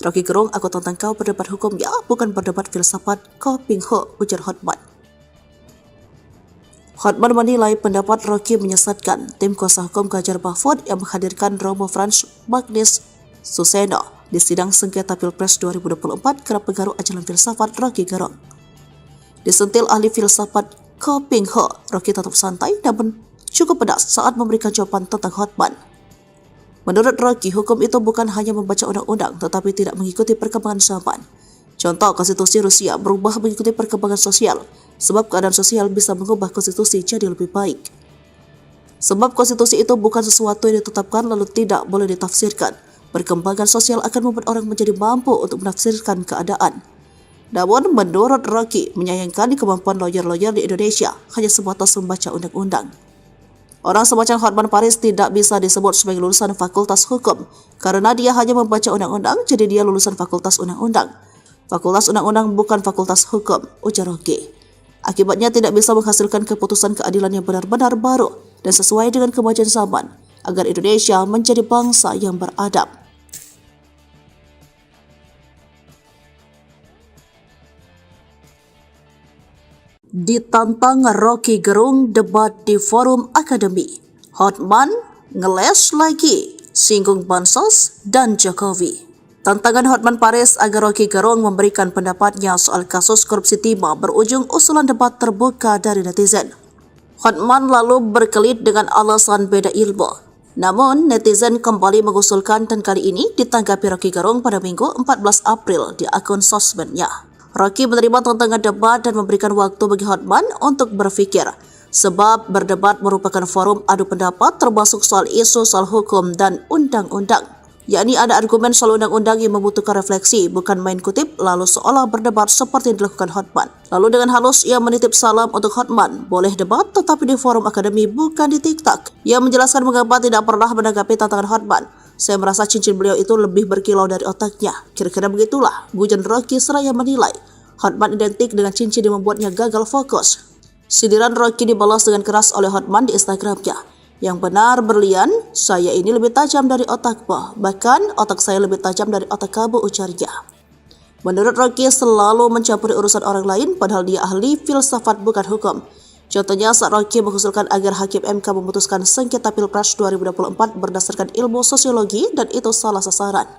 [SPEAKER 1] Rocky Gerung, aku tantang kau berdebat hukum ya, bukan berdebat filsafat, Kopingho, ujar Hotman. Hotman menilai pendapat Rocky menyesatkan. Tim kuasa hukum Ganjar Mahfud yang menghadirkan Romo Frans Magnis Suseno di sidang sengketa Pilpres 2024 kerap pengaruh ajaran filsafat Rocky Gerung. Disentil ahli filsafat Kopingho, Rocky tetap santai namun cukup pedas saat memberikan jawaban tentang Hotman. Menurut Rocky, hukum itu bukan hanya membaca undang-undang tetapi tidak mengikuti perkembangan zaman. Contoh, konstitusi Rusia berubah mengikuti perkembangan sosial, sebab keadaan sosial bisa mengubah konstitusi jadi lebih baik. Sebab konstitusi itu bukan sesuatu yang ditetapkan lalu tidak boleh ditafsirkan. Perkembangan sosial akan membuat orang menjadi mampu untuk menafsirkan keadaan. Namun, menurut Rocky, menyayangkan kemampuan lawyer-lawyer di Indonesia hanya sebatas membaca undang-undang. Orang semacam Hotman Paris tidak bisa disebut sebagai lulusan Fakultas Hukum karena dia hanya membaca undang-undang, jadi dia lulusan Fakultas Undang-Undang. Fakultas Undang-Undang bukan Fakultas Hukum, ujar Rocky. Akibatnya tidak bisa menghasilkan keputusan keadilan yang benar-benar baru dan sesuai dengan kemajuan zaman agar Indonesia menjadi bangsa yang beradab. Ditantang Rocky Gerung debat di forum akademi. Hotman ngeles lagi, singgung bansos dan Jokowi. Tantangan Hotman Paris agar Rocky Gerung memberikan pendapatnya soal kasus korupsi timah berujung usulan debat terbuka dari netizen. Hotman lalu berkelit dengan alasan beda ilmu. Namun, netizen kembali mengusulkan dan kali ini ditanggapi Rocky Gerung pada Minggu 14 April di akun sosmednya. Rocky menerima tantangan debat dan memberikan waktu bagi Hotman untuk berpikir, sebab berdebat merupakan forum adu pendapat termasuk soal isu soal hukum dan undang-undang. Yakni ada argumen soal undang-undang yang membutuhkan refleksi, bukan main kutip lalu seolah berdebat seperti yang dilakukan Hotman. Lalu dengan halus ia menitip salam untuk Hotman, boleh debat tetapi di forum akademi bukan di TikTok. Ia menjelaskan mengapa tidak pernah menanggapi tantangan Hotman. Saya merasa cincin beliau itu lebih berkilau dari otaknya. Kira-kira begitulah, gujan Rocky seraya menilai Hotman identik dengan cincin yang membuatnya gagal fokus. Sindiran Rocky dibalas dengan keras oleh Hotman di Instagramnya. Yang benar berlian, saya ini lebih tajam dari otakmu. Bahkan otak saya lebih tajam dari otak kamu, ujarnya. Menurut Rocky selalu mencampuri urusan orang lain padahal dia ahli filsafat bukan hukum. Contohnya saat Rocky mengusulkan agar Hakim MK memutuskan sengketa Pilpres 2024 berdasarkan ilmu sosiologi dan itu salah sasaran.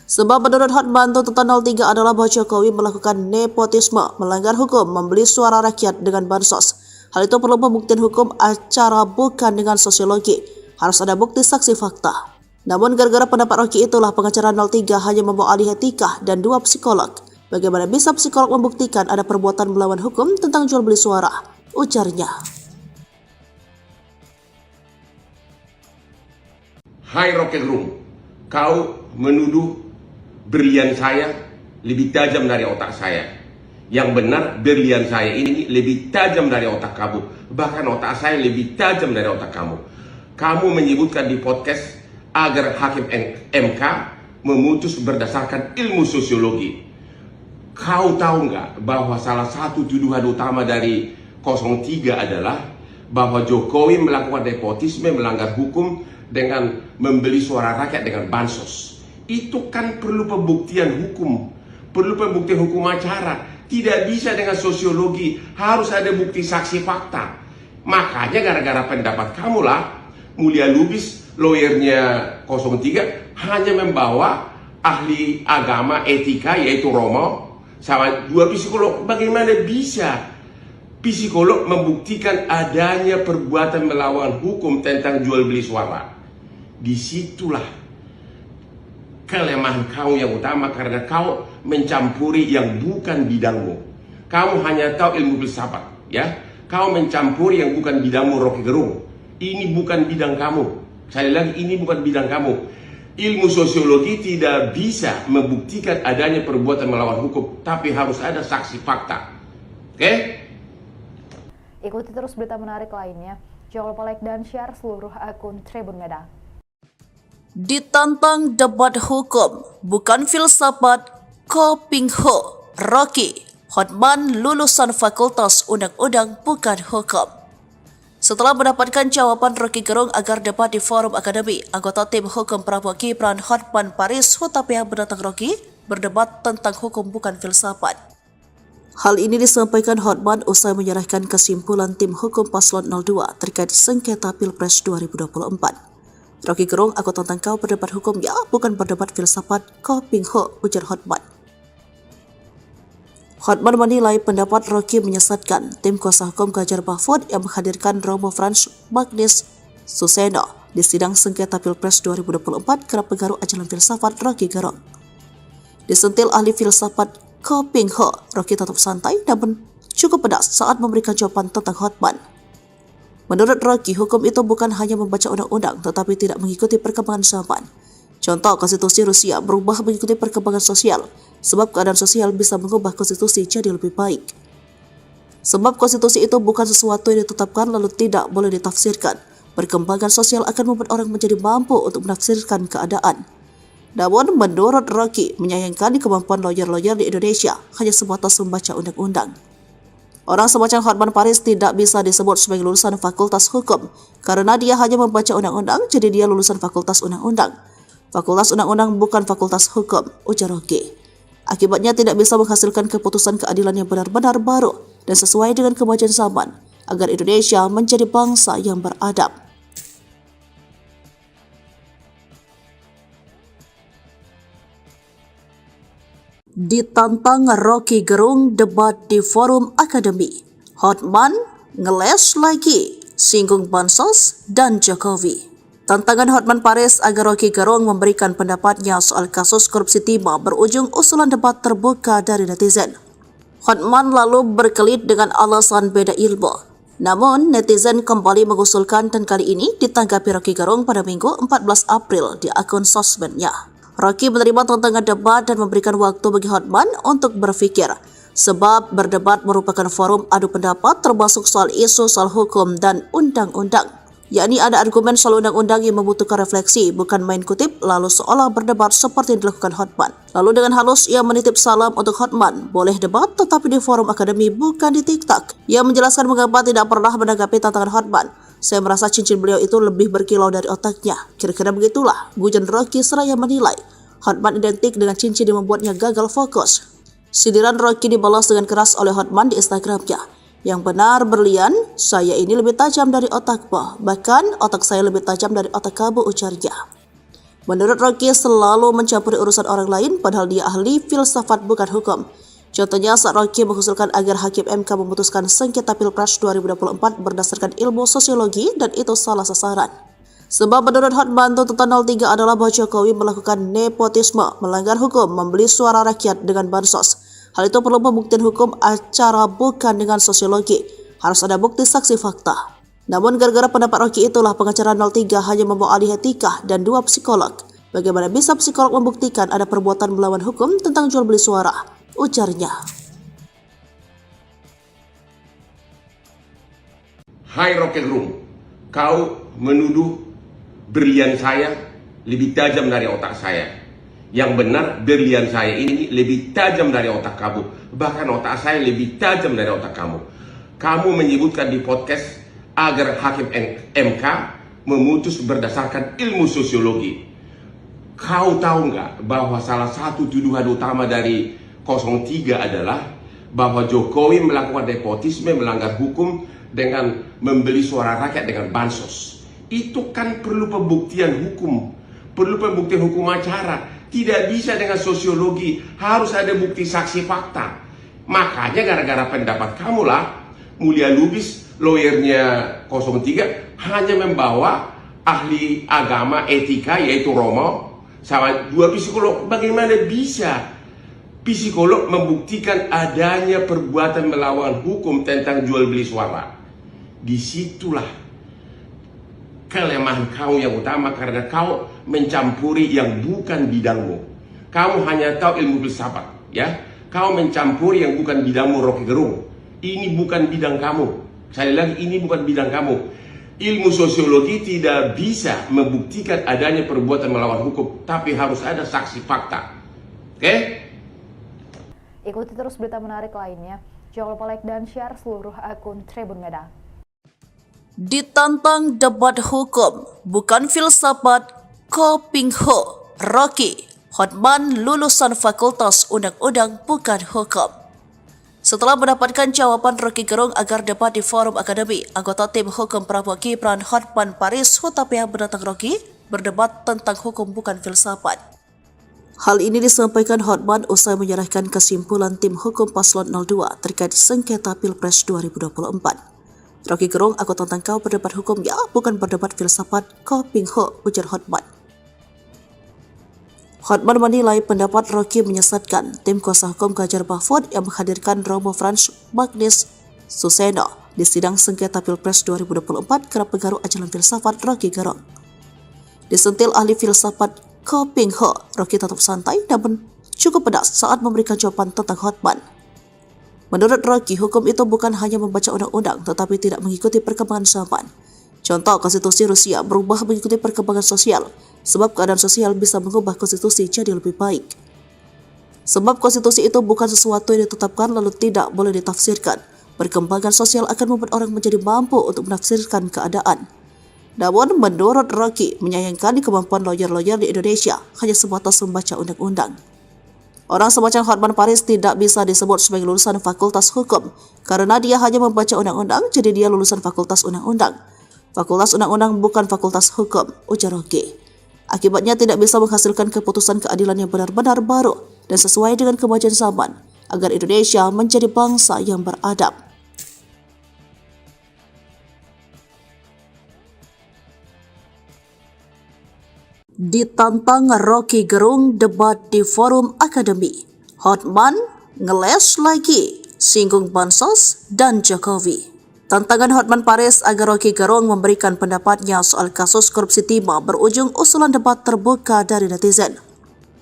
[SPEAKER 1] Sebab menurut Hotman tuntutan 03 adalah bahwa Jokowi melakukan nepotisme, melanggar hukum, membeli suara rakyat dengan bansos. Hal itu perlu pembuktian hukum acara bukan dengan sosiologi. Harus ada bukti saksi fakta. Namun gara-gara pendapat Rocky itulah pengacara 03 hanya membawa alih etika dan 2 psikolog. Bagaimana bisa psikolog membuktikan ada perbuatan melawan hukum tentang jual beli suara? Ujarnya.
[SPEAKER 2] Hai Rocky Gerung, kau menuduh berlian saya lebih tajam dari otak saya. Yang benar berlian saya ini lebih tajam dari otak kamu. Bahkan otak saya lebih tajam dari otak kamu. Kamu menyebutkan di podcast agar Hakim MK memutus berdasarkan ilmu sosiologi. Kau tahu nggak bahwa salah satu tuduhan utama dari 03 adalah bahwa Jokowi melakukan nepotisme, melanggar hukum dengan membeli suara rakyat dengan bansos. Itu kan perlu pembuktian hukum, perlu pembuktian hukum acara. Tidak bisa dengan sosiologi, harus ada bukti saksi fakta. Makanya gara-gara pendapat kamulah, Mulia Lubis, lawyernya 03, hanya membawa ahli agama etika yaitu Romo, sama 2 psikolog. Bagaimana bisa psikolog membuktikan adanya perbuatan melawan hukum tentang jual beli suara? Disitulah kelemahan kau yang utama, karena kau mencampuri yang bukan bidangmu. Kamu hanya tahu ilmu filsafat, ya. Kau mencampuri yang bukan bidangmu, Rocky Gerung. Ini bukan bidang kamu. Sekali lagi, ini bukan bidang kamu. Ilmu sosiologi tidak bisa membuktikan adanya perbuatan melawan hukum, tapi harus ada saksi fakta. Oke?
[SPEAKER 3] Ikuti terus berita menarik lainnya. Jangan lupa like dan share seluruh akun Tribun Medan.
[SPEAKER 1] Ditantang debat hukum, bukan filsafat, Kopingho, Rocky, Hotman lulusan Fakultas Undang-Undang bukan hukum. Setelah mendapatkan jawaban Rocky Gerung agar debat di forum akademi, anggota tim hukum Prabowo Gibran Hotman Paris Hutapea menantang Rocky berdebat tentang hukum bukan filsafat. Hal ini disampaikan Hotman usai menyerahkan kesimpulan tim hukum paslon 02 terkait sengketa Pilpres 2024. Rocky Gerung, aku tantang kau berdebat hukum ya, bukan berdebat filsafat, Kopingho, ujar Hotman. Hotman menilai pendapat Rocky menyesatkan. Tim kuasa hukum Ganjar Mahfud yang menghadirkan Romo Frans Magnis Suseno di sidang sengketa Pilpres 2024 kerap pengaruh ajaran filsafat Rocky Gerung. Disentil ahli filsafat Kopingho, Rocky tetap santai namun cukup pedas saat memberikan jawaban tentang Hotman. Menurut Rocky, hukum itu bukan hanya membaca undang-undang tetapi tidak mengikuti perkembangan zaman. Contoh, konstitusi Rusia berubah mengikuti perkembangan sosial, sebab keadaan sosial bisa mengubah konstitusi jadi lebih baik. Sebab konstitusi itu bukan sesuatu yang ditetapkan lalu tidak boleh ditafsirkan. Perkembangan sosial akan membuat orang menjadi mampu untuk menafsirkan keadaan. Namun, menurut Rocky, menyayangkan kemampuan lawyer-lawyer di Indonesia hanya sebatas membaca undang-undang. Orang semacam Hotman Paris tidak bisa disebut sebagai lulusan Fakultas Hukum karena dia hanya membaca undang-undang, jadi dia lulusan Fakultas Undang-Undang. Fakultas Undang-Undang bukan Fakultas Hukum, ujar Rocky. Akibatnya tidak bisa menghasilkan keputusan keadilan yang benar-benar baru dan sesuai dengan kemajuan zaman agar Indonesia menjadi bangsa yang beradab. Ditantang Rocky Gerung debat di forum akademi, Hotman ngeles lagi, singgung Bansos dan Jokowi. Tantangan Hotman Paris agar Rocky Gerung memberikan pendapatnya soal kasus korupsi timah berujung usulan debat terbuka dari netizen. Hotman lalu berkelit dengan alasan beda ilmu. Namun, netizen kembali mengusulkan dan kali ini ditanggapi Rocky Gerung pada Minggu 14 April di akun sosmednya. Rocky menerima tantangan debat dan memberikan waktu bagi Hotman untuk berpikir, sebab berdebat merupakan forum adu pendapat termasuk soal isu soal hukum dan undang-undang. Yakni ada argumen soal undang-undang yang membutuhkan refleksi, bukan main kutip lalu seolah berdebat seperti yang dilakukan Hotman. Lalu dengan halus ia menitip salam untuk Hotman, boleh debat tetapi di forum akademi bukan di TikTok. Ia menjelaskan mengapa tidak pernah menanggapi tantangan Hotman. Saya merasa cincin beliau itu lebih berkilau dari otaknya. Kira-kira begitulah, gujon Rocky seraya menilai Hotman identik dengan cincin yang membuatnya gagal fokus. Sindiran Rocky dibalas dengan keras oleh Hotman di Instagramnya. Yang benar berlian, saya ini lebih tajam dari otakmu. Bahkan otak saya lebih tajam dari otak kamu, ujarnya. Menurut Rocky selalu mencampuri urusan orang lain padahal dia ahli filsafat bukan hukum. Contohnya saat Rocky mengusulkan agar Hakim MK memutuskan sengketa Pilpres 2024 berdasarkan ilmu sosiologi dan itu salah sasaran. Sebab menurut Hotman tuntutan 03 adalah bahwa Jokowi melakukan nepotisme, melanggar hukum, membeli suara rakyat dengan bansos. Hal itu perlu pembuktian hukum acara bukan dengan sosiologi. Harus ada bukti saksi fakta. Namun gara-gara pendapat Rocky itulah pengacara 03 hanya membawa alih etika dan 2 psikolog. Bagaimana bisa psikolog membuktikan ada perbuatan melawan hukum tentang jual beli suara? Ujarnya.
[SPEAKER 2] Hai Rocky Gerung, kau menuduh berlian saya lebih tajam dari otak saya. Yang benar berlian saya ini lebih tajam dari otak kamu. Bahkan otak saya lebih tajam dari otak kamu. Kamu menyebutkan di podcast agar Hakim MK memutus berdasarkan ilmu sosiologi. Kau tahu nggak bahwa salah satu tuduhan utama dari 03 adalah bahwa Jokowi melakukan nepotisme, melanggar hukum dengan membeli suara rakyat dengan bansos. Itu kan perlu pembuktian hukum, perlu pembuktian hukum acara. Tidak bisa dengan sosiologi, harus ada bukti saksi fakta. Makanya gara-gara pendapat kamu lah, Mulia Lubis, lawyernya 03, hanya membawa ahli agama etika yaitu Romo, sama 2 psikolog. Bagaimana bisa psikolog membuktikan adanya perbuatan melawan hukum tentang jual beli suara? Disitulah kelemahan kau yang utama, karena kau mencampuri yang bukan bidangmu. Kamu hanya tahu ilmu filsafat, ya. Kau mencampuri yang bukan bidangmu, Rocky Gerung. Ini bukan bidang kamu. Sekali lagi, ini bukan bidang kamu. Ilmu sosiologi tidak bisa membuktikan adanya perbuatan melawan hukum, tapi harus ada saksi fakta. Oke?
[SPEAKER 3] Ikuti terus berita menarik lainnya. Jangan lupa like dan share seluruh akun Tribun Medan.
[SPEAKER 1] Ditantang debat hukum, bukan filsafat, Kopingho, Rocky, Hotman lulusan Fakultas Undang-Undang bukan hukum. Setelah mendapatkan jawaban Rocky Gerung agar debat di forum akademi, anggota tim hukum Prabowo Gibran Hotman Paris Hutapea menantang Rocky berdebat tentang hukum bukan filsafat. Hal ini disampaikan Hotman usai menyerahkan kesimpulan tim hukum paslon 02 terkait sengketa Pilpres 2024. Rocky Gerung, aku tantang kau berdebat hukumnya, bukan berdebat filsafat, Kopingho, ujar Hotman. Hotman menilai pendapat Rocky menyesatkan. Tim kuasa hukum Ganjar Mahfud yang menghadirkan Romo Frans Magnis Suseno di sidang sengketa Pilpres 2024 kerap pengaruh ajaran filsafat Rocky Gerung. Disentil ahli filsafat Kopingho, Rocky tetap santai namun cukup pedas saat memberikan jawaban tentang Hotman. Menurut Rocky, hukum itu bukan hanya membaca undang-undang tetapi tidak mengikuti perkembangan zaman. Contoh, konstitusi Rusia berubah mengikuti perkembangan sosial, sebab keadaan sosial bisa mengubah konstitusi jadi lebih baik. Sebab konstitusi itu bukan sesuatu yang ditetapkan lalu tidak boleh ditafsirkan. Perkembangan sosial akan membuat orang menjadi mampu untuk menafsirkan keadaan. Namun, menurut Rocky, menyayangkan kemampuan lawyer-lawyer di Indonesia hanya sebatas membaca undang-undang. Orang semacam Hotman Paris tidak bisa disebut sebagai lulusan Fakultas Hukum karena dia hanya membaca undang-undang, jadi dia lulusan Fakultas Undang-Undang. Fakultas Undang-Undang bukan Fakultas Hukum, ujar Rocky. Akibatnya tidak bisa menghasilkan keputusan keadilan yang benar-benar baru dan sesuai dengan kemajuan zaman agar Indonesia menjadi bangsa yang beradab. Ditantang Rocky Gerung debat di forum akademi. Hotman ngeles lagi, singgung Bansos dan Jokowi. Tantangan Hotman Paris agar Rocky Gerung memberikan pendapatnya soal kasus korupsi timah berujung usulan debat terbuka dari netizen.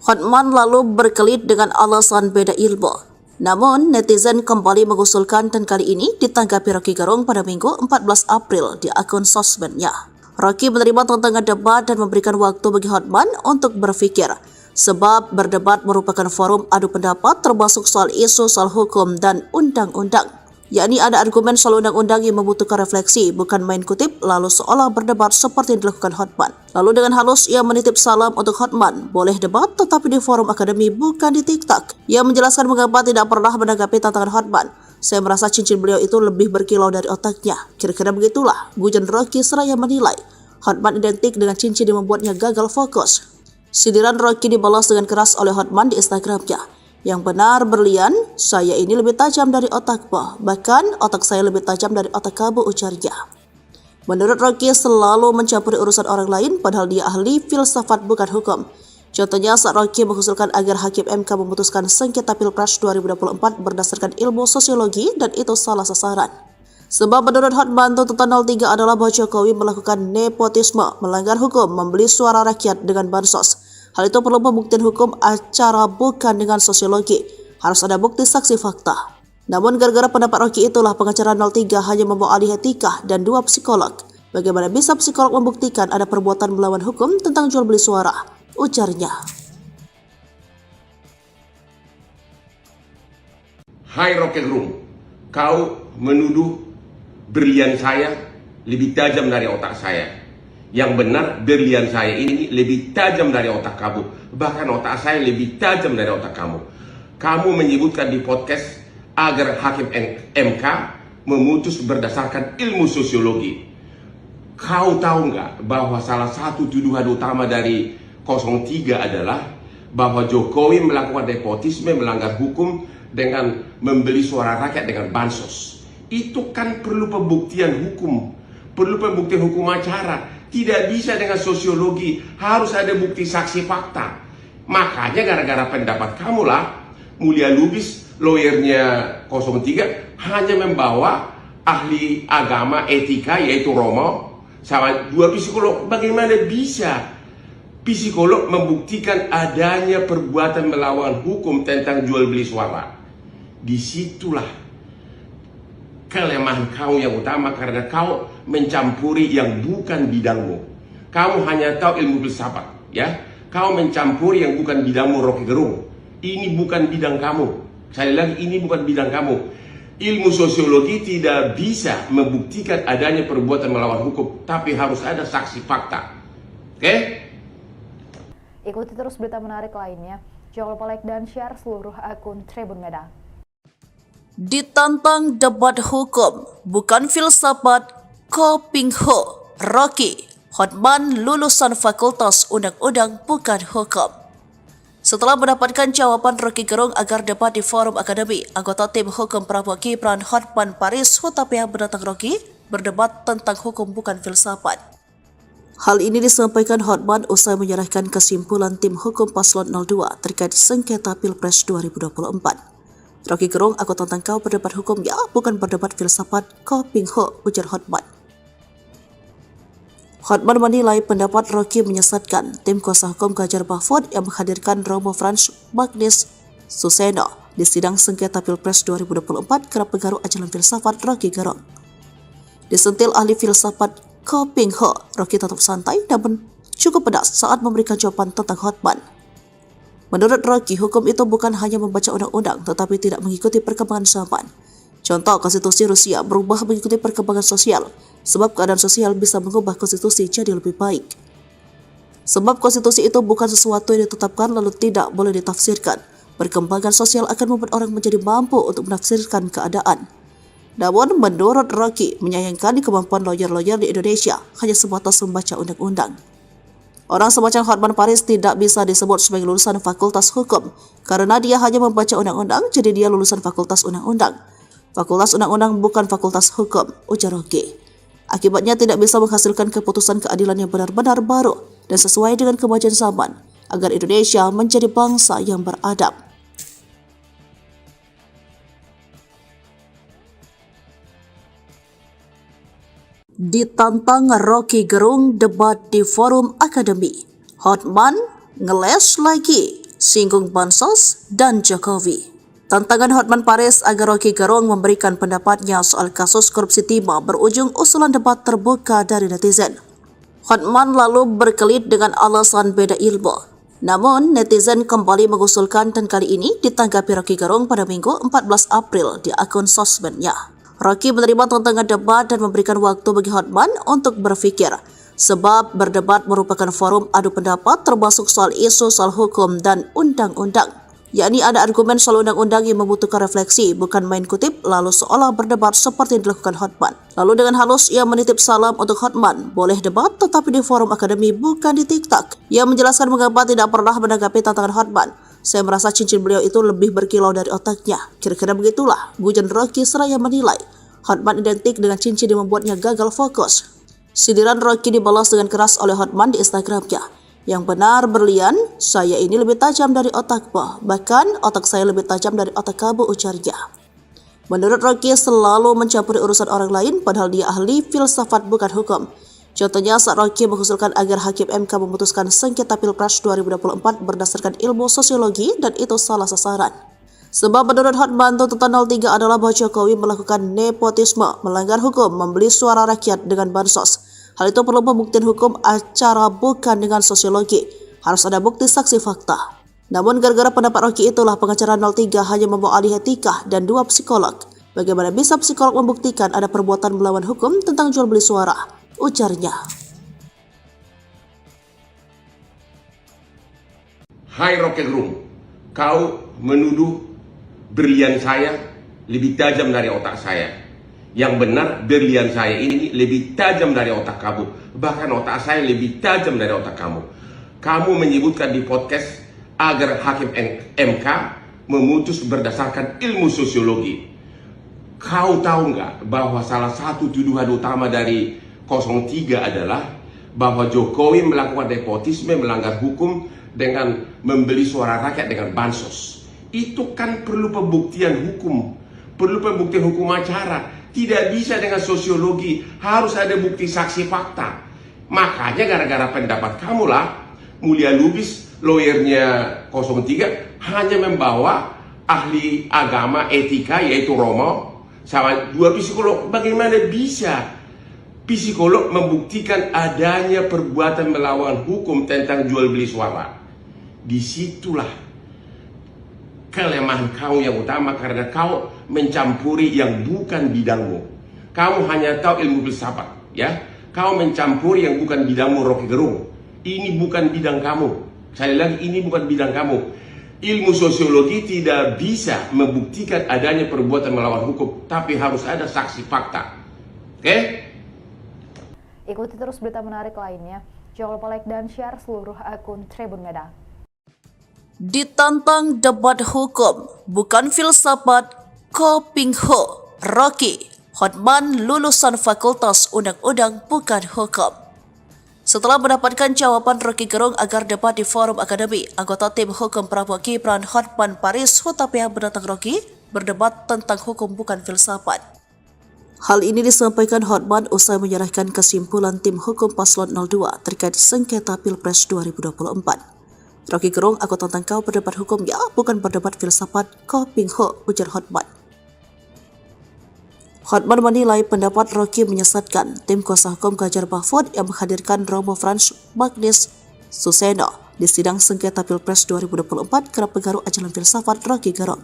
[SPEAKER 1] Hotman lalu berkelit dengan alasan beda ilmu. Namun, netizen kembali mengusulkan dan kali ini ditanggapi Rocky Gerung pada Minggu 14 April di akun sosmednya. Rocky menerima tantangan debat dan memberikan waktu bagi Hotman untuk berpikir, sebab berdebat merupakan forum adu pendapat termasuk soal isu soal hukum dan undang-undang. Yakni ada argumen soal undang-undang yang membutuhkan refleksi, bukan main kutip lalu seolah berdebat seperti yang dilakukan Hotman. Lalu dengan halus ia menitip salam untuk Hotman, boleh debat tetapi di forum akademi bukan di TikTok. Ia menjelaskan mengapa tidak pernah menanggapi tantangan Hotman. Saya merasa cincin beliau itu lebih berkilau dari otaknya. Kira-kira begitulah, gujan Rocky seraya menilai. Hotman identik dengan cincin yang membuatnya gagal fokus. Sindiran Rocky dibalas dengan keras oleh Hotman di Instagramnya. Yang benar berlian, saya ini lebih tajam dari otakmu. Bahkan otak saya lebih tajam dari otak kamu, ujarnya. Menurut Rocky selalu mencampuri urusan orang lain padahal dia ahli filsafat bukan hukum. Contohnya saat Rocky mengusulkan agar Hakim MK memutuskan sengketa Pilpres 2024 berdasarkan ilmu sosiologi dan itu salah sasaran. Sebab menurut Hotman tuntutan 03 adalah bahwa Jokowi melakukan nepotisme, melanggar hukum, membeli suara rakyat dengan bansos. Hal itu perlu pembuktian hukum acara bukan dengan sosiologi. Harus ada bukti saksi fakta. Namun gara-gara pendapat Rocky itulah pengacara 03 hanya membawa ahli etika dan 2 psikolog. Bagaimana bisa psikolog membuktikan ada perbuatan melawan hukum tentang jual beli suara? Ujarnya.
[SPEAKER 2] Hai Rocky Gerung, kau menuduh berlian saya lebih tajam dari otak saya. Yang benar berlian saya ini lebih tajam dari otak kamu. Bahkan otak saya lebih tajam dari otak kamu. Kamu menyebutkan di podcast agar Hakim MK memutus berdasarkan ilmu sosiologi. Kau tahu nggak bahwa salah satu tuduhan utama dari 03 adalah bahwa Jokowi melakukan nepotisme, melanggar hukum dengan membeli suara rakyat dengan bansos. Itu kan perlu pembuktian hukum, perlu pembuktian hukum acara. Tidak bisa dengan sosiologi, harus ada bukti saksi fakta. Makanya gara-gara pendapat kamulah Mulia Lubis, lawyernya 03, hanya membawa ahli agama etika yaitu Romo sama 2 psikolog. Bagaimana bisa psikolog membuktikan adanya perbuatan melawan hukum tentang jual beli suara? Disitulah kelemahan kau yang utama karena kau mencampuri yang bukan bidangmu. Kamu hanya tahu ilmu filsafat, ya. Kau mencampuri yang bukan bidangmu, Rocky Gerung. Ini bukan bidang kamu. Sekali lagi, ini bukan bidang kamu. Ilmu sosiologi tidak bisa membuktikan adanya perbuatan melawan hukum, tapi harus ada saksi fakta. Oke?
[SPEAKER 3] Ikuti terus berita menarik lainnya. Jangan lupa like dan share seluruh akun Tribun Medan.
[SPEAKER 1] Ditantang debat hukum, bukan filsafat, Kopingho, Rocky, Hotman lulusan Fakultas Undang-Undang bukan hukum. Setelah mendapatkan jawaban Rocky Gerung agar debat di forum akademi, anggota tim hukum Prabowo Gibran Hotman Paris Hutapea menantang Rocky berdebat tentang hukum bukan filsafat. Hal ini disampaikan Hotman usai menyerahkan kesimpulan tim hukum paslon 02 terkait sengketa Pilpres 2024. Rocky Gerung, aku tantang kau berdebat hukum ya, bukan berdebat filsafat, Kopingho, ujar Hotman. Hotman menilai pendapat Rocky menyesatkan. Tim kuasa hukum Ganjar Mahfud yang menghadirkan Romo Frans Magnis Suseno di sidang sengketa Pilpres 2024 kerap pengaruh ajaran filsafat Rocky Gerung. Disentil ahli filsafat Kopingho, Rocky tetap santai namun cukup pedas saat memberikan jawaban tentang Hotman. Menurut Rocky, hukum itu bukan hanya membaca undang-undang tetapi tidak mengikuti perkembangan zaman. Contoh, konstitusi Rusia berubah mengikuti perkembangan sosial, sebab keadaan sosial bisa mengubah konstitusi jadi lebih baik. Sebab konstitusi itu bukan sesuatu yang ditetapkan lalu tidak boleh ditafsirkan. Perkembangan sosial akan membuat orang menjadi mampu untuk menafsirkan keadaan. Namun, menurut Rocky, menyayangkan kemampuan lawyer-lawyer di Indonesia hanya sebatas membaca undang-undang. Orang semacam Hotman Paris tidak bisa disebut sebagai lulusan Fakultas Hukum karena dia hanya membaca undang-undang, jadi dia lulusan Fakultas Undang-Undang. Fakultas Undang-Undang bukan Fakultas Hukum, ujar Rocky. Akibatnya tidak bisa menghasilkan keputusan keadilan yang benar-benar baru dan sesuai dengan kemajuan zaman agar Indonesia menjadi bangsa yang beradab. Ditantang Rocky Gerung debat di forum akademi. Hotman ngeles lagi, singgung Bansos dan Jokowi. Tantangan Hotman Paris agar Rocky Gerung memberikan pendapatnya soal kasus korupsi timah berujung usulan debat terbuka dari netizen. Hotman lalu berkelit dengan alasan beda ilmu. Namun, netizen kembali mengusulkan dan kali ini ditanggapi Rocky Gerung pada Minggu 14 April di akun sosmednya. Rocky menerima tantangan debat dan memberikan waktu bagi Hotman untuk berpikir, sebab berdebat merupakan forum adu pendapat termasuk soal isu soal hukum dan undang-undang. Yakni ada argumen soal undang-undang yang membutuhkan refleksi, bukan main kutip lalu seolah berdebat seperti yang dilakukan Hotman. Lalu dengan halus ia menitip salam untuk Hotman, boleh debat tetapi di forum akademi bukan di TikTok. Ia menjelaskan mengapa tidak pernah menanggapi tantangan Hotman. Saya merasa cincin beliau itu lebih berkilau dari otaknya. Kira-kira begitulah, gujon Rocky seraya menilai Hotman identik dengan cincin yang membuatnya gagal fokus. Sindiran Rocky dibalas dengan keras oleh Hotman di Instagramnya. Yang benar berlian, saya ini lebih tajam dari otakmu. Bahkan otak saya lebih tajam dari otak kamu, ujarnya. Menurut Rocky selalu mencampuri urusan orang lain padahal dia ahli filsafat bukan hukum. Contohnya saat Rocky mengusulkan agar Hakim MK memutuskan sengketa Pilpres 2024 berdasarkan ilmu sosiologi dan itu salah sasaran. Sebab menurut Hotman tuntutan 03 adalah bahwa Jokowi melakukan nepotisme, melanggar hukum, membeli suara rakyat dengan bansos. Hal itu perlu pembuktian hukum acara bukan dengan sosiologi. Harus ada bukti saksi fakta. Namun gara-gara pendapat Rocky itulah pengacara 03 hanya membawa ahli etika dan 2 psikolog. Bagaimana bisa psikolog membuktikan ada perbuatan melawan hukum tentang jual beli suara? Ujarnya.
[SPEAKER 2] Hai Rocky Gerung, kau menuduh berlian saya lebih tajam dari otak saya. Yang benar berlian saya ini lebih tajam dari otak kamu. Bahkan otak saya lebih tajam dari otak kamu. Kamu menyebutkan di podcast agar Hakim MK memutus berdasarkan ilmu sosiologi. Kau tahu nggak bahwa salah satu tuduhan utama dari 03 adalah bahwa Jokowi melakukan nepotisme, melanggar hukum dengan membeli suara rakyat dengan bansos. Itu kan perlu pembuktian hukum, perlu pembuktian hukum acara. Tidak bisa dengan sosiologi, harus ada bukti saksi fakta. Makanya gara-gara pendapat kamulah Mulia Lubis, lawyernya 03, hanya membawa ahli agama etika yaitu Romo sama 2 psikolog. Bagaimana bisa psikolog membuktikan adanya perbuatan melawan hukum tentang jual beli suara? Disitulah kelemahan kau yang utama karena kau mencampuri yang bukan bidangmu. Kamu hanya tahu ilmu filsafat, ya. Kau mencampuri yang bukan bidangmu, Rocky Gerung. Ini bukan bidang kamu. Sekali lagi, ini bukan bidang kamu. Ilmu sosiologi tidak bisa membuktikan adanya perbuatan melawan hukum, tapi harus ada saksi fakta. Oke?
[SPEAKER 3] Ikuti terus berita menarik lainnya. Jangan lupa like dan share seluruh akun Tribun Medan.
[SPEAKER 1] Ditantang debat hukum, bukan filsafat, Kopingho, Rocky, Hotman lulusan Fakultas Undang-Undang bukan hukum. Setelah mendapatkan jawaban Rocky Gerung agar debat di forum akademi, anggota tim hukum Prabowo Gibran Hotman Paris Hutapea menantang Rocky berdebat tentang hukum bukan filsafat. Hal ini disampaikan Hotman usai menyerahkan kesimpulan tim hukum Paslon 02 terkait sengketa Pilpres 2024. Rocky Gerung, aku tantang kau berdebat hukum ya, bukan berdebat filsafat, Kopingho, ujar Hotman. Hotman menilai pendapat Rocky menyesatkan. Tim kuasa hukum Ganjar Mahfud yang menghadirkan Romo Frans Magnis Suseno di sidang sengketa Pilpres 2024 kerap pengaruh ajaran filsafat Rocky Gerung.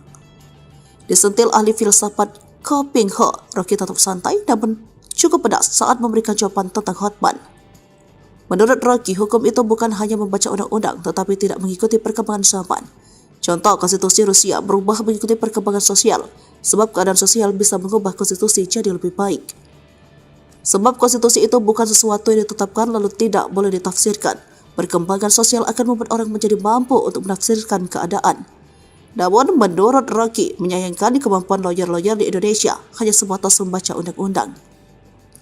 [SPEAKER 1] Disentil ahli filsafat Kopingho, Rocky tetap santai namun cukup pedas saat memberikan jawaban tentang Hotman. Menurut Rocky, hukum itu bukan hanya membaca undang-undang tetapi tidak mengikuti perkembangan zaman. Contoh, konstitusi Rusia berubah mengikuti perkembangan sosial, sebab keadaan sosial bisa mengubah konstitusi jadi lebih baik. Sebab konstitusi itu bukan sesuatu yang ditetapkan lalu tidak boleh ditafsirkan. Perkembangan sosial akan membuat orang menjadi mampu untuk menafsirkan keadaan. Namun, menurut Rocky, menyayangkan kemampuan lawyer-lawyer di Indonesia hanya sebatas membaca undang-undang.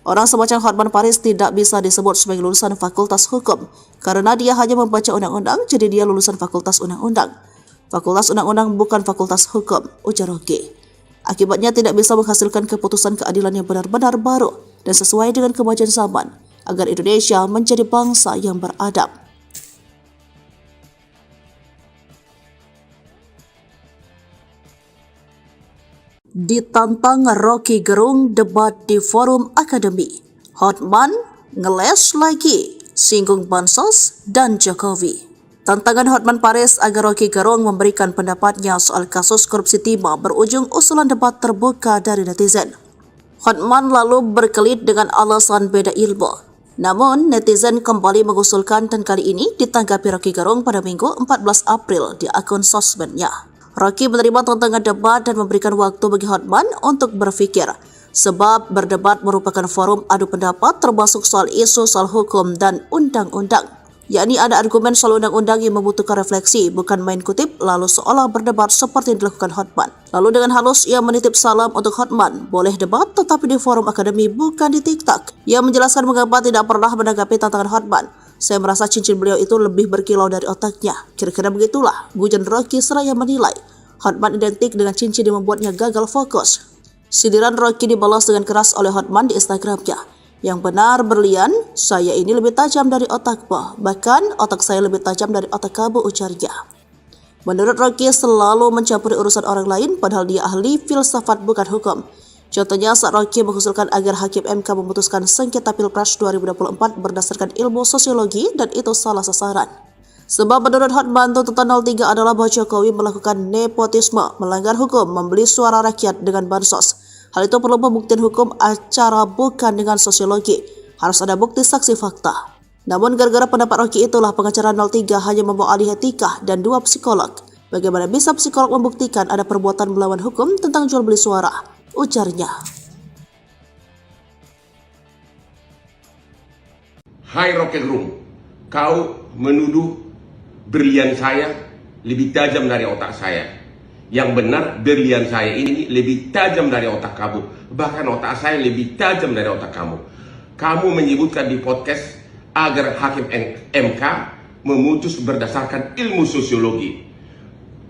[SPEAKER 1] Orang semacam Hotman Paris tidak bisa disebut sebagai lulusan fakultas hukum, karena dia hanya membaca undang-undang, jadi dia lulusan fakultas undang-undang. Fakultas undang-undang bukan fakultas hukum, ujar Rocky. Akibatnya tidak bisa menghasilkan keputusan keadilan yang benar-benar baru dan sesuai dengan kemajuan zaman, agar Indonesia menjadi bangsa yang beradab. Ditantang Rocky Gerung debat di forum akademi. Hotman ngeles lagi, singgung Bansos dan Jokowi. Tantangan Hotman Paris agar Rocky Gerung memberikan pendapatnya soal kasus korupsi timah berujung usulan debat terbuka dari netizen. Hotman lalu berkelit dengan alasan beda ilmu. Namun, netizen kembali mengusulkan dan kali ini ditanggapi Rocky Gerung pada Minggu 14 April di akun sosmednya. Rocky menerima tantangan debat dan memberikan waktu bagi Hotman untuk berpikir, sebab berdebat merupakan forum adu pendapat termasuk soal isu soal hukum dan undang-undang. Yakni ada argumen soal undang-undang yang membutuhkan refleksi, bukan main kutip lalu seolah berdebat seperti yang dilakukan Hotman. Lalu dengan halus ia menitip salam untuk Hotman, boleh debat tetapi di forum akademi bukan di TikTok. Ia menjelaskan mengapa tidak pernah menanggapi tantangan Hotman. Saya merasa cincin beliau itu lebih berkilau dari otaknya. Kira-kira begitulah, gujan Rocky seraya menilai Hotman identik dengan cincin yang membuatnya gagal fokus. Sindiran Rocky dibalas dengan keras oleh Hotman di Instagramnya. Yang benar berlian, saya ini lebih tajam dari otakmu. Bahkan otak saya lebih tajam dari otak kamu, ujarnya. Menurut Rocky selalu mencampuri urusan orang lain padahal dia ahli filsafat bukan hukum. Contohnya saat Rocky mengusulkan agar Hakim MK memutuskan sengketa Pilpres 2024 berdasarkan ilmu sosiologi dan itu salah sasaran. Sebab menurut Hotman tuntutan 03 adalah bahwa Jokowi melakukan nepotisme, melanggar hukum, membeli suara rakyat dengan bansos. Hal itu perlu pembuktian hukum acara bukan dengan sosiologi. Harus ada bukti saksi fakta. Namun gara-gara pendapat Rocky itulah pengacara 03 hanya membawa ahli etika dan 2 psikolog. Bagaimana bisa psikolog membuktikan ada perbuatan melawan hukum tentang jual beli suara? Ujarnya.
[SPEAKER 2] Hai Rocky Gerung, kau menuduh berlian saya lebih tajam dari otak saya. Yang benar, berlian saya ini lebih tajam dari otak kamu. Bahkan otak saya lebih tajam dari otak kamu. Kamu menyebutkan di podcast agar Hakim MK memutus berdasarkan ilmu sosiologi.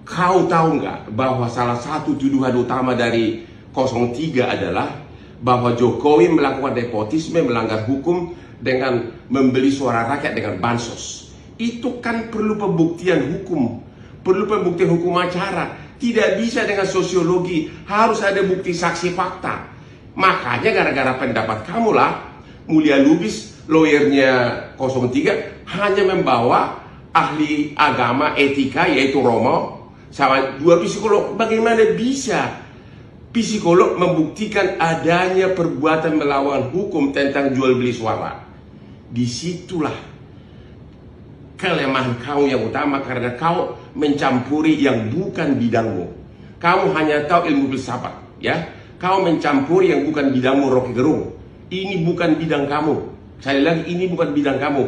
[SPEAKER 2] Kau tahu nggak bahwa salah satu tuduhan utama dari 03 adalah bahwa Jokowi melakukan nepotisme, melanggar hukum dengan membeli suara rakyat dengan bansos. Itu kan perlu pembuktian hukum, perlu pembuktian hukum acara. Tidak bisa dengan sosiologi, harus ada bukti saksi fakta. Makanya gara-gara pendapat kamulah, Mulia Lubis, lawyernya 03, hanya membawa ahli agama etika yaitu Romo, sama 2 psikolog. Bagaimana bisa psikolog membuktikan adanya perbuatan melawan hukum tentang jual beli suara? Disitulah kelemahan kau yang utama, karena kau mencampuri yang bukan bidangmu. Kamu hanya tahu ilmu filsafat, ya. Kau mencampuri yang bukan bidangmu, Rocky Gerung. Ini bukan bidang kamu. Sekali lagi, ini bukan bidang kamu.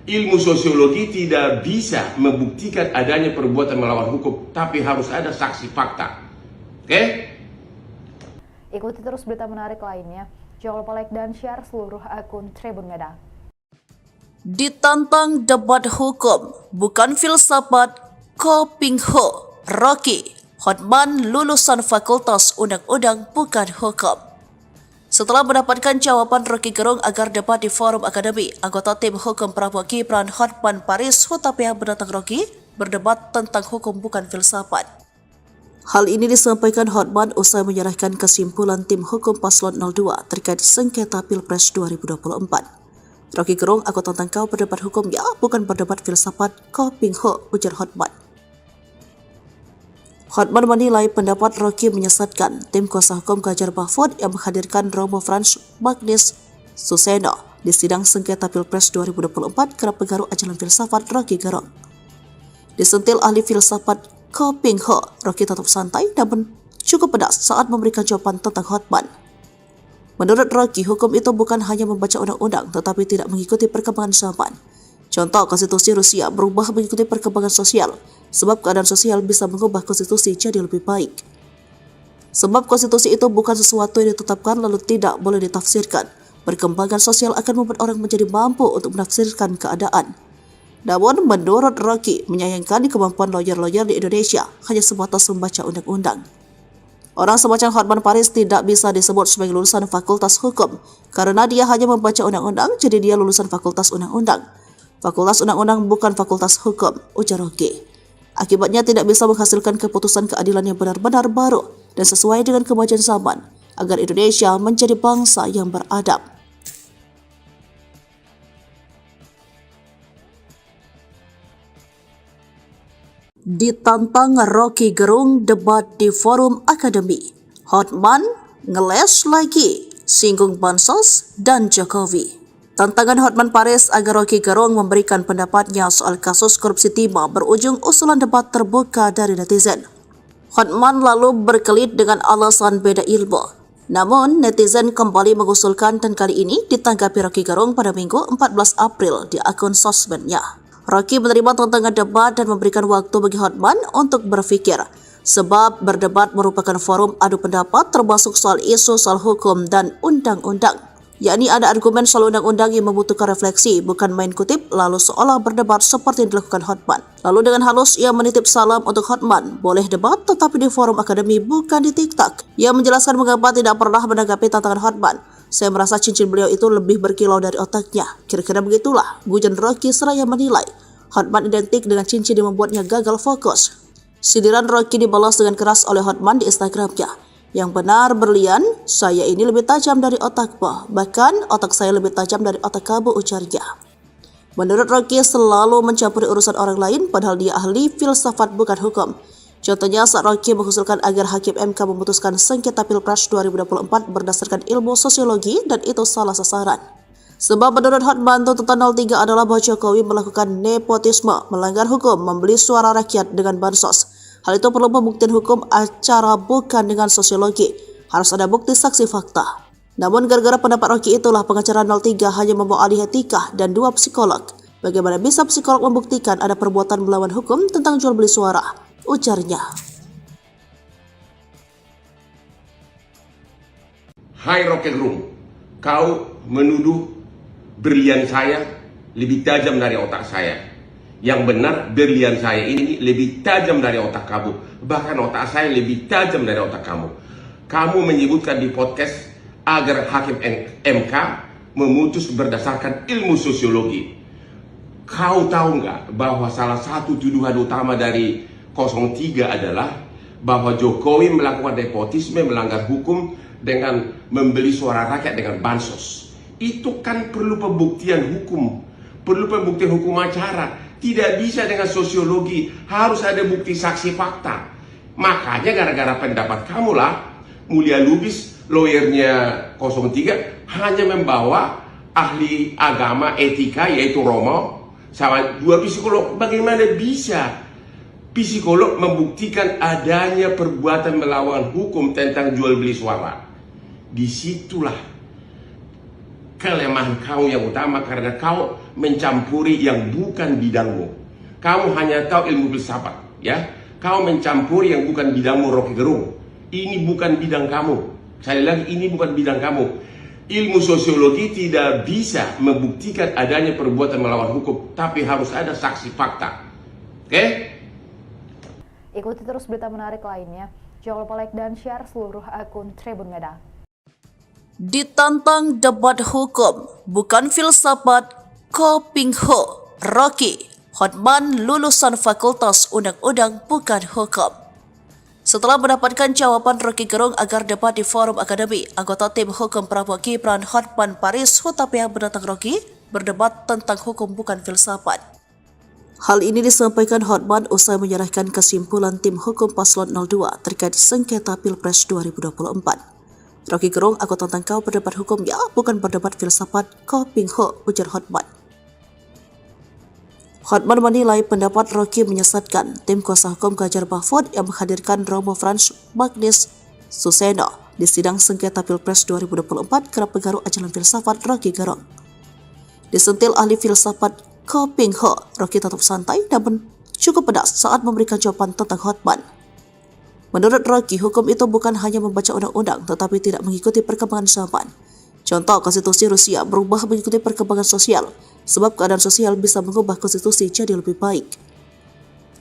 [SPEAKER 2] Ilmu sosiologi tidak bisa membuktikan adanya perbuatan melawan hukum, tapi harus ada saksi fakta. Oke?
[SPEAKER 3] Ikuti terus berita menarik lainnya. Jangan lupa like dan share seluruh akun Tribun Medan.
[SPEAKER 1] Ditantang debat hukum, bukan filsafat, Kopingho, Rocky, Hotman lulusan Fakultas Undang-Undang bukan hukum. Setelah mendapatkan jawaban Rocky Gerung agar debat di forum akademi, anggota tim hukum Prabowo Gibran Hotman Paris Hutapea menantang Rocky berdebat tentang hukum bukan filsafat. Hal ini disampaikan Hotman usai menyerahkan kesimpulan tim hukum Paslon 02 terkait sengketa Pilpres 2024. Rocky Gerung, aku tantang kau berdebat hukum ya, bukan berdebat filsafat, Kopingho, ujar Hotman. Hotman menilai pendapat Rocky menyesatkan. Tim kuasa hukum Ganjar Mahfud yang menghadirkan Romo Frans Magnis Suseno di sidang sengketa Pilpres 2024 kerap pengaruh ajaran filsafat Rocky Gerung. Disentil ahli filsafat Ko Ping Ho, Rocky tetap santai namun cukup pedas saat memberikan jawaban tentang Hotman. Menurut Rocky, hukum itu bukan hanya membaca undang-undang tetapi tidak mengikuti perkembangan zaman. Contoh, konstitusi Rusia berubah mengikuti perkembangan sosial, sebab keadaan sosial bisa mengubah konstitusi jadi lebih baik. Sebab konstitusi itu bukan sesuatu yang ditetapkan lalu tidak boleh ditafsirkan. Perkembangan sosial akan membuat orang menjadi mampu untuk menafsirkan keadaan. Namun, menurut Rocky, menyayangkan kemampuan lawyer-lawyer di Indonesia hanya sebatas membaca undang-undang. Orang semacam Hotman Paris tidak bisa disebut sebagai lulusan fakultas hukum karena dia hanya membaca undang-undang, jadi dia lulusan fakultas undang-undang. Fakultas undang-undang bukan fakultas hukum, ujar Rocky. Akibatnya tidak bisa menghasilkan keputusan keadilan yang benar-benar baru dan sesuai dengan kemajuan zaman agar Indonesia menjadi bangsa yang beradab. Ditantang Rocky Gerung debat di forum akademi. Hotman ngeles lagi, singgung Bansos dan Jokowi. Tantangan Hotman Paris agar Rocky Gerung memberikan pendapatnya soal kasus korupsi timah berujung usulan debat terbuka dari netizen. Hotman lalu berkelit dengan alasan beda ilmu. Namun, netizen kembali mengusulkan dan kali ini ditanggapi Rocky Gerung pada Minggu 14 April di akun sosmednya. Rocky menerima tantangan debat dan memberikan waktu bagi Hotman untuk berpikir, sebab berdebat merupakan forum adu pendapat termasuk soal isu soal hukum dan undang-undang. Yakni ada argumen soal undang-undang yang membutuhkan refleksi, bukan main kutip lalu seolah berdebat seperti yang dilakukan Hotman. Lalu dengan halus ia menitip salam untuk Hotman, boleh debat tetapi di forum akademi bukan di TikTok. Ia menjelaskan mengapa tidak pernah menanggapi tantangan Hotman. Saya merasa cincin beliau itu lebih berkilau dari otaknya. Kira-kira begitulah, gujan Rocky seraya menilai Hotman identik dengan cincin yang membuatnya gagal fokus. Sindiran Rocky dibalas dengan keras oleh Hotman di Instagramnya. Yang benar berlian, saya ini lebih tajam dari otakmu. Bahkan otak saya lebih tajam dari otak kamu, ujarnya. Menurut Rocky selalu mencampuri urusan orang lain padahal dia ahli filsafat bukan hukum. Contohnya saat Rocky mengusulkan agar Hakim MK memutuskan sengketa Pilpres 2024 berdasarkan ilmu sosiologi dan itu salah sasaran. Sebab menurut Hotman tuntutan 03 adalah bahwa Jokowi melakukan nepotisme, melanggar hukum, membeli suara rakyat dengan bansos. Hal itu perlu pembuktian hukum acara bukan dengan sosiologi. Harus ada bukti saksi fakta. Namun gara-gara pendapat Rocky itulah pengacara 03 hanya membawa ahli etika dan 2 psikolog. Bagaimana bisa psikolog membuktikan ada perbuatan melawan hukum tentang jual beli suara? Ujarnya.
[SPEAKER 2] Hai Rocky Gerung, kau menuduh berlian saya lebih tajam dari otak saya. Yang benar berlian saya ini lebih tajam dari otak kamu. Bahkan otak saya lebih tajam dari otak kamu. Kamu menyebutkan di podcast agar Hakim MK memutus berdasarkan ilmu sosiologi. Kau tahu nggak bahwa salah satu tuduhan utama dari 03 adalah bahwa Jokowi melakukan nepotisme, melanggar hukum dengan membeli suara rakyat dengan bansos. Itu kan perlu pembuktian hukum, perlu pembuktian hukum acara. Tidak bisa dengan sosiologi, harus ada bukti saksi fakta. Makanya gara-gara pendapat kamulah Mulia Lubis, lawyernya 03, hanya membawa ahli agama etika yaitu Romo sama 2 psikolog. Bagaimana bisa psikolog membuktikan adanya perbuatan melawan hukum tentang jual beli suara? Disitulah kelemahan kau yang utama karena kau mencampuri yang bukan bidangmu. Kamu hanya tahu ilmu filsafat, ya. Kau mencampuri yang bukan bidangmu, Rocky Gerung. Ini bukan bidang kamu. Sekali lagi, ini bukan bidang kamu. Ilmu sosiologi tidak bisa membuktikan adanya perbuatan melawan hukum, tapi harus ada saksi fakta. Oke?
[SPEAKER 3] Ikuti terus berita menarik lainnya. Jangan lupa like dan share seluruh akun Tribun Medan.
[SPEAKER 1] Ditantang debat hukum, bukan filsafat, Ko Ping Ho, Rocky, Hotman lulusan fakultas undang-undang bukan hukum. Setelah mendapatkan jawaban Rocky Gerung agar debat di forum akademi, anggota tim hukum Prabowo Gibran Hotman Paris Hutapea menantang Rocky berdebat tentang hukum bukan filsafat. Hal ini disampaikan Hotman usai menyerahkan kesimpulan tim hukum paslon 02 terkait sengketa Pilpres 2024. Rocky Gerung, aku tantang kau berdebat hukum ya, bukan berdebat filsafat, Ko Ping Ho, ujar Hotman. Hotman menilai pendapat Rocky menyesatkan. Tim kuasa hukum Ganjar Mahfud yang menghadirkan Romo Frans Magnis Suseno di sidang sengketa Pilpres 2024 kerap pengaruh ajaran filsafat Rocky Gerung. Disentil ahli filsafat Ko Ping Ho, Rocky tetap santai namun cukup pedas saat memberikan jawaban tentang Hotman. Menurut Rocky, hukum itu bukan hanya membaca undang-undang tetapi tidak mengikuti perkembangan zaman. Contoh, konstitusi Rusia berubah mengikuti perkembangan sosial, sebab keadaan sosial bisa mengubah konstitusi jadi lebih baik.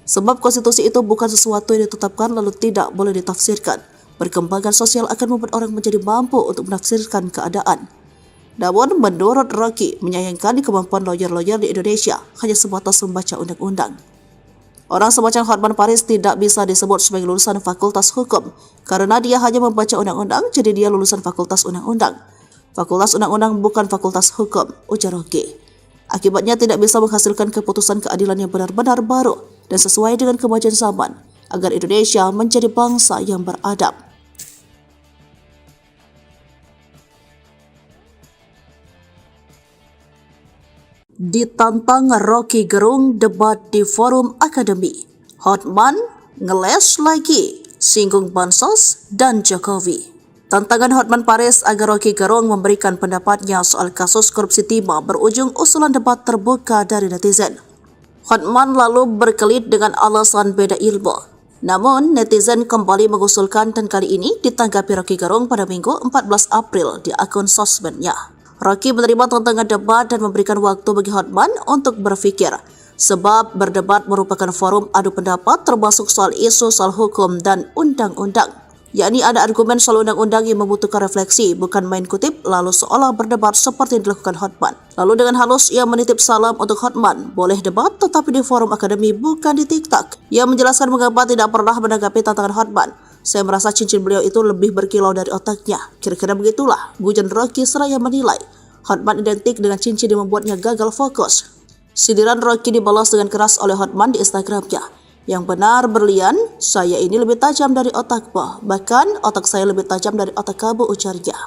[SPEAKER 1] Sebab konstitusi itu bukan sesuatu yang ditetapkan lalu tidak boleh ditafsirkan. Perkembangan sosial akan membuat orang menjadi mampu untuk menafsirkan keadaan. Namun, menurut Rocky, menyayangkan kemampuan lawyer-lawyer di Indonesia hanya sebatas membaca undang-undang. Orang semacam Hotman Paris tidak bisa disebut sebagai lulusan fakultas hukum, karena dia hanya membaca undang-undang, jadi dia lulusan fakultas undang-undang. Fakultas undang-undang bukan fakultas hukum, ujar Rocky. Akibatnya tidak bisa menghasilkan keputusan keadilan yang benar-benar baru dan sesuai dengan kemajuan zaman, agar Indonesia menjadi bangsa yang beradab. Ditantang Rocky Gerung debat di forum akademi. Hotman ngeles lagi, singgung Bansos dan Jokowi. Tantangan Hotman Paris agar Rocky Gerung memberikan pendapatnya soal kasus korupsi timah berujung usulan debat terbuka dari netizen. Hotman lalu berkelit dengan alasan beda ilmu. Namun, netizen kembali mengusulkan dan kali ini ditanggapi Rocky Gerung pada Minggu 14 April di akun sosmednya. Rocky menerima tantangan debat dan memberikan waktu bagi Hotman untuk berpikir, sebab berdebat merupakan forum adu pendapat termasuk soal isu soal hukum dan undang-undang. Yakni ada argumen soal undang-undang yang membutuhkan refleksi, bukan main kutip lalu seolah berdebat seperti yang dilakukan Hotman. Lalu dengan halus ia menitip salam untuk Hotman, boleh debat tetapi di forum akademi bukan di TikTok. Ia menjelaskan mengapa tidak pernah menanggapi tantangan Hotman. Saya merasa cincin beliau itu lebih berkilau dari otaknya. Kira-kira begitulah, gujan Rocky seraya menilai Hotman identik dengan cincin yang membuatnya gagal fokus. Sindiran Rocky dibalas dengan keras oleh Hotman di Instagramnya. Yang benar berlian, saya ini lebih tajam dari otakmu, bahkan otak saya lebih tajam dari otak kamu, ujarnya.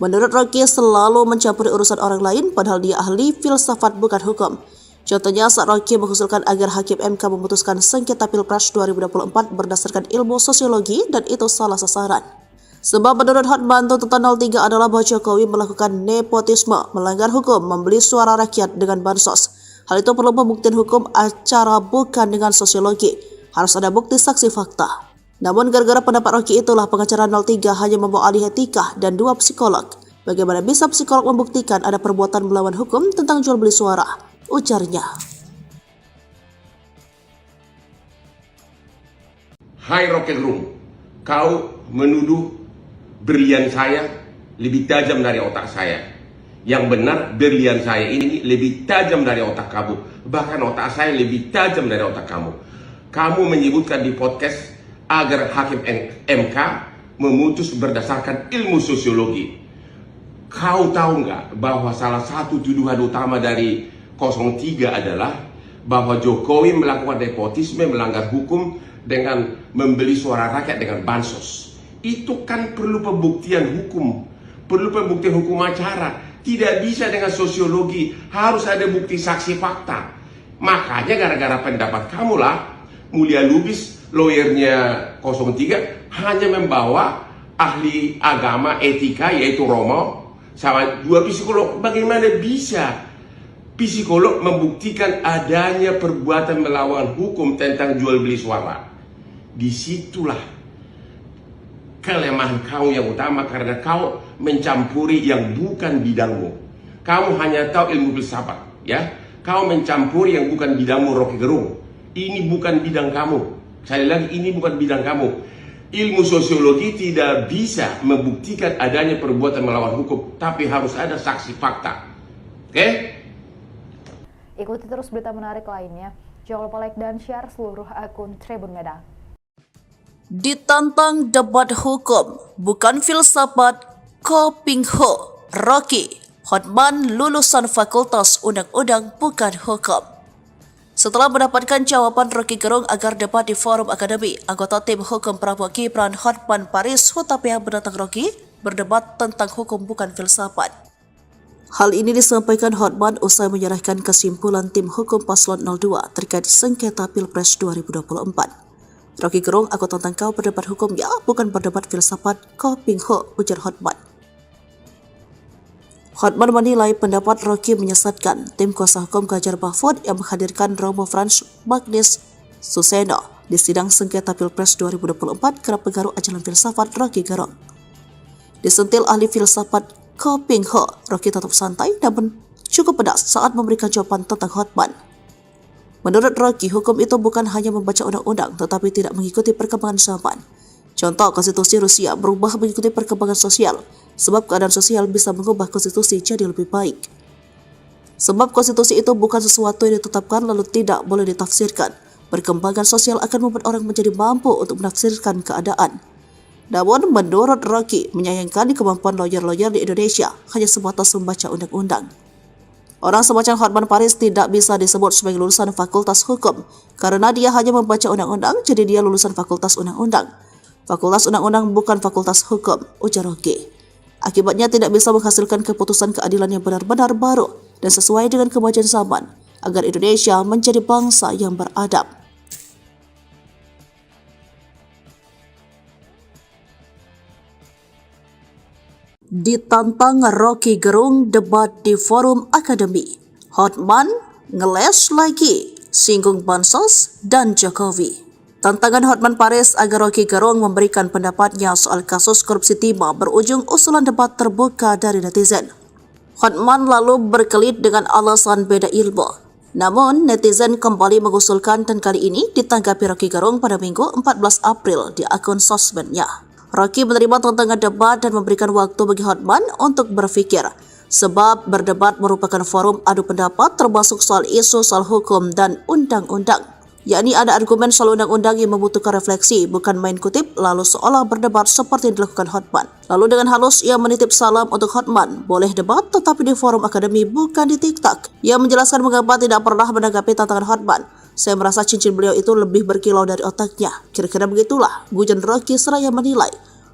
[SPEAKER 1] Menurut Rocky selalu mencampuri urusan orang lain padahal dia ahli filsafat bukan hukum. Contohnya saat Rocky mengusulkan agar Hakim MK memutuskan sengketa Pilpres 2024 berdasarkan ilmu sosiologi dan itu salah sasaran. Sebab menurut Hotman tuntutan 03 adalah bahwa Jokowi melakukan nepotisme, melanggar hukum, membeli suara rakyat dengan bansos. Hal itu perlu pembuktian hukum acara bukan dengan sosiologi. Harus ada bukti saksi fakta. Namun gara-gara pendapat Rocky itulah pengacara 03 hanya membawa ahli etika dan 2 psikolog. Bagaimana bisa psikolog membuktikan ada perbuatan melawan hukum tentang jual beli suara? Ujarnya.
[SPEAKER 2] Hai Rocky Gerung, kau menuduh berlian saya lebih tajam dari otak saya. Yang benar, berlian saya ini lebih tajam dari otak kamu. Bahkan otak saya lebih tajam dari otak kamu. Kamu menyebutkan di podcast agar Hakim MK memutus berdasarkan ilmu sosiologi. Kau tahu nggak bahwa salah satu tuduhan utama dari 03 adalah bahwa Jokowi melakukan nepotisme, melanggar hukum dengan membeli suara rakyat dengan bansos. Itu kan perlu pembuktian hukum, perlu pembuktian hukum acara. Tidak bisa dengan sosiologi, harus ada bukti saksi fakta. Makanya gara-gara pendapat kamulah Mulia Lubis, lawyernya 03, hanya membawa ahli agama etika yaitu Romo sama 2 psikolog. Bagaimana bisa psikolog membuktikan adanya perbuatan melawan hukum tentang jual beli suara? Disitulah kelemahan kau yang utama, karena kau mencampuri yang bukan bidangmu. Kamu hanya tahu ilmu filsafat, ya. Kau mencampuri yang bukan bidangmu, Rocky Gerung. Ini bukan bidang kamu. Sekali lagi, ini bukan bidang kamu. Ilmu sosiologi tidak bisa membuktikan adanya perbuatan melawan hukum, tapi harus ada saksi fakta. Oke?
[SPEAKER 3] Ikuti terus berita menarik lainnya. Jangan lupa like dan share seluruh akun Tribun Medan.
[SPEAKER 1] Ditantang debat hukum, bukan filsafat, Ko Ping Ho, Rocky, Hotman lulusan fakultas undang-undang bukan hukum. Setelah mendapatkan jawaban Rocky Gerung agar debat di forum akademi, anggota tim hukum Prabowo Gibran Hotman Paris Hutapea menantang Rocky berdebat tentang hukum bukan filsafat. Hal ini disampaikan Hotman usai menyerahkan kesimpulan tim hukum paslon 02 terkait sengketa Pilpres 2024. Rocky Gerung, aku tentang kau berdebat hukumnya, bukan berdebat filsafat, kau pingho, ujar Hotman. Hotman menilai pendapat Rocky menyesatkan tim kuasa hukum Ganjar Mahfud yang menghadirkan Romo Frans Magnis Suseno di sidang sengketa Pilpres 2024 kerap pengaruh ajaran filsafat Rocky Gerung. Disentil ahli filsafat Ko Ping Ho, Rocky tetap santai namun cukup pedas saat memberikan jawaban tentang Hotman. Menurut Rocky, hukum itu bukan hanya membaca undang-undang tetapi tidak mengikuti perkembangan zaman. Contoh, konstitusi Rusia berubah mengikuti perkembangan sosial, sebab keadaan sosial bisa mengubah konstitusi jadi lebih baik. Sebab konstitusi itu bukan sesuatu yang ditetapkan lalu tidak boleh ditafsirkan. Perkembangan sosial akan membuat orang menjadi mampu untuk menafsirkan keadaan. Namun, menurut Rocky, menyayangkan kemampuan lawyer-lawyer di Indonesia hanya sebatas membaca undang-undang. Orang semacam Hotman Paris tidak bisa disebut sebagai lulusan fakultas hukum, karena dia hanya membaca undang-undang, jadi dia lulusan fakultas undang-undang. Fakultas undang-undang bukan fakultas hukum, ujar Rocky. Akibatnya tidak bisa menghasilkan keputusan keadilan yang benar-benar baru dan sesuai dengan kemajuan zaman, agar Indonesia menjadi bangsa yang beradab. Ditantang Rocky Gerung debat di forum akademi. Hotman ngeles lagi, singgung bansos dan Jokowi. Tantangan Hotman Paris agar Rocky Gerung memberikan pendapatnya soal kasus korupsi timah berujung usulan debat terbuka dari netizen. Hotman lalu berkelit dengan alasan beda ilmu. Namun, netizen kembali mengusulkan dan kali ini ditanggapi Rocky Gerung pada Minggu 14 April di akun sosmednya. Rocky menerima tantangan debat dan memberikan waktu bagi Hotman untuk berpikir, sebab berdebat merupakan forum adu pendapat termasuk soal isu soal hukum dan undang-undang. Yakni ada argumen soal undang-undang yang membutuhkan refleksi, bukan main kutip lalu seolah berdebat seperti yang dilakukan Hotman. Lalu dengan halus ia menitip salam untuk Hotman, boleh debat tetapi di forum akademi bukan di TikTok. Ia menjelaskan mengapa tidak pernah menanggapi tantangan Hotman. Saya merasa cincin beliau itu lebih berkilau dari otaknya. Kira-kira begitulah, gujon Rocky seraya menilai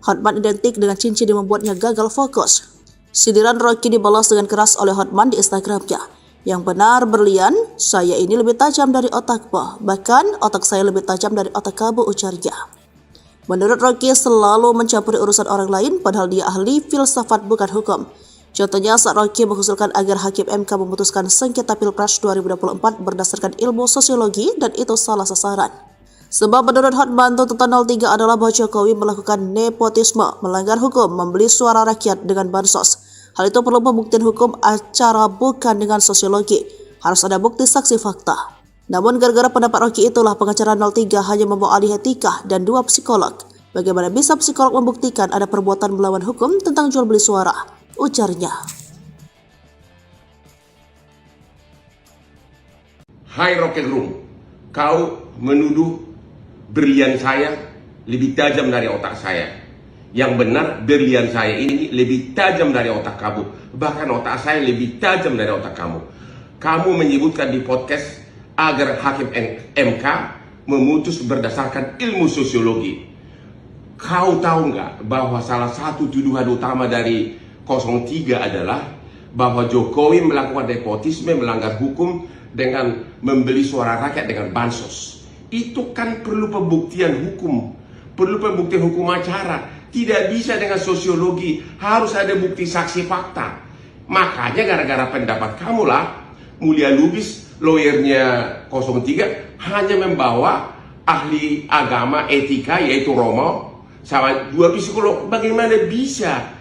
[SPEAKER 1] Hotman identik dengan cincin yang membuatnya gagal fokus. Sindiran Rocky dibalas dengan keras oleh Hotman di Instagramnya. Yang benar berlian, saya ini lebih tajam dari otakmu. Bahkan otak saya lebih tajam dari otak kamu, ujarnya. Menurut Rocky selalu mencampuri urusan orang lain padahal dia ahli filsafat bukan hukum. Contohnya saat Rocky mengusulkan agar Hakim MK memutuskan sengketa Pilpres 2024 berdasarkan ilmu sosiologi dan itu salah sasaran. Sebab menurut Hotman, tuntutan 03 adalah bahwa Jokowi melakukan nepotisme, melanggar hukum, membeli suara rakyat dengan bansos. Hal itu perlu pembuktian hukum acara bukan dengan sosiologi. Harus ada bukti saksi fakta. Namun gara-gara pendapat Rocky itulah pengacara 03 hanya membawa ahli etika dan 2 psikolog. Bagaimana bisa psikolog membuktikan ada perbuatan melawan hukum tentang jual beli suara? Ujarnya.
[SPEAKER 2] Hai Rocky Gerung, kau menuduh berlian saya lebih tajam dari otak saya. Yang benar berlian saya ini lebih tajam dari otak kamu. Bahkan otak saya lebih tajam dari otak kamu. Kamu menyebutkan di podcast agar Hakim MK memutus berdasarkan ilmu sosiologi. Kau tahu nggak bahwa salah satu tuduhan utama dari 03 adalah bahwa Jokowi melakukan nepotisme, melanggar hukum dengan membeli suara rakyat dengan bansos. Itu kan perlu pembuktian hukum, perlu pembuktian hukum acara. Tidak bisa dengan sosiologi, harus ada bukti saksi fakta. Makanya gara-gara pendapat kamulah Mulia Lubis, lawyernya 03, hanya membawa ahli agama etika yaitu Romo sama 2 psikolog. Bagaimana bisa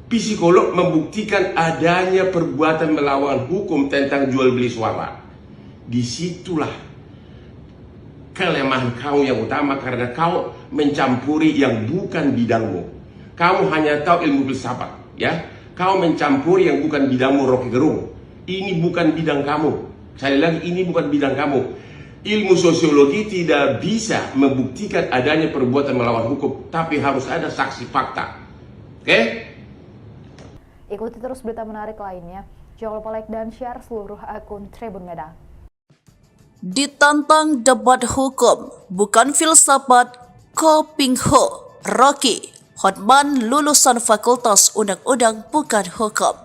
[SPEAKER 2] psikolog membuktikan adanya perbuatan melawan hukum tentang jual beli suara? Disitulah kelemahan kau yang utama, karena kau mencampuri yang bukan bidangmu. Kamu hanya tahu ilmu filsafat, ya. Kau mencampuri yang bukan bidangmu, Rocky Gerung. Ini bukan bidang kamu. Sekali lagi, ini bukan bidang kamu. Ilmu sosiologi tidak bisa membuktikan adanya perbuatan melawan hukum, tapi harus ada saksi fakta. Oke?
[SPEAKER 3] Ikuti terus berita menarik lainnya. Jangan lupa like dan share seluruh akun Tribun Medan.
[SPEAKER 1] Ditantang debat hukum, bukan filsafat, Ko Ping Ho, Rocky, Hotman lulusan fakultas undang-undang bukan hukum.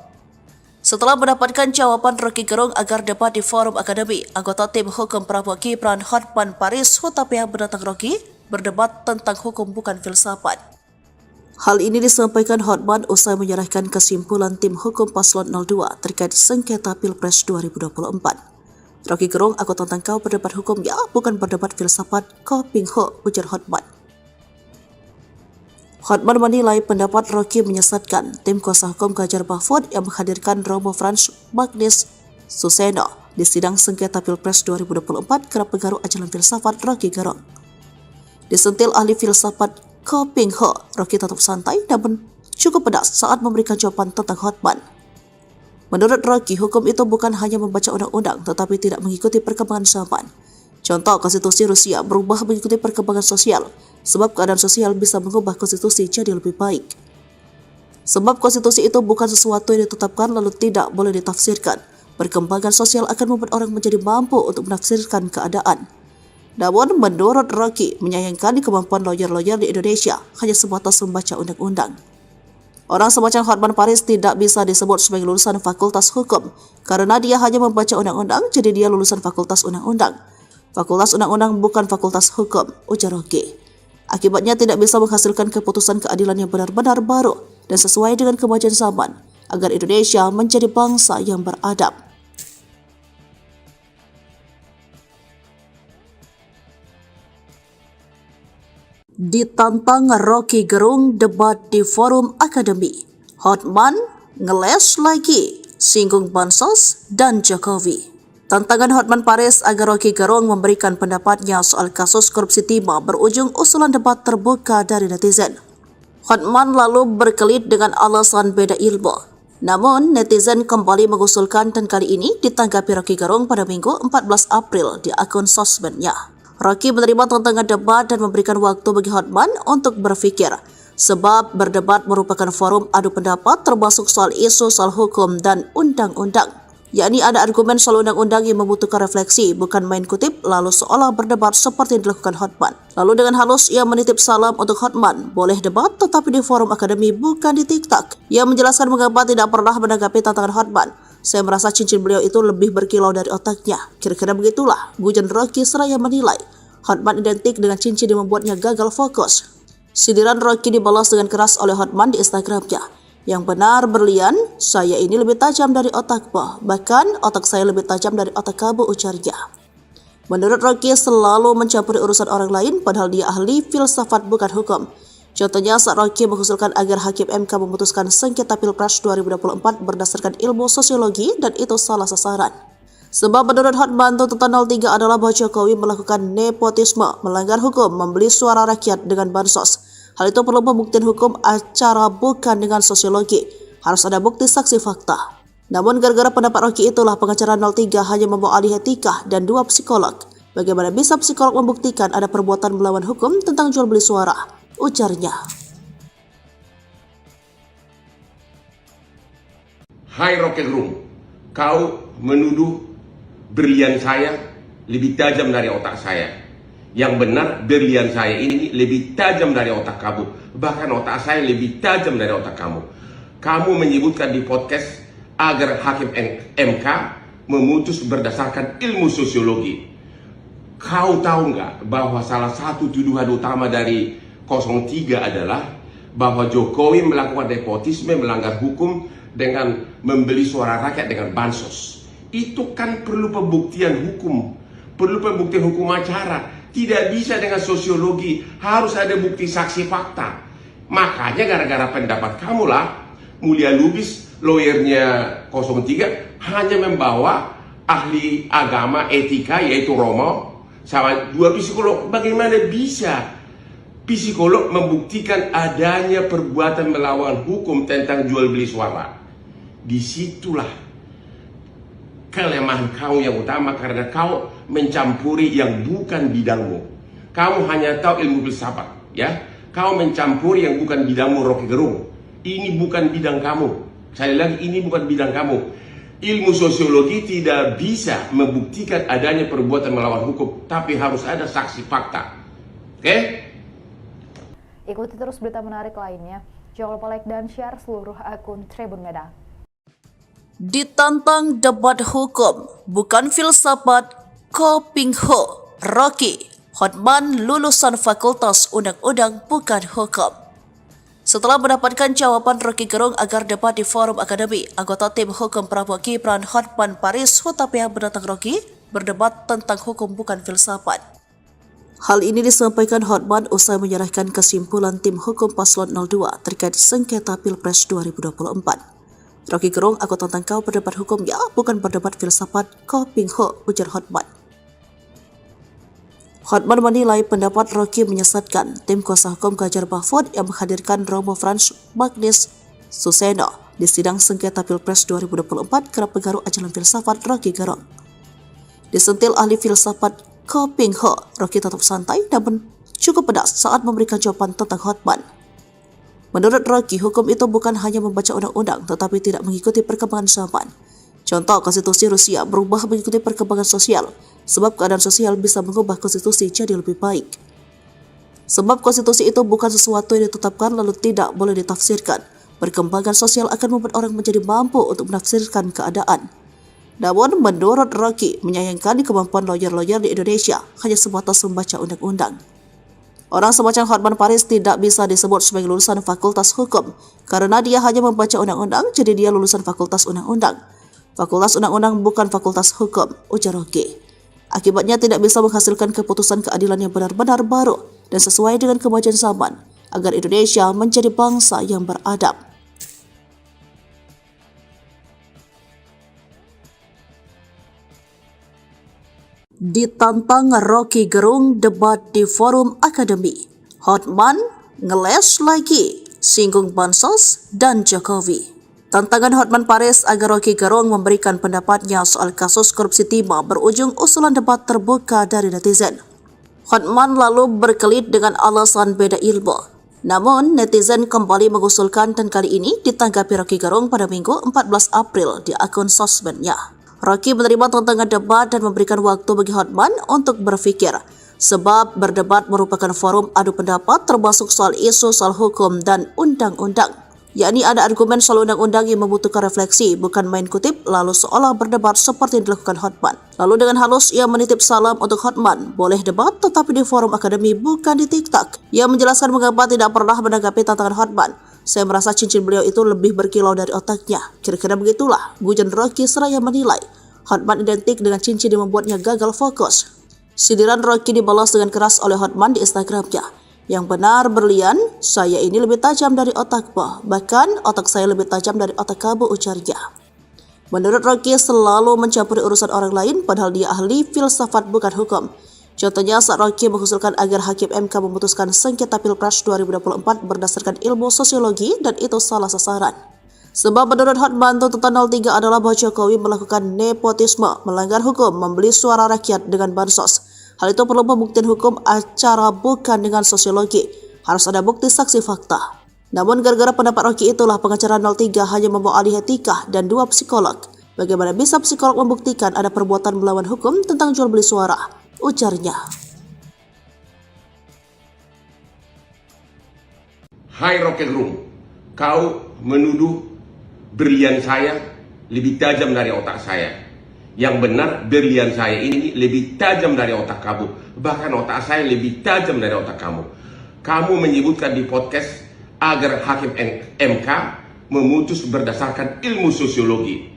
[SPEAKER 1] Setelah mendapatkan jawaban Rocky Gerung agar debat di forum akademi, anggota tim hukum Prabowo Gibran Hotman Paris Hutapea menantang Rocky berdebat tentang hukum bukan filsafat. Hal ini disampaikan Hotman usai menyerahkan kesimpulan tim hukum Paslon 02 terkait sengketa Pilpres 2024. Rocky Gerung, aku tantang kau berdebat hukum ya, bukan berdebat filsafat, kau pingho, ujar Hotman. Hotman menilai pendapat Rocky menyesatkan. Tim kuasa hukum Ganjar Mahfud yang menghadirkan Romo Frans Magnis Suseno di sidang sengketa Pilpres 2024 kerap pengaruh ajaran filsafat Rocky Gerung. Disentil ahli filsafat Ko Ping Ho, Rocky tetap santai namun cukup pedas saat memberikan jawaban tentang Hotman. Menurut Rocky, hukum itu bukan hanya membaca undang-undang tetapi tidak mengikuti perkembangan zaman. Contoh, konstitusi Rusia berubah mengikuti perkembangan sosial, sebab keadaan sosial bisa mengubah konstitusi jadi lebih baik. Sebab konstitusi itu bukan sesuatu yang ditetapkan lalu tidak boleh ditafsirkan. Perkembangan sosial akan membuat orang menjadi mampu untuk menafsirkan keadaan. Namun, menurut Rocky, menyayangkan kemampuan lawyer-lawyer di Indonesia hanya sebatas membaca undang-undang. Orang semacam Hotman Paris tidak bisa disebut sebagai lulusan fakultas hukum, karena dia hanya membaca undang-undang, jadi dia lulusan fakultas undang-undang. Fakultas undang-undang bukan fakultas hukum, ujar Rocky. Akibatnya tidak bisa menghasilkan keputusan keadilan yang benar-benar baru dan sesuai dengan kemajuan zaman, agar Indonesia menjadi bangsa yang beradab. Ditantang Rocky Gerung debat di forum akademi. Hotman ngeles lagi, singgung Bansos dan Jokowi. Tantangan Hotman Paris agar Rocky Gerung memberikan pendapatnya soal kasus korupsi timah berujung usulan debat terbuka dari netizen. Hotman lalu berkelit dengan alasan beda ilmu. Namun, netizen kembali mengusulkan dan kali ini ditanggapi Rocky Gerung pada Minggu 14 April di akun sosmednya. Rocky menerima tantangan debat dan memberikan waktu bagi Hotman untuk berpikir, sebab berdebat merupakan forum adu pendapat termasuk soal isu soal hukum dan undang-undang. Yakni ada argumen soal undang-undang yang membutuhkan refleksi, bukan main kutip lalu seolah berdebat seperti yang dilakukan Hotman. Lalu dengan halus ia menitip salam untuk Hotman, boleh debat tetapi di forum akademi bukan di TikTok. Ia menjelaskan mengapa tidak pernah menanggapi tantangan Hotman. Saya merasa cincin beliau itu lebih berkilau dari otaknya. Kira-kira begitulah, gujan Rocky seraya menilai Hotman identik dengan cincin yang membuatnya gagal fokus. Sindiran Rocky dibalas dengan keras oleh Hotman di Instagramnya. Yang benar berlian, saya ini lebih tajam dari otakmu. Bahkan otak saya lebih tajam dari otak kamu, ujarnya. Menurut Rocky selalu mencampuri urusan orang lain padahal dia ahli filsafat bukan hukum. Contohnya saat Rocky mengusulkan agar Hakim MK memutuskan sengketa Pilpres 2024 berdasarkan ilmu sosiologi dan itu salah sasaran. Sebab menurut Hotman tuntutan 03 adalah bahwa Jokowi melakukan nepotisme, melanggar hukum, membeli suara rakyat dengan bansos. Hal itu perlu pembuktian hukum acara bukan dengan sosiologi. Harus ada bukti saksi fakta. Namun gara-gara pendapat Rocky itulah pengacara 03 hanya membawa ahli etika dan 2 psikolog. Bagaimana bisa psikolog membuktikan ada perbuatan melawan hukum tentang jual beli suara? Ujarnya.
[SPEAKER 2] Hai Rocky Gerung, kau menuduh berlian saya lebih tajam dari otak saya. Yang benar, berlian saya ini lebih tajam dari otak kamu. Bahkan otak saya lebih tajam dari otak kamu. Kamu menyebutkan di podcast agar Hakim MK memutus berdasarkan ilmu sosiologi. Kau tahu nggak bahwa salah satu tuduhan utama dari 03 adalah bahwa Jokowi melakukan nepotisme, melanggar hukum dengan membeli suara rakyat dengan bansos. Itu kan perlu pembuktian hukum, perlu pembuktian hukum acara. Tidak bisa dengan sosiologi, harus ada bukti saksi fakta. Makanya gara-gara pendapat kamulah, Mulia Lubis, lawyernya 03, hanya membawa ahli agama etika yaitu Romo, sama 2 psikolog. Bagaimana bisa psikolog membuktikan adanya perbuatan melawan hukum tentang jual beli suara? Disitulah kelemahan kau yang utama, karena kau mencampuri yang bukan bidangmu. Kamu hanya tahu ilmu filsafat, ya. Kau mencampuri yang bukan bidangmu, Rocky Gerung. Ini bukan bidang kamu. Sekali lagi, ini bukan bidang kamu. Ilmu sosiologi tidak bisa membuktikan adanya perbuatan melawan hukum, tapi harus ada saksi fakta. Oke?
[SPEAKER 3] Ikuti terus berita menarik lainnya. Jangan lupa like dan share seluruh akun Tribun Medan.
[SPEAKER 1] Ditantang debat hukum, bukan filsafat, Ko Ping Ho, Rocky, Hotman lulusan Fakultas Undang-Undang bukan hukum. Setelah mendapatkan jawaban Rocky Gerung agar debat di forum akademi, anggota tim hukum Prabowo Gibran Hotman Paris Hutapea menantang Rocky berdebat tentang hukum bukan filsafat. Hal ini disampaikan Hotman usai menyerahkan kesimpulan tim hukum paslon 02 terkait sengketa Pilpres 2024. Rocky Gerung, aku tantang kau berdebat hukum ya, bukan berdebat filsafat, Ko Ping Ho, ujar Hotman. Hotman menilai pendapat Rocky menyesatkan. Tim kuasa hukum Ganjar Mahfud yang menghadirkan Romo Frans Magnis Suseno di sidang sengketa Pilpres 2024 kerap pengaruh ajaran filsafat Rocky Gerung. Disentil ahli filsafat Ko Ping Ho, Rocky tetap santai namun cukup pedas saat memberikan jawaban tentang Hotman. Menurut Rocky, hukum itu bukan hanya membaca undang-undang tetapi tidak mengikuti perkembangan zaman. Contoh, konstitusi Rusia berubah mengikuti perkembangan sosial, sebab keadaan sosial bisa mengubah konstitusi jadi lebih baik. Sebab konstitusi itu bukan sesuatu yang ditetapkan lalu tidak boleh ditafsirkan. Perkembangan sosial akan membuat orang menjadi mampu untuk menafsirkan keadaan. Namun, menurut Rocky, menyayangkan kemampuan lawyer-lawyer di Indonesia hanya sebatas membaca undang-undang. Orang semacam Hotman Paris tidak bisa disebut sebagai lulusan Fakultas Hukum karena dia hanya membaca undang-undang, jadi dia lulusan Fakultas Undang-Undang. Fakultas Undang-Undang bukan Fakultas Hukum, ujar Rocky. Akibatnya tidak bisa menghasilkan keputusan keadilan yang benar-benar baru dan sesuai dengan kemajuan zaman agar Indonesia menjadi bangsa yang beradab. Ditantang Rocky Gerung debat di forum akademi, Hotman ngeles lagi, singgung Bansos dan Jokowi. Tantangan Hotman Paris agar Rocky Gerung memberikan pendapatnya soal kasus korupsi timah berujung usulan debat terbuka dari netizen. Hotman lalu berkelit dengan alasan beda ilmu. Namun, netizen kembali mengusulkan dan kali ini ditanggapi Rocky Gerung pada Minggu 14 April di akun sosmednya. Rocky menerima tantangan debat dan memberikan waktu bagi Hotman untuk berpikir, sebab berdebat merupakan forum adu pendapat termasuk soal isu soal hukum dan undang-undang. Yakni ada argumen soal undang-undang yang membutuhkan refleksi, bukan main kutip lalu seolah berdebat seperti yang dilakukan Hotman. Lalu dengan halus ia menitip salam untuk Hotman, boleh debat tetapi di forum akademi bukan di TikTok. Ia menjelaskan mengapa tidak pernah menanggapi tantangan Hotman. Saya merasa cincin beliau itu lebih berkilau dari otaknya. Kira-kira begitulah, gujan Rocky seraya menilai Hotman identik dengan cincin yang membuatnya gagal fokus. Sindiran Rocky dibalas dengan keras oleh Hotman di Instagramnya. Yang benar berlian, saya ini lebih tajam dari otakmu. Bahkan otak saya lebih tajam dari otak kamu, ujarnya. Menurut Rocky selalu mencampuri urusan orang lain padahal dia ahli filsafat bukan hukum. Contohnya saat Rocky mengusulkan agar Hakim MK memutuskan sengketa Pilpres 2024 berdasarkan ilmu sosiologi dan itu salah sasaran. Sebab menurut Hotman tuntutan 03 adalah bahwa Jokowi melakukan nepotisme, melanggar hukum, membeli suara rakyat dengan bansos. Hal itu perlu pembuktian hukum acara bukan dengan sosiologi. Harus ada bukti saksi fakta. Namun gara-gara pendapat Rocky itulah pengacara 03 hanya membawa ahli etika dan 2 psikolog. Bagaimana bisa psikolog membuktikan ada perbuatan melawan hukum tentang jual beli suara? Ujarnya.
[SPEAKER 2] Hai Rocky Gerung, kau menuduh berlian saya lebih tajam dari otak saya. Yang benar berlian saya ini lebih tajam dari otak kamu. Bahkan otak saya lebih tajam dari otak kamu. Kamu menyebutkan di podcast agar Hakim MK memutus berdasarkan ilmu sosiologi.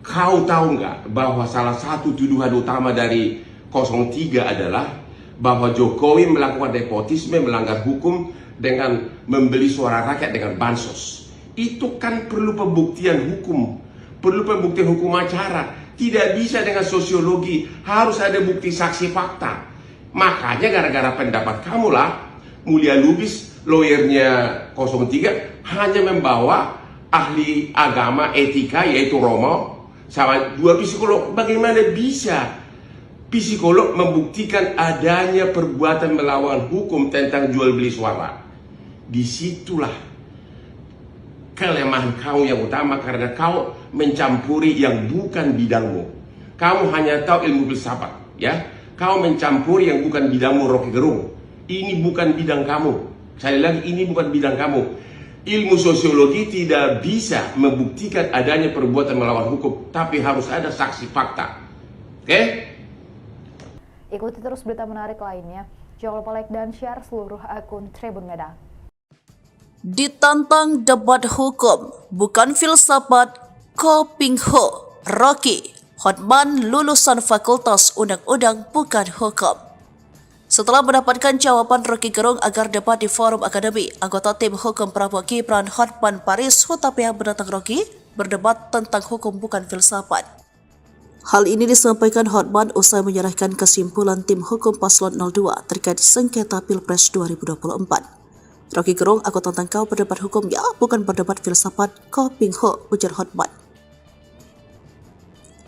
[SPEAKER 2] Kau tahu nggak bahwa salah satu tuduhan utama dari 03 adalah bahwa Jokowi melakukan nepotisme, melanggar hukum dengan membeli suara rakyat dengan bansos. Itu kan perlu pembuktian hukum, perlu pembuktian hukum acara. Tidak bisa dengan sosiologi, harus ada bukti saksi fakta. Makanya gara-gara pendapat kamulah, Mulia Lubis, lawyernya 03, hanya membawa ahli agama etika yaitu Romo, sama 2 psikolog. Bagaimana bisa psikolog membuktikan adanya perbuatan melawan hukum tentang jual beli suara? Disitulah kelemahan kau yang utama karena kau mencampuri yang bukan bidangmu. Kamu hanya tahu ilmu filsafat, ya. Kau mencampuri yang bukan bidangmu, Rocky Gerung. Ini bukan bidang kamu. Sekali lagi, ini bukan bidang kamu. ilmu sosiologi tidak bisa membuktikan adanya perbuatan melawan hukum, tapi harus ada saksi fakta. Oke?
[SPEAKER 3] Ikuti terus berita menarik lainnya. Jangan lupa like dan share seluruh akun Tribun Medan.
[SPEAKER 1] Ditantang debat hukum, bukan filsafat, Ko Ping Ho, Rocky, Hotman lulusan Fakultas Undang-Undang bukan hukum. Setelah mendapatkan jawaban Rocky Gerung agar debat di forum akademi, anggota tim hukum Prabowo Gibran Hotman Paris Hutapea menantang Rocky berdebat tentang hukum bukan filsafat. Hal ini disampaikan Hotman usai menyerahkan kesimpulan tim hukum paslon 02 terkait sengketa Pilpres 2024. Rocky Gerung, aku tantang kau berdebat hukum ya, bukan berdebat filsafat, Ko Ping Ho, ujar Hotman.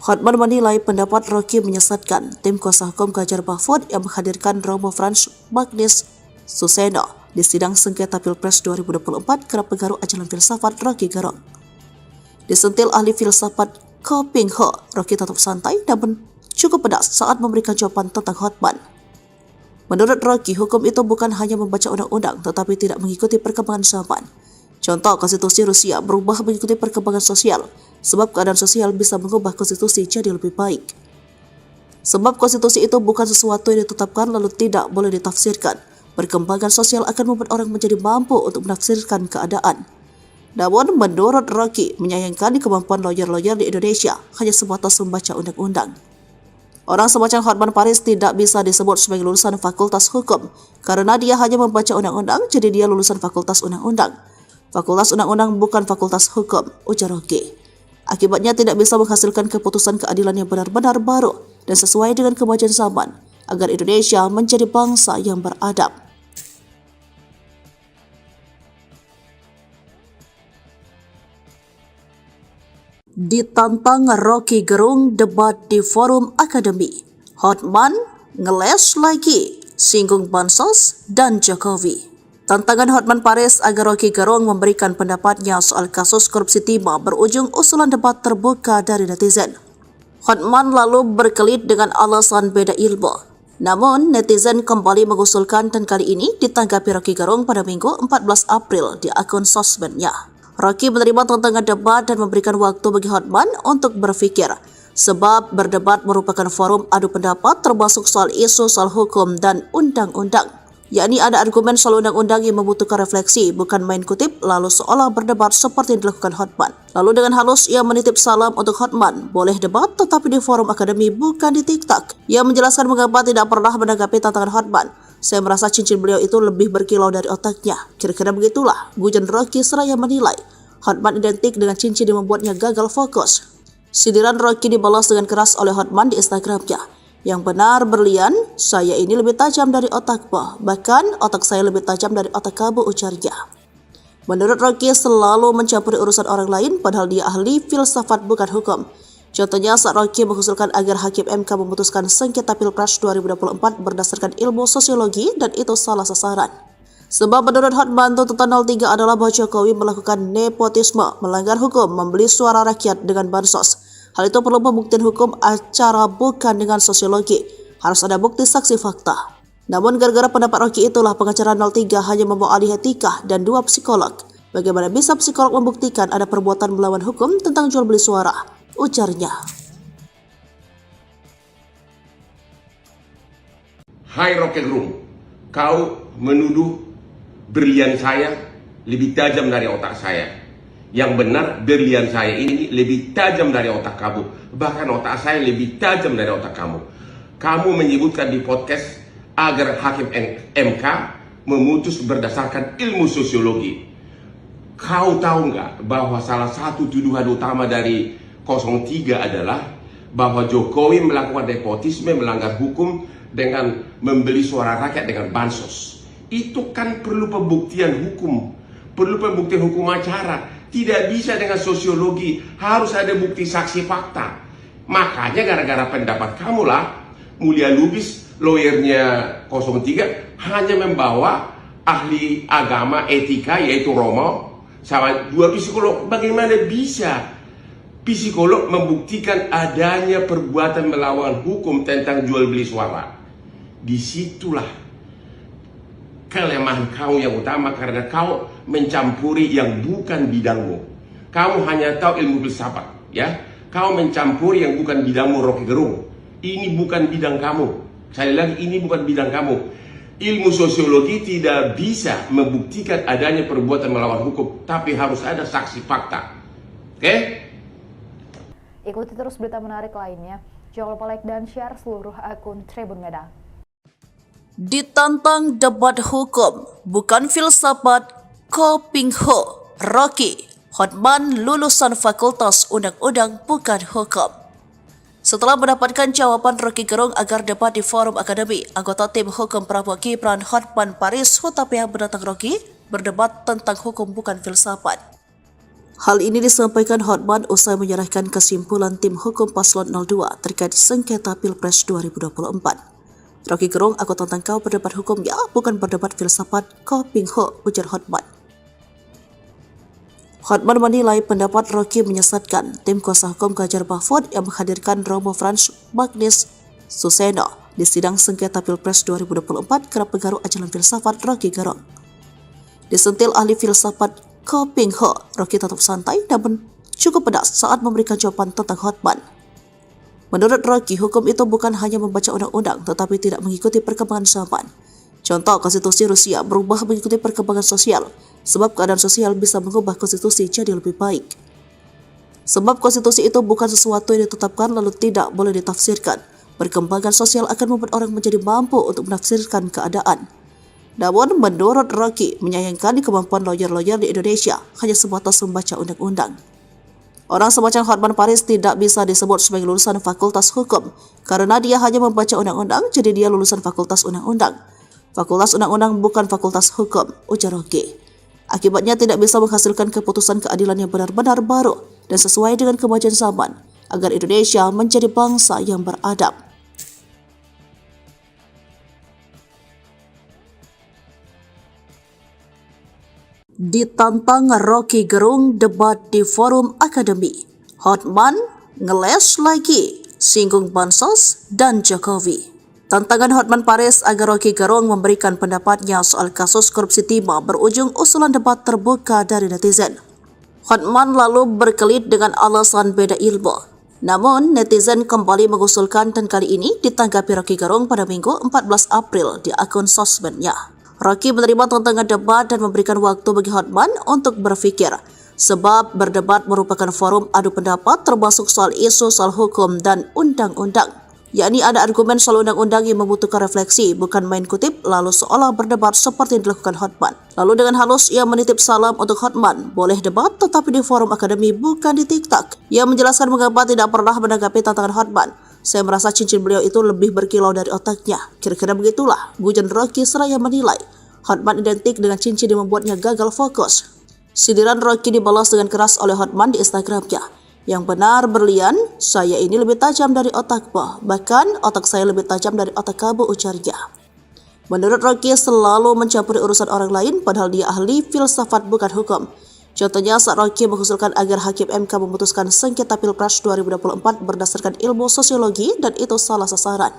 [SPEAKER 1] Hotman menilai pendapat Rocky menyesatkan. Tim kuasa hukum Ganjar Mahfud yang menghadirkan Romo Frans Magnis Suseno di sidang sengketa Pilpres 2024 kerap pengaruh ajaran filsafat Rocky Gerung. Disentil ahli filsafat Ko Ping Ho, Rocky tetap santai namun cukup pedas saat memberikan jawaban tentang Hotman. Menurut Rocky, hukum itu bukan hanya membaca undang-undang tetapi tidak mengikuti perkembangan zaman. Contoh, konstitusi Rusia berubah mengikuti perkembangan sosial, sebab keadaan sosial bisa mengubah konstitusi jadi lebih baik. Sebab konstitusi itu bukan sesuatu yang ditetapkan lalu tidak boleh ditafsirkan. Perkembangan sosial akan membuat orang menjadi mampu untuk menafsirkan keadaan. Namun, menurut Rocky, menyayangkan kemampuan lawyer-lawyer di Indonesia hanya sebatas membaca undang-undang. Orang semacam Hotman Paris tidak bisa disebut sebagai lulusan Fakultas Hukum, karena dia hanya membaca undang-undang, jadi dia lulusan Fakultas Undang-Undang. Fakultas Undang-Undang bukan Fakultas Hukum, ujar Rocky. Akibatnya tidak bisa menghasilkan keputusan keadilan yang benar-benar baru dan sesuai dengan kemajuan zaman, agar Indonesia menjadi bangsa yang beradab. Ditantang Rocky Gerung debat di forum akademi, Hotman ngeles lagi, singgung Bansos dan Jokowi. Tantangan Hotman Paris agar Rocky Gerung memberikan pendapatnya soal kasus korupsi timah berujung usulan debat terbuka dari netizen. Hotman lalu berkelit dengan alasan beda ilmu. Namun, netizen kembali mengusulkan dan kali ini ditanggapi Rocky Gerung pada Minggu 14 April di akun sosmednya. Rocky menerima tantangan debat dan memberikan waktu bagi Hotman untuk berpikir, sebab berdebat merupakan forum adu pendapat termasuk soal isu soal hukum dan undang-undang. Yakni ada argumen soal undang-undang yang membutuhkan refleksi, bukan main kutip lalu seolah berdebat seperti yang dilakukan Hotman. Lalu dengan halus ia menitip salam untuk Hotman, boleh debat tetapi di forum akademi bukan di TikTok. Ia menjelaskan mengapa tidak pernah menanggapi tantangan Hotman. Saya merasa cincin beliau itu lebih berkilau dari otaknya. Kira-kira begitulah, gujan Rocky seraya menilai Hotman identik dengan cincin yang membuatnya gagal fokus. Sindiran Rocky dibalas dengan keras oleh Hotman di Instagramnya. Yang benar berlian, saya ini lebih tajam dari otakmu. Bahkan otak saya lebih tajam dari otak kamu, ujarnya. Menurut Rocky selalu mencampuri urusan orang lain padahal dia ahli filsafat bukan hukum. Contohnya saat Rocky mengusulkan agar Hakim MK memutuskan sengketa Pilpres 2024 berdasarkan ilmu sosiologi dan itu salah sasaran. Sebab menurut Hotman tuntutan 03 adalah bahwa Jokowi melakukan nepotisme, melanggar hukum, membeli suara rakyat dengan bansos. Hal itu perlu pembuktian hukum acara bukan dengan sosiologi. Harus ada bukti saksi fakta. Namun gara-gara pendapat Rocky itulah pengacara 03 hanya membawa ahli etika dan 2 psikolog. Bagaimana bisa psikolog membuktikan ada perbuatan melawan hukum tentang jual beli suara? Ujarnya.
[SPEAKER 2] Hai Rocky Gerung, kau menuduh berlian saya lebih tajam dari otak saya. Yang benar, berlian saya ini lebih tajam dari otak kamu. Bahkan otak saya lebih tajam dari otak kamu. Kamu menyebutkan di podcast agar Hakim MK memutus berdasarkan ilmu sosiologi. Kau tahu nggak bahwa salah satu tuduhan utama dari 03 adalah bahwa Jokowi melakukan nepotisme, melanggar hukum dengan membeli suara rakyat dengan bansos. Itu kan perlu pembuktian hukum, perlu pembuktian hukum acara. Tidak bisa dengan sosiologi, harus ada bukti saksi fakta. Makanya gara-gara pendapat kamulah, Mulia Lubis, lawyernya 03, hanya membawa ahli agama etika yaitu Romo, sama 2 psikolog. Bagaimana bisa psikolog membuktikan adanya perbuatan melawan hukum tentang jual beli suara? Disitulah kelemahan kau yang utama karena kau mencampuri yang bukan bidangmu. Kamu hanya tahu ilmu filsafat, ya. Kau mencampuri yang bukan bidangmu, Rocky Gerung. Ini bukan bidang kamu. Sekali lagi, ini bukan bidang kamu. Ilmu sosiologi tidak bisa membuktikan adanya perbuatan melawan hukum, tapi harus ada saksi fakta. Oke?
[SPEAKER 3] Ikuti terus berita menarik lainnya. Jangan lupa like dan share seluruh akun Tribun Medan.
[SPEAKER 1] Ditantang debat hukum, bukan filsafat, Ko Ping Ho, Rocky, Hotman lulusan Fakultas Undang-Undang bukan hukum. Setelah mendapatkan jawaban Rocky Gerung agar debat di forum akademi, anggota tim hukum Prabowo Gibran Hotman Paris Hutapea menantang Rocky berdebat tentang hukum bukan filsafat. Hal ini disampaikan Hotman usai menyerahkan kesimpulan tim hukum Paslon 02 terkait sengketa Pilpres 2024. Rocky Gerung, aku tantang kau berdebat hukum ya, bukan berdebat filsafat, Ko Ping Ho, ujar Hotman. Hotman menilai pendapat Rocky menyesatkan. Tim kuasa hukum Ganjar Mahfud yang menghadirkan Romo Frans Magnis Suseno di sidang sengketa Pilpres 2024 kerap pengaruh ajaran filsafat Rocky Gerung. Disentil ahli filsafat Ko Ping Ho, Rocky tetap santai namun cukup pedas saat memberikan jawaban tentang Hotman. Menurut Rocky, hukum itu bukan hanya membaca undang-undang tetapi tidak mengikuti perkembangan zaman. Contoh, konstitusi Rusia berubah mengikuti perkembangan sosial, sebab keadaan sosial bisa mengubah konstitusi jadi lebih baik. Sebab konstitusi itu bukan sesuatu yang ditetapkan lalu tidak boleh ditafsirkan. Perkembangan sosial akan membuat orang menjadi mampu untuk menafsirkan keadaan. Namun, menurut Rocky, menyayangkan kemampuan lawyer-lawyer di Indonesia hanya sebatas membaca undang-undang. Orang semacam Hotman Paris tidak bisa disebut sebagai lulusan Fakultas Hukum karena dia hanya membaca undang-undang, jadi dia lulusan Fakultas Undang-Undang. Fakultas Undang-Undang bukan Fakultas Hukum, ujar Rocky. Akibatnya tidak bisa menghasilkan keputusan keadilan yang benar-benar baru dan sesuai dengan kemajuan zaman agar Indonesia menjadi bangsa yang beradab. Ditantang Rocky Gerung debat di forum akademi. Hotman ngeles lagi, singgung bansos dan Jokowi. Tantangan Hotman Paris agar Rocky Gerung memberikan pendapatnya soal kasus korupsi timah berujung usulan debat terbuka dari netizen. Hotman lalu berkelit dengan alasan beda ilmu. Namun, netizen kembali mengusulkan dan kali ini ditanggapi Rocky Gerung pada Minggu 14 April di akun sosmednya. Rocky menerima tantangan debat dan memberikan waktu bagi Hotman untuk berpikir, sebab berdebat merupakan forum adu pendapat termasuk soal isu soal hukum dan undang-undang. Yakni ada argumen soal undang-undang yang membutuhkan refleksi, bukan main kutip lalu seolah berdebat seperti yang dilakukan Hotman. Lalu dengan halus ia menitip salam untuk Hotman, boleh debat tetapi di forum akademi bukan di TikTok. Ia menjelaskan mengapa tidak pernah menanggapi tantangan Hotman. Saya merasa cincin beliau itu lebih berkilau dari otaknya. Kira-kira begitulah, gujan Rocky seraya menilai Hotman identik dengan cincin yang membuatnya gagal fokus. Sindiran Rocky dibalas dengan keras oleh Hotman di Instagramnya. Yang benar berlian, saya ini lebih tajam dari otakmu. Bahkan otak saya lebih tajam dari otak kamu, ujarnya. Menurut Rocky selalu mencampuri urusan orang lain padahal dia ahli filsafat bukan hukum. Contohnya saat Rocky mengusulkan agar Hakim MK memutuskan sengketa Pilpres 2024 berdasarkan ilmu sosiologi dan itu salah sasaran.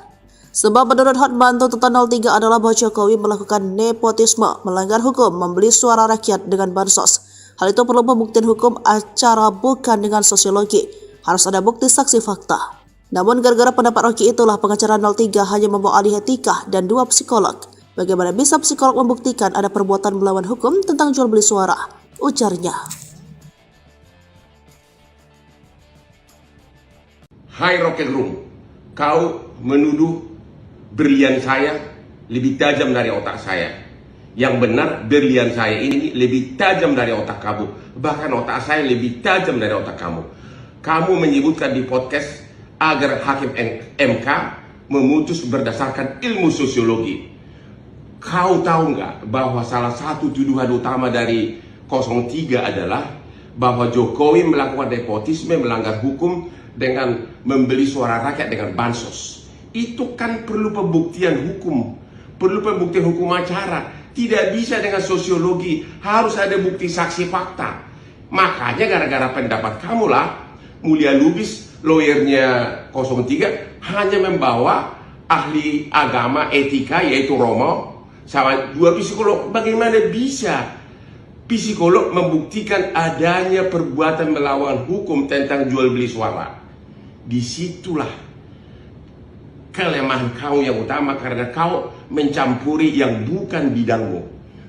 [SPEAKER 1] Sebab menurut Hotman tuntutan 03 adalah bahwa Jokowi melakukan nepotisme, melanggar hukum, membeli suara rakyat dengan bansos. Hal itu perlu pembuktian hukum acara bukan dengan sosiologi. Harus ada bukti saksi fakta. Namun gara-gara pendapat Rocky itulah pengacara 03 hanya membawa ahli etika dan 2 psikolog. Bagaimana bisa psikolog membuktikan ada perbuatan melawan hukum tentang jual beli suara? Ujarnya.
[SPEAKER 2] Hai Rocky Gerung, kau menuduh berlian saya lebih tajam dari otak saya. Yang benar berlian saya ini lebih tajam dari otak kamu. Bahkan otak saya lebih tajam dari otak kamu. Kamu menyebutkan di podcast agar Hakim MK memutus berdasarkan ilmu sosiologi. Kau tahu nggak bahwa salah satu tuduhan utama dari 03 adalah bahwa Jokowi melakukan nepotisme, melanggar hukum dengan membeli suara rakyat dengan bansos. Itu kan perlu pembuktian hukum, perlu pembuktian hukum acara. Tidak bisa dengan sosiologi, harus ada bukti saksi fakta. Makanya gara-gara pendapat kamulah, Mulia Lubis, lawyernya 03, hanya membawa ahli agama etika yaitu Romo sama dua psikolog. Bagaimana bisa psikolog membuktikan adanya perbuatan melawan hukum tentang jual beli suara? Disitulah kelemahan kau yang utama, karena kau mencampuri yang bukan bidangmu.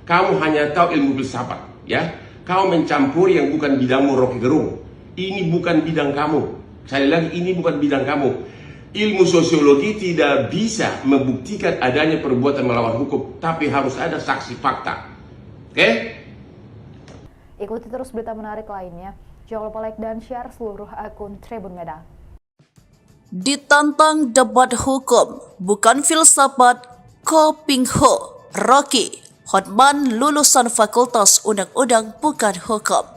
[SPEAKER 2] Kamu hanya tahu ilmu filsafat, ya. Kau mencampuri yang bukan bidangmu, Rocky Gerung. Ini bukan bidang kamu. Sekali lagi, ini bukan bidang kamu. Ilmu sosiologi tidak bisa membuktikan adanya perbuatan melawan hukum, tapi harus ada saksi fakta. Oke?
[SPEAKER 3] Ikuti terus berita menarik lainnya. Jangan lupa like dan share seluruh akun Tribun Medan.
[SPEAKER 1] Ditantang debat hukum, bukan filsafat, Ko Ping Ho, Rocky, Hotman lulusan Fakultas Undang-Undang bukan hukum.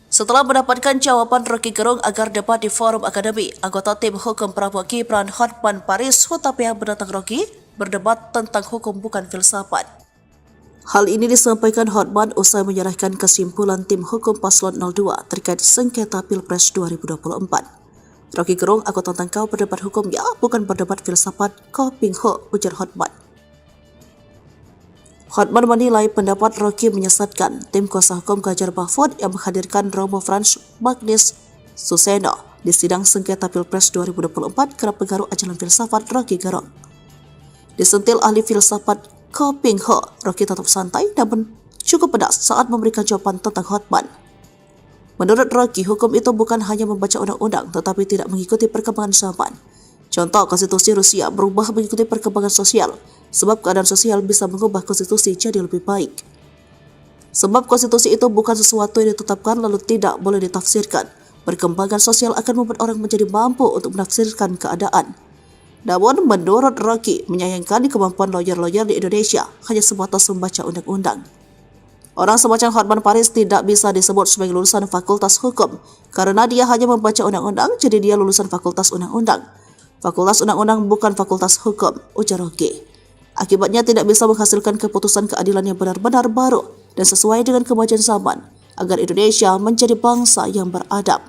[SPEAKER 1] Setelah mendapatkan jawaban Rocky Gerung agar debat di forum akademi, anggota tim hukum Prabowo Gibran Hotman Paris Hutapea menantang Rocky berdebat tentang hukum bukan filsafat. Hal ini disampaikan Hotman usai menyerahkan kesimpulan tim hukum Paslon 02 terkait sengketa Pilpres 2024. Rocky Gerung, aku tantang kau berdebat hukum ya, bukan berdebat filsafat, Ko Ping Ho, ujar Hotman. Hotman menilai pendapat Rocky menyesatkan. Tim kuasa hukum Ganjar Mahfud yang menghadirkan Romo Frans Magnis Suseno di sidang sengketa Pilpres 2024 kerap pengaruh ajaran filsafat Rocky Gerung. Disentil ahli filsafat Ko Ping Ho, Rocky tetap santai namun cukup pedas saat memberikan jawaban tentang Hotman. Menurut Rocky, hukum itu bukan hanya membaca undang-undang tetapi tidak mengikuti perkembangan zaman. Contoh, konstitusi Rusia berubah mengikuti perkembangan sosial, sebab keadaan sosial bisa mengubah konstitusi jadi lebih baik. Sebab konstitusi itu bukan sesuatu yang ditetapkan lalu tidak boleh ditafsirkan. Perkembangan sosial akan membuat orang menjadi mampu untuk menafsirkan keadaan. Namun, menurut Rocky, menyayangkan kemampuan lawyer-lawyer di Indonesia hanya sebatas membaca undang-undang. Orang semacam Hotman Paris tidak bisa disebut sebagai lulusan Fakultas Hukum, karena dia hanya membaca undang-undang, jadi dia lulusan Fakultas Undang-Undang. Fakultas Undang-Undang bukan Fakultas Hukum, ujar Rocky. Akibatnya tidak bisa menghasilkan keputusan keadilan yang benar-benar baru dan sesuai dengan kemajuan zaman, agar Indonesia menjadi bangsa yang beradab.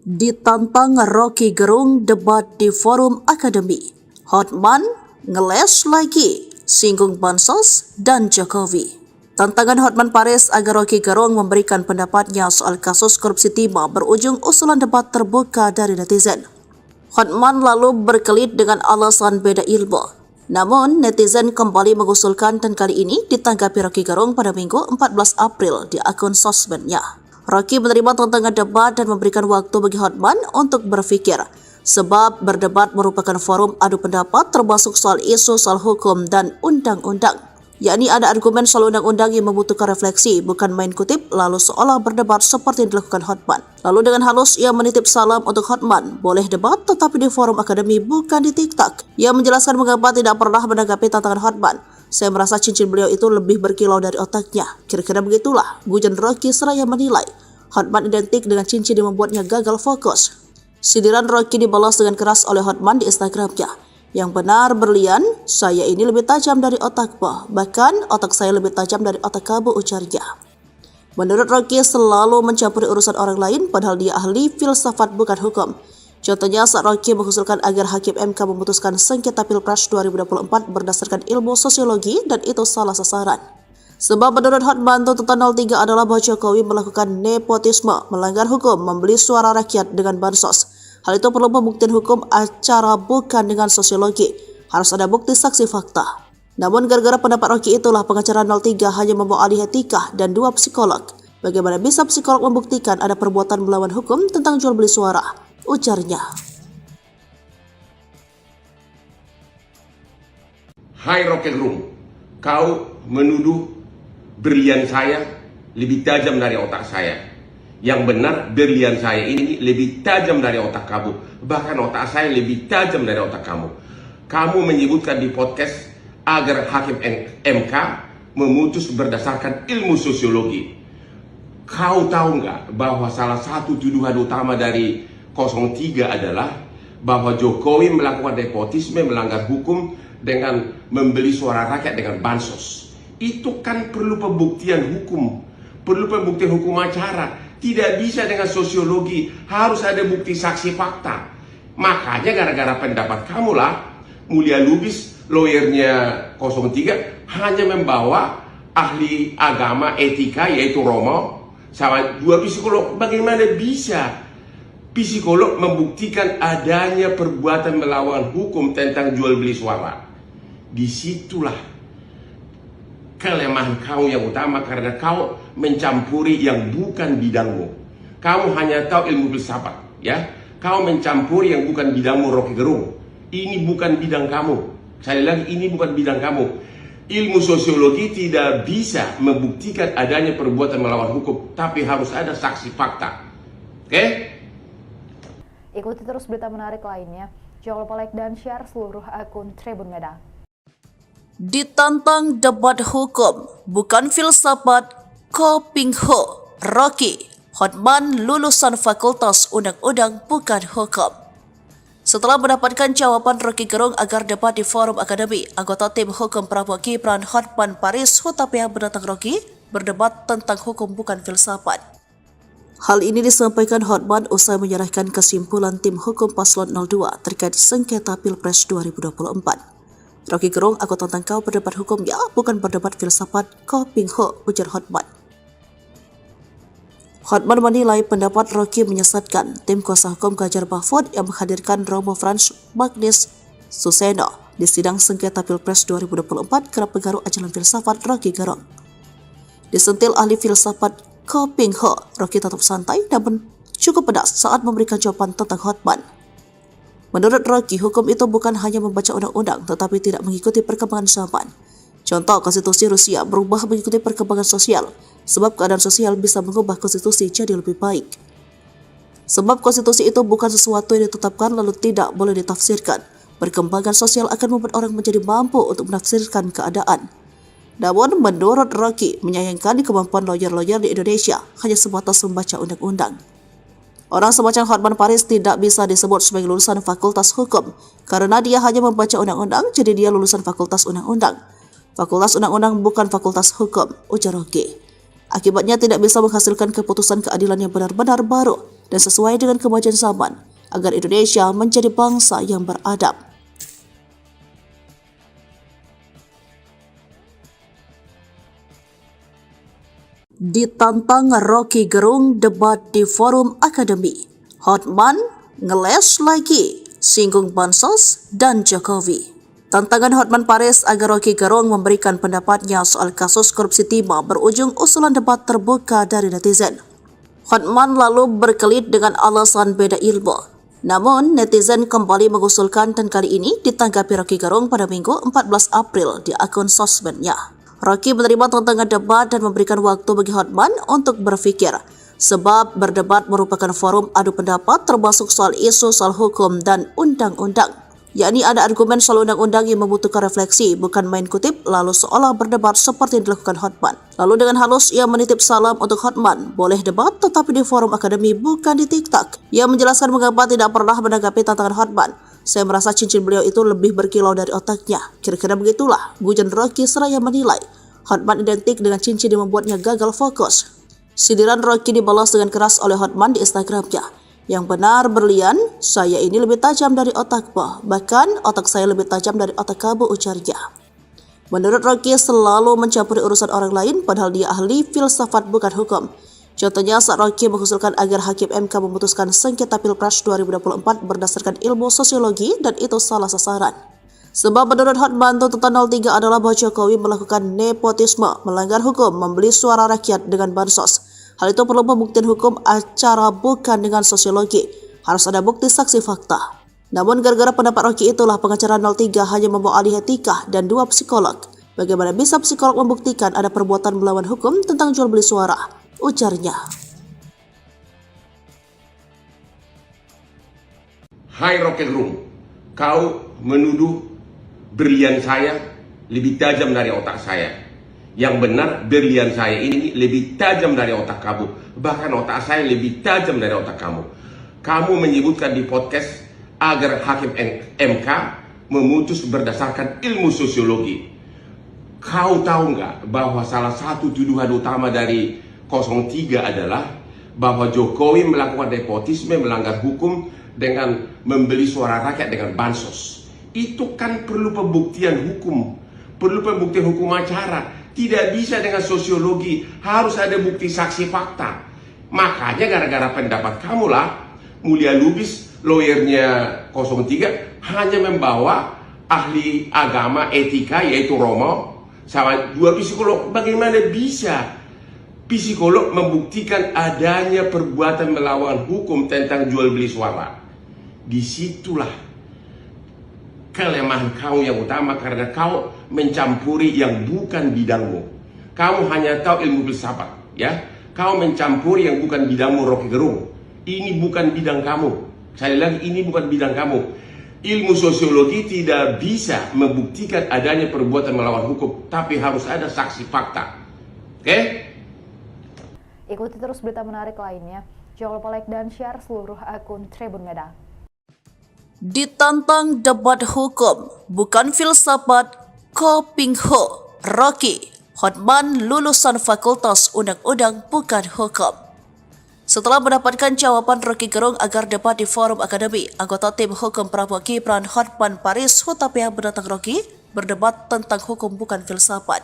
[SPEAKER 1] Ditantang Rocky Gerung debat di forum akademi. Hotman ngeles lagi, singgung bansos dan Jokowi. Tantangan Hotman Paris agar Rocky Gerung memberikan pendapatnya soal kasus korupsi timah berujung usulan debat terbuka dari netizen. Hotman lalu berkelit dengan alasan beda ilmu. Namun, netizen kembali mengusulkan dan kali ini ditanggapi Rocky Gerung pada Minggu 14 April di akun sosmednya. Rocky menerima tantangan debat dan memberikan waktu bagi Hotman untuk berpikir, sebab berdebat merupakan forum adu pendapat termasuk soal isu soal hukum dan undang-undang. Yakni ada argumen soal undang-undang yang membutuhkan refleksi, bukan main kutip lalu seolah berdebat seperti yang dilakukan Hotman. Lalu dengan halus ia menitip salam untuk Hotman, boleh debat tetapi di forum akademi bukan di TikTok. Ia menjelaskan mengapa tidak pernah menanggapi tantangan Hotman. Saya merasa cincin beliau itu lebih berkilau dari otaknya. Kira-kira begitulah, gujan Rocky seraya menilai Hotman identik dengan cincin yang membuatnya gagal fokus. Sindiran Rocky dibalas dengan keras oleh Hotman di Instagramnya. Yang benar berlian, saya ini lebih tajam dari otakmu. Bahkan otak saya lebih tajam dari otak kamu, ujarnya. Menurut Rocky selalu mencampuri urusan orang lain padahal dia ahli filsafat bukan hukum. Contohnya saat Rocky mengusulkan agar Hakim MK memutuskan sengketa Pilpres 2024 berdasarkan ilmu sosiologi dan itu salah sasaran. Sebab menurut Hotman tuntutan 03 adalah bahwa Jokowi melakukan nepotisme, melanggar hukum, membeli suara rakyat dengan bansos. Hal itu perlu pembuktian hukum acara bukan dengan sosiologi. Harus ada bukti saksi fakta. Namun gara-gara pendapat Rocky itulah pengacara 03 hanya membawa ahli etika dan 2 psikolog. Bagaimana bisa psikolog membuktikan ada perbuatan melawan hukum tentang jual beli suara? Ujarnya.
[SPEAKER 2] Hai Rocky Gerung, kau menuduh berlian saya lebih tajam dari otak saya. Yang benar, berlian saya ini lebih tajam dari otak kamu. Bahkan otak saya lebih tajam dari otak kamu. Kamu menyebutkan di podcast agar Hakim MK memutus berdasarkan ilmu sosiologi. Kau tahu nggak bahwa salah satu tuduhan utama dari 03 adalah bahwa Jokowi melakukan nepotisme, melanggar hukum dengan membeli suara rakyat dengan bansos. Itu kan perlu pembuktian hukum, perlu pembuktian hukum acara. Tidak bisa dengan sosiologi, harus ada bukti saksi fakta. Makanya gara-gara pendapat kamulah Mulia Lubis, lawyernya 03, hanya membawa ahli agama etika yaitu Romo sama 2 psikolog. Bagaimana bisa psikolog membuktikan adanya perbuatan melawan hukum tentang jual beli suara? Disitulah kelemahan kau yang utama, karena kau mencampuri yang bukan bidangmu. Kamu hanya tahu ilmu filsafat, ya. Kau mencampuri yang bukan bidangmu, Rocky Gerung. Ini bukan bidang kamu. Sekali lagi, ini bukan bidang kamu. Ilmu sosiologi tidak bisa membuktikan adanya perbuatan melawan hukum, tapi harus ada saksi fakta. Oke?
[SPEAKER 3] Ikuti terus berita menarik lainnya. Jangan lupa like dan share seluruh akun Tribun Medan.
[SPEAKER 1] Ditantang debat hukum, bukan filsafat, Ko Ping Ho, Rocky, Hotman lulusan Fakultas Undang-Undang bukan hukum. Setelah mendapatkan jawaban Rocky Gerung agar debat di forum akademi, anggota tim hukum Prabowo Gibran Hotman Paris Hutapea menantang Rocky berdebat tentang hukum bukan filsafat. Hal ini disampaikan Hotman usai menyerahkan kesimpulan tim hukum paslon 02 terkait sengketa Pilpres 2024. Rocky Gerung, aku tantang kau berdebat hukum ya, bukan berdebat filsafat, Ko Ping Ho, ujar Hotman. Hotman menilai pendapat Rocky menyesatkan. Tim kuasa hukum Ganjar Mahfud yang menghadirkan Romo Frans Magnis Suseno di sidang sengketa Pilpres 2024 kerap pengaruh ajaran filsafat Rocky Gerung. Disentil ahli filsafat Ko Ping Ho, Rocky tetap santai namun cukup pedas saat memberikan jawaban tentang Hotman. Menurut Rocky, hukum itu bukan hanya membaca undang-undang tetapi tidak mengikuti perkembangan zaman. Contoh, konstitusi Rusia berubah mengikuti perkembangan sosial, sebab keadaan sosial bisa mengubah konstitusi jadi lebih baik. Sebab konstitusi itu bukan sesuatu yang ditetapkan lalu tidak boleh ditafsirkan. Perkembangan sosial akan membuat orang menjadi mampu untuk menafsirkan keadaan. Namun, menurut Rocky, menyayangkan kemampuan lawyer-lawyer di Indonesia hanya sebatas membaca undang-undang. Orang semacam Hotman Paris tidak bisa disebut sebagai lulusan Fakultas Hukum karena dia hanya membaca undang-undang, jadi dia lulusan Fakultas Undang-Undang. Fakultas Undang-Undang bukan Fakultas Hukum, ujar Rocky. Akibatnya tidak bisa menghasilkan keputusan keadilan yang benar-benar baru dan sesuai dengan kemajuan zaman agar Indonesia menjadi bangsa yang beradab. Ditantang Rocky Gerung debat di forum akademi, Hotman ngeles lagi, singgung bansos dan Jokowi. Tantangan Hotman Paris agar Rocky Gerung memberikan pendapatnya soal kasus korupsi timah berujung usulan debat terbuka dari netizen. Hotman lalu berkelit dengan alasan beda ilmu. Namun, netizen kembali mengusulkan dan kali ini ditanggapi Rocky Gerung pada Minggu 14 April di akun sosmednya. Rocky menerima tantangan debat dan memberikan waktu bagi Hotman untuk berpikir, sebab berdebat merupakan forum adu pendapat termasuk soal isu soal hukum dan undang-undang. Yakni ada argumen soal undang-undang yang membutuhkan refleksi, bukan main kutip lalu seolah berdebat seperti yang dilakukan Hotman. Lalu dengan halus ia menitip salam untuk Hotman, boleh debat tetapi di forum akademi bukan di TikTok. Ia menjelaskan mengapa tidak pernah menanggapi tantangan Hotman. Saya merasa cincin beliau itu lebih berkilau dari otaknya. Kira-kira begitulah, gujon Rocky seraya menilai Hotman identik dengan cincin yang membuatnya gagal fokus. Sindiran Rocky dibalas dengan keras oleh Hotman di Instagramnya. Yang benar berlian, saya ini lebih tajam dari otakmu. Bahkan otak saya lebih tajam dari otak kamu, ujarnya. Menurut Rocky selalu mencampuri urusan orang lain padahal dia ahli filsafat bukan hukum. Contohnya saat Rocky mengusulkan agar Hakim MK memutuskan sengketa Pilpres 2024 berdasarkan ilmu sosiologi dan itu salah sasaran. Sebab menurut Hotman tuntutan 03 adalah bahwa Jokowi melakukan nepotisme, melanggar hukum, membeli suara rakyat dengan bansos. Hal itu perlu pembuktian hukum acara bukan dengan sosiologi. Harus ada bukti saksi fakta. Namun gara-gara pendapat Rocky itulah pengacara 03 hanya membawa ahli etika dan 2 psikolog. Bagaimana bisa psikolog membuktikan ada perbuatan melawan hukum tentang jual beli suara? Ujarnya.
[SPEAKER 2] Hai Rocky Gerung, kau menuduh berlian saya lebih tajam dari otak saya. Yang benar, berlian saya ini lebih tajam dari otak kamu. Bahkan otak saya lebih tajam dari otak kamu. Kamu menyebutkan di podcast agar Hakim MK memutus berdasarkan ilmu sosiologi. Kau tahu nggak bahwa salah satu tuduhan utama dari 03 adalah bahwa Jokowi melakukan nepotisme, melanggar hukum dengan membeli suara rakyat dengan bansos. Itu kan perlu pembuktian hukum, perlu pembuktian hukum acara. Tidak bisa dengan sosiologi, harus ada bukti saksi fakta. Makanya gara-gara pendapat kamu lah, Mulia Lubis, lawyernya 03, hanya membawa ahli agama etika yaitu Romo sama dua psikolog. Bagaimana bisa psikolog membuktikan adanya perbuatan melawan hukum tentang jual beli suara? Disitulah kelemahan kau yang utama, karena kau mencampuri yang bukan bidangmu. Kamu hanya tahu ilmu filsafat, ya. Kau mencampuri yang bukan bidangmu, Rocky Gerung. Ini bukan bidang kamu. Sekali lagi, ini bukan bidang kamu. Ilmu sosiologi tidak bisa membuktikan adanya perbuatan melawan hukum, tapi harus ada saksi fakta. Oke?
[SPEAKER 3] Ikuti terus berita menarik lainnya. Jangan lupa like dan share seluruh akun Tribun Medan.
[SPEAKER 1] Ditantang debat hukum, bukan filsafat, Ko Ping Ho, Rocky, Hotman lulusan Fakultas Undang-Undang bukan hukum. Setelah mendapatkan jawaban Rocky Gerung agar debat di forum akademi, anggota tim hukum Prabowo Gibran Hotman Paris Hutapea menantang Rocky berdebat tentang hukum bukan filsafat.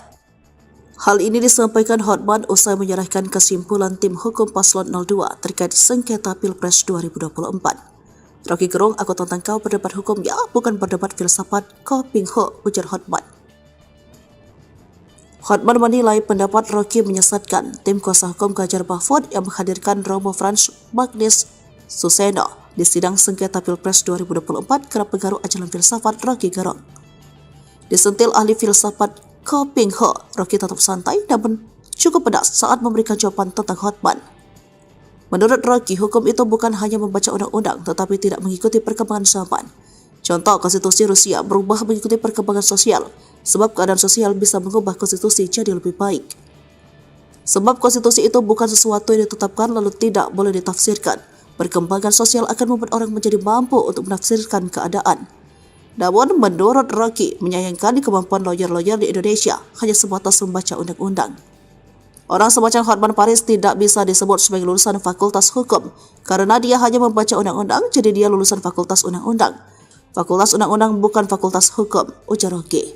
[SPEAKER 1] Hal ini disampaikan Hotman usai menyerahkan kesimpulan tim hukum paslon 02 terkait sengketa Pilpres 2024. Rocky Gerung, aku tantang kau berdebat hukum ya, bukan berdebat filsafat, Ko Ping Ho, ujar Hotman. Hotman menilai pendapat Rocky menyesatkan. Tim kuasa hukum Ganjar Mahfud yang menghadirkan Romo Frans Magnis Suseno di sidang sengketa Pilpres 2024 kerap pengaruh ajaran filsafat Rocky Gerung. Disentil ahli filsafat Ko Ping Ho, Rocky tetap santai namun cukup pedas saat memberikan jawaban tentang Hotman. Menurut Rocky, hukum itu bukan hanya membaca undang-undang tetapi tidak mengikuti perkembangan zaman. Contoh, konstitusi Rusia berubah mengikuti perkembangan sosial, sebab keadaan sosial bisa mengubah konstitusi jadi lebih baik. Sebab konstitusi itu bukan sesuatu yang ditetapkan lalu tidak boleh ditafsirkan. Perkembangan sosial akan membuat orang menjadi mampu untuk menafsirkan keadaan. Namun, menurut Rocky, menyayangkan kemampuan lawyer-lawyer di Indonesia hanya sebatas membaca undang-undang. Orang semacam Hotman Paris tidak bisa disebut sebagai lulusan Fakultas Hukum karena dia hanya membaca undang-undang, jadi dia lulusan Fakultas Undang-Undang. Fakultas Undang-Undang bukan Fakultas Hukum, ujar Rocky.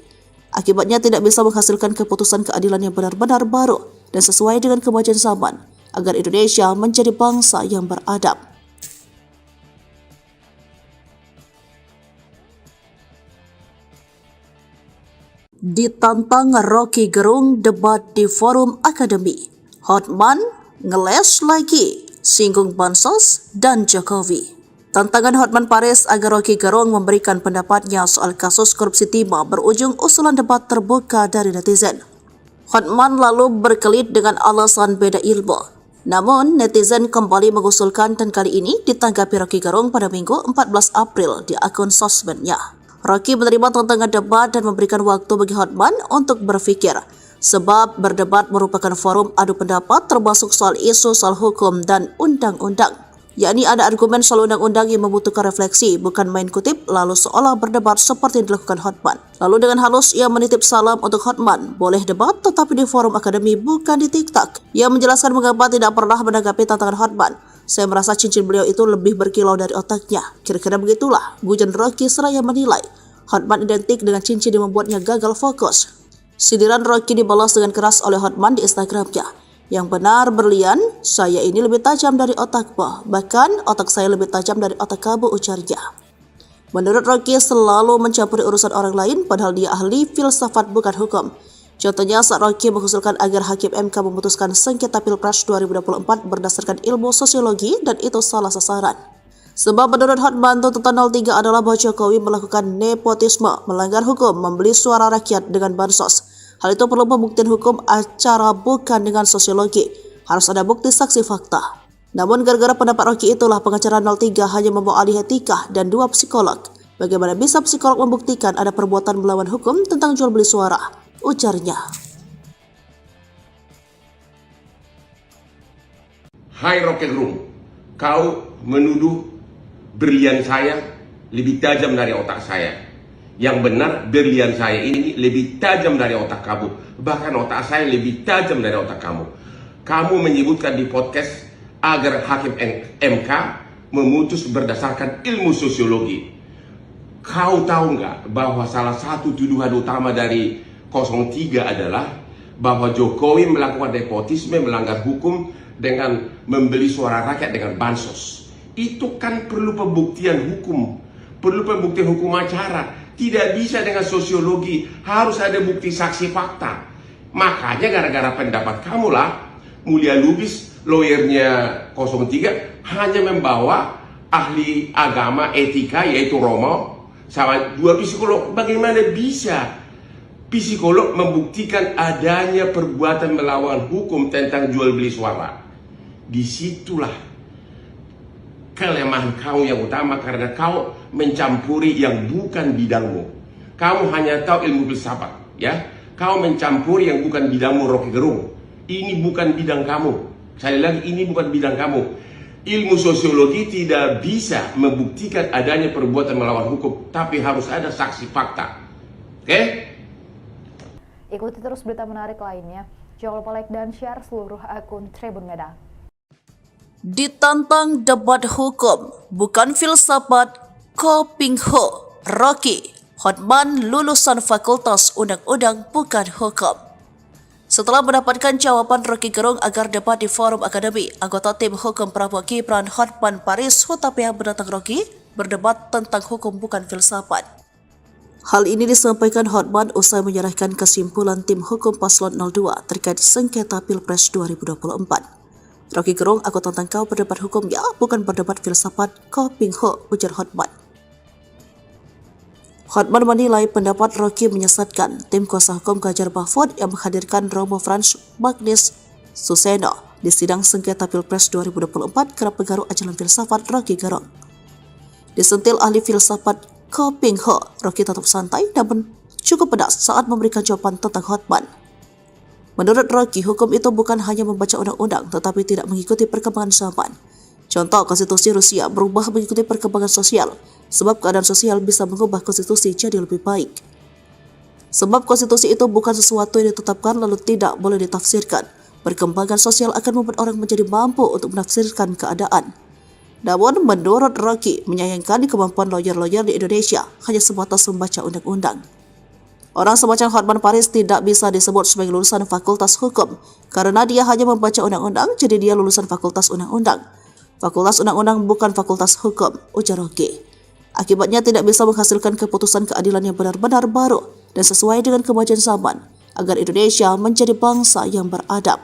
[SPEAKER 1] Akibatnya tidak bisa menghasilkan keputusan keadilan yang benar-benar baru dan sesuai dengan kemajuan zaman agar Indonesia menjadi bangsa yang beradab. Ditantang Rocky Gerung debat di forum akademi, Hotman ngeles lagi, singgung bansos dan Jokowi. Tantangan Hotman Paris agar Rocky Gerung memberikan pendapatnya soal kasus korupsi timah berujung usulan debat terbuka dari netizen. Hotman lalu berkelit dengan alasan beda ilmu. Namun, netizen kembali mengusulkan dan kali ini ditanggapi Rocky Gerung pada Minggu 14 April di akun sosmednya. Rocky menerima tantangan debat dan memberikan waktu bagi Hotman untuk berpikir, sebab berdebat merupakan forum adu pendapat termasuk soal isu soal hukum dan undang-undang. Yakni ada argumen soal undang-undang yang membutuhkan refleksi, bukan main kutip lalu seolah berdebat seperti yang dilakukan Hotman. Lalu dengan halus ia menitip salam untuk Hotman, boleh debat tetapi di forum akademi bukan di TikTok. Ia menjelaskan mengapa tidak pernah menanggapi tantangan Hotman. Saya merasa cincin beliau itu lebih berkilau dari otaknya. Kira-kira begitulah, gujan Rocky seraya menilai Hotman identik dengan cincin yang membuatnya gagal fokus. Sindiran Rocky dibalas dengan keras oleh Hotman di Instagramnya. Yang benar berlian, saya ini lebih tajam dari otakmu. Bahkan otak saya lebih tajam dari otak kamu, ujarnya. Menurut Rocky selalu mencampuri urusan orang lain padahal dia ahli filsafat bukan hukum. Contohnya saat Rocky mengusulkan agar Hakim MK memutuskan sengketa Pilpres 2024 berdasarkan ilmu sosiologi dan itu salah sasaran. Sebab menurut Hotman, tuntutan 03 adalah bahwa Jokowi melakukan nepotisme, melanggar hukum, membeli suara rakyat dengan bansos. Hal itu perlu pembuktian hukum acara bukan dengan sosiologi. Harus ada bukti saksi fakta. Namun gara-gara pendapat Rocky itulah pengacara 03 hanya membawa ahli etika dan 2 psikolog. Bagaimana bisa psikolog membuktikan ada perbuatan melawan hukum tentang jual beli suara? Ujarnya.
[SPEAKER 2] Hai Rocky Gerung, kau menuduh berlian saya lebih tajam dari otak saya. Yang benar, berlian saya ini lebih tajam dari otak kamu. Bahkan otak saya lebih tajam dari otak kamu. Kamu menyebutkan di podcast agar hakim MK memutus berdasarkan ilmu sosiologi. Kau tahu nggak bahwa salah satu tuduhan utama dari 03 adalah bahwa Jokowi melakukan nepotisme, melanggar hukum dengan membeli suara rakyat dengan bansos. Itu kan perlu pembuktian hukum, perlu pembuktian hukum acara. Tidak bisa dengan sosiologi, harus ada bukti saksi fakta. Makanya gara-gara pendapat kamulah Mulia Lubis, lawyernya 03, hanya membawa ahli agama etika yaitu Romo sama 2 psikolog. Bagaimana bisa psikolog membuktikan adanya perbuatan melawan hukum tentang jual beli suara? Disitulah kelemahan kau yang utama, karena kau mencampuri yang bukan bidangmu. Kamu hanya tahu ilmu filsafat, ya. Kau mencampuri yang bukan bidangmu, Rocky Gerung. Ini bukan bidang kamu. Sekali lagi, ini bukan bidang kamu. Ilmu sosiologi tidak bisa membuktikan adanya perbuatan melawan hukum, tapi harus ada saksi fakta. Oke?
[SPEAKER 3] Ikuti terus berita menarik lainnya. Jangan lupa like dan share seluruh akun Tribun Medan.
[SPEAKER 1] Ditantang debat hukum, bukan filsafat, Ko Ping Ho, Rocky, Hotman lulusan Fakultas Undang-Undang bukan hukum. Setelah mendapatkan jawaban Rocky Gerung agar debat di forum akademi, anggota tim hukum Prabowo Gibran Hotman Paris Hutapea menantang Rocky berdebat tentang hukum bukan filsafat. Hal ini disampaikan Hotman usai menyerahkan kesimpulan tim hukum paslon 02 terkait sengketa Pilpres 2024. Rocky Gerung, aku tantang kau berdebat hukum ya, bukan berdebat filsafat, Ko Ping Ho, ujar Hotman. Hotman menilai pendapat Rocky menyesatkan. Tim kuasa hukum Ganjar Mahfud yang menghadirkan Romo Frans Magnis Suseno di sidang sengketa Pilpres 2024 kerap pengaruh ajaran filsafat Rocky Gerung. Disentil ahli filsafat Ko Ping Ho, Rocky tetap santai namun cukup pedas saat memberikan jawaban tentang Hotman. Menurut Rocky, hukum itu bukan hanya membaca undang-undang tetapi tidak mengikuti perkembangan zaman. Contoh, konstitusi Rusia berubah mengikuti perkembangan sosial, sebab keadaan sosial bisa mengubah konstitusi jadi lebih baik. Sebab konstitusi itu bukan sesuatu yang ditetapkan lalu tidak boleh ditafsirkan. Perkembangan sosial akan membuat orang menjadi mampu untuk menafsirkan keadaan. Namun, menurut Rocky, menyayangkan kemampuan lawyer-lawyer di Indonesia hanya sebatas membaca undang-undang. Orang semacam Hotman Paris tidak bisa disebut sebagai lulusan Fakultas Hukum karena dia hanya membaca undang-undang, jadi dia lulusan Fakultas Undang-Undang. Fakultas Undang-Undang bukan Fakultas Hukum, ujar Rocky. Akibatnya tidak bisa menghasilkan keputusan keadilan yang benar-benar baru dan sesuai dengan kemajuan zaman agar Indonesia menjadi bangsa yang beradab.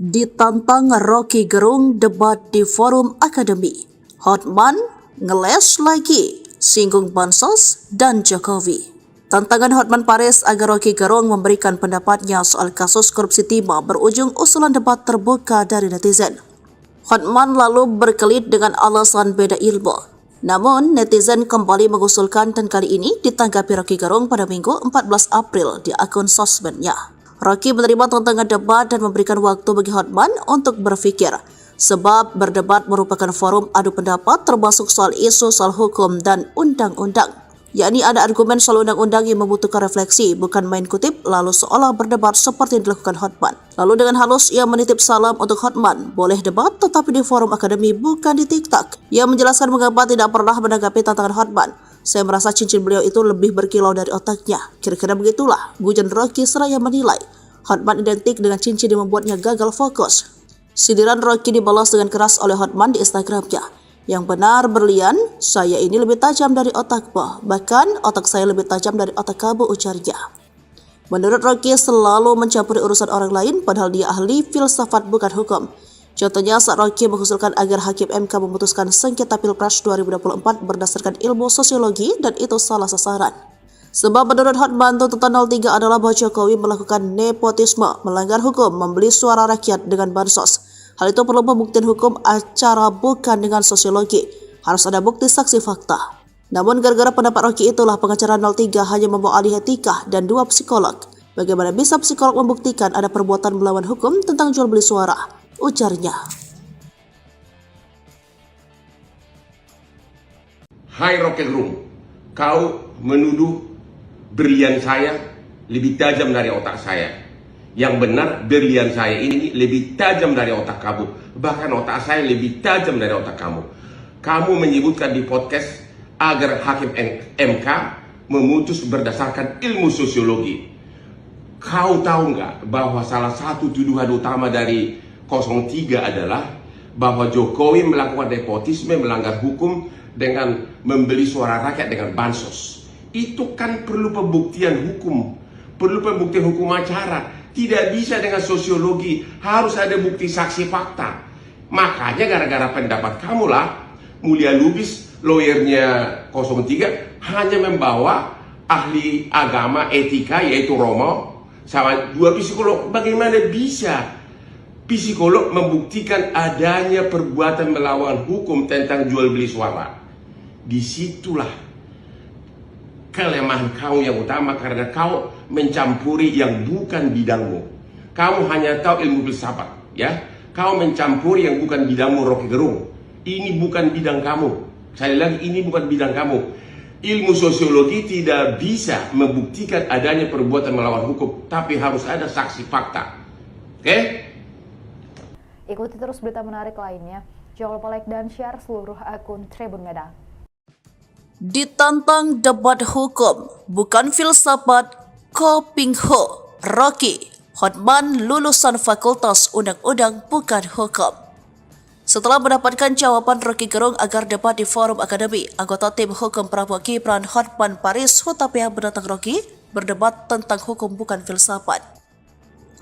[SPEAKER 1] Ditantang Rocky Gerung debat di forum akademi. Hotman ngeles lagi, singgung bansos dan Jokowi. Tantangan Hotman Paris agar Rocky Gerung memberikan pendapatnya soal kasus korupsi timah berujung usulan debat terbuka dari netizen. Hotman lalu berkelit dengan alasan beda ilmu. Namun, netizen kembali mengusulkan dan kali ini ditanggapi Rocky Gerung pada Minggu 14 April di akun sosmednya. Rocky menerima tantangan debat dan memberikan waktu bagi Hotman untuk berpikir, sebab berdebat merupakan forum adu pendapat termasuk soal isu soal hukum dan undang-undang. Yakni ada argumen soal undang-undang yang membutuhkan refleksi, bukan main kutip lalu seolah berdebat seperti yang dilakukan Hotman. Lalu dengan halus ia menitip salam untuk Hotman, boleh debat tetapi di forum akademi bukan di TikTok. Ia menjelaskan mengapa tidak pernah menanggapi tantangan Hotman. Saya merasa cincin beliau itu lebih berkilau dari otaknya. Kira-kira begitulah, gujon Rocky seraya menilai Hotman identik dengan cincin yang membuatnya gagal fokus. Sindiran Rocky dibalas dengan keras oleh Hotman di Instagramnya. Yang benar berlian, saya ini lebih tajam dari otakmu. Bahkan otak saya lebih tajam dari otak kamu, ujarnya. Menurut Rocky selalu mencampuri urusan orang lain padahal dia ahli filsafat bukan hukum. Contohnya saat Rocky mengusulkan agar Hakim MK memutuskan sengketa Pilpres 2024 berdasarkan ilmu sosiologi dan itu salah sasaran. Sebab menurut Hotman tuntutan 03 adalah bahwa Jokowi melakukan nepotisme, melanggar hukum, membeli suara rakyat dengan bansos. Hal itu perlu pembuktian hukum acara bukan dengan sosiologi. Harus ada bukti saksi fakta. Namun gara-gara pendapat Rocky itulah pengacara 03 hanya membawa ahli etika dan 2 psikolog. Bagaimana bisa psikolog membuktikan ada perbuatan melawan hukum tentang jual beli suara? Ujarnya.
[SPEAKER 2] Hai Rocky Gerung, kau menuduh berlian saya lebih tajam dari otak saya. Yang benar, berlian saya ini lebih tajam dari otak kamu. Bahkan otak saya lebih tajam dari otak kamu. Kamu menyebutkan di podcast agar hakim MK memutus berdasarkan ilmu sosiologi. Kau tahu nggak bahwa salah satu tuduhan utama dari 03 adalah bahwa Jokowi melakukan nepotisme, melanggar hukum dengan membeli suara rakyat dengan bansos. Itu kan perlu pembuktian hukum, perlu pembuktian hukum acara. Tidak bisa dengan sosiologi, harus ada bukti saksi fakta. Makanya gara-gara pendapat kamulah Mulia Lubis, lawyernya 03, hanya membawa ahli agama etika yaitu Romo sama 2 psikolog. Bagaimana bisa psikolog membuktikan adanya perbuatan melawan hukum tentang jual beli suara? Disitulah kelemahan kau yang utama, karena kau mencampuri yang bukan bidangmu. Kamu hanya tahu ilmu filsafat, ya. Kau mencampuri yang bukan bidangmu, Rocky Gerung. Ini bukan bidang kamu. Sekali lagi, ini bukan bidang kamu. Ilmu sosiologi tidak bisa membuktikan adanya perbuatan melawan hukum, tapi harus ada saksi fakta. Oke?
[SPEAKER 3] Ikuti terus berita menarik lainnya. Jangan lupa like dan share seluruh akun Tribun Medan.
[SPEAKER 1] Ditantang debat hukum, bukan filsafat, Ko Ping Ho, Rocky, Hotman lulusan Fakultas Undang-Undang bukan hukum. Setelah mendapatkan jawaban Rocky Gerung agar debat di forum akademi, anggota tim hukum Prabowo Gibran Hotman Paris Hutapea menantang Rocky berdebat tentang hukum bukan filsafat.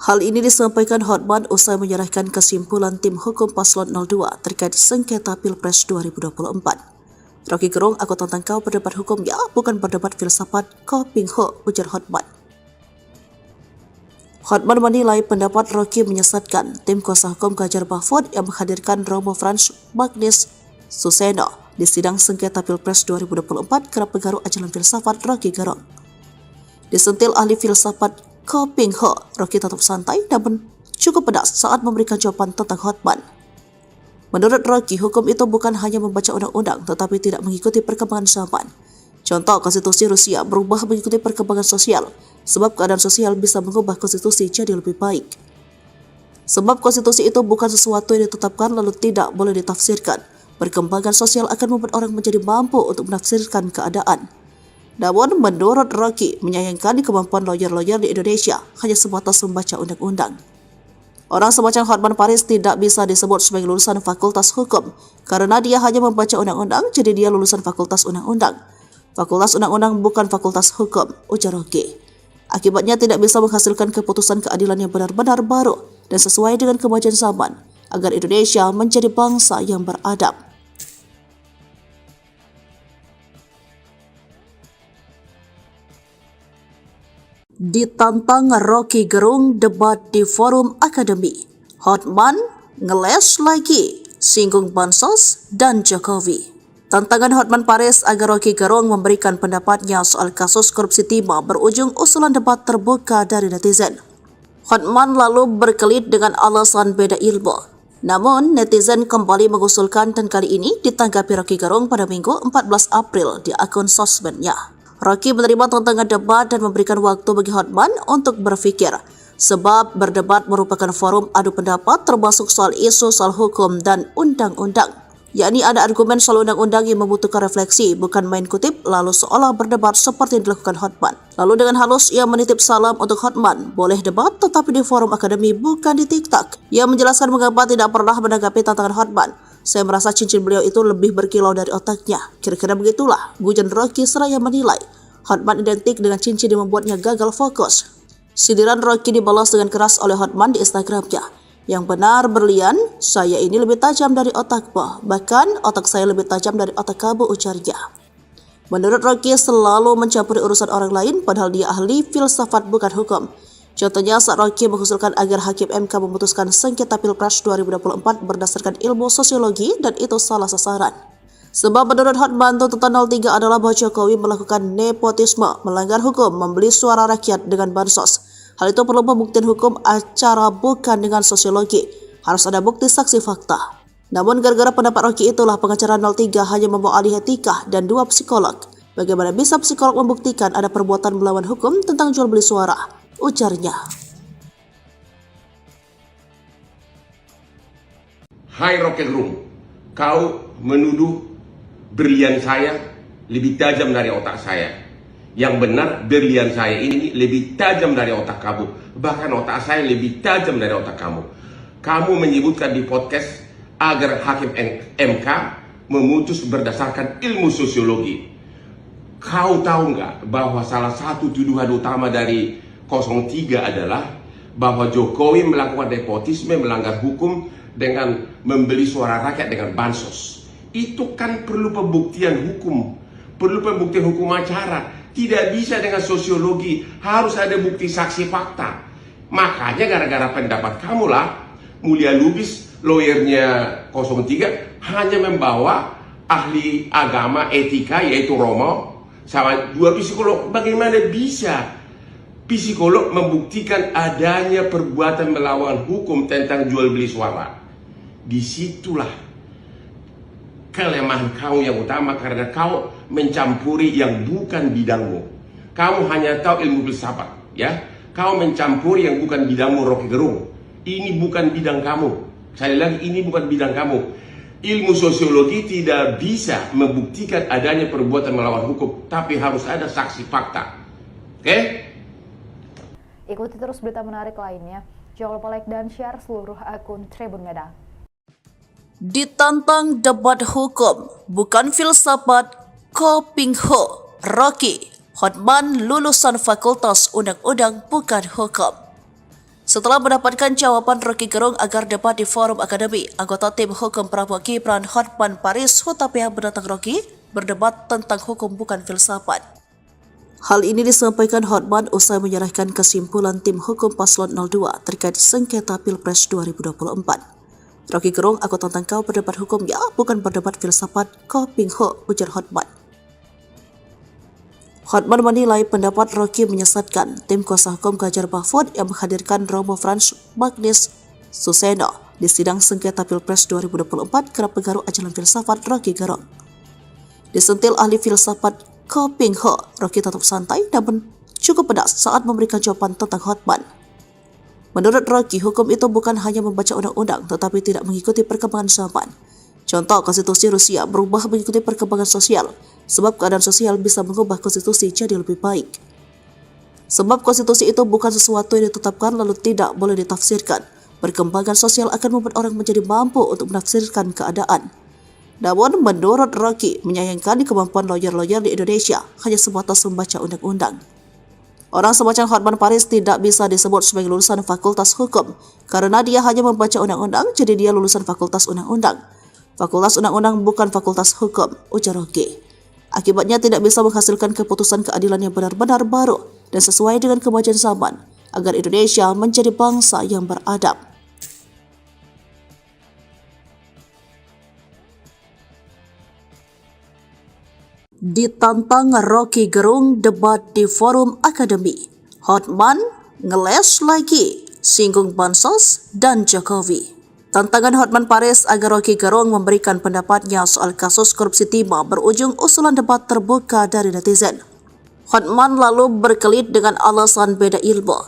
[SPEAKER 1] Hal ini disampaikan Hotman usai menyerahkan kesimpulan tim hukum Paslon 02 terkait sengketa Pilpres 2024. Rocky Gerung, aku tantang kau berdebat hukum ya, bukan berdebat filsafat, Ko Ping Ho, ujar Hotman. Hotman menilai pendapat Rocky menyesatkan. Tim kuasa hukum Ganjar Mahfud yang menghadirkan Romo Frans Magnis Suseno di sidang sengketa Pilpres 2024 kerap pengaruh ajaran filsafat Rocky Gerung. Disentil ahli filsafat Ko Ping Ho, Rocky tetap santai namun cukup pedas saat memberikan jawaban tentang Hotman. Menurut Rocky, hukum itu bukan hanya membaca undang-undang tetapi tidak mengikuti perkembangan zaman. Contoh, konstitusi Rusia berubah mengikuti perkembangan sosial, sebab keadaan sosial bisa mengubah konstitusi jadi lebih baik. Sebab konstitusi itu bukan sesuatu yang ditetapkan lalu tidak boleh ditafsirkan. Perkembangan sosial akan membuat orang menjadi mampu untuk menafsirkan keadaan. Namun, menurut Rocky, menyayangkan kemampuan lawyer-lawyer di Indonesia hanya sebatas membaca undang-undang. Orang semacam Hotman Paris tidak bisa disebut sebagai lulusan Fakultas Hukum, karena dia hanya membaca undang-undang, jadi dia lulusan Fakultas Undang-Undang. Fakultas Undang-Undang bukan Fakultas Hukum, ujar Rocky. Akibatnya tidak bisa menghasilkan keputusan keadilan yang benar-benar baru dan sesuai dengan kemajuan zaman, agar Indonesia menjadi bangsa yang beradab. Ditantang Rocky Gerung debat di forum akademi. Hotman ngeles lagi, singgung bansos dan Jokowi. Tantangan Hotman Paris agar Rocky Gerung memberikan pendapatnya soal kasus korupsi timah berujung usulan debat terbuka dari netizen. Hotman lalu berkelit dengan alasan beda ilmu. Namun, netizen kembali mengusulkan dan kali ini ditanggapi Rocky Gerung pada Minggu 14 April di akun sosmednya. Rocky menerima tantangan debat dan memberikan waktu bagi Hotman untuk berpikir, sebab berdebat merupakan forum adu pendapat termasuk soal isu soal hukum dan undang-undang. Yakni ada argumen soal undang-undang yang membutuhkan refleksi, bukan main kutip lalu seolah berdebat seperti yang dilakukan Hotman. Lalu dengan halus ia menitip salam untuk Hotman, boleh debat tetapi di forum akademi bukan di TikTok. Ia menjelaskan mengapa tidak pernah menanggapi tantangan Hotman. Saya merasa cincin beliau itu lebih berkilau dari otaknya. Kira-kira begitulah, gujan Rocky seraya menilai Hotman identik dengan cincin yang membuatnya gagal fokus. Sindiran Rocky dibalas dengan keras oleh Hotman di Instagramnya. Yang benar berlian, saya ini lebih tajam dari otakmu. Bahkan otak saya lebih tajam dari otak kamu, ujarnya. Menurut Rocky selalu mencampuri urusan orang lain padahal dia ahli filsafat bukan hukum. Contohnya saat Rocky mengusulkan agar Hakim MK memutuskan sengketa Pilpres 2024 berdasarkan ilmu sosiologi dan itu salah sasaran. Sebab menurut Hotman tuntutan 03 adalah bahwa Jokowi melakukan nepotisme, melanggar hukum, membeli suara rakyat dengan bansos. Hal itu perlu pembuktian hukum acara bukan dengan sosiologi. Harus ada bukti saksi fakta. Namun gara-gara pendapat Rocky itulah pengacara 03 hanya membawa ahli etika dan 2 psikolog. Bagaimana bisa psikolog membuktikan ada perbuatan melawan hukum tentang jual beli suara? Ujarnya.
[SPEAKER 2] Hai Rocky Gerung, kau menuduh berlian saya lebih tajam dari otak saya. Yang benar, berlian saya ini lebih tajam dari otak kamu. Bahkan otak saya lebih tajam dari otak kamu. Kamu menyebutkan di podcast agar hakim MK memutus berdasarkan ilmu sosiologi. Kau tahu nggak bahwa salah satu tuduhan utama dari 03 adalah bahwa Jokowi melakukan nepotisme, melanggar hukum dengan membeli suara rakyat dengan bansos. Itu kan perlu pembuktian hukum, perlu pembuktian hukum acara. Tidak bisa dengan sosiologi, harus ada bukti saksi fakta. Makanya gara-gara pendapat kamulah Mulia Lubis, lawyernya 03, hanya membawa ahli agama etika yaitu Romo sama 2 psikolog. Bagaimana bisa psikolog membuktikan adanya perbuatan melawan hukum tentang jual beli suara? Disitulah kelemahan kau yang utama, karena kau mencampuri yang bukan bidangmu. Kamu hanya tahu ilmu filsafat, ya. Kau mencampuri yang bukan bidangmu, Rocky Gerung. Ini bukan bidang kamu. Sekali lagi, ini bukan bidang kamu. Ilmu sosiologi tidak bisa membuktikan adanya perbuatan melawan hukum, tapi harus ada saksi fakta. Oke?
[SPEAKER 3] Ikuti terus berita menarik lainnya. Jangan lupa like dan share seluruh akun Tribun Medan.
[SPEAKER 1] Ditantang debat hukum, bukan filsafat, Ko Ping Ho, Rocky, Hotman lulusan Fakultas Undang-Undang bukan hukum. Setelah mendapatkan jawaban Rocky Gerung agar debat di forum akademi, anggota tim hukum Prabowo Gibran Hotman Paris Hutapea menantang Rocky berdebat tentang hukum bukan filsafat. Hal ini disampaikan Hotman usai menyerahkan kesimpulan tim hukum Paslon 02 terkait sengketa Pilpres 2024. Rocky Gerung, aku tantang kau berdebat hukum ya, bukan berdebat filsafat, Ko Ping Ho, ujar Hotman. Hotman menilai pendapat Rocky menyesatkan. Tim kuasa hukum Ganjar Mahfud yang menghadirkan Romo Frans Magnis Suseno di sidang sengketa Pilpres 2024 kerap mengaruh ajaran filsafat Rocky Gerung. Disentil ahli filsafat Ko Ping Ho, Rocky tetap santai namun cukup pedas saat memberikan jawaban tentang Hotman. Menurut Rocky, hukum itu bukan hanya membaca undang-undang tetapi tidak mengikuti perkembangan zaman. Contoh, konstitusi Rusia berubah mengikuti perkembangan sosial, sebab keadaan sosial bisa mengubah konstitusi jadi lebih baik. Sebab konstitusi itu bukan sesuatu yang ditetapkan lalu tidak boleh ditafsirkan. Perkembangan sosial akan membuat orang menjadi mampu untuk menafsirkan keadaan. Namun, menurut Rocky, menyayangkan kemampuan lawyer-lawyer di Indonesia hanya sebatas membaca undang-undang. Orang semacam Hotman Paris tidak bisa disebut sebagai lulusan Fakultas Hukum karena dia hanya membaca undang-undang, jadi dia lulusan Fakultas Undang-Undang. Fakultas Undang-Undang bukan Fakultas Hukum, ujar Rocky. Akibatnya tidak bisa menghasilkan keputusan keadilan yang benar-benar baru dan sesuai dengan kemajuan zaman agar Indonesia menjadi bangsa yang beradab. Ditantang Rocky Gerung debat di forum akademi. Hotman ngeles lagi, singgung bansos dan Jokowi. Tantangan Hotman Paris agar Rocky Gerung memberikan pendapatnya soal kasus korupsi timah berujung usulan debat terbuka dari netizen. Hotman lalu berkelit dengan alasan beda ilmu.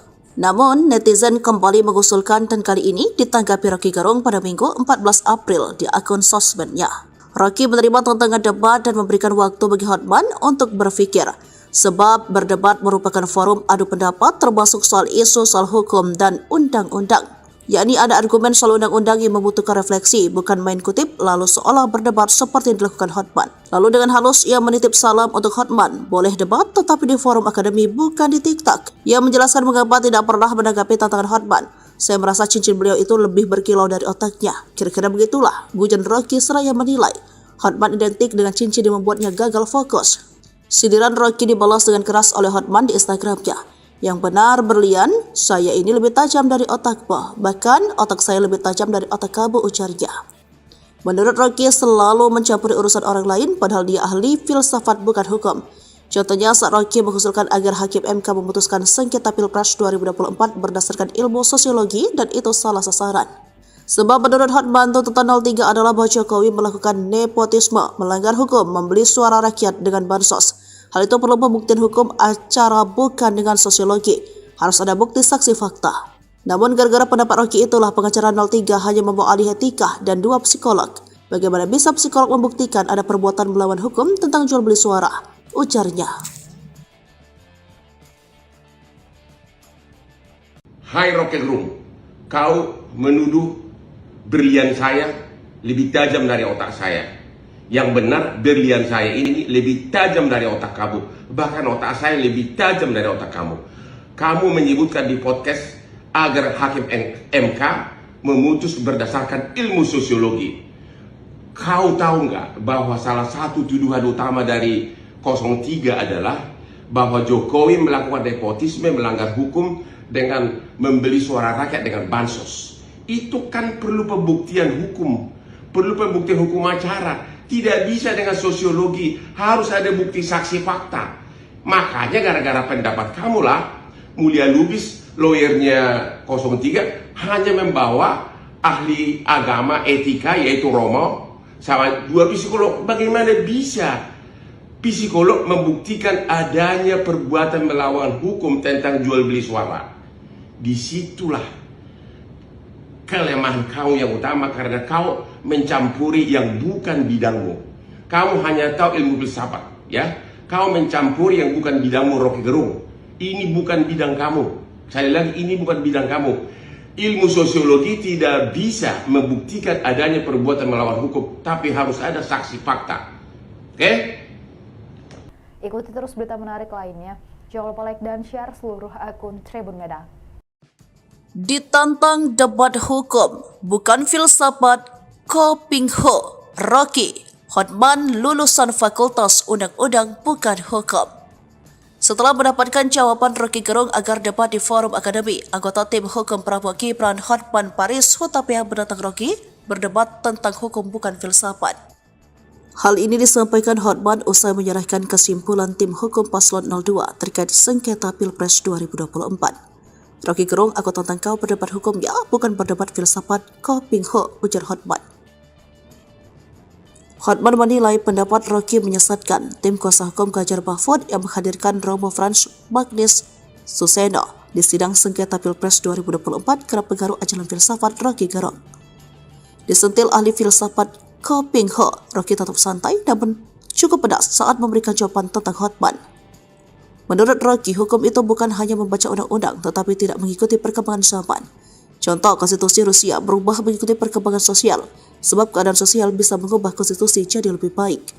[SPEAKER 1] Namun, netizen kembali mengusulkan dan kali ini ditanggapi Rocky Gerung pada Minggu 14 April di akun sosmednya. Rocky menerima tantangan debat dan memberikan waktu bagi Hotman untuk berpikir, sebab berdebat merupakan forum adu pendapat termasuk soal isu soal hukum dan undang-undang. Yakni ada argumen soal undang-undang yang membutuhkan refleksi, bukan main kutip lalu seolah berdebat seperti yang dilakukan Hotman. Lalu dengan halus ia menitip salam untuk Hotman, boleh debat tetapi di forum akademi bukan di TikTok. Ia menjelaskan mengapa tidak pernah menanggapi tantangan Hotman. Saya merasa cincin beliau itu lebih berkilau dari otaknya. Kira-kira begitulah, gujan Rocky seraya menilai Hotman identik dengan cincin yang membuatnya gagal fokus. Sindiran Rocky dibalas dengan keras oleh Hotman di Instagramnya. Yang benar berlian, saya ini lebih tajam dari otakmu. Bahkan otak saya lebih tajam dari otak kamu, ujarnya. Menurut Rocky selalu mencampuri urusan orang lain padahal dia ahli filsafat bukan hukum. Contohnya saat Rocky mengusulkan agar Hakim MK memutuskan sengketa Pilpres 2024 berdasarkan ilmu sosiologi dan itu salah sasaran. Sebab menurut Hotman tuntutan 03 adalah bahwa Jokowi melakukan nepotisme, melanggar hukum, membeli suara rakyat dengan bansos. Hal itu perlu pembuktian hukum acara bukan dengan sosiologi. Harus ada bukti saksi fakta. Namun gara-gara pendapat Rocky itulah pengacara 03 hanya membawa ahli etika dan 2 psikolog. Bagaimana bisa psikolog membuktikan ada perbuatan melawan hukum tentang jual beli suara? Ujarnya.
[SPEAKER 2] Hai Rocky Gerung, kau menuduh berlian saya lebih tajam dari otak saya. Yang benar berlian saya ini lebih tajam dari otak kamu. Bahkan otak saya lebih tajam dari otak kamu. Kamu menyebutkan di podcast agar hakim MK memutus berdasarkan ilmu sosiologi. Kau tahu nggak bahwa salah satu tuduhan utama dari 03 adalah bahwa Jokowi melakukan nepotisme, melanggar hukum dengan membeli suara rakyat dengan bansos. Itu kan perlu pembuktian hukum, perlu pembuktian hukum acara. Tidak bisa dengan sosiologi, harus ada bukti saksi fakta. Makanya gara-gara pendapat kamulah Mulia Lubis, lawyernya 03, hanya membawa ahli agama etika yaitu Romo sama 2 psikolog. Bagaimana bisa psikolog membuktikan adanya perbuatan melawan hukum tentang jual beli suara? Disitulah kelemahan kau yang utama, karena kau mencampuri yang bukan bidangmu. Kamu hanya tahu ilmu filsafat, ya. Kau mencampuri yang bukan bidangmu, Rocky Gerung. Ini bukan bidang kamu. Sekali lagi, ini bukan bidang kamu. Ilmu sosiologi tidak bisa membuktikan adanya perbuatan melawan hukum, tapi harus ada saksi fakta. Oke?
[SPEAKER 3] Ikuti terus berita menarik lainnya. Jangan lupa like dan share seluruh akun Tribun Medan.
[SPEAKER 1] Ditantang debat hukum, bukan filsafat, Ko Ping Ho, Rocky, Hotman lulusan Fakultas Undang-Undang bukan hukum. Setelah mendapatkan jawaban Rocky Gerung agar debat di forum akademi, anggota tim hukum Prabowo Gibran Hotman Paris Hutapea menantang Rocky berdebat tentang hukum bukan filsafat. Hal ini disampaikan Hotman usai menyerahkan kesimpulan tim hukum paslon 02 terkait sengketa Pilpres 2024. Rocky Gerung, aku tantang kau berdebat hukum ya, bukan berdebat filsafat, Ko Ping Ho, ujar Hotman. Hotman menilai pendapat Rocky menyesatkan. Tim kuasa hukum Ganjar Mahfud yang menghadirkan Romo Frans Magnis Suseno di sidang sengketa Pilpres 2024 kerap pengaruh ajaran filsafat Rocky Gerung. Disentil ahli filsafat Ko Ping Ho, Rocky tetap santai namun cukup pedas saat memberikan jawaban tentang Hotman. Menurut Rocky, hukum itu bukan hanya membaca undang-undang tetapi tidak mengikuti perkembangan zaman. Contoh, konstitusi Rusia berubah mengikuti perkembangan sosial, sebab keadaan sosial bisa mengubah konstitusi jadi lebih baik.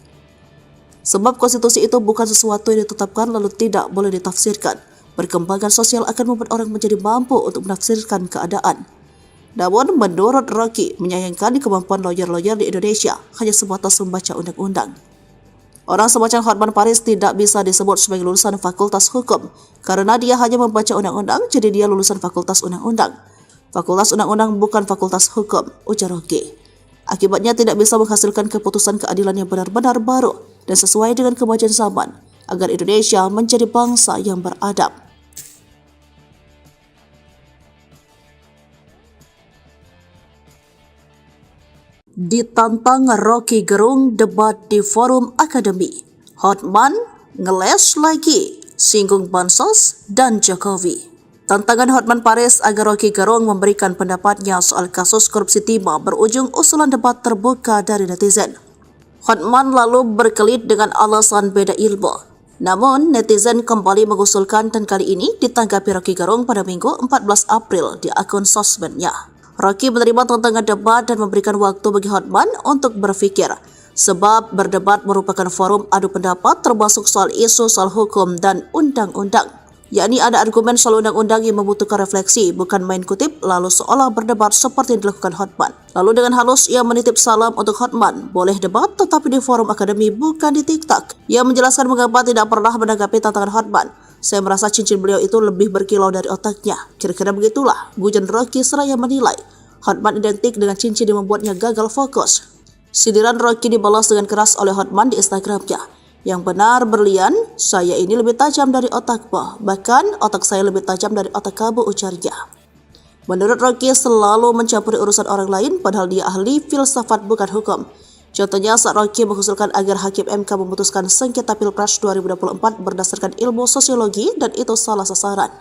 [SPEAKER 1] Sebab konstitusi itu bukan sesuatu yang ditetapkan lalu tidak boleh ditafsirkan. Perkembangan sosial akan membuat orang menjadi mampu untuk menafsirkan keadaan. Namun, menurut Rocky, menyayangkan kemampuan lawyer-lawyer di Indonesia hanya sebatas membaca undang-undang. Orang semacam Hotman Paris tidak bisa disebut sebagai lulusan Fakultas Hukum karena dia hanya membaca undang-undang, jadi dia lulusan Fakultas Undang-Undang. Fakultas Undang-Undang bukan Fakultas Hukum, ujar Rocky. Akibatnya tidak bisa menghasilkan keputusan keadilan yang benar-benar baru dan sesuai dengan kemajuan zaman agar Indonesia menjadi bangsa yang beradab. Ditantang Rocky Gerung debat di forum akademi. Hotman ngeles lagi, singgung bansos dan Jokowi. Tantangan Hotman Paris agar Rocky Gerung memberikan pendapatnya soal kasus korupsi timah berujung usulan debat terbuka dari netizen. Hotman lalu berkelit dengan alasan beda ilmu. Namun, netizen kembali mengusulkan dan kali ini ditanggapi Rocky Gerung pada Minggu 14 April di akun sosmednya. Rocky menerima tantangan debat dan memberikan waktu bagi Hotman untuk berpikir, sebab berdebat merupakan forum adu pendapat termasuk soal isu soal hukum dan undang-undang. Yakni ada argumen soal undang-undang yang membutuhkan refleksi, bukan main kutip lalu seolah berdebat seperti yang dilakukan Hotman. Lalu dengan halus ia menitip salam untuk Hotman, boleh debat tetapi di forum akademi bukan di TikTok. Ia menjelaskan mengapa tidak pernah menanggapi tantangan Hotman. Saya merasa cincin beliau itu lebih berkilau dari otaknya. Kira-kira begitulah, gujon Rocky seraya menilai Hotman identik dengan cincin yang membuatnya gagal fokus. Sindiran Rocky dibalas dengan keras oleh Hotman di Instagramnya. Yang benar berlian, saya ini lebih tajam dari otakmu. Bahkan otak saya lebih tajam dari otak kamu, ujarnya. Menurut Rocky selalu mencampuri urusan orang lain padahal dia ahli filsafat bukan hukum. Contohnya saat Rocky mengusulkan agar Hakim MK memutuskan sengketa Pilpres 2024 berdasarkan ilmu sosiologi dan itu salah sasaran.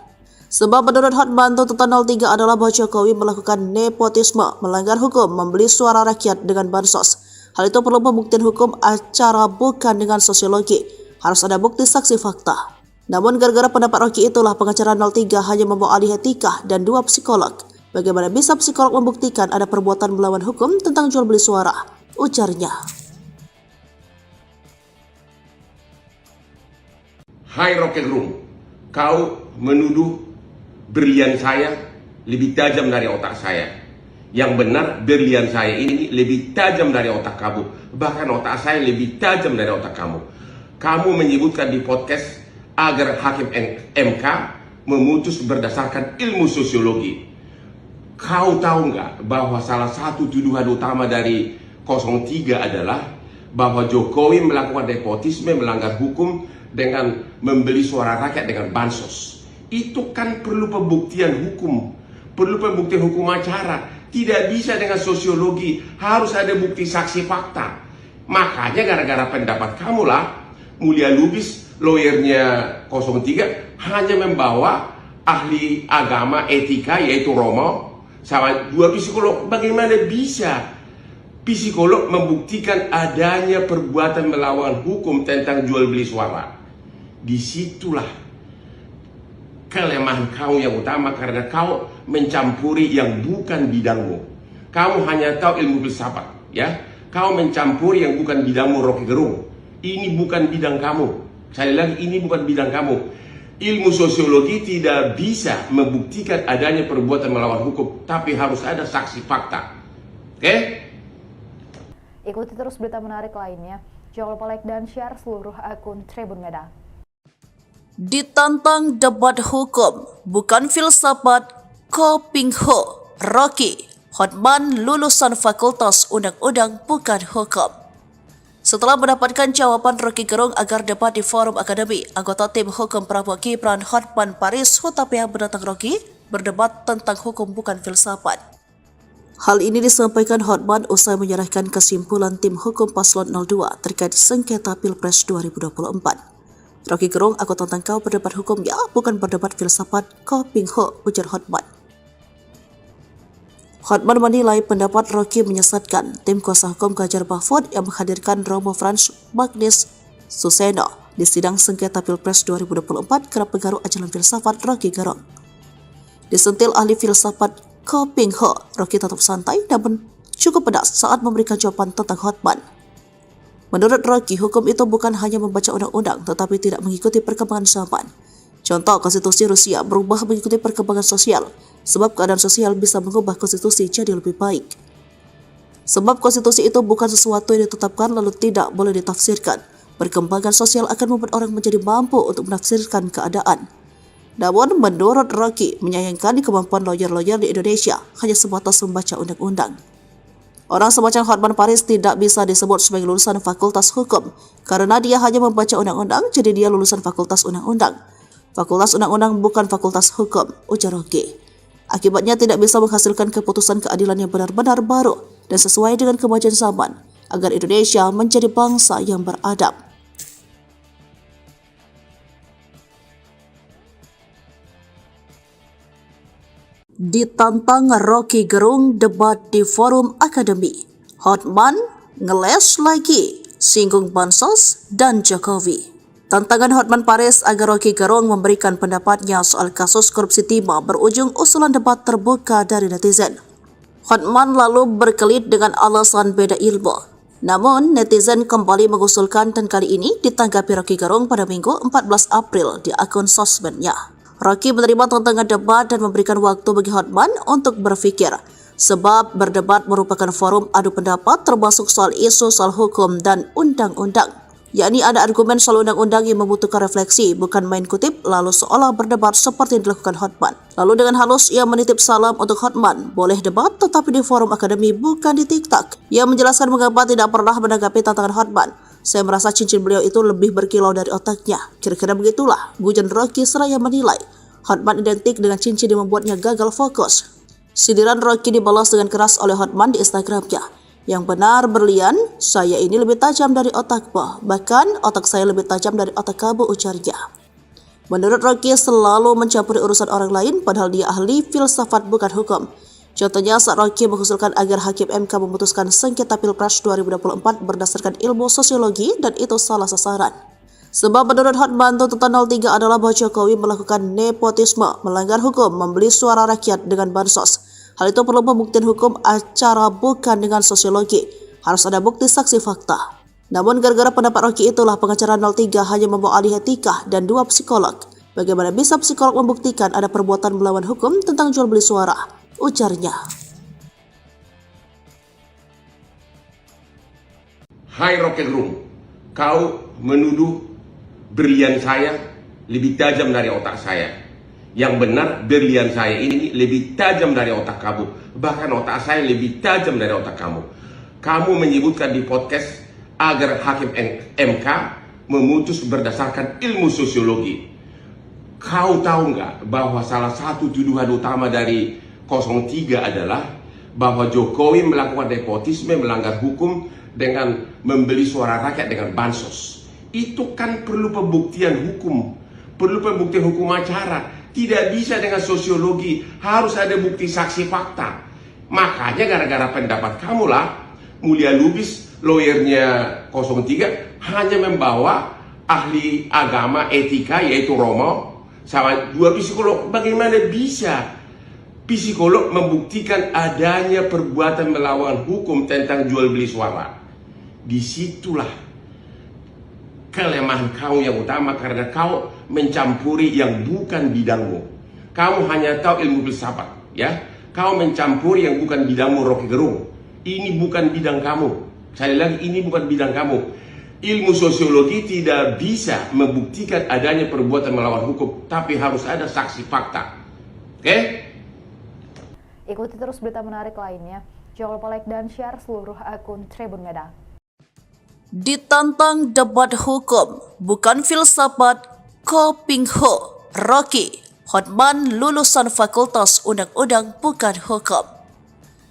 [SPEAKER 1] Sebab menurut Hotman, tuntutan 03 adalah bahwa Jokowi melakukan nepotisme, melanggar hukum, membeli suara rakyat dengan bansos. Hal itu perlu pembuktian hukum acara bukan dengan sosiologi. Harus ada bukti saksi fakta. Namun gara-gara pendapat Rocky itulah pengacara 03 hanya membawa ahli etika dan 2 psikolog. Bagaimana bisa psikolog membuktikan ada perbuatan melawan hukum tentang jual beli suara? Ujarnya.
[SPEAKER 2] Hai Rocky Gerung, kau menuduh berlian saya lebih tajam dari otak saya. Yang benar berlian saya ini lebih tajam dari otak kamu. Bahkan otak saya lebih tajam dari otak kamu. Kamu menyebutkan di podcast agar Hakim MK memutus berdasarkan ilmu sosiologi. Kau tahu nggak bahwa salah satu tuduhan utama dari 03 adalah bahwa Jokowi melakukan nepotisme, melanggar hukum dengan membeli suara rakyat dengan bansos. Itu kan perlu pembuktian hukum, perlu pembuktian hukum acara. Tidak bisa dengan sosiologi, harus ada bukti saksi fakta. Makanya gara-gara pendapat kamu lah, Mulia Lubis, lawyernya 03, hanya membawa ahli agama etika yaitu Romo, sama 2 psikolog. Bagaimana bisa psikolog membuktikan adanya perbuatan melawan hukum tentang jual beli suara? Disitulah kelemahan kau yang utama, karena kau mencampuri yang bukan bidangmu. Kamu hanya tahu ilmu filsafat, ya. Kau mencampuri yang bukan bidangmu, Rocky Gerung. Ini bukan bidang kamu. Sekali lagi, ini bukan bidang kamu. Ilmu sosiologi tidak bisa membuktikan adanya perbuatan melawan hukum, tapi harus ada saksi fakta. Oke?
[SPEAKER 3] Ikuti terus berita menarik lainnya. Jangan lupa like dan share seluruh akun Tribun Medan.
[SPEAKER 1] Ditantang debat hukum, bukan filsafat, Ko Ping Ho, Rocky, Hotman lulusan Fakultas Undang-Undang bukan hukum. Setelah mendapatkan jawaban Rocky Gerung agar debat di forum akademi, anggota tim hukum Prabowo Gibran Hotman Paris Hutapea menantang Rocky berdebat tentang hukum bukan filsafat. Hal ini disampaikan Hotman usai menyerahkan kesimpulan tim hukum paslon 02 terkait sengketa Pilpres 2024. Rocky Gerung, aku tantang kau berdebat hukum ya, bukan berdebat filsafat, Ko Ping Ho, ujar Hotman. Hotman menilai pendapat Rocky menyesatkan. Tim kuasa hukum Ganjar Mahfud yang menghadirkan Romo Frans Magnis Suseno di sidang sengketa Pilpres 2024 kerap pengaruh ajaran filsafat Rocky Gerung. Disentil ahli filsafat Ko Ping Ho, Rocky tetap santai namun cukup pedas saat memberikan jawaban tentang Hotman. Menurut Rocky, hukum itu bukan hanya membaca undang-undang tetapi tidak mengikuti perkembangan zaman. Contoh, konstitusi Rusia berubah mengikuti perkembangan sosial, sebab keadaan sosial bisa mengubah konstitusi jadi lebih baik. Sebab konstitusi itu bukan sesuatu yang ditetapkan lalu tidak boleh ditafsirkan. Perkembangan sosial akan membuat orang menjadi mampu untuk menafsirkan keadaan. Namun, menurut Rocky, menyayangkan kemampuan lawyer-lawyer di Indonesia hanya sebatas membaca undang-undang. Orang semacam Hotman Paris tidak bisa disebut sebagai lulusan Fakultas Hukum karena dia hanya membaca undang-undang, jadi dia lulusan Fakultas Undang-Undang. Fakultas Undang-Undang bukan Fakultas Hukum, ujar Rocky. Akibatnya tidak bisa menghasilkan keputusan keadilan yang benar-benar baru dan sesuai dengan kemajuan zaman agar Indonesia menjadi bangsa yang beradab. Ditantang Rocky Gerung debat di forum akademi. Hotman ngeles lagi, singgung bansos dan Jokowi. Tantangan Hotman Paris agar Rocky Gerung memberikan pendapatnya soal kasus korupsi timah berujung usulan debat terbuka dari netizen. Hotman lalu berkelit dengan alasan beda ilmu. Namun, netizen kembali mengusulkan dan kali ini ditanggapi Rocky Gerung pada Minggu 14 April di akun sosmednya. Rocky menerima tantangan debat dan memberikan waktu bagi Hotman untuk berpikir, sebab berdebat merupakan forum adu pendapat termasuk soal isu soal hukum dan undang-undang. Yakni ada argumen soal undang-undang yang membutuhkan refleksi, bukan main kutip lalu seolah berdebat seperti yang dilakukan Hotman. Lalu dengan halus ia menitip salam untuk Hotman, boleh debat tetapi di forum akademi bukan di TikTok. Ia menjelaskan mengapa tidak pernah menanggapi tantangan Hotman. Saya merasa cincin beliau itu lebih berkilau dari otaknya. Kira-kira begitulah, gujan Rocky seraya menilai Hotman identik dengan cincin yang membuatnya gagal fokus. Sindiran Rocky dibalas dengan keras oleh Hotman di Instagramnya. Yang benar berlian, saya ini lebih tajam dari otakmu, bahkan otak saya lebih tajam dari otak kamu, ujarnya. Menurut Rocky selalu mencampuri urusan orang lain padahal dia ahli filsafat bukan hukum. Contohnya saat Rocky mengusulkan agar Hakim MK memutuskan sengketa Pilpres 2024 berdasarkan ilmu sosiologi dan itu salah sasaran. Sebab menurut Hotman tuntutan 03 adalah bahwa Jokowi melakukan nepotisme, melanggar hukum, membeli suara rakyat dengan bansos. Hal itu perlu pembuktian hukum acara bukan dengan sosiologi. Harus ada bukti saksi fakta. Namun gara-gara pendapat Rocky itulah pengacara 03 hanya membawa ahli etika dan 2 psikolog. Bagaimana bisa psikolog membuktikan ada perbuatan melawan hukum tentang jual beli suara? Ujarnya.
[SPEAKER 2] Hai Rocky Gerung, kau menuduh berlian saya lebih tajam dari otak saya. Yang benar berlian saya ini lebih tajam dari otak kamu. Bahkan otak saya lebih tajam dari otak kamu. Kamu menyebutkan di podcast agar Hakim MK memutus berdasarkan ilmu sosiologi. Kau tahu nggak bahwa salah satu tuduhan utama dari 03 adalah bahwa Jokowi melakukan nepotisme, melanggar hukum dengan membeli suara rakyat dengan bansos. Itu kan perlu pembuktian hukum, perlu pembuktian hukum acara. Tidak bisa dengan sosiologi, harus ada bukti saksi fakta. Makanya gara-gara pendapat kamulah Mulia Lubis, lawyernya 03, hanya membawa ahli agama etika yaitu Romo sama 2 psikolog. Bagaimana bisa psikolog membuktikan adanya perbuatan melawan hukum tentang jual beli suara? Disitulah kelemahan kau yang utama, karena kau mencampuri yang bukan bidangmu. Kamu hanya tahu ilmu filsafat, ya. Kau mencampuri yang bukan bidangmu, Rocky Gerung. Ini bukan bidang kamu. Sekali lagi, ini bukan bidang kamu. Ilmu sosiologi tidak bisa membuktikan adanya perbuatan melawan hukum, tapi harus ada saksi fakta. Oke?
[SPEAKER 3] Ikuti terus berita menarik lainnya. Jangan lupa like dan share seluruh akun Tribun Medan.
[SPEAKER 1] Ditantang debat hukum, bukan filsafat, Ko Ping Ho, Rocky, Hotman lulusan Fakultas Undang-Undang bukan hukum.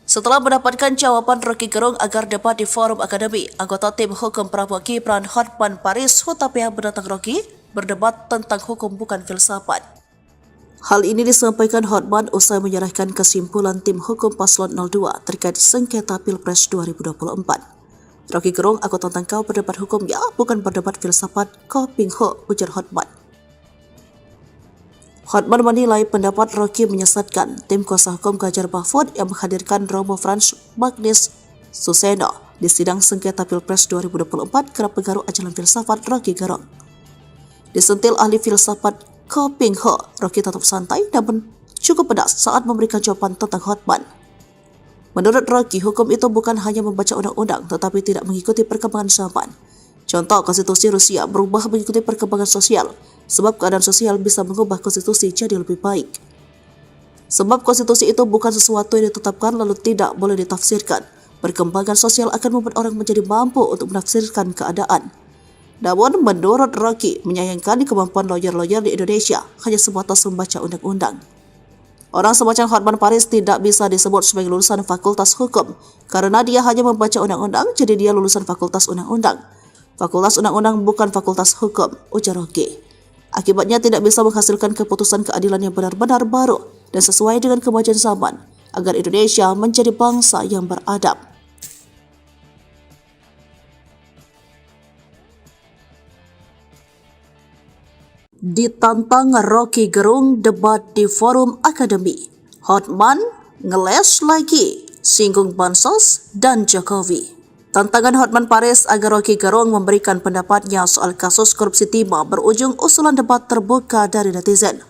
[SPEAKER 1] Setelah mendapatkan jawaban Rocky Gerung agar debat di forum akademi, anggota tim hukum Prabowo Gibran Hotman Paris Hutapea menantang Rocky berdebat tentang hukum bukan filsafat. Hal ini disampaikan Hotman usai menyerahkan kesimpulan tim hukum paslon 02 terkait sengketa Pilpres 2024. Rocky Gerung, aku tantang kau berdebat hukum ya, bukan berdebat filsafat, Ko Ping Ho, ujar Hotman. Hotman menilai pendapat Rocky menyesatkan. Tim kuasa hukum Ganjar Mahfud yang menghadirkan Romo Frans Magnis Suseno di sidang sengketa Pilpres 2024 kerap pengaruh ajaran filsafat Rocky Gerung. Disentil ahli filsafat Ko Ping Ho, Rocky tetap santai namun cukup pedas saat memberikan jawaban tentang Hotman. Menurut Rocky, hukum itu bukan hanya membaca undang-undang tetapi tidak mengikuti perkembangan zaman. Contoh, konstitusi Rusia berubah mengikuti perkembangan sosial, sebab keadaan sosial bisa mengubah konstitusi jadi lebih baik. Sebab konstitusi itu bukan sesuatu yang ditetapkan lalu tidak boleh ditafsirkan. Perkembangan sosial akan membuat orang menjadi mampu untuk menafsirkan keadaan. Namun, menurut Rocky, menyayangkan kemampuan lawyer-lawyer di Indonesia hanya sebatas membaca undang-undang. Orang semacam Hotman Paris tidak bisa disebut sebagai lulusan Fakultas Hukum karena dia hanya membaca undang-undang, jadi dia lulusan Fakultas Undang-Undang. Fakultas Undang-Undang bukan Fakultas Hukum, ujar Rocky. Akibatnya tidak bisa menghasilkan keputusan keadilan yang benar-benar baru dan sesuai dengan kemajuan zaman agar Indonesia menjadi bangsa yang beradab. Ditantang Rocky Gerung debat di forum akademi. Hotman ngeles lagi, singgung bansos dan Jokowi. Tantangan Hotman Paris agar Rocky Gerung memberikan pendapatnya soal kasus korupsi timah berujung usulan debat terbuka dari netizen.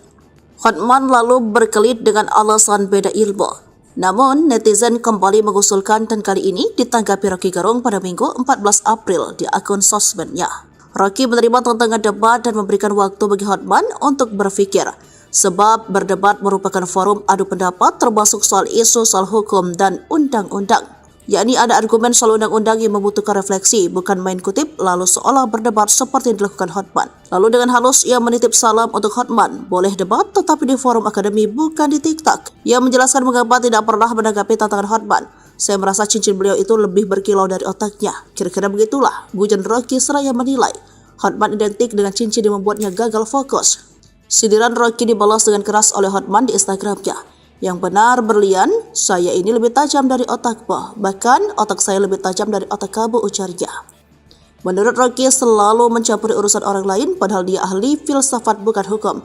[SPEAKER 1] Hotman lalu berkelit dengan alasan beda ilmu. Namun, netizen kembali mengusulkan dan kali ini ditanggapi Rocky Gerung pada Minggu 14 April di akun sosmednya. Rocky menerima tantangan debat dan memberikan waktu bagi Hotman untuk berpikir, sebab berdebat merupakan forum adu pendapat termasuk soal isu soal hukum dan undang-undang. Yakni ada argumen soal undang-undang yang membutuhkan refleksi, bukan main kutip lalu seolah berdebat seperti yang dilakukan Hotman. Lalu dengan halus ia menitip salam untuk Hotman, boleh debat tetapi di forum akademi bukan di TikTok. Ia menjelaskan mengapa tidak pernah menanggapi tantangan Hotman, Saya merasa cincin beliau itu lebih berkilau dari otaknya. Kira-kira begitulah gujan Rocky seraya menilai Hotman identik dengan cincin yang membuatnya gagal fokus. Sindiran Rocky dibalas dengan keras oleh Hotman di Instagramnya. Yang benar berlian, saya ini lebih tajam dari otakmu. Bahkan otak saya lebih tajam dari otak kamu, ujarnya. Menurut Rocky selalu mencampuri urusan orang lain padahal dia ahli filsafat bukan hukum.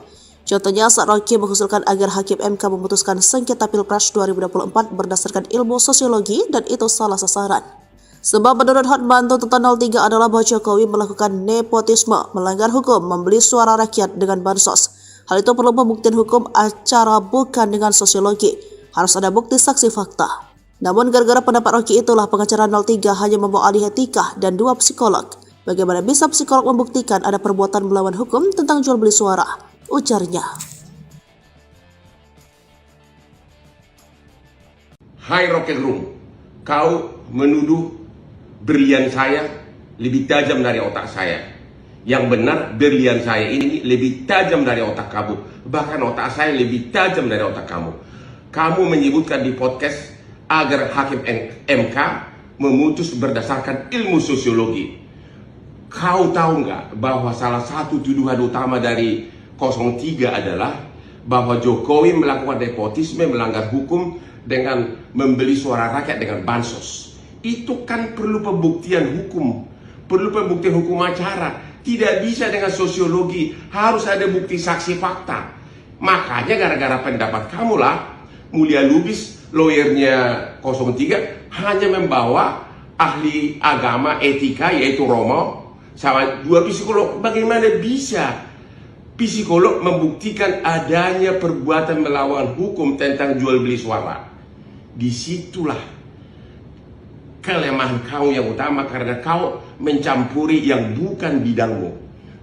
[SPEAKER 1] Contohnya saat Rocky mengusulkan agar Hakim MK memutuskan sengketa Pilpres 2024 berdasarkan ilmu sosiologi dan itu salah sasaran. Sebab menurut Hotman tuntutan 03 adalah bahwa Jokowi melakukan nepotisme, melanggar hukum, membeli suara rakyat dengan bansos. Hal itu perlu pembuktian hukum acara bukan dengan sosiologi. Harus ada bukti saksi fakta. Namun gara-gara pendapat Rocky itulah pengacara 03 hanya membawa ahli etika dan 2 psikolog. Bagaimana bisa psikolog membuktikan ada perbuatan melawan hukum tentang jual beli suara? Ujarnya.
[SPEAKER 2] Hai Rocky Gerung, kau menuduh berlian saya lebih tajam dari otak saya. Yang benar berlian saya ini lebih tajam dari otak kamu. Bahkan otak saya lebih tajam dari otak kamu. Kamu menyebutkan di podcast agar Hakim MK memutus berdasarkan ilmu sosiologi. Kau tahu nggak bahwa salah satu tuduhan utama dari 03 adalah bahwa Jokowi melakukan nepotisme, melanggar hukum dengan membeli suara rakyat dengan bansos. Itu kan perlu pembuktian hukum, perlu pembuktian hukum acara. Tidak bisa dengan sosiologi, harus ada bukti saksi fakta. Makanya gara-gara pendapat kamulah Mulia Lubis, lawyernya 03, hanya membawa ahli agama etika yaitu Romo sama 2 psikolog. Bagaimana bisa psikolog membuktikan adanya perbuatan melawan hukum tentang jual beli suara? Disitulah kelemahan kau yang utama, karena kau mencampuri yang bukan bidangmu.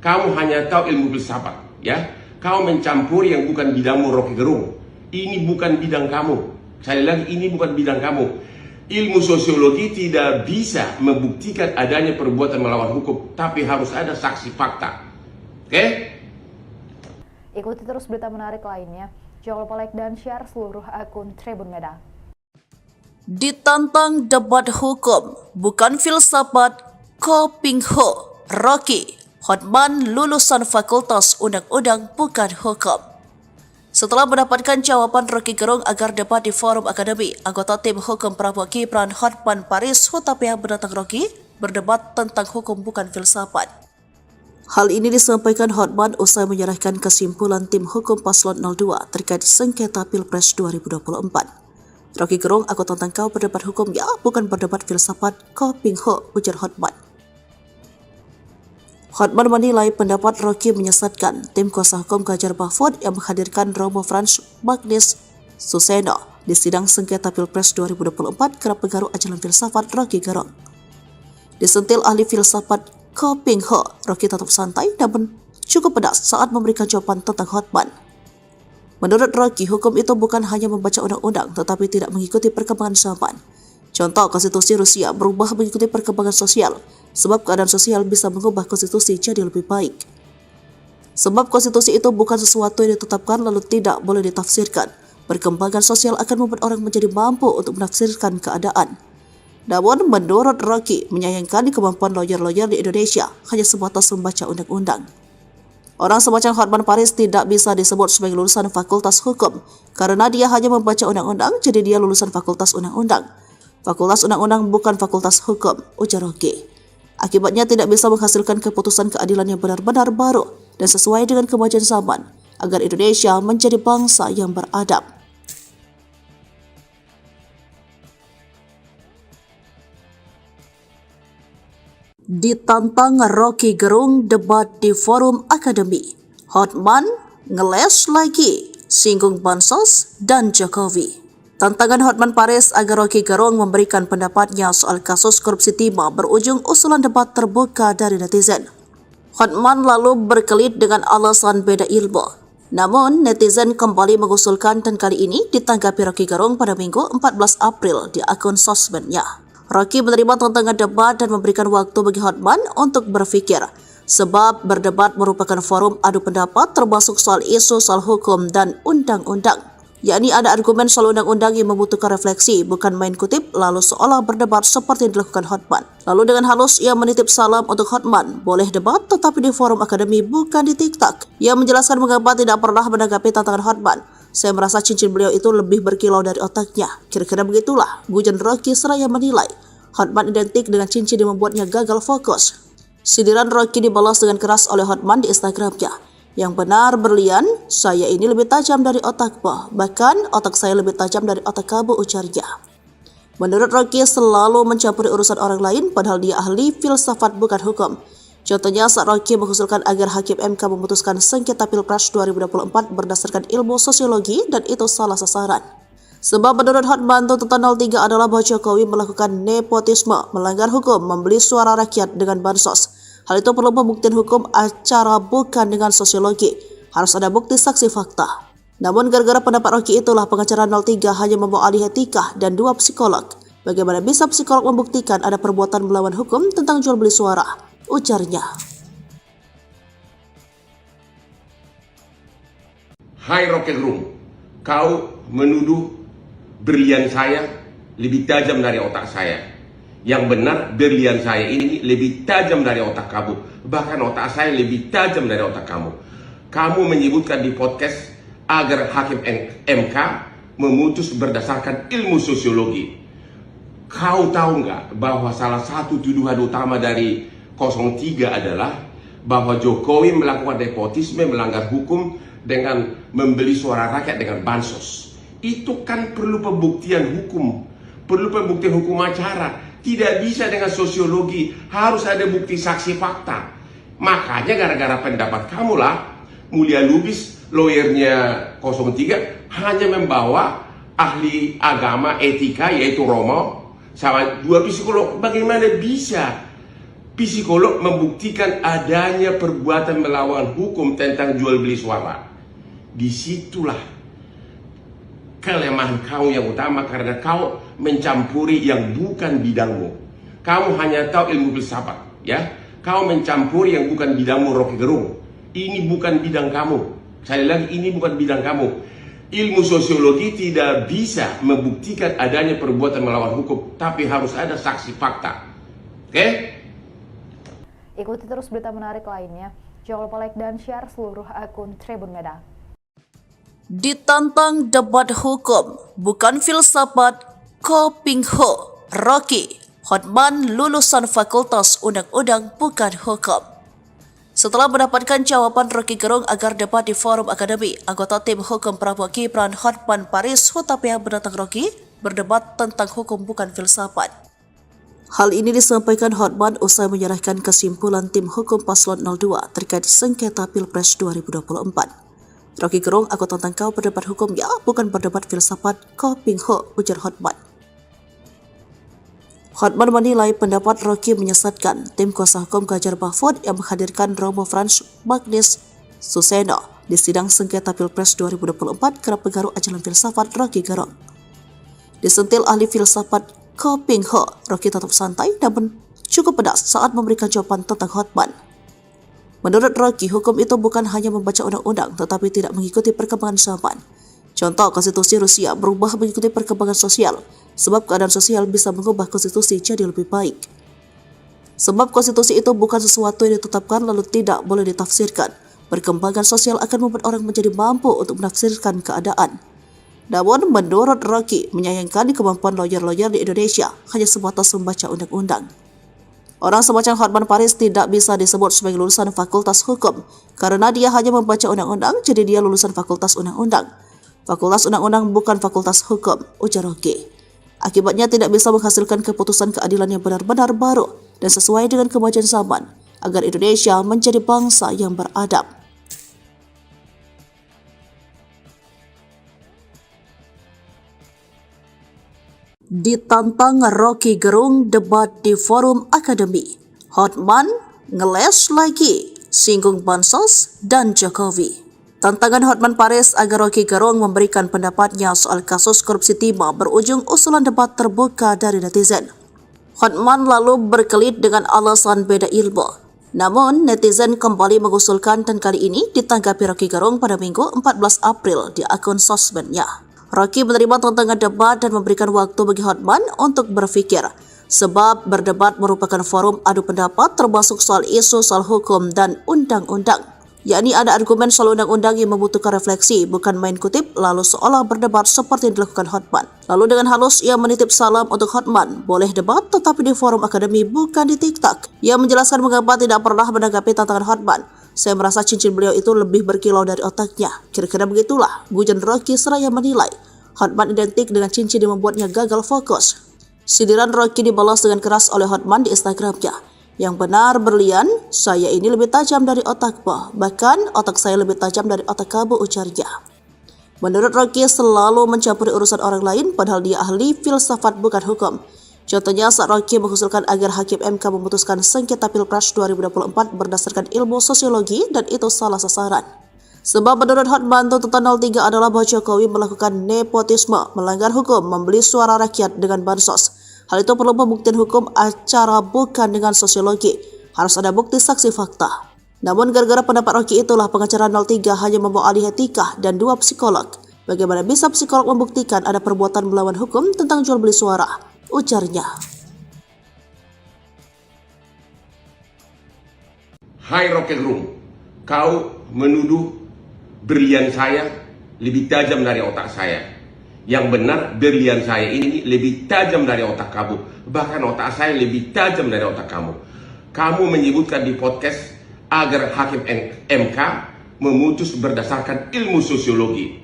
[SPEAKER 2] Kamu hanya tahu ilmu filsafat, ya. Kau mencampuri yang bukan bidangmu, Rocky Gerung. Ini bukan bidang kamu. Sekali lagi, ini bukan bidang kamu. Ilmu sosiologi tidak bisa membuktikan adanya perbuatan melawan hukum, tapi harus ada saksi fakta. Oke?
[SPEAKER 3] Ikuti terus berita menarik lainnya. Jangan lupa like dan share seluruh akun Tribun Medan.
[SPEAKER 1] Ditantang debat hukum, bukan filsafat, Kopingho, Rocky, Hotman lulusan Fakultas Undang-Undang bukan hukum. Setelah mendapatkan jawaban Rocky Gerung agar debat di forum akademi, anggota tim hukum Prabowo Gibran Hotman Paris Hutapea menantang Rocky berdebat tentang hukum bukan filsafat. Hal ini disampaikan Hotman usai menyerahkan kesimpulan tim hukum paslon 02 terkait sengketa Pilpres 2024. Rocky Gerung, aku tantang kau berdebat hukum ya, bukan berdebat filsafat, Kopingho, ujar Hotman. Hotman menilai pendapat Rocky menyesatkan. Tim kuasa hukum Ganjar Mahfud yang menghadirkan Romo Frans Magnis Suseno di sidang sengketa Pilpres 2024 kerap mengaruh ajaran filsafat Rocky Gerung. Disentil ahli filsafat Kopingho, Rocky tetap santai namun cukup pedas saat memberikan jawaban tentang Hotman. Menurut Rocky, hukum itu bukan hanya membaca undang-undang tetapi tidak mengikuti perkembangan zaman. Contoh, konstitusi Rusia berubah mengikuti perkembangan sosial, sebab keadaan sosial bisa mengubah konstitusi jadi lebih baik. Sebab konstitusi itu bukan sesuatu yang ditetapkan lalu tidak boleh ditafsirkan. Perkembangan sosial akan membuat orang menjadi mampu untuk menafsirkan keadaan. Namun, menurut Rocky, menyayangkan kemampuan lawyer-lawyer di Indonesia hanya sebatas membaca undang-undang. Orang semacam Hotman Paris tidak bisa disebut sebagai lulusan Fakultas Hukum karena dia hanya membaca undang-undang, jadi dia lulusan Fakultas Undang-Undang. Fakultas Undang-Undang bukan Fakultas Hukum, ujar Rocky. Akibatnya tidak bisa menghasilkan keputusan keadilan yang benar-benar baru dan sesuai dengan kemajuan zaman agar Indonesia menjadi bangsa yang beradab. Ditantang Rocky Gerung debat di forum akademi. Hotman ngeles lagi, singgung bansos dan Jokowi. Tantangan Hotman Paris agar Rocky Gerung memberikan pendapatnya soal kasus korupsi timah berujung usulan debat terbuka dari netizen. Hotman lalu berkelit dengan alasan beda ilmu. Namun, netizen kembali mengusulkan dan kali ini ditanggapi Rocky Gerung pada Minggu 14 April di akun sosmednya. Rocky menerima tantangan debat dan memberikan waktu bagi Hotman untuk berpikir, sebab berdebat merupakan forum adu pendapat termasuk soal isu soal hukum dan undang-undang. yakni ada argumen soal undang-undang yang membutuhkan refleksi, bukan main kutip lalu seolah berdebat seperti yang dilakukan Hotman. Lalu dengan halus ia menitip salam untuk Hotman, boleh debat tetapi di forum akademi bukan di TikTok. Ia menjelaskan mengapa tidak pernah menanggapi tantangan Hotman. Saya merasa cincin beliau itu lebih berkilau dari otaknya. Kira-kira begitulah, Gujan Rocky seraya menilai Hotman identik dengan cincin yang membuatnya gagal fokus. Sindiran Rocky dibalas dengan keras oleh Hotman di Instagramnya. Yang benar berlian, saya ini lebih tajam dari otakmu. Bahkan otak saya lebih tajam dari otak kamu, ujarnya. Menurut Rocky selalu mencampuri urusan orang lain padahal dia ahli filsafat bukan hukum. Contohnya saat Rocky mengusulkan agar Hakim MK memutuskan sengketa Pilpres 2024 berdasarkan ilmu sosiologi dan itu salah sasaran. Sebab menurut Hotman tuntutan 03 adalah bahwa Jokowi melakukan nepotisme, melanggar hukum, membeli suara rakyat dengan bansos. Hal itu perlu pembuktian hukum acara bukan dengan sosiologi. Harus ada bukti saksi fakta. Namun gara-gara pendapat Rocky itulah pengacara 03 hanya membawa ahli etika dan 2 psikolog. Bagaimana bisa psikolog membuktikan ada perbuatan melawan hukum tentang jual beli suara? Ujarnya.
[SPEAKER 2] Hai Rocket Room, kau menuduh berlian saya lebih tajam dari otak saya. Yang benar berlian saya ini lebih tajam dari otak kamu. Bahkan otak saya lebih tajam dari otak kamu. Kamu menyebutkan di podcast agar Hakim MK memutus berdasarkan ilmu sosiologi. Kau tahu nggak bahwa salah satu tuduhan utama dari 03 adalah bahwa Jokowi melakukan nepotisme, melanggar hukum dengan membeli suara rakyat dengan bansos. Itu kan perlu pembuktian hukum, perlu pembuktian hukum acara. Tidak bisa dengan sosiologi, harus ada bukti saksi fakta. Makanya gara-gara pendapat kamulah, Mulia Lubis, lawyernya 03, hanya membawa ahli agama etika yaitu Romo, sama 2 psikolog. Bagaimana bisa psikolog membuktikan adanya perbuatan melawan hukum tentang jual beli suara? Disitulah kelemahan kau yang utama, karena kau mencampuri yang bukan bidangmu. Kamu hanya tahu ilmu filsafat, ya. Kau mencampuri yang bukan bidangmu, Rocky Gerung. Ini bukan bidang kamu. Sekali lagi, ini bukan bidang kamu. Ilmu sosiologi tidak bisa membuktikan adanya perbuatan melawan hukum, tapi harus ada saksi fakta. Oke?
[SPEAKER 3] Ikuti terus berita menarik lainnya. Jangan lupa like dan share seluruh akun Tribun Medan.
[SPEAKER 1] Ditantang debat hukum, bukan filsafat, Ko Ping Ho, Rocky, Hotman lulusan Fakultas Undang-Undang bukan hukum. Setelah mendapatkan jawaban Rocky Gerung agar debat di forum akademi, anggota tim hukum Prabowo Gibran Hotman Paris Hutapea menantang Rocky berdebat tentang hukum bukan filsafat. Hal ini disampaikan Hotman usai menyerahkan kesimpulan tim hukum paslon 02 terkait sengketa Pilpres 2024. Rocky Gerung, aku tantang kau berdebat hukum ya, bukan berdebat filsafat, Ko Ping Ho, ujar Hotman. Hotman menilai pendapat Rocky menyesatkan. Tim kuasa hukum Ganjar Mahfud yang menghadirkan Romo Frans Magnis Suseno di sidang sengketa Pilpres 2024 kerap pengaruh ajaran filsafat Rocky Gerung. Disentil ahli filsafat Ko Ping Ho, Rocky tetap santai namun cukup pedas saat memberikan jawaban tentang Hotman. Menurut Rocky, hukum itu bukan hanya membaca undang-undang tetapi tidak mengikuti perkembangan zaman. Contoh, konstitusi Rusia berubah mengikuti perkembangan sosial, sebab keadaan sosial bisa mengubah konstitusi jadi lebih baik. Sebab konstitusi itu bukan sesuatu yang ditetapkan lalu tidak boleh ditafsirkan. Perkembangan sosial akan membuat orang menjadi mampu untuk menafsirkan keadaan. Namun, menurut Rocky, menyayangkan kemampuan lawyer-lawyer di Indonesia hanya sebatas membaca undang-undang. Orang semacam Hotman Paris tidak bisa disebut sebagai lulusan Fakultas Hukum karena dia hanya membaca undang-undang, jadi dia lulusan Fakultas Undang-Undang. Fakultas Undang-Undang bukan Fakultas Hukum, ujar Rocky. Akibatnya tidak bisa menghasilkan keputusan keadilan yang benar-benar baru dan sesuai dengan kemajuan zaman agar Indonesia menjadi bangsa yang beradab. Ditantang Rocky Gerung debat di forum akademi. Hotman ngeles lagi, singgung bansos dan Jokowi. Tantangan Hotman Paris agar Rocky Gerung memberikan pendapatnya soal kasus korupsi timah berujung usulan debat terbuka dari netizen. Hotman lalu berkelit dengan alasan beda ilmu. Namun, netizen kembali mengusulkan dan kali ini ditanggapi Rocky Gerung pada Minggu 14 April di akun sosmednya. Rocky menerima tantangan debat dan memberikan waktu bagi Hotman untuk berpikir. Sebab berdebat merupakan forum adu pendapat termasuk soal isu soal hukum dan undang-undang. Yakni ada argumen soal undang-undang yang membutuhkan refleksi, bukan main kutip lalu seolah berdebat seperti yang dilakukan Hotman. Lalu dengan halus ia menitip salam untuk Hotman, boleh debat tetapi di forum akademi bukan di TikTok. Ia menjelaskan mengapa tidak pernah menanggapi tantangan Hotman. Saya merasa cincin beliau itu lebih berkilau dari otaknya. Kira-kira begitulah, gujan Rocky seraya menilai. Hotman identik dengan cincin yang membuatnya gagal fokus. Sindiran Rocky dibalas dengan keras oleh Hotman di Instagramnya. Yang benar berlian, saya ini lebih tajam dari otakmu. Bahkan otak saya lebih tajam dari otak kamu, ujarnya. Menurut Rocky selalu mencampuri urusan orang lain padahal dia ahli filsafat bukan hukum. Contohnya saat Rocky mengusulkan agar Hakim MK memutuskan sengketa Pilpres 2024 berdasarkan ilmu sosiologi dan itu salah sasaran. Sebab menurut Hotman tuntutan 03 adalah bahwa Jokowi melakukan nepotisme, melanggar hukum, membeli suara rakyat dengan bansos. Hal itu perlu pembuktian hukum acara bukan dengan sosiologi. Harus ada bukti saksi fakta. Namun gara-gara pendapat Rocky itulah pengacara 03 hanya membawa ahli etika dan 2 psikolog. Bagaimana bisa psikolog membuktikan ada perbuatan melawan hukum tentang jual beli suara? Ujarnya.
[SPEAKER 2] Hai Rocky Gerung, kau menuduh berlian saya lebih tajam dari otak saya. Yang benar berlian saya ini lebih tajam dari otak kamu. Bahkan otak saya lebih tajam dari otak kamu. Kamu menyebutkan di podcast agar Hakim MK memutus berdasarkan ilmu sosiologi.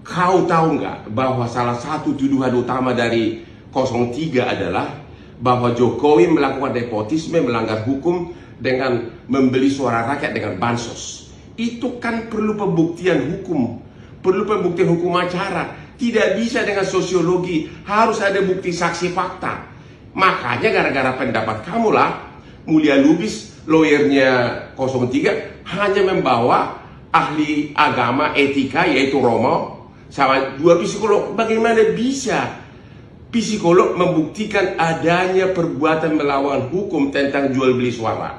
[SPEAKER 2] Kau tahu nggak bahwa salah satu tuduhan utama dari 03 adalah bahwa Jokowi melakukan nepotisme, melanggar hukum dengan membeli suara rakyat dengan bansos. Itu kan perlu pembuktian hukum, perlu pembuktian hukum acara. Tidak bisa dengan sosiologi, harus ada bukti saksi fakta. Makanya gara-gara pendapat kamulah Mulia Lubis, lawyernya 03, hanya membawa ahli agama etika yaitu Romo sama 2 psikolog. Bagaimana bisa psikolog membuktikan adanya perbuatan melawan hukum tentang jual beli suara?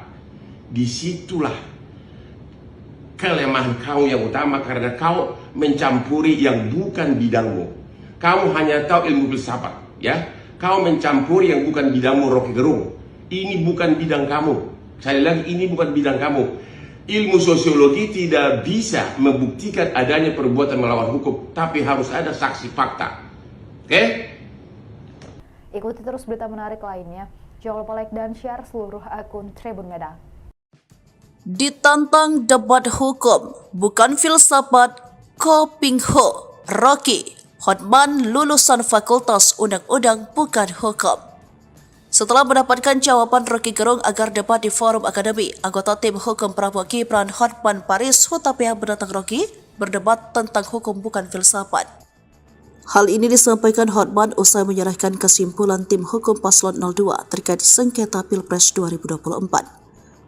[SPEAKER 2] Disitulah kelemahan kau yang utama, karena kau mencampuri yang bukan bidangmu. Kamu hanya tahu ilmu filsafat, ya. Kau mencampuri yang bukan bidangmu, Rocky Gerung. Ini bukan bidang kamu. Sekali lagi, ini bukan bidang kamu. Ilmu sosiologi tidak bisa membuktikan adanya perbuatan melawan hukum, tapi harus ada saksi fakta. Oke?
[SPEAKER 3] Ikuti terus berita menarik lainnya. Jangan lupa like dan share seluruh akun Tribun Medan.
[SPEAKER 1] Ditantang debat hukum, bukan filsafat, Ko Ping Ho, Rocky, Hotman lulusan Fakultas Undang-Undang bukan hukum. Setelah mendapatkan jawaban Rocky Gerung agar debat di forum akademi, anggota tim hukum Prabowo Gibran Hotman Paris Hutapea menantang Rocky berdebat tentang hukum bukan filsafat. Hal ini disampaikan Hotman usai menyerahkan kesimpulan tim hukum paslon 02 terkait sengketa Pilpres 2024.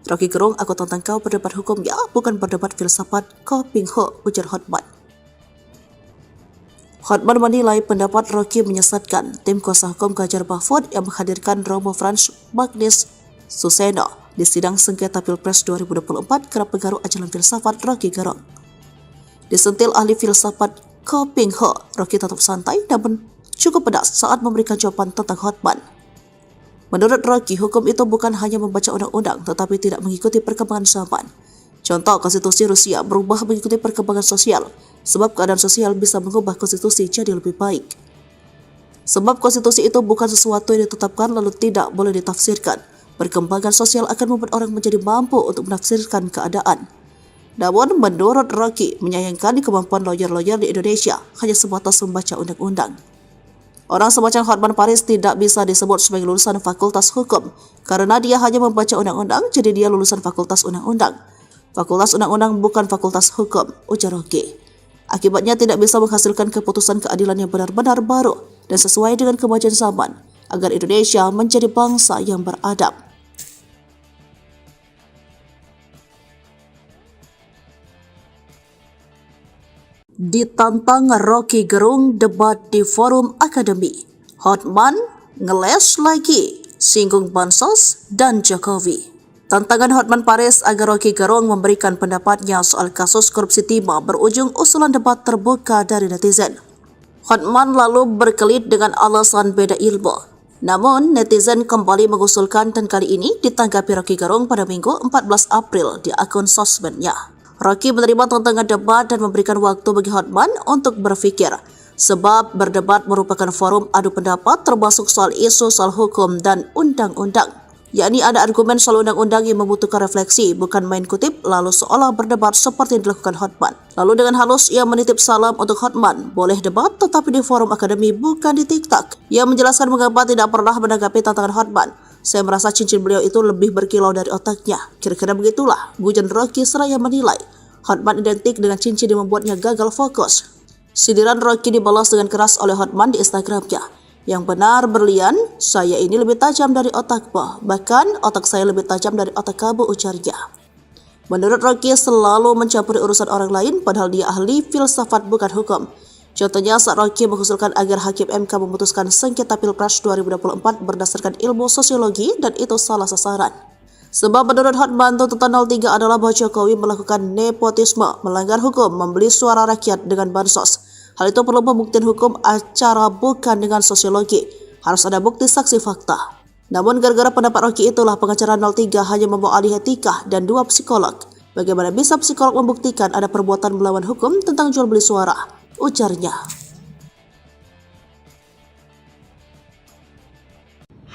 [SPEAKER 1] Rocky Gerung, aku tantang kau berdebat hukum ya, bukan berdebat filsafat, Ko Ping Ho, ujar Hotman. Hotman menilai pendapat Rocky menyesatkan. Tim kuasa hukum Ganjar Mahfud yang menghadirkan Romo Frans Magnis Suseno di sidang sengketa Pilpres 2024 kerap pengaruh ajaran filsafat Rocky Gerung. Disentil ahli filsafat Ko Ping Ho, Rocky tetap santai namun cukup pedas saat memberikan jawaban tentang Hotman. Menurut Rocky, hukum itu bukan hanya membaca undang-undang tetapi tidak mengikuti perkembangan zaman. Contoh, konstitusi Rusia berubah mengikuti perkembangan sosial, sebab keadaan sosial bisa mengubah konstitusi jadi lebih baik. Sebab konstitusi itu bukan sesuatu yang ditetapkan lalu tidak boleh ditafsirkan. Perkembangan sosial akan membuat orang menjadi mampu untuk menafsirkan keadaan. Namun, menurut Rocky, menyayangkan kemampuan lawyer-lawyer di Indonesia hanya sebatas membaca undang-undang. Orang semacam Hotman Paris tidak bisa disebut sebagai lulusan Fakultas Hukum karena dia hanya membaca undang-undang, jadi dia lulusan Fakultas Undang-Undang. Fakultas Undang-Undang bukan Fakultas Hukum, ujar Rocky. Akibatnya tidak bisa menghasilkan keputusan keadilan yang benar-benar baru dan sesuai dengan kemajuan zaman agar Indonesia menjadi bangsa yang beradab. Ditantang Rocky Gerung debat di forum akademi. Hotman ngeles lagi, singgung bansos dan Jokowi. Tantangan Hotman Paris agar Rocky Gerung memberikan pendapatnya soal kasus korupsi timah berujung usulan debat terbuka dari netizen. Hotman lalu berkelit dengan alasan beda ilmu. Namun, netizen kembali mengusulkan dan kali ini ditanggapi Rocky Gerung pada Minggu 14 April di akun sosmednya. Rocky menerima tantangan debat dan memberikan waktu bagi Hotman untuk berpikir, sebab berdebat merupakan forum adu pendapat termasuk soal isu soal hukum dan undang-undang. Yakni ada argumen soal undang-undang yang membutuhkan refleksi, bukan main kutip lalu seolah berdebat seperti yang dilakukan Hotman. Lalu dengan halus ia menitip salam untuk Hotman, boleh debat tetapi di forum akademi bukan di TikTok. Ia menjelaskan mengapa tidak pernah menanggapi tantangan Hotman. Saya merasa cincin beliau itu lebih berkilau dari otaknya. Kira-kira begitulah, gujan Rocky seraya menilai Hotman identik dengan cincin yang membuatnya gagal fokus. Sindiran Rocky dibalas dengan keras oleh Hotman di Instagramnya. Yang benar berlian, saya ini lebih tajam dari otakmu, bahkan otak saya lebih tajam dari otak kamu, ujarnya. Menurut Rocky selalu mencampuri urusan orang lain padahal dia ahli filsafat bukan hukum. Contohnya saat Rocky mengusulkan agar Hakim MK memutuskan sengketa Pilpres 2024 berdasarkan ilmu sosiologi dan itu salah sasaran. Sebab menurut Hotman tuntutan 03 adalah bahwa Jokowi melakukan nepotisme, melanggar hukum, membeli suara rakyat dengan bansos. Hal itu perlu pembuktian hukum acara bukan dengan sosiologi. Harus ada bukti saksi fakta. Namun gara-gara pendapat Rocky itulah pengacara 03 hanya membawa ahli etika dan 2 psikolog. Bagaimana bisa psikolog membuktikan ada perbuatan melawan hukum tentang jual beli suara? Ujarnya.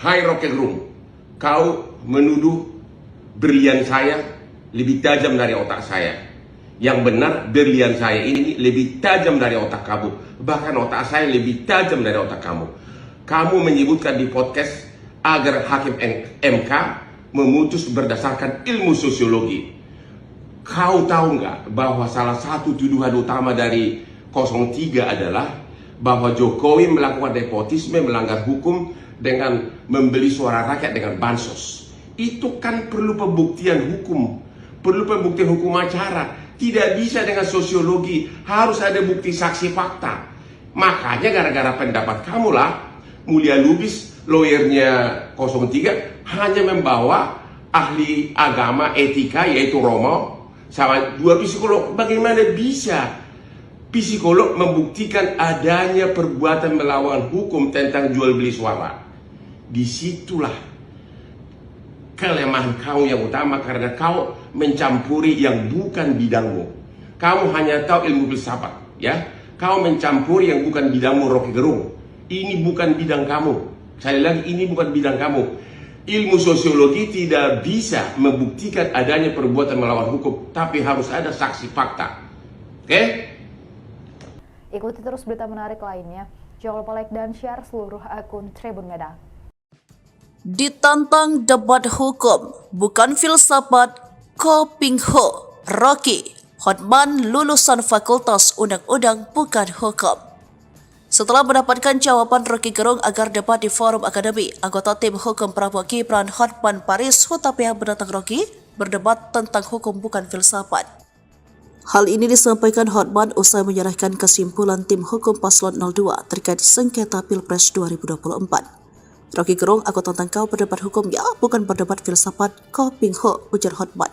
[SPEAKER 2] Hai Rocky Gerung, kau menuduh berlian saya lebih tajam dari otak saya. Yang benar, berlian saya ini lebih tajam dari otak kamu. Bahkan otak saya lebih tajam dari otak kamu. Kamu menyebutkan di podcast agar Hakim MK memutus berdasarkan ilmu sosiologi. Kau tahu nggak bahwa salah satu tuduhan utama dari 03 adalah bahwa Jokowi melakukan nepotisme, melanggar hukum dengan membeli suara rakyat dengan bansos. Itu kan perlu pembuktian hukum. Perlu pembuktian hukum acara. Tidak bisa dengan sosiologi, harus ada bukti saksi fakta. Makanya gara-gara pendapat kamulah, Mulia Lubis, lawyernya 03, hanya membawa ahli agama etika yaitu Romo, sama 2 psikolog. Bagaimana bisa psikolog membuktikan adanya perbuatan melawan hukum tentang jual beli suara? Disitulah kelemahan kau yang utama karena kau mencampuri yang bukan bidangmu. Kamu hanya tahu ilmu filsafat, ya. Kau mencampuri yang bukan bidangmu, Rocky Gerung. Ini bukan bidang kamu. Sekali lagi, ini bukan bidang kamu. Ilmu sosiologi tidak bisa membuktikan adanya perbuatan melawan hukum, tapi harus ada saksi fakta. Oke?
[SPEAKER 3] Ikuti terus berita menarik lainnya. Jangan lupa like dan share seluruh akun Tribun Medan.
[SPEAKER 1] Ditantang debat hukum, bukan filsafat, Ko Ping Ho, Rocky, Hotman lulusan Fakultas Undang-Undang bukan hukum. Setelah mendapatkan jawaban Rocky Gerung agar debat di forum akademi, anggota tim hukum Prabowo Gibran Hotman Paris Hutapea menantang Rocky berdebat tentang hukum bukan filsafat. Hal ini disampaikan Hotman usai menyerahkan kesimpulan tim hukum paslon 02 terkait sengketa Pilpres 2024. Rocky Gerung, aku tantang kau berdebat hukum ya, bukan berdebat filsafat, Ko Ping Ho, ujar Hotman.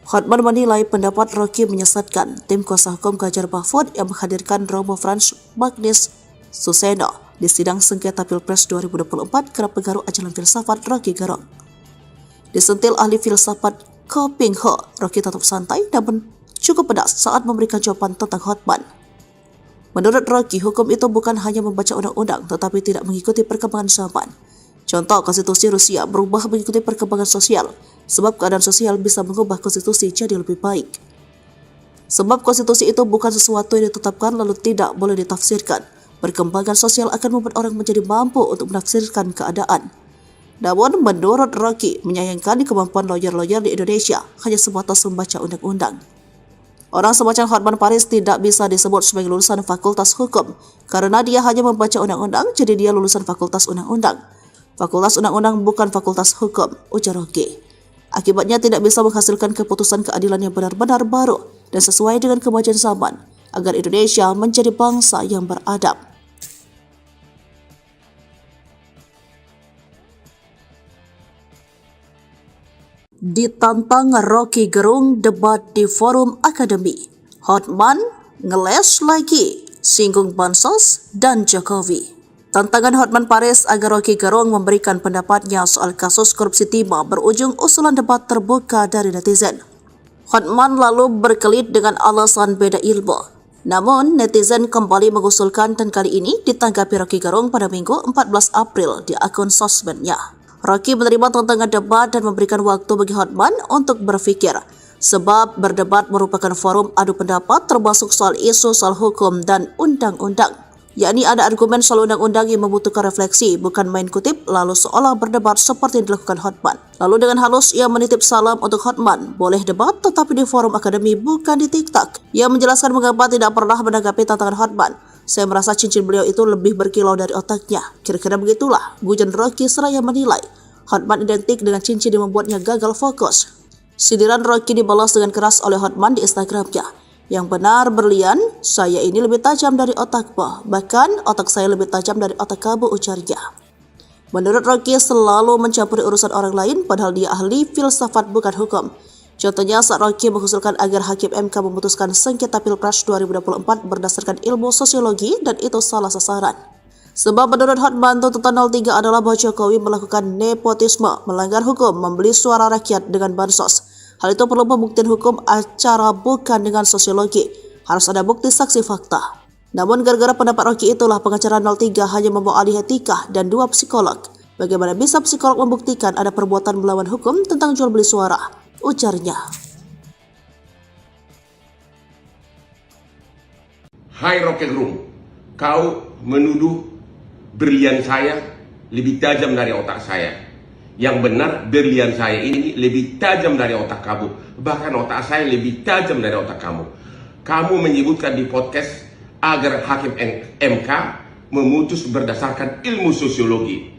[SPEAKER 1] Hotman menilai pendapat Rocky menyesatkan. Tim kuasa hukum Ganjar Mahfud yang menghadirkan Romo Frans Magnis Suseno di sidang sengketa Pilpres 2024 kerap pengaruh ajaran filsafat Rocky Gerung. Disentil ahli filsafat Ko Ping Ho, Rocky tetap santai namun cukup pedas saat memberikan jawaban tentang Hotman. Menurut Rocky, hukum itu bukan hanya membaca undang-undang tetapi tidak mengikuti perkembangan zaman. Contoh, konstitusi Rusia berubah mengikuti perkembangan sosial, sebab keadaan sosial bisa mengubah konstitusi jadi lebih baik. Sebab konstitusi itu bukan sesuatu yang ditetapkan lalu tidak boleh ditafsirkan. Perkembangan sosial akan membuat orang menjadi mampu untuk menafsirkan keadaan. Namun, menurut Rocky, menyayangkan kemampuan lawyer-lawyer di Indonesia hanya sebatas membaca undang-undang. Orang semacam Hotman Paris tidak bisa disebut sebagai lulusan Fakultas Hukum karena dia hanya membaca undang-undang, jadi dia lulusan Fakultas Undang-Undang. Fakultas Undang-Undang bukan Fakultas Hukum, ujar Rocky. Akibatnya tidak bisa menghasilkan keputusan keadilan yang benar-benar baru dan sesuai dengan kemajuan zaman agar Indonesia menjadi bangsa yang beradab. Ditantang Rocky Gerung debat di forum akademi. Hotman ngeles lagi, singgung Bansos dan Jokowi. Tantangan Hotman Paris agar Rocky Gerung memberikan pendapatnya soal kasus korupsi timah berujung usulan debat terbuka dari netizen. Hotman lalu berkelit dengan alasan beda ilmu. Namun, netizen kembali mengusulkan dan kali ini ditanggapi Rocky Gerung pada Minggu 14 April di akun sosmednya. Rocky menerima tantangan debat dan memberikan waktu bagi Hotman untuk berpikir, sebab berdebat merupakan forum adu pendapat termasuk soal isu soal hukum dan undang-undang. Yakni ada argumen soal undang-undang yang membutuhkan refleksi, bukan main kutip lalu seolah berdebat seperti yang dilakukan Hotman. Lalu dengan halus ia menitip salam untuk Hotman, boleh debat tetapi di forum akademi bukan di TikTok. Ia menjelaskan mengapa tidak pernah menanggapi tantangan Hotman. Saya merasa cincin beliau itu lebih berkilau dari otaknya. Kira-kira begitulah, gujan Rocky seraya menilai Hotman identik dengan cincin yang membuatnya gagal fokus. Sindiran Rocky dibalas dengan keras oleh Hotman di Instagramnya. Yang benar berlian, saya ini lebih tajam dari otakmu. Bahkan otak saya lebih tajam dari otak kamu, ujarnya. Menurut Rocky selalu mencampuri urusan orang lain padahal dia ahli filsafat bukan hukum. Contohnya saat Rocky mengusulkan agar Hakim MK memutuskan sengketa Pilpres 2024 berdasarkan ilmu sosiologi dan itu salah sasaran. Sebab menurut Hotman tuntutan 03 adalah bahwa Jokowi melakukan nepotisme, melanggar hukum, membeli suara rakyat dengan bansos. Hal itu perlu pembuktian hukum acara bukan dengan sosiologi. Harus ada bukti saksi fakta. Namun gara-gara pendapat Rocky itulah pengacara 03 hanya membawa ahli etika dan 2 psikolog. Bagaimana bisa psikolog membuktikan ada perbuatan melawan hukum tentang jual beli suara? Ujarnya.
[SPEAKER 2] Hai Rocky Gerung, kau menuduh berlian saya lebih tajam dari otak saya. Yang benar, berlian saya ini lebih tajam dari otak kamu. Bahkan otak saya lebih tajam dari otak kamu. Kamu menyebutkan di podcast agar Hakim MK memutus berdasarkan ilmu sosiologi.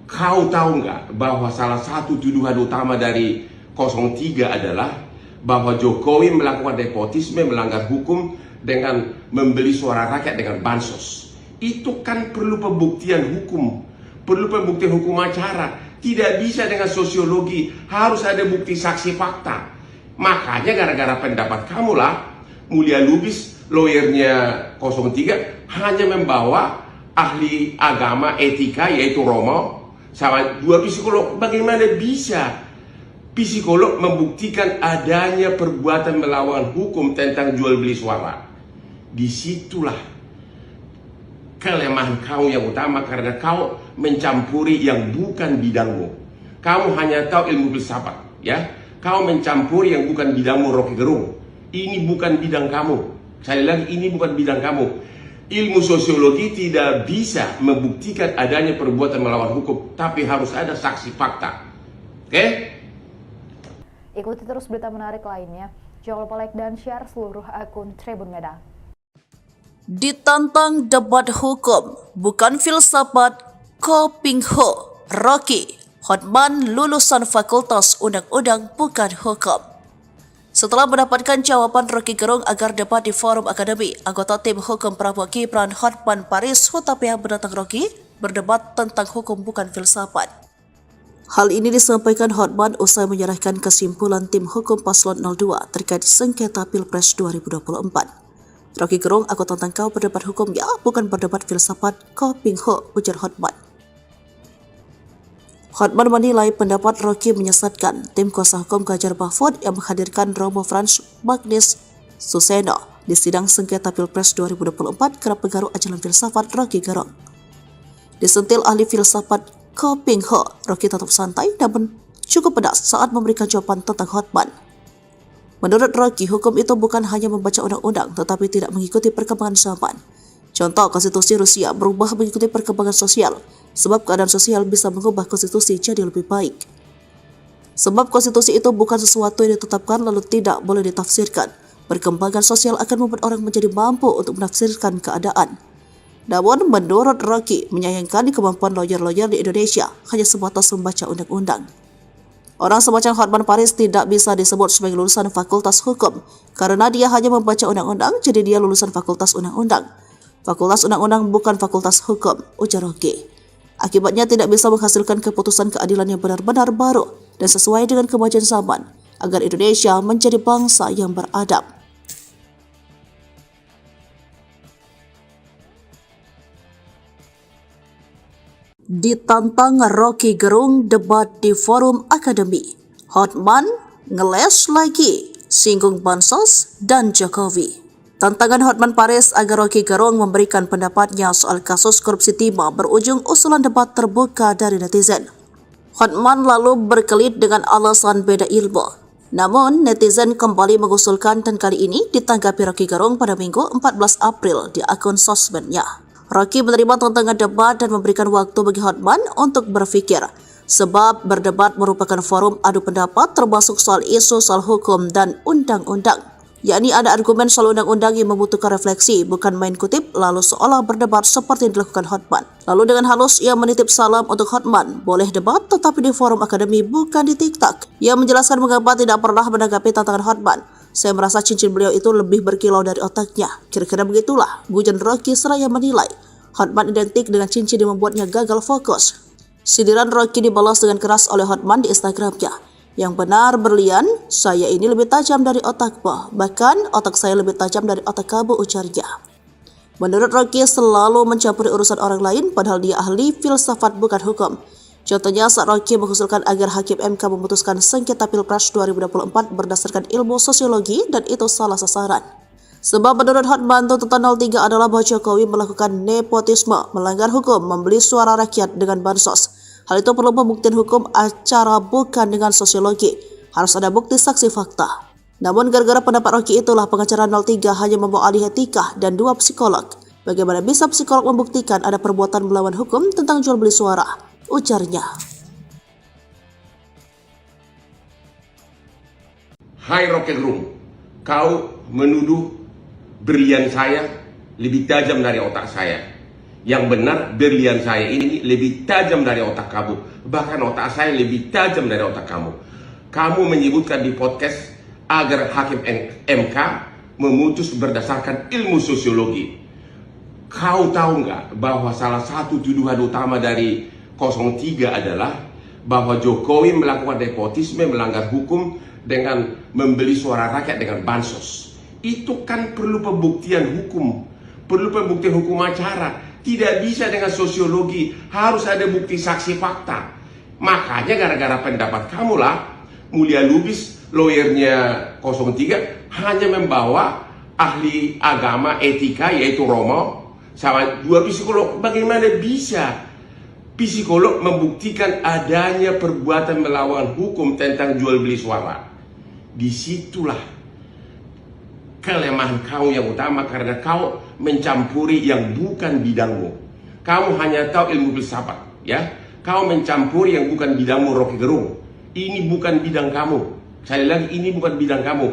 [SPEAKER 2] Kau tahu nggak bahwa salah satu tuduhan utama dari 03 adalah bahwa Jokowi melakukan nepotisme, melanggar hukum dengan membeli suara rakyat dengan bansos. Itu kan perlu pembuktian hukum. Perlu pembuktian hukum acara. Tidak bisa dengan sosiologi, harus ada bukti saksi fakta. Makanya gara-gara pendapat kamulah Mulia Lubis, lawyernya 03, hanya membawa ahli agama etika yaitu Romo sama 2 psikolog. Bagaimana bisa psikolog membuktikan adanya perbuatan melawan hukum tentang jual beli suara? Disitulah kelemahan kau yang utama karena kau mencampuri yang bukan bidangmu. Kamu hanya tahu ilmu filsafat, ya. Kau mencampuri yang bukan bidangmu, Rocky Gerung. Ini bukan bidang kamu. Sekali lagi, ini bukan bidang kamu. Ilmu sosiologi tidak bisa membuktikan adanya perbuatan melawan hukum, tapi harus ada saksi fakta. Oke?
[SPEAKER 3] Ikuti terus berita menarik lainnya. Jangan lupa like dan share seluruh akun Tribun Medan.
[SPEAKER 1] Ditantang debat hukum, bukan filsafat, Kopingho, Rocky, Hotman lulusan Fakultas Undang-Undang bukan hukum. Setelah mendapatkan jawaban Rocky Gerung agar debat di forum akademi, anggota tim hukum Prabowo Gibran Hotman Paris Hutapea menantang Rocky berdebat tentang hukum bukan filsafat. Hal ini disampaikan Hotman usai menyerahkan kesimpulan tim hukum paslon 02 terkait sengketa Pilpres 2024. Rocky Gerung, aku tantang kau berdebat hukum ya, bukan berdebat filsafat, Kopingho, ujar Hotman. Hotman menilai pendapat Rocky menyesatkan. Tim kuasa hukum Ganjar Mahfud yang menghadirkan Romo Frans Magnis Suseno di sidang sengketa Pilpres 2024 kerap pengaruh ajaran filsafat Rocky Gerung. Disentil ahli filsafat Kopingho, Rocky tetap santai namun cukup pedas saat memberikan jawaban tentang Hotman. Menurut Rocky, hukum itu bukan hanya membaca undang-undang tetapi tidak mengikuti perkembangan zaman. Contoh, konstitusi Rusia berubah mengikuti perkembangan sosial, sebab keadaan sosial bisa mengubah konstitusi jadi lebih baik. Sebab konstitusi itu bukan sesuatu yang ditetapkan lalu tidak boleh ditafsirkan. Perkembangan sosial akan membuat orang menjadi mampu untuk menafsirkan keadaan. Namun, menurut Rocky, menyayangkan kemampuan lawyer-lawyer di Indonesia hanya sebatas membaca undang-undang. Orang semacam Hotman Paris tidak bisa disebut sebagai lulusan Fakultas Hukum karena dia hanya membaca undang-undang, jadi dia lulusan Fakultas Undang-Undang. Fakultas Undang-Undang bukan Fakultas Hukum, ujar Rocky. Akibatnya tidak bisa menghasilkan keputusan keadilan yang benar-benar baru dan sesuai dengan kemajuan zaman agar Indonesia menjadi bangsa yang beradab. Ditantang Rocky Gerung debat di forum akademi. Hotman ngeles lagi, singgung Bansos dan Jokowi. Tantangan Hotman Paris agar Rocky Gerung memberikan pendapatnya soal kasus korupsi timah berujung usulan debat terbuka dari netizen. Hotman lalu berkelit dengan alasan beda ilmu. Namun, netizen kembali mengusulkan dan kali ini ditanggapi Rocky Gerung pada Minggu 14 April di akun sosmednya. Rocky menerima tantangan debat dan memberikan waktu bagi Hotman untuk berpikir, sebab berdebat merupakan forum adu pendapat termasuk soal isu soal hukum dan undang-undang. Yakni ada argumen soal undang-undang yang membutuhkan refleksi, bukan main kutip lalu seolah berdebat seperti yang dilakukan Hotman. Lalu dengan halus ia menitip salam untuk Hotman, boleh debat tetapi di forum akademi bukan di TikTok. Ia menjelaskan mengapa tidak pernah menanggapi tantangan Hotman. Saya merasa cincin beliau itu lebih berkilau dari otaknya. Kira-kira begitulah, gujan Rocky seraya menilai Hotman identik dengan cincin yang membuatnya gagal fokus. Sindiran Rocky dibalas dengan keras oleh Hotman di Instagramnya. Yang benar berlian, saya ini lebih tajam dari otakmu. Bahkan otak saya lebih tajam dari otak kamu, ujarnya. Menurut Rocky selalu mencampuri urusan orang lain padahal dia ahli filsafat bukan hukum. Contohnya saat Rocky mengusulkan agar Hakim MK memutuskan sengketa Pilpres 2024 berdasarkan ilmu sosiologi dan itu salah sasaran. Sebab menurut Hotman tuntutan 03 adalah bahwa Jokowi melakukan nepotisme, melanggar hukum, membeli suara rakyat dengan bansos. Hal itu perlu pembuktian hukum acara bukan dengan sosiologi. Harus ada bukti saksi fakta. Namun gara-gara pendapat Rocky itulah pengacara 03 hanya membawa ahli etika dan 2 psikolog. Bagaimana bisa psikolog membuktikan ada perbuatan melawan hukum tentang jual beli suara? Ujarnya.
[SPEAKER 2] Hai Rocky Gerung, kau menuduh berlian saya lebih tajam dari otak saya. Yang benar berlian saya ini lebih tajam dari otak kamu. Bahkan otak saya lebih tajam dari otak kamu. Kamu menyebutkan di podcast agar Hakim MK memutus berdasarkan ilmu sosiologi. Kau tahu nggak bahwa salah satu tuduhan utama dari 03 adalah bahwa Jokowi melakukan nepotisme, melanggar hukum dengan membeli suara rakyat dengan bansos. Itu kan perlu pembuktian hukum, perlu pembuktian hukum acara. Tidak bisa dengan sosiologi, harus ada bukti saksi fakta. Makanya gara-gara pendapat kamulah Mulia Lubis, lawyernya 03, hanya membawa ahli agama etika yaitu Romo sama 2 psikolog. Bagaimana bisa psikolog membuktikan adanya perbuatan melawan hukum tentang jual beli suara? Disitulah kelemahan kau yang utama, karena kau mencampuri yang bukan bidangmu. Kamu hanya tahu ilmu filsafat, ya. Kau mencampuri yang bukan bidangmu, Rocky Gerung. Ini bukan bidang kamu. Sekali lagi, ini bukan bidang kamu.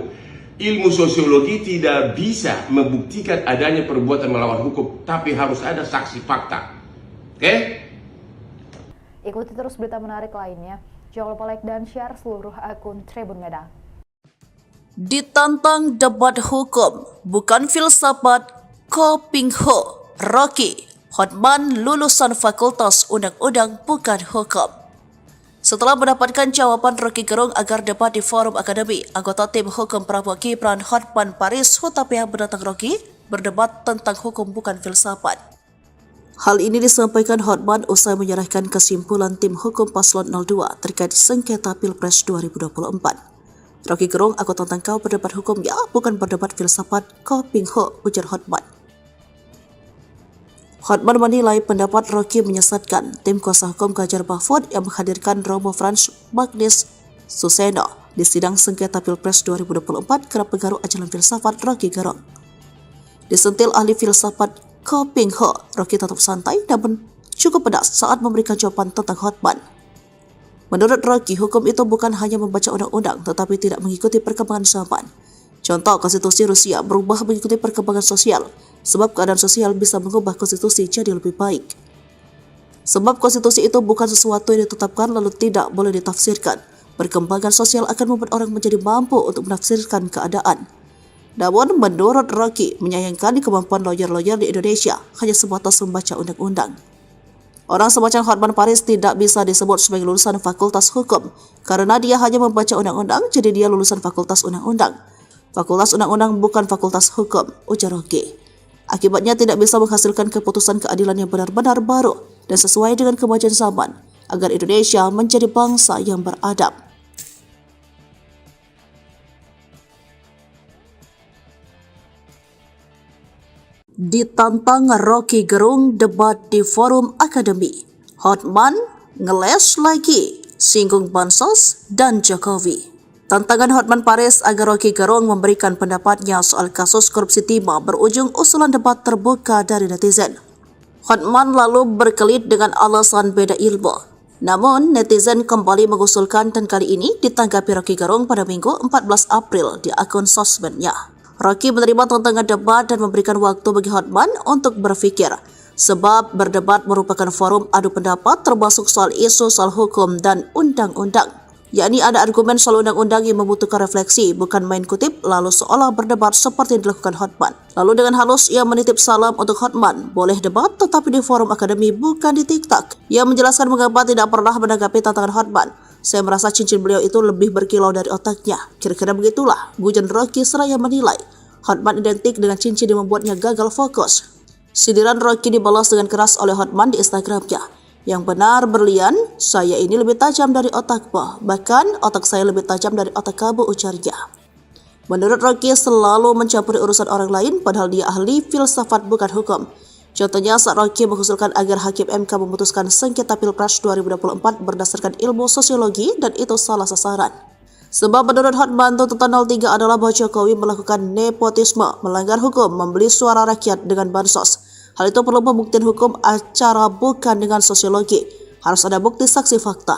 [SPEAKER 2] Ilmu sosiologi tidak bisa membuktikan adanya perbuatan melawan hukum, tapi harus ada saksi fakta. Oke?
[SPEAKER 3] Ikuti terus berita menarik lainnya. Jangan lupa like dan share seluruh akun Tribun Medan.
[SPEAKER 1] Ditantang debat hukum, bukan filsafat, Kopingho, Rocky, Hotman lulusan Fakultas Undang-Undang bukan hukum. Setelah mendapatkan jawaban Rocky Gerung agar debat di forum akademi, anggota tim hukum Prabowo Gibran Hotman Paris Hutapea menantang Rocky berdebat tentang hukum bukan filsafat. Hal ini disampaikan Hotman usai menyerahkan kesimpulan tim hukum paslon 02 terkait sengketa Pilpres 2024. Rocky Gerung, aku tantang kau berdebat hukum ya, bukan berdebat filsafat, Kopingho, ujar Hotman. Hotman menilai pendapat Rocky menyesatkan. Tim kuasa hukum Ganjar Mahfud yang menghadirkan Romo Frans Magnis Suseno di sidang sengketa Pilpres 2024 kerap pengaruh ajaran filsafat Rocky Gerung. Disentil ahli filsafat Kopingho, Rocky tetap santai namun cukup pedas saat memberikan jawaban tentang Hotman. Menurut Rocky, hukum itu bukan hanya membaca undang-undang tetapi tidak mengikuti perkembangan zaman. Contoh, konstitusi Rusia berubah mengikuti perkembangan sosial, sebab keadaan sosial bisa mengubah konstitusi jadi lebih baik. Sebab konstitusi itu bukan sesuatu yang ditetapkan lalu tidak boleh ditafsirkan. Perkembangan sosial akan membuat orang menjadi mampu untuk menafsirkan keadaan. Namun menurut Rocky, menyayangkan kemampuan lawyer-lawyer di Indonesia hanya sebatas membaca undang-undang. Orang semacam Hotman Paris tidak bisa disebut sebagai lulusan Fakultas Hukum karena dia hanya membaca undang-undang, jadi dia lulusan Fakultas Undang-Undang. Fakultas Undang-Undang bukan Fakultas Hukum, ujar Rocky. Akibatnya tidak bisa menghasilkan keputusan keadilan yang benar-benar baru. dan sesuai dengan kemajuan zaman agar Indonesia menjadi bangsa yang beradab. Ditantang Rocky Gerung debat di forum akademi. Hotman ngeles lagi, singgung Bansos dan Jokowi. Tantangan Hotman Paris agar Rocky Gerung memberikan pendapatnya soal kasus korupsi timah berujung usulan debat terbuka dari netizen. Hotman lalu berkelit dengan alasan beda ilmu. Namun, netizen kembali mengusulkan dan kali ini ditanggapi Rocky Gerung pada Minggu 14 April di akun sosmednya. Rocky menerima tantangan debat dan memberikan waktu bagi Hotman untuk berpikir, sebab berdebat merupakan forum adu pendapat termasuk soal isu soal hukum dan undang-undang. Yakni ada argumen soal undang-undang yang membutuhkan refleksi, bukan main kutip lalu seolah berdebat seperti yang dilakukan Hotman. Lalu dengan halus ia menitip salam untuk Hotman, boleh debat tetapi di forum akademi bukan di TikTok. Ia menjelaskan mengapa tidak pernah menanggapi tantangan Hotman. Saya merasa cincin beliau itu lebih berkilau dari otaknya. Kira-kira begitulah, gujon Rocky seraya menilai Hotman identik dengan cincin yang membuatnya gagal fokus. Sindiran Rocky dibalas dengan keras oleh Hotman di Instagramnya. Yang benar berlian, saya ini lebih tajam dari otakmu. Bahkan otak saya lebih tajam dari otak kamu, ujarnya. Menurut Rocky selalu mencampuri urusan orang lain padahal dia ahli filsafat bukan hukum. Contohnya saat Rocky mengusulkan agar Hakim MK memutuskan sengketa Pilpres 2024 berdasarkan ilmu sosiologi dan itu salah sasaran. Sebab menurut Hotman tuntutan 03 adalah bahwa Jokowi melakukan nepotisme, melanggar hukum, membeli suara rakyat dengan bansos. Hal itu perlu pembuktian hukum acara bukan dengan sosiologi. Harus ada bukti saksi fakta.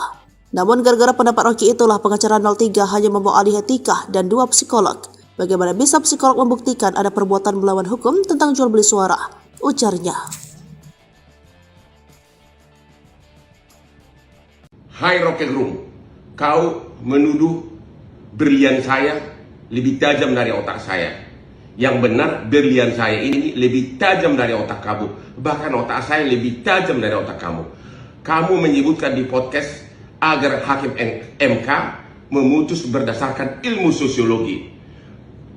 [SPEAKER 1] Namun gara-gara pendapat Rocky itulah pengacara 03 hanya membawa alih etika dan 2 psikolog. Bagaimana bisa psikolog membuktikan ada perbuatan melawan hukum tentang jual beli suara? Ujarnya.
[SPEAKER 2] Hai Rocky Gerung, kau menuduh berlian saya lebih tajam dari otak saya. Yang benar berlian saya ini lebih tajam dari otak kamu. Bahkan otak saya lebih tajam dari otak kamu. Kamu menyebutkan di podcast agar Hakim MK memutus berdasarkan ilmu sosiologi.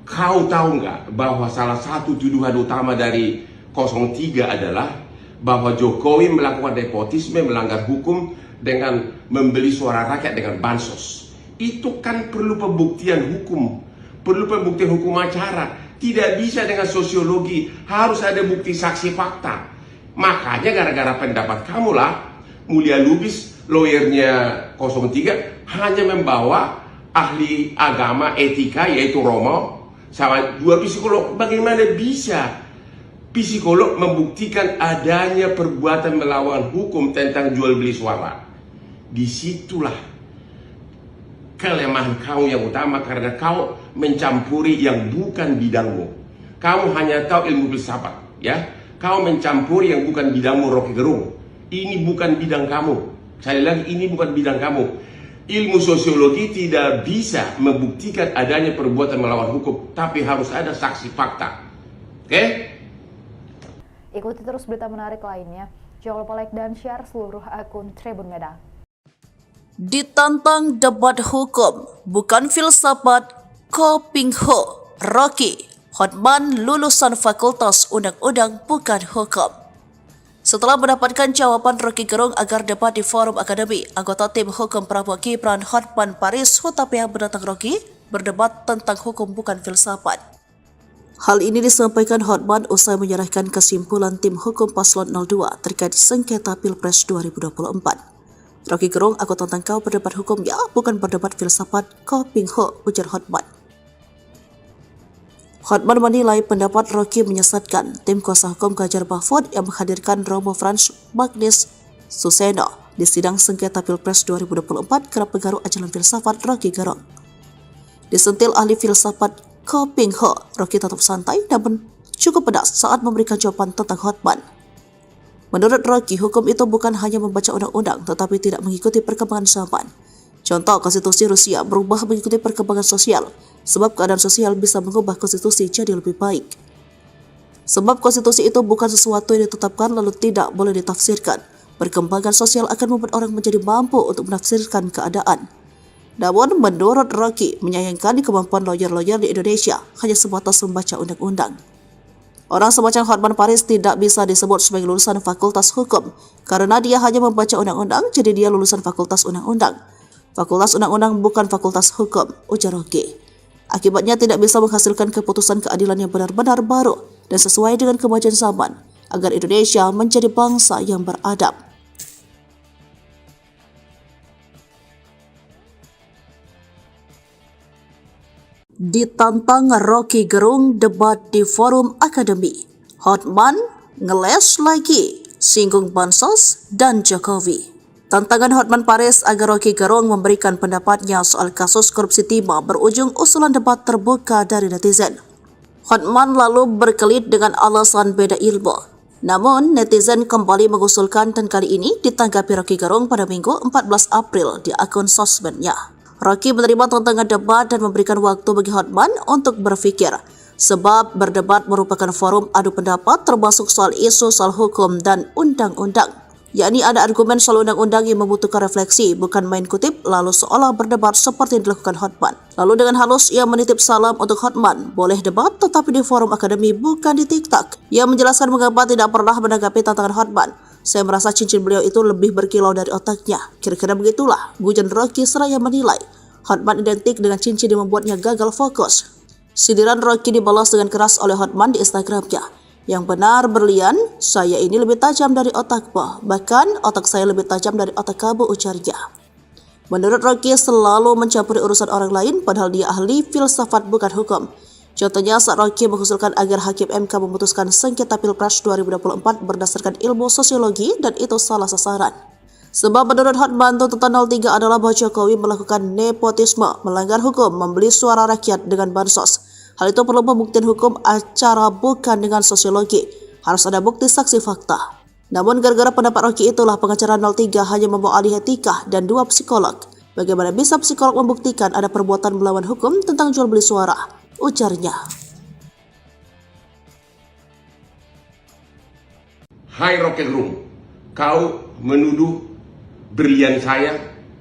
[SPEAKER 2] Kau tahu nggak bahwa salah satu tuduhan utama dari 03 adalah bahwa Jokowi melakukan nepotisme, melanggar hukum dengan membeli suara rakyat dengan bansos. Itu kan perlu pembuktian hukum, perlu pembuktian hukum acara. Tidak bisa dengan sosiologi, harus ada bukti saksi fakta. Makanya gara-gara pendapat kamulah, Mulia Lubis, lawyernya 03, hanya membawa ahli agama etika yaitu Romo, sama 2 psikolog. Bagaimana bisa psikolog membuktikan adanya perbuatan melawan hukum tentang jual beli suara? Disitulah kelemahan kau yang utama, karena kau mencampuri yang bukan bidangmu. Kamu hanya tahu ilmu filsafat, ya. Kau mencampuri yang bukan bidangmu, Rocky Gerung. Ini bukan bidang kamu. Sekali lagi, ini bukan bidang kamu. Ilmu sosiologi tidak bisa membuktikan adanya perbuatan melawan hukum, tapi harus ada saksi fakta. Oke?
[SPEAKER 3] Ikuti terus berita menarik lainnya. Jangan lupa like dan share seluruh akun Tribun Medan.
[SPEAKER 1] Ditantang debat hukum, bukan filsafat, Kopingho, Rocky, Hotman lulusan Fakultas Undang-Undang bukan hukum. Setelah mendapatkan jawaban Rocky Gerung agar debat di forum akademi, anggota tim hukum Prabowo Gibran Hotman Paris Hutapea menantang Rocky berdebat tentang hukum bukan filsafat. Hal ini disampaikan Hotman usai menyerahkan kesimpulan tim hukum paslon 02 terkait sengketa Pilpres 2024. Rocky Gerung, aku tantang kau berdebat hukum ya, bukan berdebat filsafat, Kopingho, ujar Hotman. Hotman menilai pendapat Rocky menyesatkan. Tim kuasa hukum Ganjar Mahfud yang menghadirkan Romo Frans Magnis Suseno di sidang sengketa Pilpres 2024 kerap pengaruh ajaran filsafat Rocky Gerung. Disentil ahli filsafat Kopingho, Rocky tetap santai namun cukup pedas saat memberikan jawaban tentang Hotman. Menurut Rocky, hukum itu bukan hanya membaca undang-undang tetapi tidak mengikuti perkembangan zaman. Contoh, konstitusi Rusia berubah mengikuti perkembangan sosial, sebab keadaan sosial bisa mengubah konstitusi jadi lebih baik. Sebab konstitusi itu bukan sesuatu yang ditetapkan lalu tidak boleh ditafsirkan. Perkembangan sosial akan membuat orang menjadi mampu untuk menafsirkan keadaan. Namun, menurut Rocky, menyayangkan kemampuan lawyer-lawyer di Indonesia hanya sebatas membaca undang-undang. Orang semacam Hotman Paris tidak bisa disebut sebagai lulusan Fakultas Hukum karena dia hanya membaca undang-undang, jadi dia lulusan Fakultas Undang-Undang. Fakultas Undang-Undang bukan Fakultas Hukum, ujar Rocky. Akibatnya tidak bisa menghasilkan keputusan keadilan yang benar-benar baru dan sesuai dengan kemajuan zaman agar Indonesia menjadi bangsa yang beradab. Ditantang Rocky Gerung debat di forum akademi. Hotman ngeles lagi, singgung Bansos dan Jokowi. Tantangan Hotman Paris agar Rocky Gerung memberikan pendapatnya soal kasus korupsi timah berujung usulan debat terbuka dari netizen. Hotman lalu berkelit dengan alasan beda ilmu. Namun, netizen kembali mengusulkan dan kali ini ditanggapi Rocky Gerung pada Minggu 14 April di akun sosmednya. Rocky menerima tantangan debat dan memberikan waktu bagi Hotman untuk berpikir, sebab berdebat merupakan forum adu pendapat termasuk soal isu soal hukum dan undang-undang. Yakni ada argumen soal undang-undang yang membutuhkan refleksi, bukan main kutip lalu seolah berdebat seperti yang dilakukan Hotman. Lalu dengan halus ia menitip salam untuk Hotman, boleh debat tetapi di forum akademi bukan di TikTok. Ia menjelaskan mengapa tidak pernah menanggapi tantangan Hotman. Saya merasa cincin beliau itu lebih berkilau dari otaknya. Kira-kira begitulah, gujon Rocky seraya menilai Hotman identik dengan cincin yang membuatnya gagal fokus. Sindiran Rocky dibalas dengan keras oleh Hotman di Instagramnya. Yang benar berlian, saya ini lebih tajam dari otakmu. Bahkan otak saya lebih tajam dari otak kamu, ujarnya. Menurut Rocky selalu mencampuri urusan orang lain padahal dia ahli filsafat bukan hukum. Contohnya saat Rocky mengusulkan agar Hakim MK memutuskan sengketa Pilpres 2024 berdasarkan ilmu sosiologi dan itu salah sasaran. Sebab menurut Hotman tuntutan 03 adalah bahwa Jokowi melakukan nepotisme, melanggar hukum, membeli suara rakyat dengan bansos. Hal itu perlu pembuktian hukum acara bukan dengan sosiologi. Harus ada bukti saksi fakta. Namun gara-gara pendapat Rocky itulah pengacara 03 hanya membawa ahli etika dan 2 psikolog. Bagaimana bisa psikolog membuktikan ada perbuatan melawan hukum tentang jual beli suara? Ujarnya.
[SPEAKER 2] Hai Rocky Gerung, kau menuduh berlian saya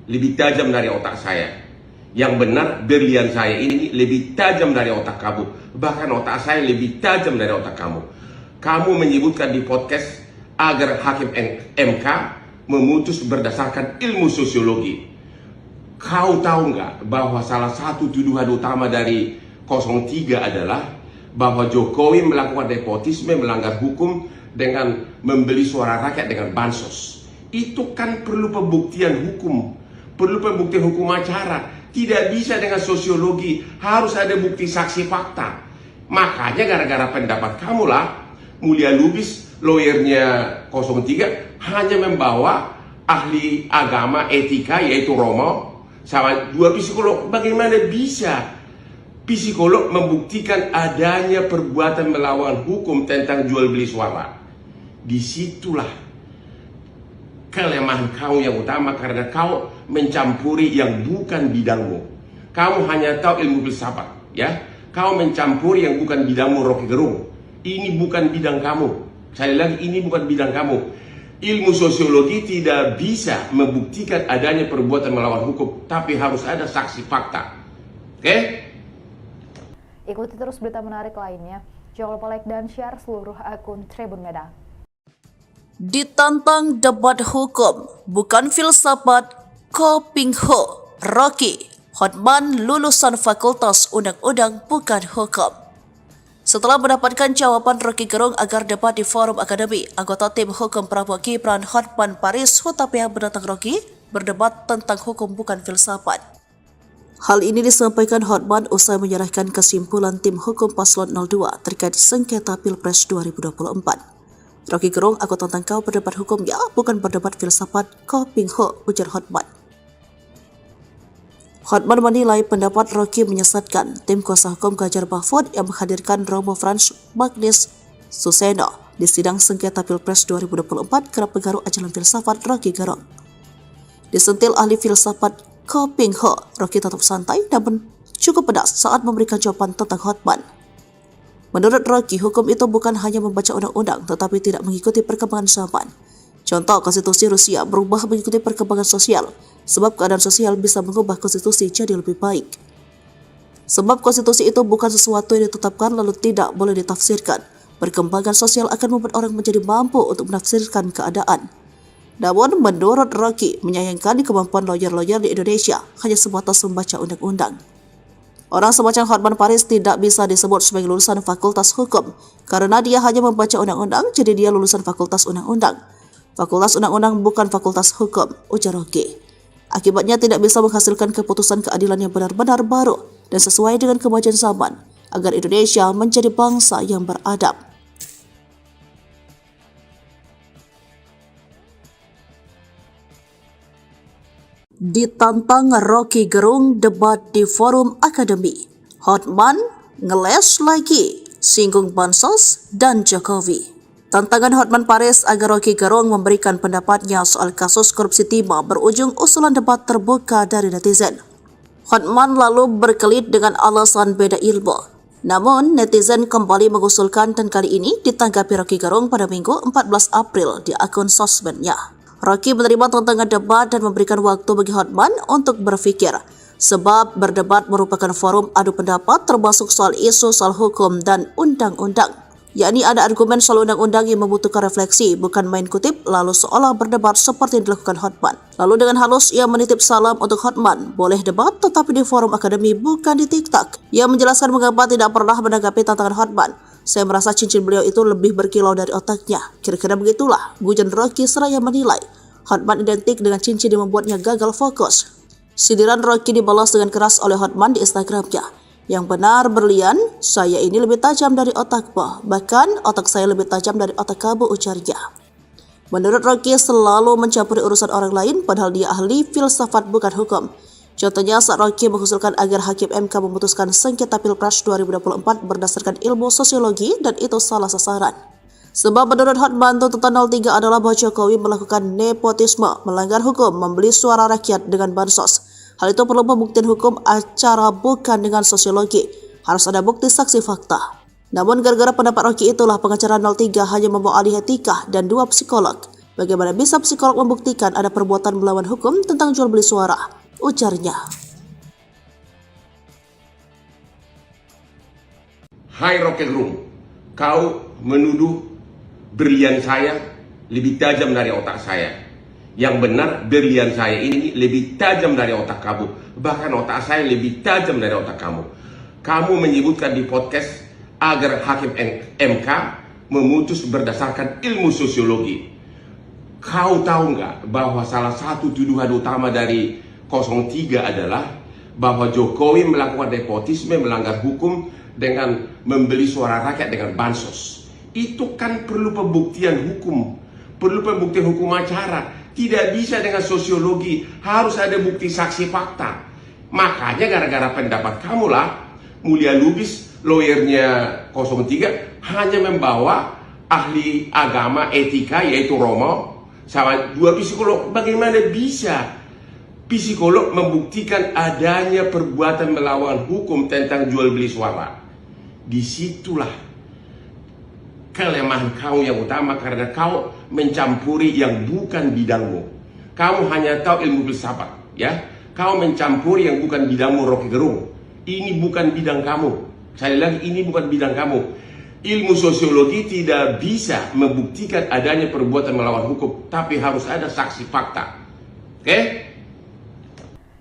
[SPEAKER 2] lebih tajam dari otak saya. Yang benar, berlian saya ini lebih tajam dari otak kamu. Bahkan otak saya lebih tajam dari otak kamu. Kamu menyebutkan di podcast agar Hakim MK memutus berdasarkan ilmu sosiologi. Kau tahu nggak bahwa salah satu tuduhan utama dari 03 adalah bahwa Jokowi melakukan nepotisme, melanggar hukum dengan membeli suara rakyat dengan bansos. Itu kan perlu pembuktian hukum, perlu pembuktian hukum acara. Tidak bisa dengan sosiologi, harus ada bukti saksi fakta. Makanya gara-gara pendapat kamulah Mulia Lubis, lawyernya 03, hanya membawa ahli agama etika yaitu Romo sama 2 psikolog. Bagaimana bisa psikolog membuktikan adanya perbuatan melawan hukum tentang jual beli suara? Disitulah kelemahan kau yang utama karena kau mencampuri yang bukan bidangmu. Kamu hanya tahu ilmu filsafat, ya. Kau mencampuri yang bukan bidangmu, Rocky Gerung. Ini bukan bidang kamu. Sekali lagi, ini bukan bidang kamu. Ilmu sosiologi tidak bisa membuktikan adanya perbuatan melawan hukum, tapi harus ada saksi fakta. Oke?
[SPEAKER 3] Ikuti terus berita menarik lainnya. Jangan lupa like dan share seluruh akun Tribun Medan.
[SPEAKER 1] Ditantang debat hukum, bukan filsafat, Kopingho, Rocky, Hotman lulusan Fakultas Undang-Undang bukan hukum. Setelah mendapatkan jawaban Rocky Gerung agar debat di forum akademi, anggota tim hukum Prabowo Gibran Hotman Paris Hutapea menantang Rocky berdebat tentang hukum bukan filsafat. Hal ini disampaikan Hotman usai menyerahkan kesimpulan tim hukum paslon 02 terkait sengketa Pilpres 2024. Rocky Gerung, aku tantang kau berdebat hukum ya, bukan berdebat filsafat, Kopingho, ujar Hotman. Hotman menilai pendapat Rocky menyesatkan. Tim kuasa hukum Ganjar Mahfud yang menghadirkan Romo Frans Magnis Suseno di sidang sengketa Pilpres 2024 kerap pengaruh ajaran filsafat Rocky Gerung. Disentil ahli filsafat Kopingho, Rocky tetap santai namun cukup pedas saat memberikan jawaban tentang Hotman. Menurut Rocky, hukum itu bukan hanya membaca undang-undang tetapi tidak mengikuti perkembangan zaman. Contoh, konstitusi Rusia berubah mengikuti perkembangan sosial, sebab keadaan sosial bisa mengubah konstitusi jadi lebih baik. Sebab konstitusi itu bukan sesuatu yang ditetapkan lalu tidak boleh ditafsirkan. Perkembangan sosial akan membuat orang menjadi mampu untuk menafsirkan keadaan. Namun, menurut Rocky, menyayangkan kemampuan lawyer-lawyer di Indonesia hanya sebatas membaca undang-undang. Orang semacam Hotman Paris tidak bisa disebut sebagai lulusan fakultas hukum karena dia hanya membaca undang-undang, jadi dia lulusan fakultas undang-undang. Fakultas undang-undang bukan fakultas hukum, ujar Rocky. Akibatnya tidak bisa menghasilkan keputusan keadilan yang benar-benar baru dan sesuai dengan kemajuan zaman agar Indonesia menjadi bangsa yang beradab. Ditantang Rocky Gerung debat di forum akademi. Hotman ngeles lagi, singgung Bansos dan Jokowi. Tantangan Hotman Paris agar Rocky Gerung memberikan pendapatnya soal kasus korupsi timah berujung usulan debat terbuka dari netizen. Hotman lalu berkelit dengan alasan beda ilmu. Namun, netizen kembali mengusulkan dan kali ini ditanggapi Rocky Gerung pada Minggu 14 April di akun sosmednya. Rocky menerima tantangan debat dan memberikan waktu bagi Hotman untuk berpikir, sebab berdebat merupakan forum adu pendapat termasuk soal isu soal hukum dan undang-undang. Yakni ada argumen soal undang-undang yang membutuhkan refleksi, bukan main kutip lalu seolah berdebat seperti yang dilakukan Hotman. Lalu dengan halus ia menitip salam untuk Hotman, boleh debat tetapi di forum akademi bukan di TikTok. Ia menjelaskan mengapa tidak pernah menanggapi tantangan Hotman. Saya merasa cincin beliau itu lebih berkilau dari otaknya. Kira-kira begitulah, gujan Rocky seraya menilai Hotman identik dengan cincin yang membuatnya gagal fokus. Sindiran Rocky dibalas dengan keras oleh Hotman di Instagramnya. Yang benar berlian, saya ini lebih tajam dari otakmu. Bahkan otak saya lebih tajam dari otak kamu, ujarnya. Menurut Rocky selalu mencampuri urusan orang lain padahal dia ahli filsafat bukan hukum. Contohnya saat Rocky mengusulkan agar Hakim MK memutuskan sengketa Pilpres 2024 berdasarkan ilmu sosiologi dan itu salah sasaran. Sebab menurut Hotman tuntutan 03 adalah bahwa Jokowi melakukan nepotisme, melanggar hukum, membeli suara rakyat dengan bansos. Hal itu perlu pembuktian hukum acara bukan dengan sosiologi. Harus ada bukti saksi fakta. Namun gara-gara pendapat Rocky itulah pengacara 03 hanya membawa ahli etika dan 2 psikolog. Bagaimana bisa psikolog membuktikan ada perbuatan melawan hukum tentang jual beli suara? Ujarnya.
[SPEAKER 2] Hai Rocky Gerung, kau menuduh berlian saya lebih tajam dari otak saya. Yang benar berlian saya ini lebih tajam dari otak kamu. Bahkan otak saya lebih tajam dari otak kamu. Kamu menyebutkan di podcast agar Hakim MK memutus berdasarkan ilmu sosiologi. Kau tahu nggak bahwa salah satu tuduhan utama dari 03 adalah bahwa Jokowi melakukan nepotisme, melanggar hukum dengan membeli suara rakyat dengan bansos. Itu kan perlu pembuktian hukum, perlu pembuktian hukum acara. Tidak bisa dengan sosiologi, harus ada bukti saksi fakta. Makanya gara-gara pendapat kamulah Mulia Lubis, lawyernya 03, hanya membawa ahli agama etika yaitu Romo sama 2 psikolog. Bagaimana bisa psikolog membuktikan adanya perbuatan melawan hukum tentang jual beli suara? Disitulah kelemahan kau yang utama karena kau mencampuri yang bukan bidangmu. Kamu hanya tahu ilmu filsafat, ya. Kau mencampuri yang bukan bidangmu, Rocky Gerung. Ini bukan bidang kamu. Sekali lagi, ini bukan bidang kamu. Ilmu sosiologi tidak bisa membuktikan adanya perbuatan melawan hukum, tapi harus ada saksi fakta. Oke?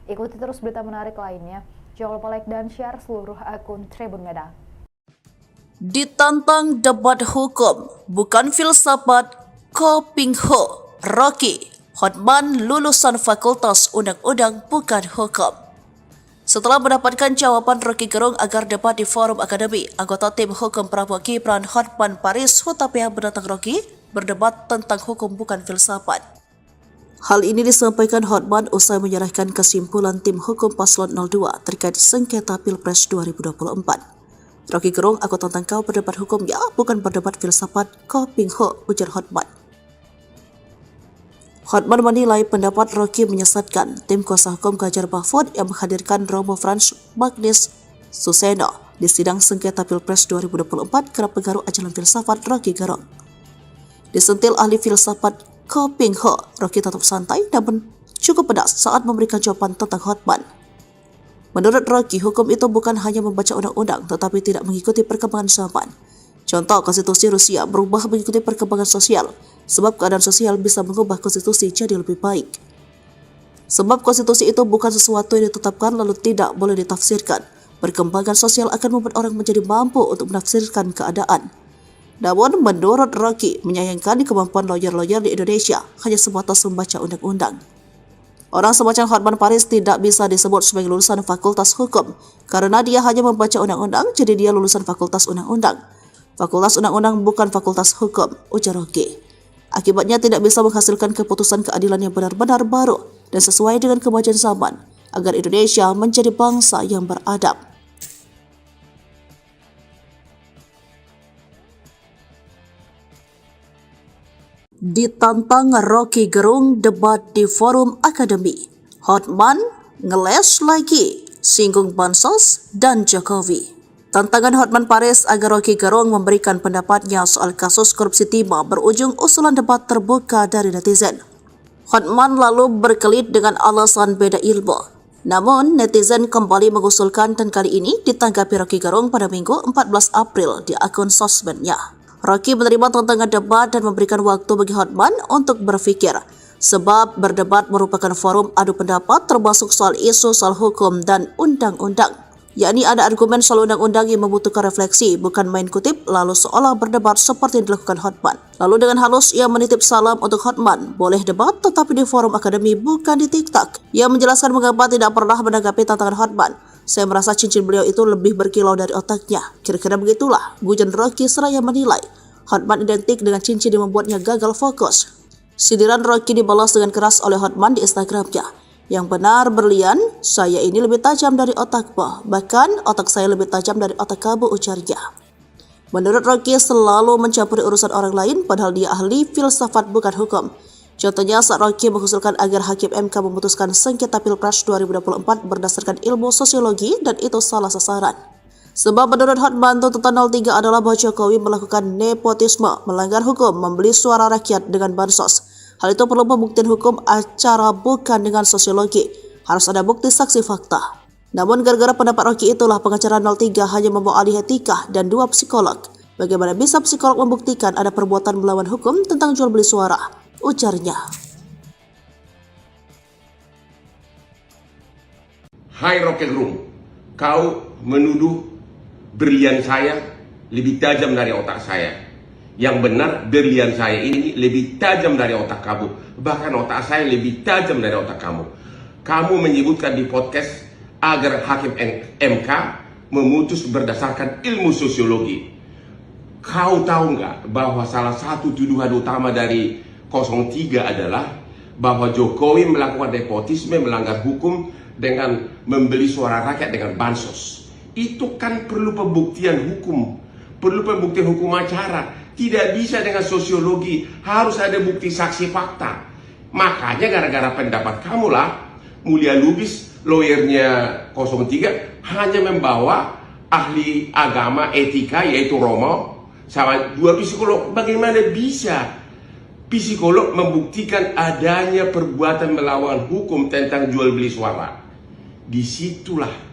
[SPEAKER 3] Ikuti terus berita menarik lainnya. Jangan lupa like dan share seluruh akun Tribun Medan.
[SPEAKER 1] Ditantang debat hukum, bukan filsafat, Kopingho, Rocky, Hotman lulusan Fakultas Undang-Undang bukan hukum. Setelah mendapatkan jawaban Rocky Gerung agar debat di forum akademi, anggota tim hukum Prabowo Gibran Hotman Paris Hutapea menantang Rocky berdebat tentang hukum bukan filsafat. Hal ini disampaikan Hotman usai menyerahkan kesimpulan tim hukum paslon 02 terkait sengketa Pilpres 2024. Rocky Gerung, aku tantang kau berdebat hukum ya, bukan berdebat filsafat, Kopingho, ujar Hotman. Hotman menilai pendapat Rocky menyesatkan. Tim kuasa hukum Ganjar Mahfud yang menghadirkan Romo Frans Magnis Suseno di sidang sengketa Pilpres 2024 kerap pengaruh ajaran filsafat Rocky Gerung. Disentil ahli filsafat Kopingho, Rocky tetap santai namun cukup pedas saat memberikan jawaban tentang Hotman. Menurut Rocky, hukum itu bukan hanya membaca undang-undang tetapi tidak mengikuti perkembangan zaman. Contoh, konstitusi Rusia berubah mengikuti perkembangan sosial, sebab keadaan sosial bisa mengubah konstitusi jadi lebih baik. Sebab konstitusi itu bukan sesuatu yang ditetapkan lalu tidak boleh ditafsirkan. Perkembangan sosial akan membuat orang menjadi mampu untuk menafsirkan keadaan. Namun, menurut Rocky, menyayangkan kemampuan lawyer-lawyer di Indonesia hanya sebatas membaca undang-undang. Orang semacam Hotman Paris tidak bisa disebut sebagai lulusan Fakultas Hukum karena dia hanya membaca undang-undang, jadi dia lulusan Fakultas Undang-Undang. Fakultas Undang-Undang bukan Fakultas Hukum, ujar Rocky. Akibatnya tidak bisa menghasilkan keputusan keadilan yang benar-benar baru dan sesuai dengan kemajuan zaman agar Indonesia menjadi bangsa yang beradab. Ditantang Rocky Gerung debat di forum akademi. Hotman ngeles lagi, singgung Bansos dan Jokowi. Tantangan Hotman Paris agar Rocky Gerung memberikan pendapatnya soal kasus korupsi timah berujung usulan debat terbuka dari netizen. Hotman lalu berkelit dengan alasan beda ilmu. Namun, netizen kembali mengusulkan dan kali ini ditanggapi Rocky Gerung pada Minggu 14 April di akun sosmednya. Rocky menerima tantangan debat dan memberikan waktu bagi Hotman untuk berpikir, sebab berdebat merupakan forum adu pendapat termasuk soal isu soal hukum dan undang-undang. Yakni ada argumen soal undang-undang yang membutuhkan refleksi, bukan main kutip lalu seolah berdebat seperti yang dilakukan Hotman. Lalu dengan halus ia menitip salam untuk Hotman, boleh debat tetapi di forum akademi bukan di TikTok. Ia menjelaskan mengapa tidak pernah menanggapi tantangan Hotman. Saya merasa cincin beliau itu lebih berkilau dari otaknya. Kira-kira begitulah, gujan Rocky seraya menilai Hotman identik dengan cincin yang membuatnya gagal fokus. Sindiran Rocky dibalas dengan keras oleh Hotman di Instagramnya. Yang benar berlian, saya ini lebih tajam dari otakmu. Bahkan otak saya lebih tajam dari otak kamu, ujarnya. Menurut Rocky selalu mencampuri urusan orang lain padahal dia ahli filsafat bukan hukum. Contohnya saat Rocky mengusulkan agar Hakim MK memutuskan sengketa Pilpres 2024 berdasarkan ilmu sosiologi dan itu salah sasaran. Sebab menurut Hotman tuntutan 03 adalah bahwa Jokowi melakukan nepotisme, melanggar hukum, membeli suara rakyat dengan bansos. Hal itu perlu pembuktian hukum acara bukan dengan sosiologi. Harus ada bukti saksi fakta. Namun gara-gara pendapat Rocky itulah pengacara 03 hanya membawa ahli etika dan 2 psikolog. Bagaimana bisa psikolog membuktikan ada perbuatan melawan hukum tentang jual beli suara? Ujarnya.
[SPEAKER 2] Hai Rocky Gerung, kau menuduh berlian saya lebih tajam dari otak saya. Yang benar, berlian saya ini lebih tajam dari otak kamu. Bahkan otak saya lebih tajam dari otak kamu. Kamu menyebutkan di podcast agar Hakim MK memutus berdasarkan ilmu sosiologi. Kau tahu nggak bahwa salah satu tuduhan utama dari 03 adalah bahwa Jokowi melakukan nepotisme, melanggar hukum dengan membeli suara rakyat dengan bansos. Itu kan perlu pembuktian hukum, perlu pembuktian hukum acara. Tidak bisa dengan sosiologi, harus ada bukti saksi fakta. Makanya gara-gara pendapat kamulah, Mulia Lubis, lawyernya 03, hanya membawa ahli agama etika yaitu Romo, sama 2 psikolog. Bagaimana bisa psikolog membuktikan adanya perbuatan melawan hukum tentang jual beli suara? Disitulah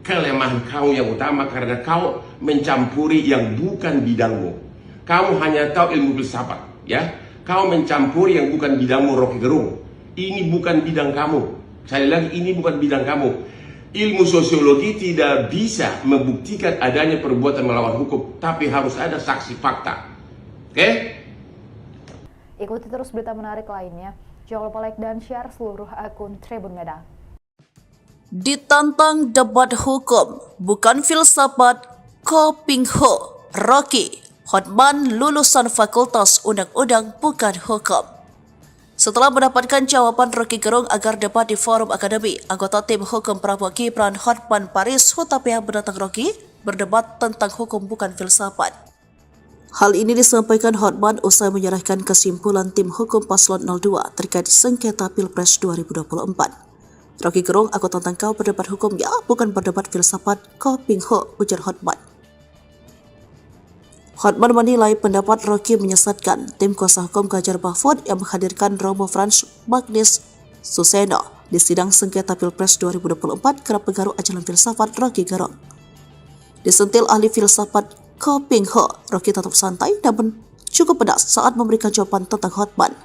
[SPEAKER 2] kelemahan kau yang utama karena kau mencampuri yang bukan bidangmu. Kamu hanya tahu ilmu filsafat, ya. Kau mencampuri yang bukan bidangmu, Rocky Gerung. Ini bukan bidang kamu. Sekali lagi, ini bukan bidang kamu. Ilmu sosiologi tidak bisa membuktikan adanya perbuatan melawan hukum, tapi harus ada saksi fakta. Oke?
[SPEAKER 3] Ikuti terus berita menarik lainnya. Jangan lupa like dan share seluruh akun Tribun Medan.
[SPEAKER 1] Ditantang debat hukum, bukan filsafat, Kopingho, Rocky, Hotman lulusan Fakultas Undang-Undang bukan hukum. Setelah mendapatkan jawaban Rocky Gerung agar debat di forum akademi, anggota tim hukum Prabowo Gibran Hotman Paris Hutapea menantang Rocky berdebat tentang hukum bukan filsafat. Hal ini disampaikan Hotman usai menyerahkan kesimpulan tim hukum paslon 02 terkait sengketa Pilpres 2024. Rocky Gerung, aku tantang kau berdebat hukum ya, bukan berdebat filsafat, Kopingho, ujar Hotman. Hotman menilai pendapat Rocky menyesatkan. Tim kuasa hukum Ganjar Mahfud yang menghadirkan Romo Frans Magnis Suseno di sidang sengketa Pilpres 2024 kerap pengaruh ajaran filsafat Rocky Gerung. Disentil ahli filsafat Ko Ping Ho, Rocky tetap santai namun cukup pedas saat memberikan jawaban tentang Hotman.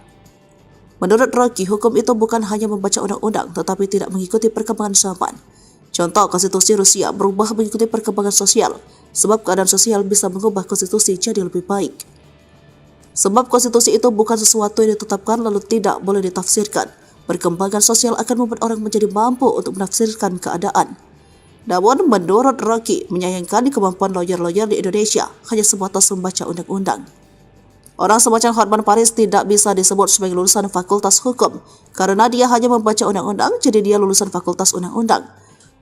[SPEAKER 1] Menurut Rocky, hukum itu bukan hanya membaca undang-undang tetapi tidak mengikuti perkembangan zaman. Contoh, konstitusi Rusia berubah mengikuti perkembangan sosial, sebab keadaan sosial bisa mengubah konstitusi jadi lebih baik. Sebab konstitusi itu bukan sesuatu yang ditetapkan lalu tidak boleh ditafsirkan. Perkembangan sosial akan membuat orang menjadi mampu untuk menafsirkan keadaan. Namun, menurut Rocky, menyayangkan kemampuan lawyer-lawyer di Indonesia hanya sebatas membaca undang-undang. Orang semacam Hotman Paris tidak bisa disebut sebagai lulusan fakultas hukum karena dia hanya membaca undang-undang, jadi dia lulusan fakultas undang-undang.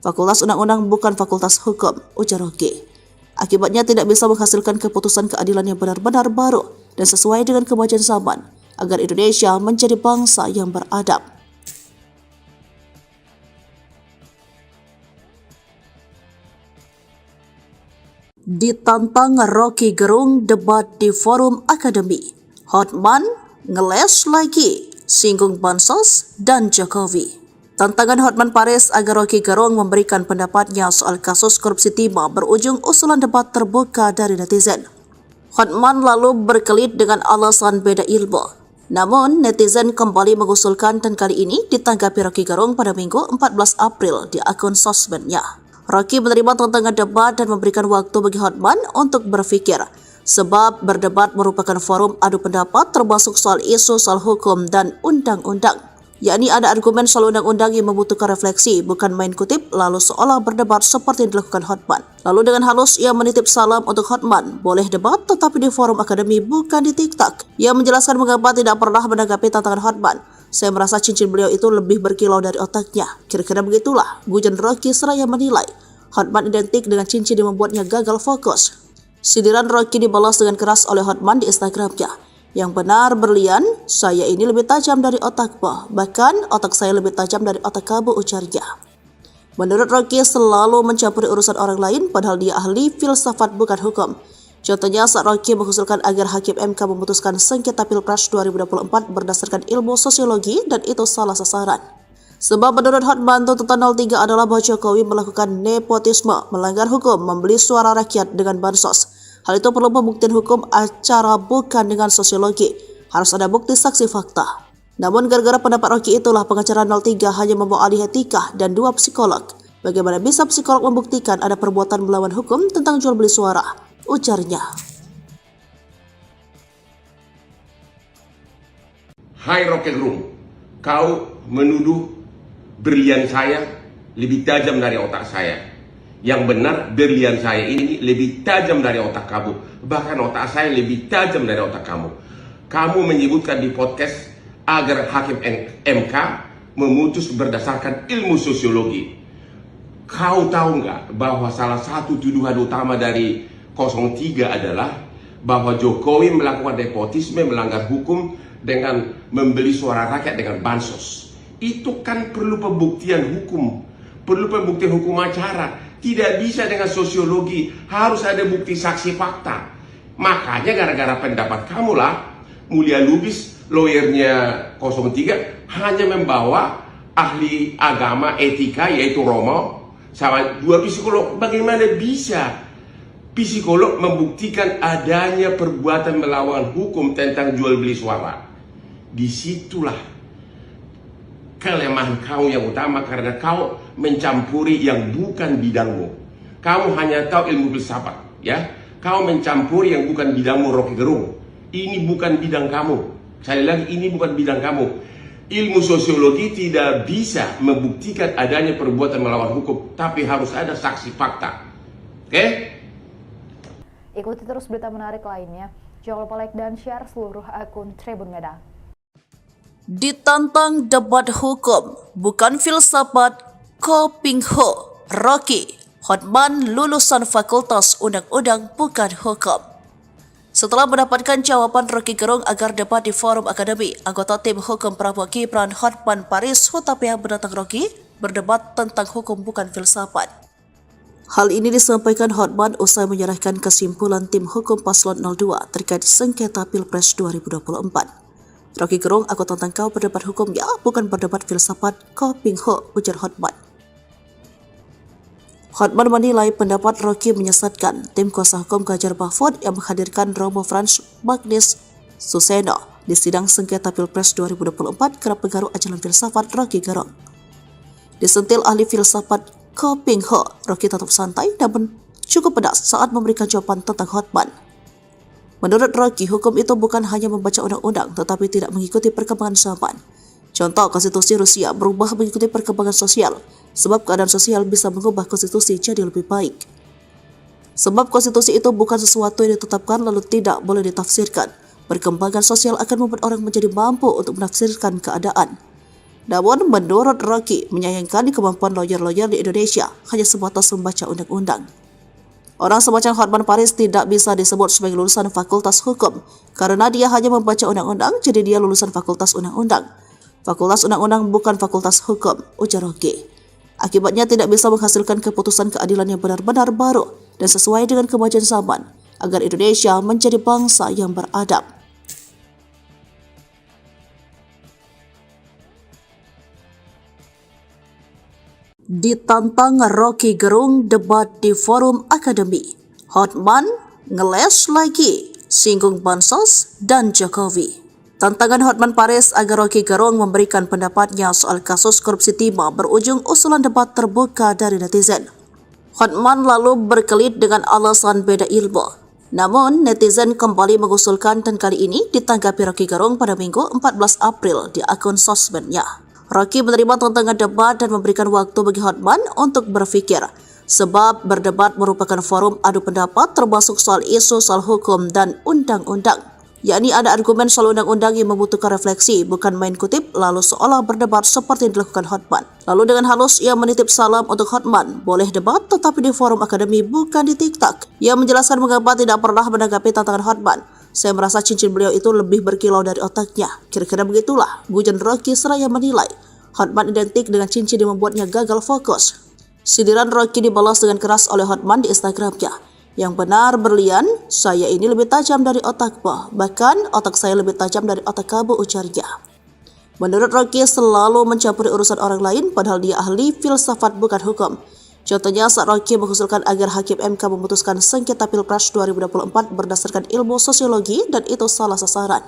[SPEAKER 1] Fakultas undang-undang bukan fakultas hukum, ujar Rocky. Akibatnya tidak bisa menghasilkan keputusan keadilan yang benar-benar baru dan sesuai dengan kemajuan zaman agar Indonesia menjadi bangsa yang beradab. Ditantang Rocky Gerung debat di forum akademi. Hotman ngeles lagi, singgung Bansos dan Jokowi. Tantangan Hotman Paris agar Rocky Gerung memberikan pendapatnya soal kasus korupsi timah berujung usulan debat terbuka dari netizen. Hotman lalu berkelit dengan alasan beda ilmu. Namun, netizen kembali mengusulkan dan kali ini ditanggapi Rocky Gerung pada Minggu 14 April di akun sosmednya. Rocky menerima tantangan debat dan memberikan waktu bagi Hotman untuk berpikir, sebab berdebat merupakan forum adu pendapat termasuk soal isu soal hukum dan undang-undang. Yakni ada argumen soal undang-undang yang membutuhkan refleksi, bukan main kutip lalu seolah berdebat seperti yang dilakukan Hotman. Lalu dengan halus ia menitip salam untuk Hotman, boleh debat tetapi di forum akademi bukan di TikTok. Ia menjelaskan mengapa tidak pernah menanggapi tantangan Hotman. Saya merasa cincin beliau itu lebih berkilau dari otaknya. Kira-kira begitulah, gujon Rocky seraya menilai Hotman identik dengan cincin yang membuatnya gagal fokus. Sindiran Rocky dibalas dengan keras oleh Hotman di Instagramnya. Yang benar berlian, saya ini lebih tajam dari otakmu. Bahkan otak saya lebih tajam dari otak kamu, ujarnya. Menurut Rocky selalu mencampuri urusan orang lain padahal dia ahli filsafat bukan hukum. Contohnya saat Rocky mengusulkan agar Hakim MK memutuskan sengketa Pilpres 2024 berdasarkan ilmu sosiologi dan itu salah sasaran. Sebab menurut Hotman tuntutan 03 adalah bahwa Jokowi melakukan nepotisme, melanggar hukum, membeli suara rakyat dengan bansos. Hal itu perlu pembuktian hukum acara bukan dengan sosiologi. Harus ada bukti saksi fakta. Namun gara-gara pendapat Rocky itulah pengacara 03 hanya membawa ahli etika dan 2 psikolog. Bagaimana bisa psikolog membuktikan ada perbuatan melawan hukum tentang jual beli suara? Ujarnya.
[SPEAKER 2] Hai Rocky Gerung, kau menuduh berlian saya lebih tajam dari otak saya. Yang benar, berlian saya ini lebih tajam dari otak kamu. Bahkan otak saya lebih tajam dari otak kamu. Kamu menyebutkan di podcast agar Hakim MK memutus berdasarkan ilmu sosiologi. Kau tahu nggak bahwa salah satu tuduhan utama dari 03 adalah bahwa Jokowi melakukan nepotisme, melanggar hukum dengan membeli suara rakyat dengan bansos. Itu kan perlu pembuktian hukum, perlu pembuktian hukum acara. Tidak bisa dengan sosiologi, harus ada bukti saksi fakta. Makanya gara-gara pendapat kamu lah, Mulia Lubis, lawyernya 03, hanya membawa ahli agama etika yaitu Romo sama 2 psikolog. Bagaimana bisa psikolog membuktikan adanya perbuatan melawan hukum tentang jual beli suara? Disitulah kelemahan kau yang utama karena kau mencampuri yang bukan bidangmu. Kamu hanya tahu ilmu filsafat, ya. Kau mencampuri yang bukan bidangmu, Rocky Gerung. Ini bukan bidang kamu. Sekali lagi, ini bukan bidang kamu. Ilmu sosiologi tidak bisa membuktikan adanya perbuatan melawan hukum, tapi harus ada saksi fakta. Oke?
[SPEAKER 3] Ikuti terus berita menarik lainnya. Jangan lupa like dan share seluruh akun Tribun Medan.
[SPEAKER 1] Ditantang debat hukum, bukan filsafat, Ko Ping Ho, Rocky, Hotman lulusan fakultas undang-undang bukan hukum. Setelah mendapatkan jawaban Rocky Gerung agar debat di forum akademi, anggota tim hukum Prabowo Gibran Hotman Paris Hutapea menantang Rocky berdebat tentang hukum bukan filsafat. Hal ini disampaikan Hotman usai menyerahkan kesimpulan tim hukum paslon 02 terkait sengketa Pilpres 2024. Rocky Gerung, aku tantang kau berdebat hukumnya, bukan berdebat filsafat, Ko Ping Ho, ujar Hotman. Hotman menilai pendapat Rocky menyesatkan. Tim kuasa hukum Ganjar Mahfud yang menghadirkan Romo Frans Magnis Suseno di sidang sengketa Pilpres 2024 kerap pengaruh ajaran filsafat Rocky Gerung. Disentil ahli filsafat Ko Ping Ho, Rocky tetap santai namun cukup pedas saat memberikan jawaban tentang Hotman. Menurut Rocky, hukum itu bukan hanya membaca undang-undang tetapi tidak mengikuti perkembangan zaman. Contoh, konstitusi Rusia berubah mengikuti perkembangan sosial, sebab keadaan sosial bisa mengubah konstitusi jadi lebih baik. Sebab konstitusi itu bukan sesuatu yang ditetapkan lalu tidak boleh ditafsirkan. Perkembangan sosial akan membuat orang menjadi mampu untuk menafsirkan keadaan. Namun, menurut Rocky, menyayangkan kemampuan lawyer-lawyer di Indonesia hanya sebatas membaca undang-undang. Orang semacam Hotman Paris tidak bisa disebut sebagai lulusan fakultas hukum karena dia hanya membaca undang-undang, jadi dia lulusan fakultas undang-undang. Fakultas undang-undang bukan fakultas hukum, ujar Rocky. Akibatnya tidak bisa menghasilkan keputusan keadilan yang benar-benar baru dan sesuai dengan kemajuan zaman agar Indonesia menjadi bangsa yang beradab. Ditantang Rocky Gerung debat di forum akademi. Hotman ngeles lagi, singgung Bansos dan Jokowi. Tantangan Hotman Paris agar Rocky Gerung memberikan pendapatnya soal kasus korupsi timah berujung usulan debat terbuka dari netizen. Hotman lalu berkelit dengan alasan beda ilmu. Namun, netizen kembali mengusulkan dan kali ini ditanggapi Rocky Gerung pada Minggu 14 April di akun sosmednya. Rocky menerima tantangan debat dan memberikan waktu bagi Hotman untuk berpikir, sebab berdebat merupakan forum adu pendapat termasuk soal isu soal hukum dan undang-undang. Yakni ada argumen soal undang-undang yang membutuhkan refleksi, bukan main kutip lalu seolah berdebat seperti yang dilakukan Hotman. Lalu dengan halus ia menitip salam untuk Hotman, boleh debat tetapi di forum akademi bukan di TikTok. Ia menjelaskan mengapa tidak pernah menanggapi tantangan Hotman. Saya merasa cincin beliau itu lebih berkilau dari otaknya. Kira-kira begitulah, gujan Rocky seraya menilai Hotman identik dengan cincin yang membuatnya gagal fokus. Sindiran Rocky dibalas dengan keras oleh Hotman di Instagramnya. Yang benar berlian, saya ini lebih tajam dari otakmu. Bahkan otak saya lebih tajam dari otak kamu, ujarnya. Menurut Rocky selalu mencampuri urusan orang lain padahal dia ahli filsafat bukan hukum. Contohnya saat Rocky mengusulkan agar Hakim MK memutuskan sengketa Pilpres 2024 berdasarkan ilmu sosiologi dan itu salah sasaran.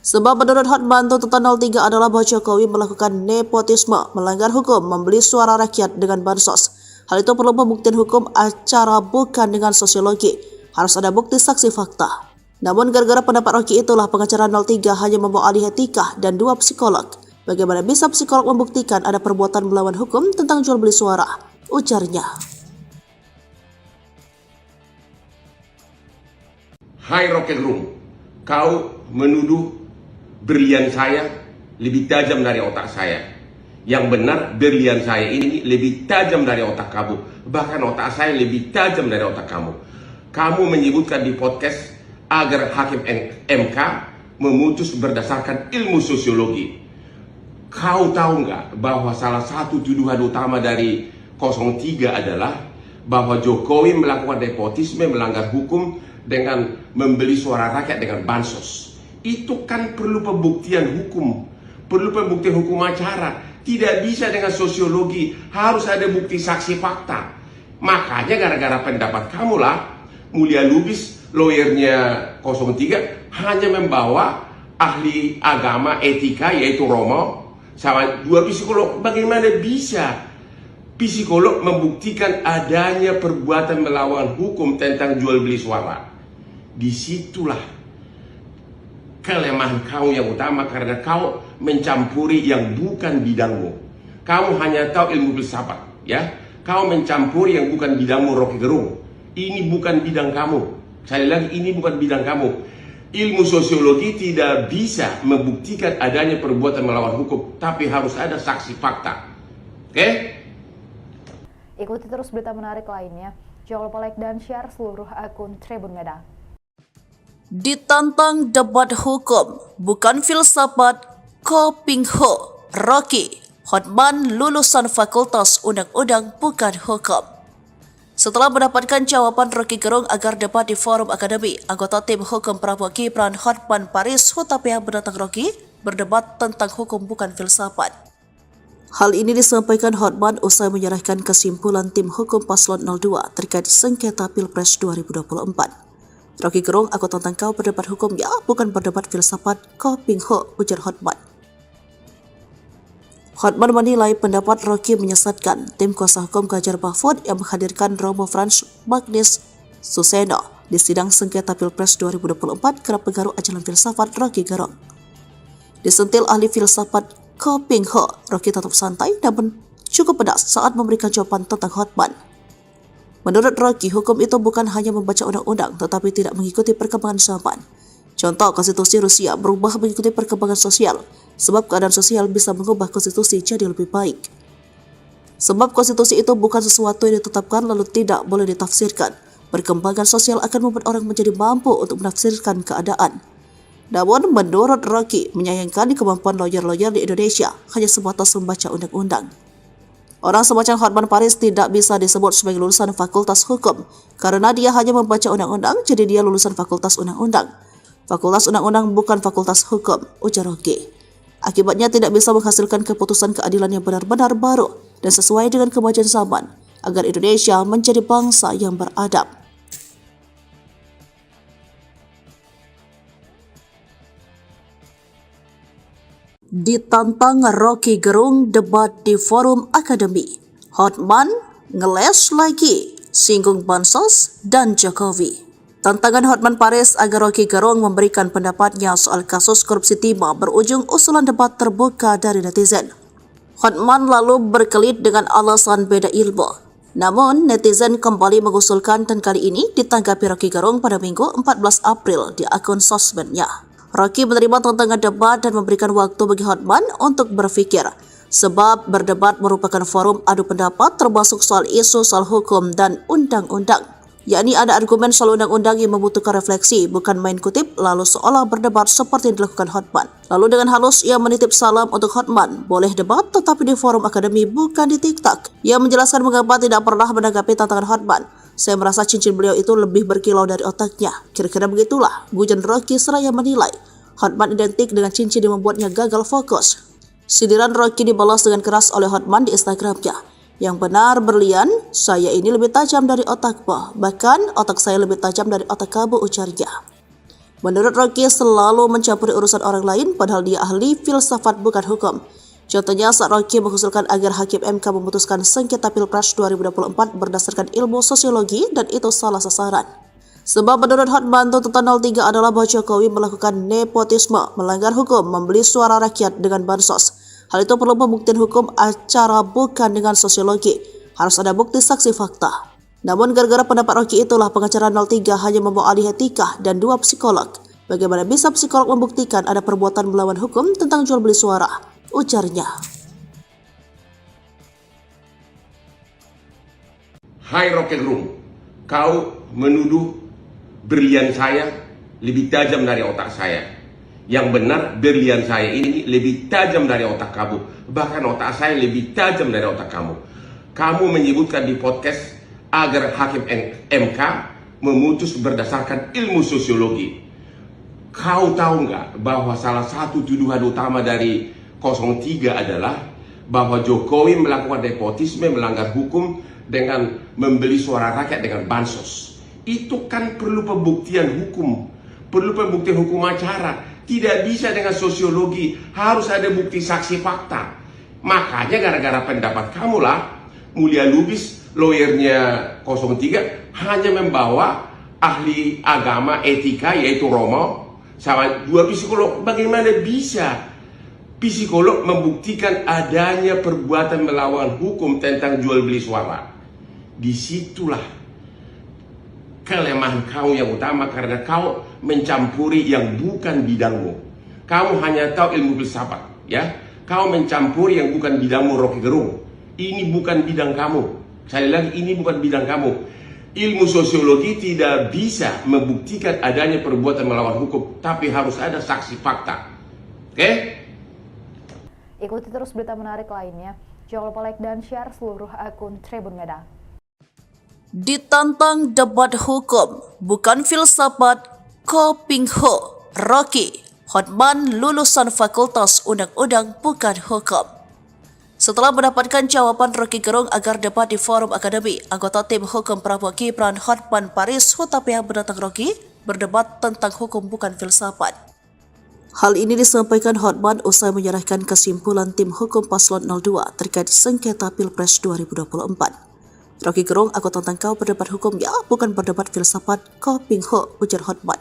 [SPEAKER 1] Sebab menurut Hotman tuntutan 03 adalah bahwa Jokowi melakukan nepotisme, melanggar hukum, membeli suara rakyat dengan bansos. Hal itu perlu pembuktian hukum acara bukan dengan sosiologi. Harus ada bukti saksi fakta. Namun gara-gara pendapat Rocky itulah pengacara 03 hanya membawa ahli etika dan 2 psikolog. Bagaimana bisa psikolog membuktikan ada perbuatan melawan hukum tentang jual beli suara? Ujarnya.
[SPEAKER 2] Hai Rocky Gerung, kau menuduh berlian saya lebih tajam dari otak saya. Yang benar berlian saya ini lebih tajam dari otak kamu. Bahkan otak saya lebih tajam dari otak kamu. Kamu menyebutkan di podcast agar Hakim MK memutus berdasarkan ilmu sosiologi. Kau tahu nggak bahwa salah satu tuduhan utama dari 03 adalah bahwa Jokowi melakukan nepotisme, melanggar hukum dengan membeli suara rakyat dengan bansos. Itu kan perlu pembuktian hukum, perlu pembuktian hukum acara. Tidak bisa dengan sosiologi, harus ada bukti saksi fakta. Makanya gara-gara pendapat kamulah, Mulia Lubis, lawyernya 03, hanya membawa ahli agama etika yaitu Romo, sama 2 psikolog. Bagaimana bisa psikolog membuktikan adanya perbuatan melawan hukum tentang jual beli suara? Disitulah kelemahan kau yang utama karena kau mencampuri yang bukan bidangmu. Kamu hanya tahu ilmu filsafat, ya. Kau mencampuri yang bukan bidangmu, Rocky Gerung. Ini bukan bidang kamu. Sekali lagi, ini bukan bidang kamu. Ilmu sosiologi tidak bisa membuktikan adanya perbuatan melawan hukum, tapi harus ada saksi fakta. Oke?
[SPEAKER 3] Ikuti terus berita menarik lainnya. Jangan lupa like dan share seluruh akun Tribun Medan.
[SPEAKER 1] Ditantang debat hukum, bukan filsafat, Ko Ping Ho, Rocky, Hotman lulusan Fakultas Undang-Undang bukan hukum. Setelah mendapatkan jawaban Rocky Gerung agar debat di forum akademi, anggota tim hukum Prabowo Gibran Hotman Paris Hutapea menantang Rocky berdebat tentang hukum bukan filsafat. Hal ini disampaikan Hotman usai menyerahkan kesimpulan tim hukum Paslon 02 terkait sengketa Pilpres 2024. Rocky Gerung, aku tentang kau berdebat hukumnya, bukan berdebat filsafat, kau pingho, ujar Hotman. Hotman menilai pendapat Rocky menyesatkan tim kuasa hukum Ganjar Mahfud yang menghadirkan Romo Frans Magnis Suseno di sidang sengketa Pilpres 2024 kerap pengaruh ajaran filsafat Rocky Gerung. Disentil ahli filsafat Ko Ping Ho, Rocky tetap santai namun cukup pedas saat memberikan jawaban tentang Hotman. Menurut Rocky, hukum itu bukan hanya membaca undang-undang tetapi tidak mengikuti perkembangan zaman. Contoh, konstitusi Rusia berubah mengikuti perkembangan sosial, sebab keadaan sosial bisa mengubah konstitusi jadi lebih baik. Sebab konstitusi itu bukan sesuatu yang ditetapkan lalu tidak boleh ditafsirkan. Perkembangan sosial akan membuat orang menjadi mampu untuk menafsirkan keadaan. Namun, menurut Rocky, menyayangkan kemampuan lawyer-lawyer di Indonesia hanya sebatas membaca undang-undang. Orang semacam Hotman Paris tidak bisa disebut sebagai lulusan fakultas hukum, karena dia hanya membaca undang-undang, jadi dia lulusan fakultas undang-undang. Fakultas undang-undang bukan fakultas hukum, ujar Rocky. Akibatnya tidak bisa menghasilkan keputusan keadilan yang benar-benar baru dan sesuai dengan kemajuan zaman, agar Indonesia menjadi bangsa yang beradab. Ditantang Rocky Gerung debat di forum akademi. Hotman ngeles lagi, singgung Bansos dan Jokowi. Tantangan Hotman Paris agar Rocky Gerung memberikan pendapatnya soal kasus korupsi timah berujung usulan debat terbuka dari netizen. Hotman lalu berkelit dengan alasan beda ilmu. Namun, netizen kembali mengusulkan dan kali ini ditanggapi Rocky Gerung pada Minggu 14 April di akun sosmednya. Rocky menerima tantangan debat dan memberikan waktu bagi Hotman untuk berpikir, sebab berdebat merupakan forum adu pendapat termasuk soal isu soal hukum dan undang-undang. Yakni ada argumen soal undang-undang yang membutuhkan refleksi, bukan main kutip lalu seolah berdebat seperti yang dilakukan Hotman. Lalu dengan halus ia menitip salam untuk Hotman, boleh debat tetapi di forum akademi bukan di TikTok. Ia menjelaskan mengapa tidak pernah menanggapi tantangan Hotman. Saya merasa cincin beliau itu lebih berkilau dari otaknya. Kira-kira begitulah, gujon Rocky seraya menilai Hotman identik dengan cincin yang membuatnya gagal fokus. Sindiran Rocky dibalas dengan keras oleh Hotman di Instagramnya. Yang benar berlian, saya ini lebih tajam dari otakmu. Bahkan otak saya lebih tajam dari otak kamu, ujarnya. Menurut Rocky selalu mencampuri urusan orang lain padahal dia ahli filsafat bukan hukum. Contohnya saat Rocky mengusulkan agar Hakim MK memutuskan sengketa Pilpres 2024 berdasarkan ilmu sosiologi dan itu salah sasaran. Sebab menurut Hotman tuntutan 03 adalah bahwa Jokowi melakukan nepotisme, melanggar hukum, membeli suara rakyat dengan bansos. Hal itu perlu pembuktian hukum acara bukan dengan sosiologi. Harus ada bukti saksi fakta. Namun gara-gara pendapat Rocky itulah pengacara 03 hanya membawa ahli etika dan 2 psikolog. Bagaimana bisa psikolog membuktikan ada perbuatan melawan hukum tentang jual beli suara? Ujarnya.
[SPEAKER 2] Hai Rocky Gerung, kau menuduh berlian saya lebih tajam dari otak saya. Yang benar, berlian saya ini lebih tajam dari otak kamu. Bahkan otak saya lebih tajam dari otak kamu. Kamu menyebutkan di podcast agar Hakim MK memutus berdasarkan ilmu sosiologi. Kau tahu nggak bahwa salah satu tuduhan utama dari 03 adalah bahwa Jokowi melakukan nepotisme, melanggar hukum dengan membeli suara rakyat dengan bansos. Itu kan perlu pembuktian hukum, perlu pembuktian hukum acara. Tidak bisa dengan sosiologi, harus ada bukti saksi fakta. Makanya gara-gara pendapat kamulah Mulia Lubis, lawyernya 03, hanya membawa ahli agama etika yaitu Romo sama 2 psikolog. Bagaimana bisa psikolog membuktikan adanya perbuatan melawan hukum tentang jual beli suara? Disitulah kelemahan kau yang utama, karena kau mencampuri yang bukan bidangmu. Kamu hanya tahu ilmu filsafat, ya. Kau mencampuri yang bukan bidangmu, Rocky Gerung. Ini bukan bidang kamu. Sekali lagi, ini bukan bidang kamu. Ilmu sosiologi tidak bisa membuktikan adanya perbuatan melawan hukum, tapi harus ada saksi fakta. Oke?
[SPEAKER 3] Ikuti terus berita menarik lainnya. Jangan lupa like dan share seluruh akun Tribun Medan.
[SPEAKER 1] Ditantang debat hukum, bukan filsafat, Ko Ping Ho, Rocky, Hotman lulusan fakultas undang-undang bukan hukum. Setelah mendapatkan jawaban Rocky Gerung agar debat di forum akademi, anggota tim hukum Prabowo Gibran Hotman Paris Hutapea menentang Rocky berdebat tentang hukum bukan filsafat. Hal ini disampaikan Hotman usai menyerahkan kesimpulan tim hukum Paslon 02 terkait sengketa Pilpres 2024. Rocky Gerung, aku tentang kau berdebat hukum ya, bukan berdebat filsafat, kau pingho, ujar Hotman.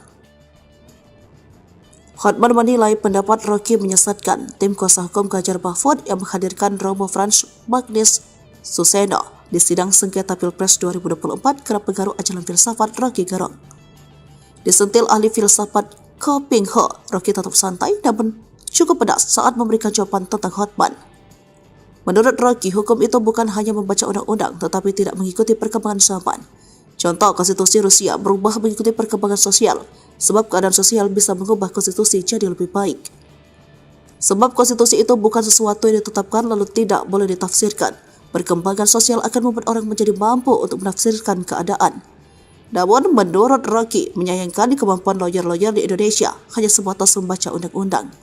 [SPEAKER 1] Hotman menilai pendapat Rocky menyesatkan. Tim kuasa hukum Ganjar Mahfud yang menghadirkan Romo Frans Magnis Suseno di sidang sengketa Pilpres 2024 kerap pengaruh ajaran filsafat Rocky Gerung. Disentil ahli filsafat Ko Ping Ho, Rocky tetap santai namun cukup pedas saat memberikan jawaban tentang Hotman. Menurut Rocky, hukum itu bukan hanya membaca undang-undang tetapi tidak mengikuti perkembangan zaman. Contoh, konstitusi Rusia berubah mengikuti perkembangan sosial, sebab keadaan sosial bisa mengubah konstitusi jadi lebih baik. Sebab konstitusi itu bukan sesuatu yang ditetapkan lalu tidak boleh ditafsirkan. Perkembangan sosial akan membuat orang menjadi mampu untuk menafsirkan keadaan. Namun, menurut Rocky, menyayangkan kemampuan lawyer-lawyer di Indonesia hanya sebatas membaca undang-undang.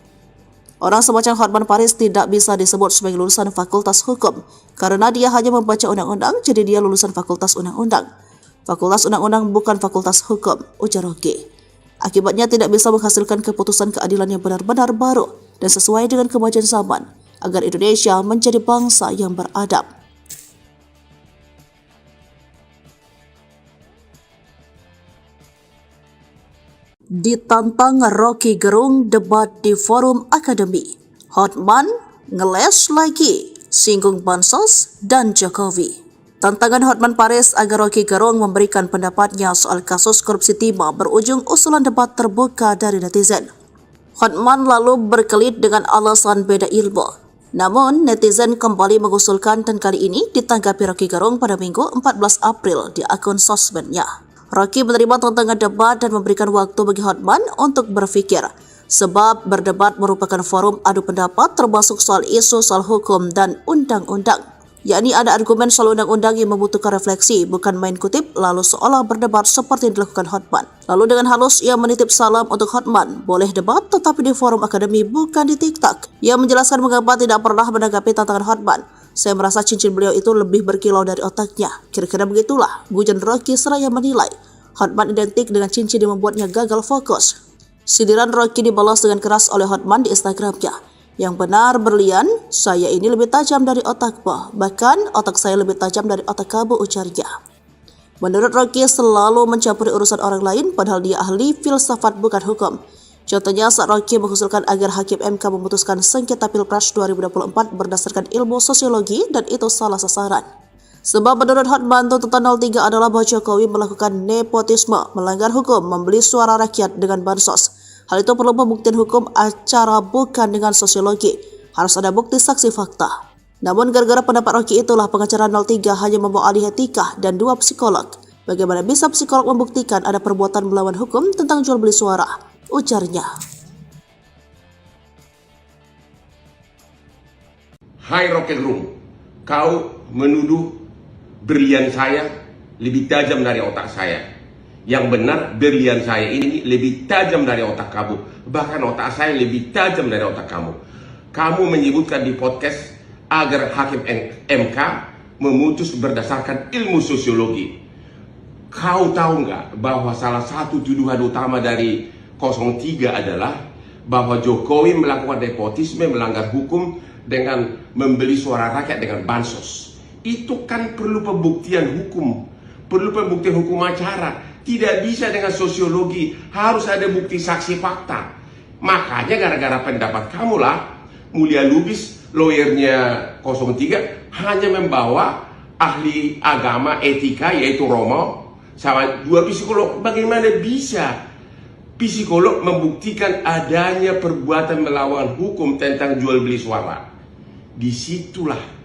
[SPEAKER 1] Orang semacam Hotman Paris tidak bisa disebut sebagai lulusan fakultas hukum, karena dia hanya membaca undang-undang, jadi dia lulusan fakultas undang-undang. Fakultas undang-undang bukan fakultas hukum, ujar Rocky. Akibatnya tidak bisa menghasilkan keputusan keadilan yang benar-benar baru dan sesuai dengan kemajuan zaman, agar Indonesia menjadi bangsa yang beradab. Ditantang Rocky Gerung debat di forum akademi. Hotman ngeles lagi, singgung bansos dan Jokowi. Tantangan Hotman Paris agar Rocky Gerung memberikan pendapatnya soal kasus korupsi timah berujung usulan debat terbuka dari netizen. Hotman lalu berkelit dengan alasan beda ilmu. Namun, netizen kembali mengusulkan dan kali ini ditanggapi Rocky Gerung pada Minggu 14 April di akun sosmednya. Rocky menerima tantangan debat dan memberikan waktu bagi Hotman untuk berpikir, sebab berdebat merupakan forum adu pendapat termasuk soal isu soal hukum dan undang-undang. Yakni ada argumen soal undang-undang yang membutuhkan refleksi, bukan main kutip lalu seolah berdebat seperti yang dilakukan Hotman. Lalu dengan halus ia menitip salam untuk Hotman, boleh debat tetapi di forum akademi bukan di TikTok. Ia menjelaskan mengapa tidak pernah menanggapi tantangan Hotman. Saya merasa cincin beliau itu lebih berkilau dari otaknya. Kira-kira begitulah, gujan Rocky seraya menilai Hotman identik dengan cincin yang membuatnya gagal fokus. Sindiran Rocky dibalas dengan keras oleh Hotman di Instagramnya. Yang benar berlian, saya ini lebih tajam dari otakmu. Bahkan otak saya lebih tajam dari otak kamu, ujarnya. Menurut Rocky selalu mencampuri urusan orang lain padahal dia ahli filsafat bukan hukum. Contohnya saat Rocky mengusulkan agar Hakim MK memutuskan sengketa Pilpres 2024 berdasarkan ilmu sosiologi dan itu salah sasaran. Sebab menurut Hotman tuntutan 03 adalah bahwa Jokowi melakukan nepotisme, melanggar hukum, membeli suara rakyat dengan bansos. Hal itu perlu pembuktian hukum acara bukan dengan sosiologi. Harus ada bukti saksi fakta. Namun gara-gara pendapat Rocky itulah pengacara 03 hanya membawa ahli etika dan 2 psikolog. Bagaimana bisa psikolog membuktikan ada perbuatan melawan hukum tentang jual beli suara? Ujarnya.
[SPEAKER 2] Hai Rocky Gerung, kau menuduh berlian saya lebih tajam dari otak saya. Yang benar, berlian saya ini lebih tajam dari otak kamu. Bahkan otak saya lebih tajam dari otak kamu. Kamu menyebutkan di podcast agar Hakim MK memutus berdasarkan ilmu sosiologi. Kau tahu nggak bahwa salah satu tuduhan utama dari 03 adalah bahwa Jokowi melakukan nepotisme, melanggar hukum dengan membeli suara rakyat dengan bansos. Itu kan perlu pembuktian hukum, perlu pembuktian hukum acara. Tidak bisa dengan sosiologi, harus ada bukti saksi fakta. Makanya gara-gara pendapat kamulah, Mulia Lubis, lawyernya 03, hanya membawa ahli agama etika yaitu Romo, sama 2 psikolog. Bagaimana bisa psikolog membuktikan adanya perbuatan melawan hukum tentang jual beli suara? Disitulah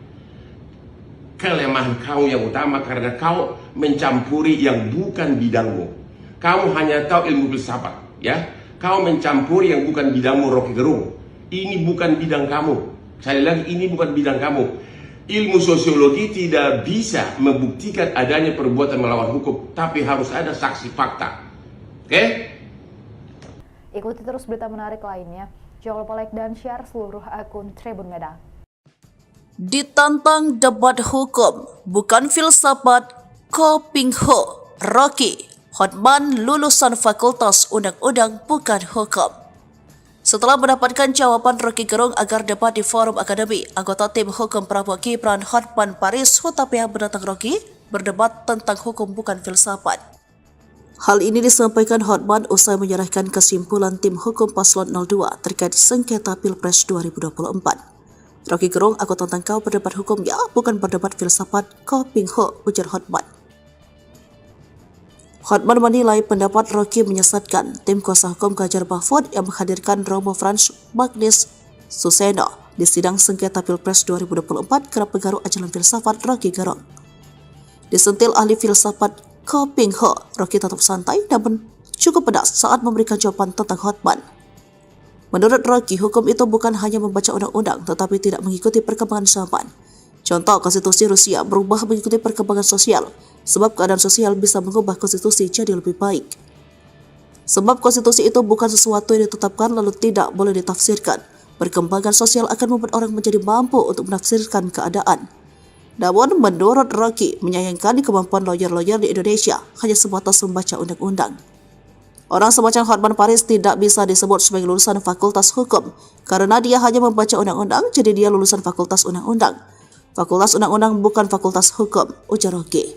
[SPEAKER 2] kelemahan kau yang utama, karena kau mencampuri yang bukan bidangmu. Kamu hanya tahu ilmu filsafat, ya. Kau mencampuri yang bukan bidangmu, Rocky Gerung. Ini bukan bidang kamu. Sekali lagi, ini bukan bidang kamu. Ilmu sosiologi tidak bisa membuktikan adanya perbuatan melawan hukum, tapi harus ada saksi fakta. Oke?
[SPEAKER 3] Ikuti terus berita menarik lainnya. Jangan lupa like dan share seluruh akun Tribun Medan.
[SPEAKER 1] Ditantang debat hukum, bukan filsafat, Ko Ping Ho, Rocky, Hotman lulusan Fakultas Undang-Undang bukan hukum. Setelah mendapatkan jawaban Rocky Gerung agar debat di forum akademi, anggota tim hukum Prabowo Gibran Hotman Paris Hutapea menantang Rocky berdebat tentang hukum bukan filsafat. Hal ini disampaikan Hotman usai menyerahkan kesimpulan tim hukum paslon 02 terkait sengketa Pilpres 2024. Rocky Gerung, aku tantang kau berdebat hukumnya, bukan berdebat filsafat, Ko Ping Ho, ujar Hotman. Hotman menilai pendapat Rocky menyesatkan. Tim kuasa hukum Ganjar Mahfud yang menghadirkan Romo Frans Magnis Suseno di sidang sengketa Pilpres 2024 kerap pengaruh ajaran filsafat Rocky Gerung. Disentil ahli filsafat Ko Ping Ho, Rocky tetap santai namun cukup pedas saat memberikan jawaban tentang Hotman. Menurut Rocky, hukum itu bukan hanya membaca undang-undang tetapi tidak mengikuti perkembangan zaman. Contoh, konstitusi Rusia berubah mengikuti perkembangan sosial, sebab keadaan sosial bisa mengubah konstitusi jadi lebih baik. Sebab konstitusi itu bukan sesuatu yang ditetapkan lalu tidak boleh ditafsirkan. Perkembangan sosial akan membuat orang menjadi mampu untuk menafsirkan keadaan. Namun, menurut Rocky, menyayangkan kemampuan lawyer-lawyer di Indonesia hanya sebatas membaca undang-undang. Orang semacam Hotman Paris tidak bisa disebut sebagai lulusan Fakultas Hukum karena dia hanya membaca undang-undang, jadi dia lulusan Fakultas Undang-Undang. Fakultas Undang-Undang bukan Fakultas Hukum, ujar Rocky.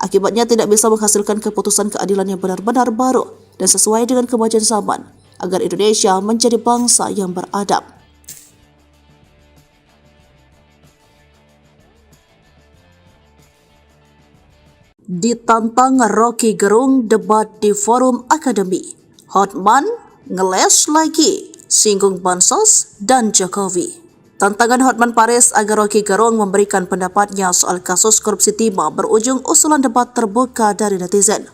[SPEAKER 1] Akibatnya tidak bisa menghasilkan keputusan keadilan yang benar-benar baru dan sesuai dengan kemajuan zaman agar Indonesia menjadi bangsa yang beradab. Ditantang Rocky Gerung debat di forum akademi, Hotman ngeles lagi, singgung bansos dan Jokowi. Tantangan Hotman Paris agar Rocky Gerung memberikan pendapatnya soal kasus korupsi timah berujung usulan debat terbuka dari netizen.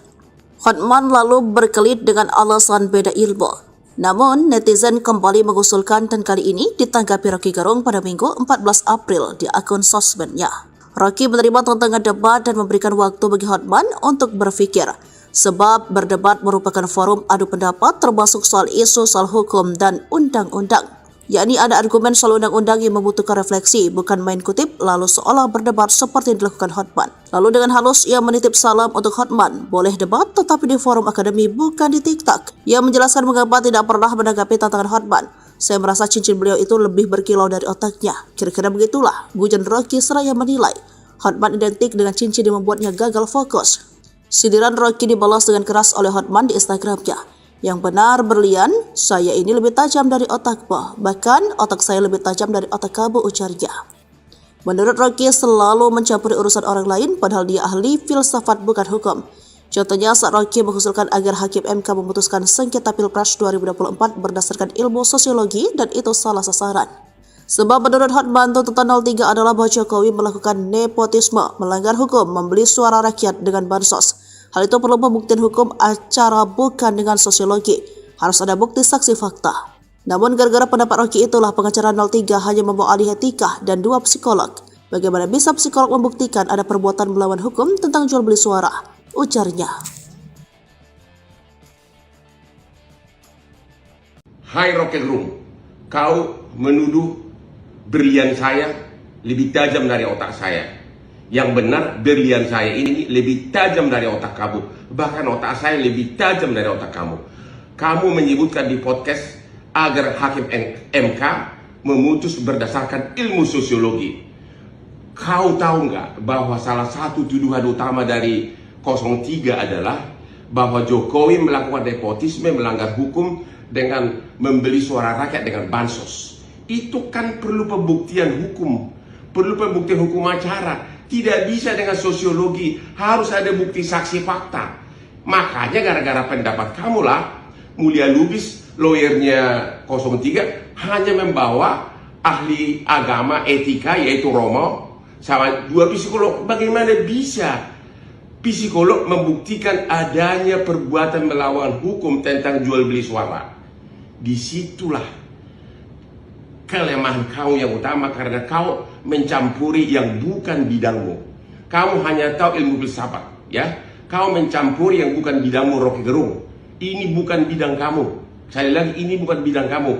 [SPEAKER 1] Hotman lalu berkelit dengan alasan beda ilmu. Namun, netizen kembali mengusulkan dan kali ini ditanggapi Rocky Gerung pada Minggu 14 April di akun sosmednya. Rocky menerima tantangan debat dan memberikan waktu bagi Hotman untuk berpikir, sebab berdebat merupakan forum adu pendapat termasuk soal isu soal hukum dan undang-undang. Yakni ada argumen soal undang-undang yang membutuhkan refleksi, bukan main kutip lalu seolah berdebat seperti yang dilakukan Hotman. Lalu dengan halus ia menitip salam untuk Hotman, boleh debat tetapi di forum akademi bukan di TikTok. Ia menjelaskan mengapa tidak pernah menanggapi tantangan Hotman. Saya merasa cincin beliau itu lebih berkilau dari otaknya. Kira-kira begitulah, gujon Rocky seraya menilai Hotman identik dengan cincin yang membuatnya gagal fokus. Sindiran Rocky dibalas dengan keras oleh Hotman di Instagramnya. Yang benar berlian, saya ini lebih tajam dari otakmu. Bahkan otak saya lebih tajam dari otak kamu, ujarnya. Menurut Rocky selalu mencampuri urusan orang lain padahal dia ahli filsafat bukan hukum. Contohnya saat Rocky mengusulkan agar Hakim MK memutuskan sengketa Pilpres 2024 berdasarkan ilmu sosiologi dan itu salah sasaran. Sebab menurut Hotman tuntutan 03 adalah bahwa Jokowi melakukan nepotisme, melanggar hukum, membeli suara rakyat dengan bansos. Hal itu perlu pembuktian hukum acara bukan dengan sosiologi. Harus ada bukti saksi fakta. Namun gara-gara pendapat Rocky itulah pengacara 03 hanya membawa ahli etika dan 2 psikolog. Bagaimana bisa psikolog membuktikan ada perbuatan melawan hukum tentang jual beli suara? Ujarnya.
[SPEAKER 2] Hai Rocky Gerung, kau menuduh berlian saya lebih tajam dari otak saya. Yang benar, berlian saya ini lebih tajam dari otak kamu. Bahkan otak saya lebih tajam dari otak kamu. Kamu menyebutkan di podcast agar Hakim MK memutus berdasarkan ilmu sosiologi. Kau tahu nggak bahwa salah satu tuduhan utama dari 03 adalah bahwa Jokowi melakukan nepotisme, melanggar hukum dengan membeli suara rakyat dengan bansos. Itu kan perlu pembuktian hukum, perlu pembuktian hukum acara. Tidak bisa dengan sosiologi, harus ada bukti saksi fakta. Makanya gara-gara pendapat kamu lah, Mulia Lubis, lawyernya 03, hanya membawa ahli agama etika yaitu Romo sama 2 psikolog. Bagaimana bisa psikolog membuktikan adanya perbuatan melawan hukum tentang jual beli suara? Disitulah kelemahan kau yang utama, karena kau mencampuri yang bukan bidangmu. Kamu hanya tahu ilmu filsafat, ya. Kau mencampuri yang bukan bidangmu, Rocky Gerung. Ini bukan bidang kamu. Sekali lagi, ini bukan bidang kamu.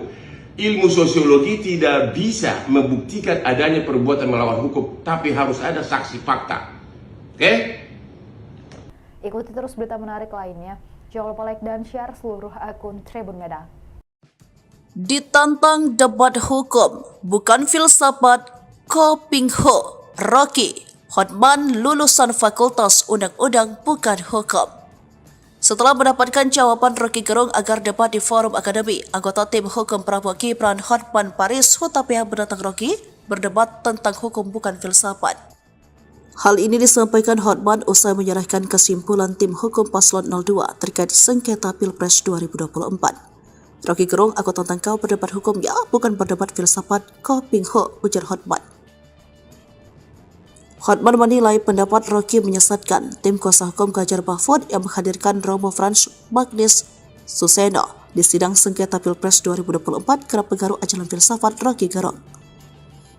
[SPEAKER 2] Ilmu sosiologi tidak bisa membuktikan adanya perbuatan melawan hukum, tapi harus ada saksi fakta. Oke?
[SPEAKER 3] Ikuti terus berita menarik lainnya. Jangan lupa like dan share seluruh akun Tribun Medan.
[SPEAKER 1] Ditantang debat hukum, bukan filsafat, Ko Ping Ho, Rocky, Hotman lulusan Fakultas Undang-Undang bukan hukum. Setelah mendapatkan jawaban Rocky Gerung agar debat di forum akademi, anggota tim hukum Prabowo Gibran Hotman Paris Hutapea menantang Rocky berdebat tentang hukum bukan filsafat. Hal ini disampaikan Hotman usai menyerahkan kesimpulan tim hukum Paslon 02 terkait sengketa Pilpres 2024. Rocky Gerung, aku tantang kau berdebat hukum ya, bukan berdebat filsafat, Ko Ping Ho, ujar Hotman. Hotman menilai pendapat Rocky menyesatkan. Tim kuasa hukum Ganjar Mahfud yang menghadirkan Romo Frans Magnis Suseno di sidang sengketa Pilpres 2024 kerap pengaruh ajaran filsafat Rocky Gerung.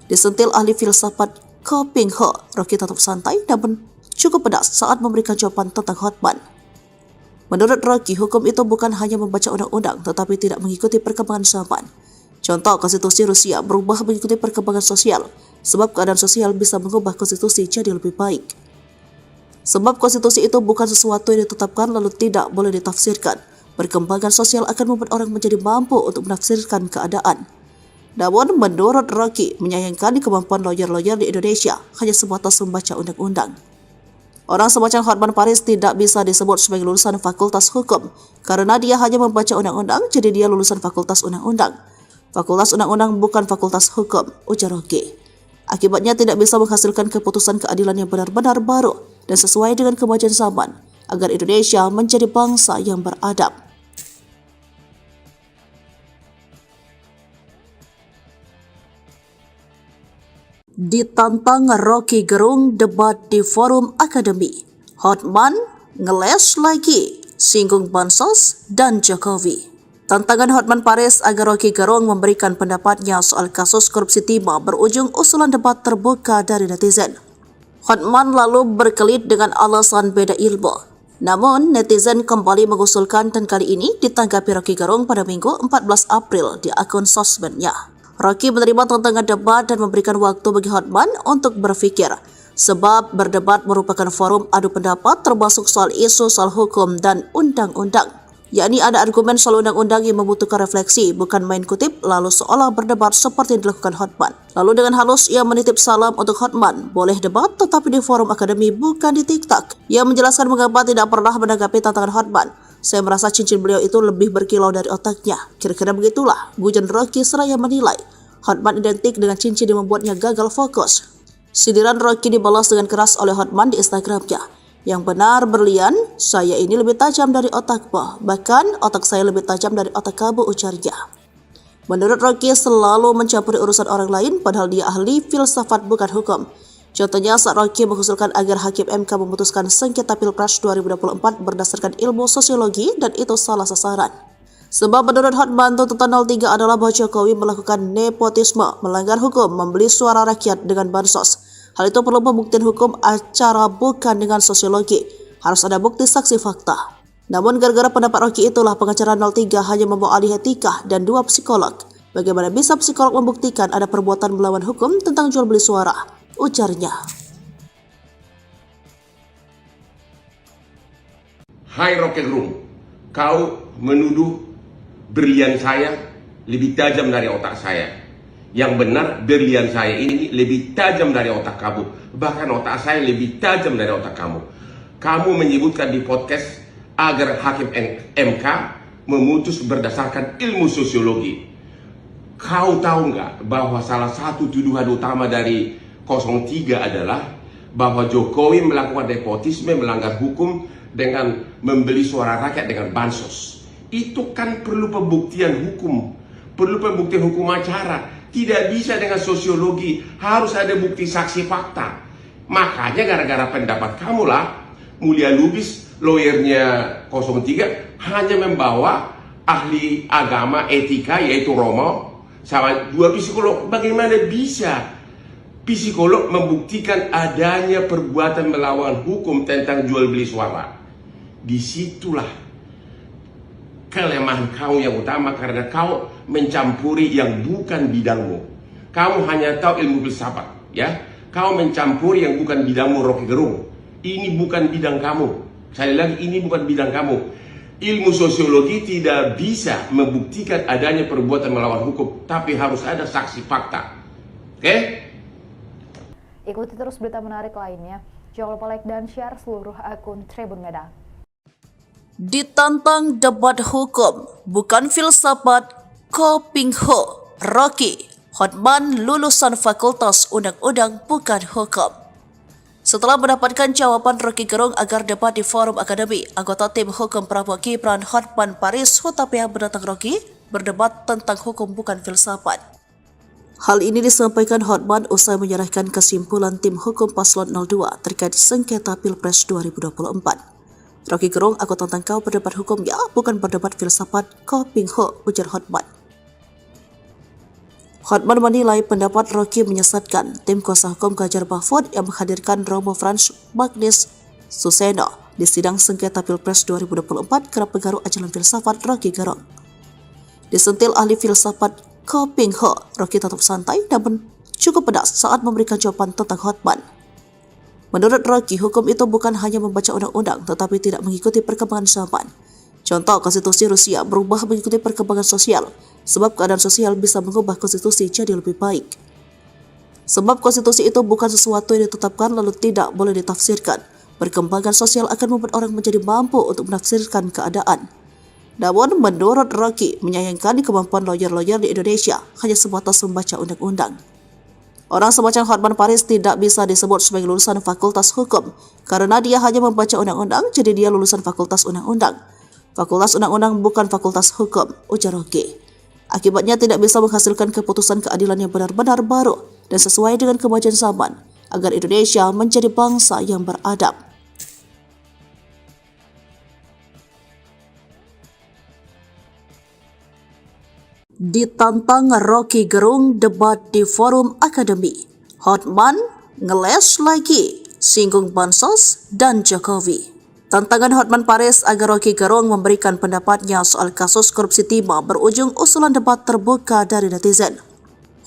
[SPEAKER 1] Disentil ahli filsafat Ko Ping Ho, Rocky tetap santai namun cukup pedas saat memberikan jawaban tentang Hotman. Menurut Rocky, hukum itu bukan hanya membaca undang-undang tetapi tidak mengikuti perkembangan zaman. Contoh, konstitusi Rusia berubah mengikuti perkembangan sosial, sebab keadaan sosial bisa mengubah konstitusi jadi lebih baik. Sebab konstitusi itu bukan sesuatu yang ditetapkan lalu tidak boleh ditafsirkan. Perkembangan sosial akan membuat orang menjadi mampu untuk menafsirkan keadaan. Namun, menurut Rocky, menyayangkan kemampuan lawyer-lawyer di Indonesia hanya sebatas membaca undang-undang. Orang semacam Hotman Paris tidak bisa disebut sebagai lulusan Fakultas Hukum, karena dia hanya membaca undang-undang, jadi dia lulusan Fakultas Undang-Undang. Fakultas Undang-Undang bukan Fakultas Hukum, ujar Rocky. Akibatnya tidak bisa menghasilkan keputusan keadilan yang benar-benar baru dan sesuai dengan kemajuan zaman, agar Indonesia menjadi bangsa yang beradab. Ditantang Rocky Gerung debat di forum akademi, Hotman ngeles lagi, singgung Bansos dan Jokowi. Tantangan Hotman Paris agar Rocky Gerung memberikan pendapatnya soal kasus korupsi timah berujung usulan debat terbuka dari netizen. Hotman lalu berkelit dengan alasan beda ilmu. Namun, netizen kembali mengusulkan dan kali ini ditanggapi Rocky Gerung pada Minggu 14 April di akun sosmednya. Rocky menerima tantangan debat dan memberikan waktu bagi Hotman untuk berpikir, sebab berdebat merupakan forum adu pendapat termasuk soal isu soal hukum dan undang-undang. Yakni ada argumen soal undang-undang yang membutuhkan refleksi, bukan main kutip lalu seolah berdebat seperti yang dilakukan Hotman. Lalu dengan halus ia menitip salam untuk Hotman, boleh debat tetapi di forum akademi bukan di TikTok. Ia menjelaskan mengapa tidak pernah menanggapi tantangan Hotman. Saya merasa cincin beliau itu lebih berkilau dari otaknya. Kira-kira begitulah, gujon Rocky seraya menilai Hotman identik dengan cincin yang membuatnya gagal fokus. Sindiran Rocky dibalas dengan keras oleh Hotman di Instagramnya. Yang benar berlian, saya ini lebih tajam dari otakmu, bahkan otak saya lebih tajam dari otak kamu, ujarnya. Menurut Rocky selalu mencampuri urusan orang lain padahal dia ahli filsafat bukan hukum. Contohnya saat Rocky mengusulkan agar Hakim MK memutuskan sengketa Pilpres 2024 berdasarkan ilmu sosiologi dan itu salah sasaran. Sebab menurut Hotman tuntutan 03 adalah bahwa Jokowi melakukan nepotisme, melanggar hukum, membeli suara rakyat dengan bansos. Hal itu perlu pembuktian hukum acara bukan dengan sosiologi. Harus ada bukti saksi fakta. Namun gara-gara pendapat Rocky itulah pengacara 03 hanya membawa ahli etika dan 2 psikolog. Bagaimana bisa psikolog membuktikan ada perbuatan melawan hukum tentang jual beli suara? Ujarnya.
[SPEAKER 2] Hai Rocky Gerung, kau menuduh berlian saya lebih tajam dari otak saya. Yang benar, berlian saya ini lebih tajam dari otak kamu. Bahkan otak saya lebih tajam dari otak kamu. Kamu menyebutkan di podcast agar Hakim MK memutus berdasarkan ilmu sosiologi. Kau tahu nggak bahwa salah satu tuduhan utama dari 03 adalah bahwa Jokowi melakukan nepotisme, melanggar hukum dengan membeli suara rakyat dengan bansos. Itu kan perlu pembuktian hukum. Perlu pembuktian hukum acara. Tidak bisa dengan sosiologi, harus ada bukti saksi fakta. Makanya gara-gara pendapat kamulah, Mulia Lubis, lawyernya 03, hanya membawa ahli agama etika yaitu Romo, sama 2 psikolog. Bagaimana bisa psikolog membuktikan adanya perbuatan melawan hukum tentang jual beli suara? Disitulah kelemahan kau yang utama karena kau mencampuri yang bukan bidangmu. Kamu hanya tahu ilmu filsafat, ya. Kau mencampuri yang bukan bidangmu, Rocky Gerung. Ini bukan bidang kamu. Sekali lagi, ini bukan bidang kamu. Ilmu sosiologi tidak bisa membuktikan adanya perbuatan melawan hukum, tapi harus ada saksi fakta. Oke?
[SPEAKER 3] Ikuti terus berita menarik lainnya. Jangan lupa like dan share seluruh akun Tribun Medan.
[SPEAKER 1] Ditantang debat hukum, bukan filsafat, Ko Ping Ho, Rocky, Hotman lulusan Fakultas Undang-Undang bukan hukum. Setelah mendapatkan jawaban Rocky Gerung agar debat di forum akademi, anggota tim hukum Prabowo Gibran Hotman Paris Hutapea menantang Rocky berdebat tentang hukum bukan filsafat. Hal ini disampaikan Hotman usai menyerahkan kesimpulan tim hukum Paslon 02 terkait sengketa Pilpres 2024. Rocky Gerung, aku tantang kau berdebat hukum ya, bukan berdebat filsafat, Ko Ping Ho, ujar Hotman. Hotman menilai pendapat Rocky menyesatkan. Tim kuasa hukum Ganjar Mahfud yang menghadirkan Romo Frans Magnis Suseno di sidang sengketa Pilpres 2024 kerap pengaruh ajaran filsafat Rocky Gerung. Disentil ahli filsafat Ko Ping Ho, Rocky tetap santai namun cukup pedas saat memberikan jawaban tentang Hotman. Menurut Rocky, hukum itu bukan hanya membaca undang-undang tetapi tidak mengikuti perkembangan zaman. Contoh, konstitusi Rusia berubah mengikuti perkembangan sosial, sebab keadaan sosial bisa mengubah konstitusi jadi lebih baik. Sebab konstitusi itu bukan sesuatu yang ditetapkan lalu tidak boleh ditafsirkan. Perkembangan sosial akan membuat orang menjadi mampu untuk menafsirkan keadaan. Namun, menurut Rocky, menyayangkan kemampuan lawyer-lawyer di Indonesia hanya sebatas membaca undang-undang. Orang semacam Hotman Paris tidak bisa disebut sebagai lulusan Fakultas Hukum karena dia hanya membaca undang-undang, jadi dia lulusan Fakultas Undang-Undang. Fakultas Undang-Undang bukan Fakultas Hukum, ujar Rocky. Akibatnya tidak bisa menghasilkan keputusan keadilan yang benar-benar baru dan sesuai dengan kemajuan zaman agar Indonesia menjadi bangsa yang beradab. Ditantang Rocky Gerung debat di forum akademi. Hotman ngeles lagi, singgung bansos dan Jokowi. Tantangan Hotman Paris agar Rocky Gerung memberikan pendapatnya soal kasus korupsi timah berujung usulan debat terbuka dari netizen.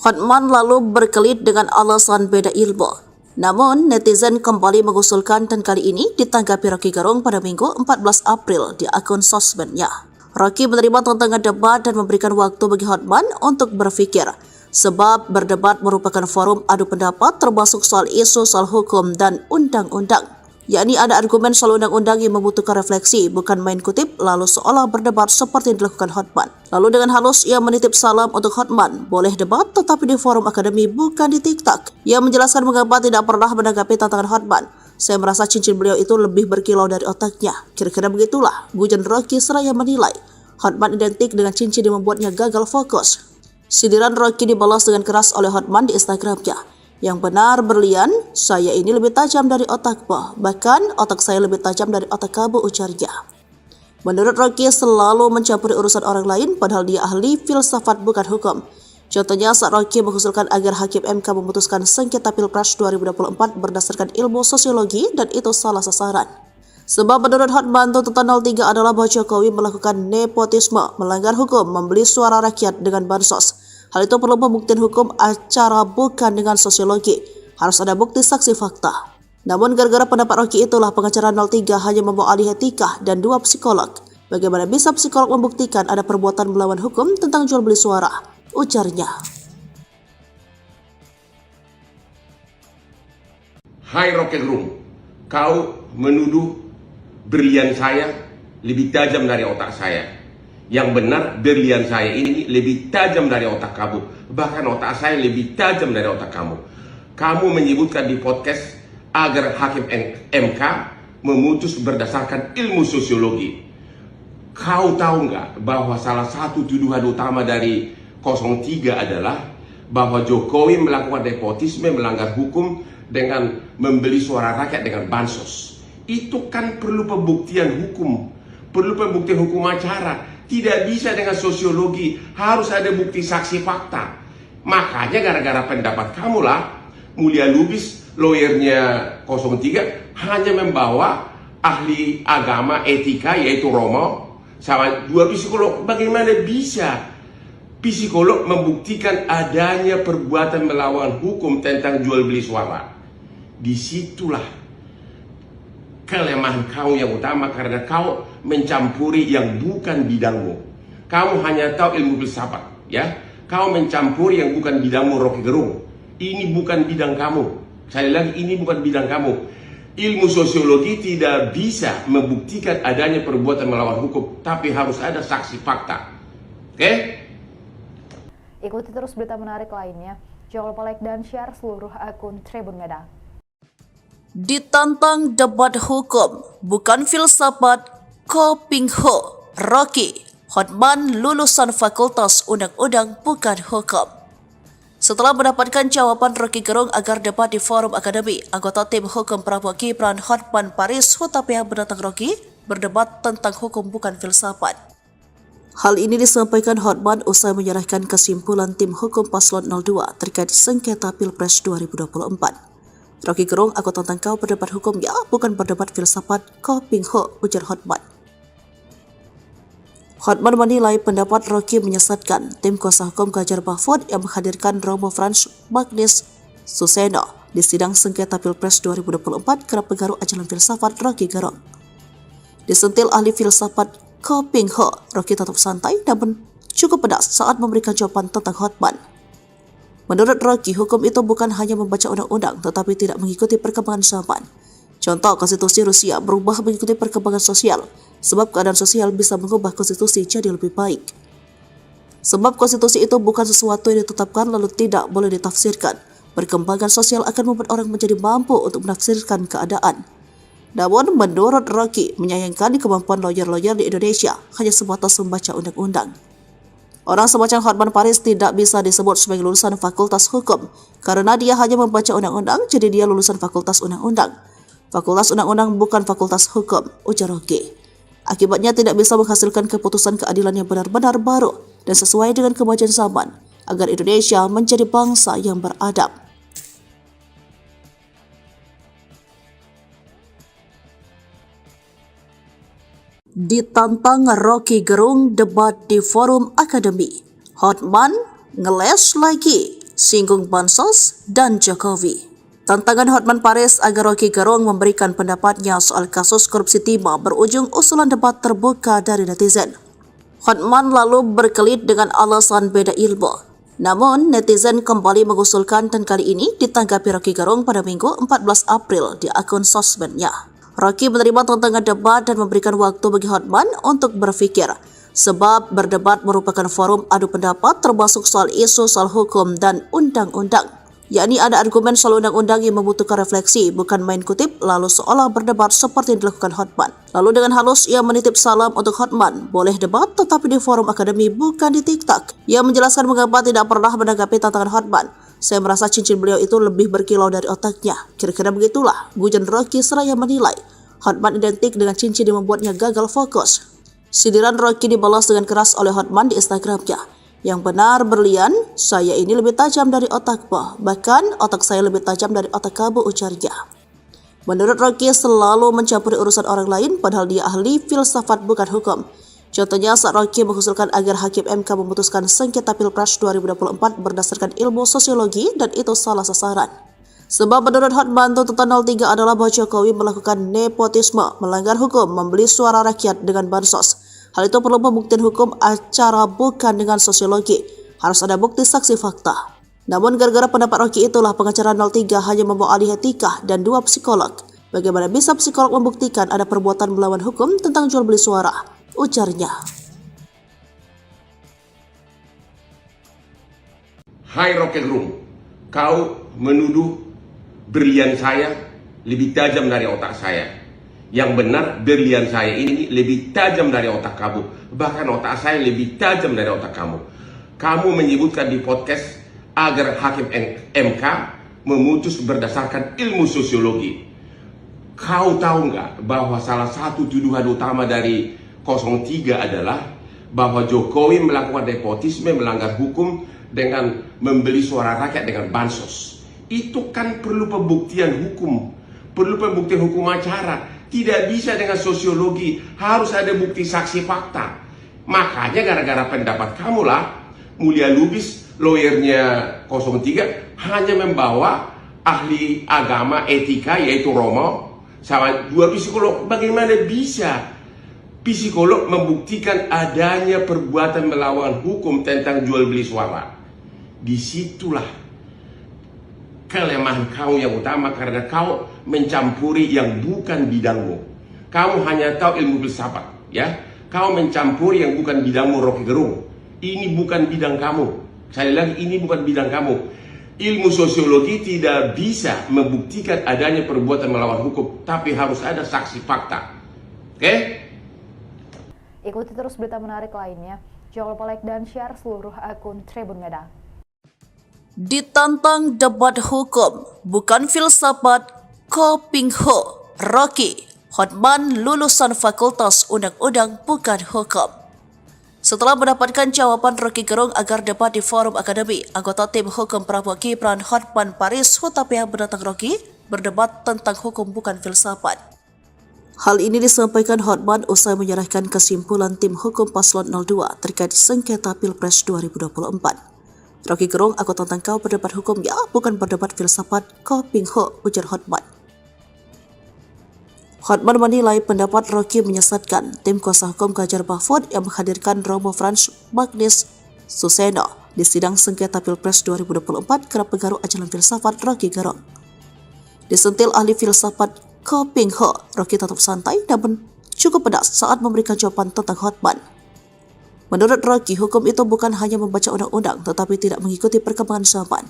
[SPEAKER 1] Hotman lalu berkelit dengan alasan beda ilmu. Namun, netizen kembali mengusulkan dan kali ini ditanggapi Rocky Gerung pada Minggu 14 April di akun sosmednya. Rocky menerima tantangan debat dan memberikan waktu bagi Hotman untuk berpikir, sebab berdebat merupakan forum adu pendapat termasuk soal isu soal hukum dan undang-undang. Yakni ada argumen soal undang-undang yang membutuhkan refleksi, bukan main kutip lalu seolah berdebat seperti yang dilakukan Hotman. Lalu dengan halus ia menitip salam untuk Hotman, boleh debat tetapi di forum akademi bukan di TikTok. Ia menjelaskan mengapa tidak pernah menanggapi tantangan Hotman. Saya merasa cincin beliau itu lebih berkilau dari otaknya. Kira-kira begitulah, gujan Rocky seraya menilai Hotman identik dengan cincin yang membuatnya gagal fokus. Sindiran Rocky dibalas dengan keras oleh Hotman di Instagramnya. Yang benar berlian, saya ini lebih tajam dari otakmu. Bahkan otak saya lebih tajam dari otak kamu, ujarnya. Menurut Rocky selalu mencampuri urusan orang lain padahal dia ahli filsafat bukan hukum. Contohnya saat Rocky mengusulkan agar Hakim MK memutuskan sengketa Pilpres 2024 berdasarkan ilmu sosiologi dan itu salah sasaran. Sebab menurut Hotman tuntutan 03 adalah bahwa Jokowi melakukan nepotisme, melanggar hukum, membeli suara rakyat dengan bansos. Hal itu perlu pembuktian hukum acara bukan dengan sosiologi. Harus ada bukti saksi fakta. Namun gara-gara pendapat Rocky itulah pengacara 03 hanya membawa ahli etika dan 2 psikolog. Bagaimana bisa psikolog membuktikan ada perbuatan melawan hukum tentang jual beli suara? Ujarnya.
[SPEAKER 2] Hai Rocky Gerung, kau menuduh berlian saya lebih tajam dari otak saya. Yang benar, berlian saya ini lebih tajam dari otak kamu. Bahkan otak saya lebih tajam dari otak kamu. Kamu menyebutkan di podcast agar Hakim MK memutus berdasarkan ilmu sosiologi. Kau tahu nggak bahwa salah satu tuduhan utama dari 03 adalah bahwa Jokowi melakukan nepotisme, melanggar hukum dengan membeli suara rakyat dengan bansos. Itu kan perlu pembuktian hukum, perlu pembuktian hukum acara. Tidak bisa dengan sosiologi, harus ada bukti saksi fakta. Makanya gara-gara pendapat kamulah Mulia Lubis, lawyernya 03, hanya membawa ahli agama etika yaitu Romo sama dua psikolog. Bagaimana bisa psikolog membuktikan adanya perbuatan melawan hukum tentang jual beli suara? Disitulah kelemahan kau yang utama, karena kau mencampuri yang bukan bidangmu. Kamu hanya tahu ilmu filsafat, ya. Kau mencampuri yang bukan bidangmu, Rocky Gerung. Ini bukan bidang kamu. Sekali lagi, ini bukan bidang kamu. Ilmu sosiologi tidak bisa membuktikan adanya perbuatan melawan hukum, tapi harus ada saksi fakta. Oke?
[SPEAKER 3] Ikuti terus berita menarik lainnya. Jangan lupa like dan share seluruh akun Tribun Medan.
[SPEAKER 1] Ditantang debat hukum, bukan filsafat, Ko Ping Ho, Rocky, Hotman lulusan Fakultas Undang-Undang bukan hukum. Setelah mendapatkan jawaban Rocky Gerung agar debat di forum akademi, anggota tim hukum Prabowo Gibran Hotman Paris Hutapea menantang Rocky berdebat tentang hukum bukan filsafat. Hal ini disampaikan Hotman usai menyerahkan kesimpulan tim hukum Paslon 02 terkait sengketa Pilpres 2024. Rocky Gerung, aku tantang kau berdebat hukum ya, bukan berdebat filsafat, Ko Ping Ho, ujar Hotman. Hotman menilai pendapat Rocky menyesatkan. Tim kuasa hukum Ganjar Mahfud yang menghadirkan Romo Frans Magnis Suseno di sidang sengketa Pilpres 2024 kerap pengaruh ajaran filsafat Rocky Gerung. Disentil ahli filsafat Ko Ping Ho, Rocky tetap santai namun cukup pedas saat memberikan jawaban tentang Hotman. Menurut Rocky, hukum itu bukan hanya membaca undang-undang tetapi tidak mengikuti perkembangan zaman. Contoh, konstitusi Rusia berubah mengikuti perkembangan sosial, sebab keadaan sosial bisa mengubah konstitusi jadi lebih baik. Sebab konstitusi itu bukan sesuatu yang ditetapkan lalu tidak boleh ditafsirkan. Perkembangan sosial akan membuat orang menjadi mampu untuk menafsirkan keadaan. Namun, menurut Rocky, menyayangkan kemampuan lawyer-lawyer di Indonesia hanya sebatas membaca undang-undang. Orang semacam Hotman Paris tidak bisa disebut sebagai lulusan Fakultas Hukum, karena dia hanya membaca undang-undang, jadi dia lulusan Fakultas Undang-Undang. Fakultas Undang-Undang bukan Fakultas Hukum, ujar Rocky. Akibatnya tidak bisa menghasilkan keputusan keadilan yang benar-benar baru dan sesuai dengan kemajuan zaman, agar Indonesia menjadi bangsa yang beradab. Ditantang Rocky Gerung debat di forum akademi, Hotman ngeles lagi, singgung Bansos dan Jokowi. Tantangan Hotman Paris agar Rocky Gerung memberikan pendapatnya soal kasus korupsi timah berujung usulan debat terbuka dari netizen. Hotman lalu berkelit dengan alasan beda ilmu. Namun, netizen kembali mengusulkan dan kali ini ditanggapi Rocky Gerung pada Minggu 14 April di akun sosmednya. Rocky menerima tantangan debat dan memberikan waktu bagi Hotman untuk berpikir, sebab berdebat merupakan forum adu pendapat termasuk soal isu soal hukum dan undang-undang. Yakni ada argumen soal undang-undang yang membutuhkan refleksi, bukan main kutip lalu seolah berdebat seperti yang dilakukan Hotman. Lalu dengan halus ia menitip salam untuk Hotman, boleh debat tetapi di forum akademi bukan di TikTok. Ia menjelaskan mengapa tidak pernah menanggapi tantangan Hotman. Saya merasa cincin beliau itu lebih berkilau dari otaknya. Kira-kira begitulah, gujan Rocky seraya menilai Hotman identik dengan cincin yang membuatnya gagal fokus. Sindiran Rocky dibalas dengan keras oleh Hotman di Instagramnya. Yang benar berlian, saya ini lebih tajam dari otakmu. Bahkan otak saya lebih tajam dari otak kamu, ujarnya. Menurut Rocky selalu mencampuri urusan orang lain padahal dia ahli filsafat bukan hukum. Contohnya saat Rocky mengusulkan agar Hakim MK memutuskan sengketa Pilpres 2024 berdasarkan ilmu sosiologi dan itu salah sasaran. Sebab menurut Hotman tuntutan 03 adalah bahwa Jokowi melakukan nepotisme, melanggar hukum, membeli suara rakyat dengan bansos. Hal itu perlu pembuktian hukum acara bukan dengan sosiologi. Harus ada bukti saksi fakta. Namun gara-gara pendapat Rocky itulah pengacara 03 hanya membawa ahli etika dan 2 psikolog. Bagaimana bisa psikolog membuktikan ada perbuatan melawan hukum tentang jual beli suara? Ujarnya.
[SPEAKER 2] Hai Rocky Gerung, kau menuduh berlian saya lebih tajam dari otak saya. Yang benar, berlian saya ini lebih tajam dari otak kamu. Bahkan otak saya lebih tajam dari otak kamu. Kamu menyebutkan di podcast agar Hakim MK memutus berdasarkan ilmu sosiologi. Kau tahu nggak bahwa salah satu tuduhan utama dari 03 adalah bahwa Jokowi melakukan nepotisme, melanggar hukum dengan membeli suara rakyat dengan bansos. Itu kan perlu pembuktian hukum, perlu pembuktian hukum acara. Tidak bisa dengan sosiologi, harus ada bukti saksi fakta. Makanya gara-gara pendapat kamulah, Mulia Lubis, lawyernya 03, hanya membawa ahli agama etika yaitu Romo sama 2 psikolog. Bagaimana bisa psikolog membuktikan adanya perbuatan melawan hukum tentang jual beli suara? Disitulah kelemahan kau yang utama, karena kau mencampuri yang bukan bidangmu. Kamu hanya tahu ilmu filsafat, ya. Kau mencampuri yang bukan bidangmu, Rocky Gerung. Ini bukan bidang kamu. Sekali lagi, ini bukan bidang kamu. Ilmu sosiologi tidak bisa membuktikan adanya perbuatan melawan hukum, tapi harus ada saksi fakta. Oke?
[SPEAKER 3] Ikuti terus berita menarik lainnya. Jangan lupa like dan share seluruh akun Tribun Medan.
[SPEAKER 1] Ditantang debat hukum, bukan filsafat, Ko Ping Ho, Rocky, Hotman lulusan Fakultas Undang-Undang bukan hukum. Setelah mendapatkan jawaban Rocky Gerung agar debat di forum akademi, anggota tim hukum Prabowo Gibran Hotman Paris Hutapea menantang Rocky berdebat tentang hukum bukan filsafat. Hal ini disampaikan Hotman usai menyerahkan kesimpulan tim hukum paslon 02 terkait sengketa Pilpres 2024. Rocky Gerung, aku tantang kau berdebat hukum ya, bukan berdebat filsafat, Ko Ping Ho, ujar Hotman. Hotman menilai pendapat Rocky menyesatkan. Tim kuasa hukum Ganjar Mahfud yang menghadirkan Romo Frans Magnis Suseno di sidang sengketa Pilpres 2024 kerap pengaruh ajaran filsafat Rocky Gerung. Disentil ahli filsafat Ko Ping Ho, Rocky tetap santai namun cukup pedas saat memberikan jawaban tentang Hotman. Menurut Rocky, hukum itu bukan hanya membaca undang-undang tetapi tidak mengikuti perkembangan zaman.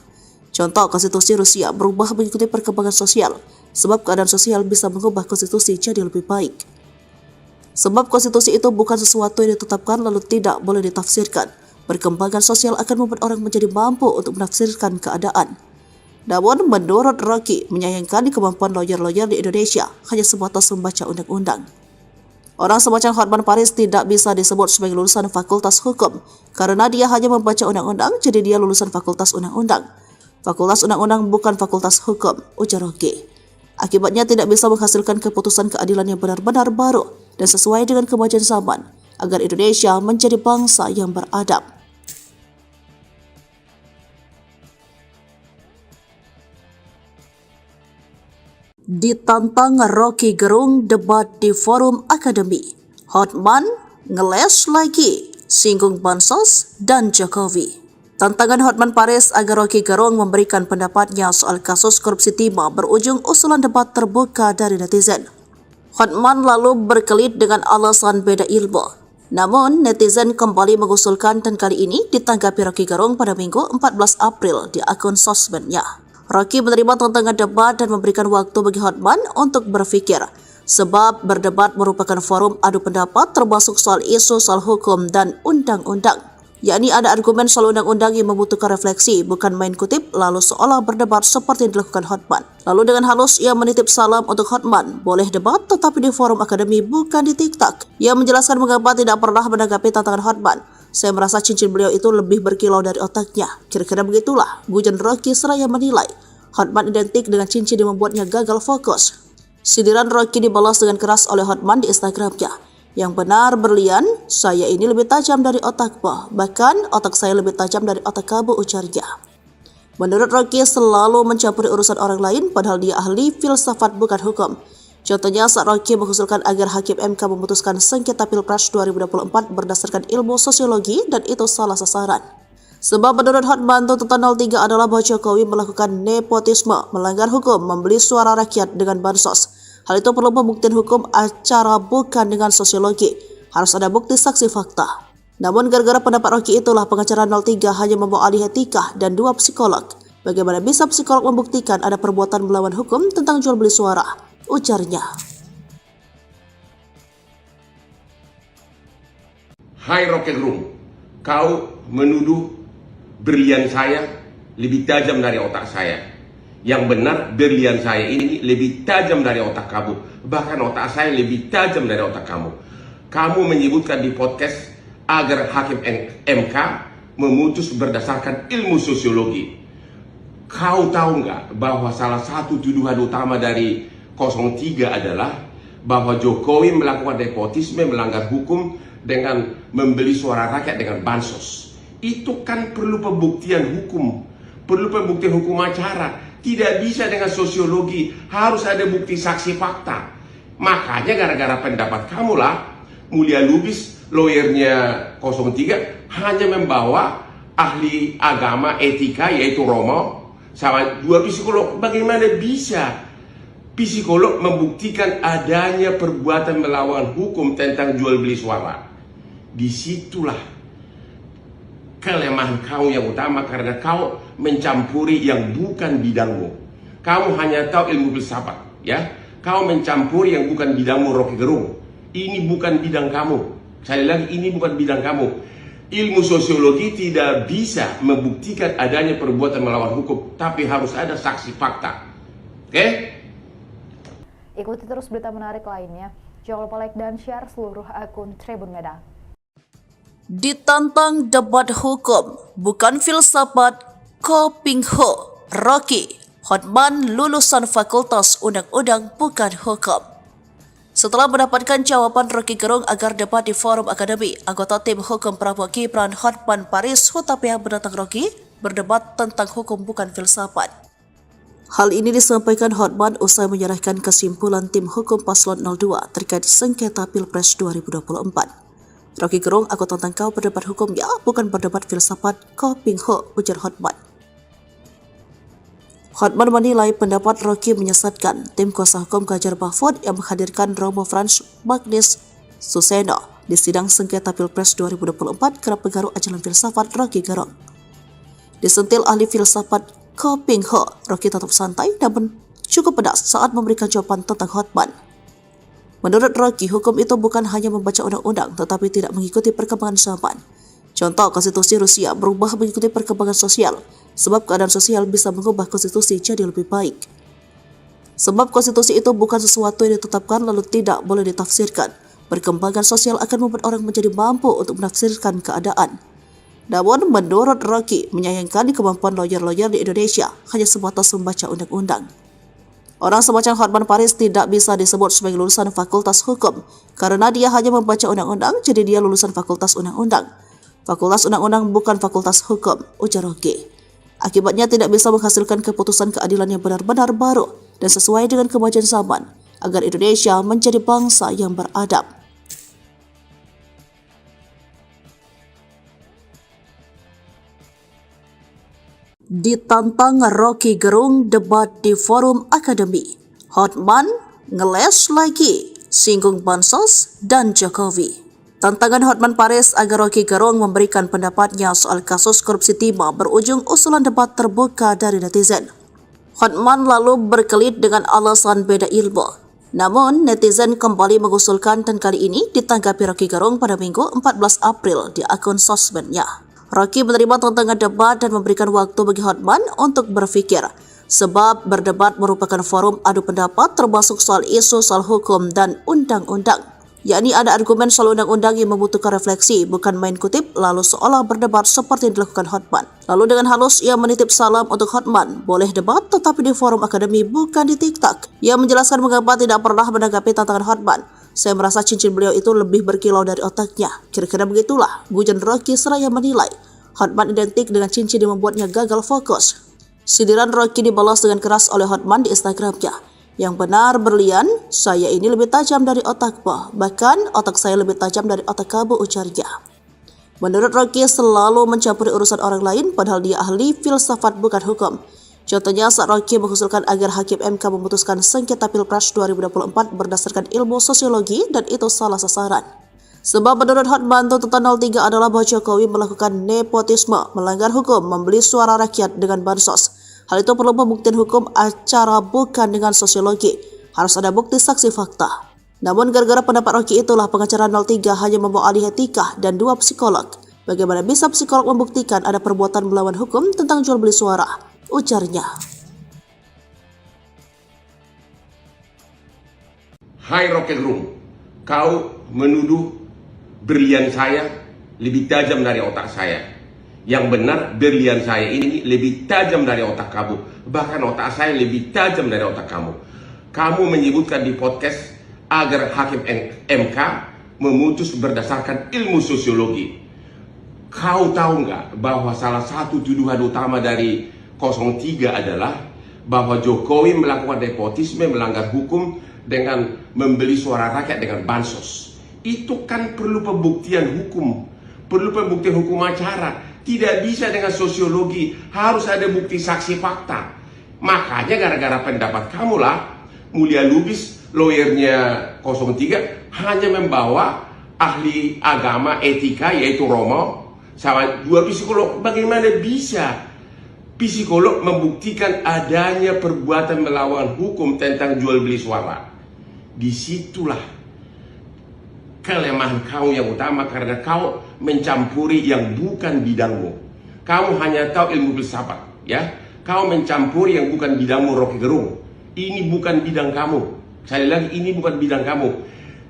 [SPEAKER 1] Contoh, konstitusi Rusia berubah mengikuti perkembangan sosial, sebab keadaan sosial bisa mengubah konstitusi jadi lebih baik. Sebab konstitusi itu bukan sesuatu yang ditetapkan lalu tidak boleh ditafsirkan. Perkembangan sosial akan membuat orang menjadi mampu untuk menafsirkan keadaan. Namun, menurut Rocky, menyayangkan kemampuan lawyer-lawyer di Indonesia hanya sebatas membaca undang-undang. Orang semacam Hotman Paris tidak bisa disebut sebagai lulusan Fakultas Hukum karena dia hanya membaca undang-undang, jadi dia lulusan Fakultas Undang-Undang. Fakultas Undang-Undang bukan Fakultas Hukum, ujar Rocky. Akibatnya tidak bisa menghasilkan keputusan keadilan yang benar-benar baru dan sesuai dengan kemajuan zaman agar Indonesia menjadi bangsa yang beradab. Ditantang Rocky Gerung debat di forum akademi, Hotman ngeles lagi, singgung bansos dan Jokowi. Tantangan Hotman Paris agar Rocky Gerung memberikan pendapatnya soal kasus korupsi timah berujung usulan debat terbuka dari netizen. Hotman lalu berkelit dengan alasan beda ilmu. Namun, netizen kembali mengusulkan dan kali ini ditanggapi Rocky Gerung pada Minggu 14 April di akun sosmednya. Rocky menerima tantangan debat dan memberikan waktu bagi Hotman untuk berpikir, sebab berdebat merupakan forum adu pendapat termasuk soal isu soal hukum dan undang-undang. Yakni ada argumen soal undang-undang yang membutuhkan refleksi, bukan main kutip lalu seolah berdebat seperti yang dilakukan Hotman. Lalu dengan halus ia menitip salam untuk Hotman, boleh debat tetapi di forum akademi bukan di TikTok. Ia menjelaskan mengapa tidak pernah menanggapi tantangan Hotman. Saya merasa cincin beliau itu lebih berkilau dari otaknya. Kira-kira begitulah, gujan Rocky seraya menilai Hotman identik dengan cincin yang membuatnya gagal fokus. Sindiran Rocky dibalas dengan keras oleh Hotman di Instagramnya. Yang benar berlian, saya ini lebih tajam dari otakmu. Bahkan otak saya lebih tajam dari otak kamu, ujarnya. Menurut Rocky selalu mencampuri urusan orang lain padahal dia ahli filsafat bukan hukum. Contohnya saat Rocky mengusulkan agar Hakim MK memutuskan sengketa Pilpres 2024 berdasarkan ilmu sosiologi dan itu salah sasaran. Sebab menurut Hotman tuntutan 03 adalah bahwa Jokowi melakukan nepotisme, melanggar hukum, membeli suara rakyat dengan bansos. Hal itu perlu pembuktian hukum acara bukan dengan sosiologi. Harus ada bukti saksi fakta. Namun gara-gara pendapat Rocky itulah pengacara 03 hanya membawa ahli etika dan 2 psikolog. Bagaimana bisa psikolog membuktikan ada perbuatan melawan hukum tentang jual beli suara? Ujarnya.
[SPEAKER 2] Hai Rocky Gerung, kau menuduh berlian saya lebih tajam dari otak saya. Yang benar, berlian saya ini lebih tajam dari otak kamu. Bahkan otak saya lebih tajam dari otak kamu. Kamu menyebutkan di podcast agar Hakim MK memutus berdasarkan ilmu sosiologi. Kau tahu nggak bahwa salah satu tuduhan utama dari 03 adalah bahwa Jokowi melakukan nepotisme, melanggar hukum dengan membeli suara rakyat dengan bansos. Itu kan perlu pembuktian hukum, perlu pembuktian hukum acara. Tidak bisa dengan sosiologi, harus ada bukti saksi fakta. Makanya gara-gara pendapat kamulah, Mulia Lubis, lawyernya 03, hanya membawa ahli agama etika yaitu Romo sama 2 psikolog. Bagaimana bisa psikolog membuktikan adanya perbuatan melawan hukum tentang jual beli suara? Disitulah kelemahan kau yang utama, karena kau mencampuri yang bukan bidangmu. Kamu hanya tahu ilmu filsafat, ya. Kau mencampuri yang bukan bidangmu, Rocky Gerung. Ini bukan bidang kamu. Sekali lagi, ini bukan bidang kamu. Ilmu sosiologi tidak bisa membuktikan adanya perbuatan melawan hukum, tapi harus ada saksi fakta. Oke?
[SPEAKER 3] Ikuti terus berita menarik lainnya. Jangan lupa like dan share seluruh akun Tribun Medan.
[SPEAKER 1] Ditantang debat hukum, bukan filsafat, Ko Ping Ho, Rocky, Hotman lulusan Fakultas Undang-Undang bukan hukum. Setelah mendapatkan jawaban Rocky Gerung agar debat di forum akademi, anggota tim hukum Prabowo Gibran Hotman Paris Hutapea menantang Rocky berdebat tentang hukum bukan filsafat. Hal ini disampaikan Hotman usai menyerahkan kesimpulan tim hukum paslon 02 terkait sengketa Pilpres 2024. Rocky Gerung, aku tantang kau berdebat hukumnya, bukan berdebat filsafat, Ko Ping Ho, ujar Hotman. Hotman menilai pendapat Rocky menyesatkan. Tim kuasa hukum Ganjar Mahfud yang menghadirkan Romo Frans Magnis Suseno di sidang sengketa Pilpres 2024 kerap pengaruh ajaran filsafat Rocky Gerung. Disentil ahli filsafat Ko Ping Ho, Rocky tetap santai namun cukup pedas saat memberikan jawaban tentang Hotman. Menurut Rocky, hukum itu bukan hanya membaca undang-undang tetapi tidak mengikuti perkembangan zaman. Contoh, konstitusi Rusia berubah mengikuti perkembangan sosial, sebab keadaan sosial bisa mengubah konstitusi jadi lebih baik. Sebab konstitusi itu bukan sesuatu yang ditetapkan lalu tidak boleh ditafsirkan. Perkembangan sosial akan membuat orang menjadi mampu untuk menafsirkan keadaan. Namun, menurut Rocky, menyayangkan kemampuan lawyer-lawyer di Indonesia hanya sebatas membaca undang-undang. Orang semacam Hotman Paris tidak bisa disebut sebagai lulusan Fakultas Hukum karena dia hanya membaca undang-undang, jadi dia lulusan Fakultas Undang-Undang. Fakultas Undang-Undang bukan Fakultas Hukum, ujar Rocky. Akibatnya tidak bisa menghasilkan keputusan keadilan yang benar-benar baru dan sesuai dengan kemajuan zaman agar Indonesia menjadi bangsa yang beradab. Ditantang Rocky Gerung debat di forum akademi, Hotman ngeles lagi, singgung bansos dan Jokowi. Tantangan Hotman Paris agar Rocky Gerung memberikan pendapatnya soal kasus korupsi timah berujung usulan debat terbuka dari netizen. Hotman lalu berkelit dengan alasan beda ilmu. Namun, netizen kembali mengusulkan dan kali ini ditanggapi Rocky Gerung pada Minggu 14 April di akun sosmednya. Rocky menerima tantangan debat dan memberikan waktu bagi Hotman untuk berpikir, sebab berdebat merupakan forum adu pendapat termasuk soal isu soal hukum dan undang-undang. Yakni ada argumen soal undang-undang yang membutuhkan refleksi, bukan main kutip lalu seolah berdebat seperti yang dilakukan Hotman. Lalu dengan halus ia menitip salam untuk Hotman, boleh debat tetapi di forum akademi bukan di TikTok. Ia menjelaskan mengapa tidak pernah menanggapi tantangan Hotman. Saya merasa cincin beliau itu lebih berkilau dari otaknya. Kira-kira begitulah, gujan Rocky seraya menilai Hotman identik dengan cincin yang membuatnya gagal fokus. Sindiran Rocky dibalas dengan keras oleh Hotman di Instagramnya. Yang benar berlian, saya ini lebih tajam dari otakmu. Bahkan otak saya lebih tajam dari otak kamu, ujarnya. Menurut Rocky selalu mencampuri urusan orang lain padahal dia ahli filsafat bukan hukum. Contohnya saat Rocky mengusulkan agar Hakim MK memutuskan sengketa Pilpres 2024 berdasarkan ilmu sosiologi dan itu salah sasaran. Sebab menurut Hotman, tuntutan 03 adalah bahwa Jokowi melakukan nepotisme, melanggar hukum, membeli suara rakyat dengan bansos. Hal itu perlu pembuktian hukum acara bukan dengan sosiologi. Harus ada bukti saksi fakta. Namun gara-gara pendapat Rocky itulah pengacara 03 hanya membawa ahli etika dan 2 psikolog. Bagaimana bisa psikolog membuktikan ada perbuatan melawan hukum tentang jual beli suara? Ujarnya.
[SPEAKER 2] Hai Rocky Gerung, kau menuduh berlian saya lebih tajam dari otak saya. Yang benar berlian saya ini lebih tajam dari otak kamu. Bahkan otak saya lebih tajam dari otak kamu. Kamu menyebutkan di podcast agar hakim MK memutus berdasarkan ilmu sosiologi. Kau tahu nggak bahwa salah satu tuduhan utama dari 03 adalah bahwa Jokowi melakukan nepotisme, melanggar hukum dengan membeli suara rakyat dengan bansos. Itu kan perlu pembuktian hukum, perlu pembuktian hukum acara. Tidak bisa dengan sosiologi, harus ada bukti saksi fakta. Makanya gara-gara pendapat kamulah, Mulia Lubis, lawyernya 03, hanya membawa ahli agama etika yaitu Romo, sama 2 psikolog. Bagaimana bisa psikolog membuktikan adanya perbuatan melawan hukum tentang jual beli suara? Disitulah kelemahan kau yang utama, karena kau mencampuri yang bukan bidangmu. Kamu hanya tahu ilmu filsafat, ya. Kau mencampuri yang bukan bidangmu, Rocky Gerung. Ini bukan bidang kamu. Sekali lagi, ini bukan bidang kamu.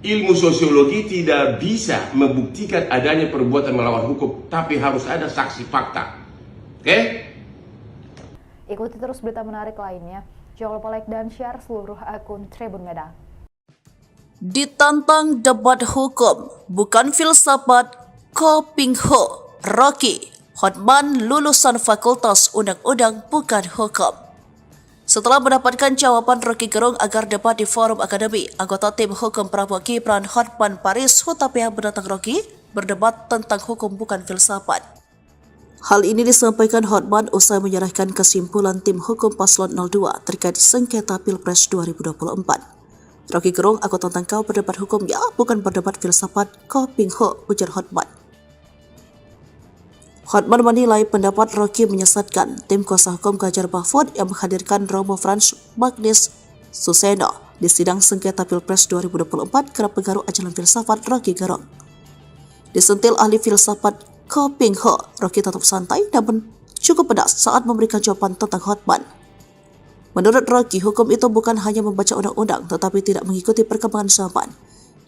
[SPEAKER 2] Ilmu sosiologi tidak bisa membuktikan adanya perbuatan melawan hukum, tapi harus ada saksi fakta. Oke?
[SPEAKER 3] Ikuti terus berita menarik lainnya. Jangan lupa like dan share seluruh akun Tribun Medan.
[SPEAKER 1] Ditantang debat hukum, bukan filsafat, Ko Ping Ho, Rocky, Hotman lulusan Fakultas Undang-Undang bukan hukum. Setelah mendapatkan jawaban Rocky Gerung agar debat di forum akademi, anggota tim hukum Prabowo Gibran Hotman Paris Hutapea menantang Rocky berdebat tentang hukum bukan filsafat. Hal ini disampaikan Hotman usai menyerahkan kesimpulan tim hukum paslon 02 terkait sengketa Pilpres 2024. Rocky Gerung, aku tantang kau berdebat hukum ya, bukan berdebat filsafat, Ko Ping Ho, ujar Hotman. Hotman menilai pendapat Rocky menyesatkan. Tim kuasa hukum Ganjar Mahfud yang menghadirkan Romo Frans Magnis Suseno di sidang sengketa Pilpres 2024 kerap pengaruh ajaran filsafat Rocky Gerung. Disentil ahli filsafat Ko Ping Ho, Rocky tetap santai namun cukup pedas saat memberikan jawaban tentang Hotman. Menurut Rocky, hukum itu bukan hanya membaca undang-undang tetapi tidak mengikuti perkembangan zaman.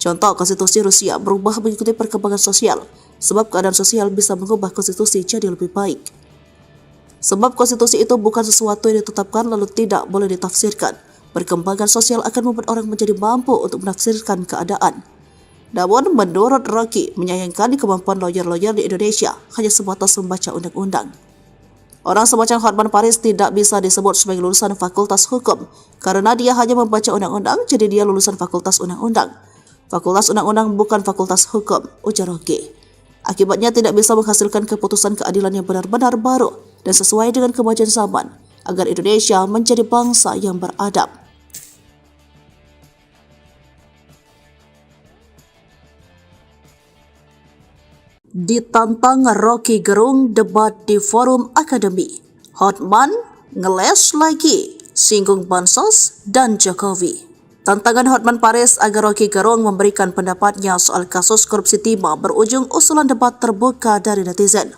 [SPEAKER 1] Contoh, konstitusi Rusia berubah mengikuti perkembangan sosial, sebab keadaan sosial bisa mengubah konstitusi jadi lebih baik. Sebab konstitusi itu bukan sesuatu yang ditetapkan lalu tidak boleh ditafsirkan. Perkembangan sosial akan membuat orang menjadi mampu untuk menafsirkan keadaan. Namun, menurut Rocky, menyayangkan kemampuan lawyer-lawyer di Indonesia hanya sebatas membaca undang-undang. Orang semacam Hotman Paris tidak bisa disebut sebagai lulusan Fakultas Hukum karena dia hanya membaca undang-undang, jadi dia lulusan Fakultas Undang-Undang. Fakultas Undang-Undang bukan Fakultas Hukum, ujar Rocky. Akibatnya tidak bisa menghasilkan keputusan keadilan yang benar-benar baru dan sesuai dengan kemajuan zaman agar Indonesia menjadi bangsa yang beradab. Ditantang Rocky Gerung debat di forum akademi. Hotman ngeles lagi, singgung bansos dan Jokowi. Tantangan Hotman Paris agar Rocky Gerung memberikan pendapatnya soal kasus korupsi timah berujung usulan debat terbuka dari netizen.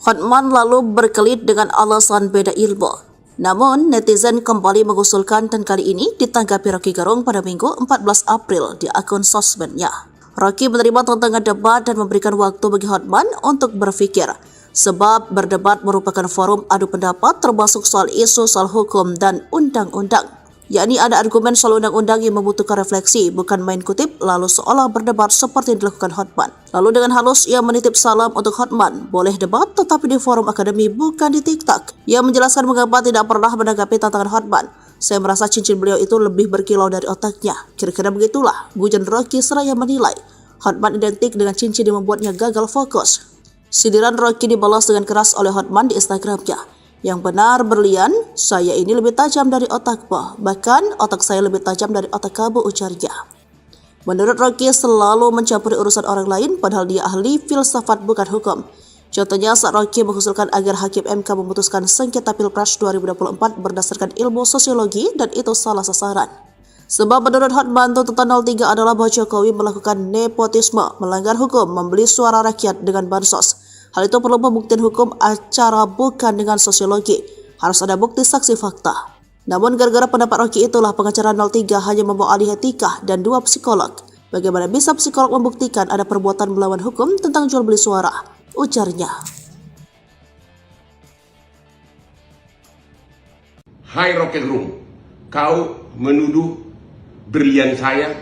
[SPEAKER 1] Hotman lalu berkelit dengan alasan beda ilmu. Namun, netizen kembali mengusulkan dan kali ini ditanggapi Rocky Gerung pada Minggu 14 April di akun sosmednya. Rocky menerima tantangan debat dan memberikan waktu bagi Hotman untuk berpikir, sebab berdebat merupakan forum adu pendapat termasuk soal isu soal hukum dan undang-undang. Yakni ada argumen soal undang-undang yang membutuhkan refleksi, bukan main kutip lalu seolah berdebat seperti yang dilakukan Hotman. Lalu dengan halus ia menitip salam untuk Hotman, boleh debat tetapi di forum akademi bukan di TikTok. Ia menjelaskan mengapa tidak pernah menanggapi tantangan Hotman. Saya merasa cincin beliau itu lebih berkilau dari otaknya. Kira-kira begitulah, gujon Rocky seraya menilai Hotman identik dengan cincin yang membuatnya gagal fokus. Sindiran Rocky dibalas dengan keras oleh Hotman di Instagramnya. Yang benar berlian, saya ini lebih tajam dari otakmu. Bahkan otak saya lebih tajam dari otak kamu, ujarnya. Menurut Rocky selalu mencampuri urusan orang lain padahal dia ahli filsafat bukan hukum. Contohnya saat Rocky mengusulkan agar Hakim MK memutuskan sengketa Pilpres 2024 berdasarkan ilmu sosiologi dan itu salah sasaran. Sebab menurut Hotman tuntutan 03 adalah bahwa Jokowi melakukan nepotisme, melanggar hukum, membeli suara rakyat dengan bansos. Hal itu perlu pembuktian hukum acara bukan dengan sosiologi. Harus ada bukti saksi fakta. Namun gara-gara pendapat Rocky itulah pengacara 03 hanya membawa ahli etika dan 2 psikolog. Bagaimana bisa psikolog membuktikan ada perbuatan melawan hukum tentang jual beli suara? Ujarnya.
[SPEAKER 2] Hai Rocky Gerung, kau menuduh berlian saya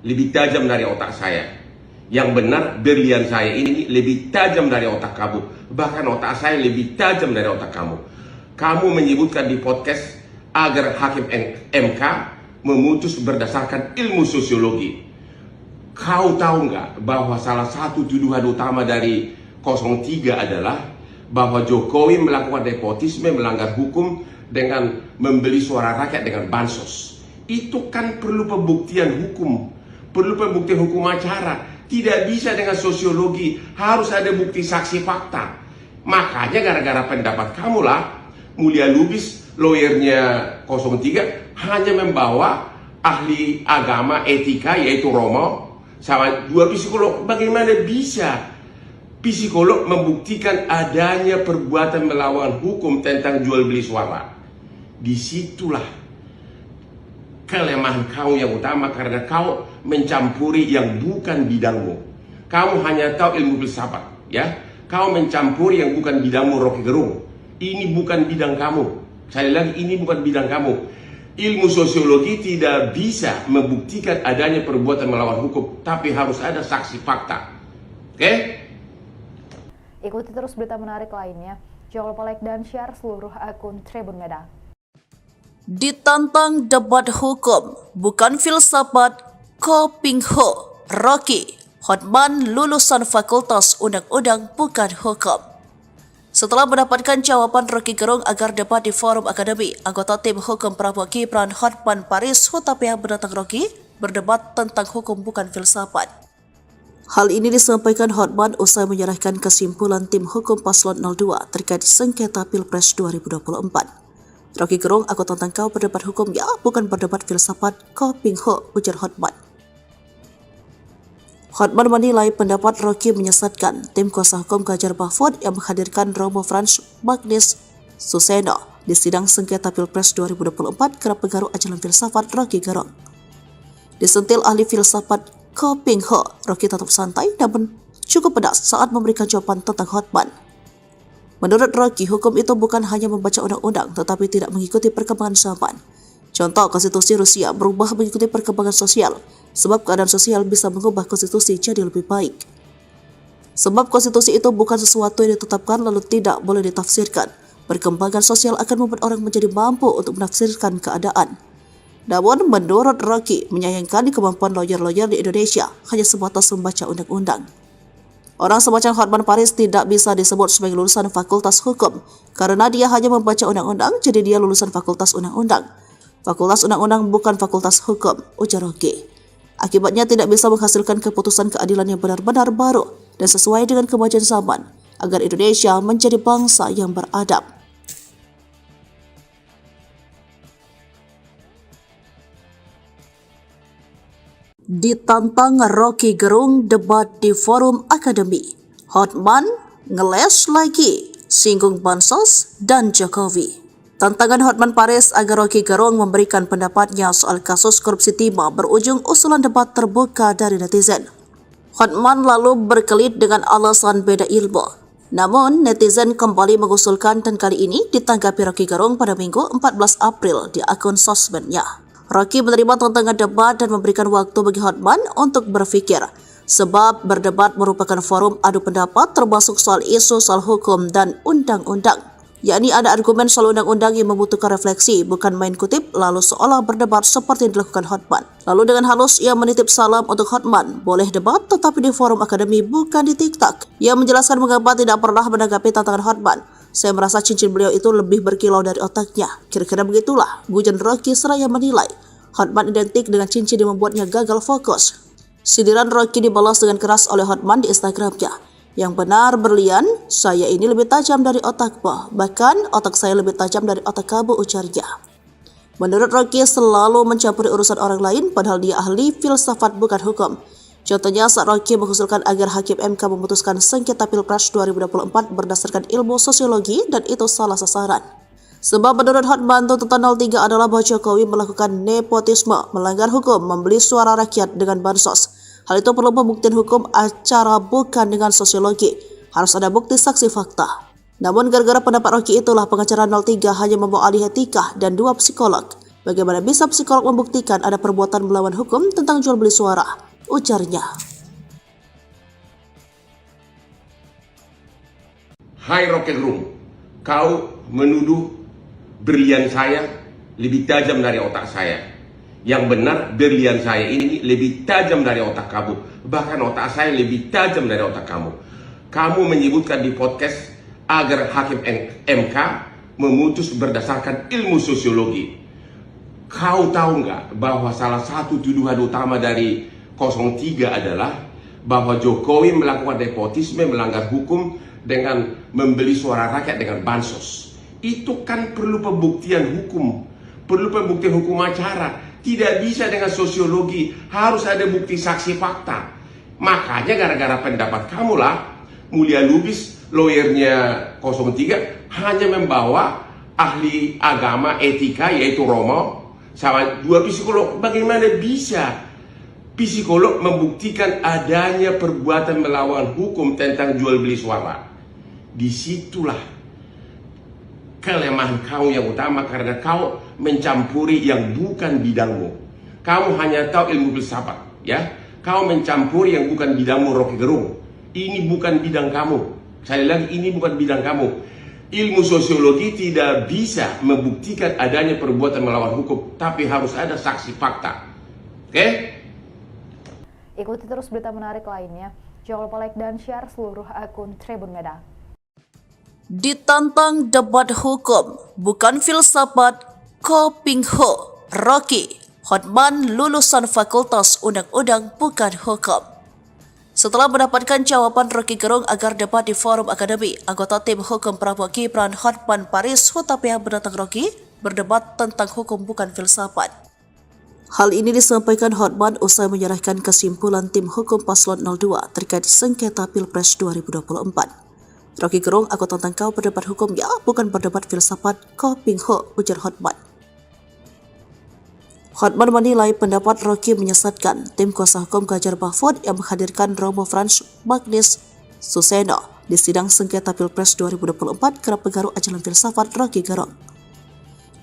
[SPEAKER 2] lebih tajam dari otak saya. Yang benar, berlian saya ini lebih tajam dari otak kamu. Bahkan otak saya lebih tajam dari otak kamu. Kamu menyebutkan di podcast agar hakim MK memutus berdasarkan ilmu sosiologi. Kau tahu nggak bahwa salah satu tuduhan utama dari 03 adalah bahwa Jokowi melakukan nepotisme, melanggar hukum dengan membeli suara rakyat dengan bansos. Itu kan perlu pembuktian hukum, perlu pembuktian hukum acara. Tidak bisa dengan sosiologi, harus ada bukti saksi fakta. Makanya gara-gara pendapat kamulah Mulia Lubis, lawyernya 03, hanya membawa ahli agama etika yaitu Romo sama 2 psikolog. Bagaimana bisa psikolog membuktikan adanya perbuatan melawan hukum tentang jual beli suara? Disitulah kelemahan kau yang utama, karena kau mencampuri yang bukan bidangmu. Kamu hanya tahu ilmu filsafat, ya. Kau mencampuri yang bukan bidangmu, Rocky Gerung. Ini bukan bidang kamu. Sekali lagi, ini bukan bidang kamu. Ilmu sosiologi tidak bisa membuktikan adanya perbuatan melawan hukum, tapi harus ada saksi fakta. Oke?
[SPEAKER 3] Ikuti terus berita menarik lainnya. Jangan lupa like dan share seluruh akun Tribun Medan.
[SPEAKER 1] Ditantang debat hukum, bukan filsafat, Ko Ping Ho, Rocky, Hotman lulusan Fakultas Undang-Undang bukan hukum. Setelah mendapatkan jawaban Rocky Gerung agar debat di forum akademi, anggota tim hukum Prabowo Gibran Hotman Paris Hutapea menantang Rocky berdebat tentang hukum bukan filsafat. Hal ini disampaikan Hotman usai menyerahkan kesimpulan tim hukum paslon 02 terkait sengketa Pilpres 2024. Rocky Gerung, aku tantang kau berdebat hukum ya, bukan berdebat filsafat, Ko Ping Ho, ujar Hotman. Hotman menilai pendapat Rocky menyesatkan. Tim kuasa hukum Ganjar Mahfud yang menghadirkan Romo Frans Magnis Suseno di sidang sengketa Pilpres 2024 kerap pengaruh ajaran filsafat Rocky Gerung. Disentil ahli filsafat Ko Ping Ho, Rocky tetap santai namun cukup pedas saat memberikan jawaban tentang Hotman. Menurut Rocky, hukum itu bukan hanya membaca undang-undang tetapi tidak mengikuti perkembangan zaman. Contoh, konstitusi Rusia berubah mengikuti perkembangan sosial, sebab keadaan sosial bisa mengubah konstitusi jadi lebih baik. Sebab konstitusi itu bukan sesuatu yang ditetapkan lalu tidak boleh ditafsirkan. Perkembangan sosial akan membuat orang menjadi mampu untuk menafsirkan keadaan. Namun, menurut Rocky, menyayangkan kemampuan lawyer-lawyer di Indonesia hanya sebatas membaca undang-undang. Orang semacam Hotman Paris tidak bisa disebut sebagai lulusan Fakultas Hukum, karena dia hanya membaca undang-undang, jadi dia lulusan Fakultas Undang-Undang. Fakultas Undang-Undang bukan Fakultas Hukum, ujar Rocky. Akibatnya tidak bisa menghasilkan keputusan keadilan yang benar-benar baru dan sesuai dengan kemajuan zaman, agar Indonesia menjadi bangsa yang beradab. Ditantang Rocky Gerung debat di forum akademi, Hotman ngeles lagi, singgung bansos dan Jokowi. Tantangan Hotman Paris agar Rocky Gerung memberikan pendapatnya soal kasus korupsi timah berujung usulan debat terbuka dari netizen. Hotman lalu berkelit dengan alasan beda ilmu. Namun, netizen kembali mengusulkan dan kali ini ditanggapi Rocky Gerung pada Minggu 14 April di akun sosmednya. Rocky menerima tantangan debat dan memberikan waktu bagi Hotman untuk berpikir, sebab berdebat merupakan forum adu pendapat termasuk soal isu soal hukum dan undang-undang. Yakni ada argumen soal undang-undang yang membutuhkan refleksi, bukan main kutip lalu seolah berdebat seperti yang dilakukan Hotman. Lalu dengan halus ia menitip salam untuk Hotman, boleh debat tetapi di forum akademi bukan di TikTok. Ia menjelaskan mengapa tidak pernah menanggapi tantangan Hotman. Saya merasa cincin beliau itu lebih berkilau dari otaknya. Kira-kira begitulah, gujan Rocky seraya menilai Hotman identik dengan cincin yang membuatnya gagal fokus. Sindiran Rocky dibalas dengan keras oleh Hotman di Instagramnya. Yang benar berlian, saya ini lebih tajam dari otakmu. Bahkan otak saya lebih tajam dari otak kamu, ujarnya. Menurut Rocky selalu mencampuri urusan orang lain padahal dia ahli filsafat bukan hukum. Contohnya saat Rocky mengusulkan agar Hakim MK memutuskan sengketa Pilpres 2024 berdasarkan ilmu sosiologi dan itu salah sasaran. Sebab menurut Hotman tuntutan 03 adalah bahwa Jokowi melakukan nepotisme, melanggar hukum, membeli suara rakyat dengan bansos. Hal itu perlu pembuktian hukum acara bukan dengan sosiologi. Harus ada bukti saksi fakta. Namun gara-gara pendapat Rocky itulah pengacara 03 hanya membawa ahli etika dan 2 psikolog. Bagaimana bisa psikolog membuktikan ada perbuatan melawan hukum tentang jual beli suara? Ujarnya.
[SPEAKER 2] Hai Rocket Room, kau menuduh berlian saya lebih tajam dari otak saya. Yang benar, berlian saya ini lebih tajam dari otak kamu. Bahkan otak saya lebih tajam dari otak kamu. Kamu menyebutkan di podcast agar hakim MK memutus berdasarkan ilmu sosiologi. Kau tahu nggak bahwa salah satu tuduhan utama dari 03 adalah bahwa Jokowi melakukan nepotisme, melanggar hukum dengan membeli suara rakyat dengan bansos. Itu kan perlu pembuktian hukum, perlu pembuktian hukum acara. Tidak bisa dengan sosiologi, harus ada bukti saksi fakta. Makanya gara-gara pendapat kamulah Mulia Lubis, lawyernya 03, hanya membawa ahli agama etika yaitu Romo sama 2 psikolog. Bagaimana bisa psikolog membuktikan adanya perbuatan melawan hukum tentang jual beli suara? Disitulah kelemahan kau yang utama, karena kau mencampuri yang bukan bidangmu. Kamu hanya tahu ilmu filsafat, ya. Kau mencampuri yang bukan bidangmu, Rocky Gerung. Ini bukan bidang kamu. Sekali lagi, ini bukan bidang kamu. Ilmu sosiologi tidak bisa membuktikan adanya perbuatan melawan hukum, tapi harus ada saksi fakta. Oke?
[SPEAKER 3] Ikuti terus berita menarik lainnya. Jangan lupa like dan share seluruh akun Tribun Medan.
[SPEAKER 1] Ditantang debat hukum, bukan filsafat, Ko Ping Ho, Rocky, Hotman lulusan Fakultas Undang-Undang bukan hukum. Setelah mendapatkan jawaban Rocky Gerung agar debat di forum akademi, anggota tim hukum Prabowo Gibran Hotman Paris Hutapea menantang Rocky berdebat tentang hukum bukan filsafat. Hal ini disampaikan Hotman usai menyerahkan kesimpulan tim hukum paslon 02 terkait sengketa Pilpres 2024. Rocky Gerung, aku tantang kau berdebat hukum ya, bukan berdebat filsafat, Ko Ping Ho, ujar Hotman. Hotman menilai pendapat Rocky menyesatkan. Tim kuasa hukum Ganjar Mahfud yang menghadirkan Romo Frans Magnis Suseno di sidang sengketa Pilpres 2024 kerap pengaruh ajaran filsafat Rocky Gerung.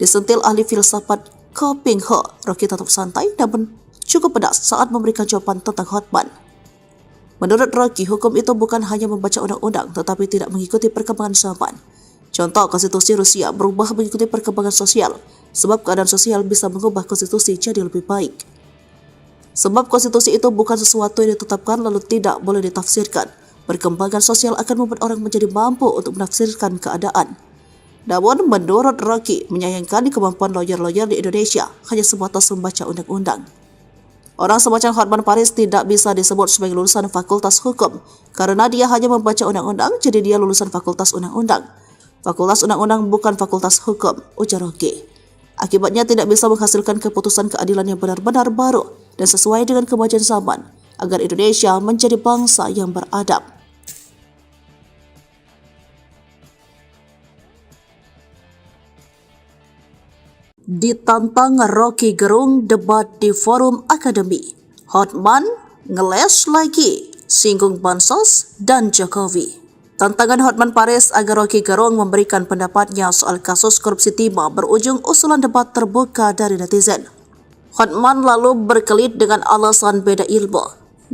[SPEAKER 1] Disentil ahli filsafat Ko Ping Ho, Rocky tetap santai namun cukup pedas saat memberikan jawaban tentang Hotman. Menurut Rocky, hukum itu bukan hanya membaca undang-undang tetapi tidak mengikuti perkembangan zaman. Contoh, konstitusi Rusia berubah mengikuti perkembangan sosial, sebab keadaan sosial bisa mengubah konstitusi jadi lebih baik. Sebab konstitusi itu bukan sesuatu yang ditetapkan lalu tidak boleh ditafsirkan. Perkembangan sosial akan membuat orang menjadi mampu untuk menafsirkan keadaan. Namun, menurut Rocky, menyayangkan kemampuan lawyer-lawyer di Indonesia hanya sebatas membaca undang-undang. Orang semacam Hotman Paris tidak bisa disebut sebagai lulusan Fakultas Hukum karena dia hanya membaca undang-undang, jadi dia lulusan Fakultas Undang-Undang. Fakultas Undang-Undang bukan Fakultas Hukum, ujar Rocky. Akibatnya tidak bisa menghasilkan keputusan keadilan yang benar-benar baru dan sesuai dengan kemajuan zaman agar Indonesia menjadi bangsa yang beradab. Ditantang Rocky Gerung debat di forum akademi, Hotman ngeles lagi, singgung bansos dan Jokowi. Tantangan Hotman Paris agar Rocky Gerung memberikan pendapatnya soal kasus korupsi timah berujung usulan debat terbuka dari netizen. Hotman lalu berkelit dengan alasan beda ilmu.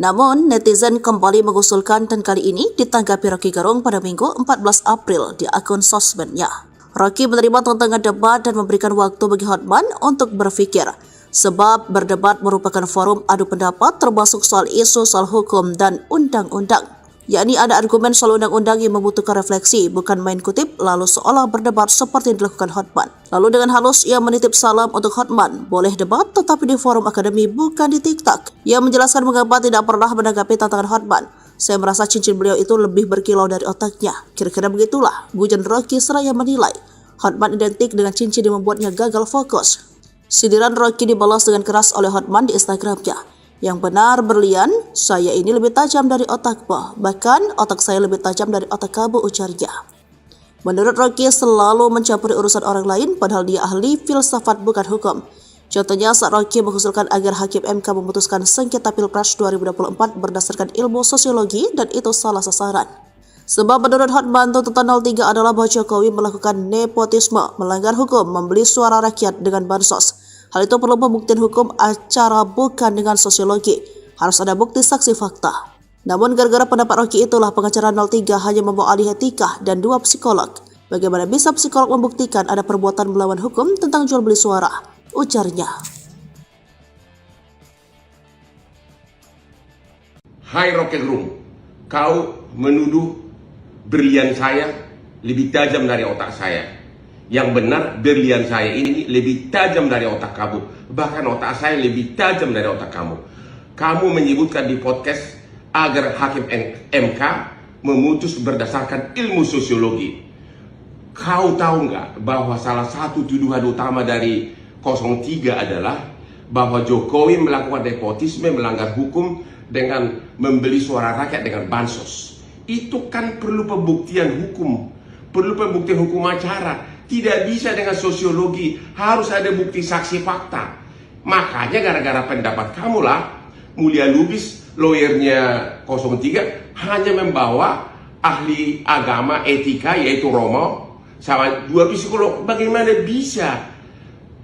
[SPEAKER 1] Namun, netizen kembali mengusulkan dan kali ini ditanggapi Rocky Gerung pada Minggu 14 April di akun sosmednya. Rocky menerima tantangan debat dan memberikan waktu bagi Hotman untuk berpikir, sebab berdebat merupakan forum adu pendapat termasuk soal isu soal hukum dan undang-undang. Yakni ada argumen soal undang-undang yang membutuhkan refleksi, bukan main kutip lalu seolah berdebat seperti yang dilakukan Hotman. Lalu dengan halus ia menitip salam untuk Hotman, boleh debat tetapi di forum akademi bukan di TikTok. Ia menjelaskan mengapa tidak pernah menanggapi tantangan Hotman. Saya merasa cincin beliau itu lebih berkilau dari otaknya. Kira-kira begitulah, gujan Rocky seraya menilai Hotman identik dengan cincin yang membuatnya gagal fokus. Sindiran Rocky dibalas dengan keras oleh Hotman di Instagramnya. Yang benar berlian, saya ini lebih tajam dari otakmu. Bahkan otak saya lebih tajam dari otak kamu, ujarnya. Menurut Rocky selalu mencampuri urusan orang lain padahal dia ahli filsafat bukan hukum. Contohnya saat Rocky mengusulkan agar Hakim MK memutuskan sengketa Pilpres 2024 berdasarkan ilmu sosiologi dan itu salah sasaran. Sebab menurut Hotman tuntutan 03 adalah bahwa Jokowi melakukan nepotisme, melanggar hukum, membeli suara rakyat dengan bansos. Hal itu perlu pembuktian hukum acara bukan dengan sosiologi. Harus ada bukti saksi fakta. Namun gara-gara pendapat Rocky itulah pengacara 03 hanya membawa ahli etika dan 2 psikolog. Bagaimana bisa psikolog membuktikan ada perbuatan melawan hukum tentang jual beli suara? Ujarnya.
[SPEAKER 2] Hai Rocky Gerung, kau menuduh berlian saya lebih tajam dari otak saya. Yang benar berlian saya ini lebih tajam dari otak kamu. Bahkan otak saya lebih tajam dari otak kamu. Kamu menyebutkan di podcast agar hakim MK memutus berdasarkan ilmu sosiologi. Kau tahu nggak bahwa salah satu tuduhan utama dari 03 adalah bahwa Jokowi melakukan nepotisme, melanggar hukum dengan membeli suara rakyat dengan bansos. Itu kan perlu pembuktian hukum, perlu pembuktian hukum acara. Tidak bisa dengan sosiologi, harus ada bukti saksi fakta. Makanya gara-gara pendapat kamu lah, Mulia Lubis, lawyernya 03, hanya membawa ahli agama etika yaitu Romo sama 2 psikolog. Bagaimana bisa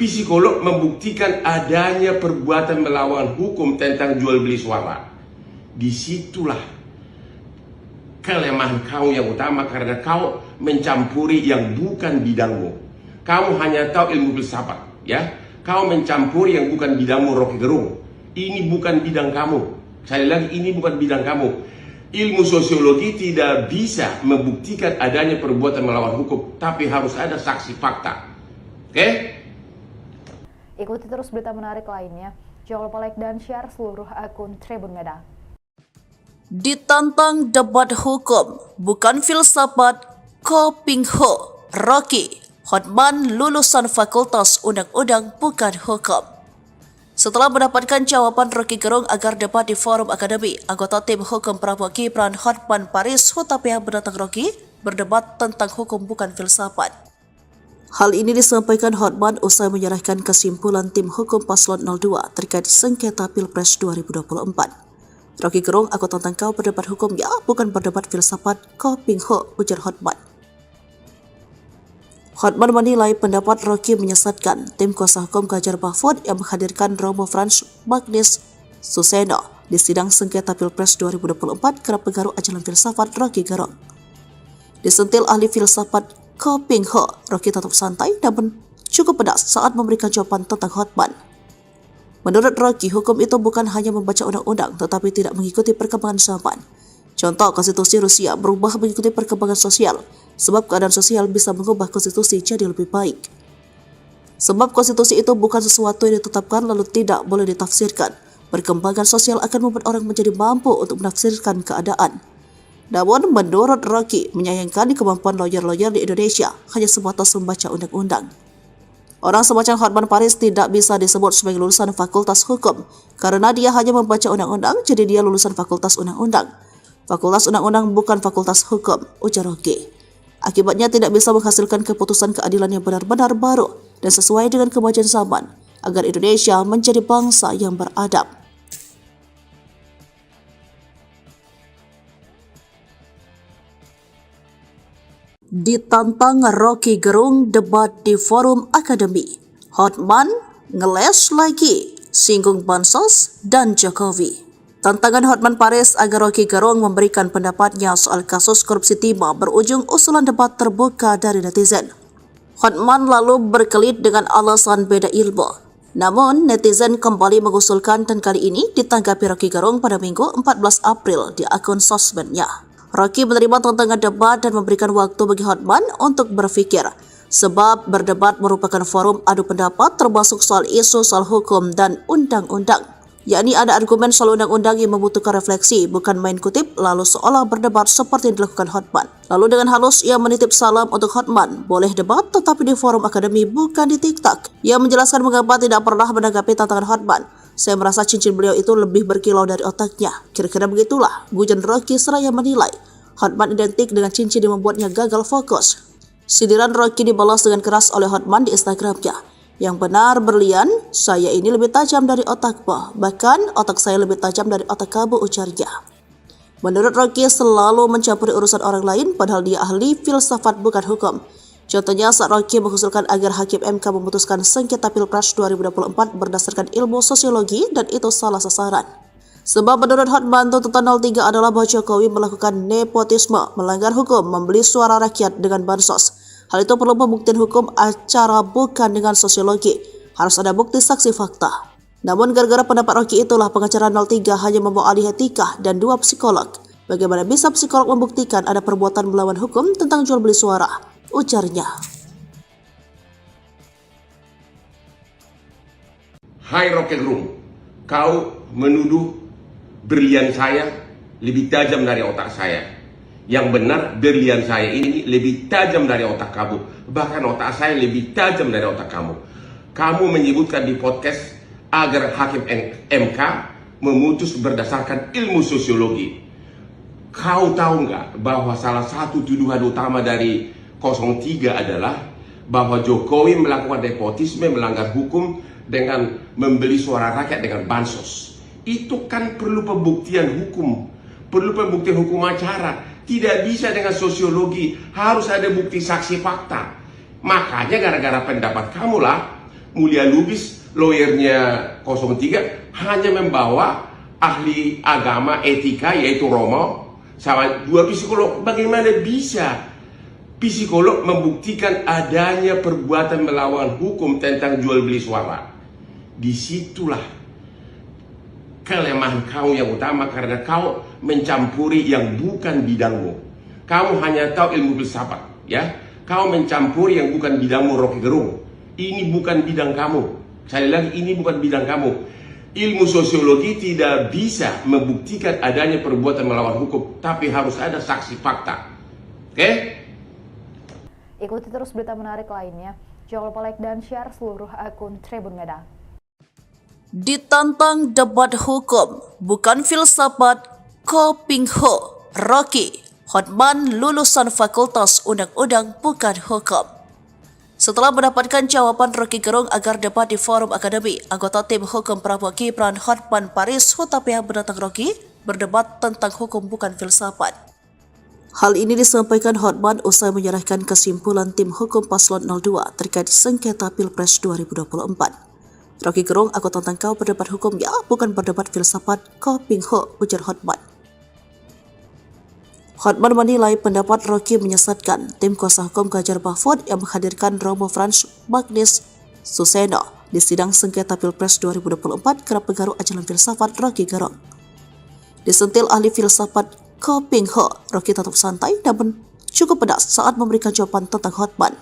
[SPEAKER 2] psikolog membuktikan adanya perbuatan melawan hukum tentang jual beli suara? Disitulah kelemahan kau yang utama, karena kau mencampuri yang bukan bidangmu. Kamu hanya tahu ilmu filsafat, ya. Kau mencampuri yang bukan bidangmu, Rocky Gerung. Ini bukan bidang kamu. Sekali lagi, ini bukan bidang kamu. Ilmu sosiologi tidak bisa membuktikan adanya perbuatan melawan hukum, tapi harus ada saksi fakta. Oke?
[SPEAKER 3] Ikuti terus berita menarik lainnya. Jangan lupa like dan share seluruh akun Tribun Medan.
[SPEAKER 1] Ditantang debat hukum, bukan filsafat, Ko Ping Ho, Rocky, Hotman lulusan Fakultas Undang-Undang bukan hukum. Setelah mendapatkan jawaban Rocky Gerung agar debat di forum akademi, anggota tim hukum Prabowo Gibran Hotman Paris Hutapea menantang Rocky berdebat tentang hukum bukan filsafat. Hal ini disampaikan Hotman usai menyerahkan kesimpulan tim hukum paslon 02 terkait sengketa Pilpres 2024. Rocky Gerung, aku tantang kau berdebat hukum ya, bukan berdebat filsafat, Ko Ping Ho, ujar Hotman. Hotman menilai pendapat Rocky menyesatkan. Tim kuasa hukum Ganjar Mahfud yang menghadirkan Romo Frans Magnis Suseno di sidang sengketa Pilpres 2024 kerap pengaruh ajaran filsafat Rocky Gerung. Disentil ahli filsafat Ko Ping Ho, Rocky tetap santai namun cukup pedas saat memberikan jawaban tentang Hotman. Menurut Rocky, hukum itu bukan hanya membaca undang-undang tetapi tidak mengikuti perkembangan zaman. Contoh, konstitusi Rusia berubah mengikuti perkembangan sosial, sebab keadaan sosial bisa mengubah konstitusi jadi lebih baik. Sebab konstitusi itu bukan sesuatu yang ditetapkan lalu tidak boleh ditafsirkan. Perkembangan sosial akan membuat orang menjadi mampu untuk menafsirkan keadaan. Namun, menurut Rocky, menyayangkan kemampuan lawyer-lawyer di Indonesia hanya sebatas membaca undang-undang. Orang semacam Hotman Paris tidak bisa disebut sebagai lulusan Fakultas Hukum karena dia hanya membaca undang-undang, jadi dia lulusan Fakultas Undang-Undang. Fakultas Undang-Undang bukan Fakultas Hukum, ujar Rocky. Akibatnya tidak bisa menghasilkan keputusan keadilan yang benar-benar baru dan sesuai dengan kemajuan zaman agar Indonesia menjadi bangsa yang beradab. Ditantang Rocky Gerung debat di forum akademi. Hotman ngeles lagi, singgung bansos dan Jokowi. Tantangan Hotman Paris agar Rocky Gerung memberikan pendapatnya soal kasus korupsi timah berujung usulan debat terbuka dari netizen. Hotman lalu berkelit dengan alasan beda ilmu. Namun, netizen kembali mengusulkan dan kali ini ditanggapi Rocky Gerung pada Minggu 14 April di akun sosmednya. Rocky menerima tantangan debat dan memberikan waktu bagi Hotman untuk berpikir, sebab berdebat merupakan forum adu pendapat termasuk soal isu soal hukum dan undang-undang. Yakni ada argumen soal undang-undang yang membutuhkan refleksi, bukan main kutip lalu seolah berdebat seperti yang dilakukan Hotman. Lalu dengan halus ia menitip salam untuk Hotman, boleh debat tetapi di forum akademi bukan di TikTok. Ia menjelaskan mengapa tidak pernah menanggapi tantangan Hotman. Saya merasa cincin beliau itu lebih berkilau dari otaknya. Kira-kira begitulah, gujan Rocky seraya menilai. Hotman identik dengan cincin yang membuatnya gagal fokus. Sindiran Rocky dibalas dengan keras oleh Hotman di Instagramnya. Yang benar berlian, saya ini lebih tajam dari otakmu. Bahkan otak saya lebih tajam dari otak kamu, ujarnya. Menurut Rocky selalu mencampuri urusan orang lain padahal dia ahli filsafat bukan hukum. Contohnya saat Rocky mengusulkan agar Hakim MK memutuskan sengketa Pilpres 2024 berdasarkan ilmu sosiologi dan itu salah sasaran. Sebab menurut Hotman, tuntutan 03 adalah bahwa Jokowi melakukan nepotisme, melanggar hukum, membeli suara rakyat dengan bansos. Hal itu perlu pembuktian hukum acara bukan dengan sosiologi. Harus ada bukti saksi fakta. Namun gara-gara pendapat Rocky itulah pengacara 03 hanya membawa ahli etika dan 2 psikolog. Bagaimana bisa psikolog membuktikan ada perbuatan melawan hukum tentang jual beli suara? Ujarnya.
[SPEAKER 2] Hai Rocky Gerung, kau menuduh berlian saya lebih tajam dari otak saya. Yang benar berlian saya ini lebih tajam dari otak kamu. Bahkan otak saya lebih tajam dari otak kamu. Kamu menyebutkan di podcast agar Hakim MK memutus berdasarkan ilmu sosiologi. Kau tahu nggak bahwa salah satu tuduhan utama dari 03 adalah bahwa Jokowi melakukan nepotisme, melanggar hukum dengan membeli suara rakyat dengan bansos. Itu kan perlu pembuktian hukum, perlu pembuktian hukum acara. Tidak bisa dengan sosiologi, harus ada bukti saksi fakta. Makanya gara-gara pendapat kamulah Mulia Lubis, lawyernya 03, hanya membawa ahli agama etika yaitu Romo sama 2 psikolog. Bagaimana bisa psikolog membuktikan adanya perbuatan melawan hukum tentang jual beli suara? Disitulah kelemahan kau yang utama, karena kau mencampuri yang bukan bidangmu. Kamu hanya tahu ilmu filsafat, ya. Kau mencampuri yang bukan bidangmu, Rocky Gerung. Ini bukan bidang kamu. Sekali lagi, ini bukan bidang kamu. Ilmu sosiologi tidak bisa membuktikan adanya perbuatan melawan hukum, tapi harus ada saksi fakta. Oke?
[SPEAKER 3] Ikuti terus berita menarik lainnya. Jangan lupa like dan share seluruh akun Tribun Medan.
[SPEAKER 1] Ditantang debat hukum, bukan filsafat, Ko Ping Ho, Rocky, Hotman lulusan Fakultas Undang-Undang bukan hukum. Setelah mendapatkan jawaban Rocky Gerung agar debat di forum akademi, anggota tim hukum Prabowo Gibran Hotman Paris Hutapea menantang Rocky berdebat tentang hukum bukan filsafat. Hal ini disampaikan Hotman usai menyerahkan kesimpulan tim hukum paslon 02 terkait sengketa Pilpres 2024. Rocky Gerung, aku tantang kau berdebat hukum ya, bukan berdebat filsafat, Ko Ping Ho, ujar Hotman. Hotman menilai pendapat Rocky menyesatkan. Tim kuasa hukum Ganjar Mahfud yang menghadirkan Romo Frans Magnis Suseno di sidang sengketa Pilpres 2024 kerap pengaruh ajaran filsafat Rocky Gerung. Disentil ahli filsafat Ko Ping Ho, Rocky tetap santai namun cukup pedas saat memberikan jawaban tentang Hotman.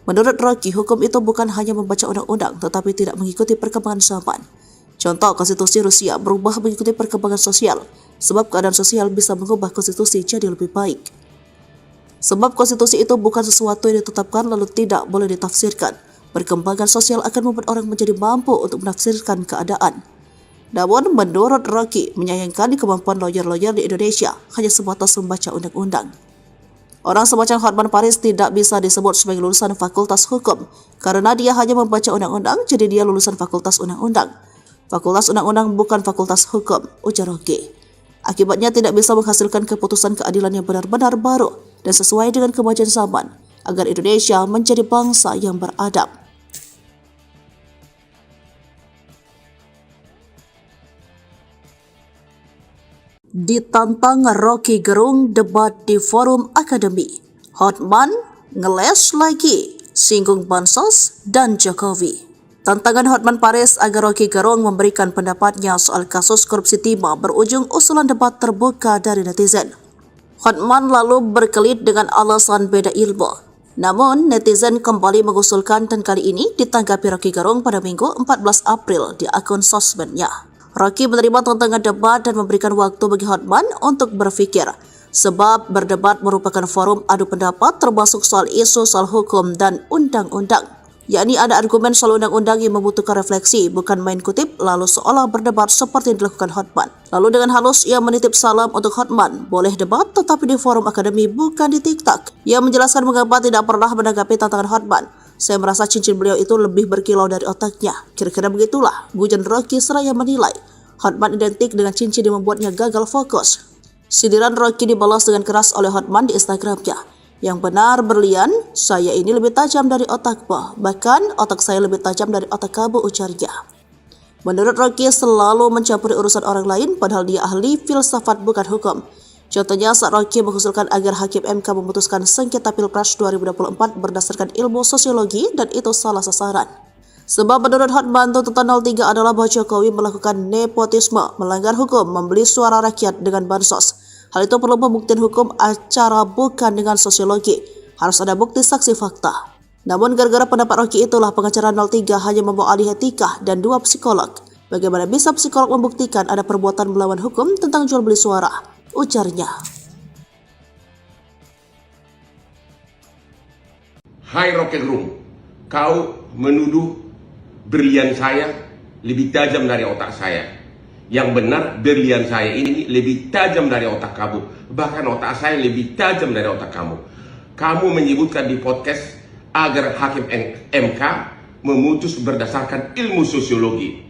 [SPEAKER 1] Menurut Rocky, hukum itu bukan hanya membaca undang-undang tetapi tidak mengikuti perkembangan zaman. Contoh, konstitusi Rusia berubah mengikuti perkembangan sosial, sebab keadaan sosial bisa mengubah konstitusi jadi lebih baik. Sebab konstitusi itu bukan sesuatu yang ditetapkan lalu tidak boleh ditafsirkan. Perkembangan sosial akan membuat orang menjadi mampu untuk menafsirkan keadaan. Namun, menurut Rocky, menyayangkan kemampuan lawyer-lawyer di Indonesia hanya sebatas membaca undang-undang. Orang semacam Hotman Paris tidak bisa disebut sebagai lulusan Fakultas Hukum karena dia hanya membaca undang-undang, jadi dia lulusan Fakultas Undang-Undang. Fakultas Undang-Undang bukan Fakultas Hukum, ujar Rocky. Akibatnya tidak bisa menghasilkan keputusan keadilan yang benar-benar baru dan sesuai dengan kemajuan zaman agar Indonesia menjadi bangsa yang beradab. Ditantang Rocky Gerung debat di forum akademi. Hotman ngeles lagi, singgung bansos dan Jokowi. Tantangan Hotman Paris agar Rocky Gerung memberikan pendapatnya soal kasus korupsi timah berujung usulan debat terbuka dari netizen. Hotman lalu berkelit dengan alasan beda ilmu. Namun, netizen kembali mengusulkan dan kali ini ditanggapi Rocky Gerung pada Minggu 14 April di akun sosmednya. Rocky menerima tantangan debat dan memberikan waktu bagi Hotman untuk berpikir, sebab berdebat merupakan forum adu pendapat termasuk soal isu soal hukum dan undang-undang. Yakni ada argumen soal undang-undang yang membutuhkan refleksi, bukan main kutip lalu seolah berdebat seperti yang dilakukan Hotman. Lalu dengan halus ia menitip salam untuk Hotman, boleh debat tetapi di forum akademi bukan di TikTok. Ia menjelaskan mengapa tidak pernah menanggapi tantangan Hotman. Saya merasa cincin beliau itu lebih berkilau dari otaknya. Kira-kira begitulah, gujon Rocky seraya menilai Hotman identik dengan cincin yang membuatnya gagal fokus. Sindiran Rocky dibalas dengan keras oleh Hotman di Instagramnya. Yang benar berlian, saya ini lebih tajam dari otakmu. Bahkan otak saya lebih tajam dari otak kamu, ujarnya. Menurut Rocky selalu mencampuri urusan orang lain padahal dia ahli filsafat bukan hukum. Contohnya saat Rocky mengusulkan agar Hakim MK memutuskan sengketa Pilpres 2024 berdasarkan ilmu sosiologi dan itu salah sasaran. Sebab menurut Hotman tuntutan 03 adalah bahwa Jokowi melakukan nepotisme, melanggar hukum, membeli suara rakyat dengan bansos. Hal itu perlu pembuktian hukum acara bukan dengan sosiologi. Harus ada bukti saksi fakta. Namun gara-gara pendapat Rocky itulah pengacara 03 hanya membawa ahli etika dan 2 psikolog. Bagaimana bisa psikolog membuktikan ada perbuatan melawan hukum tentang jual beli suara? Ujarnya.
[SPEAKER 2] Hai Rocky Gerung, kau menuduh berlian saya lebih tajam dari otak saya. Yang benar berlian saya ini lebih tajam dari otak kamu. Bahkan otak saya lebih tajam dari otak kamu. Kamu menyebutkan di podcast agar Hakim MK memutus berdasarkan ilmu sosiologi.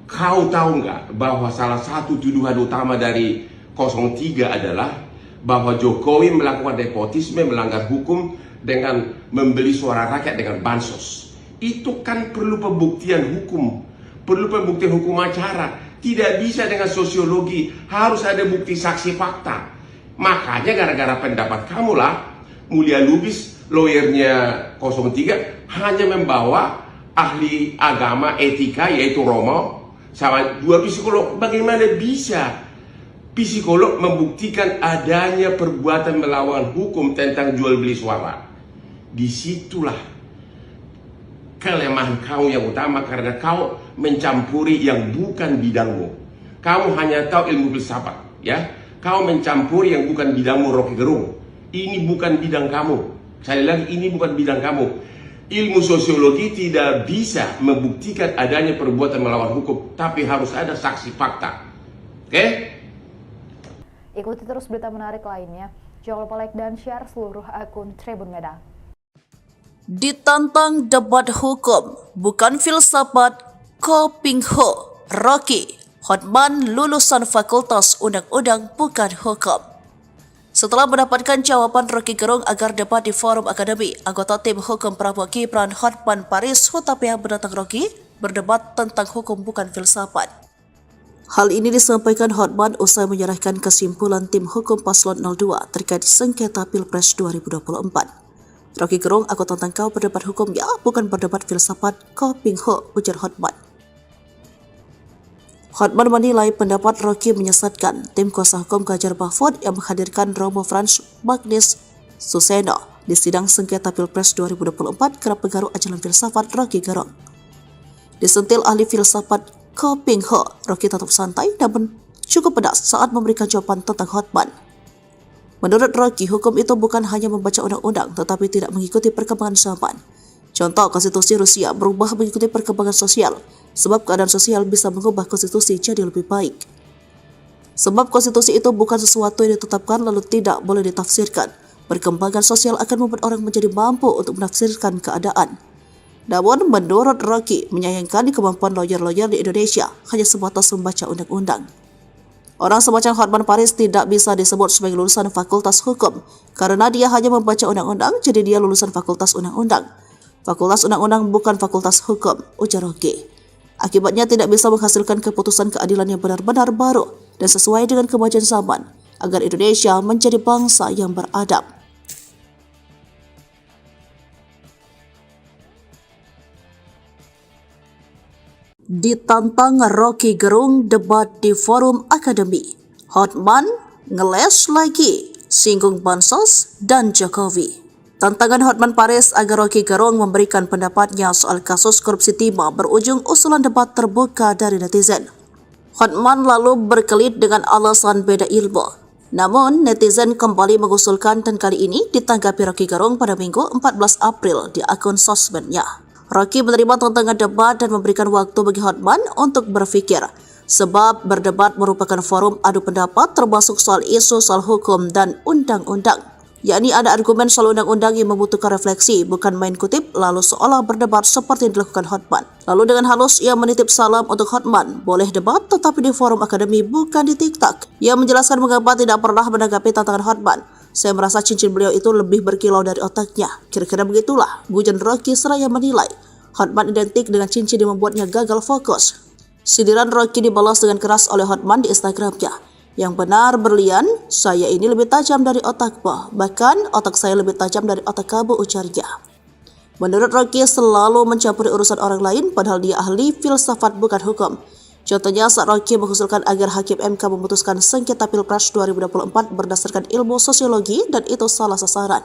[SPEAKER 2] Kau tahu nggak bahwa salah satu tuduhan utama dari 03 adalah bahwa Jokowi melakukan nepotisme, melanggar hukum dengan membeli suara rakyat dengan bansos. Itu kan perlu pembuktian hukum, perlu pembuktian hukum acara. Tidak bisa dengan sosiologi, harus ada bukti saksi fakta. Makanya gara-gara pendapat kamulah Mulia Lubis, lawyernya 03, hanya membawa ahli agama etika yaitu Romo sama 2 psikolog. Bagaimana bisa psikolog membuktikan adanya perbuatan melawan hukum tentang jual beli suara? Disitulah kelemahan kau yang utama, karena kau mencampuri yang bukan bidangmu. Kamu hanya tahu ilmu filsafat, ya. Kau mencampuri yang bukan bidangmu, Rocky Gerung. Ini bukan bidang kamu. Sekali lagi, ini bukan bidang kamu. Ilmu sosiologi tidak bisa membuktikan adanya perbuatan melawan hukum, tapi harus ada saksi fakta. Oke?
[SPEAKER 3] Ikuti terus berita menarik lainnya. Jangan lupa like dan share seluruh akun Tribun Medan.
[SPEAKER 1] Ditantang debat hukum, bukan filsafat, Ko Ping Ho, Rocky, Hotman lulusan Fakultas Undang-Undang bukan hukum. Setelah mendapatkan jawaban Rocky Gerung agar debat di forum akademi, anggota tim hukum Prabowo Gibran Hotman Paris Hutapea menantang Rocky berdebat tentang hukum bukan filsafat. Hal ini disampaikan Hotman usai menyerahkan kesimpulan tim hukum paslon 02 terkait sengketa Pilpres 2024. Rocky Gerung, aku tantang kau berdebat hukum ya, bukan berdebat filsafat, Ko Ping Ho, ujar Hotman. Hotman menilai pendapat Rocky menyesatkan. Tim kuasa hukum Ganjar Mahfud yang menghadirkan Romo Frans Magnis Suseno di sidang sengketa Pilpres 2024 kerap pengaruh ajaran filsafat Rocky Gerung. Disentil ahli filsafat Ko Ping Ho, Rocky tetap santai namun cukup pedas saat memberikan jawaban tentang Hotman. Menurut Rocky, hukum itu bukan hanya membaca undang-undang tetapi tidak mengikuti perkembangan zaman. Contoh, konstitusi Rusia berubah mengikuti perkembangan sosial, sebab keadaan sosial bisa mengubah konstitusi jadi lebih baik. Sebab konstitusi itu bukan sesuatu yang ditetapkan lalu tidak boleh ditafsirkan. Perkembangan sosial akan membuat orang menjadi mampu untuk menafsirkan keadaan. Namun, menurut Rocky, menyayangkan kemampuan lawyer-lawyer di Indonesia hanya sebatas membaca undang-undang. Orang semacam Hotman Paris tidak bisa disebut sebagai lulusan Fakultas Hukum karena dia hanya membaca undang-undang, jadi dia lulusan Fakultas Undang-Undang. Fakultas Undang-Undang bukan Fakultas Hukum, ujar Rocky. Akibatnya tidak bisa menghasilkan keputusan keadilan yang benar-benar baru dan sesuai dengan kemajuan zaman agar Indonesia menjadi bangsa yang beradab. Ditantang Rocky Gerung debat di forum akademi. Hotman ngeles lagi, singgung bansos dan Jokowi. Tantangan Hotman Paris agar Rocky Gerung memberikan pendapatnya soal kasus korupsi timah berujung usulan debat terbuka dari netizen. Hotman lalu berkelit dengan alasan beda ilmu. Namun, netizen kembali mengusulkan dan kali ini ditanggapi Rocky Gerung pada Minggu 14 April di akun sosmednya. Rocky menerima tantangan debat dan memberikan waktu bagi Hotman untuk berpikir, sebab berdebat merupakan forum adu pendapat termasuk soal isu soal hukum dan undang-undang. Yakni ada argumen soal undang-undang yang membutuhkan refleksi, bukan main kutip lalu seolah berdebat seperti yang dilakukan Hotman. Lalu dengan halus ia menitip salam untuk Hotman, boleh debat tetapi di forum akademi bukan di TikTok. Ia menjelaskan mengapa tidak pernah menanggapi tantangan Hotman, Saya merasa cincin beliau itu lebih berkilau dari otaknya. Kira-kira begitulah gujan Rocky seraya menilai Hotman identik dengan cincin yang membuatnya gagal fokus. Sindiran Rocky dibalas dengan keras oleh Hotman di Instagramnya. Yang benar berlian, saya ini lebih tajam dari otakmu. Bahkan otak saya lebih tajam dari otak kamu, ujarnya. Menurut Rocky selalu mencampuri urusan orang lain padahal dia ahli filsafat bukan hukum. Contohnya saat Rocky mengusulkan agar Hakim MK memutuskan sengketa Pilpres 2024 berdasarkan ilmu sosiologi dan itu salah sasaran.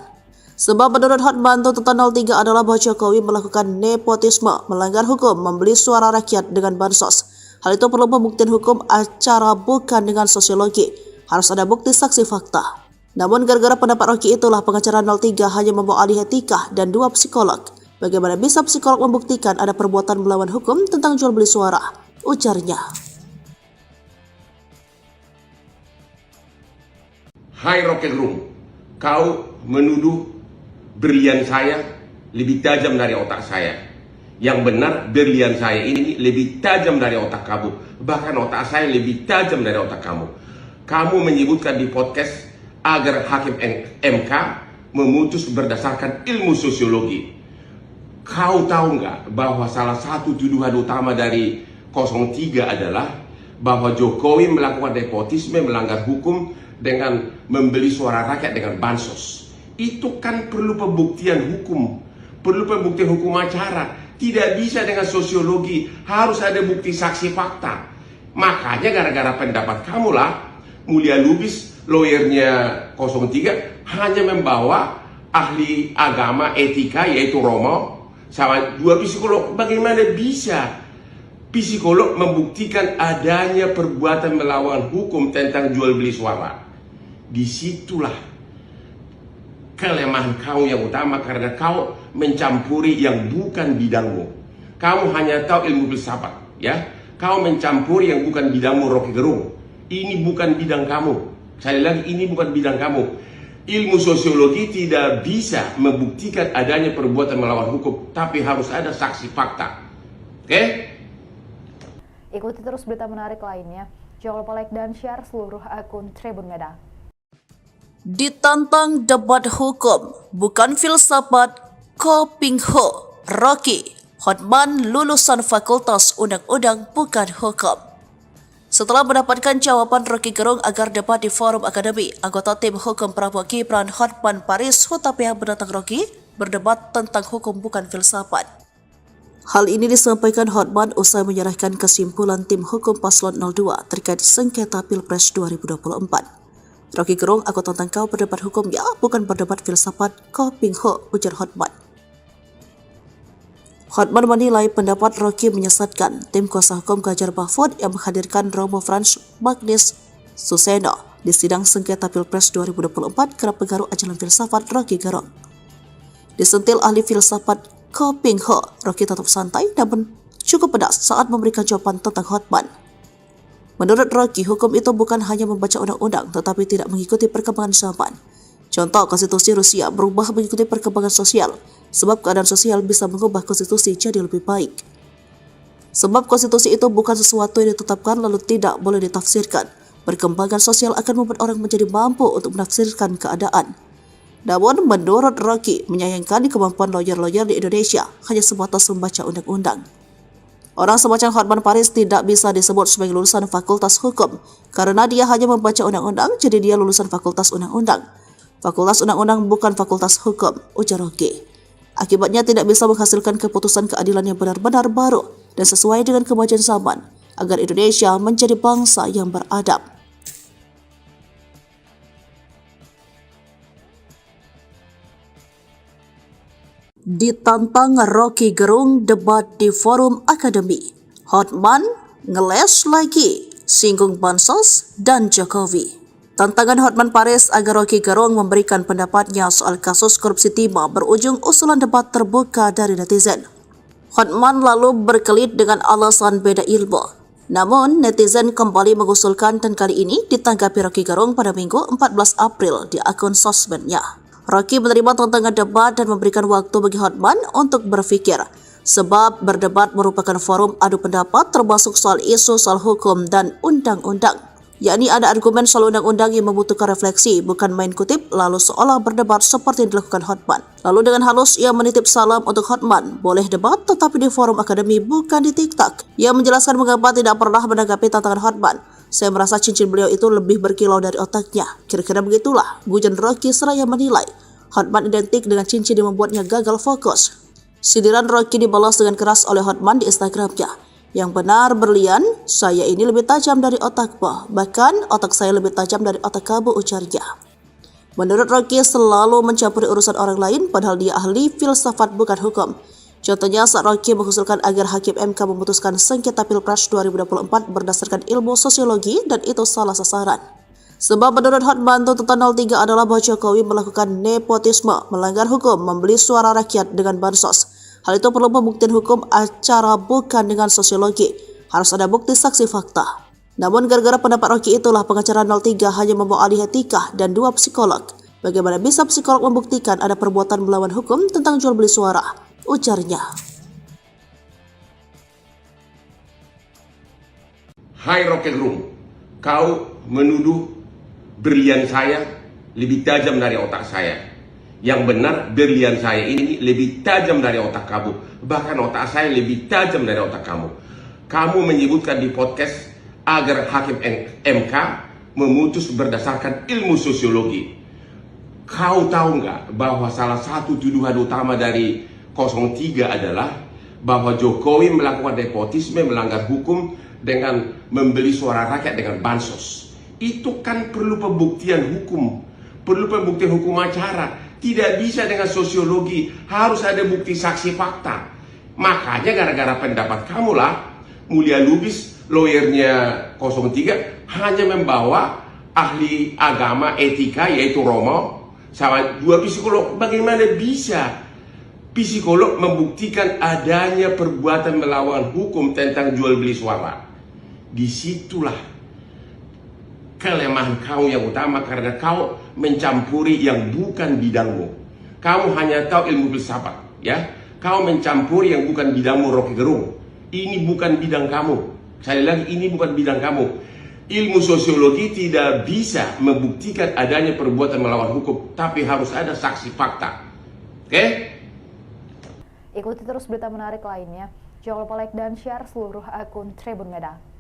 [SPEAKER 1] Sebab menurut Hotman tuntutan 03 adalah bahwa Jokowi melakukan nepotisme, melanggar hukum, membeli suara rakyat dengan bansos. Hal itu perlu pembuktian hukum acara bukan dengan sosiologi. Harus ada bukti saksi fakta. Namun gara-gara pendapat Rocky itulah pengacara 03 hanya membawa ahli etika dan 2 psikolog. Bagaimana bisa psikolog membuktikan ada perbuatan melawan hukum tentang jual beli suara? Ujarnya.
[SPEAKER 2] Hai Rocky Gerung, kau menuduh berlian saya lebih tajam dari otak saya. Yang benar berlian saya ini lebih tajam dari otak kamu. Bahkan otak saya lebih tajam dari otak kamu. Kamu menyebutkan di podcast agar Hakim MK memutus berdasarkan ilmu sosiologi. Kau tahu nggak bahwa salah satu tuduhan utama dari 03 adalah bahwa Jokowi melakukan nepotisme, melanggar hukum dengan membeli suara rakyat dengan bansos. Itu kan perlu pembuktian hukum, perlu pembuktian hukum acara. Tidak bisa dengan sosiologi, harus ada bukti saksi fakta. Makanya gara-gara pendapat kamulah Mulia Lubis, lawyernya 03, hanya membawa ahli agama etika yaitu Romo sama 2 psikolog. Bagaimana bisa psikolog membuktikan adanya perbuatan melawan hukum tentang jual beli suara? Disitulah kelemahan kau yang utama, karena kau mencampuri yang bukan bidangmu. Kamu hanya tahu ilmu filsafat, ya. Kau mencampuri yang bukan bidangmu, Rocky Gerung. Ini bukan bidang kamu. Sekali lagi, ini bukan bidang kamu. Ilmu sosiologi tidak bisa membuktikan adanya perbuatan melawan hukum, tapi harus ada saksi fakta. Oke?
[SPEAKER 3] Ikuti terus berita menarik lainnya. Jangan lupa like dan share seluruh akun Tribun Medan.
[SPEAKER 1] Ditantang debat hukum, bukan filsafat, Ko Ping Ho, Rocky, Hotman lulusan Fakultas Undang-Undang bukan hukum. Setelah mendapatkan jawaban Rocky Gerung agar debat di forum akademi, anggota tim hukum Prabowo Gibran Hotman Paris Hutapea menantang Rocky berdebat tentang hukum bukan filsafat. Hal ini disampaikan Hotman usai menyerahkan kesimpulan tim hukum paslon 02 terkait sengketa Pilpres 2024. Rocky Gerung, aku tantang kau berdebat hukum ya, bukan berdebat filsafat, Ko Ping Ho, ujar Hotman. Hotman menilai pendapat Rocky menyesatkan. Tim kuasa hukum Ganjar Mahfud yang menghadirkan Romo Frans Magnis Suseno di sidang sengketa Pilpres 2024 kerap pengaruh ajaran filsafat Rocky Gerung. Disentil ahli filsafat Ko Ping Ho, Rocky tetap santai namun cukup pedas saat memberikan jawaban tentang Hotman. Menurut Rocky, hukum itu bukan hanya membaca undang-undang tetapi tidak mengikuti perkembangan zaman. Contoh, konstitusi Rusia berubah mengikuti perkembangan sosial, sebab keadaan sosial bisa mengubah konstitusi jadi lebih baik. Sebab konstitusi itu bukan sesuatu yang ditetapkan lalu tidak boleh ditafsirkan. Perkembangan sosial akan membuat orang menjadi mampu untuk menafsirkan keadaan. Namun, menurut Rocky, menyayangkan kemampuan lawyer-lawyer di Indonesia hanya sebatas membaca undang-undang. Orang semacam Hotman Paris tidak bisa disebut sebagai lulusan Fakultas Hukum karena dia hanya membaca undang-undang, jadi dia lulusan Fakultas Undang-Undang. Fakultas Undang-Undang bukan Fakultas Hukum, ujar Rocky. Akibatnya tidak bisa menghasilkan keputusan keadilan yang benar-benar baru dan sesuai dengan kemajuan zaman agar Indonesia menjadi bangsa yang beradab. Ditantang Rocky Gerung debat di forum akademi. Hotman ngeles lagi, singgung bansos dan Jokowi. Tantangan Hotman Paris agar Rocky Gerung memberikan pendapatnya soal kasus korupsi timah berujung usulan debat terbuka dari netizen. Hotman lalu berkelit dengan alasan beda ilmu. Namun, netizen kembali mengusulkan dan kali ini ditanggapi Rocky Gerung pada Minggu 14 April di akun sosmednya. Rocky menerima tantangan debat dan memberikan waktu bagi Hotman untuk berpikir, sebab berdebat merupakan forum adu pendapat termasuk soal isu soal hukum dan undang-undang. yakni ada argumen soal undang-undang yang membutuhkan refleksi, bukan main kutip lalu seolah berdebat seperti yang dilakukan Hotman. Lalu dengan halus ia menitip salam untuk Hotman, boleh debat tetapi di forum akademi bukan di TikTok. Ia menjelaskan mengapa tidak pernah menanggapi tantangan Hotman. Saya merasa cincin beliau itu lebih berkilau dari otaknya. Kira-kira begitulah, Bujan Rocky seraya menilai Hotman identik dengan cincin yang membuatnya gagal fokus. Sindiran Rocky dibalas dengan keras oleh Hotman di Instagramnya. Yang benar berlian, saya ini lebih tajam dari otakmu. Bahkan otak saya lebih tajam dari otak kamu, ujarnya. Menurut Rocky selalu mencampuri urusan orang lain padahal dia ahli filsafat bukan hukum. Contohnya saat Rocky mengusulkan agar Hakim MK memutuskan sengketa Pilpres 2024 berdasarkan ilmu sosiologi dan itu salah sasaran. Sebab menurut Hotman tuntutan 03 adalah bahwa Jokowi melakukan nepotisme, melanggar hukum, membeli suara rakyat dengan bansos. Hal itu perlu pembuktian hukum acara bukan dengan sosiologi. Harus ada bukti saksi fakta. Namun gara-gara pendapat Rocky itulah pengacara 03 hanya membawa ahli etika dan 2 psikolog. Bagaimana bisa psikolog membuktikan ada perbuatan melawan hukum tentang jual beli suara? Ujarnya.
[SPEAKER 2] Hai Rocket Room, kau menuduh berlian saya lebih tajam dari otak saya. Yang benar berlian saya ini lebih tajam dari otak kamu. Bahkan otak saya lebih tajam dari otak kamu. Kamu menyebutkan di podcast agar Hakim MK memutus berdasarkan ilmu sosiologi. Kau tahu nggak bahwa salah satu tuduhan utama dari 03 adalah bahwa Jokowi melakukan nepotisme, melanggar hukum dengan membeli suara rakyat dengan bansos. Itu kan perlu pembuktian hukum, perlu pembuktian hukum acara. Tidak bisa dengan sosiologi, harus ada bukti saksi fakta. Makanya gara-gara pendapat kamulah Mulia Lubis, lawyernya 03, hanya membawa ahli agama etika yaitu Romo sama 2 psikolog. Bagaimana bisa psikolog membuktikan adanya perbuatan melawan hukum tentang jual beli suara? Disitulah kelemahan kau yang utama, karena kau mencampuri yang bukan bidangmu. Kamu hanya tahu ilmu filsafat, ya. Kau mencampuri yang bukan bidangmu, Rocky Gerung. Ini bukan bidang kamu. Sekali lagi, ini bukan bidang kamu. Ilmu sosiologi tidak bisa membuktikan adanya perbuatan melawan hukum, tapi harus ada saksi fakta. Oke?
[SPEAKER 3] Ikuti terus berita menarik lainnya. Jangan lupa like dan share seluruh akun Tribun Medan.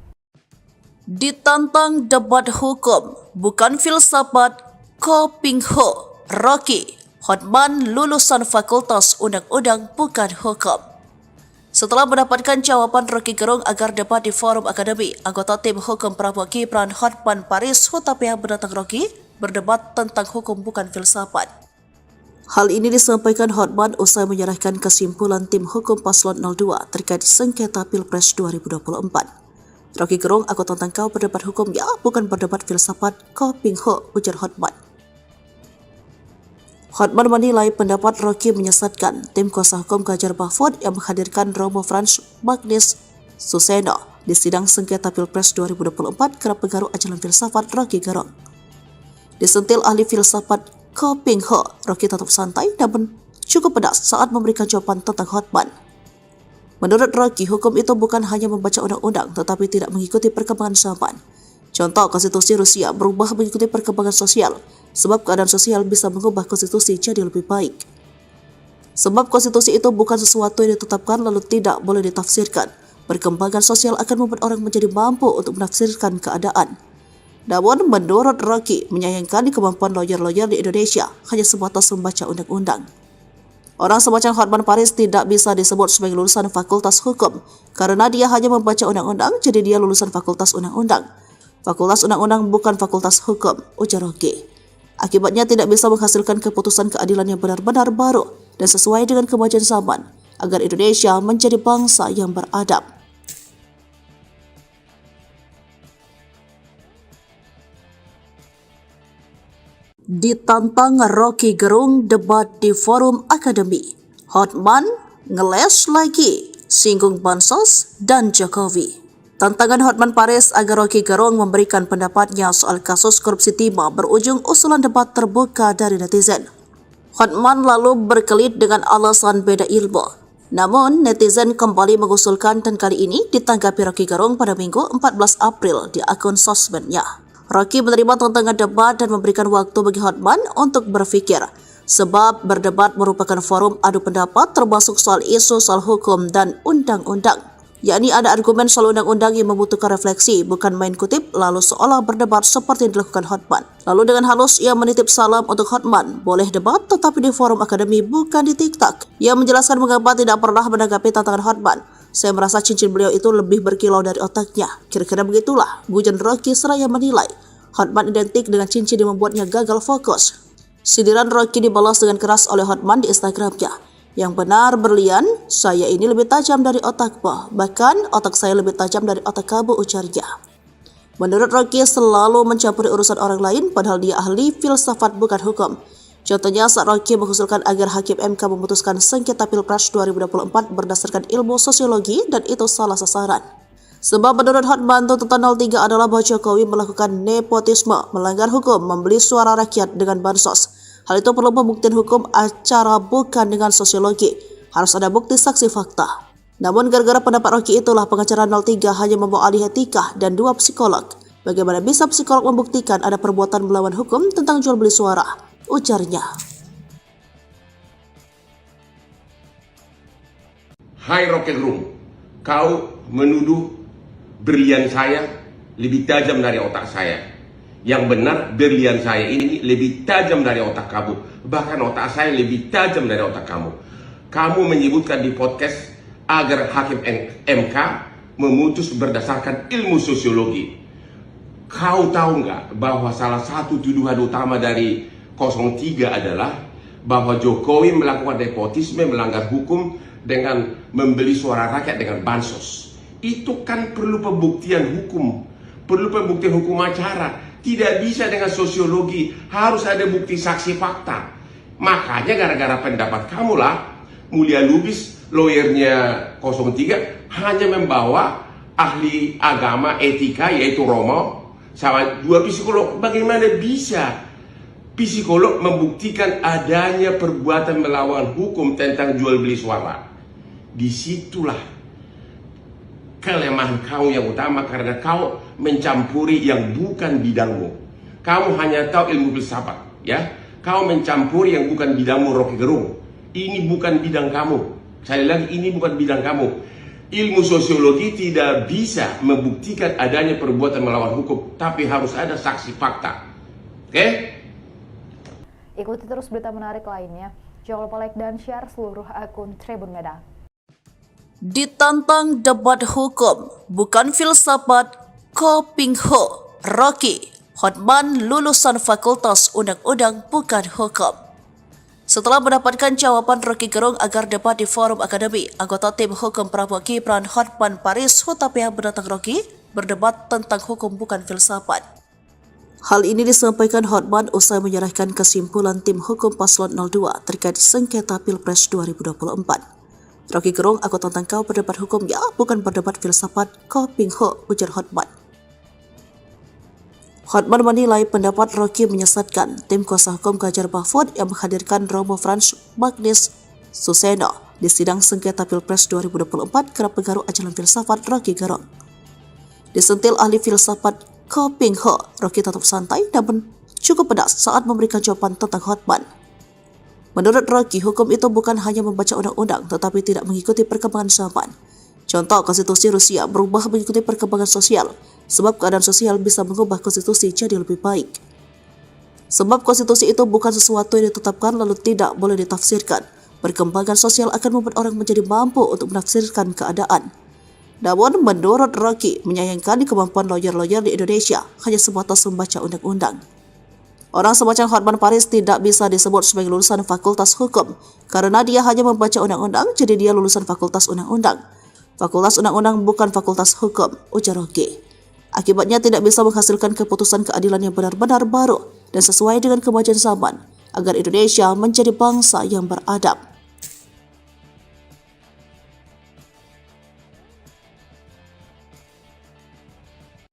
[SPEAKER 1] Ditantang debat hukum, bukan filsafat, Ko Ping Ho, Rocky, Hotman lulusan Fakultas Undang-Undang bukan hukum. Setelah mendapatkan jawaban Rocky Gerung agar debat di forum akademi, anggota tim hukum Prabowo Gibran Hotman Paris Hutapea menantang Rocky berdebat tentang hukum bukan filsafat. Hal ini disampaikan Hotman usai menyerahkan kesimpulan tim hukum paslon 02 terkait sengketa Pilpres 2024. Rocky Gerung, aku tantang kau berdebat hukum ya, bukan berdebat filsafat, Ko Ping Ho, ujar Hotman. Hotman menilai pendapat Rocky menyesatkan. Tim kuasa hukum Ganjar Mahfud yang menghadirkan Romo Frans Magnis Suseno di sidang sengketa Pilpres 2024 kerap pengaruh ajaran filsafat Rocky Gerung. Disentil ahli filsafat Ko Ping Ho, Rocky tetap santai namun cukup pedas saat memberikan jawaban tentang Hotman. Menurut Rocky, hukum itu bukan hanya membaca undang-undang tetapi tidak mengikuti perkembangan zaman. Contoh, konstitusi Rusia berubah mengikuti perkembangan sosial, sebab keadaan sosial bisa mengubah konstitusi jadi lebih baik. Sebab konstitusi itu bukan sesuatu yang ditetapkan lalu tidak boleh ditafsirkan. Perkembangan sosial akan membuat orang menjadi mampu untuk menafsirkan keadaan. Namun, menurut Rocky, menyayangkan kemampuan lawyer-lawyer di Indonesia hanya sebatas membaca undang-undang. Orang semacam Hotman Paris tidak bisa disebut sebagai lulusan Fakultas Hukum karena dia hanya membaca undang-undang, jadi dia lulusan Fakultas Undang-Undang. Fakultas Undang-Undang bukan Fakultas Hukum, ujar Rocky. Akibatnya tidak bisa menghasilkan keputusan keadilan yang benar-benar baru dan sesuai dengan kemajuan zaman agar Indonesia menjadi bangsa yang beradab. Ditantang Rocky Gerung debat di forum akademi. Hotman ngeles lagi, singgung bansos dan Jokowi. Tantangan Hotman Paris agar Rocky Gerung memberikan pendapatnya soal kasus korupsi timah berujung usulan debat terbuka dari netizen. Hotman lalu berkelit dengan alasan beda ilmu. Namun, netizen kembali mengusulkan dan kali ini ditanggapi Rocky Gerung pada Minggu 14 April di akun sosmednya. Rocky menerima tantangan debat dan memberikan waktu bagi Hotman untuk berpikir. Sebab berdebat merupakan forum adu pendapat termasuk soal isu soal hukum dan undang-undang. Yakni ada argumen soal undang-undang yang membutuhkan refleksi, bukan main kutip lalu seolah berdebat seperti yang dilakukan Hotman. Lalu dengan halus ia menitip salam untuk Hotman, boleh debat tetapi di forum akademi bukan di TikTok. Ia menjelaskan mengapa tidak pernah menanggapi tantangan Hotman. Saya merasa cincin beliau itu lebih berkilau dari otaknya. Kira-kira begitulah, Bujan Rocky seraya menilai. Hotman identik dengan cincin yang membuatnya gagal fokus. Sindiran Rocky dibalas dengan keras oleh Hotman di Instagramnya. Yang benar berlian, saya ini lebih tajam dari otakmu. Bahkan otak saya lebih tajam dari otak kamu, ujarnya. Menurut Rocky selalu mencampuri urusan orang lain padahal dia ahli filsafat bukan hukum. Contohnya saat Rocky mengusulkan agar Hakim MK memutuskan sengketa Pilpres 2024 berdasarkan ilmu sosiologi dan itu salah sasaran. Sebab menurut Hotman tuntutan 03 adalah bahwa Jokowi melakukan nepotisme, melanggar hukum, membeli suara rakyat dengan bansos. Hal itu perlu pembuktian hukum acara bukan dengan sosiologi. Harus ada bukti saksi fakta. Namun gara-gara pendapat Rocky itulah pengacara 03 hanya membawa ahli etika dan 2 psikolog. Bagaimana bisa psikolog membuktikan ada perbuatan melawan hukum tentang jual beli suara? Ujarnya.
[SPEAKER 2] Hai Rocket Room, kau menuduh berlian saya lebih tajam dari otak saya. Yang benar, berlian saya ini lebih tajam dari otak kamu. Bahkan otak saya lebih tajam dari otak kamu. Kamu menyebutkan di podcast agar Hakim MK memutus berdasarkan ilmu sosiologi. Kau tahu nggak bahwa salah satu tuduhan utama dari 03 adalah bahwa Jokowi melakukan nepotisme, melanggar hukum dengan membeli suara rakyat dengan bansos. Itu kan perlu pembuktian hukum, perlu pembuktian hukum acara. Tidak bisa dengan sosiologi, harus ada bukti saksi fakta. Makanya gara-gara pendapat kamulah, Mulia Lubis, lawyernya 03, hanya membawa ahli agama etika yaitu Romo, sama 2 psikolog. Bagaimana bisa psikolog membuktikan adanya perbuatan melawan hukum tentang jual beli suara? Disitulah kelemahan kau yang utama karena kau mencampuri yang bukan bidangmu. Kamu hanya tahu ilmu filsafat, ya. Kau mencampuri yang bukan bidangmu, Rocky Gerung. Ini bukan bidang kamu. Sekali lagi, ini bukan bidang kamu. Ilmu sosiologi tidak bisa membuktikan adanya perbuatan melawan hukum, tapi harus ada saksi fakta. Oke?
[SPEAKER 3] Ikuti terus berita menarik lainnya. Jangan lupa like dan share seluruh akun Tribun Medan.
[SPEAKER 1] Ditantang debat hukum, bukan filsafat, Ko Ping Ho, Rocky, Hotman lulusan Fakultas Undang-Undang bukan hukum. Setelah mendapatkan jawaban Rocky Gerung agar debat di forum akademi, anggota tim hukum Prabowo Gibran Hotman Paris Hutapea menantang Rocky berdebat tentang hukum bukan filsafat. Hal ini disampaikan Hotman usai menyerahkan kesimpulan tim hukum paslon 02 terkait sengketa Pilpres 2024. Rocky Gerung, aku tantang kau berdebat hukum ya, bukan berdebat filsafat, Ko Ping Ho, ujar Hotman. Hotman menilai pendapat Rocky menyesatkan. Tim kuasa hukum Ganjar Mahfud yang menghadirkan Romo Frans Magnis Suseno di sidang sengketa Pilpres 2024 kerap pengaruh ajaran filsafat Rocky Gerung. Disentil ahli filsafat Ko Ping Ho, Rocky tetap santai namun cukup pedas saat memberikan jawaban tentang Hotman. Menurut Rocky, hukum itu bukan hanya membaca undang-undang tetapi tidak mengikuti perkembangan zaman. Contoh, konstitusi Rusia berubah mengikuti perkembangan sosial, sebab keadaan sosial bisa mengubah konstitusi jadi lebih baik. Sebab konstitusi itu bukan sesuatu yang ditetapkan lalu tidak boleh ditafsirkan. Perkembangan sosial akan membuat orang menjadi mampu untuk menafsirkan keadaan. Namun, menurut Rocky, menyayangkan kemampuan lawyer-lawyer di Indonesia hanya sebatas membaca undang-undang. Orang semacam Hotman Paris tidak bisa disebut sebagai lulusan Fakultas Hukum karena dia hanya membaca undang-undang, jadi dia lulusan Fakultas Undang-Undang. Fakultas Undang-Undang bukan Fakultas Hukum, ujar Rocky. Akibatnya tidak bisa menghasilkan keputusan keadilan yang benar-benar baru dan sesuai dengan kemajuan zaman agar Indonesia menjadi bangsa yang beradab.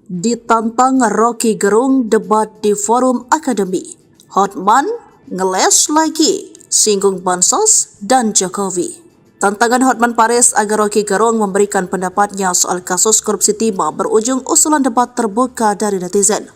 [SPEAKER 1] Ditantang Rocky Gerung debat di forum akademi. Hotman ngeles lagi, singgung bansos dan Jokowi. Tantangan Hotman Paris agar Rocky Gerung memberikan pendapatnya soal kasus korupsi timah berujung usulan debat terbuka dari netizen.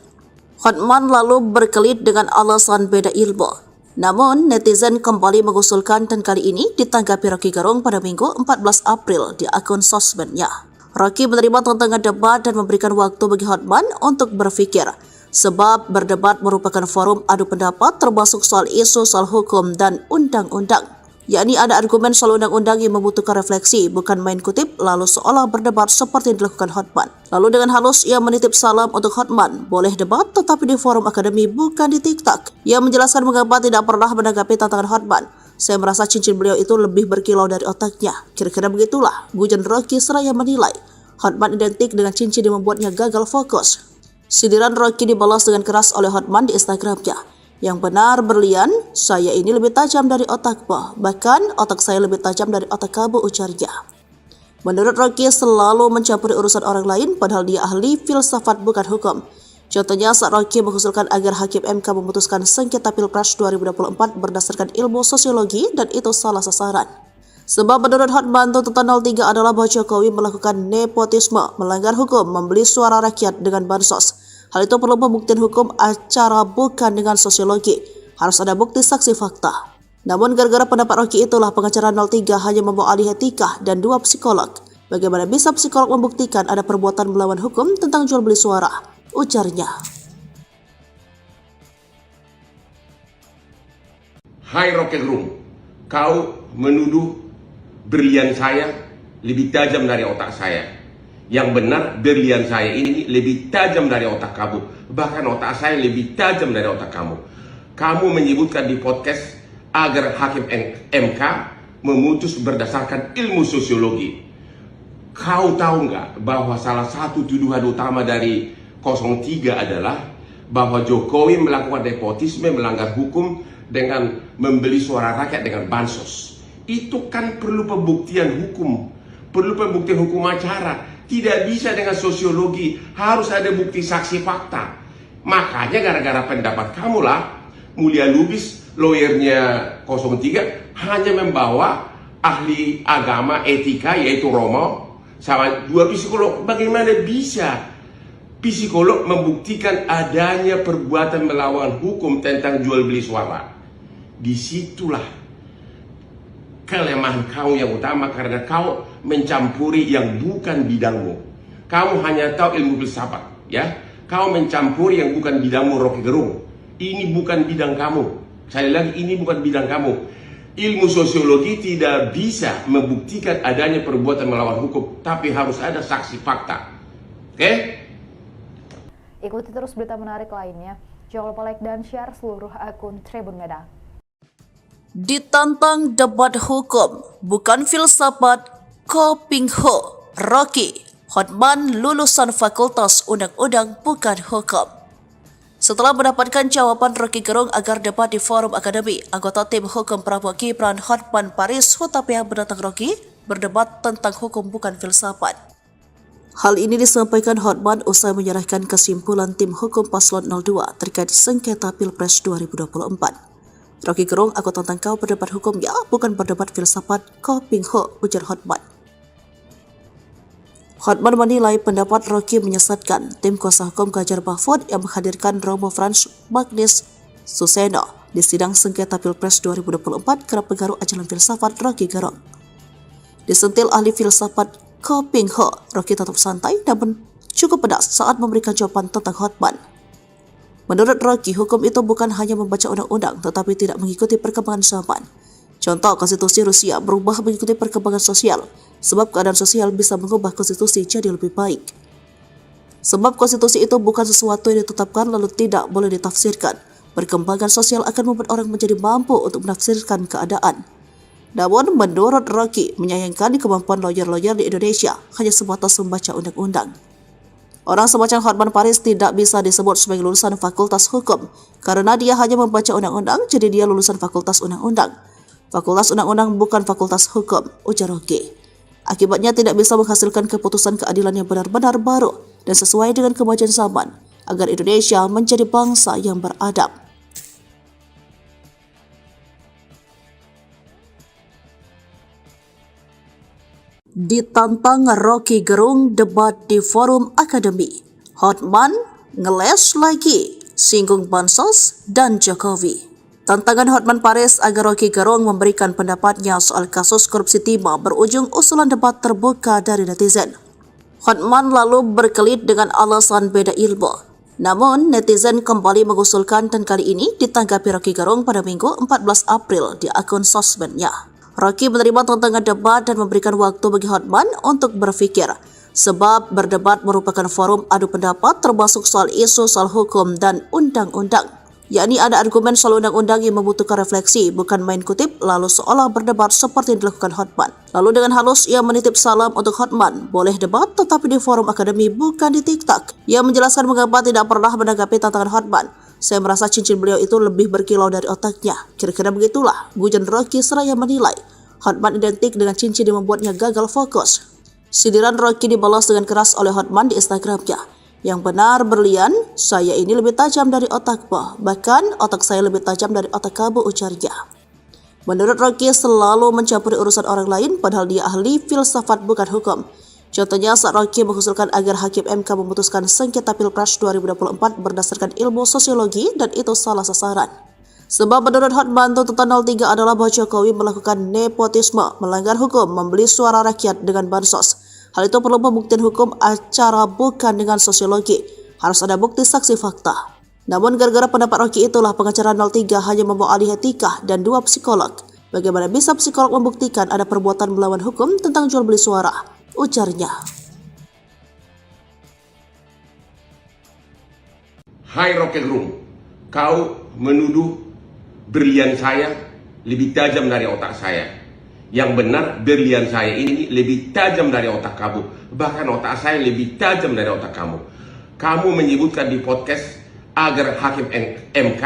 [SPEAKER 1] Hotman lalu berkelit dengan alasan beda ilmu. Namun, netizen kembali mengusulkan dan kali ini ditanggapi Rocky Gerung pada Minggu 14 April di akun sosmednya. Rocky menerima tantangan debat dan memberikan waktu bagi Hotman untuk berpikir, sebab berdebat merupakan forum adu pendapat termasuk soal isu soal hukum dan undang-undang. Yakni ada argumen soal undang-undang yang membutuhkan refleksi, bukan main kutip lalu seolah berdebat seperti yang dilakukan Hotman. Lalu dengan halus ia menitip salam untuk Hotman, boleh debat tetapi di forum akademi bukan di TikTok. Ia menjelaskan mengapa tidak pernah menanggapi tantangan Hotman. Saya merasa cincin beliau itu lebih berkilau dari otaknya. Kira-kira begitulah, gujan Rocky seraya menilai Hotman identik dengan cincin yang membuatnya gagal fokus. Sindiran Rocky dibalas dengan keras oleh Hotman di Instagramnya. Yang benar berlian, saya ini lebih tajam dari otakmu. Bahkan otak saya lebih tajam dari otak kamu, ujarnya. Menurut Rocky selalu mencampuri urusan orang lain padahal dia ahli filsafat bukan hukum. Contohnya saat Rocky mengusulkan agar Hakim MK memutuskan sengketa Pilpres 2024 berdasarkan ilmu sosiologi dan itu salah sasaran. Sebab menurut Hotman tuntutan 03 adalah bahwa Jokowi melakukan nepotisme, melanggar hukum, membeli suara rakyat dengan bansos. Hal itu perlu pembuktian hukum acara bukan dengan sosiologi. Harus ada bukti saksi fakta. Namun gara-gara pendapat Rocky itulah pengacara 03 hanya membawa ahli etika dan 2 psikolog. Bagaimana bisa psikolog membuktikan ada perbuatan melawan hukum tentang jual beli suara? Ujarnya.
[SPEAKER 2] Hai Rocky Gerung, kau menuduh berlian saya lebih tajam dari otak saya. Yang benar, berlian saya ini lebih tajam dari otak kamu. Bahkan otak saya lebih tajam dari otak kamu. Kamu menyebutkan di podcast agar Hakim MK memutus berdasarkan ilmu sosiologi. Kau tahu nggak bahwa salah satu tuduhan utama dari 03 adalah bahwa Jokowi melakukan nepotisme, melanggar hukum dengan membeli suara rakyat dengan bansos. Itu kan perlu pembuktian hukum. Perlu pembuktian hukum acara. Tidak bisa dengan sosiologi, harus ada bukti saksi fakta. Makanya gara-gara pendapat kamulah Mulia Lubis, lawyernya 03, hanya membawa ahli agama etika yaitu Romo sama 2 psikolog. Bagaimana bisa psikolog membuktikan adanya perbuatan melawan hukum tentang jual beli suara? Disitulah kelemahan kau yang utama karena kau mencampuri yang bukan bidangmu. Kamu hanya tahu ilmu filsafat, ya. Kau mencampuri yang bukan bidangmu, Rocky Gerung. Ini bukan bidang kamu. Sekali lagi, ini bukan bidang kamu. Ilmu sosiologi tidak bisa membuktikan adanya perbuatan melawan hukum, tapi harus ada saksi fakta. Oke?
[SPEAKER 3] Ikuti terus berita menarik lainnya. Jangan lupa like dan share seluruh akun Tribun Medan.
[SPEAKER 1] Ditantang debat hukum, bukan filsafat, Ko Ping Ho, Rocky, Hotman lulusan Fakultas Undang-Undang bukan hukum. Setelah mendapatkan jawaban Rocky Gerung agar debat di forum akademi, anggota tim hukum Prabowo Gibran Hotman Paris Hutapea menantang Rocky berdebat tentang hukum bukan filsafat. Hal ini disampaikan Hotman usai menyerahkan kesimpulan tim hukum Paslon 02 terkait sengketa Pilpres 2024. Rocky Gerung, aku tantang kau berdebat hukum ya, bukan berdebat filsafat, Ko Ping Ho, ujar Hotman. Hotman menilai pendapat Rocky menyesatkan. Tim kuasa hukum Ganjar Mahfud yang menghadirkan Romo Frans Magnis Suseno di sidang sengketa Pilpres 2024 kerap pengaruh ajaran filsafat Rocky Gerung. Disentil ahli filsafat Ko Ping Ho, Rocky tetap santai namun cukup pedas saat memberikan jawaban tentang Hotman. Menurut Rocky, hukum itu bukan hanya membaca undang-undang tetapi tidak mengikuti perkembangan zaman. Contoh, konstitusi Rusia berubah mengikuti perkembangan sosial, sebab keadaan sosial bisa mengubah konstitusi jadi lebih baik. Sebab konstitusi itu bukan sesuatu yang ditetapkan lalu tidak boleh ditafsirkan. Perkembangan sosial akan membuat orang menjadi mampu untuk menafsirkan keadaan. Namun, menurut Rocky, menyayangkan kemampuan lawyer-lawyer di Indonesia hanya sebatas membaca undang-undang. Orang semacam Hotman Paris tidak bisa disebut sebagai lulusan Fakultas Hukum karena dia hanya membaca undang-undang, jadi dia lulusan Fakultas Undang-Undang. Fakultas Undang-Undang bukan Fakultas Hukum, ujar Rocky. Akibatnya tidak bisa menghasilkan keputusan keadilan yang benar-benar baru dan sesuai dengan kemajuan zaman agar Indonesia menjadi bangsa yang beradab. Ditantang Rocky Gerung debat di forum akademi. Hotman ngeles lagi, singgung Bansos dan Jokowi. Tantangan Hotman Paris agar Rocky Gerung memberikan pendapatnya soal kasus korupsi timah berujung usulan debat terbuka dari netizen. Hotman lalu berkelit dengan alasan beda ilmu. Namun, netizen kembali mengusulkan dan kali ini ditanggapi Rocky Gerung pada Minggu 14 April di akun sosmednya. Rocky menerima tantangan debat dan memberikan waktu bagi Hotman untuk berpikir, sebab berdebat merupakan forum adu pendapat termasuk soal isu soal hukum dan undang-undang. Yakni ada argumen soal undang-undang yang membutuhkan refleksi, bukan main kutip lalu seolah berdebat seperti yang dilakukan Hotman. Lalu dengan halus ia menitip salam untuk Hotman, boleh debat tetapi di forum akademi bukan di TikTok. Ia menjelaskan mengapa tidak pernah menanggapi tantangan Hotman. Saya merasa cincin beliau itu lebih berkilau dari otaknya. Kira-kira begitulah, gujan Rocky seraya menilai Hotman identik dengan cincin yang membuatnya gagal fokus. Sindiran Rocky dibalas dengan keras oleh Hotman di Instagramnya. Yang benar berlian, saya ini lebih tajam dari otakmu. Bahkan otak saya lebih tajam dari otak kamu, ujarnya. Menurut Rocky selalu mencampuri urusan orang lain padahal dia ahli filsafat bukan hukum. Contohnya saat Rocky mengusulkan agar Hakim MK memutuskan sengketa Pilpres 2024 berdasarkan ilmu sosiologi dan itu salah sasaran. Sebab menurut Hotman tuntutan 03 adalah bahwa Jokowi melakukan nepotisme, melanggar hukum, membeli suara rakyat dengan bansos. Hal itu perlu pembuktian hukum acara bukan dengan sosiologi. Harus ada bukti saksi fakta. Namun gara-gara pendapat Rocky itulah pengacara 03 hanya membawa ahli etika dan 2 psikolog. Bagaimana bisa psikolog membuktikan ada perbuatan melawan hukum tentang jual beli suara? Ujarnya.
[SPEAKER 2] Hai Rocky Gerung, kau menuduh berlian saya lebih tajam dari otak saya. Yang benar, berlian saya ini lebih tajam dari otak kamu. Bahkan otak saya lebih tajam dari otak kamu. Kamu menyebutkan di podcast agar Hakim MK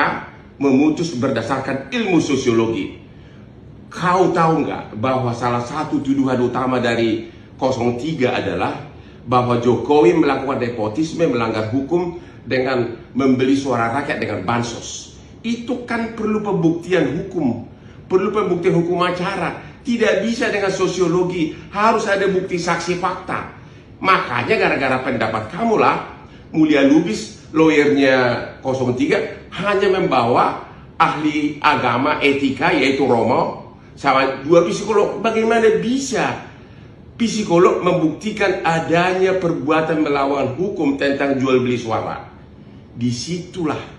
[SPEAKER 2] memutus berdasarkan ilmu sosiologi. Kau tahu nggak bahwa salah satu tuduhan utama dari 03 adalah bahwa Jokowi melakukan nepotisme, melanggar hukum dengan membeli suara rakyat dengan bansos. Itu kan perlu pembuktian hukum, perlu pembuktian hukum acara. Tidak bisa dengan sosiologi, harus ada bukti saksi fakta. Makanya gara-gara pendapat kamulah, Mulia Lubis, lawyernya 03, hanya membawa ahli agama etika yaitu Romo, sama 2 psikolog. Bagaimana bisa psikolog membuktikan adanya perbuatan melawan hukum tentang jual beli suara? Disitulah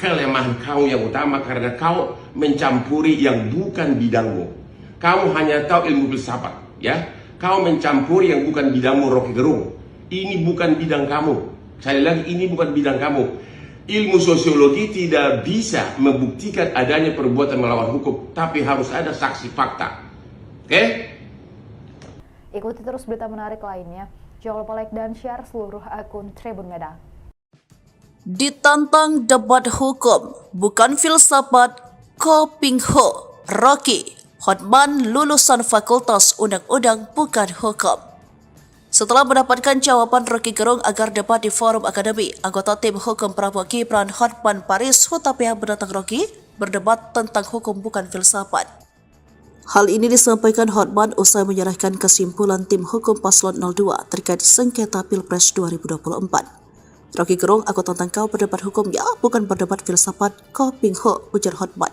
[SPEAKER 2] kelemahan kau yang utama, karena kau mencampuri yang bukan bidangmu. Kamu hanya tahu ilmu filsafat, ya. Kau mencampuri yang bukan bidangmu, Rocky Gerung. Ini bukan bidang kamu. Sekali lagi, ini bukan bidang kamu. Ilmu sosiologi tidak bisa membuktikan adanya perbuatan melawan hukum, tapi harus ada saksi fakta. Oke?
[SPEAKER 3] Ikuti terus berita menarik lainnya. Jangan lupa like dan share seluruh akun Tribun Medan.
[SPEAKER 1] Ditantang debat hukum, bukan filsafat, Kopingho, Rocky, Hotman lulusan Fakultas Undang-Undang bukan hukum. Setelah mendapatkan jawaban Rocky Gerung agar debat di forum akademi, anggota tim hukum Prabowo Gibran Hotman Paris Hutapea menantang Rocky berdebat tentang hukum bukan filsafat. Hal ini disampaikan Hotman usai menyerahkan kesimpulan tim hukum paslon 02 terkait sengketa Pilpres 2024. Rocky Gerung, aku tantang kau berdebat hukum ya, bukan berdebat filsafat, Kopingho, ujar Hotman.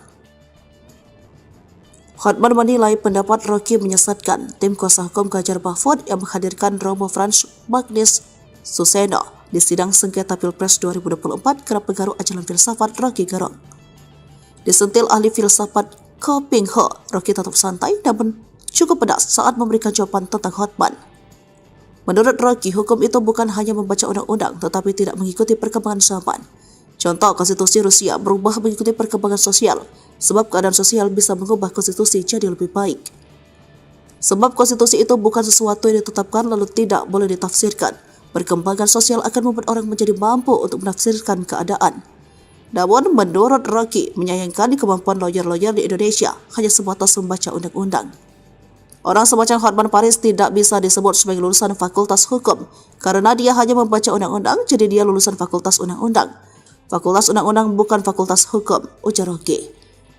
[SPEAKER 1] Hotman menilai pendapat Rocky menyesatkan. Tim kuasa hukum Ganjar Mahfud yang menghadirkan Romo Frans Magnis Suseno di sidang sengketa Pilpres 2024 kerap pengaruh ajaran filsafat Rocky Gerung. Disentil ahli filsafat Kopingho, Rocky tetap santai namun cukup pedas saat memberikan jawaban tentang Hotman. Menurut Rocky, hukum itu bukan hanya membaca undang-undang tetapi tidak mengikuti perkembangan zaman. Contoh, konstitusi Rusia berubah mengikuti perkembangan sosial, sebab keadaan sosial bisa mengubah konstitusi jadi lebih baik. Sebab konstitusi itu bukan sesuatu yang ditetapkan lalu tidak boleh ditafsirkan. Perkembangan sosial akan membuat orang menjadi mampu untuk menafsirkan keadaan. Namun, menurut Rocky, menyayangkan kemampuan lawyer-lawyer di Indonesia hanya sebatas membaca undang-undang. Orang semacam Hotman Paris tidak bisa disebut sebagai lulusan Fakultas Hukum karena dia hanya membaca undang-undang, jadi dia lulusan Fakultas Undang-Undang. Fakultas Undang-Undang bukan Fakultas Hukum, ujar Rocky.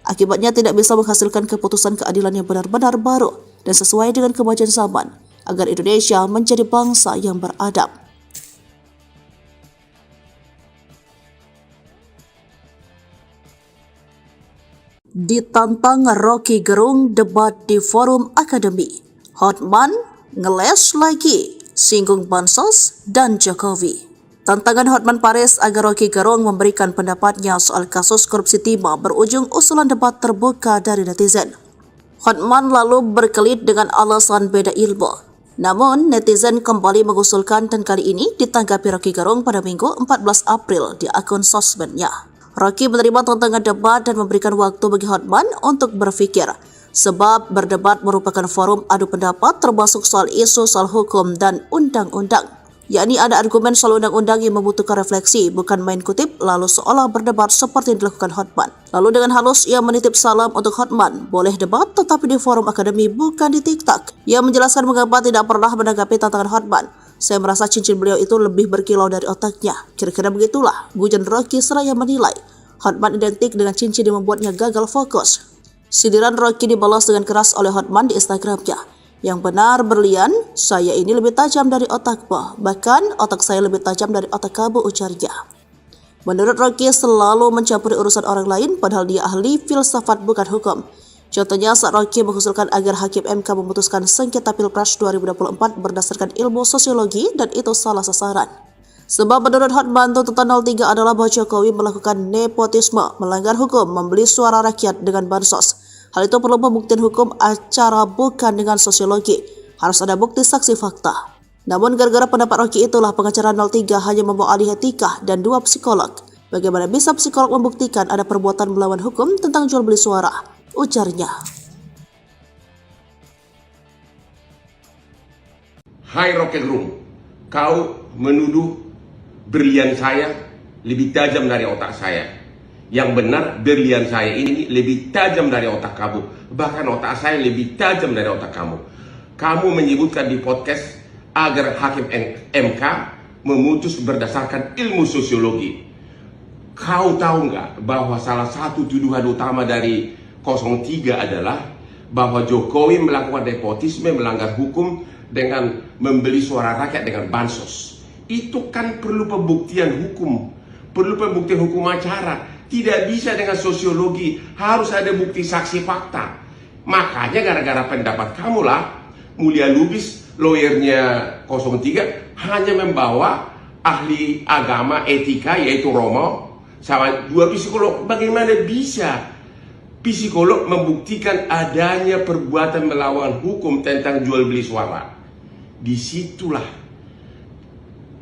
[SPEAKER 1] Akibatnya tidak bisa menghasilkan keputusan keadilan yang benar-benar baru dan sesuai dengan kemajuan zaman agar Indonesia menjadi bangsa yang beradab. Ditantang Rocky Gerung debat di forum akademi. Hotman ngeles lagi, singgung bansos dan Jokowi. Tantangan Hotman Paris agar Rocky Gerung memberikan pendapatnya soal kasus korupsi timah berujung usulan debat terbuka dari netizen. Hotman lalu berkelit dengan alasan beda ilmu. Namun, netizen kembali mengusulkan dan kali ini ditanggapi Rocky Gerung pada Minggu 14 April di akun sosmednya. Rocky menerima tantangan debat dan memberikan waktu bagi Hotman untuk berpikir, sebab berdebat merupakan forum adu pendapat termasuk soal isu soal hukum dan undang-undang. Yakni ada argumen soal undang-undang yang membutuhkan refleksi, bukan main kutip lalu seolah berdebat seperti yang dilakukan Hotman. Lalu dengan halus ia menitip salam untuk Hotman, boleh debat tetapi di forum akademi bukan di TikTok. Ia menjelaskan mengapa tidak pernah menanggapi tantangan Hotman. Saya merasa cincin beliau itu lebih berkilau dari otaknya. Kira-kira begitulah, Bujan Rocky seraya menilai. Hotman identik dengan cincin yang membuatnya gagal fokus. Sindiran Rocky dibalas dengan keras oleh Hotman di Instagramnya. Yang benar berlian, saya ini lebih tajam dari otakmu. Bahkan otak saya lebih tajam dari otak kamu, ujarnya. Menurut Rocky selalu mencampuri urusan orang lain padahal dia ahli filsafat bukan hukum. Contohnya saat Rocky mengusulkan agar Hakim MK memutuskan sengketa Pilpres 2024 berdasarkan ilmu sosiologi dan itu salah sasaran. Sebab menurut Hotman tuntutan 03 adalah bahwa Jokowi melakukan nepotisme, melanggar hukum, membeli suara rakyat dengan bansos. Hal itu perlu pembuktian hukum acara bukan dengan sosiologi. Harus ada bukti saksi fakta. Namun gara-gara pendapat Rocky itulah pengacara 03 hanya membawa ahli etika dan 2 psikolog. Bagaimana bisa psikolog membuktikan ada perbuatan melawan hukum tentang jual beli suara? Ujarnya.
[SPEAKER 2] Hai Rocky Gerung, kau menuduh berlian saya lebih tajam dari otak saya. Yang benar berlian saya ini lebih tajam dari otak kamu. Bahkan otak saya lebih tajam dari otak kamu. Kamu menyebutkan di podcast agar Hakim MK memutus berdasarkan ilmu sosiologi. Kau tahu nggak bahwa salah satu tuduhan utama dari 03 adalah bahwa Jokowi melakukan nepotisme, melanggar hukum dengan membeli suara rakyat dengan bansos. Itu kan perlu pembuktian hukum, perlu pembuktian hukum acara. Tidak bisa dengan sosiologi, harus ada bukti saksi fakta. Makanya gara-gara pendapat kamulah, Mulia Lubis, lawyernya 03, hanya membawa ahli agama etika yaitu Romo, sama 2 psikolog. Bagaimana bisa psikolog membuktikan adanya perbuatan melawan hukum tentang jual beli suara? Disitulah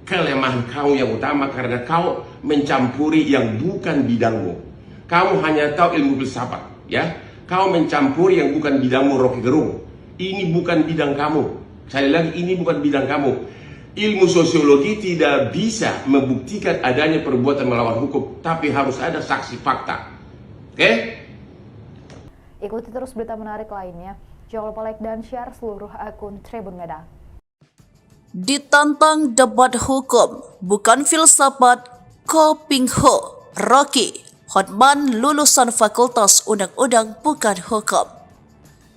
[SPEAKER 2] kelemahan kau yang utama, karena kau mencampuri yang bukan bidangmu. Kamu hanya tahu ilmu filsafat, ya. Kau mencampuri yang bukan bidangmu, Rocky Gerung. Ini bukan bidang kamu. Sekali lagi, ini bukan bidang kamu. Ilmu sosiologi tidak bisa membuktikan adanya perbuatan melawan hukum, tapi harus ada saksi fakta. Oke?
[SPEAKER 3] Ikuti terus berita menarik lainnya. Jangan lupa like dan share seluruh akun Tribun Medan.
[SPEAKER 1] Ditantang debat hukum, bukan filsafat, Kopingho, Rocky, Hotman lulusan Fakultas Undang-Undang bukan hukum.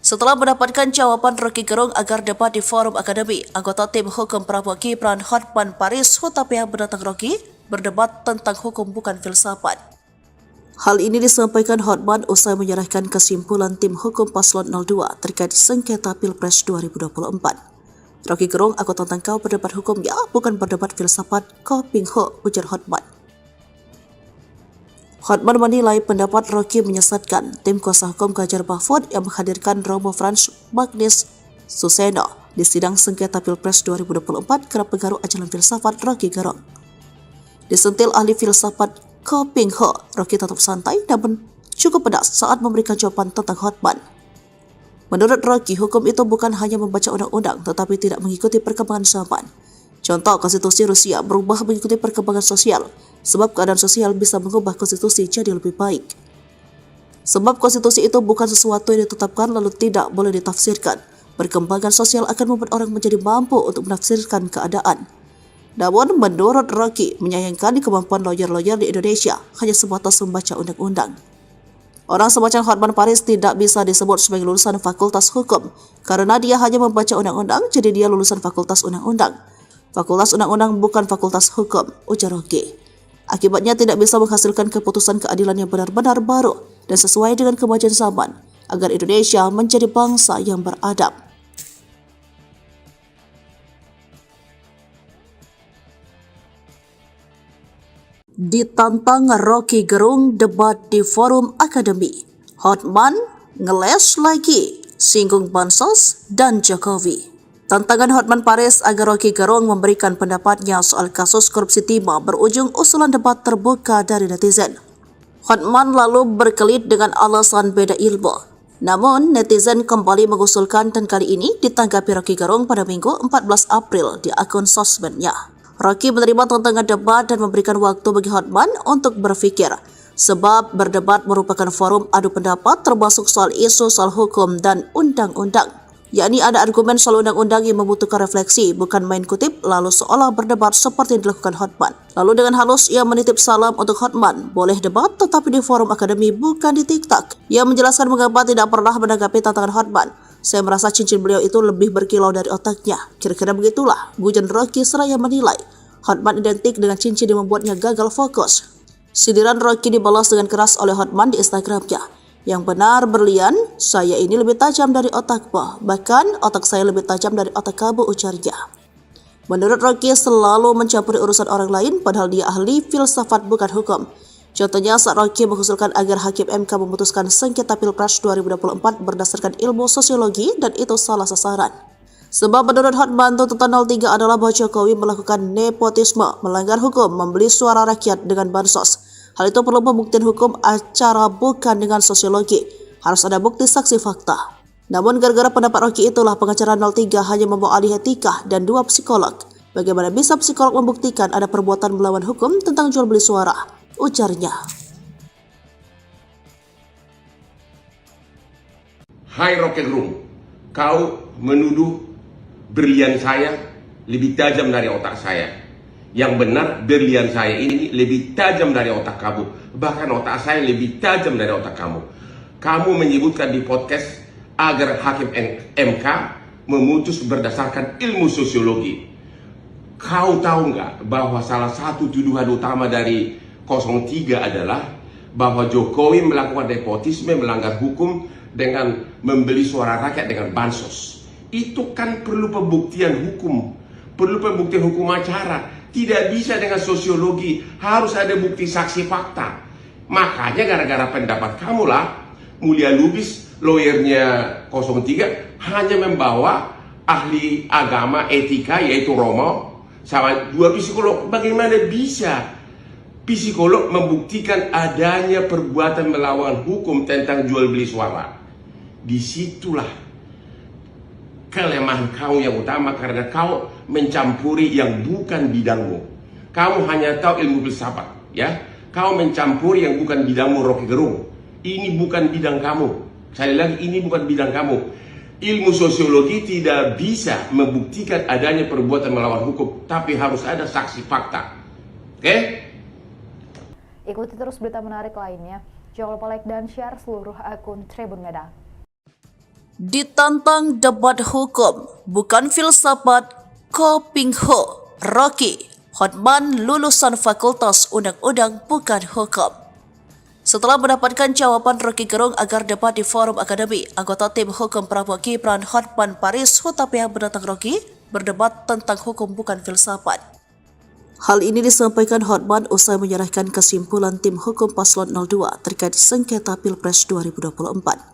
[SPEAKER 1] Setelah mendapatkan jawaban Rocky Gerung agar debat di forum akademi, anggota tim hukum Prabowo Gibran Hotman Paris Hutapea menantang Rocky berdebat tentang hukum bukan filsafat. Hal ini disampaikan Hotman usai menyerahkan kesimpulan tim hukum paslon 02 terkait sengketa Pilpres 2024. Rocky Gerung, aku tantang kau berdebat hukum ya, bukan berdebat filsafat, Kopingho, ujar Hotman. Hotman menilai pendapat Rocky menyesatkan. Tim kuasa hukum Ganjar Mahfud yang menghadirkan Romo Frans Magnis Suseno di sidang sengketa Pilpres 2024 kerap pengaruh ajaran filsafat Rocky Gerung. Disentil ahli filsafat Kopingho, Rocky tetap santai namun cukup pedas saat memberikan jawaban tentang Hotman. Menurut Rocky, hukum itu bukan hanya membaca undang-undang tetapi tidak mengikuti perkembangan zaman. Contoh, konstitusi Rusia berubah mengikuti perkembangan sosial, sebab keadaan sosial bisa mengubah konstitusi jadi lebih baik. Sebab konstitusi itu bukan sesuatu yang ditetapkan lalu tidak boleh ditafsirkan. Perkembangan sosial akan membuat orang menjadi mampu untuk menafsirkan keadaan. Namun, menurut Rocky, menyayangkan kemampuan lawyer-lawyer di Indonesia hanya sebatas membaca undang-undang. Orang semacam Hotman Paris tidak bisa disebut sebagai lulusan Fakultas Hukum karena dia hanya membaca undang-undang, jadi dia lulusan Fakultas Undang-Undang. Fakultas Undang-Undang bukan Fakultas Hukum, ujar Rocky. Akibatnya tidak bisa menghasilkan keputusan keadilan yang benar-benar baru dan sesuai dengan kemajuan zaman agar Indonesia menjadi bangsa yang beradab. Ditantang Rocky Gerung debat di forum akademi, Hotman ngeles lagi, singgung Bansos dan Jokowi. Tantangan Hotman Paris agar Rocky Gerung memberikan pendapatnya soal kasus korupsi timah berujung usulan debat terbuka dari netizen. Hotman lalu berkelit dengan alasan beda ilmu. Namun, netizen kembali mengusulkan dan kali ini ditanggapi Rocky Gerung pada Minggu 14 April di akun sosmednya. Rocky menerima tantangan debat dan memberikan waktu bagi Hotman untuk berpikir, sebab berdebat merupakan forum adu pendapat termasuk soal isu soal hukum dan undang-undang. Yakni ada argumen soal undang-undang yang membutuhkan refleksi, bukan main kutip lalu seolah berdebat seperti yang dilakukan Hotman. Lalu dengan halus ia menitip salam untuk Hotman, boleh debat tetapi di forum akademi bukan di TikTok. Ia menjelaskan mengapa tidak pernah menanggapi tantangan Hotman. Saya merasa cincin beliau itu lebih berkilau dari otaknya. Kira-kira begitulah, gujan Rocky seraya menilai. Hotman identik dengan cincin yang membuatnya gagal fokus. Sindiran Rocky dibalas dengan keras oleh Hotman di Instagramnya. Yang benar berlian, saya ini lebih tajam dari otakmu, bahkan otak saya lebih tajam dari otak kamu, ujarnya. Menurut Rocky selalu mencampuri urusan orang lain padahal dia ahli filsafat bukan hukum. Contohnya saat Rocky mengusulkan agar Hakim MK memutuskan sengketa Pilpres 2024 berdasarkan ilmu sosiologi dan itu salah sasaran. Sebab menurut Hotman tuntutan 03 adalah bahwa Jokowi melakukan nepotisme, melanggar hukum, membeli suara rakyat dengan bansos. Hal itu perlu pembuktian hukum acara bukan dengan sosiologi. Harus ada bukti saksi fakta. Namun gara-gara pendapat Rocky itulah pengacara 03 hanya membawa ahli etika dan 2 psikolog. Bagaimana bisa psikolog membuktikan ada perbuatan melawan hukum tentang jual beli suara? Ujarnya.
[SPEAKER 2] Hai Rocky Gerung, kau menuduh berlian saya lebih tajam dari otak saya. Yang benar, berlian saya ini lebih tajam dari otak kamu. Bahkan otak saya lebih tajam dari otak kamu. Kamu menyebutkan di podcast agar Hakim MK memutus berdasarkan ilmu sosiologi. Kau tahu nggak bahwa salah satu tuduhan utama dari 03 adalah bahwa Jokowi melakukan nepotisme, melanggar hukum dengan membeli suara rakyat dengan bansos. Itu kan perlu pembuktian hukum. Perlu pembuktian hukum acara. Tidak bisa dengan sosiologi, harus ada bukti saksi fakta. Makanya gara-gara pendapat kamulah, Mulia Lubis, lawyernya 03, hanya membawa ahli agama etika yaitu Romo, sama 2 psikolog. Bagaimana bisa psikolog membuktikan adanya perbuatan melawan hukum tentang jual beli suara? Disitulah kelemahan kau yang utama karena kau mencampuri yang bukan bidangmu. Kamu hanya tahu ilmu filsafat, ya. Kau mencampuri yang bukan bidangmu, Rocky Gerung. Ini bukan bidang kamu. Sekali lagi, ini bukan bidang kamu. Ilmu sosiologi tidak bisa membuktikan adanya perbuatan melawan hukum, tapi harus ada saksi fakta. Oke?
[SPEAKER 3] Ikuti terus berita menarik lainnya. Jangan lupa like dan share seluruh akun Tribun Medan.
[SPEAKER 1] Ditantang debat hukum, bukan filsafat, Kopingho, Rocky, Hotman lulusan Fakultas Undang-Undang bukan hukum. Setelah mendapatkan jawaban Rocky Gerung agar debat di forum akademi, anggota tim hukum Prabowo Gibran Hotman Paris Hutapea menantang Rocky berdebat tentang hukum bukan filsafat. Hal ini disampaikan Hotman usai menyerahkan kesimpulan tim hukum paslon 02 terkait sengketa Pilpres 2024.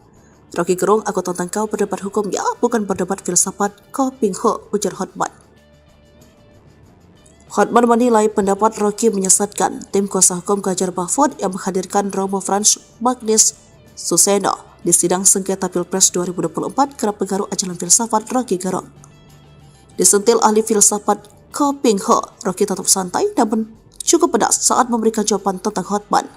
[SPEAKER 1] Rocky Gerung, aku tantang kau berdebat hukum ya, bukan berdebat filsafat, Kopingho, ujar Hotman. Hotman menilai pendapat Rocky menyesatkan. Tim kuasa hukum Ganjar Mahfud yang menghadirkan Romo Frans Magnis Suseno di sidang sengketa Pilpres 2024 kerap pengaruh ajaran filsafat Rocky Gerung. Disentil ahli filsafat Kopingho, Rocky tetap santai namun cukup pedas saat memberikan jawaban tentang Hotman.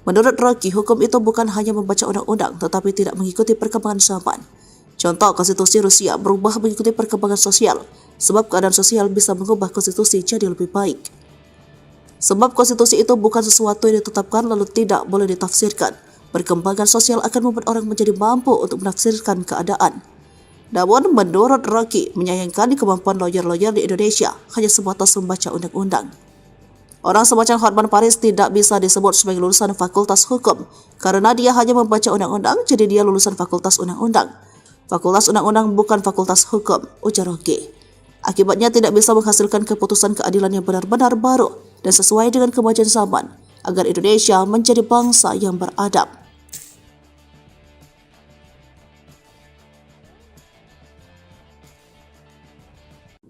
[SPEAKER 1] Menurut Rocky, hukum itu bukan hanya membaca undang-undang tetapi tidak mengikuti perkembangan zaman. Contoh, konstitusi Rusia berubah mengikuti perkembangan sosial, sebab keadaan sosial bisa mengubah konstitusi jadi lebih baik. Sebab konstitusi itu bukan sesuatu yang ditetapkan lalu tidak boleh ditafsirkan. Perkembangan sosial akan membuat orang menjadi mampu untuk menafsirkan keadaan. Namun, menurut Rocky, menyayangkan kemampuan lawyer-lawyer di Indonesia hanya sebatas membaca undang-undang. Orang semacam Hotman Paris tidak bisa disebut sebagai lulusan Fakultas Hukum karena dia hanya membaca undang-undang, jadi dia lulusan Fakultas Undang-Undang. Fakultas Undang-Undang bukan Fakultas Hukum, ujar Rocky. Akibatnya tidak bisa menghasilkan keputusan keadilan yang benar-benar baru dan sesuai dengan kemajuan zaman agar Indonesia menjadi bangsa yang beradab.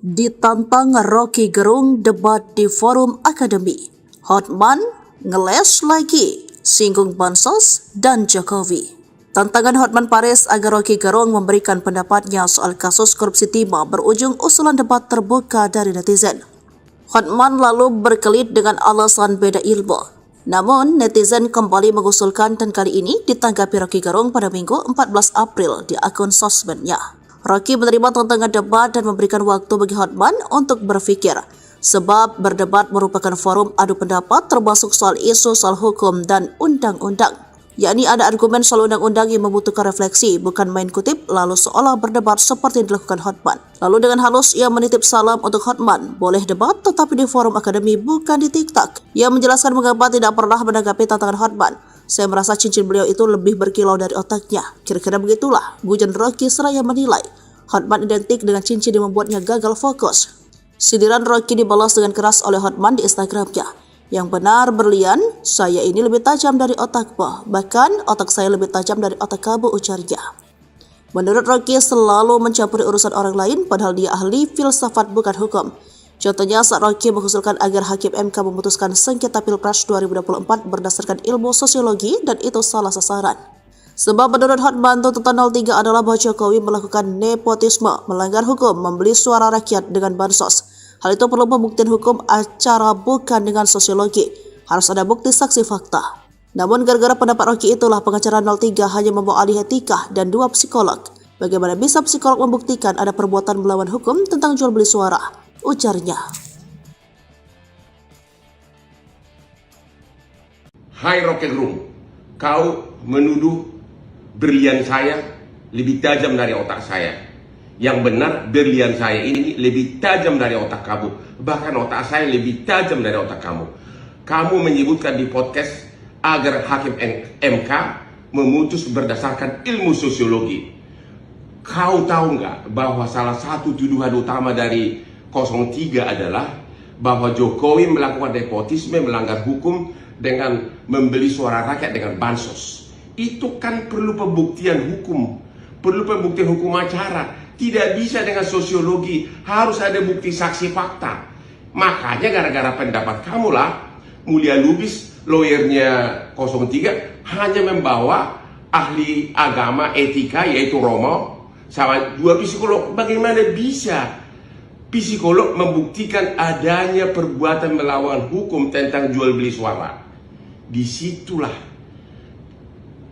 [SPEAKER 1] Ditantang Rocky Gerung debat di forum akademi. Hotman ngeles lagi, singgung Bansos dan Jokowi. Tantangan Hotman Paris agar Rocky Gerung memberikan pendapatnya soal kasus korupsi timah berujung usulan debat terbuka dari netizen. Hotman lalu berkelit dengan alasan beda ilmu. Namun, netizen kembali mengusulkan dan kali ini ditanggapi Rocky Gerung pada Minggu 14 April di akun sosmednya. Rocky menerima tantangan debat dan memberikan waktu bagi Hotman untuk berpikir, sebab berdebat merupakan forum adu pendapat termasuk soal isu soal hukum dan undang-undang. Yakni ada argumen soal undang-undang yang membutuhkan refleksi, bukan main kutip lalu seolah berdebat seperti yang dilakukan Hotman. Lalu dengan halus ia menitip salam untuk Hotman, boleh debat tetapi di forum akademi bukan di TikTok. Ia menjelaskan mengapa tidak pernah menanggapi tantangan Hotman. Saya merasa cincin beliau itu lebih berkilau dari otaknya. Kira-kira begitulah, gujon Rocky seraya menilai Hotman identik dengan cincin yang membuatnya gagal fokus. Sindiran Rocky dibalas dengan keras oleh Hotman di Instagramnya. Yang benar berlian, saya ini lebih tajam dari otakmu. Bahkan otak saya lebih tajam dari otak kamu, ujarnya. Menurut Rocky selalu mencampuri urusan orang lain padahal dia ahli filsafat bukan hukum. Contohnya saat Rocky mengusulkan agar Hakim MK memutuskan sengketa Pilpres 2024 berdasarkan ilmu sosiologi dan itu salah sasaran. Sebab menurut Hotman tuntutan 03 adalah bahwa Jokowi melakukan nepotisme, melanggar hukum, membeli suara rakyat dengan bansos. Hal itu perlu pembuktian hukum acara bukan dengan sosiologi. Harus ada bukti saksi fakta. Namun gara-gara pendapat Rocky itulah pengacara 03 hanya membawa ahli etika dan 2 psikolog. Bagaimana bisa psikolog membuktikan ada perbuatan melawan hukum tentang jual beli suara? Ujarnya.
[SPEAKER 2] Hai Rocky Gerung, kau menuduh berlian saya lebih tajam dari otak saya. Yang benar berlian saya ini lebih tajam dari otak kamu. Bahkan otak saya lebih tajam dari otak kamu. Kamu menyebutkan di podcast agar Hakim MK memutus berdasarkan ilmu sosiologi. Kau tahu nggak bahwa salah satu tuduhan utama dari 03 adalah bahwa Jokowi melakukan nepotisme, melanggar hukum dengan membeli suara rakyat dengan bansos. Itu kan perlu pembuktian hukum, perlu pembuktian hukum acara. Tidak bisa dengan sosiologi, harus ada bukti saksi fakta. Makanya gara-gara pendapat kamulah, Mulia Lubis, lawyernya 03, hanya membawa ahli agama etika yaitu Romo, sama 2 psikolog. Bagaimana bisa psikolog membuktikan adanya perbuatan melawan hukum tentang jual beli suara? Disitulah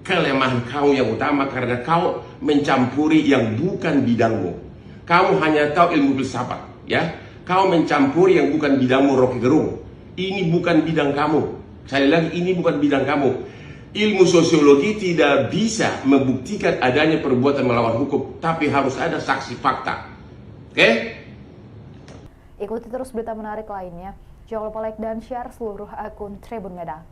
[SPEAKER 2] kelemahan kau yang utama karena kau mencampuri yang bukan bidangmu. Kamu hanya tahu ilmu filsafat, ya. Kau mencampuri yang bukan bidangmu, Rocky Gerung. Ini bukan bidang kamu. Sekali lagi, ini bukan bidang kamu. Ilmu sosiologi tidak bisa membuktikan adanya perbuatan melawan hukum, tapi harus ada saksi fakta. Oke?
[SPEAKER 3] Ikuti terus berita menarik lainnya. Jangan lupa like dan share seluruh akun Tribun Medan.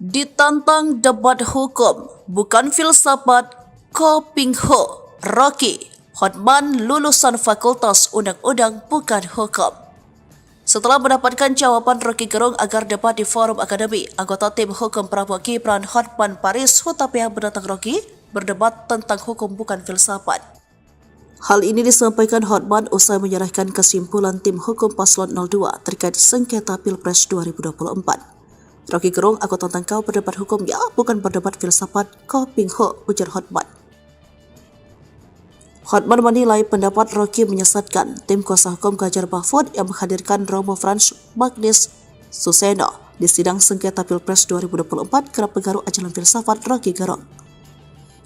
[SPEAKER 1] Ditantang debat hukum, bukan filsafat, Kopingho, Rocky, Hotman lulusan Fakultas Undang-Undang bukan hukum. Setelah mendapatkan jawaban Rocky Gerung agar debat di forum akademi, anggota tim hukum Prabowo Gibran Hotman Paris Hutapea menantang Rocky berdebat tentang hukum bukan filsafat. Hal ini disampaikan Hotman usai menyerahkan kesimpulan tim hukum paslon 02 terkait sengketa Pilpres 2024. Rocky Gerung, aku tantang kau berdebat hukum ya, bukan berdebat filsafat, Kopingho, ujar Hotman. Hotman menilai pendapat Rocky menyesatkan. Tim kuasa hukum Ganjar Mahfud yang menghadirkan Romo Frans Magnis Suseno di sidang sengketa Pilpres 2024 kerap pengaruh ajaran filsafat Rocky Gerung.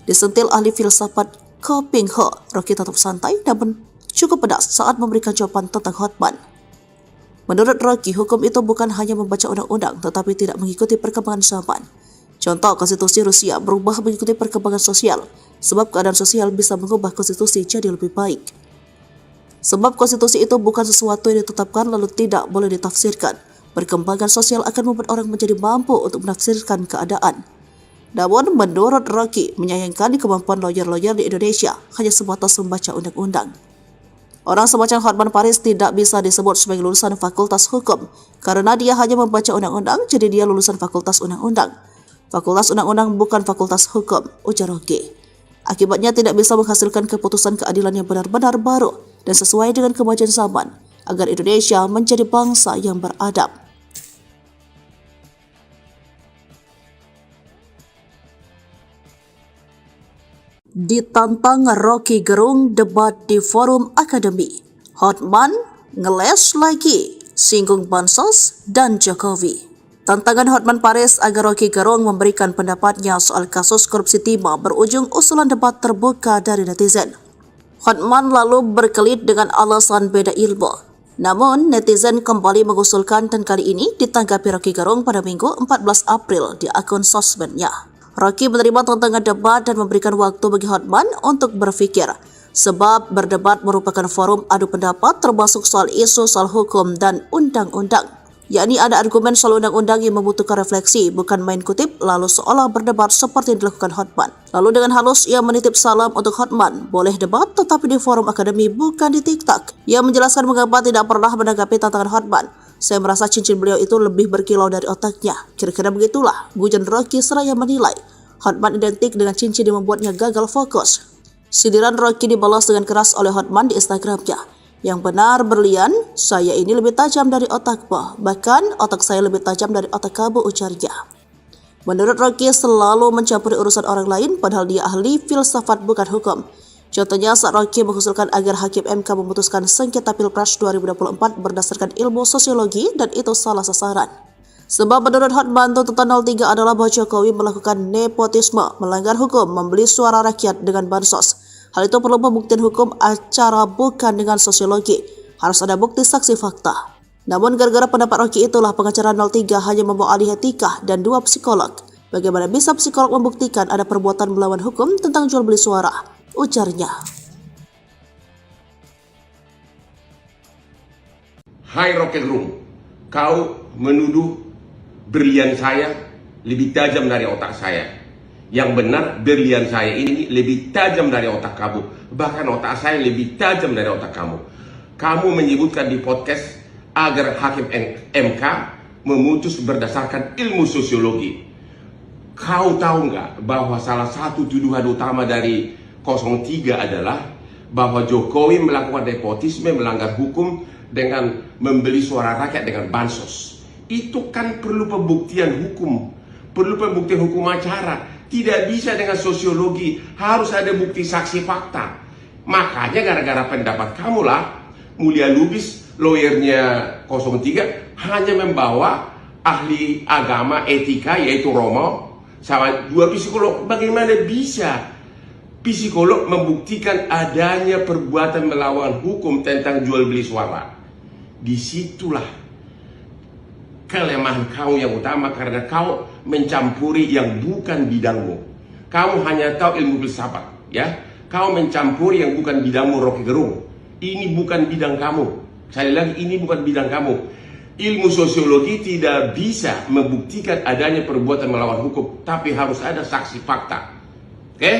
[SPEAKER 1] Disentil ahli filsafat Kopingho, Rocky tetap santai namun cukup pedas saat memberikan jawaban tentang Hotman. Menurut Rocky, hukum itu bukan hanya membaca undang-undang tetapi tidak mengikuti perkembangan zaman. Contoh, konstitusi Rusia berubah mengikuti perkembangan sosial, sebab keadaan sosial bisa mengubah konstitusi jadi lebih baik. Sebab konstitusi itu bukan sesuatu yang ditetapkan lalu tidak boleh ditafsirkan. Perkembangan sosial akan membuat orang menjadi mampu untuk menafsirkan keadaan. Namun, menurut Rocky, menyayangkan kemampuan lawyer-lawyer di Indonesia hanya sebatas membaca undang-undang. Orang semacam Hotman Paris tidak bisa disebut sebagai lulusan fakultas hukum karena dia hanya membaca undang-undang, jadi dia lulusan fakultas undang-undang. Fakultas undang-undang bukan fakultas hukum, ujar Rocky. Akibatnya tidak bisa menghasilkan keputusan keadilan yang benar-benar baru dan sesuai dengan kemajuan zaman agar Indonesia menjadi bangsa yang beradab. Ditantang Rocky Gerung debat di forum akademi. Hotman ngeles lagi, singgung Bansos dan Jokowi. Tantangan Hotman Paris agar Rocky Gerung memberikan pendapatnya soal kasus korupsi timah berujung usulan debat terbuka dari netizen. Hotman lalu berkelit dengan alasan beda ilmu. Namun, netizen kembali mengusulkan dan kali ini ditanggapi Rocky Gerung pada Minggu 14 April di akun sosmednya. Rocky menerima tantangan debat dan memberikan waktu bagi Hotman untuk berpikir, sebab berdebat merupakan forum adu pendapat termasuk soal isu soal hukum dan undang-undang. Yakni ada argumen soal undang-undang yang membutuhkan refleksi, bukan main kutip lalu seolah berdebat seperti yang dilakukan Hotman. Lalu dengan halus ia menitip salam untuk Hotman, boleh debat tetapi di forum akademi bukan di TikTok. Ia menjelaskan mengapa tidak pernah menanggapi tantangan Hotman. Saya merasa cincin beliau itu lebih berkilau dari otaknya. Kira-kira begitulah, gujan Rocky seraya menilai Hotman identik dengan cincin yang membuatnya gagal fokus. Sindiran Rocky dibalas dengan keras oleh Hotman di Instagramnya. Yang benar berlian, saya ini lebih tajam dari otakmu. Bahkan otak saya lebih tajam dari otak kamu, ujarnya. Menurut Rocky selalu mencampuri urusan orang lain padahal dia ahli filsafat bukan hukum. Contohnya saat Rocky mengusulkan agar Hakim MK memutuskan sengketa Pilpres 2024 berdasarkan ilmu sosiologi dan itu salah sasaran. Sebab menurut Hotman tuntutan 03 adalah bahwa Jokowi melakukan nepotisme, melanggar hukum, membeli suara rakyat dengan bansos. Hal itu perlu pembuktian hukum acara bukan dengan sosiologi. Harus ada bukti saksi fakta. Namun gara-gara pendapat Rocky itulah pengacara 03 hanya membawa ahli etika dan 2 psikolog. Bagaimana bisa psikolog membuktikan ada perbuatan melawan hukum tentang jual beli suara? Ujarnya.
[SPEAKER 2] Hai Rocky Gerung, kau menuduh berlian saya lebih tajam dari otak saya. Yang benar berlian saya ini lebih tajam dari otak kamu. Bahkan otak saya lebih tajam dari otak kamu. Kamu menyebutkan di podcast agar Hakim MK memutus berdasarkan ilmu sosiologi. Kau tahu nggak bahwa salah satu tuduhan utama dari 03 adalah bahwa Jokowi melakukan nepotisme, melanggar hukum dengan membeli suara rakyat dengan bansos. Itu kan perlu pembuktian hukum, perlu pembuktian hukum acara. Tidak bisa dengan sosiologi, harus ada bukti saksi fakta. Makanya gara-gara pendapat kamulah Mulia Lubis, lawyernya 03, hanya membawa ahli agama etika yaitu Romo sama 2 psikolog. Bagaimana bisa psikolog membuktikan adanya perbuatan melawan hukum tentang jual beli suara? Disitulah kelemahan kau yang utama karena kau mencampuri yang bukan bidangmu. Kamu hanya tahu ilmu filsafat, ya. Kau mencampuri yang bukan bidangmu, Rocky Gerung. Ini bukan bidang kamu. Sekali lagi, ini bukan bidang kamu. Ilmu sosiologi tidak bisa membuktikan adanya perbuatan melawan hukum, tapi harus ada saksi fakta. Oke?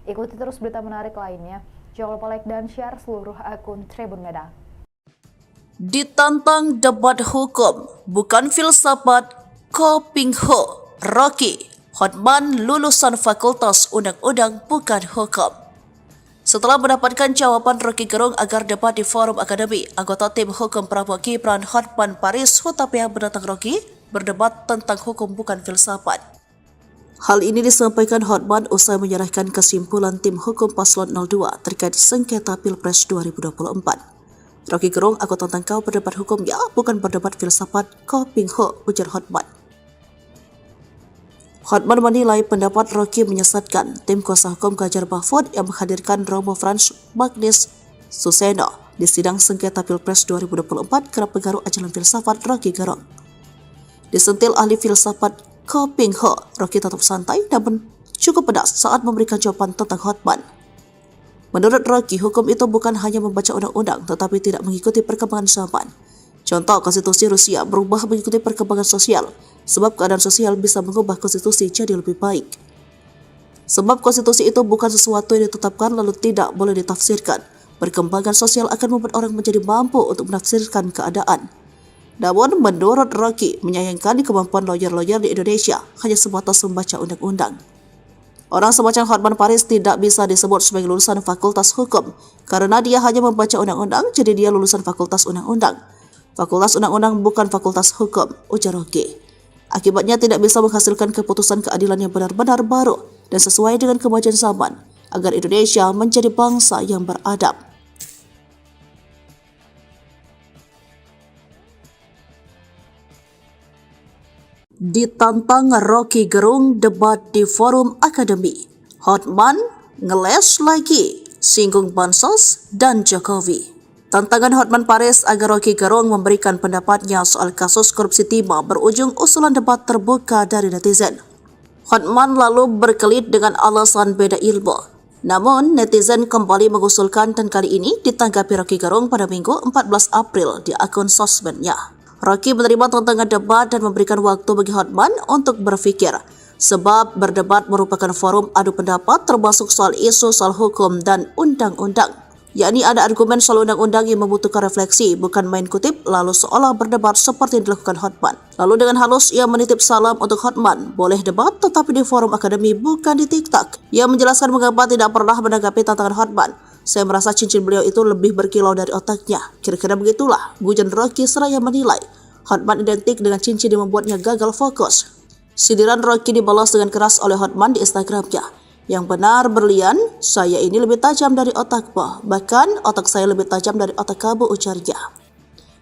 [SPEAKER 3] Ikuti terus berita menarik lainnya. Jangan lupa like dan share seluruh akun Tribun Medan.
[SPEAKER 1] Ditantang debat hukum, bukan filsafat, Kopingho, Rocky, Hotman lulusan Fakultas Undang-Undang bukan hukum. Setelah mendapatkan jawaban Rocky Gerung agar debat di forum akademi, anggota tim hukum Prabowo Gibran Hotman Paris Hutapea menantang Rocky berdebat tentang hukum bukan filsafat. Hal ini disampaikan Hotman usai menyerahkan kesimpulan tim hukum paslon 02 terkait sengketa Pilpres 2024. Rocky Gerung, aku tantang kau berdebat hukum ya, bukan berdebat filsafat, Kopingho, ujar Hotman. Hotman menilai pendapat Rocky menyesatkan. Tim kuasa hukum Ganjar Mahfud yang menghadirkan Romo Frans Magnis Suseno di sidang sengketa Pilpres 2024 kerap pengaruh ajaran filsafat Rocky Gerung. Disentil ahli filsafat Kopingho, Rocky tetap santai namun cukup pedas saat memberikan jawaban tentang Hotman. Menurut Rocky, hukum itu bukan hanya membaca undang-undang tetapi tidak mengikuti perkembangan zaman. Contoh, konstitusi Rusia berubah mengikuti perkembangan sosial, sebab keadaan sosial bisa mengubah konstitusi jadi lebih baik. Sebab konstitusi itu bukan sesuatu yang ditetapkan lalu tidak boleh ditafsirkan. Perkembangan sosial akan membuat orang menjadi mampu untuk menafsirkan keadaan. Namun, menurut Rocky, menyayangkan kemampuan lawyer-lawyer di Indonesia hanya sebatas membaca undang-undang. Orang semacam Hotman Paris tidak bisa disebut sebagai lulusan Fakultas Hukum karena dia hanya membaca undang-undang, jadi dia lulusan Fakultas Undang-Undang. Fakultas Undang-Undang bukan Fakultas Hukum, ujar Rocky. Akibatnya tidak bisa menghasilkan keputusan keadilan yang benar-benar baru dan sesuai dengan kemajuan zaman agar Indonesia menjadi bangsa yang beradab. Ditantang Rocky Gerung debat di forum akademi. Hotman ngeles lagi, singgung Bansos dan Jokowi. Tantangan Hotman Paris agar Rocky Gerung memberikan pendapatnya soal kasus korupsi timah berujung usulan debat terbuka dari netizen. Hotman lalu berkelit dengan alasan beda ilmu. Namun, netizen kembali mengusulkan dan kali ini ditanggapi Rocky Gerung pada Minggu 14 April di akun sosmednya. Rocky menerima tantangan debat dan memberikan waktu bagi Hotman untuk berpikir, sebab berdebat merupakan forum adu pendapat termasuk soal isu soal hukum dan undang-undang. Yakni ada argumen soal undang-undang yang membutuhkan refleksi, bukan main kutip lalu seolah berdebat seperti yang dilakukan Hotman. Lalu dengan halus ia menitip salam untuk Hotman, boleh debat tetapi di forum akademi bukan di TikTok. Ia menjelaskan mengapa tidak pernah menanggapi tantangan Hotman. Saya merasa cincin beliau itu lebih berkilau dari otaknya. Kira-kira begitulah, gujan Rocky seraya menilai Hotman identik dengan cincin yang membuatnya gagal fokus. Sindiran Rocky dibalas dengan keras oleh Hotman di Instagramnya. Yang benar berlian, saya ini lebih tajam dari otakmu. Bahkan otak saya lebih tajam dari otak kamu, ujarnya.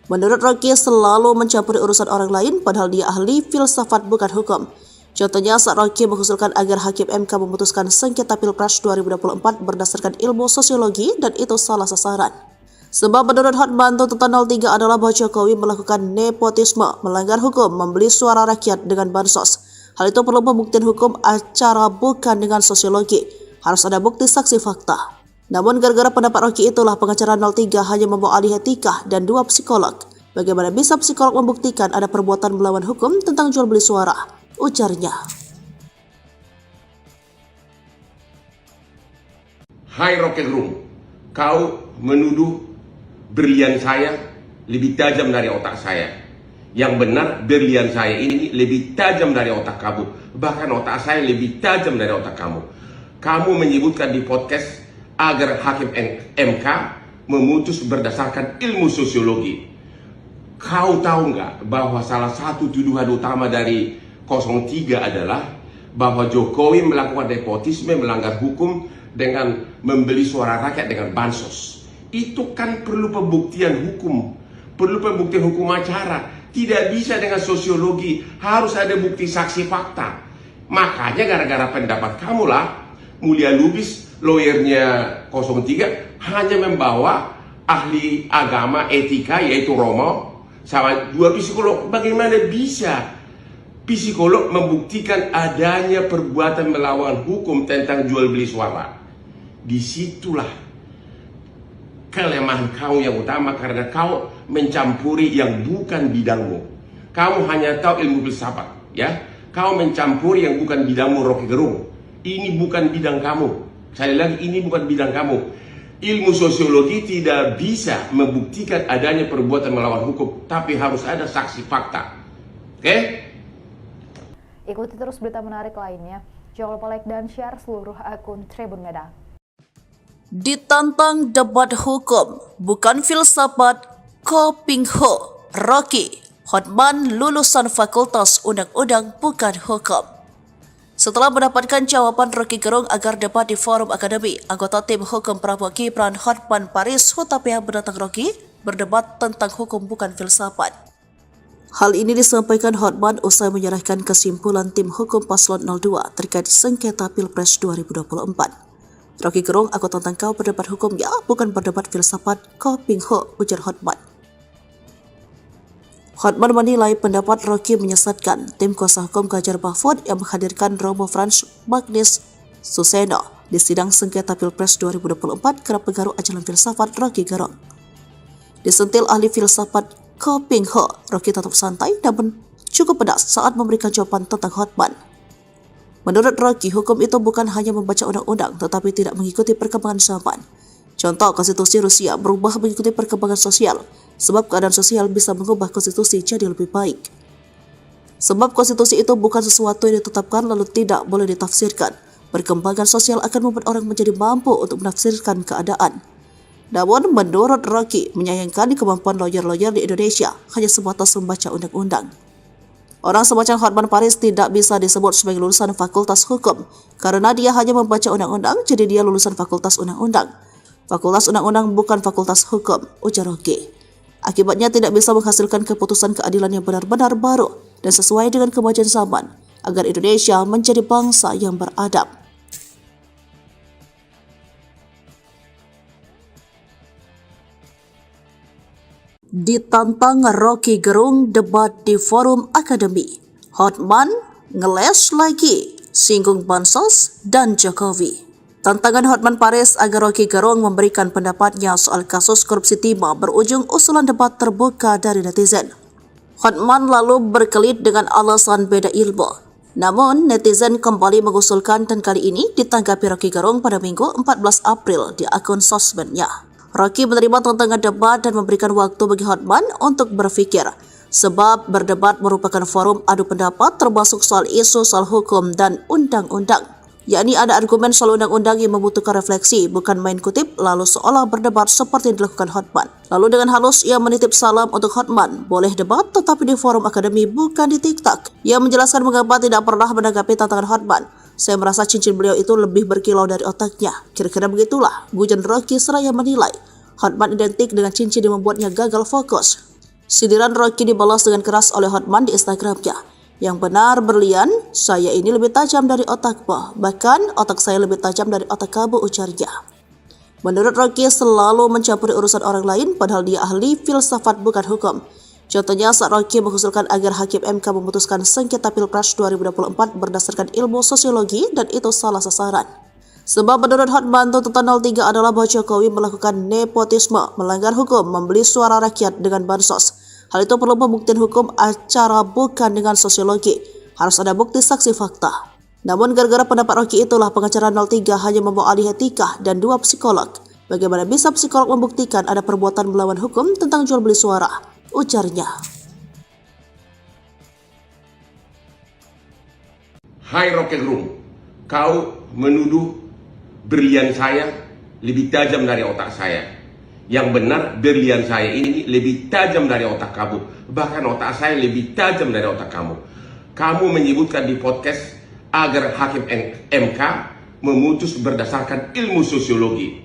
[SPEAKER 1] Menurut Rocky selalu mencampuri urusan orang lain padahal dia ahli filsafat bukan hukum. Contohnya saat Rocky mengusulkan agar Hakim MK memutuskan sengketa Pilpres 2024 berdasarkan ilmu sosiologi dan itu salah sasaran. Sebab menurut Hotman tuntutan 03 adalah bahwa Jokowi melakukan nepotisme, melanggar hukum, membeli suara rakyat dengan bansos. Hal itu perlu pembuktian hukum acara bukan dengan sosiologi. Harus ada bukti saksi fakta. Namun gara-gara pendapat Rocky itulah pengacara 03 hanya membawa ahli etika dan 2 psikolog. Bagaimana bisa psikolog membuktikan ada perbuatan melawan hukum tentang jual beli suara? Ujarnya.
[SPEAKER 2] Hai Rocky Gerung, kau menuduh berlian saya lebih tajam dari otak saya. Yang benar, berlian saya ini lebih tajam dari otak kamu. Bahkan otak saya lebih tajam dari otak kamu. Kamu menyebutkan di podcast agar Hakim MK memutus berdasarkan ilmu sosiologi. Kau tahu nggak bahwa salah satu tuduhan utama dari 03 adalah bahwa Jokowi melakukan nepotisme, melanggar hukum dengan membeli suara rakyat dengan bansos. Itu kan perlu pembuktian hukum, perlu pembuktian hukum acara. Tidak bisa dengan sosiologi, harus ada bukti saksi fakta. Makanya gara-gara pendapat kamulah Mulia Lubis, lawyernya 03, hanya membawa ahli agama etika yaitu Romo sama 2 psikolog. Bagaimana bisa psikolog membuktikan adanya perbuatan melawan hukum tentang jual beli suara? Disitulah kelemahan kau yang utama karena kau mencampuri yang bukan bidangmu. Kamu hanya tahu ilmu filsafat, ya. Kau mencampuri yang bukan bidangmu, Rocky Gerung. Ini bukan bidang kamu. Sekali lagi, ini bukan bidang kamu. Ilmu sosiologi tidak bisa membuktikan adanya perbuatan melawan hukum, tapi harus ada saksi fakta. Oke?
[SPEAKER 3] Ikuti terus berita menarik lainnya. Jangan lupa like dan share seluruh akun Tribun Medan.
[SPEAKER 1] Ditantang debat hukum, bukan filsafat, Kopingho, Rocky, Hotman lulusan Fakultas Undang-Undang bukan hukum. Setelah mendapatkan jawaban Rocky Gerung agar debat di forum akademi, anggota tim hukum Prabowo Gibran Hotman Paris Hutapea menantang Rocky berdebat tentang hukum bukan filsafat. Hal ini disampaikan Hotman usai menyerahkan kesimpulan tim hukum paslon 02 terkait sengketa Pilpres 2024. Rocky Gerung, aku tantang kau berdebat hukum ya, bukan berdebat filsafat, Kopingho, ujar Hotman. Hotman menilai pendapat Rocky menyesatkan. Tim kuasa hukum Ganjar Mahfud yang menghadirkan Romo Frans Magnis Suseno di sidang sengketa Pilpres 2024 kerap pengaruh ajaran filsafat Rocky Gerung. Disentil ahli filsafat Ko Ping Ho, Rocky tetap santai namun cukup pedas saat memberikan jawaban tentang Hotman. Menurut Rocky, hukum itu bukan hanya membaca undang-undang tetapi tidak mengikuti perkembangan zaman. Contoh, konstitusi Rusia berubah mengikuti perkembangan sosial, sebab keadaan sosial bisa mengubah konstitusi jadi lebih baik. Sebab konstitusi itu bukan sesuatu yang ditetapkan lalu tidak boleh ditafsirkan. Perkembangan sosial akan membuat orang menjadi mampu untuk menafsirkan keadaan. Namun, menurut Rocky, menyayangkan kemampuan lawyer-lawyer di Indonesia hanya sebatas membaca undang-undang. Orang semacam Hotman Paris tidak bisa disebut sebagai lulusan fakultas hukum karena dia hanya membaca undang-undang, jadi dia lulusan fakultas undang-undang. Fakultas undang-undang bukan fakultas hukum, ujar Rocky. Akibatnya tidak bisa menghasilkan keputusan keadilan yang benar-benar baru dan sesuai dengan kemajuan zaman agar Indonesia menjadi bangsa yang beradab. Ditantang Rocky Gerung debat di forum akademi. Hotman ngeles lagi, singgung Bansos dan Jokowi. Tantangan Hotman Paris agar Rocky Gerung memberikan pendapatnya soal kasus korupsi timah berujung usulan debat terbuka dari netizen. Hotman lalu berkelit dengan alasan beda ilmu. Namun, netizen kembali mengusulkan dan kali ini ditanggapi Rocky Gerung pada Minggu 14 April di akun sosmednya. Rocky menerima tantangan debat dan memberikan waktu bagi Hotman untuk berpikir, sebab berdebat merupakan forum adu pendapat termasuk soal isu soal hukum dan undang-undang. Yakni ada argumen soal undang-undang yang membutuhkan refleksi, bukan main kutip lalu seolah berdebat seperti yang dilakukan Hotman. Lalu dengan halus ia menitip salam untuk Hotman, boleh debat tetapi di forum akademi bukan di TikTok. Ia menjelaskan mengapa tidak pernah menanggapi tantangan Hotman. Saya merasa cincin beliau itu lebih berkilau dari otaknya. Kira-kira begitulah, gujan Rocky seraya menilai. Hotman identik dengan cincin yang membuatnya gagal fokus. Sindiran Rocky dibalas dengan keras oleh Hotman di Instagramnya. Yang benar berlian, saya ini lebih tajam dari otakmu. Bahkan otak saya lebih tajam dari otak kamu, ujarnya. Menurut Rocky selalu mencampuri urusan orang lain padahal dia ahli filsafat bukan hukum. Contohnya saat Rocky mengusulkan agar Hakim MK memutuskan sengketa Pilpres 2024 berdasarkan ilmu sosiologi dan itu salah sasaran. Sebab menurut Hotman tuntutan 03 adalah bahwa Jokowi melakukan nepotisme, melanggar hukum, membeli suara rakyat dengan bansos. Hal itu perlu pembuktian hukum acara bukan dengan sosiologi. Harus ada bukti saksi fakta. Namun gara-gara pendapat Rocky itulah pengacara 03 hanya membawa ahli etika dan 2 psikolog. Bagaimana bisa psikolog membuktikan ada perbuatan melawan hukum tentang jual beli suara? Ujarnya.
[SPEAKER 2] Hai Rocky Gerung, kau menuduh berlian saya lebih tajam dari otak saya. Yang benar berlian saya ini lebih tajam dari otak kamu. Bahkan otak saya lebih tajam dari otak kamu. Kamu menyebutkan di podcast agar Hakim MK memutus berdasarkan ilmu sosiologi.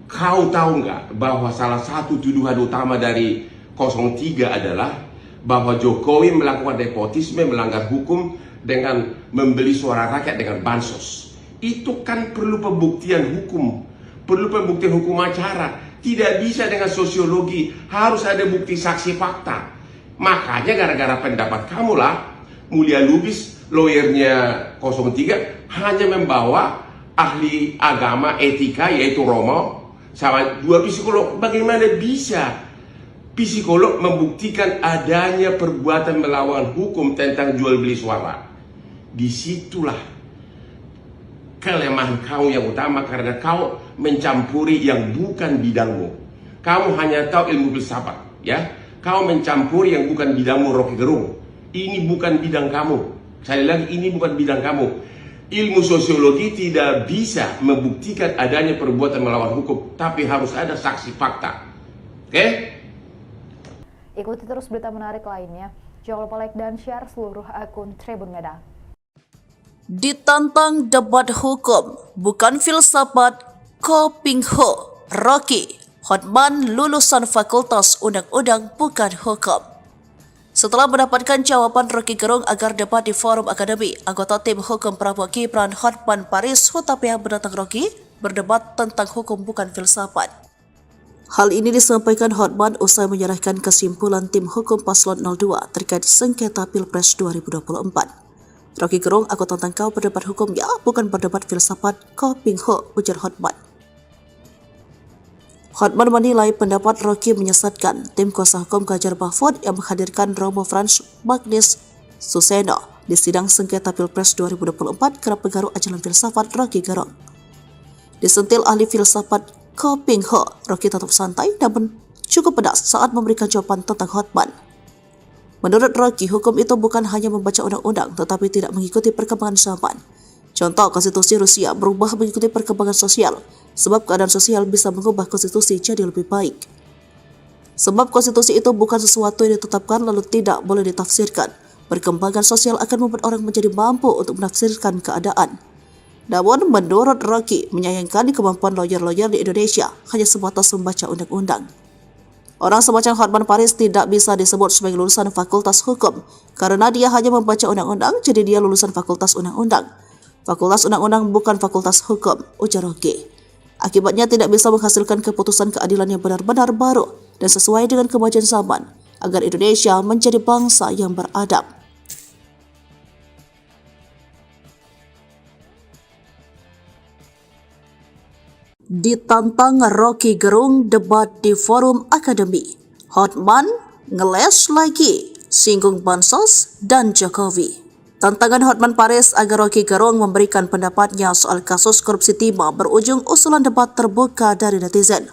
[SPEAKER 2] Kau tahu nggak bahwa salah satu tuduhan utama dari 03 adalah bahwa Jokowi melakukan nepotisme, melanggar hukum dengan membeli suara rakyat dengan bansos. Itu kan perlu pembuktian hukum, perlu pembuktian hukum acara. Tidak bisa dengan sosiologi, harus ada bukti saksi fakta. Makanya gara-gara pendapat kamulah, Mulia Lubis, lawyernya 03, hanya membawa ahli agama etika yaitu Romo sama 2 psikolog. Bagaimana bisa psikolog membuktikan adanya perbuatan melawan hukum tentang jual beli suara? Disitulah kelemahan kau yang utama karena kau mencampuri yang bukan bidangmu. Kamu hanya tahu ilmu filsafat, ya. Kau mencampuri yang bukan bidangmu, Rocky Gerung. Ini bukan bidang kamu. Sekali lagi, ini bukan bidang kamu. Ilmu sosiologi tidak bisa membuktikan adanya perbuatan melawan hukum, tapi harus ada saksi fakta. Oke?
[SPEAKER 3] Ikuti terus berita menarik lainnya. Jangan lupa like dan share seluruh akun Tribun Medan.
[SPEAKER 1] Ditantang debat hukum, bukan filsafat, Ko Ping Ho, Rocky, Hotman lulusan Fakultas Undang-Undang bukan hukum. Setelah mendapatkan jawaban Rocky Gerung agar debat di forum akademi, anggota tim hukum Prabowo Gibran Hotman Paris Hutapea menantang Rocky berdebat tentang hukum bukan filsafat. Hal ini disampaikan Hotman usai menyerahkan kesimpulan tim hukum paslon 02 terkait sengketa Pilpres 2024. Rocky Gerung, aku tantang kau berdebat hukum ya, bukan berdebat filsafat, Ko Ping Ho, ujar Hotman. Hotman menilai pendapat Rocky menyesatkan. Tim kuasa hukum Ganjar Mahfud yang menghadirkan Romo Frans Magnis Suseno di sidang sengketa Pilpres 2024 kerap pengaruh ajaran filsafat Rocky Gerung. Disentil ahli filsafat Ko Ping Ho, Rocky tetap santai namun cukup pedas saat memberikan jawaban tentang Hotman. Menurut Rocky, hukum itu bukan hanya membaca undang-undang tetapi tidak mengikuti perkembangan zaman. Contoh, konstitusi Rusia berubah mengikuti perkembangan sosial, sebab keadaan sosial bisa mengubah konstitusi jadi lebih baik. Sebab konstitusi itu bukan sesuatu yang ditetapkan lalu tidak boleh ditafsirkan. Perkembangan sosial akan membuat orang menjadi mampu untuk menafsirkan keadaan. Namun, menurut Rocky, menyayangkan kemampuan lawyer-lawyer di Indonesia hanya sebatas membaca undang-undang. Orang semacam Hotman Paris tidak bisa disebut sebagai lulusan fakultas hukum, karena dia hanya membaca undang-undang, jadi dia lulusan fakultas undang-undang. Fakultas undang-undang bukan fakultas hukum, ujar Rocky. Akibatnya tidak bisa menghasilkan keputusan keadilan yang benar-benar baru dan sesuai dengan kemajuan zaman, agar Indonesia menjadi bangsa yang beradab. Ditantang Rocky Gerung debat di forum akademi. Hotman ngeles lagi, singgung Bansos dan Jokowi. Tantangan Hotman Paris agar Rocky Gerung memberikan pendapatnya soal kasus korupsi timah berujung usulan debat terbuka dari netizen.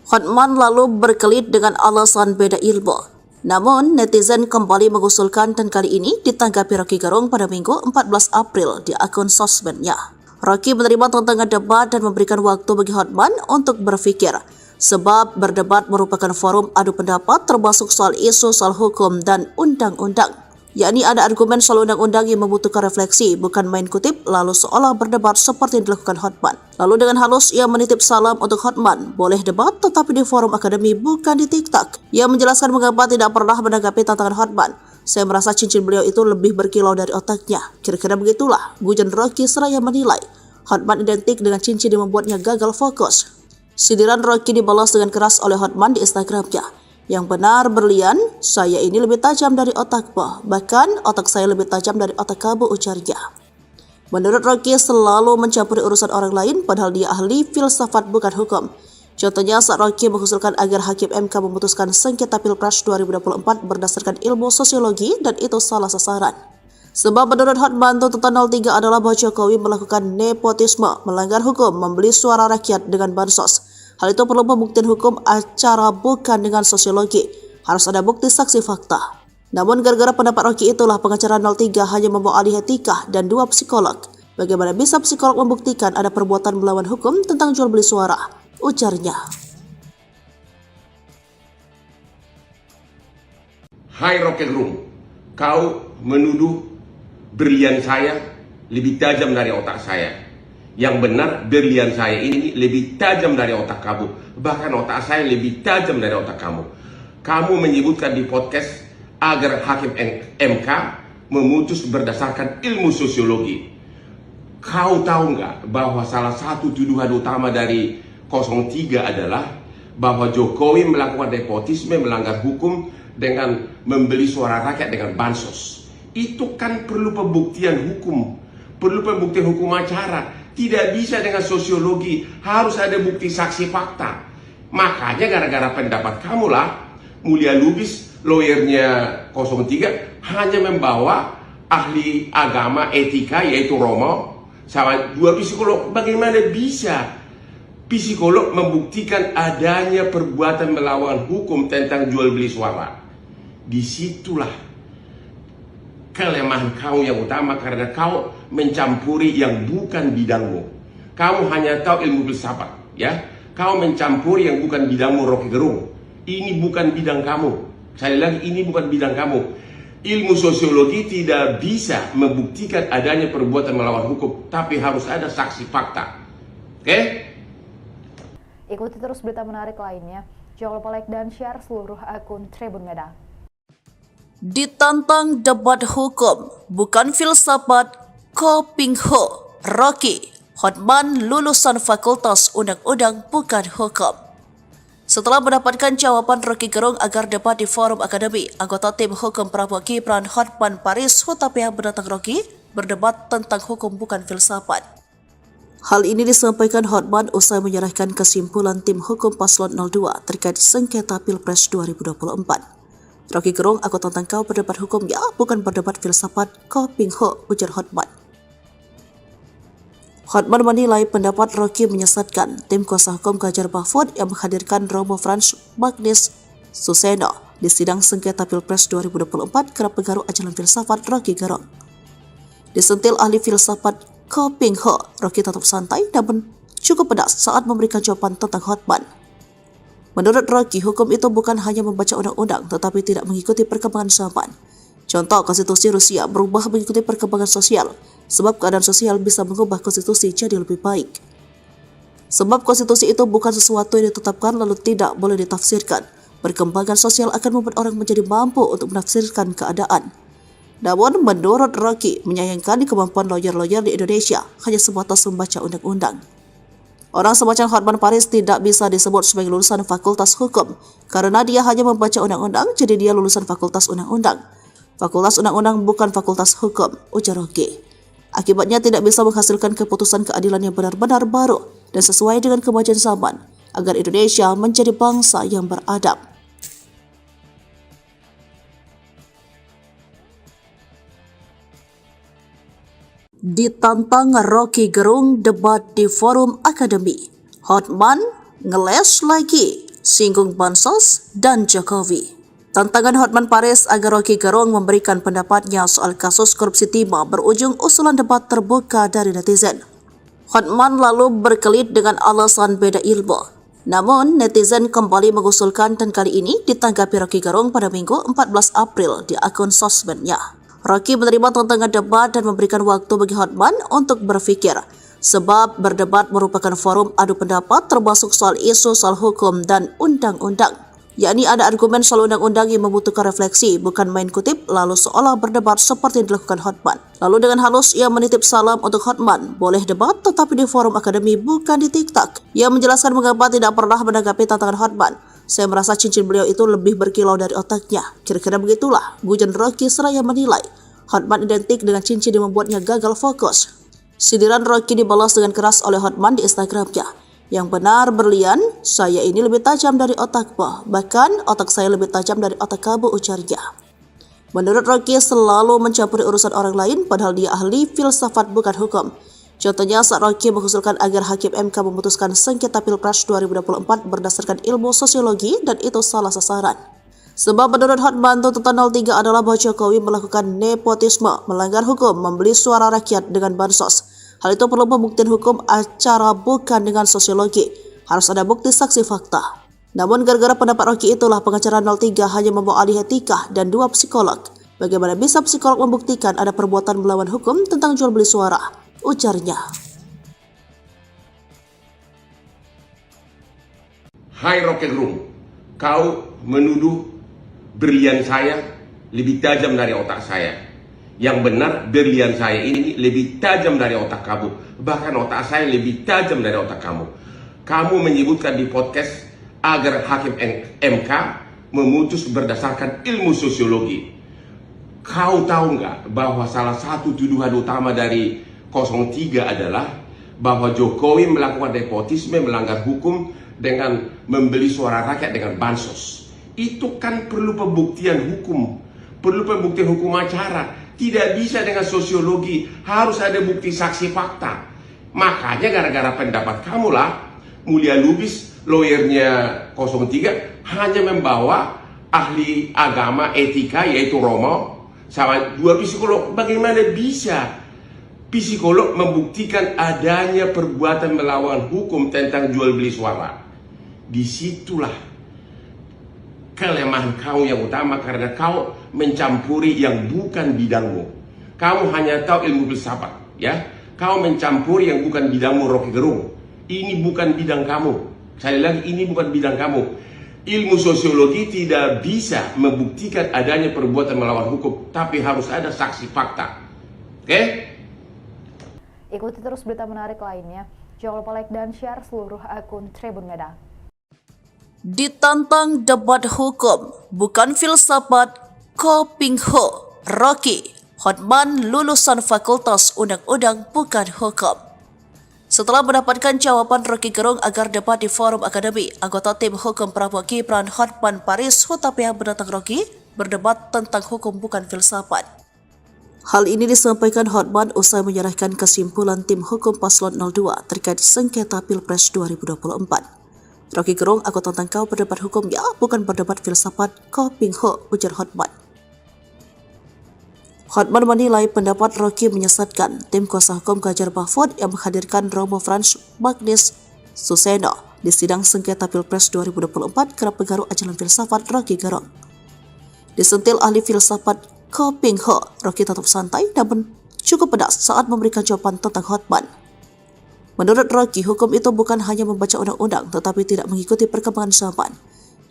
[SPEAKER 1] Hotman lalu berkelit dengan alasan beda ilmu. Namun, netizen kembali mengusulkan dan kali ini ditanggapi Rocky Gerung pada Minggu 14 April di akun sosmednya. Rocky menerima tantangan debat dan memberikan waktu bagi Hotman untuk berpikir, sebab berdebat merupakan forum adu pendapat termasuk soal isu soal hukum dan undang-undang. Yakni ada argumen soal undang-undang yang membutuhkan refleksi, bukan main kutip lalu seolah berdebat seperti yang dilakukan Hotman. Lalu dengan halus ia menitip salam untuk Hotman, boleh debat tetapi di forum akademi bukan di TikTok. Ia menjelaskan mengapa tidak pernah menanggapi tantangan Hotman. Saya merasa cincin beliau itu lebih berkilau dari otaknya. Kira-kira begitulah, gujon Rocky seraya menilai Hotman identik dengan cincin yang membuatnya gagal fokus. Sindiran Rocky dibalas dengan keras oleh Hotman di Instagramnya. Yang benar berlian, saya ini lebih tajam dari otakmu. Bahkan otak saya lebih tajam dari otak kamu, ujarnya. Menurut Rocky selalu mencampuri urusan orang lain padahal dia ahli filsafat bukan hukum. Contohnya saat Rocky mengusulkan agar Hakim MK memutuskan sengketa Pilpres 2024 berdasarkan ilmu sosiologi dan itu salah sasaran. Sebab menurut Hotman tuntutan 03 adalah bahwa Jokowi melakukan nepotisme, melanggar hukum, membeli suara rakyat dengan bansos. Hal itu perlu pembuktian hukum acara bukan dengan sosiologi. Harus ada bukti saksi fakta. Namun gara-gara pendapat Rocky itulah pengacara 03 hanya membawa ahli etika dan 2 psikolog. Bagaimana bisa psikolog membuktikan ada perbuatan melawan hukum tentang jual beli suara? Ujarnya.
[SPEAKER 2] Hai Rocky Gerung, kau menuduh berlian saya lebih tajam dari otak saya. Yang benar, berlian saya ini lebih tajam dari otak kamu. Bahkan otak saya lebih tajam dari otak kamu. Kamu menyebutkan di podcast agar Hakim MK memutus berdasarkan ilmu sosiologi. Kau tahu nggak bahwa salah satu tuduhan utama dari 03 adalah bahwa Jokowi melakukan nepotisme, melanggar hukum dengan membeli suara rakyat dengan bansos. Itu kan perlu pembuktian hukum, perlu pembuktian hukum acara. Tidak bisa dengan sosiologi, harus ada bukti saksi fakta. Makanya gara-gara pendapat kamulah Mulia Lubis, lawyernya 03, hanya membawa ahli agama etika yaitu Romo sama 2 psikolog. Bagaimana bisa psikolog membuktikan adanya perbuatan melawan hukum tentang jual beli suara? Disitulah kelemahan kau yang utama, karena kau mencampuri yang bukan bidangmu. Kamu hanya tahu ilmu filsafat, ya. Kau mencampuri yang bukan bidangmu, Rocky Gerung. Ini bukan bidang kamu. Sekali lagi, ini bukan bidang kamu. Ilmu sosiologi tidak bisa membuktikan adanya perbuatan melawan hukum, tapi harus ada saksi fakta. Oke?
[SPEAKER 3] Ikuti terus berita menarik lainnya. Jangan lupa like dan share seluruh akun Tribun Medan.
[SPEAKER 1] Ditantang debat hukum, bukan filsafat, Ko Ping Ho, Rocky, Hotman lulusan fakultas undang-undang bukan hukum. Setelah mendapatkan jawaban Rocky Gerung agar debat di forum akademi, anggota tim hukum Prabowo Gibran Hotman Paris Hutapea menantang Rocky berdebat tentang hukum bukan filsafat. Hal ini disampaikan Hotman usai menyerahkan kesimpulan tim hukum Paslon 02 terkait sengketa Pilpres 2024. Rocky Gerung, aku tentang kau berdebat hukum ya, bukan berdebat filsafat, kau pingho, ujar Hotman. Hotman menilai pendapat Rocky menyesatkan tim kuasa hukum Ganjar Mahfud yang menghadirkan Romo Frans Magnis Suseno di sidang sengketa Pilpres 2024 kerap pengaruh ajaran filsafat Rocky Gerung. Disentil ahli filsafat Ko Ping Ho, Rocky tetap santai namun cukup pedas saat memberikan jawaban tentang Hotman. Menurut Rocky, hukum itu bukan hanya membaca undang-undang tetapi tidak mengikuti perkembangan zaman. Contoh, konstitusi Rusia berubah mengikuti perkembangan sosial, sebab keadaan sosial bisa mengubah konstitusi jadi lebih baik. Sebab konstitusi itu bukan sesuatu yang ditetapkan lalu tidak boleh ditafsirkan. Perkembangan sosial akan membuat orang menjadi mampu untuk menafsirkan keadaan. Namun, menurut Rocky, menyayangkan kemampuan lawyer-lawyer di Indonesia hanya sebatas membaca undang-undang. Orang semacam Hotman Paris tidak bisa disebut sebagai lulusan fakultas hukum, karena dia hanya membaca undang-undang, jadi dia lulusan fakultas undang-undang. Fakultas undang-undang bukan fakultas hukum, ujar Rocky. Akibatnya tidak bisa menghasilkan keputusan keadilan yang benar-benar baru dan sesuai dengan kemajuan zaman, agar Indonesia menjadi bangsa yang beradab. Ditantang Rocky Gerung debat di forum akademi. Hotman ngeles lagi, singgung Bansos dan Jokowi. Tantangan Hotman Paris agar Rocky Gerung memberikan pendapatnya soal kasus korupsi timah berujung usulan debat terbuka dari netizen. Hotman lalu berkelit dengan alasan beda ilmu. Namun, netizen kembali mengusulkan dan kali ini ditanggapi Rocky Gerung pada Minggu 14 April di akun sosmednya. Rocky menerima tantangan debat dan memberikan waktu bagi Hotman untuk berpikir, sebab berdebat merupakan forum adu pendapat termasuk soal isu soal hukum dan undang-undang. Yakni ada argumen soal undang-undang yang membutuhkan refleksi, bukan main kutip lalu seolah berdebat seperti yang dilakukan Hotman. Lalu dengan halus ia menitip salam untuk Hotman, boleh debat tetapi di forum akademi bukan di TikTok. Ia menjelaskan mengapa tidak pernah menanggapi tantangan Hotman. Saya merasa cincin beliau itu lebih berkilau dari otaknya. Kira-kira begitulah, gujan Rocky seraya menilai Hotman identik dengan cincin yang membuatnya gagal fokus. Sindiran Rocky dibalas dengan keras oleh Hotman di Instagramnya. Yang benar berlian, saya ini lebih tajam dari otakmu. Bahkan otak saya lebih tajam dari otak kamu, ujarnya. Menurut Rocky selalu mencampuri urusan orang lain padahal dia ahli filsafat bukan hukum. Contohnya saat Rocky mengusulkan agar Hakim MK memutuskan sengketa Pilpres 2024 berdasarkan ilmu sosiologi dan itu salah sasaran. Sebab menurut Hotman, tuntutan 03 adalah bahwa Jokowi melakukan nepotisme, melanggar hukum, membeli suara rakyat dengan bansos. Hal itu perlu pembuktian hukum acara bukan dengan sosiologi. Harus ada bukti saksi fakta. Namun gara-gara pendapat Rocky itulah pengacara 03 hanya membawa ahli etika dan 2 psikolog. Bagaimana bisa psikolog membuktikan ada perbuatan melawan hukum tentang jual beli suara? Ujarnya.
[SPEAKER 2] Hai Rocky Gerung, kau menuduh berlian saya lebih tajam dari otak saya. Yang benar berlian saya ini lebih tajam dari otak kamu. Bahkan otak saya lebih tajam dari otak kamu. Kamu menyebutkan di podcast agar Hakim MK memutus berdasarkan ilmu sosiologi. Kau tahu nggak bahwa salah satu tuduhan utama dari 03 adalah bahwa Jokowi melakukan nepotisme, melanggar hukum dengan membeli suara rakyat dengan bansos. Itu kan perlu pembuktian hukum, perlu pembuktian hukum acara. Tidak bisa dengan sosiologi, harus ada bukti saksi fakta. Makanya gara-gara pendapat kamulah, Mulia Lubis, lawyernya 03, hanya membawa ahli agama etika yaitu Romo, sama 2 psikolog. Bagaimana bisa psikolog membuktikan adanya perbuatan melawan hukum tentang jual beli suara? Disitulah kelemahan kau yang utama, karena kau mencampuri yang bukan bidangmu. Kamu hanya tahu ilmu filsafat, ya. Kau mencampuri yang bukan bidangmu, Rocky Gerung. Ini bukan bidang kamu. Sekali lagi, ini bukan bidang kamu. Ilmu sosiologi tidak bisa membuktikan adanya perbuatan melawan hukum, tapi harus ada saksi fakta. Oke?
[SPEAKER 3] Ikuti terus berita menarik lainnya. Jangan lupa like dan share seluruh akun Tribun Medan.
[SPEAKER 1] Ditantang debat hukum, bukan filsafat, Ko Ping Ho, Rocky, Hotman lulusan Fakultas Undang-Undang bukan hukum. Setelah mendapatkan jawaban Rocky Gerung agar debat di forum akademi, anggota tim hukum Prabowo Gibran Hotman Paris Hutapea menantang Rocky berdebat tentang hukum bukan filsafat. Hal ini disampaikan Hotman usai menyerahkan kesimpulan tim hukum paslon 02 terkait sengketa Pilpres 2024. Rocky Gerung, aku tantang kau berdebat hukum ya, bukan berdebat filsafat, kau pingho, ujar Hotman. Hotman menilai pendapat Rocky menyesatkan. Tim kuasa hukum Ganjar Mahfud yang menghadirkan Romo Frans Magnis Suseno di sidang sengketa Pilpres 2024 kerap mengaruh ajaran filsafat Rocky Gerung. Disentil ahli filsafat Ko Ping Ho, Rocky tetap santai namun cukup pedas saat memberikan jawaban tentang Hotman. Menurut Rocky, hukum itu bukan hanya membaca undang-undang tetapi tidak mengikuti perkembangan zaman.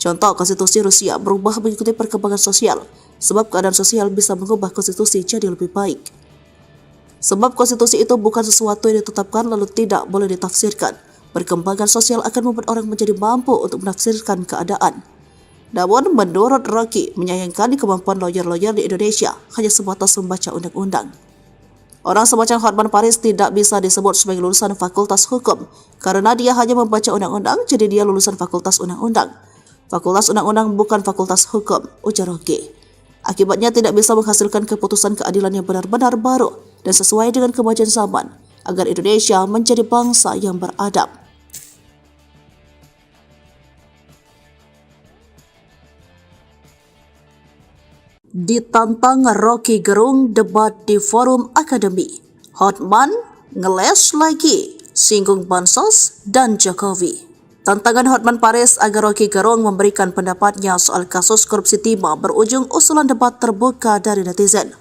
[SPEAKER 1] Contoh, konstitusi Rusia berubah mengikuti perkembangan sosial, sebab keadaan sosial bisa mengubah konstitusi jadi lebih baik. Sebab konstitusi itu bukan sesuatu yang ditetapkan lalu tidak boleh ditafsirkan. Perkembangan sosial akan membuat orang menjadi mampu untuk menafsirkan keadaan. Namun, menurut Rocky, menyayangkan kemampuan lawyer-lawyer di Indonesia hanya sebatas membaca undang-undang. Orang semacam Hotman Paris tidak bisa disebut sebagai lulusan fakultas hukum, karena dia hanya membaca undang-undang, jadi dia lulusan fakultas undang-undang. Fakultas undang-undang bukan fakultas hukum, ujar Rocky. Akibatnya tidak bisa menghasilkan keputusan keadilan yang benar-benar baru dan sesuai dengan kemajuan zaman, agar Indonesia menjadi bangsa yang beradab. Ditantang Rocky Gerung debat di forum akademi. Hotman ngeles lagi, singgung Bansos dan Jokowi. Tantangan Hotman Paris agar Rocky Gerung memberikan pendapatnya soal kasus korupsi timah berujung usulan debat terbuka dari netizen.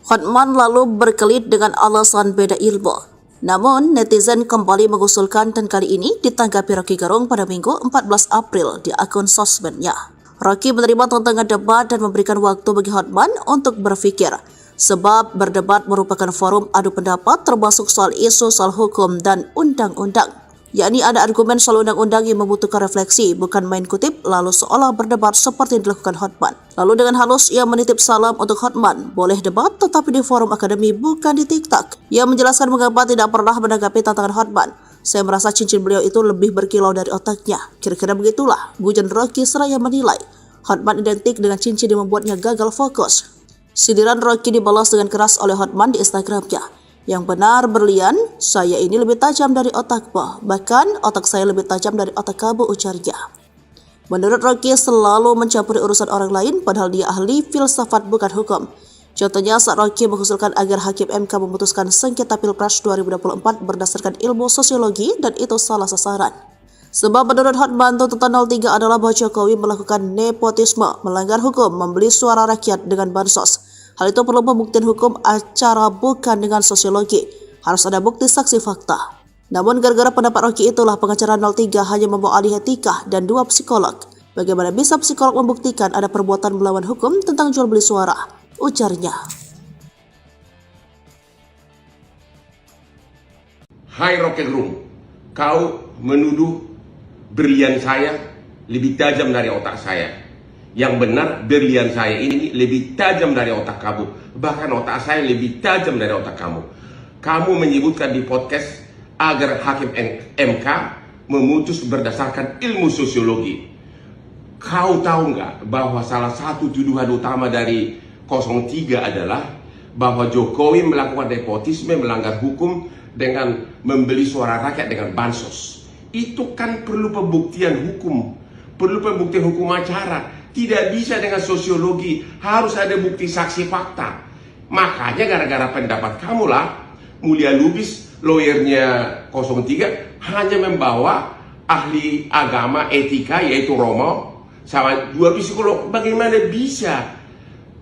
[SPEAKER 1] Hotman lalu berkelit dengan alasan beda ilmu. Namun, netizen kembali mengusulkan dan kali ini ditanggapi Rocky Gerung pada Minggu 14 April di akun sosmednya. Rocky menerima tantangan debat dan memberikan waktu bagi Hotman untuk berpikir, sebab berdebat merupakan forum adu pendapat termasuk soal isu soal hukum dan undang-undang. Yakni ada argumen soal undang-undang yang membutuhkan refleksi, bukan main kutip lalu seolah berdebat seperti yang dilakukan Hotman. Lalu dengan halus ia menitip salam untuk Hotman, boleh debat tetapi di forum akademi bukan di TikTok. Ia menjelaskan mengapa tidak pernah menanggapi tantangan Hotman. Saya merasa cincin beliau itu lebih berkilau dari otaknya. Kira-kira begitulah, gujon Rocky seraya menilai Hotman identik dengan cincin yang membuatnya gagal fokus. Sindiran Rocky dibalas dengan keras oleh Hotman di Instagramnya. Yang benar berlian, saya ini lebih tajam dari otakmu. Bahkan otak saya lebih tajam dari otak kamu, ujarnya. Menurut Rocky selalu mencampuri urusan orang lain padahal dia ahli filsafat bukan hukum. Contohnya saat Rocky mengusulkan agar Hakim MK memutuskan sengketa Pilpres 2024 berdasarkan ilmu sosiologi dan itu salah sasaran. Sebab menurut Hotman tuntutan 03 adalah bahwa Jokowi melakukan nepotisme, melanggar hukum, membeli suara rakyat dengan bansos. Hal itu perlu pembuktian hukum acara bukan dengan sosiologi. Harus ada bukti saksi fakta. Namun gara-gara pendapat Rocky itulah pengacara 03 hanya membawa ahli etika dan 2 psikolog. Bagaimana bisa psikolog membuktikan ada perbuatan melawan hukum tentang jual beli suara? Ujarnya.
[SPEAKER 2] Hai Rocky Gerung, kau menuduh berlian saya lebih tajam dari otak saya. Yang benar, berlian saya ini lebih tajam dari otak kamu. Bahkan otak saya lebih tajam dari otak kamu. Kamu menyebutkan di podcast agar Hakim MK memutus berdasarkan ilmu sosiologi. Kau tahu nggak bahwa salah satu tuduhan utama dari 03 adalah bahwa Jokowi melakukan nepotisme, melanggar hukum dengan membeli suara rakyat dengan bansos. Itu kan perlu pembuktian hukum, perlu pembuktian hukum acara. Tidak bisa dengan sosiologi, harus ada bukti saksi fakta. Makanya gara-gara pendapat kamulah, Mulia Lubis, lawyernya 03, hanya membawa ahli agama etika yaitu Romo, sama 2 psikolog. Bagaimana bisa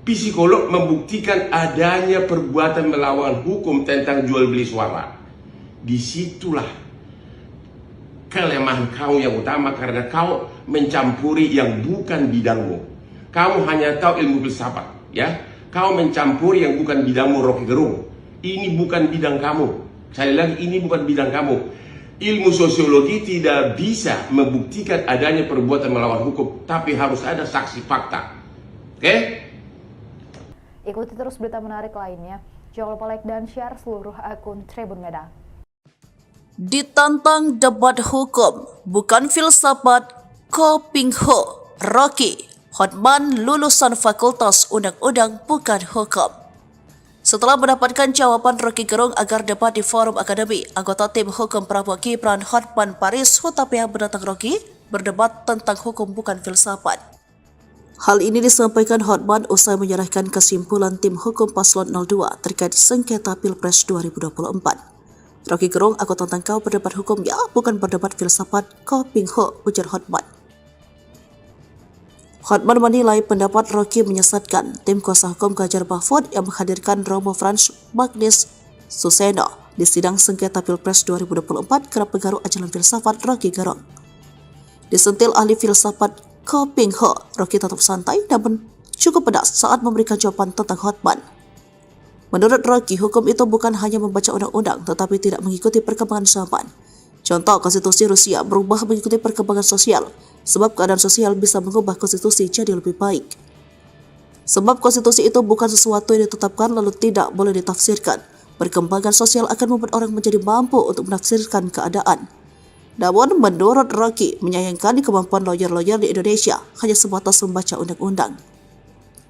[SPEAKER 2] psikolog membuktikan adanya perbuatan melawan hukum tentang jual beli suara? Disitulah kelemahan kau yang utama, karena kau mencampuri yang bukan bidangmu. Kamu hanya tahu ilmu filsafat, ya. Kau mencampuri yang bukan bidangmu, Rocky Gerung. Ini bukan bidang kamu. Sekali lagi, ini bukan bidang kamu. Ilmu sosiologi tidak bisa membuktikan adanya perbuatan melawan hukum, tapi harus ada saksi fakta. Oke?
[SPEAKER 3] Ikuti terus berita menarik lainnya. Jangan lupa like dan share seluruh akun Tribun Medan.
[SPEAKER 1] Ditantang debat hukum, bukan filsafat, Ko Ping Ho, Rocky, Hotman lulusan Fakultas Undang-Undang bukan hukum. Setelah mendapatkan jawaban Rocky Gerung agar debat di forum akademi, anggota tim hukum Prabowo Gibran Hotman Paris Hutapea menantang Rocky berdebat tentang hukum bukan filsafat. Hal ini disampaikan Hotman usai menyerahkan kesimpulan tim hukum paslon 02 terkait sengketa Pilpres 2024. Rocky Gerung, aku tantang kau berdebat hukumnya, bukan berdebat filsafat, Ko Ping Ho, ujar Hotman. Hotman menilai pendapat Rocky menyesatkan. Tim kuasa hukum Ganjar Mahfud yang menghadirkan Romo Frans Magnis Suseno di sidang sengketa Pilpres 2024 kerap pengaruh ajaran filsafat Rocky Gerung. Disentil ahli filsafat Ko Ping Ho, Rocky tetap santai namun cukup pedas saat memberikan jawaban tentang Hotman. Menurut Rocky, hukum itu bukan hanya membaca undang-undang tetapi tidak mengikuti perkembangan zaman. Contoh, konstitusi Rusia berubah mengikuti perkembangan sosial, sebab keadaan sosial bisa mengubah konstitusi jadi lebih baik. Sebab konstitusi itu bukan sesuatu yang ditetapkan lalu tidak boleh ditafsirkan. Perkembangan sosial akan membuat orang menjadi mampu untuk menafsirkan keadaan. Namun, menurut Rocky, menyayangkan kemampuan lawyer-lawyer di Indonesia hanya sebatas membaca undang-undang.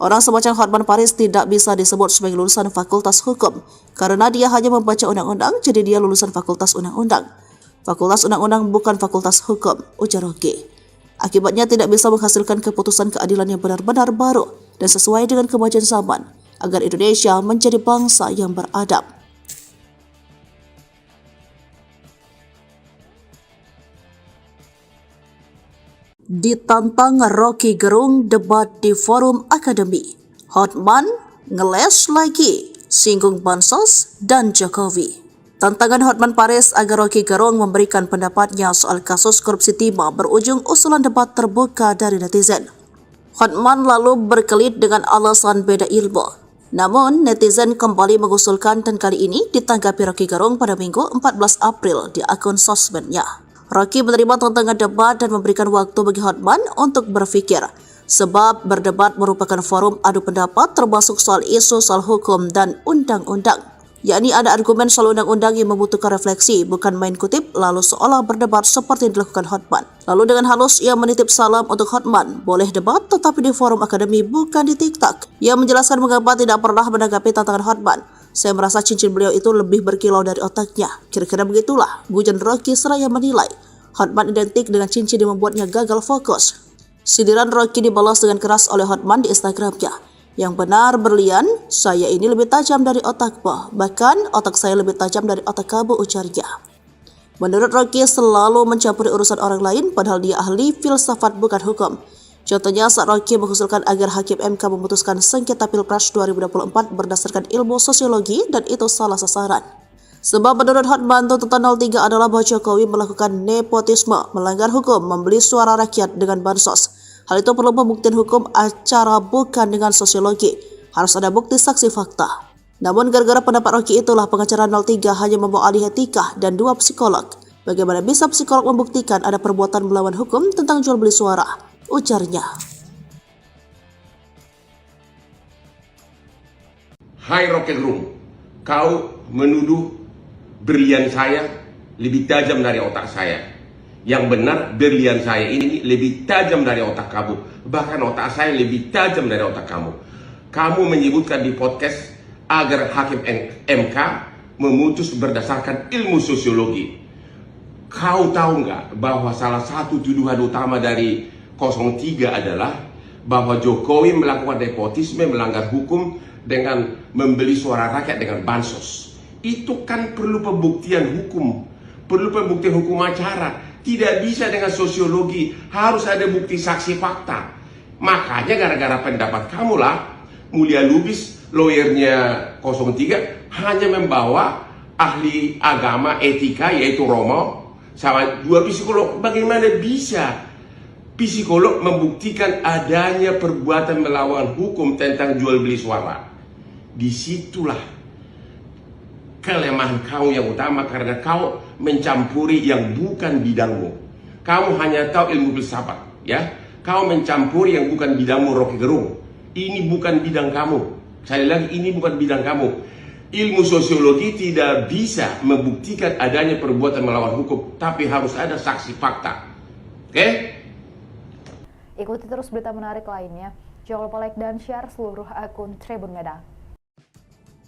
[SPEAKER 1] Orang semacam Hotman Paris tidak bisa disebut sebagai lulusan Fakultas Hukum karena dia hanya membaca undang-undang, jadi dia lulusan Fakultas Undang-Undang. Fakultas Undang-Undang bukan Fakultas Hukum, ujar Rocky. Akibatnya tidak bisa menghasilkan keputusan keadilan yang benar-benar baru dan sesuai dengan kemajuan zaman agar Indonesia menjadi bangsa yang beradab. Ditantang Rocky Gerung debat di forum akademi, Hotman ngeles lagi, singgung bansos dan Jokowi. Tantangan Hotman Paris agar Rocky Gerung memberikan pendapatnya soal kasus korupsi timah berujung usulan debat terbuka dari netizen. Hotman lalu berkelit dengan alasan beda ilmu. Namun, netizen kembali mengusulkan dan kali ini ditanggapi Rocky Gerung pada Minggu 14 April di akun sosmednya. Rocky menerima tantangan debat dan memberikan waktu bagi Hotman untuk berpikir, sebab berdebat merupakan forum adu pendapat termasuk soal isu soal hukum dan undang-undang. Yakni ada argumen soal undang-undang yang membutuhkan refleksi, bukan main kutip lalu seolah berdebat seperti yang dilakukan Hotman. Lalu dengan halus ia menitip salam untuk Hotman, boleh debat tetapi di forum akademi bukan di TikTok. Ia menjelaskan mengapa tidak pernah menanggapi tantangan Hotman. Saya merasa cincin beliau itu lebih berkilau dari otaknya. Kira-kira begitulah, gujan Rocky seraya menilai Hotman identik dengan cincin yang membuatnya gagal fokus. Sindiran Rocky dibalas dengan keras oleh Hotman di Instagramnya. Yang benar berlian, saya ini lebih tajam dari otakmu. Bahkan otak saya lebih tajam dari otak kamu, ujarnya. Menurut Rocky selalu mencampuri urusan orang lain padahal dia ahli filsafat bukan hukum. Contohnya saat Rocky mengusulkan agar Hakim MK memutuskan sengketa Pilpres 2024 berdasarkan ilmu sosiologi dan itu salah sasaran. Sebab menurut Hotman tuntutan 03 adalah bahwa Jokowi melakukan nepotisme, melanggar hukum, membeli suara rakyat dengan bansos. Hal itu perlu pembuktian hukum acara bukan dengan sosiologi. Harus ada bukti saksi fakta. Namun gara-gara pendapat Rocky itulah pengacara 03 hanya membawa ahli etika dan 2 psikolog. Bagaimana bisa psikolog membuktikan ada perbuatan melawan hukum tentang jual beli suara? Ujarnya.
[SPEAKER 2] Hai Rocky Gerung, kau menuduh berlian saya lebih tajam dari otak saya. Yang benar, berlian saya ini lebih tajam dari otak kamu. Bahkan otak saya lebih tajam dari otak kamu. Kamu menyebutkan di podcast agar Hakim MK memutus berdasarkan ilmu sosiologi. Kau tahu nggak bahwa salah satu tuduhan utama dari 03 adalah bahwa Jokowi melakukan nepotisme, melanggar hukum dengan membeli suara rakyat dengan bansos. Itu kan perlu pembuktian hukum, perlu pembuktian hukum acara. Tidak bisa dengan sosiologi, harus ada bukti saksi fakta. Makanya gara-gara pendapat kamu lah, Mulia Lubis, lawyernya 03, hanya membawa ahli agama etika yaitu Romo sama 2 psikolog. Bagaimana bisa psikolog membuktikan adanya perbuatan melawan hukum tentang jual beli suara? Disitulah kelemahan kau yang utama, karena kau mencampuri yang bukan bidangmu. Kamu hanya tahu ilmu filsafat, ya. Kau mencampuri yang bukan bidangmu, Rocky Gerung. Ini bukan bidang kamu. Sekali lagi, ini bukan bidang kamu. ilmu sosiologi tidak bisa membuktikan adanya perbuatan melawan hukum, tapi harus ada saksi fakta. Oke?
[SPEAKER 3] Ikuti terus berita menarik lainnya. Jangan lupa like dan share seluruh akun Tribun Medan.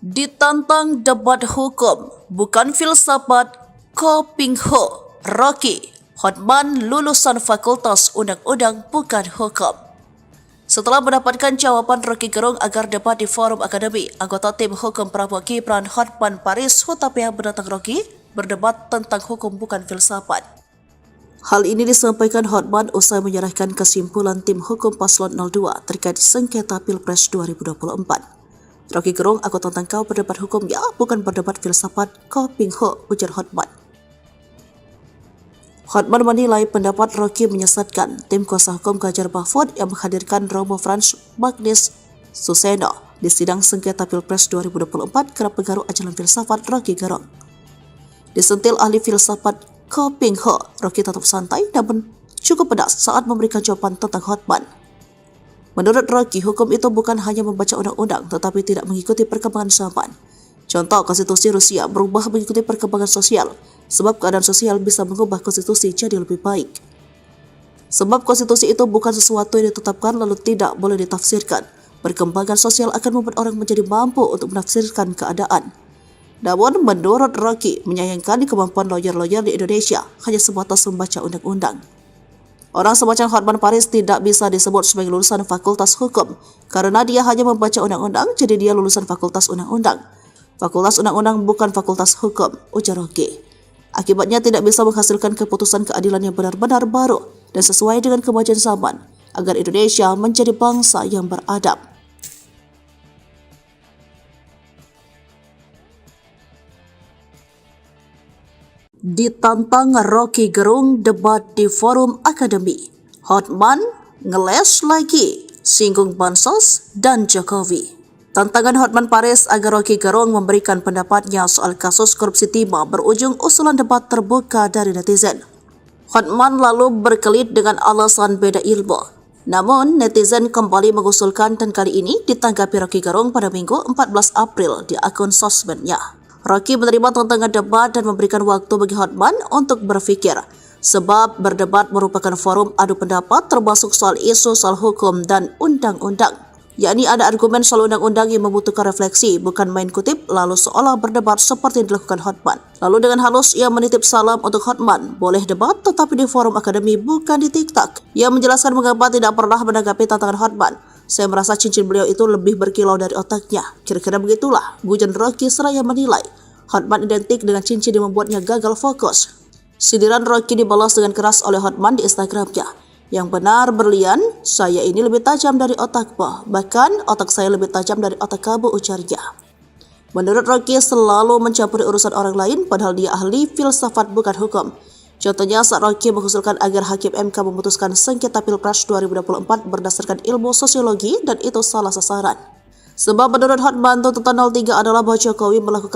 [SPEAKER 1] Ditantang debat hukum, bukan filsafat, Ko Ping Ho, Rocky, Hotman lulusan Fakultas Undang-Undang bukan hukum. Setelah mendapatkan jawaban Rocky Gerung agar debat di forum akademi, anggota tim hukum Prabowo Gibran Hotman Paris Hutapea menantang Rocky berdebat tentang hukum bukan filsafat. Hal ini disampaikan Hotman usai menyerahkan kesimpulan tim hukum paslon 02 terkait sengketa Pilpres 2024. Rocky Gerung, aku tantang kau berdebat hukum ya, bukan berdebat filsafat, Ko Ping Ho, ujar Hotman. Hotman menilai pendapat Rocky menyesatkan. Tim kuasa hukum Ganjar Mahfud yang menghadirkan Romo Frans Magnis Suseno di sidang sengketa Pilpres 2024 kerap pengaruh ajaran filsafat Rocky Gerung. Disentil ahli filsafat Ko Ping Ho, Rocky tetap santai namun cukup pedas saat memberikan jawaban tentang Hotman. Menurut Rocky, hukum itu bukan hanya membaca undang-undang tetapi tidak mengikuti perkembangan zaman. Contoh, konstitusi Rusia berubah mengikuti perkembangan sosial, sebab keadaan sosial bisa mengubah konstitusi jadi lebih baik. Sebab konstitusi itu bukan sesuatu yang ditetapkan lalu tidak boleh ditafsirkan. Perkembangan sosial akan membuat orang menjadi mampu untuk menafsirkan keadaan. Namun, menurut Rocky, menyayangkan kemampuan lawyer-lawyer di Indonesia hanya sebatas membaca undang-undang. Orang semacam Hotman Paris tidak bisa disebut sebagai lulusan Fakultas Hukum, karena dia hanya membaca undang-undang, jadi dia lulusan Fakultas Undang-Undang. Fakultas Undang-Undang bukan Fakultas Hukum, ujar Rocky. Akibatnya tidak bisa menghasilkan keputusan keadilan yang benar-benar baru dan sesuai dengan kemajuan zaman, agar Indonesia menjadi bangsa yang beradab. Ditantang Rocky Gerung debat di forum akademi, Hotman ngeles lagi, singgung bansos dan Jokowi. Tantangan Hotman Paris agar Rocky Gerung memberikan pendapatnya soal kasus korupsi timah berujung usulan debat terbuka dari netizen. Hotman lalu berkelit dengan alasan beda ilmu. Namun, netizen kembali mengusulkan dan kali ini ditanggapi Rocky Gerung pada Minggu 14 April di akun sosmednya. Rocky menerima tantangan debat dan memberikan waktu bagi Hotman untuk berpikir, sebab berdebat merupakan forum adu pendapat termasuk soal isu soal hukum dan undang-undang. Yakni ada argumen soal undang-undang yang membutuhkan refleksi, bukan main kutip lalu seolah berdebat seperti yang dilakukan Hotman. Lalu dengan halus ia menitip salam untuk Hotman, boleh debat tetapi di forum akademi bukan di TikTok. Ia menjelaskan mengapa tidak pernah menanggapi tantangan Hotman. Saya merasa cincin beliau itu lebih berkilau dari otaknya. Kira-kira begitulah, gujan Rocky seraya menilai Hotman identik dengan cincin yang membuatnya gagal fokus. Sindiran Rocky dibalas dengan keras oleh Hotman di Instagramnya. Yang benar berlian, saya ini lebih tajam dari otakmu. Bahkan otak saya lebih tajam dari otak kamu, ujarnya. Menurut Rocky selalu mencampuri urusan orang lain padahal dia ahli filsafat bukan hukum. Contohnya saat Rocky mengusulkan agar Hakim MK memutuskan sengketa Pilpres 2024 berdasarkan ilmu sosiologi dan itu salah sasaran. Sebab menurut Hotman tuntutan 03 adalah bahwa Jokowi melakukan